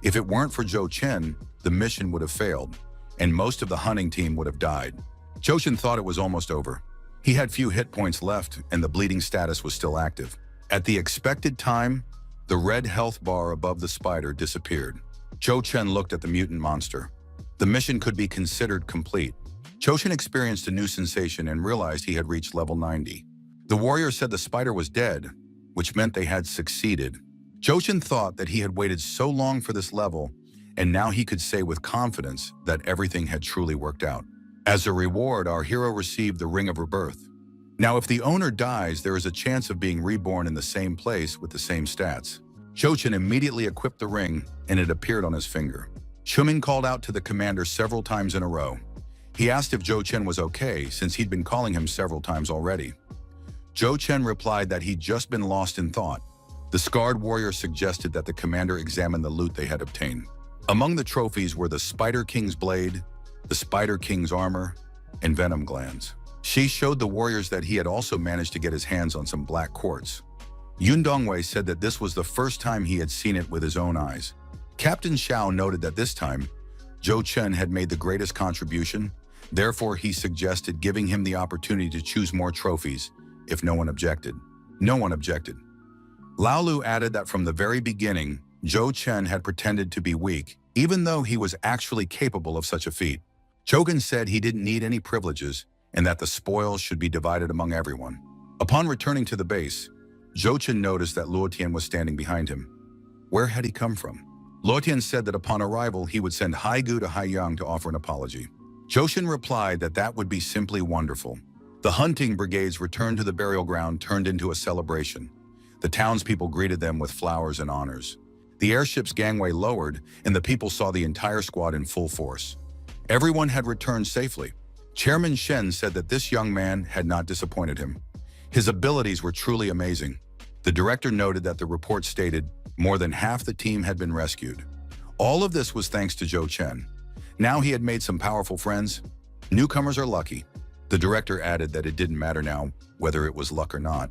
If it weren't for Zhou Chen, the mission would have failed, and most of the hunting team would have died. Zhou Chen thought it was almost over. He had few hit points left and the bleeding status was still active. At the expected time, the red health bar above the spider disappeared. Zhou Chen looked at the mutant monster. The mission could be considered complete. Zhou Chen experienced a new sensation and realized he had reached level 90. The warrior said the spider was dead, which meant they had succeeded. Zhou Chen thought that he had waited so long for this level, and now he could say with confidence that everything had truly worked out. As a reward, our hero received the Ring of Rebirth. Now, if the owner dies, there is a chance of being reborn in the same place with the same stats. Zhou Chen immediately equipped the ring, and it appeared on his finger. Shuming called out to the commander several times in a row. He asked if Zhou Chen was okay, since he'd been calling him several times already. Zhou Chen replied that he'd just been lost in thought. The scarred warrior suggested that the commander examine the loot they had obtained. Among the trophies were the Spider King's blade, the Spider King's armor, and venom glands. She showed the warriors that he had also managed to get his hands on some black quartz. Yun Dongwei said that this was the first time he had seen it with his own eyes. Captain Xiao noted that this time, Zhou Chen had made the greatest contribution, therefore he suggested giving him the opportunity to choose more trophies, if no one objected. No one objected. Lao Lu added that from the very beginning, Zhou Chen had pretended to be weak, even though he was actually capable of such a feat. Chogan said he didn't need any privileges, and that the spoils should be divided among everyone. Upon returning to the base, Zhou Chen noticed that Luo Tian was standing behind him. Where had he come from? Luo Tian said that upon arrival he would send Haigu to Haiyang to offer an apology. Zhou Chen replied that that would be simply wonderful. The hunting brigades returned to the burial ground turned into a celebration. The townspeople greeted them with flowers and honors. The airship's gangway lowered, and the people saw the entire squad in full force. Everyone had returned safely. Chairman Shen said that this young man had not disappointed him. His abilities were truly amazing. The director noted that the report stated more than half the team had been rescued. All of this was thanks to Zhou Chen. Now he had made some powerful friends. Newcomers are lucky. The director added that it didn't matter now whether it was luck or not.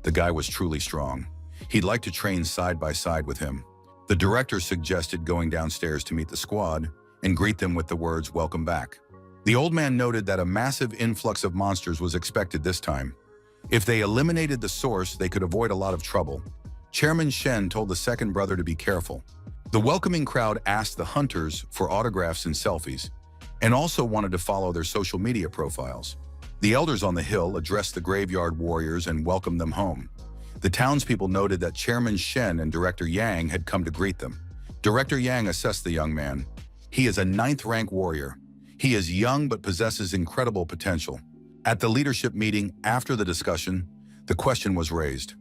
The guy was truly strong. He'd like to train side by side with him. The director suggested going downstairs to meet the squad and greet them with the words, "Welcome back." The old man noted that a massive influx of monsters was expected this time. If they eliminated the source, they could avoid a lot of trouble. Chairman Shen told the second brother to be careful. The welcoming crowd asked the hunters for autographs and selfies, and also wanted to follow their social media profiles. The elders on the hill addressed the graveyard warriors and welcomed them home. The townspeople noted that Chairman Shen and Director Yang had come to greet them. Director Yang assessed the young man. He is a 9th rank warrior. He is young but possesses incredible potential. At the leadership meeting after the discussion, the question was raised.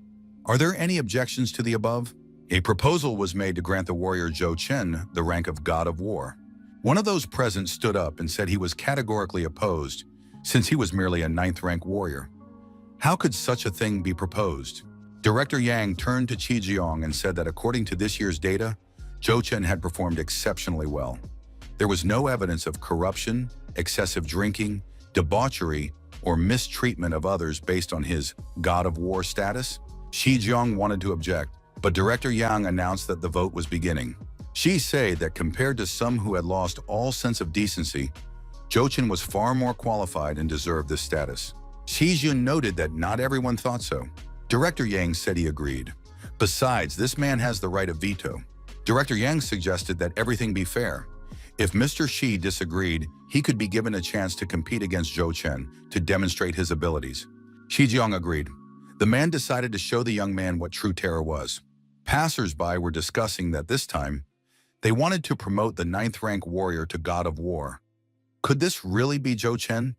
Are there any objections to the above? A proposal was made to grant the warrior Zhou Chen the rank of God of War. One of those present stood up and said he was categorically opposed, since he was merely a 9th rank warrior. How could such a thing be proposed? Director Yang turned to Qi Jiang and said that according to this year's data, Zhou Chen had performed exceptionally well. There was no evidence of corruption, excessive drinking, debauchery, or mistreatment of others based on his God of War status. Xi Jiang wanted to object, but Director Yang announced that the vote was beginning. She said that compared to some who had lost all sense of decency, Zhou Chen was far more qualified and deserved this status. Xi Jun noted that not everyone thought so. Director Yang said he agreed. Besides, this man has the right of veto. Director Yang suggested that everything be fair. If Mr. Shi disagreed, he could be given a chance to compete against Zhou Chen to demonstrate his abilities. Xi Jiang agreed. The man decided to show the young man what true terror was. Passers-by were discussing that this time, they wanted to promote the 9th rank warrior to God of War. Could this really be Zhou Chen?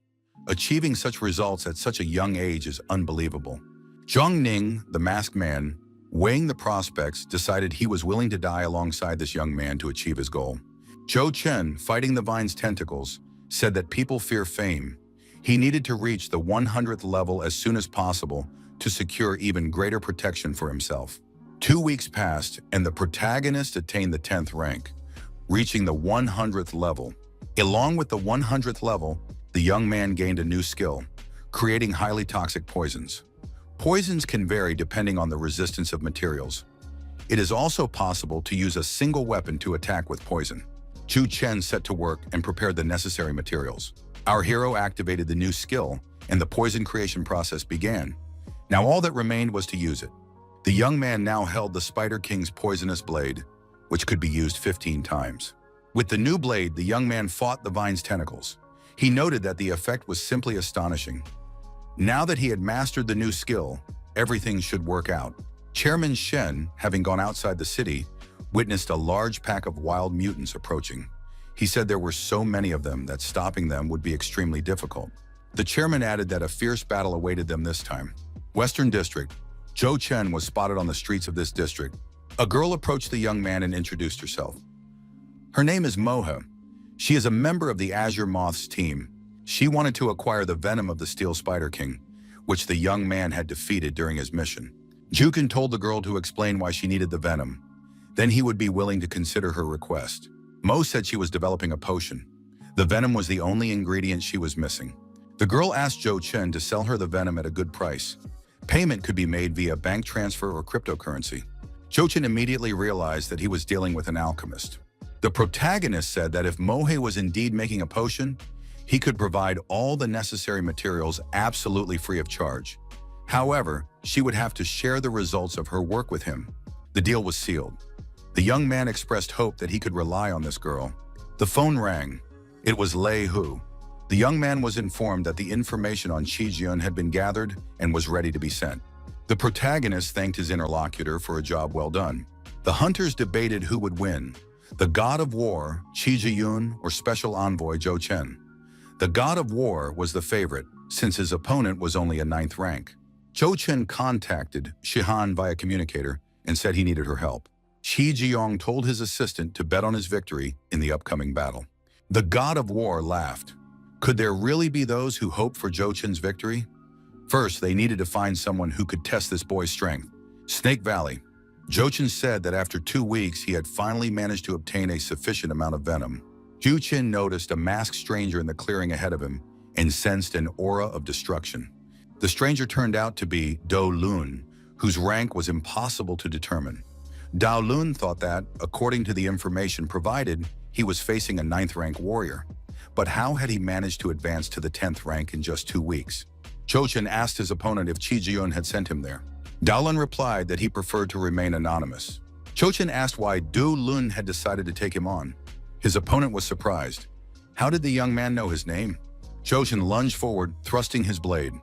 Achieving such results at such a young age is unbelievable. Zhang Ning, the masked man, weighing the prospects, decided he was willing to die alongside this young man to achieve his goal. Zhou Chen, fighting the vine's tentacles, said that people fear fame. He needed to reach the 100th level as soon as possible to secure even greater protection for himself. 2 weeks passed, and the protagonist attained the 10th rank, reaching the 100th level. Along with the 100th level, the young man gained a new skill, creating highly toxic poisons. Poisons can vary depending on the resistance of materials. It is also possible to use a single weapon to attack with poison. Zhou Chen set to work and prepared the necessary materials. Our hero activated the new skill, and the poison creation process began. Now all that remained was to use it. The young man now held the Spider King's poisonous blade, which could be used 15 times. With the new blade, the young man fought the vine's tentacles. He noted that the effect was simply astonishing. Now that he had mastered the new skill, everything should work out. Chairman Shen, having gone outside the city, witnessed a large pack of wild mutants approaching. He said there were so many of them that stopping them would be extremely difficult. The chairman added that a fierce battle awaited them this time. Western District. Zhou Chen was spotted on the streets of this district. A girl approached the young man and introduced herself. Her name is Moha. She is a member of the Azure Moth's team. She wanted to acquire the venom of the Steel Spider King, which the young man had defeated during his mission. Jukin told the girl to explain why she needed the venom. Then he would be willing to consider her request. Mo said she was developing a potion. The venom was the only ingredient she was missing. The girl asked Zhou Chen to sell her the venom at a good price. Payment could be made via bank transfer or cryptocurrency. Zhou Chen immediately realized that he was dealing with an alchemist. The protagonist said that if Mohe was indeed making a potion, he could provide all the necessary materials absolutely free of charge. However, she would have to share the results of her work with him. The deal was sealed. The young man expressed hope that he could rely on this girl. The phone rang. It was Lei Hu. The young man was informed that the information on Qi Jian had been gathered and was ready to be sent. The protagonist thanked his interlocutor for a job well done. The hunters debated who would win, the god of war, Qi Jiyun, or special envoy Zhou Chen. The god of war was the favorite, since his opponent was only a 9th rank. Zhou Chen contacted Shihan via communicator and said he needed her help. Qi Jiyong told his assistant to bet on his victory in the upcoming battle. The god of war laughed. Could there really be those who hoped for Zhou Chen's victory? First, they needed to find someone who could test this boy's strength. Snake Valley. Zhou Chen said that after 2 weeks, he had finally managed to obtain a sufficient amount of venom. Zhu Chen noticed a masked stranger in the clearing ahead of him and sensed an aura of destruction. The stranger turned out to be Dou Lun, whose rank was impossible to determine. Dou Lun thought that, according to the information provided, he was facing a 9th rank warrior. But how had he managed to advance to the 10th rank in just 2 weeks? Zhou Chen asked his opponent if Qi Jiyun had sent him there. Dou Lun replied that he preferred to remain anonymous. Zhou Chen asked why Dou Lun had decided to take him on. His opponent was surprised. How did the young man know his name? Zhou Chen lunged forward, thrusting his blade.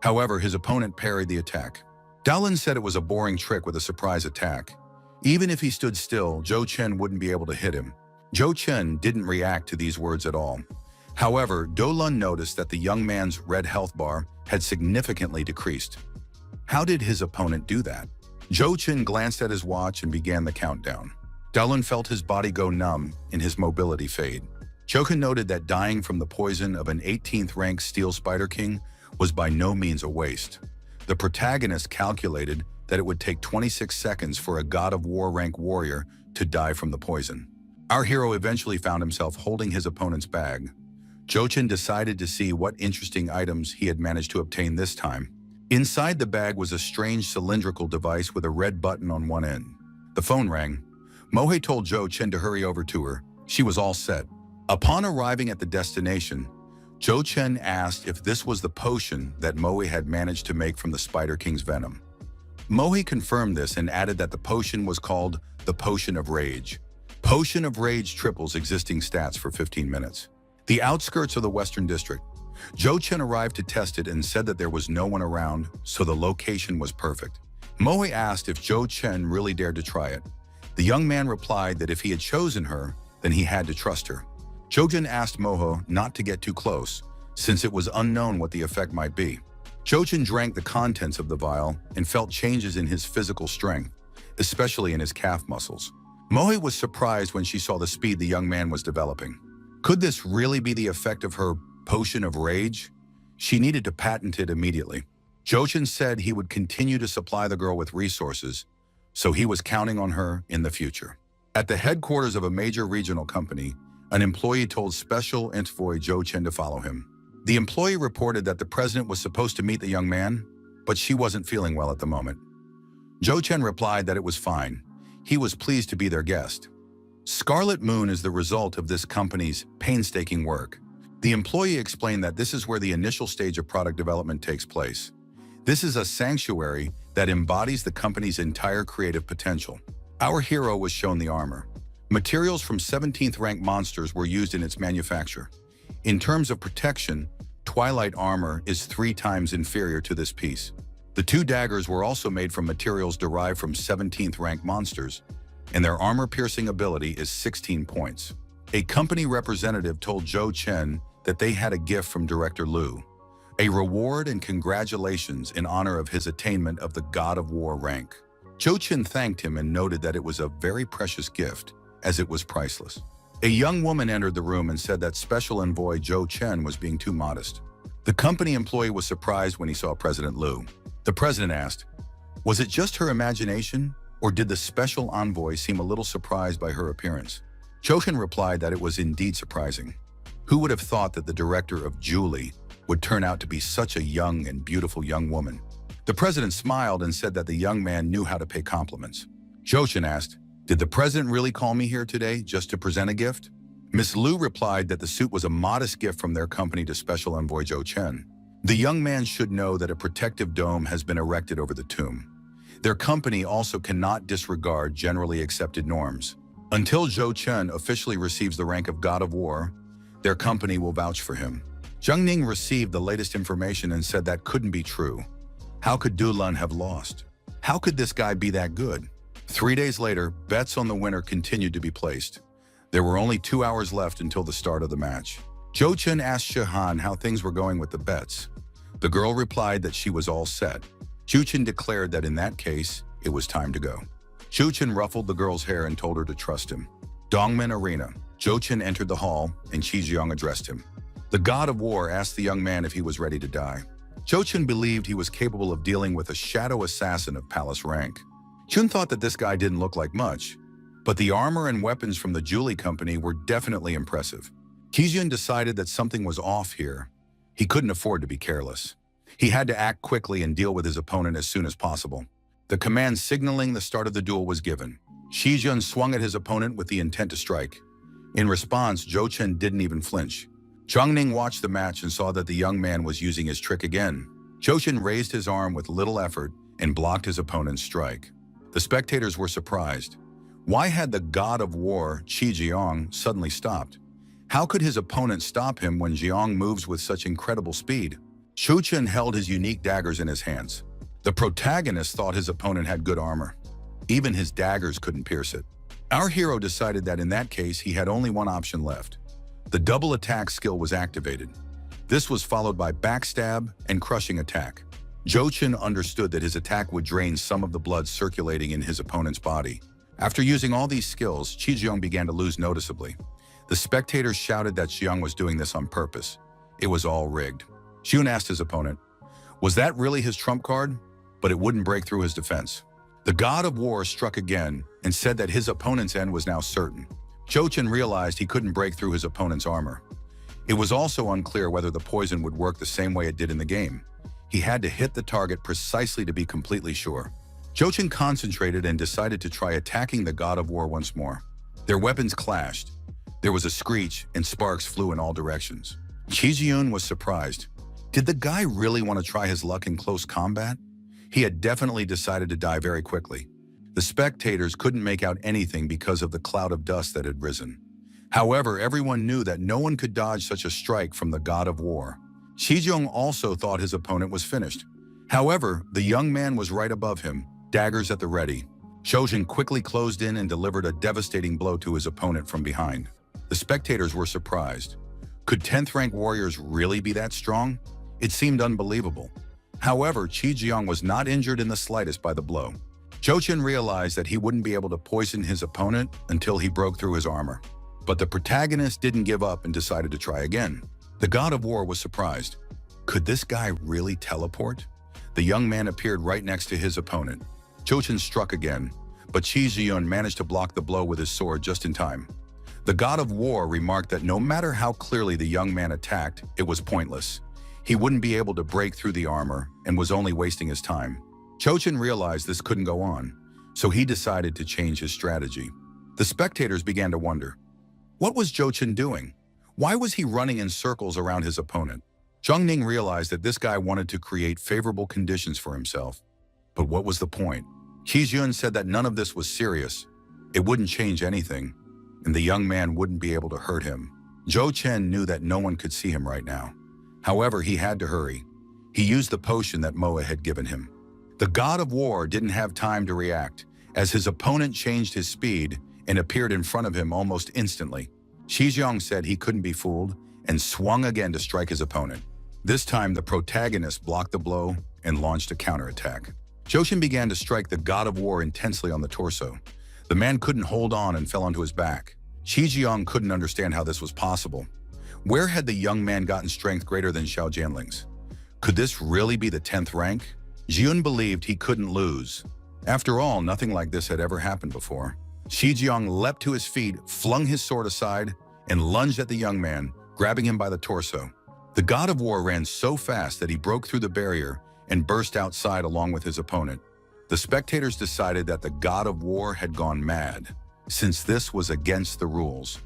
However, his opponent parried the attack. Dou Lun said it was a boring trick with a surprise attack. Even if he stood still, Zhou Chen wouldn't be able to hit him. Zhou Chen didn't react to these words at all. However, Dou Lun noticed that the young man's red health bar had significantly decreased. How did his opponent do that? Zhou Chen glanced at his watch and began the countdown. Dou Lun felt his body go numb and his mobility fade. Zhou Chen noted that dying from the poison of an 18th rank Steel Spider King was by no means a waste. The protagonist calculated that it would take 26 seconds for a God of War rank warrior to die from the poison. Our hero eventually found himself holding his opponent's bag. Zhou Chen decided to see what interesting items he had managed to obtain this time. Inside the bag was a strange cylindrical device with a red button on one end. The phone rang. Mohe told Zhou Chen to hurry over to her. She was all set. Upon arriving at the destination, Zhou Chen asked if this was the potion that Mohe had managed to make from the Spider King's venom. Mohe confirmed this and added that the potion was called the Potion of Rage. Potion of Rage triples existing stats for 15 minutes. The outskirts of the Western District. Zhou Chen arrived to test it and said that there was no one around, so the location was perfect. Mohe asked if Zhou Chen really dared to try it. The young man replied that if he had chosen her, then he had to trust her. Zhou Chen asked Moho not to get too close, since it was unknown what the effect might be. Zhou Chen drank the contents of the vial and felt changes in his physical strength, especially in his calf muscles. Mohe was surprised when she saw the speed the young man was developing. Could this really be the effect of her Potion of Rage? She needed to patent it immediately. Zhou Chen said he would continue to supply the girl with resources, so he was counting on her in the future. At the headquarters of a major regional company, an employee told Special Envoy Zhou Chen to follow him. The employee reported that the president was supposed to meet the young man, but she wasn't feeling well at the moment. Zhou Chen replied that it was fine. He was pleased to be their guest. Scarlet Moon is the result of this company's painstaking work. The employee explained that this is where the initial stage of product development takes place. This is a sanctuary that embodies the company's entire creative potential. Our hero was shown the armor. Materials from 17th rank monsters were used in its manufacture. In terms of protection, Twilight armor is 3 times inferior to this piece. The 2 daggers were also made from materials derived from 17th rank monsters, and their armor-piercing ability is 16 points. A company representative told Zhou Chen that they had a gift from Director Liu, a reward and congratulations in honor of his attainment of the God of War rank. Zhou Chen thanked him and noted that it was a very precious gift, as it was priceless. A young woman entered the room and said that Special Envoy Zhou Chen was being too modest. The company employee was surprised when he saw President Liu. The president asked, was it just her imagination, or did the special envoy seem a little surprised by her appearance? Zhou Chen replied that it was indeed surprising. Who would have thought that the director of Julie would turn out to be such a young and beautiful young woman? The president smiled and said that the young man knew how to pay compliments. Zhou Chen asked, did the president really call me here today just to present a gift? Miss Liu replied that the suit was a modest gift from their company to Special Envoy Zhou Chen. The young man should know that a protective dome has been erected over the tomb. Their company also cannot disregard generally accepted norms. Until Zhou Chen officially receives the rank of God of War, their company will vouch for him. Zhang Ning received the latest information and said that couldn't be true. How could Du Lun have lost? How could this guy be that good? 3 days later, bets on the winner continued to be placed. There were only 2 hours left until the start of the match. Zhou Chen asked Shihan how things were going with the bets. The girl replied that she was all set. Zhou Chen declared that in that case, it was time to go. Zhou Chen ruffled the girl's hair and told her to trust him. Dongmen Arena. Zhou Chen entered the hall and Qi Jiang addressed him. The God of War asked the young man if he was ready to die. Zhou Chen believed he was capable of dealing with a shadow assassin of palace rank. Chun thought that this guy didn't look like much, but the armor and weapons from the Julie company were definitely impressive. Qijun decided that something was off here. He couldn't afford to be careless. He had to act quickly and deal with his opponent as soon as possible. The command signaling the start of the duel was given. Qijun swung at his opponent with the intent to strike. In response, Zhou Chen didn't even flinch. Zhang Ning watched the match and saw that the young man was using his trick again. Zhou Chen raised his arm with little effort and blocked his opponent's strike. The spectators were surprised. Why had the God of War, Qi Jiang, suddenly stopped? How could his opponent stop him when Jiang moves with such incredible speed? Zhou Chen held his unique daggers in his hands. The protagonist thought his opponent had good armor. Even his daggers couldn't pierce it. Our hero decided that in that case, he had only one option left. The double attack skill was activated. This was followed by backstab and crushing attack. Zhou Chen understood that his attack would drain some of the blood circulating in his opponent's body. After using all these skills, Qi Jiang began to lose noticeably. The spectators shouted that Jiang was doing this on purpose. It was all rigged. Xun asked his opponent, was that really his trump card? But it wouldn't break through his defense. The God of War struck again and said that his opponent's end was now certain. Zhou Chen realized he couldn't break through his opponent's armor. It was also unclear whether the poison would work the same way it did in the game. He had to hit the target precisely to be completely sure. Zhou Chen concentrated and decided to try attacking the God of War once more. Their weapons clashed. There was a screech and sparks flew in all directions. Qi Jiun was surprised. Did the guy really want to try his luck in close combat? He had definitely decided to die very quickly. The spectators couldn't make out anything because of the cloud of dust that had risen. However, everyone knew that no one could dodge such a strike from the God of War. Qi Jiang also thought his opponent was finished. However, the young man was right above him, daggers at the ready. Zhou Chen quickly closed in and delivered a devastating blow to his opponent from behind. The spectators were surprised. Could 10th rank warriors really be that strong? It seemed unbelievable. However, Qi Jiang was not injured in the slightest by the blow. Zhou Chen realized that he wouldn't be able to poison his opponent until he broke through his armor. But the protagonist didn't give up and decided to try again. The God of War was surprised. Could this guy really teleport? The young man appeared right next to his opponent. Zhou Chen struck again, but Qi Jian managed to block the blow with his sword just in time. The God of War remarked that no matter how clearly the young man attacked, it was pointless. He wouldn't be able to break through the armor and was only wasting his time. Zhou Chen realized this couldn't go on, so he decided to change his strategy. The spectators began to wonder, what was Zhou Chen doing? Why was he running in circles around his opponent? Zhang Ning realized that this guy wanted to create favorable conditions for himself. But what was the point? Qi Jun said that none of this was serious. It wouldn't change anything, and the young man wouldn't be able to hurt him. Zhou Chen knew that no one could see him right now. However, he had to hurry. He used the potion that Moa had given him. The god of war didn't have time to react, as his opponent changed his speed and appeared in front of him almost instantly. Xijiang said he couldn't be fooled and swung again to strike his opponent. This time, the protagonist blocked the blow and launched a counterattack. Zhou began to strike the god of war intensely on the torso. The man couldn't hold on and fell onto his back. Xijiang couldn't understand how this was possible. Where had the young man gotten strength greater than Xiao Jianling's? Could this really be the 10th rank? Jiun believed he couldn't lose. After all, nothing like this had ever happened before. Xijiang leapt to his feet, flung his sword aside, and lunged at the young man, grabbing him by the torso. The god of war ran so fast that he broke through the barrier and burst outside along with his opponent. The spectators decided that the god of war had gone mad, since this was against the rules.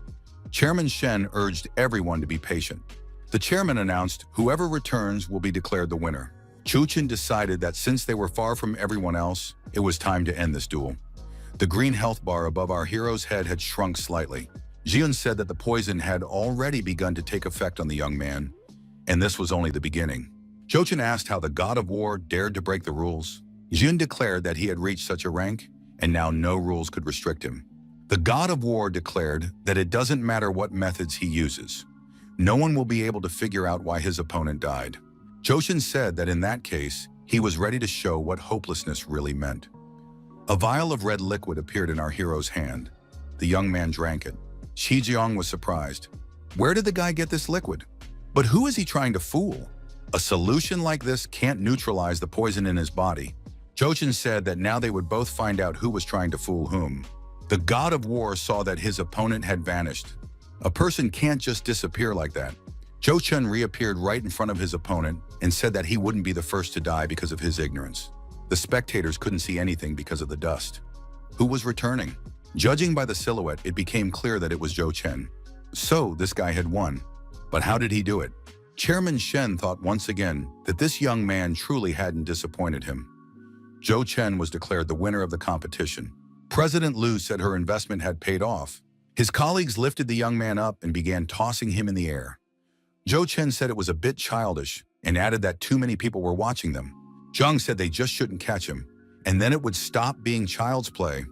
Chairman Shen urged everyone to be patient. The chairman announced whoever returns will be declared the winner. Chuchen decided that since they were far from everyone else, it was time to end this duel. The green health bar above our hero's head had shrunk slightly. Jiun said that the poison had already begun to take effect on the young man, and this was only the beginning. Jochen asked how the god of war dared to break the rules. Jiun declared that he had reached such a rank, and now no rules could restrict him. The god of war declared that it doesn't matter what methods he uses. No one will be able to figure out why his opponent died. Jochen said that in that case, he was ready to show what hopelessness really meant. A vial of red liquid appeared in our hero's hand. The young man drank it. Xijiang was surprised. Where did the guy get this liquid? But who is he trying to fool? A solution like this can't neutralize the poison in his body. Jochen said that now they would both find out who was trying to fool whom. The god of war saw that his opponent had vanished. A person can't just disappear like that. Zhou Chen reappeared right in front of his opponent and said that he wouldn't be the first to die because of his ignorance. The spectators couldn't see anything because of the dust. Who was returning? Judging by the silhouette, it became clear that it was Zhou Chen. So, this guy had won. But how did he do it? Chairman Shen thought once again that this young man truly hadn't disappointed him. Zhou Chen was declared the winner of the competition. President Liu said her investment had paid off. His colleagues lifted the young man up and began tossing him in the air. Zhou Chen said it was a bit childish and added that too many people were watching them. Zhang said they just shouldn't catch him, and then it would stop being child's play.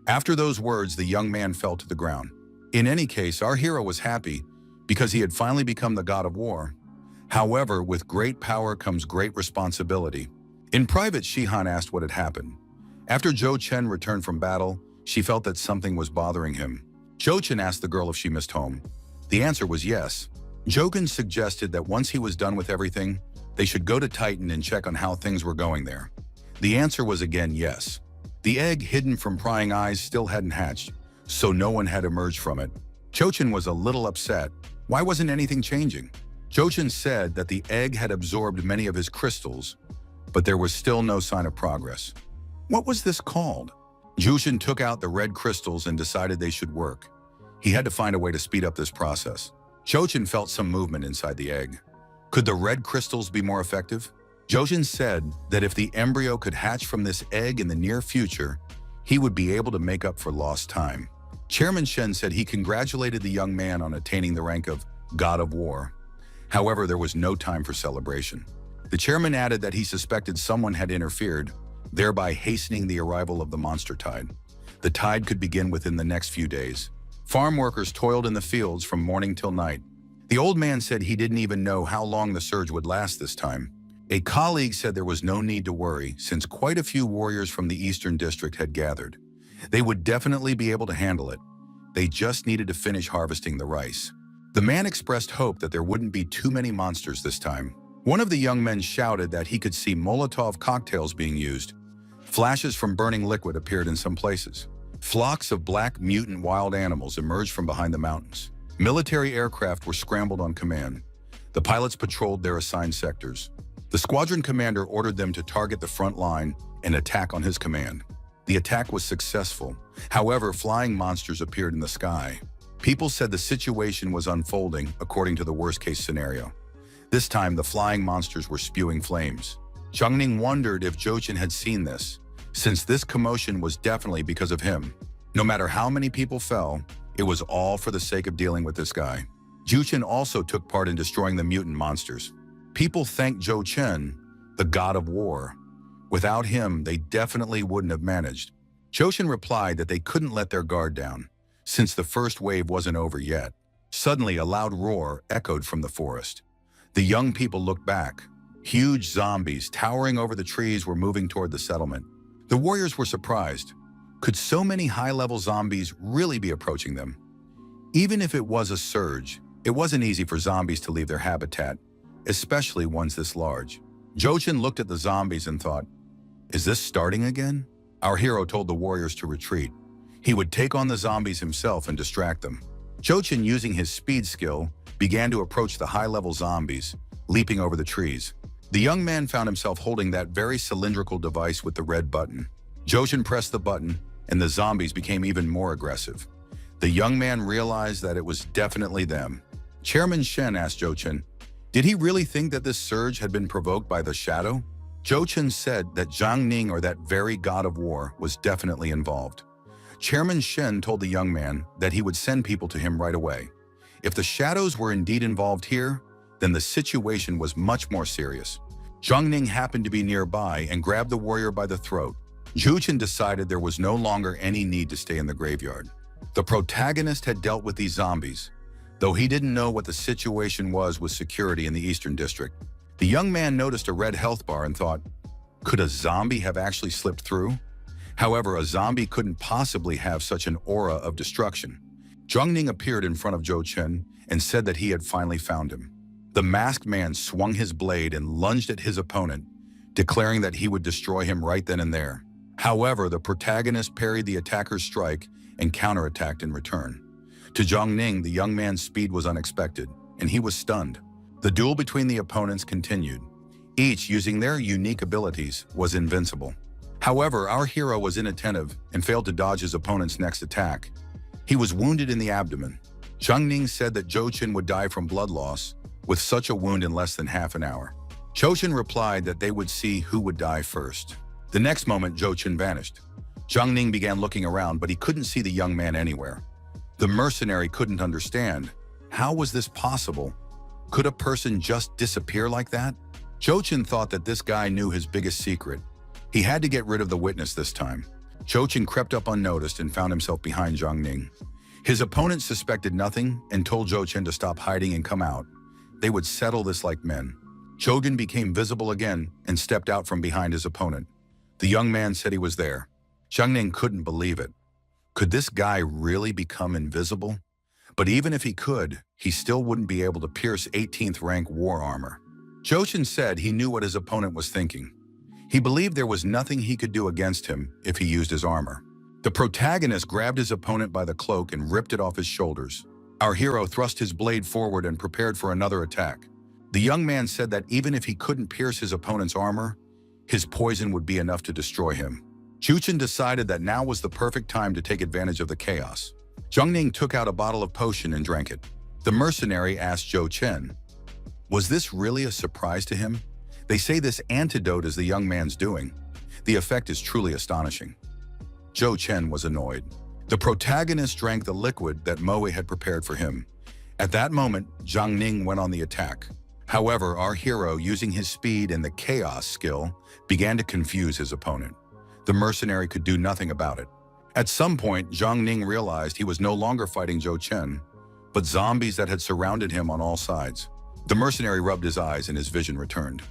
After those words, the young man fell to the ground. In any case, our hero was happy because he had finally become the god of war. However, with great power comes great responsibility. In private, Shihan asked what had happened. After Zhou Chen returned from battle, she felt that something was bothering him. Zhou Chen asked the girl if she missed home. The answer was yes. Jogen suggested that once he was done with everything, they should go to Titan and check on how things were going there. The answer was again yes. The egg hidden from prying eyes still hadn't hatched, so no one had emerged from it. Jochen was a little upset. Why wasn't anything changing? Jochen said that the egg had absorbed many of his crystals, but there was still no sign of progress. What was this called? Jushin took out the red crystals and decided they should work. He had to find a way to speed up this process. Jochen felt some movement inside the egg. Could the red crystals be more effective? Jochen said that if the embryo could hatch from this egg in the near future, he would be able to make up for lost time. Chairman Shen said he congratulated the young man on attaining the rank of God of War. However, there was no time for celebration. The chairman added that he suspected someone had interfered, thereby hastening the arrival of the monster tide. The tide could begin within the next few days. Farm workers toiled in the fields from morning till night. The old man said he didn't even know how long the surge would last this time. A colleague said there was no need to worry since quite a few warriors from the Eastern District had gathered. They would definitely be able to handle it. They just needed to finish harvesting the rice. The man expressed hope that there wouldn't be too many monsters this time. One of the young men shouted that he could see Molotov cocktails being used. Flashes from burning liquid appeared in some places. Flocks of black mutant wild animals emerged from behind the mountains. Military aircraft were scrambled on command. The pilots patrolled their assigned sectors. The squadron commander ordered them to target the front line and attack on his command. The attack was successful. However, flying monsters appeared in the sky. People said the situation was unfolding according to the worst-case scenario. This time, the flying monsters were spewing flames. Ning wondered if Jochin had seen this, since this commotion was definitely because of him. No matter how many people fell, it was all for the sake of dealing with this guy. Jochin also took part in destroying the mutant monsters. People thanked Jochin, the god of war. Without him, they definitely wouldn't have managed. Jochin replied that they couldn't let their guard down, since the first wave wasn't over yet. Suddenly, a loud roar echoed from the forest. The young people looked back. Huge zombies towering over the trees were moving toward the settlement. The warriors were surprised. Could so many high-level zombies really be approaching them? Even if it was a surge, it wasn't easy for zombies to leave their habitat, especially ones this large. Jochin looked at the zombies and thought, "Is this starting again?" Our hero told the warriors to retreat. He would take on the zombies himself and distract them. Jochin, using his speed skill, began to approach the high-level zombies, leaping over the trees. The young man found himself holding that very cylindrical device with the red button. Jochin pressed the button, and the zombies became even more aggressive. The young man realized that it was definitely them. Chairman Shen asked Jochin, did he really think that this surge had been provoked by the shadow? Jochin said that Zhang Ning, or that very god of war, was definitely involved. Chairman Shen told the young man that he would send people to him right away. If the shadows were indeed involved here, then the situation was much more serious. Zhang Ning happened to be nearby and grabbed the warrior by the throat. Jochin decided there was no longer any need to stay in the graveyard. The protagonist had dealt with these zombies, though he didn't know what the situation was with security in the Eastern District. The young man noticed a red health bar and thought, could a zombie have actually slipped through? However, a zombie couldn't possibly have such an aura of destruction. Zhang Ning appeared in front of Jochin and said that he had finally found him. The masked man swung his blade and lunged at his opponent, declaring that he would destroy him right then and there. However, the protagonist parried the attacker's strike and counterattacked in return. To Zhang Ning, the young man's speed was unexpected, and he was stunned. The duel between the opponents continued. Each, using their unique abilities, was invincible. However, our hero was inattentive and failed to dodge his opponent's next attack. He was wounded in the abdomen. Zhang Ning said that Jochin would die from blood loss with such a wound in less than half an hour. Jochin replied that they would see who would die first. The next moment, Jochin vanished. Zhang Ning began looking around, but he couldn't see the young man anywhere. The mercenary couldn't understand. How was this possible? Could a person just disappear like that? Jochin thought that this guy knew his biggest secret. He had to get rid of the witness this time. Jochin crept up unnoticed and found himself behind Zhang Ning. His opponent suspected nothing and told Jochin to stop hiding and come out. They would settle this like men. Jochin became visible again and stepped out from behind his opponent. The young man said he was there. Zhang Ning couldn't believe it. Could this guy really become invisible? But even if he could, he still wouldn't be able to pierce 18th rank war armor. Jochin said he knew what his opponent was thinking. He believed there was nothing he could do against him if he used his armor. The protagonist grabbed his opponent by the cloak and ripped it off his shoulders. Our hero thrust his blade forward and prepared for another attack. The young man said that even if he couldn't pierce his opponent's armor, his poison would be enough to destroy him. Jochin decided that now was the perfect time to take advantage of the chaos. Zhang Ning took out a bottle of potion and drank it. The mercenary asked Jochin, was this really a surprise to him? They say this antidote is the young man's doing. The effect is truly astonishing. Jochin was annoyed. The protagonist drank the liquid that Moe had prepared for him. At that moment, Zhang Ning went on the attack. However, our hero, using his speed and the chaos skill, began to confuse his opponent. The mercenary could do nothing about it. At some point, Zhang Ning realized he was no longer fighting Jochin, but zombies that had surrounded him on all sides. The mercenary rubbed his eyes and his vision returned.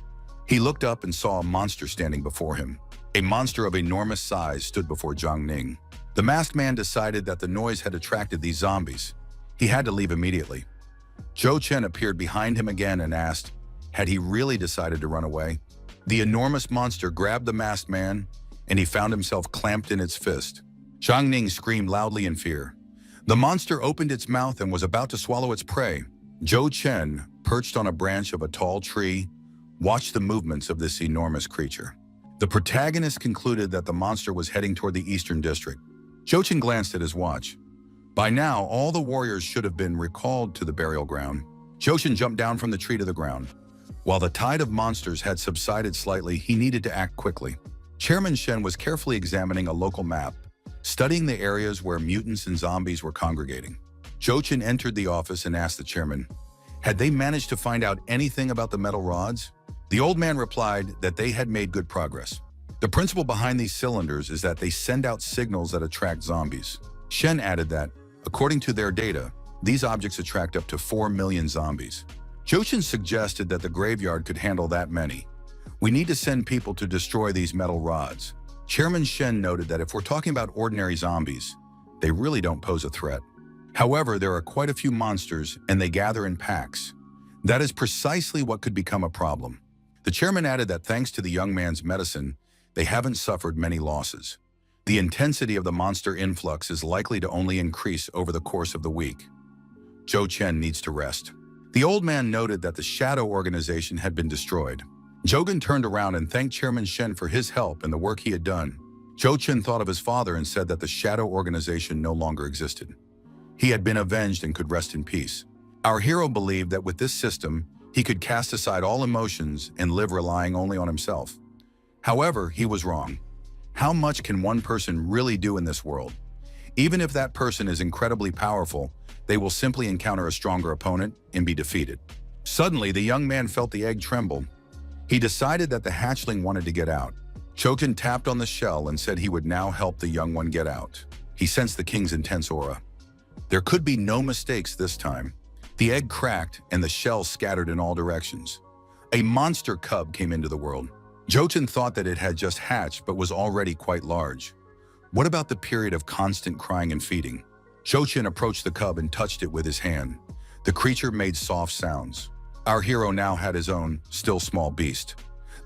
He looked up and saw a monster standing before him. A monster of enormous size stood before Zhang Ning. The masked man decided that the noise had attracted these zombies. He had to leave immediately. Jochin appeared behind him again and asked, had he really decided to run away? The enormous monster grabbed the masked man, and he found himself clamped in its fist. Zhang Ning screamed loudly in fear. The monster opened its mouth and was about to swallow its prey. Jochin, perched on a branch of a tall tree, watched the movements of this enormous creature. The protagonist concluded that the monster was heading toward the Eastern District. Jochin glanced at his watch. By now, all the warriors should have been recalled to the burial ground. Joshin jumped down from the tree to the ground. While the tide of monsters had subsided slightly, he needed to act quickly. Chairman Shen was carefully examining a local map, studying the areas where mutants and zombies were congregating. Jochin entered the office and asked the chairman, had they managed to find out anything about the metal rods? The old man replied that they had made good progress. The principle behind these cylinders is that they send out signals that attract zombies. Shen added that, according to their data, these objects attract up to 4 million zombies. Jochin suggested that the graveyard could handle that many. We need to send people to destroy these metal rods. Chairman Shen noted that if we're talking about ordinary zombies, they really don't pose a threat. However, there are quite a few monsters and they gather in packs. That is precisely what could become a problem. The chairman added that thanks to the young man's medicine, they haven't suffered many losses. The intensity of the monster influx is likely to only increase over the course of the week. Zhou Chen needs to rest. The old man noted that the shadow organization had been destroyed. Jogan turned around and thanked Chairman Shen for his help and the work he had done. Zhou Chen thought of his father and said that the shadow organization no longer existed. He had been avenged and could rest in peace. Our hero believed that with this system, he could cast aside all emotions and live relying only on himself. However, he was wrong. How much can one person really do in this world? Even if that person is incredibly powerful, they will simply encounter a stronger opponent and be defeated. Suddenly, the young man felt the egg tremble. He decided that the hatchling wanted to get out. Chokin tapped on the shell and said he would now help the young one get out. He sensed the king's intense aura. There could be no mistakes this time. The egg cracked and the shell scattered in all directions. A monster cub came into the world. Jochin thought that it had just hatched but was already quite large. What about the period of constant crying and feeding? Jochin approached the cub and touched it with his hand. The creature made soft sounds. Our hero now had his own, still small beast.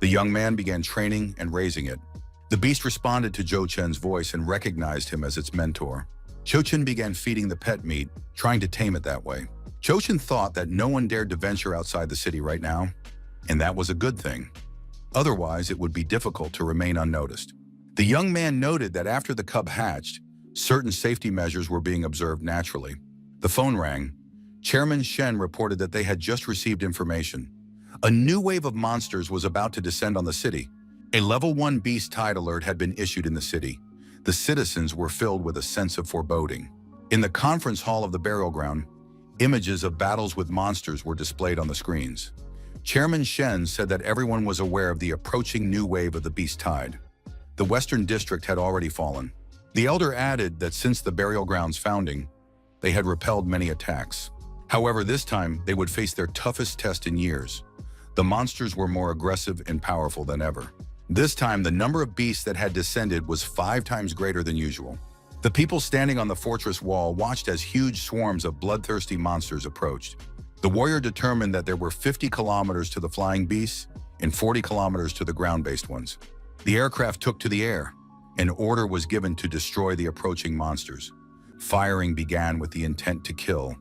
The young man began training and raising it. The beast responded to Jochin's voice and recognized him as its mentor. Jochin began feeding the pet meat, trying to tame it that way. Jochin thought that no one dared to venture outside the city right now, and that was a good thing. Otherwise, it would be difficult to remain unnoticed. The young man noted that after the cub hatched, certain safety measures were being observed naturally. The phone rang. Chairman Shen reported that they had just received information. A new wave of monsters was about to descend on the city. A level 1 beast tide alert had been issued in the city. The citizens were filled with a sense of foreboding. In the conference hall of the burial ground, images of battles with monsters were displayed on the screens. Chairman Shen said that everyone was aware of the approaching new wave of the beast tide. The Western District had already fallen. The elder added that since the burial ground's founding, they had repelled many attacks. However, this time they would face their toughest test in years. The monsters were more aggressive and powerful than ever. This time, the number of beasts that had descended was 5 times greater than usual. The people standing on the fortress wall watched as huge swarms of bloodthirsty monsters approached. The warrior determined that there were 50 kilometers to the flying beasts and 40 kilometers to the ground-based ones. The aircraft took to the air. An order was given to destroy the approaching monsters. Firing began with the intent to kill.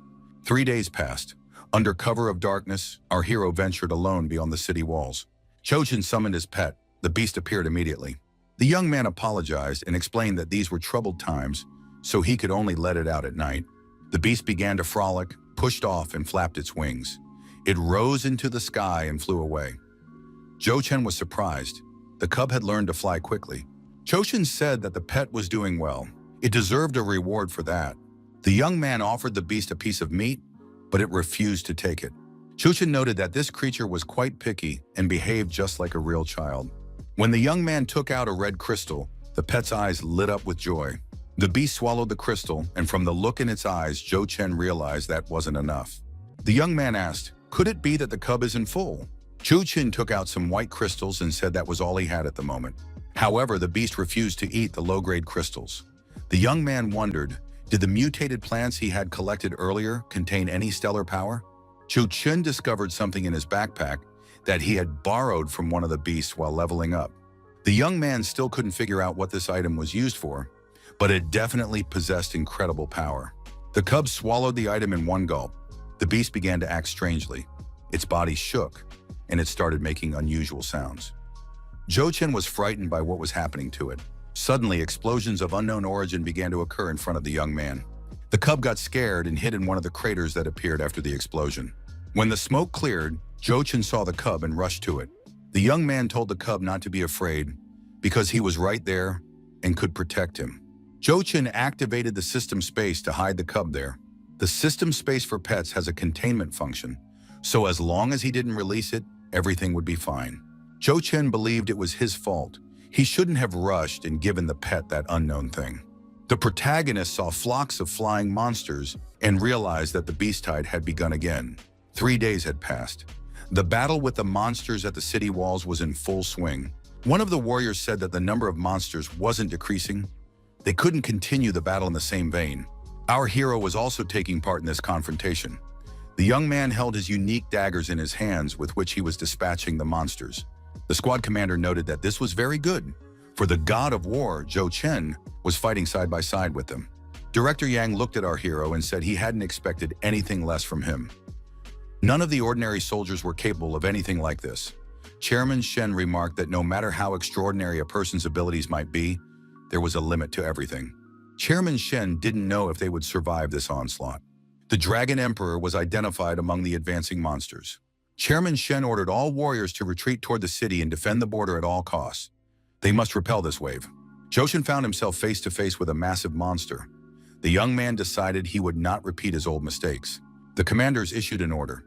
3 days passed. Under cover of darkness, our hero ventured alone beyond the city walls. Chojin summoned his pet. The beast appeared immediately. The young man apologized and explained that these were troubled times, so he could only let it out at night. The beast began to frolic, pushed off and flapped its wings. It rose into the sky and flew away. Jochen was surprised. The cub had learned to fly quickly. Choshin said that the pet was doing well. It deserved a reward for that. The young man offered the beast a piece of meat, but it refused to take it. Choshin noted that this creature was quite picky and behaved just like a real child. When the young man took out a red crystal, the pet's eyes lit up with joy. The beast swallowed the crystal, and from the look in its eyes, Zhou Chen realized that wasn't enough. The young man asked, could it be that the cub isn't full? Zhou Chen took out some white crystals and said that was all he had at the moment. However, the beast refused to eat the low-grade crystals. The young man wondered, did the mutated plants he had collected earlier contain any stellar power? Zhou Chen discovered something in his backpack that he had borrowed from one of the beasts while leveling up. The young man still couldn't figure out what this item was used for, but it definitely possessed incredible power. The cub swallowed the item in one gulp. The beast began to act strangely. Its body shook, and it started making unusual sounds. Zhou Chen was frightened by what was happening to it. Suddenly, explosions of unknown origin began to occur in front of the young man. The cub got scared and hid in one of the craters that appeared after the explosion. When the smoke cleared, Jochin saw the cub and rushed to it. The young man told the cub not to be afraid because he was right there and could protect him. Jochin activated the system space to hide the cub there. The system space for pets has a containment function, so as long as he didn't release it, everything would be fine. Jochin believed it was his fault. He shouldn't have rushed and given the pet that unknown thing. The protagonist saw flocks of flying monsters and realized that the beasttide had begun again. 3 days had passed. The battle with the monsters at the city walls was in full swing. One of the warriors said that the number of monsters wasn't decreasing. They couldn't continue the battle in the same vein. Our hero was also taking part in this confrontation. The young man held his unique daggers in his hands with which he was dispatching the monsters. The squad commander noted that this was very good, for the god of war, Jochin, was fighting side by side with them. Director Yang looked at our hero and said he hadn't expected anything less from him. None of the ordinary soldiers were capable of anything like this. Chairman Shen remarked that no matter how extraordinary a person's abilities might be, there was a limit to everything. Chairman Shen didn't know if they would survive this onslaught. The Dragon Emperor was identified among the advancing monsters. Chairman Shen ordered all warriors to retreat toward the city and defend the border at all costs. They must repel this wave. Jochin found himself face to face with a massive monster. The young man decided he would not repeat his old mistakes. The commanders issued an order.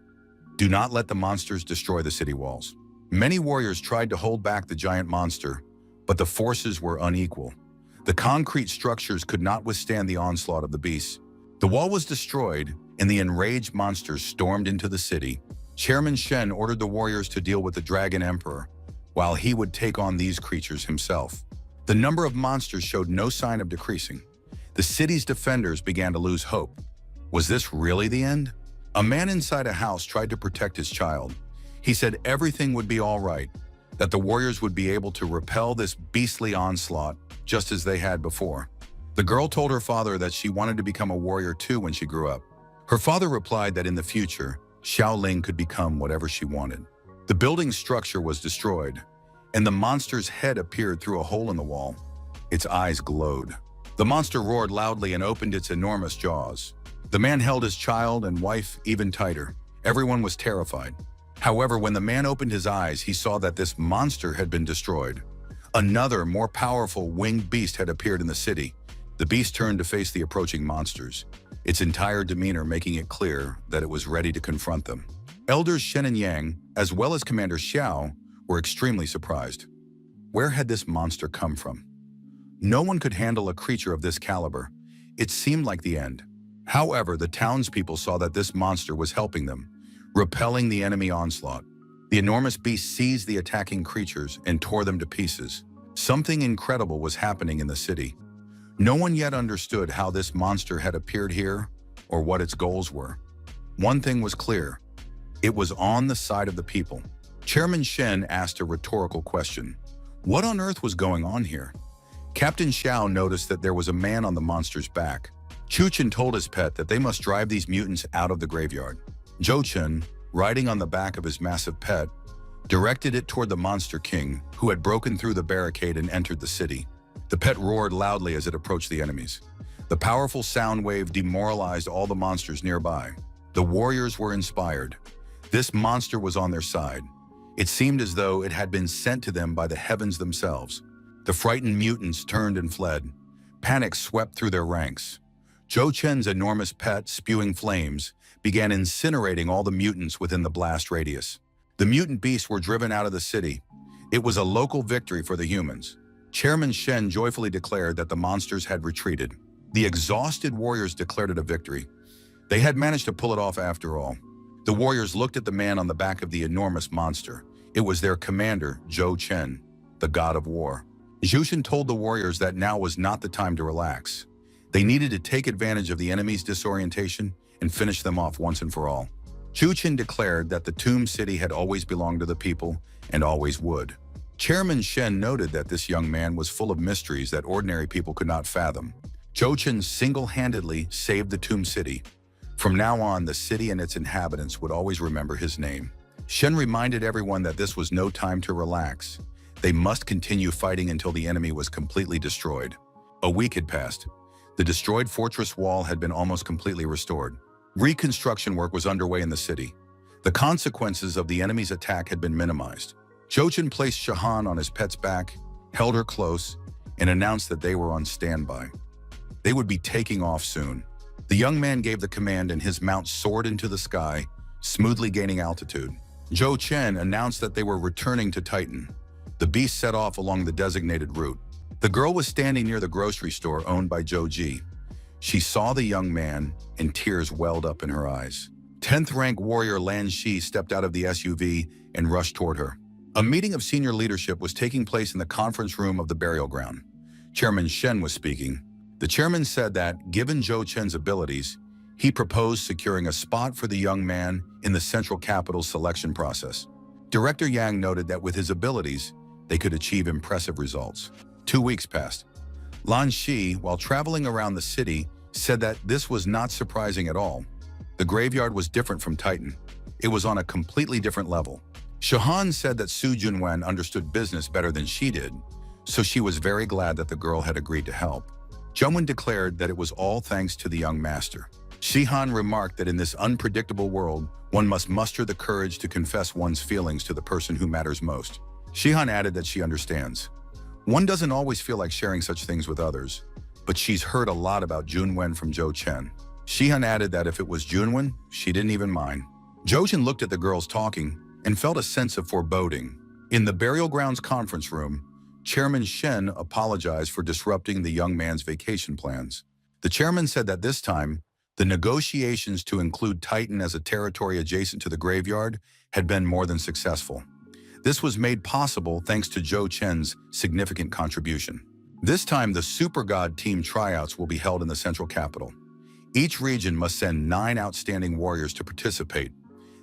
Do not let the monsters destroy the city walls. Many warriors tried to hold back the giant monster, but the forces were unequal. The concrete structures could not withstand the onslaught of the beasts. The wall was destroyed, and the enraged monsters stormed into the city. Chairman Shen ordered the warriors to deal with the Dragon Emperor, while he would take on these creatures himself. The number of monsters showed no sign of decreasing. The city's defenders began to lose hope. Was this really the end? A man inside a house tried to protect his child. He said everything would be all right, that the warriors would be able to repel this beastly onslaught just as they had before. The girl told her father that she wanted to become a warrior too when she grew up. Her father replied that in the future, Xiaoling could become whatever she wanted. The building's structure was destroyed, and the monster's head appeared through a hole in the wall. Its eyes glowed. The monster roared loudly and opened its enormous jaws. The man held his child and wife even tighter. Everyone was terrified. However, when the man opened his eyes, he saw that this monster had been destroyed. Another, more powerful winged beast had appeared in the city. The beast turned to face the approaching monsters, its entire demeanor making it clear that it was ready to confront them. Elders Shen and Yang, as well as Commander Xiao, were extremely surprised. Where had this monster come from? No one could handle a creature of this caliber. It seemed like the end. However, the townspeople saw that this monster was helping them, repelling the enemy onslaught. The enormous beast seized the attacking creatures and tore them to pieces. Something incredible was happening in the city. No one yet understood how this monster had appeared here or what its goals were. One thing was clear. It was on the side of the people. Chairman Shen asked a rhetorical question. What on earth was going on here? Captain Xiao noticed that there was a man on the monster's back. Chuchen told his pet that they must drive these mutants out of the graveyard. Jochin, riding on the back of his massive pet, directed it toward the Monster King, who had broken through the barricade and entered the city. The pet roared loudly as it approached the enemies. The powerful sound wave demoralized all the monsters nearby. The warriors were inspired. This monster was on their side. It seemed as though it had been sent to them by the heavens themselves. The frightened mutants turned and fled. Panic swept through their ranks. Jochen's enormous pet, spewing flames, began incinerating all the mutants within the blast radius. The mutant beasts were driven out of the city. It was a local victory for the humans. Chairman Shen joyfully declared that the monsters had retreated. The exhausted warriors declared it a victory. They had managed to pull it off after all. The warriors looked at the man on the back of the enormous monster. It was their commander, Zhou Chen, the god of war. Jushin told the warriors that now was not the time to relax. They needed to take advantage of the enemy's disorientation and finish them off once and for all. Chuchen declared that the Tomb City had always belonged to the people and always would. Chairman Shen noted that this young man was full of mysteries that ordinary people could not fathom. Jochen single-handedly saved the Tomb City. From now on, the city and its inhabitants would always remember his name. Shen reminded everyone that this was no time to relax. They must continue fighting until the enemy was completely destroyed. A week had passed. The destroyed fortress wall had been almost completely restored. Reconstruction work was underway in the city. The consequences of the enemy's attack had been minimized. Jochin placed Shahan on his pet's back, held her close, and announced that they were on standby. They would be taking off soon. The young man gave the command and his mount soared into the sky, smoothly gaining altitude. Zhou Chen announced that they were returning to Titan. The beast set off along the designated route. The girl was standing near the grocery store owned by Zhou Ji. She saw the young man, and tears welled up in her eyes. 10th rank warrior Lan Shi stepped out of the SUV and rushed toward her. A meeting of senior leadership was taking place in the conference room of the burial ground. Chairman Shen was speaking. The chairman said that, given Zhou Chen's abilities, he proposed securing a spot for the young man in the central capital's selection process. Director Yang noted that with his abilities, they could achieve impressive results. 2 weeks passed. Lan Shi, while traveling around the city, said that this was not surprising at all. The graveyard was different from Titan. It was on a completely different level. Shahan said that Su Junwen understood business better than she did, so she was very glad that the girl had agreed to help. Jungwon declared that it was all thanks to the young master. Shihan remarked that in this unpredictable world, one must muster the courage to confess one's feelings to the person who matters most. Shihan added that she understands. One doesn't always feel like sharing such things with others, but she's heard a lot about Junwen from Zhou Chen. Shihan added that if it was Junwen, she didn't even mind. Zhou Chen looked at the girls talking and felt a sense of foreboding. In the burial grounds conference room, Chairman Shen apologized for disrupting the young man's vacation plans. The chairman said that this time, the negotiations to include Titan as a territory adjacent to the graveyard had been more than successful. This was made possible thanks to Zhou Chen's significant contribution. This time, the Super God Team tryouts will be held in the central capital. Each region must send 9 outstanding warriors to participate.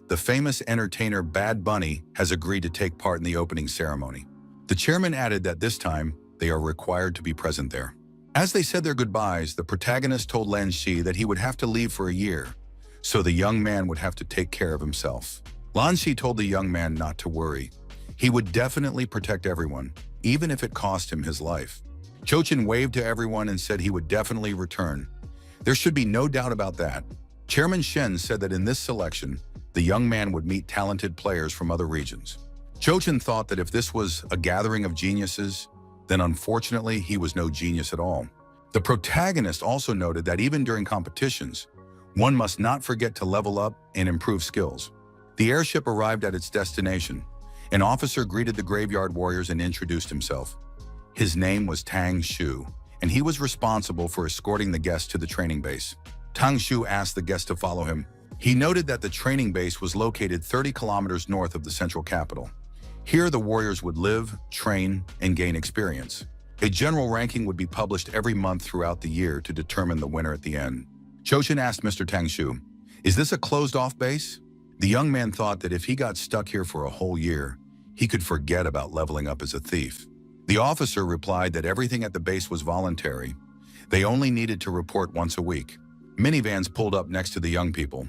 The famous entertainer Bad Bunny has agreed to take part in the opening ceremony. The chairman added that this time, they are required to be present there. As they said their goodbyes, the protagonist told Lan Shi that he would have to leave for a year, so the young man would have to take care of himself. Lan Shi told the young man not to worry. He would definitely protect everyone, even if it cost him his life. Chochin waved to everyone and said he would definitely return. There should be no doubt about that. Chairman Shen said that in this selection, the young man would meet talented players from other regions. Chochin thought that if this was a gathering of geniuses, then unfortunately he was no genius at all. The protagonist also noted that even during competitions, one must not forget to level up and improve skills. The airship arrived at its destination. An officer greeted the graveyard warriors and introduced himself. His name was Tang Shu, and he was responsible for escorting the guests to the training base. Tang Shu asked the guests to follow him. He noted that the training base was located 30 kilometers north of the central capital. Here, the warriors would live, train, and gain experience. A general ranking would be published every month throughout the year to determine the winner at the end. Chochin asked Mr. Tang Shu, "Is this a closed-off base?" The young man thought that if he got stuck here for a whole year, he could forget about leveling up as a thief. The officer replied that everything at the base was voluntary. They only needed to report once a week. Minivans pulled up next to the young people.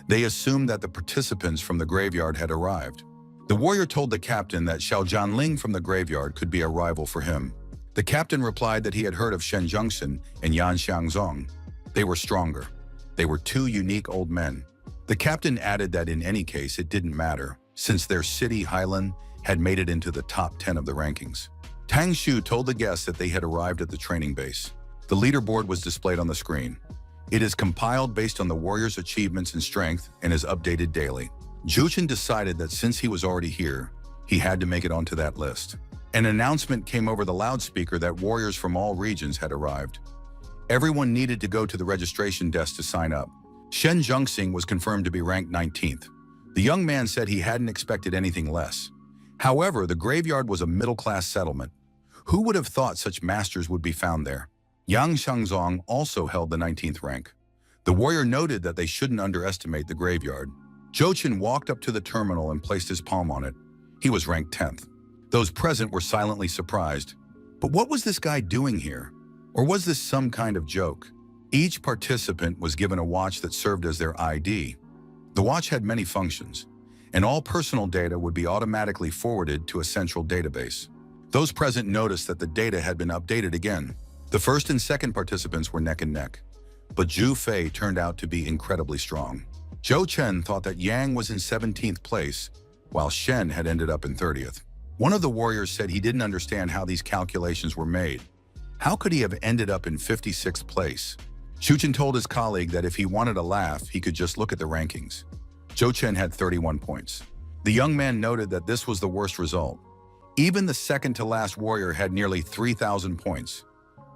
They assumed that the participants from the graveyard had arrived. The warrior told the captain that Xiao Jianling from the graveyard could be a rival for him. The captain replied that he had heard of Shen Zhengxin and Yan Xiangzong. They were stronger. They were 2 unique old men. The captain added that in any case it didn't matter, since their city, Hailan, had made it into the top 10 of the rankings. Tang Shu told the guests that they had arrived at the training base. The leaderboard was displayed on the screen. It is compiled based on the warrior's achievements and strength and is updated daily. Juchen decided that since he was already here, he had to make it onto that list. An announcement came over the loudspeaker that warriors from all regions had arrived. Everyone needed to go to the registration desk to sign up. Shen Zhengxing was confirmed to be ranked 19th. The young man said he hadn't expected anything less. However, the graveyard was a middle-class settlement. Who would have thought such masters would be found there? Yang Xiangzong also held the 19th rank. The warrior noted that they shouldn't underestimate the graveyard. Jochin walked up to the terminal and placed his palm on it. He was ranked 10th. Those present were silently surprised. But what was this guy doing here? Or was this some kind of joke? Each participant was given a watch that served as their ID. The watch had many functions, and all personal data would be automatically forwarded to a central database. Those present noticed that the data had been updated again. The first and second participants were neck and neck, but Zhu Fei turned out to be incredibly strong. Zhou Chen thought that Yang was in 17th place, while Shen had ended up in 30th. One of the warriors said he didn't understand how these calculations were made. How could he have ended up in 56th place? Zhu Chen told his colleague that if he wanted a laugh, he could just look at the rankings. Zhou Chen had 31 points. The young man noted that this was the worst result. Even the second-to-last warrior had nearly 3,000 points.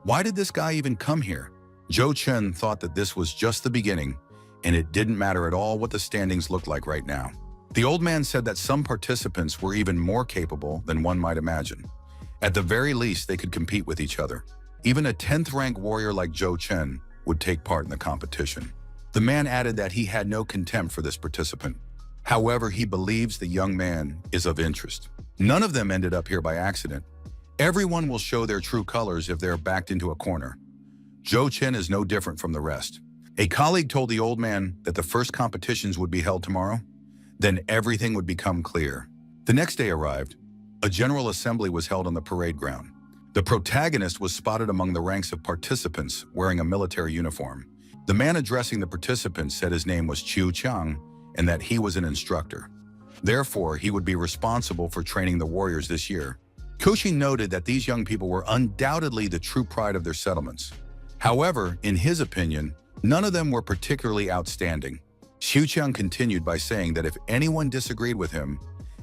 Why did this guy even come here? Zhou Chen thought that this was just the beginning, and it didn't matter at all what the standings looked like right now. The old man said that some participants were even more capable than one might imagine. At the very least, they could compete with each other. Even a 10th-ranked warrior like Zhou Chen would take part in the competition. The man added that he had no contempt for this participant. However, he believes the young man is of interest. None of them ended up here by accident. Everyone will show their true colors if they're backed into a corner. Zhou Chen is no different from the rest. A colleague told the old man that the first competitions would be held tomorrow. Then everything would become clear. The next day arrived. A general assembly was held on the parade ground. The protagonist was spotted among the ranks of participants wearing a military uniform. The man addressing the participants said his name was Qiu Qiang and that he was an instructor. Therefore, he would be responsible for training the warriors this year. Kushi noted that these young people were undoubtedly the true pride of their settlements. However, in his opinion, none of them were particularly outstanding. Qiu Qiang continued by saying that if anyone disagreed with him,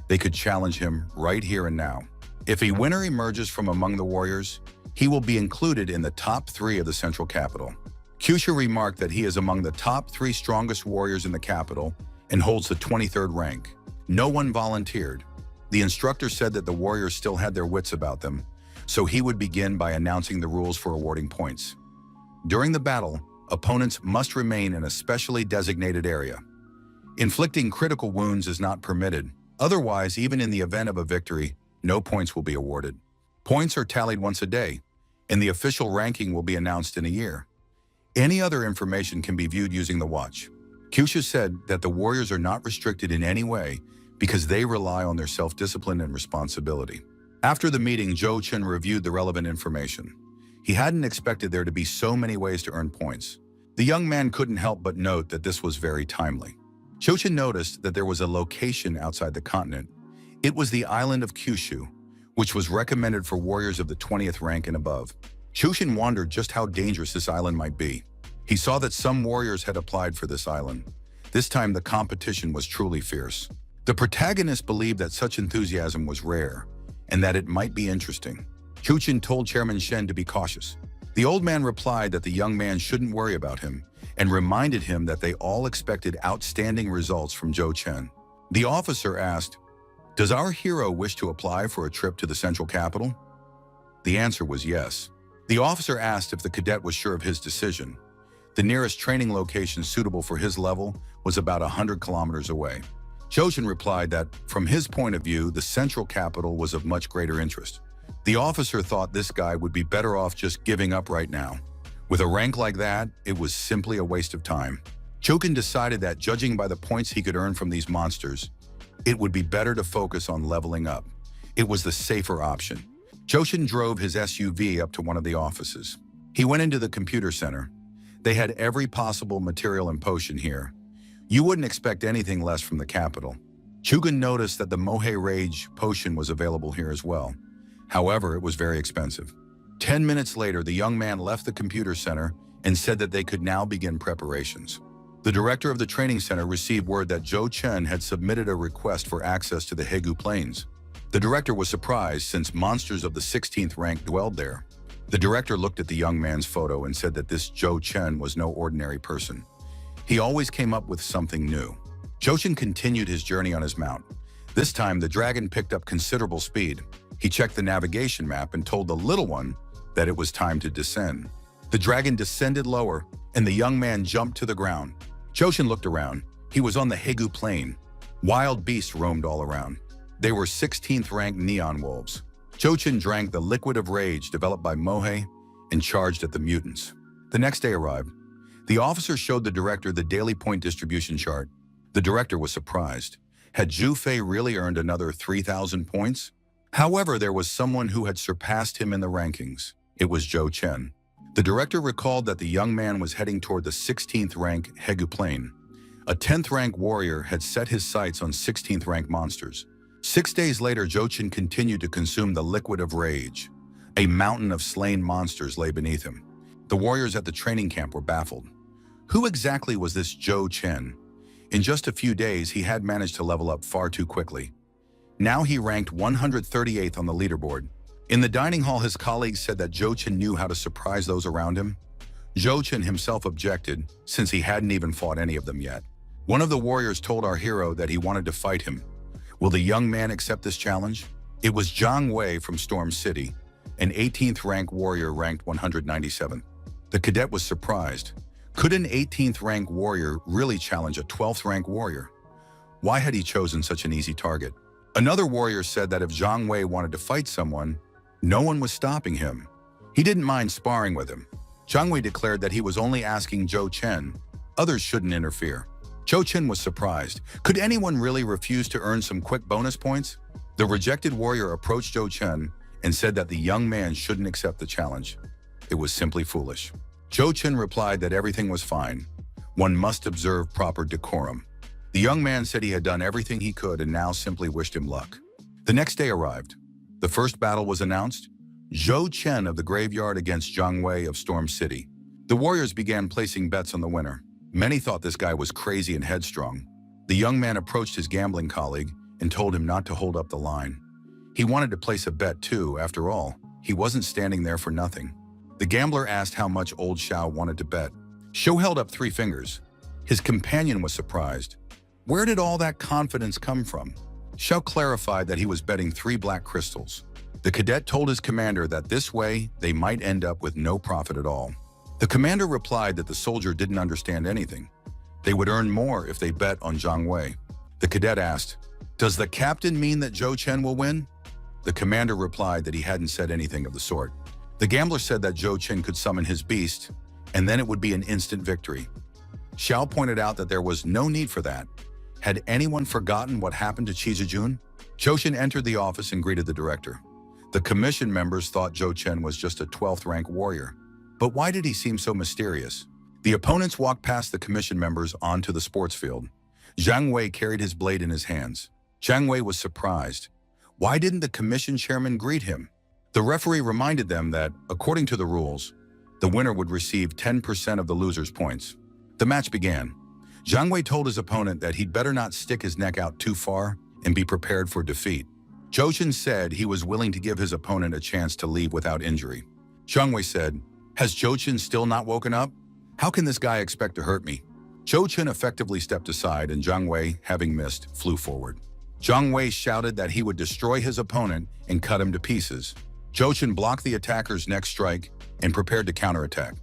they could challenge him right here and now. If a winner emerges from among the warriors, he will be included in the top 3 of the central capital. Kyushu remarked that he is among the top 3 strongest warriors in the capital and holds the 23rd rank. No one volunteered. The instructor said that the warriors still had their wits about them, so he would begin by announcing the rules for awarding points. During the battle, opponents must remain in a specially designated area. Inflicting critical wounds is not permitted. Otherwise, even in the event of a victory, no points will be awarded. Points are tallied once a day, and the official ranking will be announced in a year. Any other information can be viewed using the watch. Kyushu said that the warriors are not restricted in any way because they rely on their self-discipline and responsibility. After the meeting, Zhou Chen reviewed the relevant information. He hadn't expected there to be so many ways to earn points. The young man couldn't help but note that this was very timely. Zhou Chen noticed that there was a location outside the continent. It was the island of Kyushu, which was recommended for warriors of the 20th rank and above. Zhou Chen wondered just how dangerous this island might be. He saw that some warriors had applied for this island. This time, the competition was truly fierce. The protagonist believed that such enthusiasm was rare and that it might be interesting. Zhou Chen told Chairman Shen to be cautious. The old man replied that the young man shouldn't worry about him and reminded him that they all expected outstanding results from Zhou Chen. The officer asked, "Does our hero wish to apply for a trip to the central capital?" The answer was yes. The officer asked if the cadet was sure of his decision. The nearest training location suitable for his level was about 100 kilometers away. Zhou Chen replied that, from his point of view, the central capital was of much greater interest. The officer thought this guy would be better off just giving up right now. With a rank like that, it was simply a waste of time. Zhou Chen decided that, judging by the points he could earn from these monsters, it would be better to focus on leveling up. It was the safer option. Zhou Chen drove his SUV up to one of the offices. He went into the computer center. They had every possible material and potion here. You wouldn't expect anything less from the capital. Zhou Chen noticed that the Mohei Rage potion was available here as well. However, it was very expensive. 10 minutes later, the young man left the computer center and said that they could now begin preparations. The director of the training center received word that Zhou Chen had submitted a request for access to the Hegu Plains. The director was surprised since monsters of the 16th rank dwelled there. The director looked at the young man's photo and said that this Zhou Chen was no ordinary person. He always came up with something new. Zhou Chen continued his journey on his mount. This time, the dragon picked up considerable speed. He checked the navigation map and told the little one that it was time to descend. The dragon descended lower, and the young man jumped to the ground. Zhou Chen looked around. He was on the Hegu Plain. Wild beasts roamed all around. They were 16th-ranked neon wolves. Zhou Chen drank the liquid of rage developed by Mohei and charged at the mutants. The next day arrived. The officer showed the director the daily point distribution chart. The director was surprised. Had Zhu Fei really earned another 3,000 points? However, there was someone who had surpassed him in the rankings. It was Zhou Chen. The director recalled that the young man was heading toward the 16th rank Hegu Plain. A 10th rank warrior had set his sights on 16th rank monsters. 6 days later, Jochin continued to consume the liquid of rage. A mountain of slain monsters lay beneath him. The warriors at the training camp were baffled. Who exactly was this Zhou Chen? In just a few days, he had managed to level up far too quickly. Now he ranked 138th on the leaderboard. In the dining hall, his colleagues said that Jochin knew how to surprise those around him. Jochin himself objected, since he hadn't even fought any of them yet. One of the warriors told our hero that he wanted to fight him. Will the young man accept this challenge? It was Zhang Wei from Storm City, an 18th rank warrior ranked 197th. The cadet was surprised. Could an 18th rank warrior really challenge a 12th rank warrior? Why had he chosen such an easy target? Another warrior said that if Zhang Wei wanted to fight someone, no one was stopping him. He didn't mind sparring with him. Zhang Wei declared that he was only asking Zhou Chen. Others shouldn't interfere. Zhou Chen was surprised. Could anyone really refuse to earn some quick bonus points? The rejected warrior approached Zhou Chen and said that the young man shouldn't accept the challenge. It was simply foolish. Zhou Chen replied that everything was fine. One must observe proper decorum. The young man said he had done everything he could and now simply wished him luck. The next day arrived. The first battle was announced. Zhou Chen of the Graveyard against Zhang Wei of Storm City. The warriors began placing bets on the winner. Many thought this guy was crazy and headstrong. The young man approached his gambling colleague and told him not to hold up the line. He wanted to place a bet too, after all. He wasn't standing there for nothing. The gambler asked how much old Xiao wanted to bet. Xiao held up 3 fingers. His companion was surprised. Where did all that confidence come from? Xiao clarified that he was betting 3 black crystals. The cadet told his commander that this way they might end up with no profit at all. The commander replied that the soldier didn't understand anything. They would earn more if they bet on Zhang Wei. The cadet asked, "Does the captain mean that Zhou Chen will win?" The commander replied that he hadn't said anything of the sort. The gambler said that Zhou Chen could summon his beast, and then it would be an instant victory. Xiao pointed out that there was no need for that. Had anyone forgotten what happened to Qi Zijun? Zhou Chen entered the office and greeted the director. The commission members thought Zhou Chen was just a 12th rank warrior. But why did he seem so mysterious? The opponents walked past the commission members onto the sports field. Zhang Wei carried his blade in his hands. Zhang Wei was surprised. Why didn't the commission chairman greet him? The referee reminded them that, according to the rules, the winner would receive 10% of the loser's points. The match began. Zhang Wei told his opponent that he'd better not stick his neck out too far and be prepared for defeat. Zhou Chen said he was willing to give his opponent a chance to leave without injury. Zhang Wei said, "Has Zhou Chen still not woken up? How can this guy expect to hurt me?" Zhou Chen effectively stepped aside and Zhang Wei, having missed, flew forward. Zhang Wei shouted that he would destroy his opponent and cut him to pieces. Zhou Chen blocked the attacker's next strike and prepared to counterattack.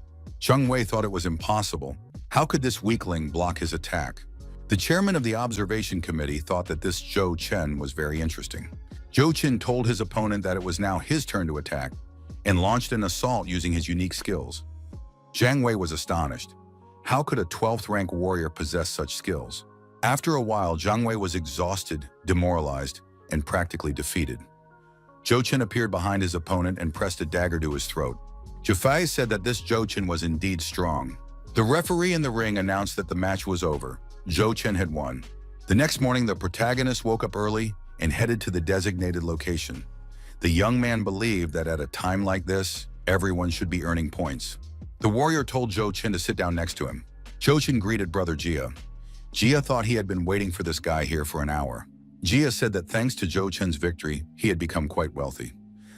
Zhang Wei thought it was impossible. How could this weakling block his attack? The chairman of the observation committee thought that this Zhou Chen was very interesting. Zhou Chen told his opponent that it was now his turn to attack and launched an assault using his unique skills. Zhang Wei was astonished. How could a 12th rank warrior possess such skills? After a while, Zhang Wei was exhausted, demoralized, and practically defeated. Zhou Chen appeared behind his opponent and pressed a dagger to his throat. Jafai said that this Zhou Chen was indeed strong. The referee in the ring announced that the match was over. Zhou Chen had won. The next morning, the protagonist woke up early and headed to the designated location. The young man believed that at a time like this, everyone should be earning points. The warrior told Zhou Chen to sit down next to him. Zhou Chen greeted brother Jia. Jia thought he had been waiting for this guy here for an hour. Jia said that thanks to Zhou Chen's victory, he had become quite wealthy.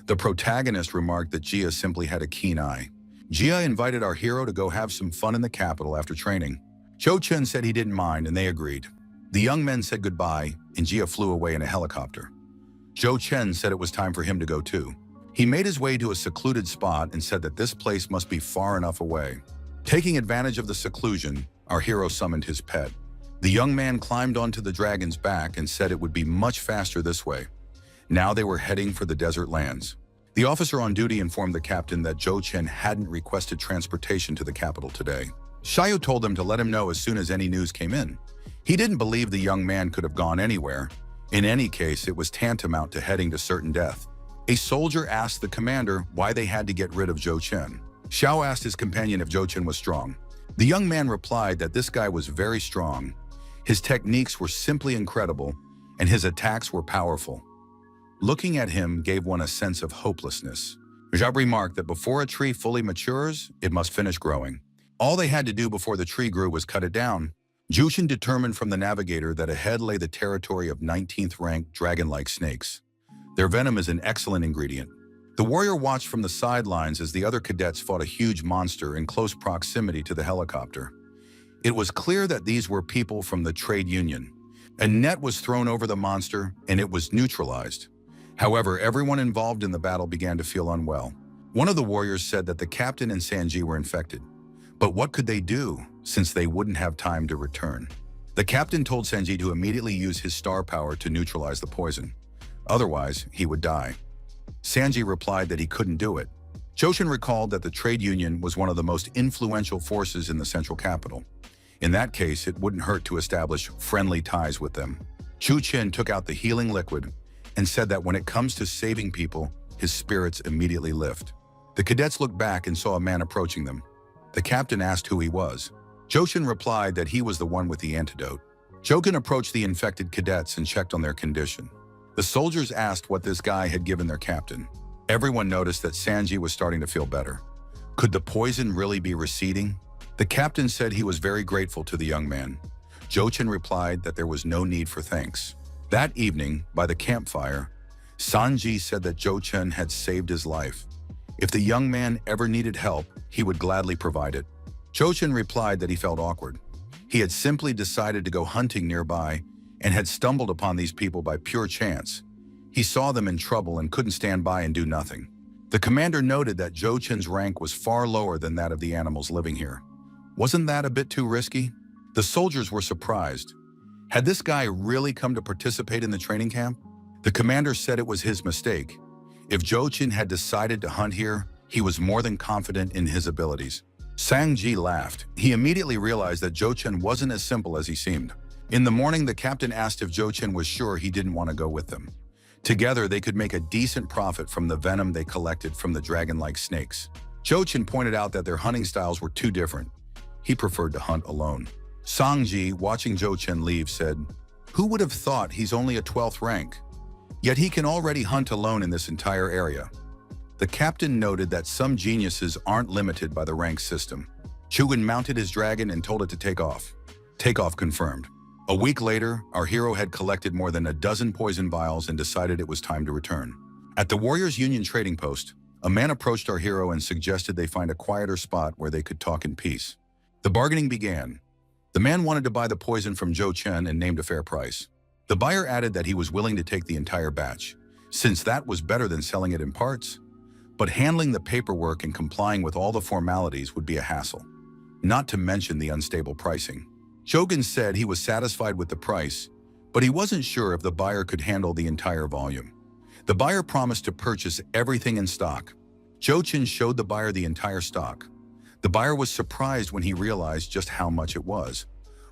The protagonist remarked that Jia simply had a keen eye. Jia invited our hero to go have some fun in the capital after training. Zhou Chen said he didn't mind and they agreed. The young men said goodbye and Jia flew away in a helicopter. Zhou Chen said it was time for him to go too. He made his way to a secluded spot and said that this place must be far enough away. Taking advantage of the seclusion, our hero summoned his pet. The young man climbed onto the dragon's back and said it would be much faster this way. Now they were heading for the desert lands. The officer on duty informed the captain that Zhou Chen hadn't requested transportation to the capital today. Xiao told them to let him know as soon as any news came in. He didn't believe the young man could have gone anywhere. In any case, it was tantamount to heading to certain death. A soldier asked the commander why they had to get rid of Zhou Chen. Xiao asked his companion if Zhou Chen was strong. The young man replied that this guy was very strong. His techniques were simply incredible, and his attacks were powerful. Looking at him gave one a sense of hopelessness. Zhao remarked that before a tree fully matures, it must finish growing. All they had to do before the tree grew was cut it down. Zhou Chen determined from the navigator that ahead lay the territory of 19th rank dragon-like snakes. Their venom is an excellent ingredient. The warrior watched from the sidelines as the other cadets fought a huge monster in close proximity to the helicopter. It was clear that these were people from the trade union. A net was thrown over the monster, and it was neutralized. However, everyone involved in the battle began to feel unwell. One of the warriors said that the captain and Sanji were infected. But what could they do, since they wouldn't have time to return? The captain told Sanji to immediately use his star power to neutralize the poison. Otherwise, he would die. Sanji replied that he couldn't do it. Zhou Chen recalled that the trade union was one of the most influential forces in the central capital. In that case, it wouldn't hurt to establish friendly ties with them. Zhou Chen took out the healing liquid and said that when it comes to saving people, his spirits immediately lift. The cadets looked back and saw a man approaching them. The captain asked who he was. Zhou Chen replied that he was the one with the antidote. Zhou Chen approached the infected cadets and checked on their condition. The soldiers asked what this guy had given their captain. Everyone noticed that Sanji was starting to feel better. Could the poison really be receding? The captain said he was very grateful to the young man. Zhou Chen replied that there was no need for thanks. That evening, by the campfire, Sanji said that Zhou Chen had saved his life. If the young man ever needed help, he would gladly provide it. Zhou Chen replied that he felt awkward. He had simply decided to go hunting nearby and had stumbled upon these people by pure chance. He saw them in trouble and couldn't stand by and do nothing. The commander noted that Zhou Chen's rank was far lower than that of the animals living here. Wasn't that a bit too risky? The soldiers were surprised. Had this guy really come to participate in the training camp? The commander said it was his mistake. If Zhou Chen had decided to hunt here, he was more than confident in his abilities. Sanji laughed. He immediately realized that Zhou Chen wasn't as simple as he seemed. In the morning, the captain asked if Zhou Chen was sure he didn't want to go with them. Together, they could make a decent profit from the venom they collected from the dragon-like snakes. Zhou Chen pointed out that their hunting styles were too different. He preferred to hunt alone. Sanji, watching Zhou Chen leave, said, "Who would have thought he's only a 12th rank? Yet he can already hunt alone in this entire area." The captain noted that some geniuses aren't limited by the rank system. Chugan mounted his dragon and told it to take off. Takeoff confirmed. A week later, our hero had collected more than a dozen poison vials and decided it was time to return. At the Warriors Union trading post, a man approached our hero and suggested they find a quieter spot where they could talk in peace. The bargaining began. The man wanted to buy the poison from Zhou Chen and named a fair price. The buyer added that he was willing to take the entire batch, since that was better than selling it in parts. But handling the paperwork and complying with all the formalities would be a hassle, not to mention the unstable pricing. Shogun said he was satisfied with the price, but he wasn't sure if the buyer could handle the entire volume. The buyer promised to purchase everything in stock. Zhou Chen showed the buyer the entire stock. The buyer was surprised when he realized just how much it was.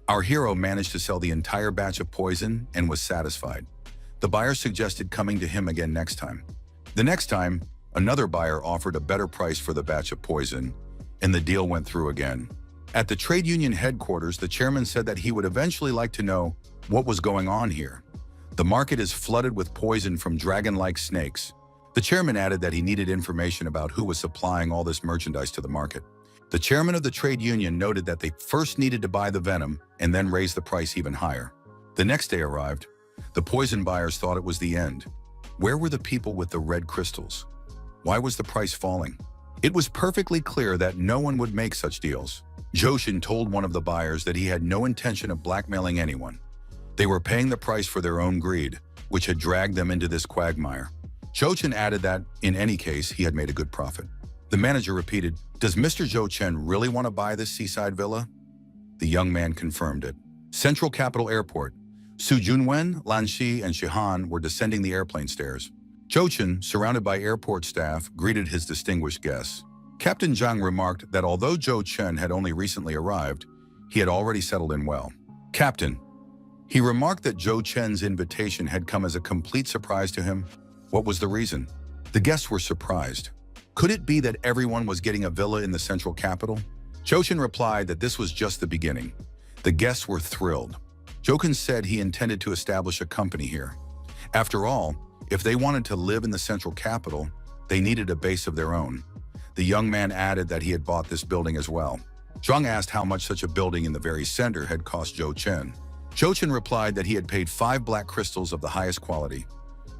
Our hero managed to sell the entire batch of poison and was satisfied. The buyer suggested coming to him again next time. The next time, another buyer offered a better price for the batch of poison, and the deal went through again. At the trade union headquarters, the chairman said that he would eventually like to know what was going on here. The market is flooded with poison from dragon-like snakes. The chairman added that he needed information about who was supplying all this merchandise to the market. The chairman of the trade union noted that they first needed to buy the venom and then raise the price even higher. The next day arrived. The poison buyers thought it was the end. Where were the people with the red crystals? Why was the price falling? It was perfectly clear that no one would make such deals. Zhou Chen told one of the buyers that he had no intention of blackmailing anyone. They were paying the price for their own greed, which had dragged them into this quagmire. Zhou Chen added that, in any case, he had made a good profit. The manager repeated, "Does Mr. Zhou Chen really want to buy this seaside villa?" The young man confirmed it. Central Capital Airport. Su Junwen, Lan Shi, and Shihan were descending the airplane stairs. Zhou Chen, surrounded by airport staff, greeted his distinguished guests. Captain Zhang remarked that although Zhou Chen had only recently arrived, he had already settled in well. "Captain," he remarked that Zhou Chen's invitation had come as a complete surprise to him. What was the reason? The guests were surprised. Could it be that everyone was getting a villa in the central capital? Jochin replied that this was just the beginning. The guests were thrilled. Jochin said he intended to establish a company here. After all, if they wanted to live in the central capital, they needed a base of their own. The young man added that he had bought this building as well. Zhang asked how much such a building in the very center had cost Jochin. Jochin replied that he had paid 5 black crystals of the highest quality.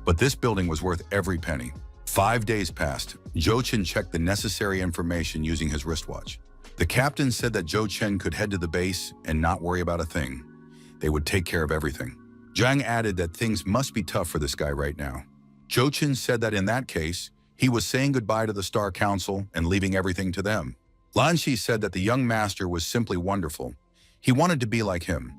But this building was worth every penny. 5 days passed. Jochin checked the necessary information using his wristwatch. The captain said that Jochin could head to the base and not worry about a thing. They would take care of everything. Zhang added that things must be tough for this guy right now. Jochin said that in that case, he was saying goodbye to the Star Council and leaving everything to them. Lanxi said that the young master was simply wonderful. He wanted to be like him.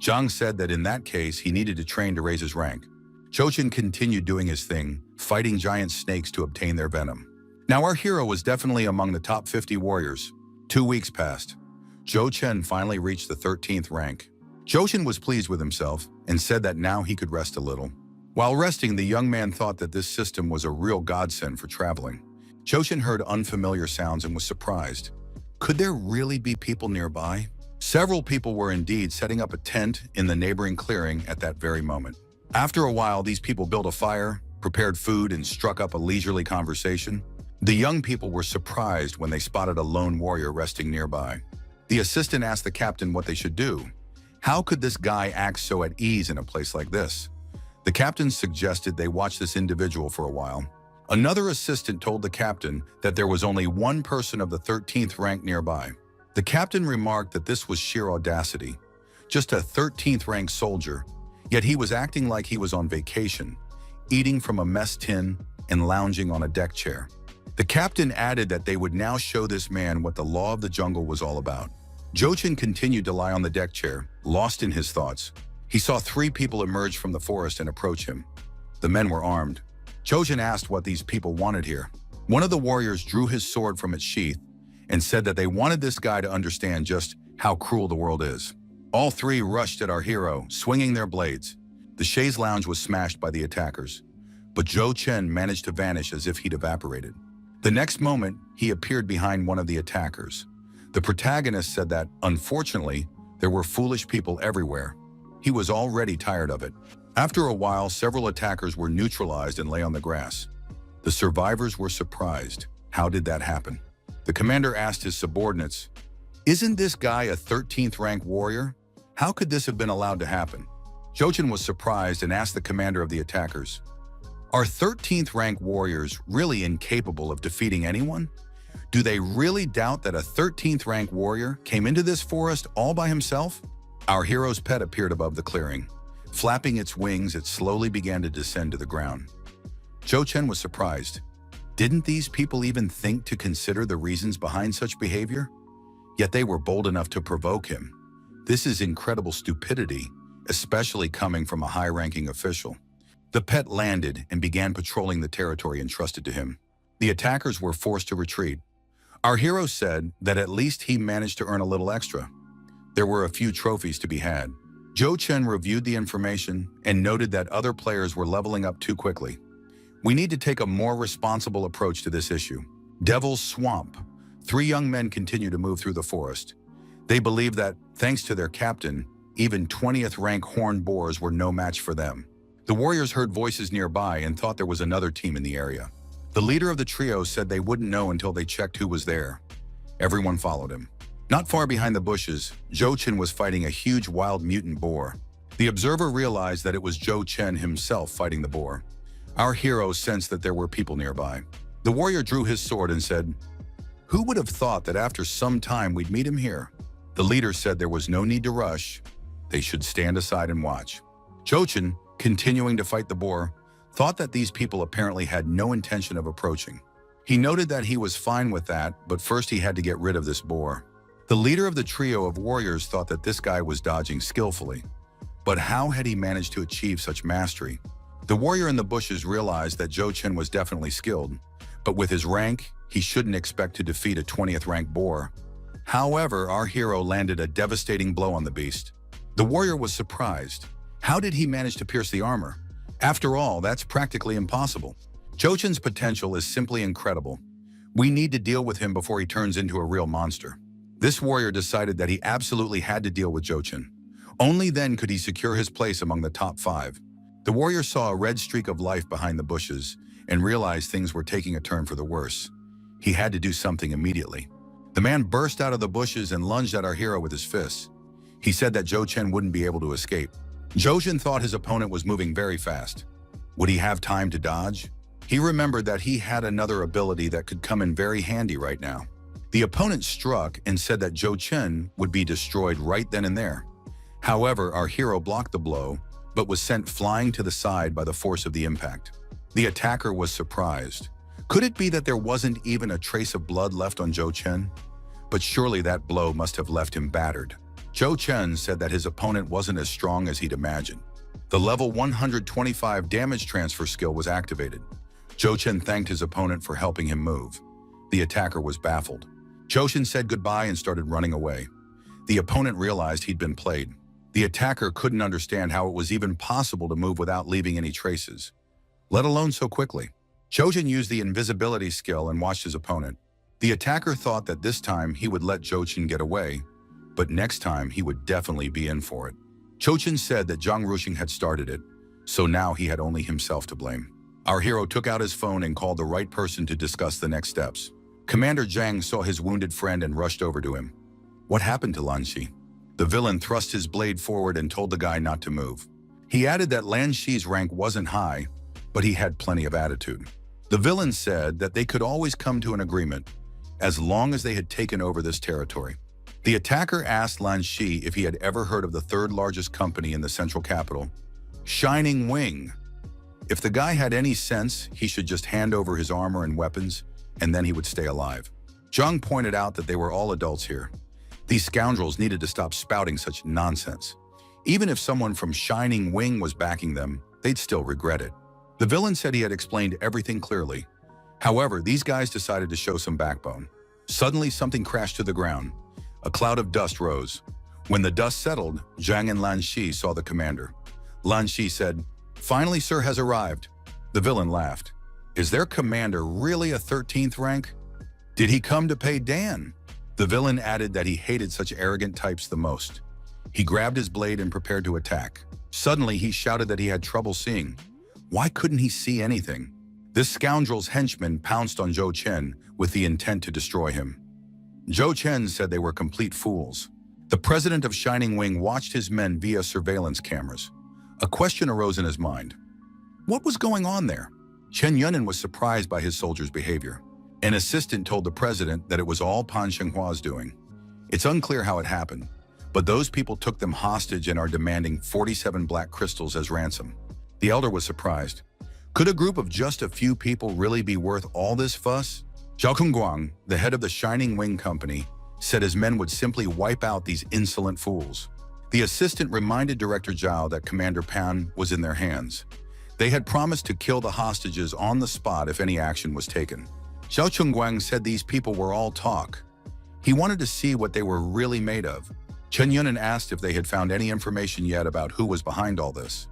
Zhang said that in that case, he needed to train to raise his rank. Jochin continued doing his thing, fighting giant snakes to obtain their venom. Now our hero was definitely among the top 50 warriors. 2 weeks passed. Jochin finally reached the 13th rank. Jochin was pleased with himself and said that now he could rest a little. While resting, the young man thought that this system was a real godsend for traveling. Jochin heard unfamiliar sounds and was surprised. Could there really be people nearby? Several people were indeed setting up a tent in the neighboring clearing at that very moment. After a while, these people built a fire, prepared food, and struck up a leisurely conversation. The young people were surprised when they spotted a lone warrior resting nearby. The assistant asked the captain what they should do. How could this guy act so at ease in a place like this? The captain suggested they watch this individual for a while. Another assistant told the captain that there was only one person of the 13th rank nearby. The captain remarked that this was sheer audacity. Just a 13th rank soldier, yet he was acting like he was on vacation, eating from a mess tin and lounging on a deck chair. The captain added that they would now show this man what the law of the jungle was all about. Jochin continued to lie on the deck chair, lost in his thoughts. He saw 3 people emerge from the forest and approach him. The men were armed. Jochin asked what these people wanted here. One of the warriors drew his sword from its sheath and said that they wanted this guy to understand just how cruel the world is. All 3 rushed at our hero, swinging their blades. The chaise lounge was smashed by the attackers, but Jochin managed to vanish as if he'd evaporated. The next moment, he appeared behind one of the attackers. The protagonist said that, unfortunately, there were foolish people everywhere. He was already tired of it. After a while, several attackers were neutralized and lay on the grass. The survivors were surprised. How did that happen? The commander asked his subordinates, "Isn't this guy a 13th rank warrior? How could this have been allowed to happen?" Jochin was surprised and asked the commander of the attackers, "Are 13th rank warriors really incapable of defeating anyone? Do they really doubt that a 13th rank warrior came into this forest all by himself?" Our hero's pet appeared above the clearing. Flapping its wings, it slowly began to descend to the ground. Jochin was surprised. Didn't these people even think to consider the reasons behind such behavior? Yet they were bold enough to provoke him. This is incredible stupidity, especially coming from a high-ranking official. The pet landed and began patrolling the territory entrusted to him. The attackers were forced to retreat. Our hero said that at least he managed to earn a little extra. There were a few trophies to be had. Jochin reviewed the information and noted that other players were leveling up too quickly. We need to take a more responsible approach to this issue. Devil's Swamp. 3 young men continue to move through the forest. They believe that, thanks to their captain, even 20th rank horned boars were no match for them. The warriors heard voices nearby and thought there was another team in the area. The leader of the trio said they wouldn't know until they checked who was there. Everyone followed him. Not far behind the bushes, Jochin was fighting a huge wild mutant boar. The observer realized that it was Jochin himself fighting the boar. Our hero sensed that there were people nearby. The warrior drew his sword and said, "Who would have thought that after some time we'd meet him here?" The leader said there was no need to rush. They should stand aside and watch. Jochin, continuing to fight the boar, thought that these people apparently had no intention of approaching. He noted that he was fine with that, but first he had to get rid of this boar. The leader of the trio of warriors thought that this guy was dodging skillfully. But how had he managed to achieve such mastery? The warrior in the bushes realized that Jochin was definitely skilled, but with his rank, he shouldn't expect to defeat a 20th rank boar. However, our hero landed a devastating blow on the beast. The warrior was surprised. How did he manage to pierce the armor? After all, that's practically impossible. Jochin's potential is simply incredible. We need to deal with him before he turns into a real monster. This warrior decided that he absolutely had to deal with Jochin. Only then could he secure his place among the top 5. The warrior saw a red streak of life behind the bushes and realized things were taking a turn for the worse. He had to do something immediately. The man burst out of the bushes and lunged at our hero with his fists. He said that Jochin wouldn't be able to escape. Jochin thought his opponent was moving very fast. Would he have time to dodge? He remembered that he had another ability that could come in very handy right now. The opponent struck and said that Jochin would be destroyed right then and there. However, our hero blocked the blow, but was sent flying to the side by the force of the impact. The attacker was surprised. Could it be that there wasn't even a trace of blood left on Jochin? But surely that blow must have left him battered. Jochin said that his opponent wasn't as strong as he'd imagined. The level 125 damage transfer skill was activated. Jochin thanked his opponent for helping him move. The attacker was baffled. Jochin said goodbye and started running away. The opponent realized he'd been played. The attacker couldn't understand how it was even possible to move without leaving any traces, let alone so quickly. Jochin used the invisibility skill and watched his opponent. The attacker thought that this time he would let Jochin get away, but next time he would definitely be in for it. Jochin said that Zhang Ruxing had started it, so now he had only himself to blame. Our hero took out his phone and called the right person to discuss the next steps. Commander Zhang saw his wounded friend and rushed over to him. What happened to Lan Shi? The villain thrust his blade forward and told the guy not to move. He added that Lan Shi's rank wasn't high, but he had plenty of attitude. The villain said that they could always come to an agreement, as long as they had taken over this territory. The attacker asked Lan Shi if he had ever heard of the third largest company in the central capital, Shining Wing. If the guy had any sense, he should just hand over his armor and weapons, and then he would stay alive. Zhang pointed out that they were all adults here. These scoundrels needed to stop spouting such nonsense. Even if someone from Shining Wing was backing them, they'd still regret it. The villain said he had explained everything clearly. However, these guys decided to show some backbone. Suddenly, something crashed to the ground. A cloud of dust rose. When the dust settled, Zhang and Lan Shi saw the commander. Lan Shi said, "Finally, sir has arrived." The villain laughed. Is their commander really a 13th rank? Did he come to pay Dan? The villain added that he hated such arrogant types the most. He grabbed his blade and prepared to attack. Suddenly, he shouted that he had trouble seeing. Why couldn't he see anything? This scoundrel's henchmen pounced on Jochin with the intent to destroy him. Jochin said they were complete fools. The president of Shining Wing watched his men via surveillance cameras. A question arose in his mind. What was going on there? Chen Yunin was surprised by his soldiers' behavior. An assistant told the president that it was all Pan Shenghua's doing. It's unclear how it happened, but those people took them hostage and are demanding 47 black crystals as ransom. The elder was surprised. Could a group of just a few people really be worth all this fuss? Zhao Kongguang, the head of the Shining Wing Company, said his men would simply wipe out these insolent fools. The assistant reminded Director Zhao that Commander Pan was in their hands. They had promised to kill the hostages on the spot if any action was taken. Zhao Kongguang said these people were all talk. He wanted to see what they were really made of. Chen Yunin asked if they had found any information yet about who was behind all this.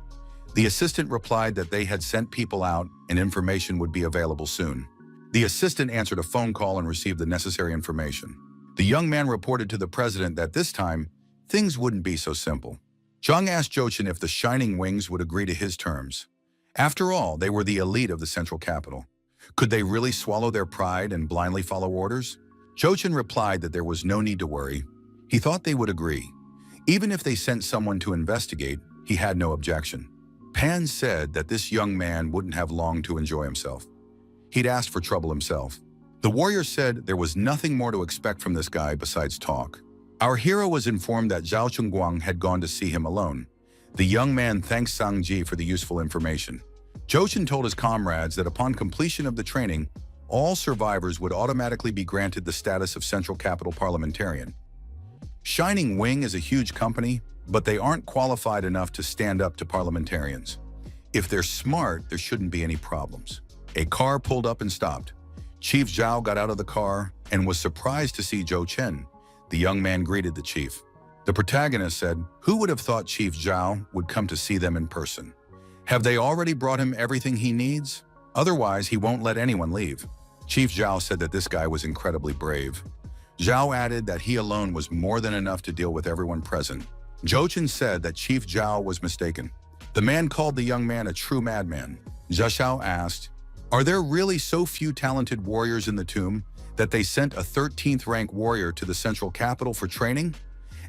The assistant replied that they had sent people out and information would be available soon. The assistant answered a phone call and received the necessary information. The young man reported to the president that this time, things wouldn't be so simple. Zhang asked Jochin if the Shining Wings would agree to his terms. After all, they were the elite of the central capital. Could they really swallow their pride and blindly follow orders? Jochin replied that there was no need to worry. He thought they would agree. Even if they sent someone to investigate, he had no objection. Pan said that this young man wouldn't have long to enjoy himself. He'd asked for trouble himself. The warrior said there was nothing more to expect from this guy besides talk. Our hero was informed that Zhao Chongguang had gone to see him alone. The young man thanked Sangji for the useful information. Jochin told his comrades that upon completion of the training, all survivors would automatically be granted the status of Central Capital Parliamentarian. Shining Wing is a huge company, but they aren't qualified enough to stand up to parliamentarians. If they're smart, there shouldn't be any problems. A car pulled up and stopped. Chief Zhao got out of the car and was surprised to see Jochin. The young man greeted the chief. The protagonist said, "Who would have thought Chief Zhao would come to see them in person? Have they already brought him everything he needs? Otherwise, he won't let anyone leave." Chief Zhao said that this guy was incredibly brave. Zhao added that he alone was more than enough to deal with everyone present. Zhou said that Chief Zhao was mistaken. The man called the young man a true madman. Zhao asked, "Are there really so few talented warriors in the tomb that they sent a 13th rank warrior to the central capital for training?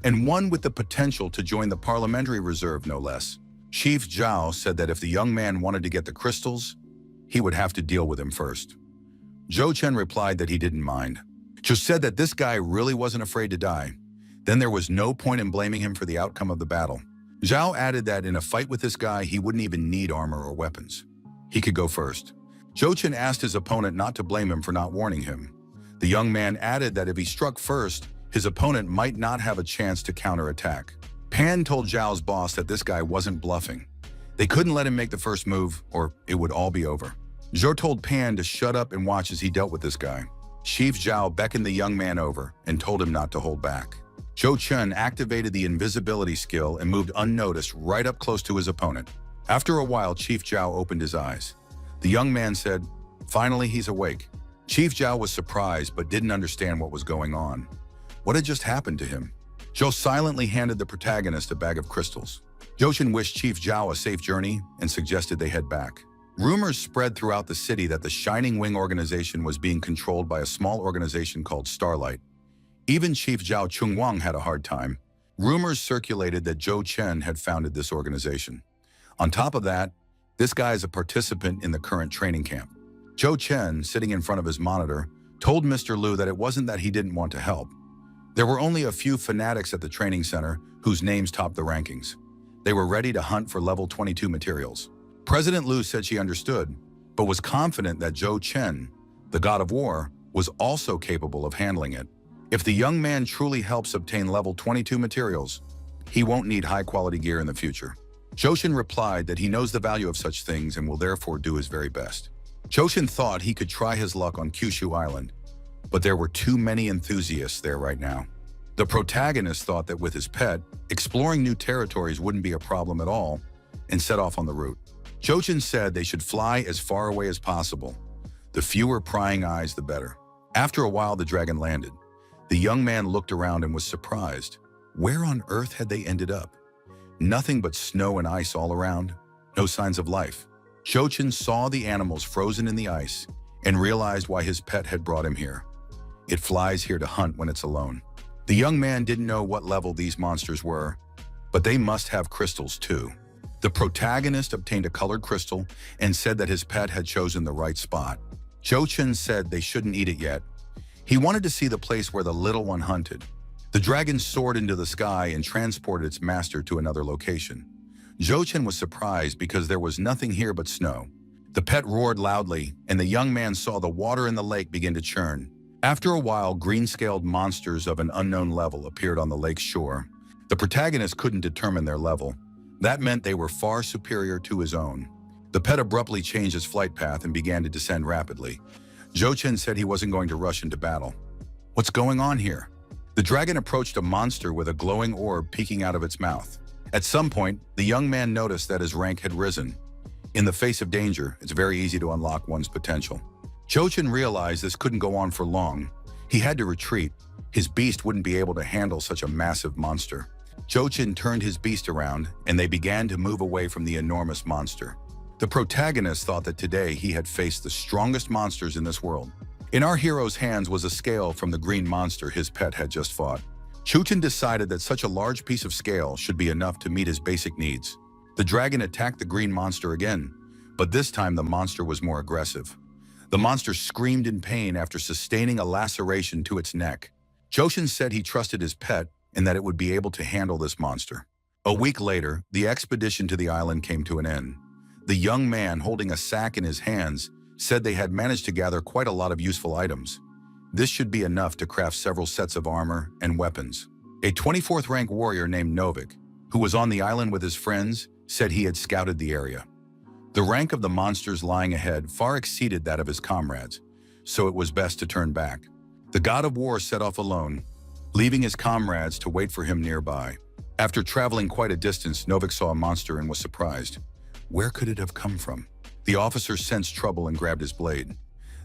And one with the potential to join the parliamentary reserve, no less." Chief Zhao said that if the young man wanted to get the crystals, he would have to deal with him first. Zhou replied that he didn't mind. Just said that this guy really wasn't afraid to die. Then there was no point in blaming him for the outcome of the battle. Zhao added that in a fight with this guy, he wouldn't even need armor or weapons. He could go first. Zhou asked his opponent not to blame him for not warning him. The young man added that if he struck first, his opponent might not have a chance to counterattack. Pan told Zhao's boss that this guy wasn't bluffing. They couldn't let him make the first move, or it would all be over. Zhou told Pan to shut up and watch as he dealt with this guy. Chief Zhao beckoned the young man over and told him not to hold back. Zhou activated the invisibility skill and moved unnoticed right up close to his opponent. After a while, Chief Zhao opened his eyes. The young man said, "Finally, he's awake." Chief Zhao was surprised but didn't understand what was going on. What had just happened to him? Zhou silently handed the protagonist a bag of crystals. Zhou wished Chief Zhao a safe journey and suggested they head back. Rumors spread throughout the city that the Shining Wing organization was being controlled by a small organization called Starlight. Even Chief Zhao Chungwang had a hard time. Rumors circulated that Zhou Chen had founded this organization. On top of that, this guy is a participant in the current training camp. Zhou Chen, sitting in front of his monitor, told Mr. Liu that it wasn't that he didn't want to help. There were only a few fanatics at the training center whose names topped the rankings. They were ready to hunt for level 22 materials. President Liu said she understood, but was confident that Zhou Chen, the god of war, was also capable of handling it. If the young man truly helps obtain level 22 materials, he won't need high-quality gear in the future. Zhou replied that he knows the value of such things and will therefore do his very best. Zhou thought he could try his luck on Kyushu Island, but there were too many enthusiasts there right now. The protagonist thought that with his pet, exploring new territories wouldn't be a problem at all, and set off on the route. Zhou said they should fly as far away as possible. The fewer prying eyes, the better. After a while, the dragon landed. The young man looked around and was surprised. Where on earth had they ended up? Nothing but snow and ice all around, no signs of life. Zhou saw the animals frozen in the ice and realized why his pet had brought him here. It flies here to hunt when it's alone. The young man didn't know what level these monsters were, but they must have crystals too. The protagonist obtained a colored crystal and said that his pet had chosen the right spot. Zhou said they shouldn't eat it yet. He wanted to see the place where the little one hunted. The dragon soared into the sky and transported its master to another location. Zhou was surprised because there was nothing here but snow. The pet roared loudly, and the young man saw the water in the lake begin to churn. After a while, green-scaled monsters of an unknown level appeared on the lake's shore. The protagonist couldn't determine their level. That meant they were far superior to his own. The pet abruptly changed his flight path and began to descend rapidly. Zhou said he wasn't going to rush into battle. What's going on here? The dragon approached a monster with a glowing orb peeking out of its mouth. At some point, the young man noticed that his rank had risen. In the face of danger, it's very easy to unlock one's potential. Zhou realized this couldn't go on for long. He had to retreat. His beast wouldn't be able to handle such a massive monster. Zhou turned his beast around, and they began to move away from the enormous monster. The protagonist thought that today he had faced the strongest monsters in this world. In our hero's hands was a scale from the green monster his pet had just fought. Zhou decided that such a large piece of scale should be enough to meet his basic needs. The dragon attacked the green monster again, but this time the monster was more aggressive. The monster screamed in pain after sustaining a laceration to its neck. Zhou said he trusted his pet and that it would be able to handle this monster. A week later, the expedition to the island came to an end. The young man, holding a sack in his hands, said they had managed to gather quite a lot of useful items. This should be enough to craft several sets of armor and weapons. A 24th rank warrior named Novik, who was on the island with his friends, said he had scouted the area. The rank of the monsters lying ahead far exceeded that of his comrades, so it was best to turn back. The god of war set off alone, leaving his comrades to wait for him nearby. After traveling quite a distance, Novik saw a monster and was surprised. Where could it have come from? The officer sensed trouble and grabbed his blade.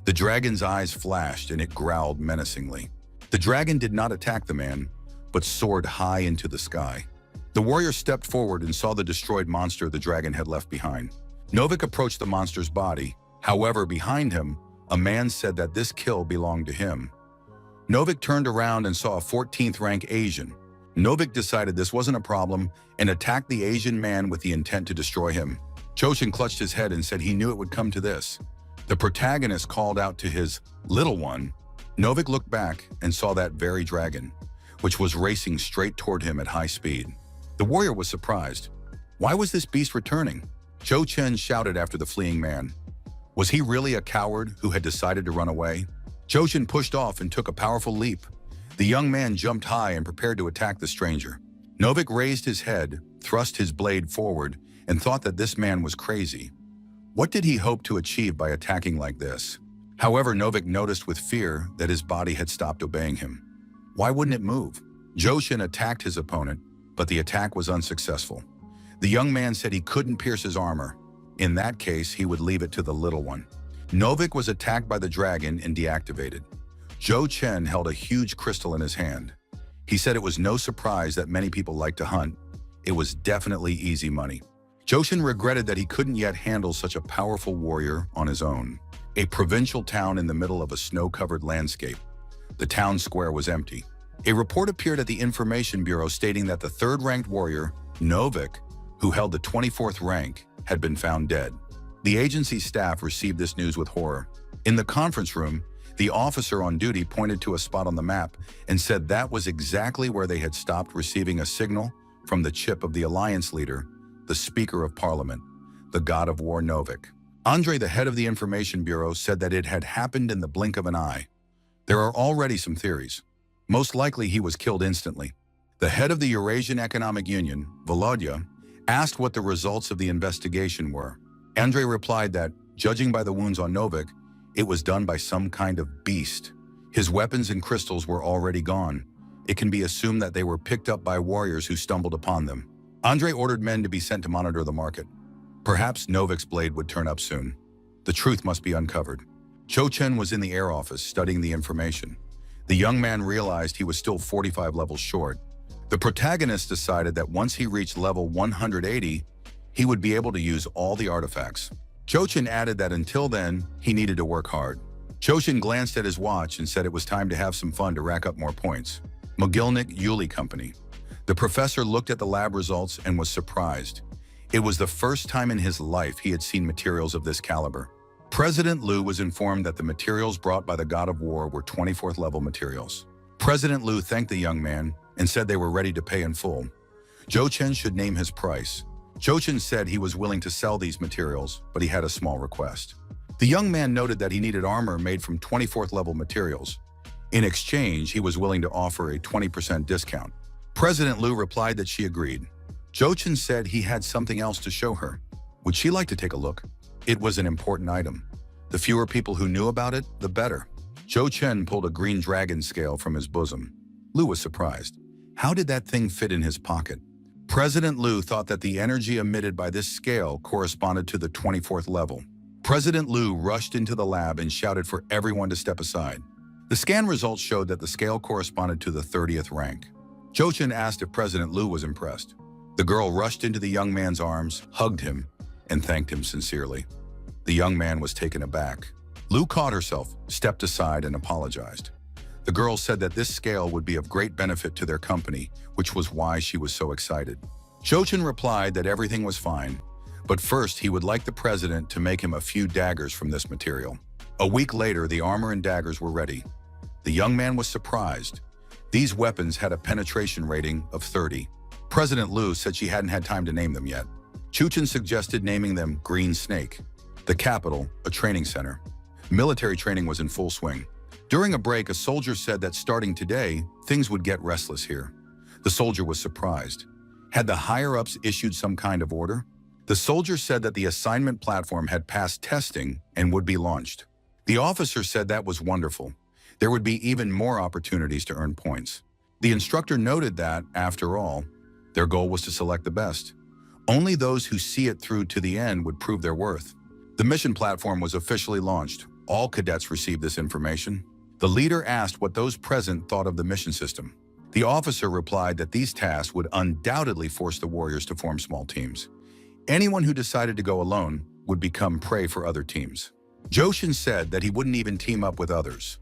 The dragon's eyes flashed and it growled menacingly. The dragon did not attack the man, but soared high into the sky. The warrior stepped forward and saw the destroyed monster the dragon had left behind. Novik approached the monster's body. However, behind him, a man said that this kill belonged to him. Novik turned around and saw a 14th rank Asian. Novik decided this wasn't a problem and attacked the Asian man with the intent to destroy him. Joshin clutched his head and said he knew it would come to this. The protagonist called out to his little one. Novik looked back and saw that very dragon, which was racing straight toward him at high speed. The warrior was surprised. Why was this beast returning? Zhou Chen shouted after the fleeing man. Was he really a coward who had decided to run away? Joshin pushed off and took a powerful leap. The young man jumped high and prepared to attack the stranger. Novik raised his head, thrust his blade forward, and thought that this man was crazy. What did he hope to achieve by attacking like this? However, Novik noticed with fear that his body had stopped obeying him. Why wouldn't it move? Joshin attacked his opponent, but the attack was unsuccessful. The young man said he couldn't pierce his armor. In that case, he would leave it to the little one. Novik was attacked by the dragon and deactivated. Zhou Chen held a huge crystal in his hand. He said it was no surprise that many people like to hunt. It was definitely easy money. Joshin regretted that he couldn't yet handle such a powerful warrior on his own. A provincial town in the middle of a snow-covered landscape. The town square was empty. A report appeared at the Information Bureau stating that the third-ranked warrior, Novik, who held the 24th rank, had been found dead. The agency staff received this news with horror. In the conference room, the officer on duty pointed to a spot on the map and said that was exactly where they had stopped receiving a signal from the chip of the alliance leader, the Speaker of Parliament, the god of war Novik. Andre, the head of the Information Bureau, said that it had happened in the blink of an eye. There are already some theories. Most likely he was killed instantly. The head of the Eurasian Economic Union, Volodya, asked what the results of the investigation were. Andre replied that, judging by the wounds on Novik, it was done by some kind of beast. His weapons and crystals were already gone. It can be assumed that they were picked up by warriors who stumbled upon them. Andre ordered men to be sent to monitor the market. Perhaps Novik's blade would turn up soon. The truth must be uncovered. Zhou Chen was in the air office studying the information. The young man realized he was still 45 levels short. The protagonist decided that once he reached level 180, he would be able to use all the artifacts. Joshin added that until then, he needed to work hard. Joshin glanced at his watch and said it was time to have some fun to rack up more points. Mogilnik Yuli Company. The professor looked at the lab results and was surprised. It was the first time in his life he had seen materials of this caliber. President Liu was informed that the materials brought by the god of war were 24th level materials. President Liu thanked the young man and said they were ready to pay in full. Zhou Chen should name his price. Zhou Chen said he was willing to sell these materials, but he had a small request. The young man noted that he needed armor made from 24th level materials. In exchange, he was willing to offer a 20% discount. President Liu replied that she agreed. Zhou Chen said he had something else to show her. Would she like to take a look? It was an important item. The fewer people who knew about it, the better. Zhou Chen pulled a green dragon scale from his bosom. Liu was surprised. How did that thing fit in his pocket? President Liu thought that the energy emitted by this scale corresponded to the 24th level. President Liu rushed into the lab and shouted for everyone to step aside. The scan results showed that the scale corresponded to the 30th rank. Zhou Chen asked if President Liu was impressed. The girl rushed into the young man's arms, hugged him, and thanked him sincerely. The young man was taken aback. Liu caught herself, stepped aside, and apologized. The girl said that this scale would be of great benefit to their company, which was why she was so excited. Zhou Chen replied that everything was fine, but first he would like the president to make him a few daggers from this material. A week later, the armor and daggers were ready. The young man was surprised. These weapons had a penetration rating of 30. President Liu said she hadn't had time to name them yet. Zhou Chen suggested naming them Green Snake. The capital, a training center. Military training was in full swing. During a break, a soldier said that starting today, things would get restless here. The soldier was surprised. Had the higher-ups issued some kind of order? The soldier said that the assignment platform had passed testing and would be launched. The officer said that was wonderful. There would be even more opportunities to earn points. The instructor noted that, after all, their goal was to select the best. Only those who see it through to the end would prove their worth. The mission platform was officially launched. All cadets received this information. The leader asked what those present thought of the mission system. The officer replied that these tasks would undoubtedly force the warriors to form small teams. Anyone who decided to go alone would become prey for other teams. Joshin said that he wouldn't even team up with others.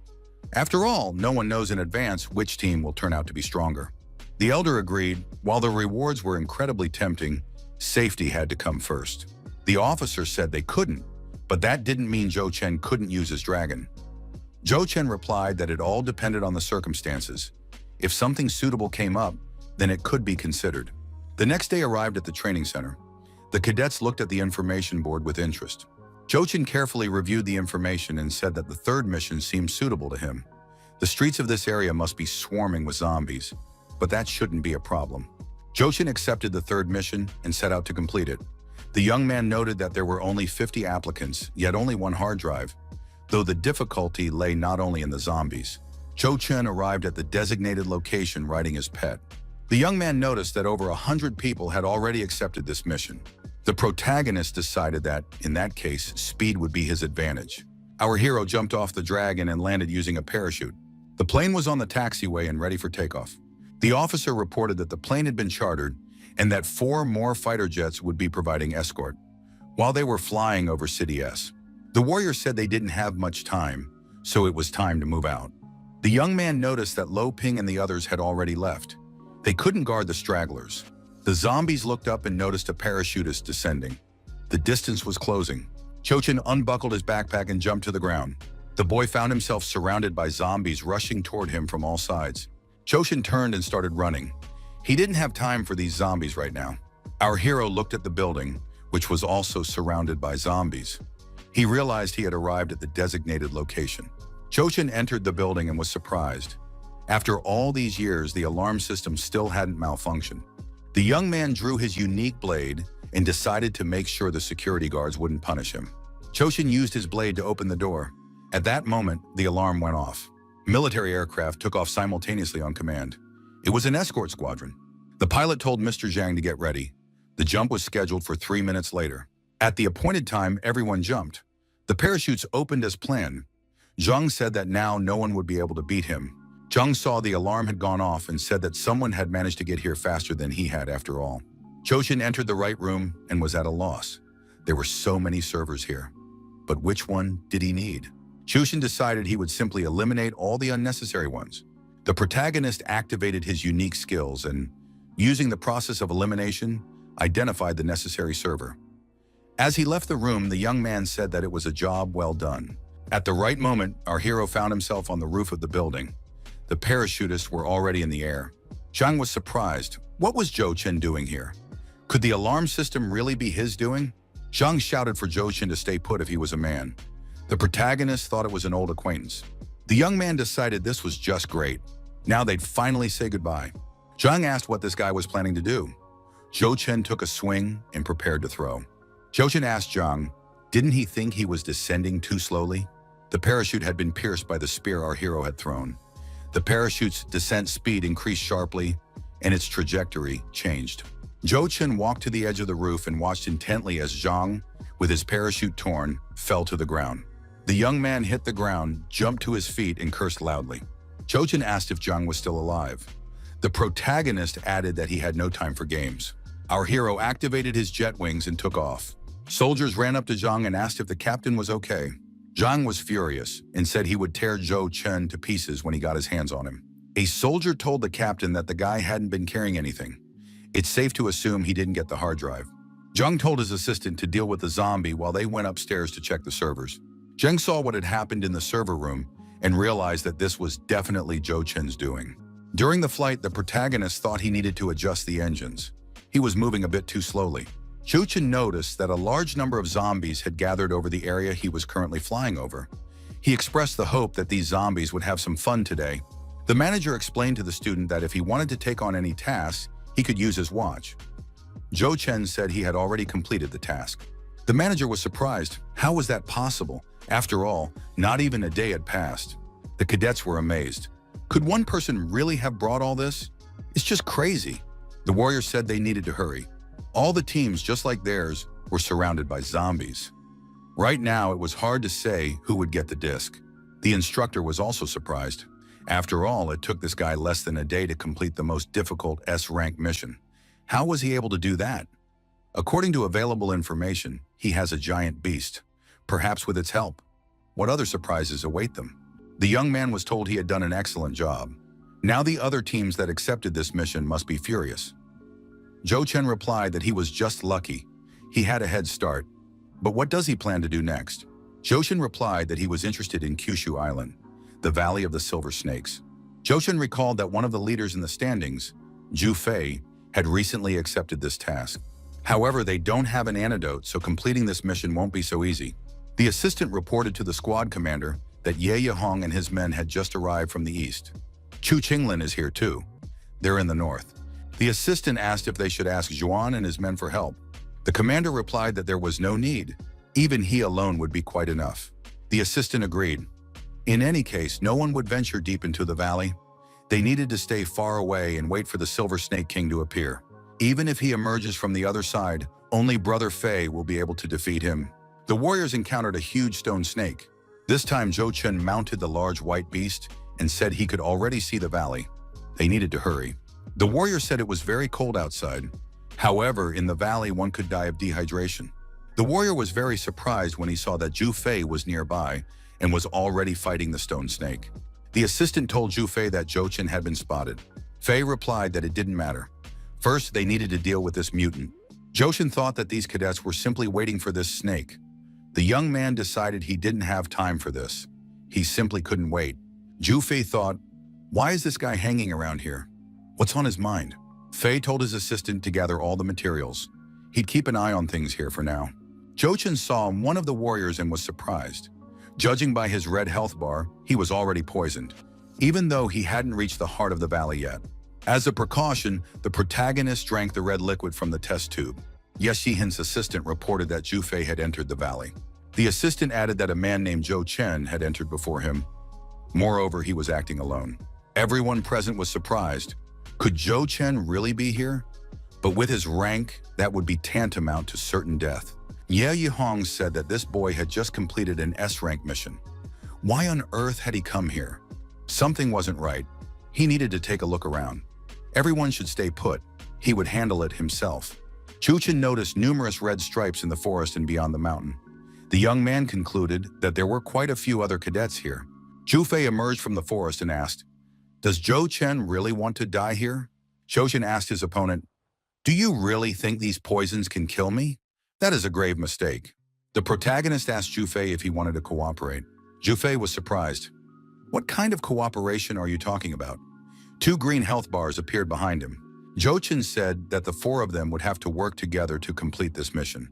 After all, no one knows in advance which team will turn out to be stronger. The elder agreed. While the rewards were incredibly tempting, safety had to come first. The officer said they couldn't, but that didn't mean Zhou Chen couldn't use his dragon. Zhou Chen replied that it all depended on the circumstances. If something suitable came up, then it could be considered. The next day arrived at the training center. The cadets looked at the information board with interest. Zhou Chen carefully reviewed the information and said that the third mission seemed suitable to him. The streets of this area must be swarming with zombies, but that shouldn't be a problem. Zhou Chen accepted the third mission and set out to complete it. The young man noted that there were only 50 applicants, yet only one hard drive, though the difficulty lay not only in the zombies. Zhou Chen arrived at the designated location riding his pet. The young man noticed that over 100 people had already accepted this mission. The protagonist decided that, in that case, speed would be his advantage. Our hero jumped off the dragon and landed using a parachute. The plane was on the taxiway and ready for takeoff. The officer reported that the plane had been chartered and that 4 more fighter jets would be providing escort while they were flying over City S. The warriors said they didn't have much time, so it was time to move out. The young man noticed that Lo Ping and the others had already left. They couldn't guard the stragglers. The zombies looked up and noticed a parachutist descending. The distance was closing. Zhou Chen unbuckled his backpack and jumped to the ground. The boy found himself surrounded by zombies rushing toward him from all sides. Zhou Chen turned and started running. He didn't have time for these zombies right now. Our hero looked at the building, which was also surrounded by zombies. He realized he had arrived at the designated location. Zhou Chen entered the building and was surprised. After all these years, the alarm system still hadn't malfunctioned. The young man drew his unique blade and decided to make sure the security guards wouldn't punish him. Zhou Chen used his blade to open the door. At that moment, the alarm went off. Military aircraft took off simultaneously on command. It was an escort squadron. The pilot told Mr. Zhang to get ready. The jump was scheduled for 3 minutes later. At the appointed time, everyone jumped. The parachutes opened as planned. Zhang said that now no one would be able to beat him. Zhang saw the alarm had gone off and said that someone had managed to get here faster than he had after all. Zhou Chen entered the right room and was at a loss. There were so many servers here. But which one did he need? Zhou Chen decided he would simply eliminate all the unnecessary ones. The protagonist activated his unique skills and, using the process of elimination, identified the necessary server. As he left the room, the young man said that it was a job well done. At the right moment, our hero found himself on the roof of the building. The parachutists were already in the air. Zhang was surprised. What was Zhou Chen doing here? Could the alarm system really be his doing? Zhang shouted for Zhou Chen to stay put if he was a man. The protagonist thought it was an old acquaintance. The young man decided this was just great. Now they'd finally say goodbye. Zhang asked what this guy was planning to do. Zhou Chen took a swing and prepared to throw. Zhou Chen asked Zhang, didn't he think he was descending too slowly? The parachute had been pierced by the spear our hero had thrown. The parachute's descent speed increased sharply, and its trajectory changed. Zhou Chen walked to the edge of the roof and watched intently as Zhang, with his parachute torn, fell to the ground. The young man hit the ground, jumped to his feet, and cursed loudly. Zhou Chen asked if Zhang was still alive. The protagonist added that he had no time for games. Our hero activated his jet wings and took off. Soldiers ran up to Zhang and asked if the captain was okay. Zhang was furious and said he would tear Zhou Chen to pieces when he got his hands on him. A soldier told the captain that the guy hadn't been carrying anything. It's safe to assume he didn't get the hard drive. Zhang told his assistant to deal with the zombie while they went upstairs to check the servers. Zhang saw what had happened in the server room and realized that this was definitely Zhou Chen's doing. During the flight, the protagonist thought he needed to adjust the engines. He was moving a bit too slowly. Zhou Chen noticed that a large number of zombies had gathered over the area he was currently flying over. He expressed the hope that these zombies would have some fun today. The manager explained to the student that if he wanted to take on any tasks, he could use his watch. Zhou Chen said he had already completed the task. The manager was surprised. How was that possible? After all, not even a day had passed. The cadets were amazed. Could one person really have brought all this? It's just crazy. The warriors said they needed to hurry. All the teams, just like theirs, were surrounded by zombies. Right now, it was hard to say who would get the disc. The instructor was also surprised. After all, it took this guy less than a day to complete the most difficult S-rank mission. How was he able to do that? According to available information, he has a giant beast, perhaps with its help. What other surprises await them? The young man was told he had done an excellent job. Now the other teams that accepted this mission must be furious. Zhou Chen replied that he was just lucky. He had a head start. But what does he plan to do next? Zhou Chen replied that he was interested in Kyushu Island, the Valley of the Silver Snakes. Zhou Chen recalled that one of the leaders in the standings, Zhu Fei, had recently accepted this task. However, they don't have an antidote, so completing this mission won't be so easy. The assistant reported to the squad commander that Ye Yihong and his men had just arrived from the east. Chu Qinglin is here too. They're in the north. The assistant asked if they should ask Zhuan and his men for help. The commander replied that there was no need. Even he alone would be quite enough. The assistant agreed. In any case, no one would venture deep into the valley. They needed to stay far away and wait for the Silver Snake King to appear. Even if he emerges from the other side, only Brother Fei will be able to defeat him. The warriors encountered a huge stone snake. This time, Zhou Chen mounted the large white beast and said he could already see the valley. They needed to hurry. The warrior said it was very cold outside. However, in the valley, one could die of dehydration. The warrior was very surprised when he saw that Zhu Fei was nearby and was already fighting the stone snake. The assistant told Zhu Fei that Zhou Chen had been spotted. Fei replied that it didn't matter. First, they needed to deal with this mutant. Zhou Chen thought that these cadets were simply waiting for this snake. The young man decided he didn't have time for this. He simply couldn't wait. Zhu Fei thought, why is this guy hanging around here? What's on his mind? Fei told his assistant to gather all the materials. He'd keep an eye on things here for now. Zhou Chen saw one of the warriors and was surprised. Judging by his red health bar, he was already poisoned, even though he hadn't reached the heart of the valley yet. As a precaution, the protagonist drank the red liquid from the test tube. Ye Shihin's assistant reported that Zhu Fei had entered the valley. The assistant added that a man named Zhou Chen had entered before him. Moreover, he was acting alone. Everyone present was surprised. Could Zhou Chen really be here? But with his rank, that would be tantamount to certain death. Ye Yihong said that this boy had just completed an S-rank mission. Why on earth had he come here? Something wasn't right. He needed to take a look around. Everyone should stay put. He would handle it himself. Zhu Chen noticed numerous red stripes in the forest and beyond the mountain. The young man concluded that there were quite a few other cadets here. Zhu Fei emerged from the forest and asked, does Zhou Chen really want to die here? Zhou Chen asked his opponent, do you really think these poisons can kill me? That is a grave mistake. The protagonist asked Zhu Fei if he wanted to cooperate. Zhu Fei was surprised. What kind of cooperation are you talking about? 2 green health bars appeared behind him. Zhou Chen said that the 4 of them would have to work together to complete this mission.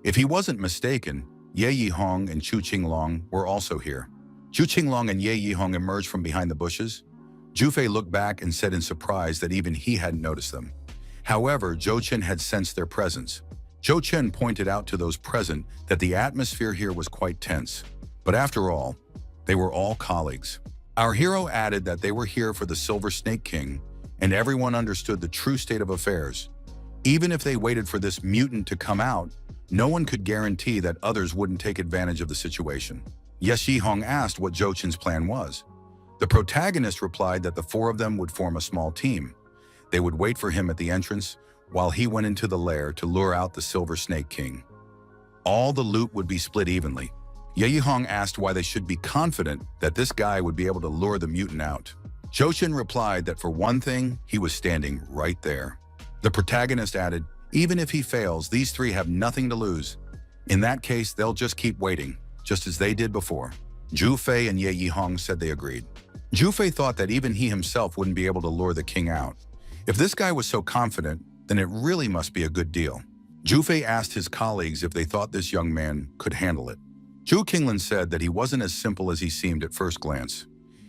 If he wasn't mistaken, Ye Yihong and Chu Qinglong were also here. Chu Qinglong and Ye Yihong emerged from behind the bushes. Zhu Fei looked back and said in surprise that even he hadn't noticed them. However, Zhou Chen had sensed their presence. Zhou Chen pointed out to those present that the atmosphere here was quite tense. But after all, they were all colleagues. Our hero added that they were here for the Silver Snake King, and everyone understood the true state of affairs. Even if they waited for this mutant to come out, no one could guarantee that others wouldn't take advantage of the situation. Ye Shihong asked what Zhou Chen's plan was. The protagonist replied that the 4 of them would form a small team. They would wait for him at the entrance while he went into the lair to lure out the Silver Snake King. All the loot would be split evenly. Ye Yihong asked why they should be confident that this guy would be able to lure the mutant out. Zhou Chen replied that for one thing, he was standing right there. The protagonist added, even if he fails, these 3 have nothing to lose. In that case, they'll just keep waiting, just as they did before. Zhu Fei and Ye Yihong said they agreed. Zhu Fei thought that even he himself wouldn't be able to lure the king out. If this guy was so confident, then it really must be a good deal. Zhu Fei asked his colleagues if they thought this young man could handle it. Zhu Qinglin said that he wasn't as simple as he seemed at first glance.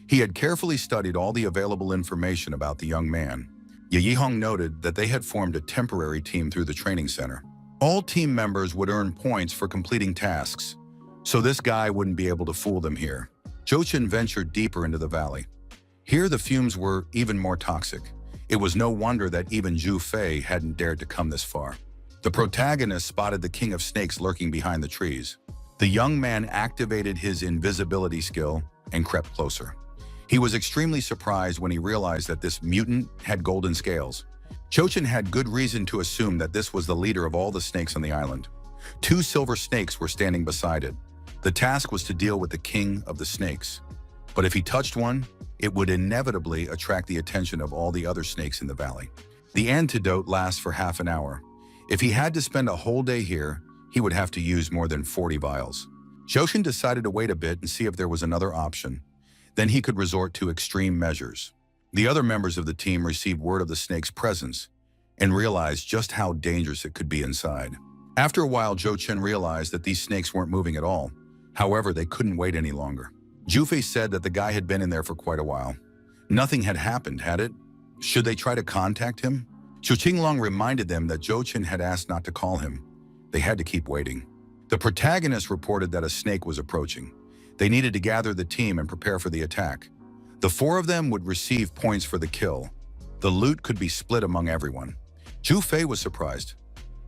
He had carefully studied all the available information about the young man. Ye Yihong noted that they had formed a temporary team through the training center. All team members would earn points for completing tasks, so this guy wouldn't be able to fool them here. Zhou Chen ventured deeper into the valley. Here the fumes were even more toxic. It was no wonder that even Zhu Fei hadn't dared to come this far. The protagonist spotted the King of Snakes lurking behind the trees. The young man activated his invisibility skill and crept closer. He was extremely surprised when he realized that this mutant had golden scales. Jochin had good reason to assume that this was the leader of all the snakes on the island. 2 silver snakes were standing beside it. The task was to deal with the king of the snakes. But if he touched one, it would inevitably attract the attention of all the other snakes in the valley. The antidote lasts for half an hour. If he had to spend a whole day here, he would have to use more than 40 vials. Jochin decided to wait a bit and see if there was another option. Then he could resort to extreme measures. The other members of the team received word of the snake's presence and realized just how dangerous it could be inside. After a while, Jochin realized that these snakes weren't moving at all. However, they couldn't wait any longer. Jufei said that the guy had been in there for quite a while. Nothing had happened, had it? Should they try to contact him? Chu Qinglong reminded them that Jochin had asked not to call him. They had to keep waiting. The protagonist reported that a snake was approaching. They needed to gather the team and prepare for the attack. The 4 of them would receive points for the kill. The loot could be split among everyone. Jufei was surprised.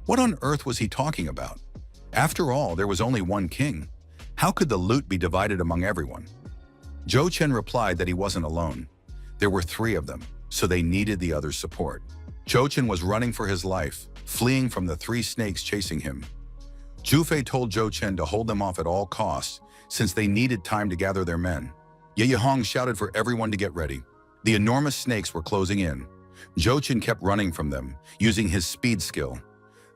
What on earth was he talking about? After all, there was only one king. How could the loot be divided among everyone? Zhou Chen replied that he wasn't alone. There were 3 of them, so they needed the others' support. Zhou Chen was running for his life, fleeing from the 3 snakes chasing him. Jufei told Zhou Chen to hold them off at all costs, since they needed time to gather their men. Ye Yihong shouted for everyone to get ready. The enormous snakes were closing in. Zhou Chen kept running from them, using his speed skill.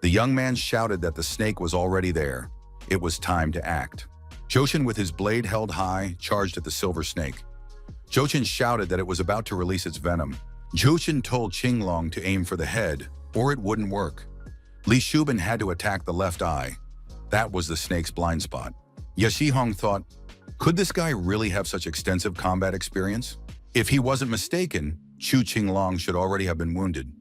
The young man shouted that the snake was already there. It was time to act. Zhou Chen, with his blade held high, charged at the silver snake. Zhou Chen shouted that it was about to release its venom. Zhou Chen told Qinglong to aim for the head, or it wouldn't work. Li Shubin had to attack the left eye. That was the snake's blind spot. Ye Shihong thought, could this guy really have such extensive combat experience? If he wasn't mistaken, Chu Qinglong should already have been wounded.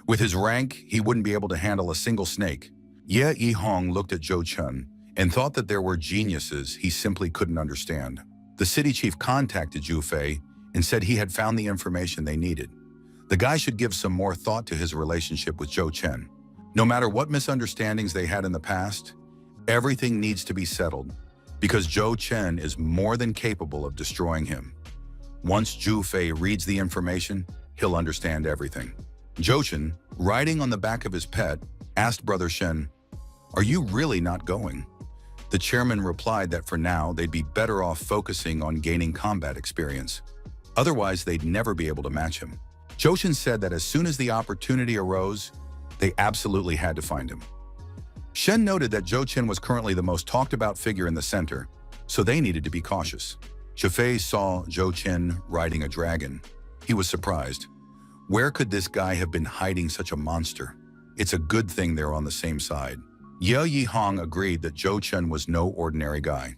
With his rank, he wouldn't be able to handle a single snake. Ye Yihong looked at Zhou Chen and thought that there were geniuses he simply couldn't understand. The city chief contacted Jufei and said he had found the information they needed. The guy should give some more thought to his relationship with Zhou Chen. No matter what misunderstandings they had in the past, everything needs to be settled, because Zhou Chen is more than capable of destroying him. Once Jufei reads the information, he'll understand everything. Zhou Chen, riding on the back of his pet, asked Brother Shen, "Are you really not going?" The chairman replied that for now they'd be better off focusing on gaining combat experience. Otherwise, they'd never be able to match him. Zhou Chen said that as soon as the opportunity arose, they absolutely had to find him. Shen noted that Zhou Chen was currently the most talked about figure in the center, so they needed to be cautious. Jufei saw Zhou Chen riding a dragon. He was surprised. Where could this guy have been hiding such a monster? It's a good thing they're on the same side. Ye Yihong agreed that Zhou Chen was no ordinary guy.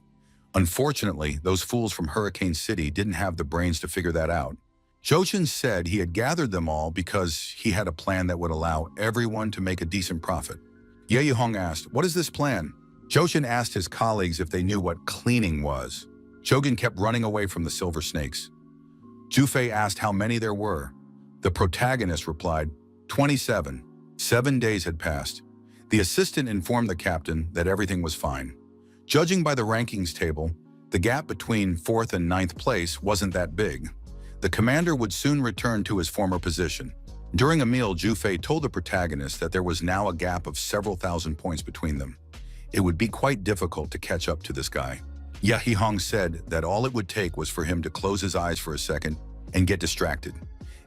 Unfortunately, those fools from Hurricane City didn't have the brains to figure that out. Zhou Chen said he had gathered them all because he had a plan that would allow everyone to make a decent profit. Ye Yihong asked, "What is this plan?" Zhou Chen asked his colleagues if they knew what cleaning was. Chogan kept running away from the silver snakes. Jufei asked how many there were. The protagonist replied, 27. 7 days had passed. The assistant informed the captain that everything was fine. Judging by the rankings table, the gap between 4th and 9th place wasn't that big. The commander would soon return to his former position. During a meal, Jufei told the protagonist that there was now a gap of several thousand points between them. It would be quite difficult to catch up to this guy. Ye Yihong said that all it would take was for him to close his eyes for a second and get distracted,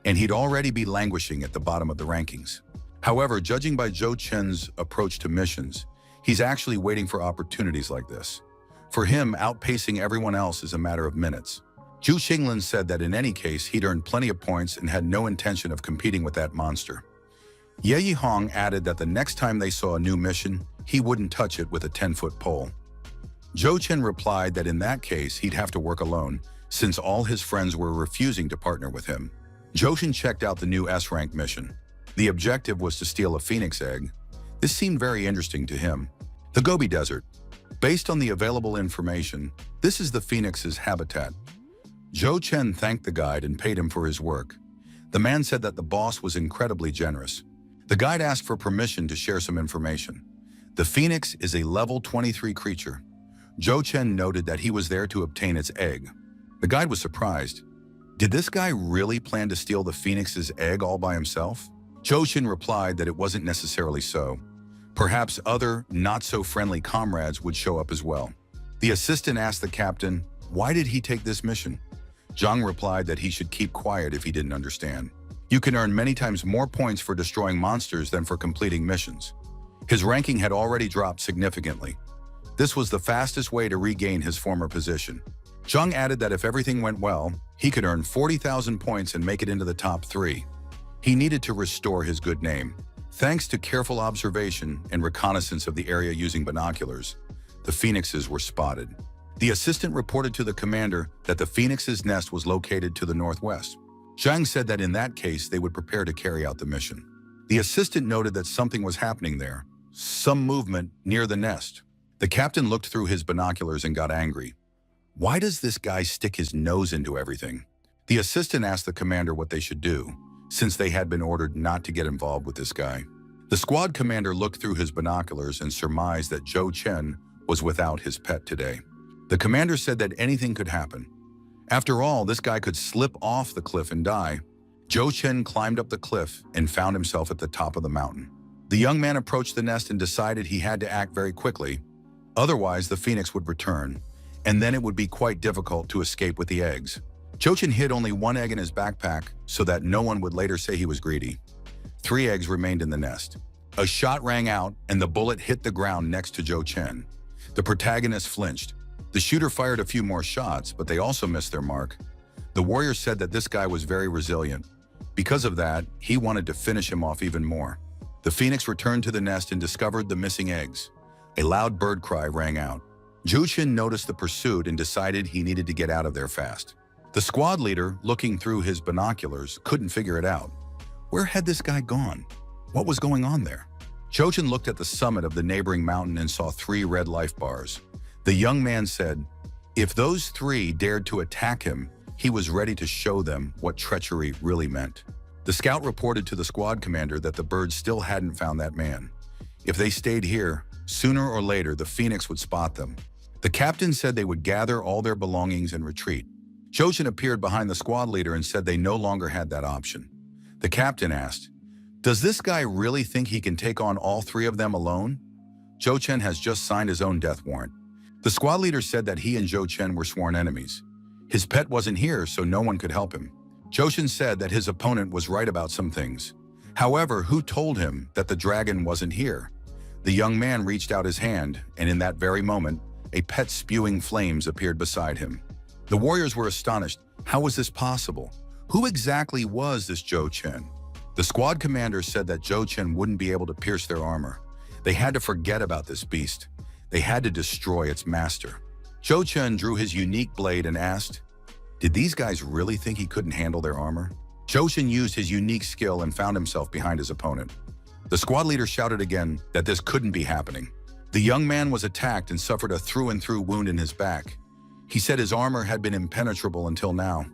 and he'd already be languishing at the bottom of the rankings. However, judging by Zhou Chen's approach to missions, he's actually waiting for opportunities like this. For him, outpacing everyone else is a matter of minutes. Zhu Xinglin said that in any case, he'd earned plenty of points and had no intention of competing with that monster. Ye Yihong added that the next time they saw a new mission, he wouldn't touch it with a 10-foot pole. Zhou Chen replied that in that case, he'd have to work alone, since all his friends were refusing to partner with him. Zhou Chen checked out the new S-rank mission. The objective was to steal a phoenix egg. This seemed very interesting to him. The Gobi Desert. Based on the available information, this is the phoenix's habitat. Zhou Chen thanked the guide and paid him for his work. The man said that the boss was incredibly generous. The guide asked for permission to share some information. The phoenix is a level 23 creature. Zhou Chen noted that he was there to obtain its egg. The guide was surprised. Did this guy really plan to steal the phoenix's egg all by himself? Zhou Chen replied that it wasn't necessarily so. Perhaps other, not-so-friendly comrades would show up as well. The assistant asked the captain, why did he take this mission? Zhang replied that he should keep quiet if he didn't understand. You can earn many times more points for destroying monsters than for completing missions. His ranking had already dropped significantly. This was the fastest way to regain his former position. Zhang added that if everything went well, he could earn 40,000 points and make it into the top 3. He needed to restore his good name. Thanks to careful observation and reconnaissance of the area using binoculars, the phoenixes were spotted. The assistant reported to the commander that the phoenix's nest was located to the northwest. Zhang said that in that case, they would prepare to carry out the mission. The assistant noted that something was happening there, some movement near the nest. The captain looked through his binoculars and got angry. Why does this guy stick his nose into everything? The assistant asked the commander what they should do, since they had been ordered not to get involved with this guy. The squad commander looked through his binoculars and surmised that Zhou Chen was without his pet today. The commander said that anything could happen. After all, this guy could slip off the cliff and die. Zhou Chen climbed up the cliff and found himself at the top of the mountain. The young man approached the nest and decided he had to act very quickly. Otherwise, the phoenix would return, and then it would be quite difficult to escape with the eggs. Zhou Chen hid only 1 egg in his backpack so that no one would later say he was greedy. 3 eggs remained in the nest. A shot rang out and the bullet hit the ground next to Zhou Chen. The protagonist flinched. The shooter fired a few more shots, but they also missed their mark. The warrior said that this guy was very resilient. Because of that, he wanted to finish him off even more. The phoenix returned to the nest and discovered the missing eggs. A loud bird cry rang out. Zhou Chen noticed the pursuit and decided he needed to get out of there fast. The squad leader, looking through his binoculars, couldn't figure it out. Where had this guy gone? What was going on there? Zhou Chen looked at the summit of the neighboring mountain and saw 3 red life bars. The young man said, if those 3 dared to attack him, he was ready to show them what treachery really meant. The scout reported to the squad commander that the birds still hadn't found that man. If they stayed here, sooner or later the phoenix would spot them. The captain said they would gather all their belongings and retreat. Zhou Chen appeared behind the squad leader and said they no longer had that option. The captain asked, does this guy really think he can take on all 3 of them alone? Zhou Chen has just signed his own death warrant. The squad leader said that he and Zhou Chen were sworn enemies. His pet wasn't here, so no one could help him. Zhou Chen said that his opponent was right about some things. However, who told him that the dragon wasn't here? The young man reached out his hand, and in that very moment, a pet spewing flames appeared beside him. The warriors were astonished. How was this possible? Who exactly was this Zhou Chen? The squad commander said that Zhou Chen wouldn't be able to pierce their armor. They had to forget about this beast. They had to destroy its master. Zhou Chen drew his unique blade and asked, did these guys really think he couldn't handle their armor? Zhou Chen used his unique skill and found himself behind his opponent. The squad leader shouted again that this couldn't be happening. The young man was attacked and suffered a through-and-through wound in his back. He said his armor had been impenetrable until now.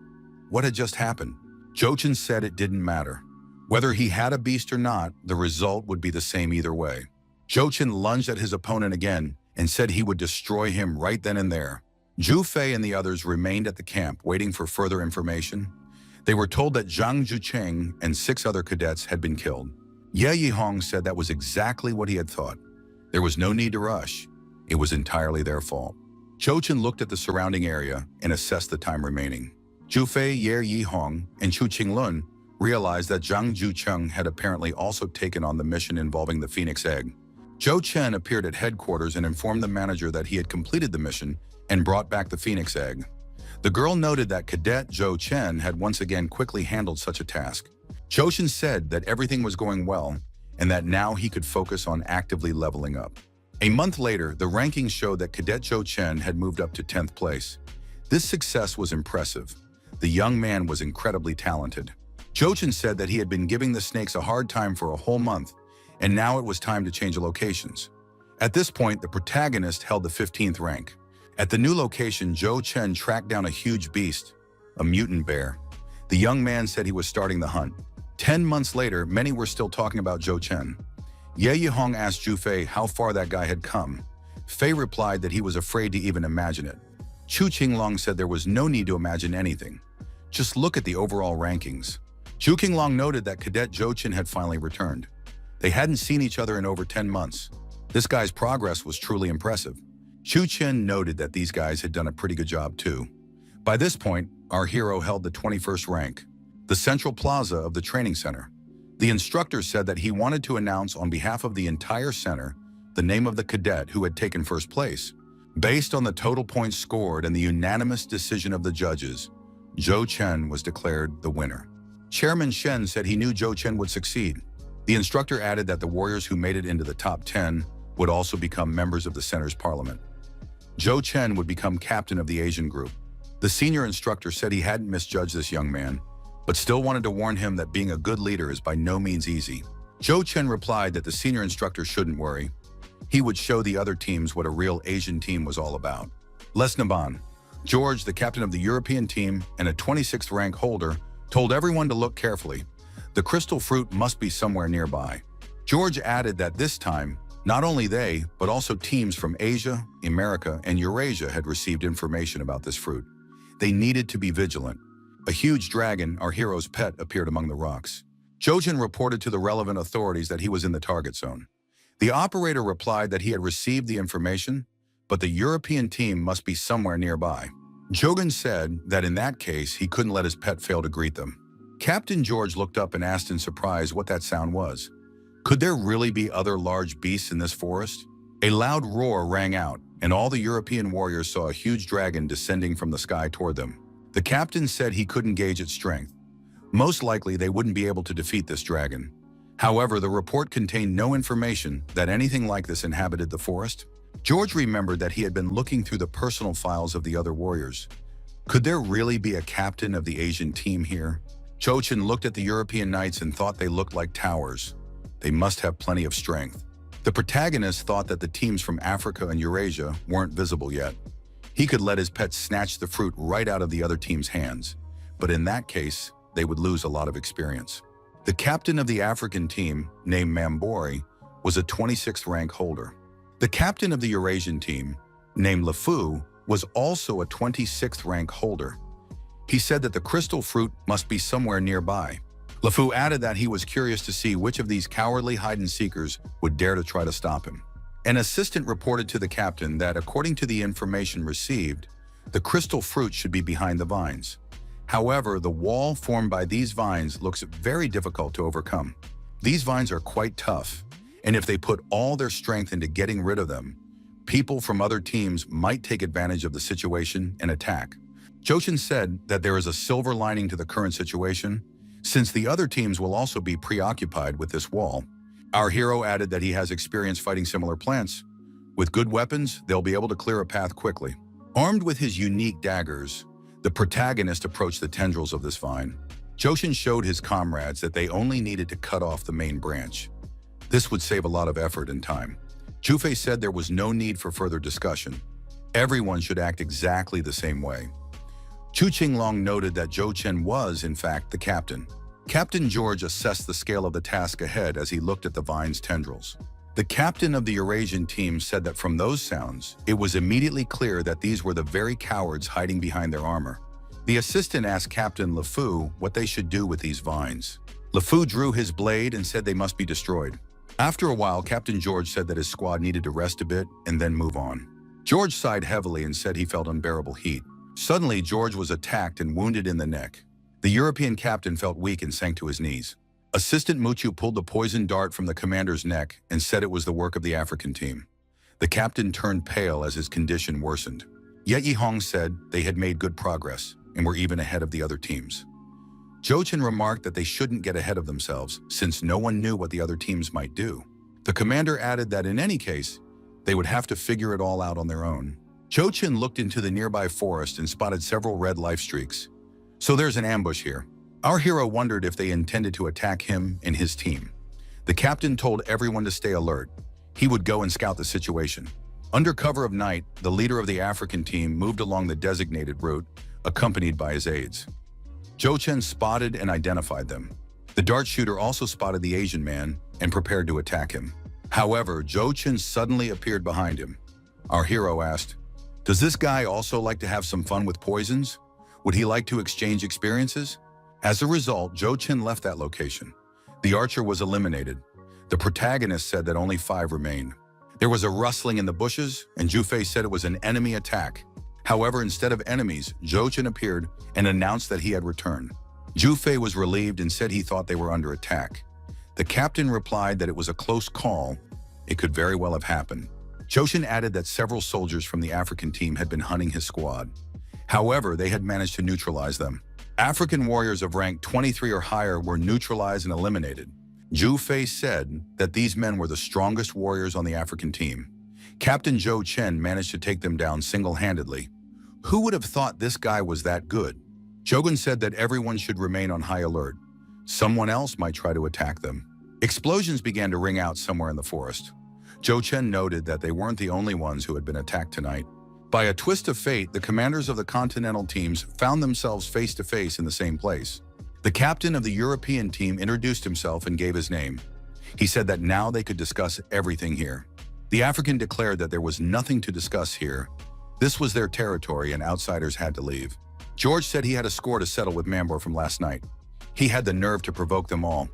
What had just happened? Zhou Chen said it didn't matter. Whether he had a beast or not, the result would be the same either way. Zhou Chen lunged at his opponent again and said he would destroy him right then and there. Zhu Fei and the others remained at the camp waiting for further information. They were told that Zhang Zhucheng and 6 other cadets had been killed. Ye Yihong said that was exactly what he had thought. There was no need to rush. It was entirely their fault. Zhou Chen looked at the surrounding area and assessed the time remaining. Zhu Fei, Ye Yihong, and Chu Qinglun realized that Zhang Zhucheng had apparently also taken on the mission involving the Phoenix Egg. Zhou Chen appeared at headquarters and informed the manager that he had completed the mission and brought back the Phoenix Egg. The girl noted that Cadet Zhou Chen had once again quickly handled such a task. Zhou Chen said that everything was going well and that now he could focus on actively leveling up. A month later, the rankings showed that Cadet Zhou Chen had moved up to 10th place. This success was impressive. The young man was incredibly talented. Zhou Chen said that he had been giving the snakes a hard time for a whole month, and now it was time to change locations. At this point, the protagonist held the 15th rank. At the new location, Zhou Chen tracked down a huge beast, a mutant bear. The young man said he was starting the hunt. 10 months later, many were still talking about Zhou Chen. Ye Yihong asked Zhu Fei how far that guy had come. Fei replied that he was afraid to even imagine it. Chu Qinglong said there was no need to imagine anything. Just look at the overall rankings. Chu Qinglong noted that Cadet Zhou Chen had finally returned. They hadn't seen each other in over 10 months. This guy's progress was truly impressive. Chu Chen noted that these guys had done a pretty good job too. By this point, our hero held the 21st rank, the central plaza of the training center. The instructor said that he wanted to announce on behalf of the entire center the name of the cadet who had taken first place. Based on the total points scored and the unanimous decision of the judges, Zhou Chen was declared the winner. Chairman Shen said he knew Zhou Chen would succeed. The instructor added that the warriors who made it into the top 10 would also become members of the center's parliament. Zhou Chen would become captain of the Asian group. The senior instructor said he hadn't misjudged this young man, but still wanted to warn him that being a good leader is by no means easy. Zhou Chen replied that the senior instructor shouldn't worry. He would show the other teams what a real Asian team was all about. Les Naban, George, the captain of the European team and a 26th rank holder, told everyone to look carefully. The crystal fruit must be somewhere nearby. George added that this time, not only they, but also teams from Asia, America, and Eurasia had received information about this fruit. They needed to be vigilant. A huge dragon, our hero's pet, appeared among the rocks. Jojen reported to the relevant authorities that he was in the target zone. The operator replied that he had received the information, but the European team must be somewhere nearby. Jogen said that in that case, he couldn't let his pet fail to greet them. Captain George looked up and asked in surprise what that sound was. Could there really be other large beasts in this forest? A loud roar rang out, and all the European warriors saw a huge dragon descending from the sky toward them. The captain said he couldn't gauge its strength. Most likely, they wouldn't be able to defeat this dragon. However, the report contained no information that anything like this inhabited the forest. George remembered that he had been looking through the personal files of the other warriors. Could there really be a captain of the Asian team here? Chochin looked at the European knights and thought they looked like towers. They must have plenty of strength. The protagonist thought that the teams from Africa and Eurasia weren't visible yet. He could let his pet snatch the fruit right out of the other team's hands, but in that case, they would lose a lot of experience. The captain of the African team, named Mambori, was a 26th rank holder. The captain of the Eurasian team, named LeFou, was also a 26th rank holder. He said that the crystal fruit must be somewhere nearby. LeFou added that he was curious to see which of these cowardly hide-and-seekers would dare to try to stop him. An assistant reported to the captain that, according to the information received, the crystal fruit should be behind the vines. However, the wall formed by these vines looks very difficult to overcome. These vines are quite tough, and if they put all their strength into getting rid of them, people from other teams might take advantage of the situation and attack. Joshin said that there is a silver lining to the current situation, since the other teams will also be preoccupied with this wall. Our hero added that he has experience fighting similar plants. With good weapons, they'll be able to clear a path quickly. Armed with his unique daggers, the protagonist approached the tendrils of this vine. Joshin showed his comrades that they only needed to cut off the main branch. This would save a lot of effort and time. Jufei said there was no need for further discussion. Everyone should act exactly the same way. Chu Qinglong noted that Zhou Chen was, in fact, the captain. Captain George assessed the scale of the task ahead as he looked at the vine's tendrils. The captain of the Eurasian team said that from those sounds, it was immediately clear that these were the very cowards hiding behind their armor. The assistant asked Captain LeFou what they should do with these vines. LeFou drew his blade and said they must be destroyed. After a while, Captain George said that his squad needed to rest a bit and then move on. George sighed heavily and said he felt unbearable heat. Suddenly, George was attacked and wounded in the neck. The European captain felt weak and sank to his knees. Assistant Muchu pulled the poisoned dart from the commander's neck and said it was the work of the African team. The captain turned pale as his condition worsened. Yet Yihong said they had made good progress and were even ahead of the other teams. Jochin remarked that they shouldn't get ahead of themselves since no one knew what the other teams might do. The commander added that in any case, they would have to figure it all out on their own. Jochin looked into the nearby forest and spotted several red life streaks. So there's an ambush here. Our hero wondered if they intended to attack him and his team. The captain told everyone to stay alert. He would go and scout the situation. Under cover of night, the leader of the African team moved along the designated route, accompanied by his aides. Zhou Chen spotted and identified them. The dart shooter also spotted the Asian man and prepared to attack him. However, Zhou Chen suddenly appeared behind him. Our hero asked, "Does this guy also like to have some fun with poisons? Would he like to exchange experiences?" As a result, Zhou Chen left that location. The archer was eliminated. The protagonist said that only 5 remained. There was a rustling in the bushes, and Zhu Fei said it was an enemy attack. However, instead of enemies, Zhou Chen appeared and announced that he had returned. Zhu Fei was relieved and said he thought they were under attack. The captain replied that it was a close call. It could very well have happened. Zhou Chen added that several soldiers from the African team had been hunting his squad. However, they had managed to neutralize them. African warriors of rank 23 or higher were neutralized and eliminated. Zhu Fei said that these men were the strongest warriors on the African team. Captain Zhou Chen managed to take them down single-handedly. Who would have thought this guy was that good? Shogun said that everyone should remain on high alert. Someone else might try to attack them. Explosions began to ring out somewhere in the forest. Zhou Chen noted that they weren't the only ones who had been attacked tonight. By a twist of fate, the commanders of the continental teams found themselves face-to-face in the same place. The captain of the European team introduced himself and gave his name. He said that now they could discuss everything here. The African declared that there was nothing to discuss here. This was their territory and outsiders had to leave. George said he had a score to settle with Mambor from last night. He had the nerve to provoke them all.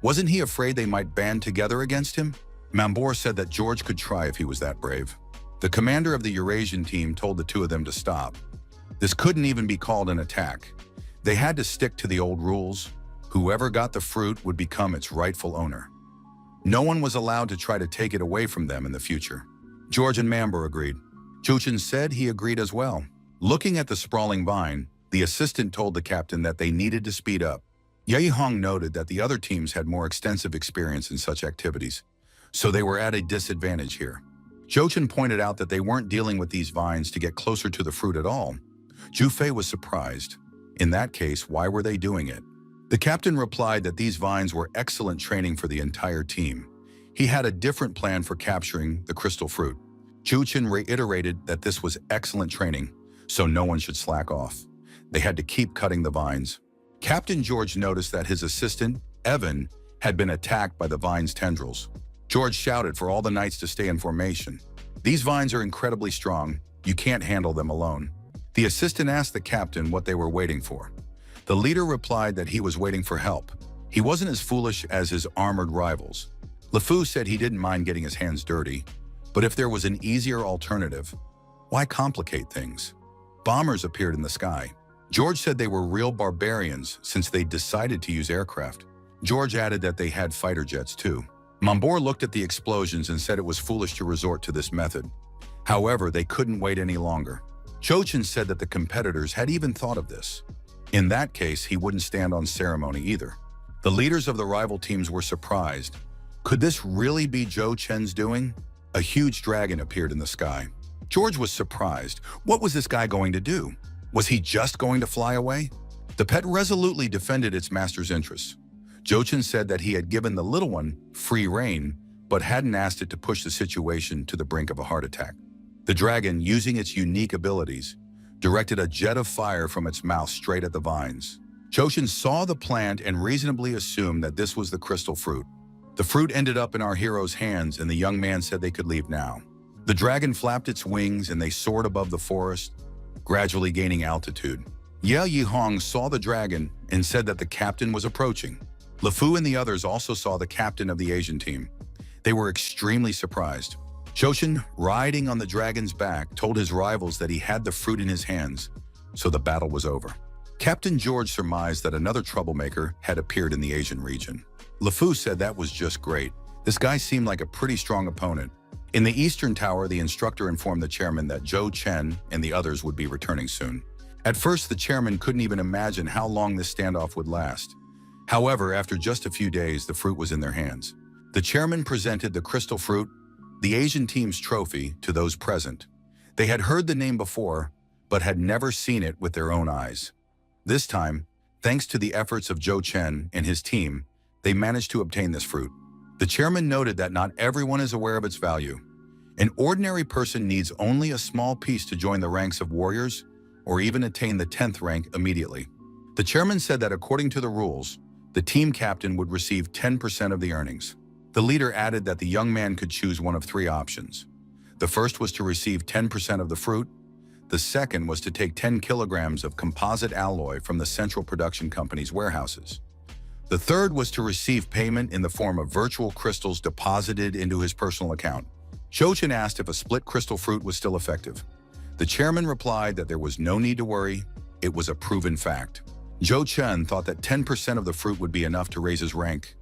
Wasn't he afraid they might band together against him? Mambor said that George could try if he was that brave. The commander of the Eurasian team told the two of them to stop. This couldn't even be called an attack. They had to stick to the old rules. Whoever got the fruit would become its rightful owner. No one was allowed to try to take it away from them in the future. George and Mambor agreed. Zhou Chen said he agreed as well. Looking at the sprawling vine, the assistant told the captain that they needed to speed up. Ye Hong noted that the other teams had more extensive experience in such activities, so they were at a disadvantage here. Zhou Chen pointed out that they weren't dealing with these vines to get closer to the fruit at all. Zhu Fei was surprised. In that case, why were they doing it? The captain replied that these vines were excellent training for the entire team. He had a different plan for capturing the crystal fruit. Zhu Chen reiterated that this was excellent training, so no one should slack off. They had to keep cutting the vines. Captain George noticed that his assistant, Evan, had been attacked by the vine's tendrils. George shouted for all the knights to stay in formation. "These vines are incredibly strong. You can't handle them alone." The assistant asked the captain what they were waiting for. The leader replied that he was waiting for help. He wasn't as foolish as his armored rivals. LeFou said he didn't mind getting his hands dirty, but if there was an easier alternative, why complicate things? Bombers appeared in the sky. George said they were real barbarians since they decided to use aircraft. George added that they had fighter jets too. Mambor looked at the explosions and said it was foolish to resort to this method. However, they couldn't wait any longer. Zhou Chen said that the competitors had even thought of this. In that case, he wouldn't stand on ceremony either. The leaders of the rival teams were surprised. Could this really be Zhou Chen's doing? A huge dragon appeared in the sky. George was surprised. What was this guy going to do? Was he just going to fly away? The pet resolutely defended its master's interests. Zhou Chen said that he had given the little one free rein, but hadn't asked it to push the situation to the brink of a heart attack. The dragon, using its unique abilities, directed a jet of fire from its mouth straight at the vines. Zhou Chen saw the plant and reasonably assumed that this was the crystal fruit. The fruit ended up in our hero's hands, and the young man said they could leave now. The dragon flapped its wings and they soared above the forest, gradually gaining altitude. Ye Hong saw the dragon and said that the captain was approaching. LeFou and the others also saw the captain of the Asian team. They were extremely surprised. Zhou Chen, riding on the dragon's back, told his rivals that he had the fruit in his hands, so the battle was over. Captain George surmised that another troublemaker had appeared in the Asian region. LeFou said that was just great. This guy seemed like a pretty strong opponent. In the Eastern Tower, the instructor informed the chairman that Zhou Chen and the others would be returning soon. At first, the chairman couldn't even imagine how long this standoff would last. However, after just a few days, the fruit was in their hands. The chairman presented the crystal fruit, the Asian team's trophy, to those present. They had heard the name before, but had never seen it with their own eyes. This time, thanks to the efforts of Zhou Chen and his team, they managed to obtain this fruit. The chairman noted that not everyone is aware of its value. An ordinary person needs only a small piece to join the ranks of warriors or even attain the 10th rank immediately. The chairman said that according to the rules, the team captain would receive 10% of the earnings. The leader added that the young man could choose one of 3 options. The first was to receive 10% of the fruit. The second was to take 10 kilograms of composite alloy from the central production company's warehouses. The third was to receive payment in the form of virtual crystals deposited into his personal account. Jochen asked if a split crystal fruit was still effective. The chairman replied that there was no need to worry, it was a proven fact. Jochen thought that 10% of the fruit would be enough to raise his rank.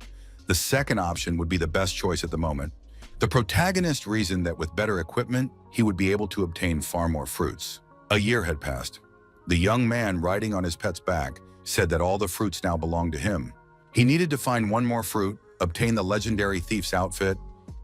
The second option would be the best choice at the moment. The protagonist reasoned that with better equipment, he would be able to obtain far more fruits. A year had passed. The young man riding on his pet's back said that all the fruits now belonged to him. He needed to find one more fruit, obtain the legendary thief's outfit,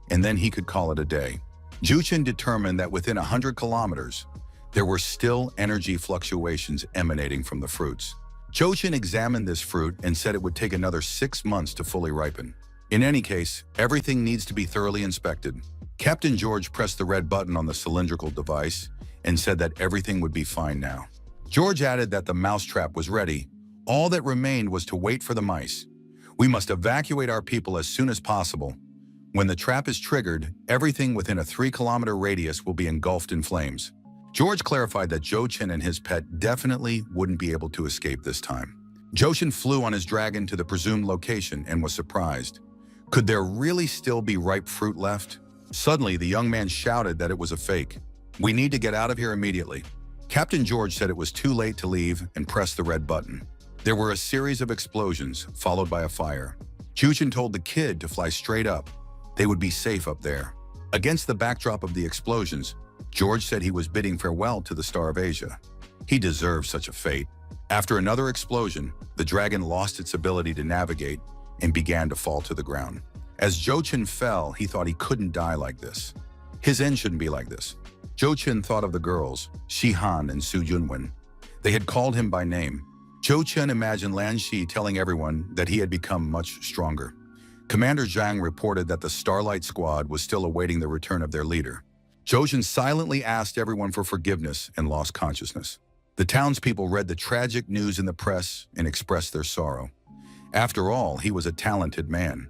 and then he could call it a day. Jochen determined that within 100 kilometers, there were still energy fluctuations emanating from the fruits. Jochen examined this fruit and said it would take another 6 months to fully ripen. In any case, everything needs to be thoroughly inspected. Captain George pressed the red button on the cylindrical device and said that everything would be fine now. George added that the mousetrap was ready. All that remained was to wait for the mice. We must evacuate our people as soon as possible. When the trap is triggered, everything within a 3-kilometer radius will be engulfed in flames. George clarified that Jochen and his pet definitely wouldn't be able to escape this time. Jochen flew on his dragon to the presumed location and was surprised. Could there really still be ripe fruit left? Suddenly, the young man shouted that it was a fake. We need to get out of here immediately. Captain George said it was too late to leave and pressed the red button. There were a series of explosions, followed by a fire. Jochen told the kid to fly straight up. They would be safe up there. Against the backdrop of the explosions, George said he was bidding farewell to the Star of Asia. He deserved such a fate. After another explosion, the dragon lost its ability to navigate and began to fall to the ground. As Jochen fell, he thought he couldn't die like this. His end shouldn't be like this. Jochen thought of the girls, Shihan and Su Junwen. They had called him by name. Jochen imagined Lan Shi telling everyone that he had become much stronger. Commander Zhang reported that the Starlight Squad was still awaiting the return of their leader. Jochen silently asked everyone for forgiveness and lost consciousness. The townspeople read the tragic news in the press and expressed their sorrow. After all, he was a talented man.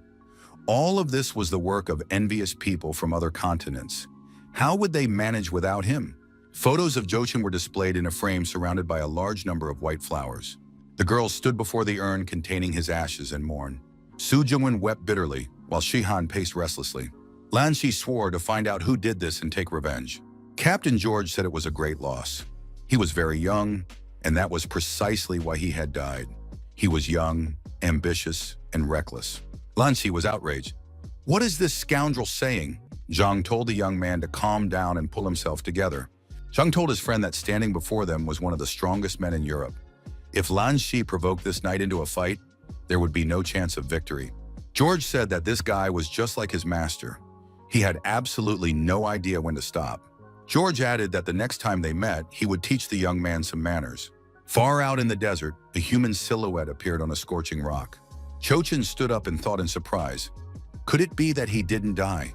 All of this was the work of envious people from other continents. How would they manage without him? Photos of Jochen were displayed in a frame surrounded by a large number of white flowers. The girls stood before the urn containing his ashes and mourned. Su Junwen wept bitterly, while Shihan paced restlessly. Lan Shi swore to find out who did this and take revenge. Captain George said it was a great loss. He was very young, and that was precisely why he had died. He was young, ambitious, and reckless. Lan Shi was outraged. What is this scoundrel saying? Zhang told the young man to calm down and pull himself together. Zhang told his friend that standing before them was one of the strongest men in Europe. If Lan Shi provoked this knight into a fight, there would be no chance of victory. George said that this guy was just like his master. He had absolutely no idea when to stop. George added that the next time they met, he would teach the young man some manners. Far out in the desert, a human silhouette appeared on a scorching rock. Jochen stood up and thought in surprise. Could it be that he didn't die?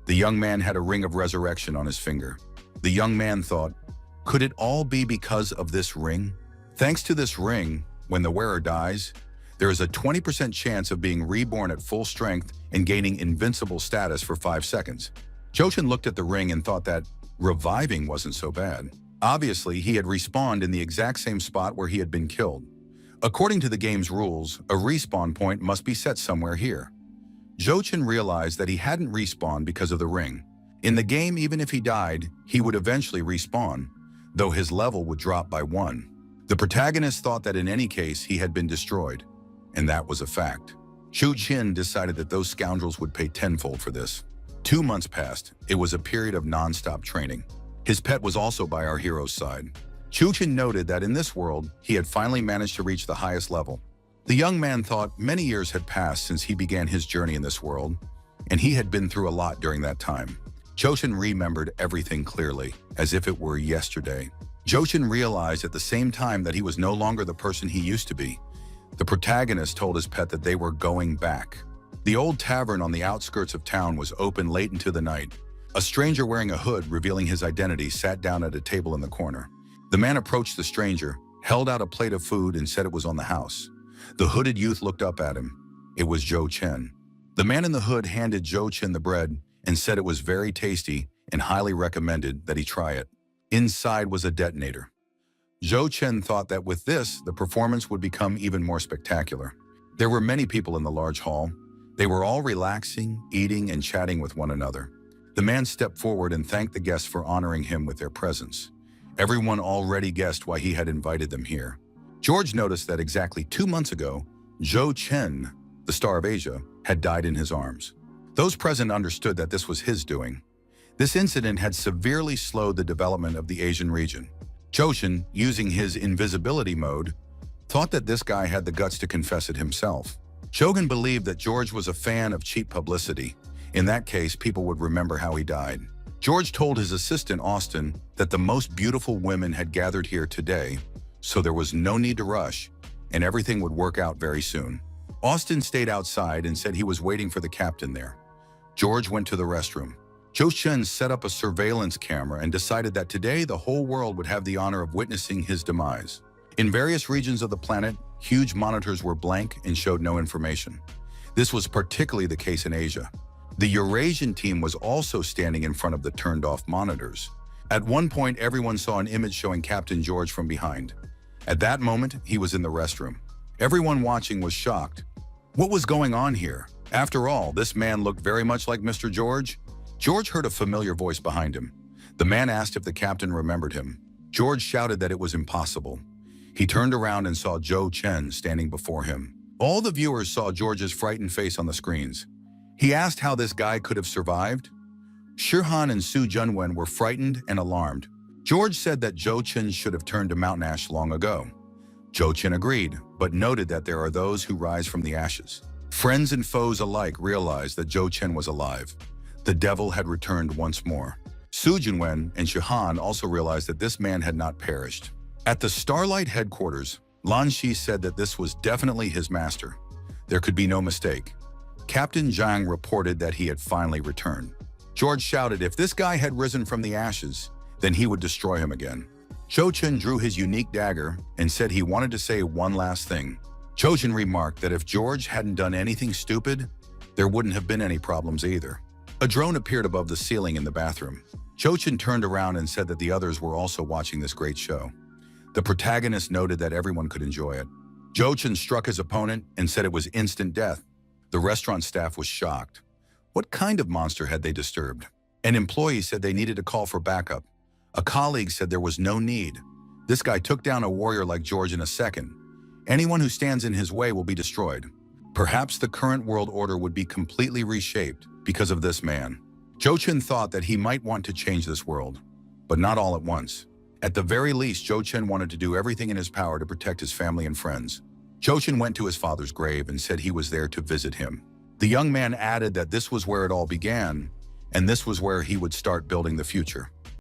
The young man had a ring of resurrection on his finger. The young man thought, could it all be because of this ring? Thanks to this ring, when the wearer dies, there is a 20% chance of being reborn at full strength and gaining invincible status for 5 seconds. Jochen looked at the ring and thought that reviving wasn't so bad. Obviously, he had respawned in the exact same spot where he had been killed. According to the game's rules, a respawn point must be set somewhere here. Jochen realized that he hadn't respawned because of the ring. In the game, even if he died, he would eventually respawn, though his level would drop by 1. The protagonist thought that in any case he had been destroyed, and that was a fact. Jochen decided that those scoundrels would pay tenfold for this. 2 months passed. It was a period of non-stop training. His pet was also by our hero's side. Jochen noted that in this world, he had finally managed to reach the highest level. The young man thought many years had passed since he began his journey in this world, and he had been through a lot during that time. Jochen remembered everything clearly, as if it were yesterday. Jochen realized at the same time that he was no longer the person he used to be. The protagonist told his pet that they were going back. The old tavern on the outskirts of town was open late into the night. A stranger wearing a hood revealing his identity sat down at a table in the corner. The man approached the stranger, held out a plate of food, and said it was on the house. The hooded youth looked up at him. It was Jochen. The man in the hood handed Jochen the bread and said it was very tasty and highly recommended that he try it. Inside was a detonator. Zhou Chen thought that with this, the performance would become even more spectacular. There were many people in the large hall. They were all relaxing, eating, and chatting with one another. The man stepped forward and thanked the guests for honoring him with their presence. Everyone already guessed why he had invited them here. George noticed that exactly 2 months ago, Zhou Chen, the star of Asia, had died in his arms. Those present understood that this was his doing. This incident had severely slowed the development of the Asian region. Zhou Chen, using his invisibility mode, thought that this guy had the guts to confess it himself. Shogun believed that George was a fan of cheap publicity. In that case, people would remember how he died. George told his assistant, Austin, that the most beautiful women had gathered here today, so there was no need to rush, and everything would work out very soon. Austin stayed outside and said he was waiting for the captain there. George went to the restroom. Zhou Chen set up a surveillance camera and decided that today the whole world would have the honor of witnessing his demise. In various regions of the planet, huge monitors were blank and showed no information. This was particularly the case in Asia. The Eurasian team was also standing in front of the turned-off monitors. At one point, everyone saw an image showing Captain George from behind. At that moment, he was in the restroom. Everyone watching was shocked. What was going on here? After all, this man looked very much like Mr. George. George heard a familiar voice behind him. The man asked if the captain remembered him. George shouted that it was impossible. He turned around and saw Zhou Chen standing before him. All the viewers saw George's frightened face on the screens. He asked how this guy could have survived. Shihan and Su Junwen were frightened and alarmed. George said that Zhou Chen should have turned to mountain ash long ago. Zhou Chen agreed, but noted that there are those who rise from the ashes. Friends and foes alike realized that Zhou Chen was alive. The devil had returned once more. Su Junwen and Shihan also realized that this man had not perished. At the Starlight headquarters, Lan Shi said that this was definitely his master. There could be no mistake. Captain Zhang reported that he had finally returned. George shouted if this guy had risen from the ashes, then he would destroy him again. Zhou Chen drew his unique dagger and said he wanted to say one last thing. Zhou Chen remarked that if George hadn't done anything stupid, there wouldn't have been any problems either. A drone appeared above the ceiling in the bathroom. Zhou Chen turned around and said that the others were also watching this great show. The protagonist noted that everyone could enjoy it. Zhou Chen struck his opponent and said it was instant death. The restaurant staff was shocked. What kind of monster had they disturbed? An employee said they needed to call for backup. A colleague said there was no need. This guy took down a warrior like George in a second. Anyone who stands in his way will be destroyed. Perhaps the current world order would be completely reshaped because of this man. Zhou Chen thought that he might want to change this world, but not all at once. At the very least, Zhou Chen wanted to do everything in his power to protect his family and friends. Zhou Chen went to his father's grave and said he was there to visit him. The young man added that this was where it all began, and this was where he would start building the future.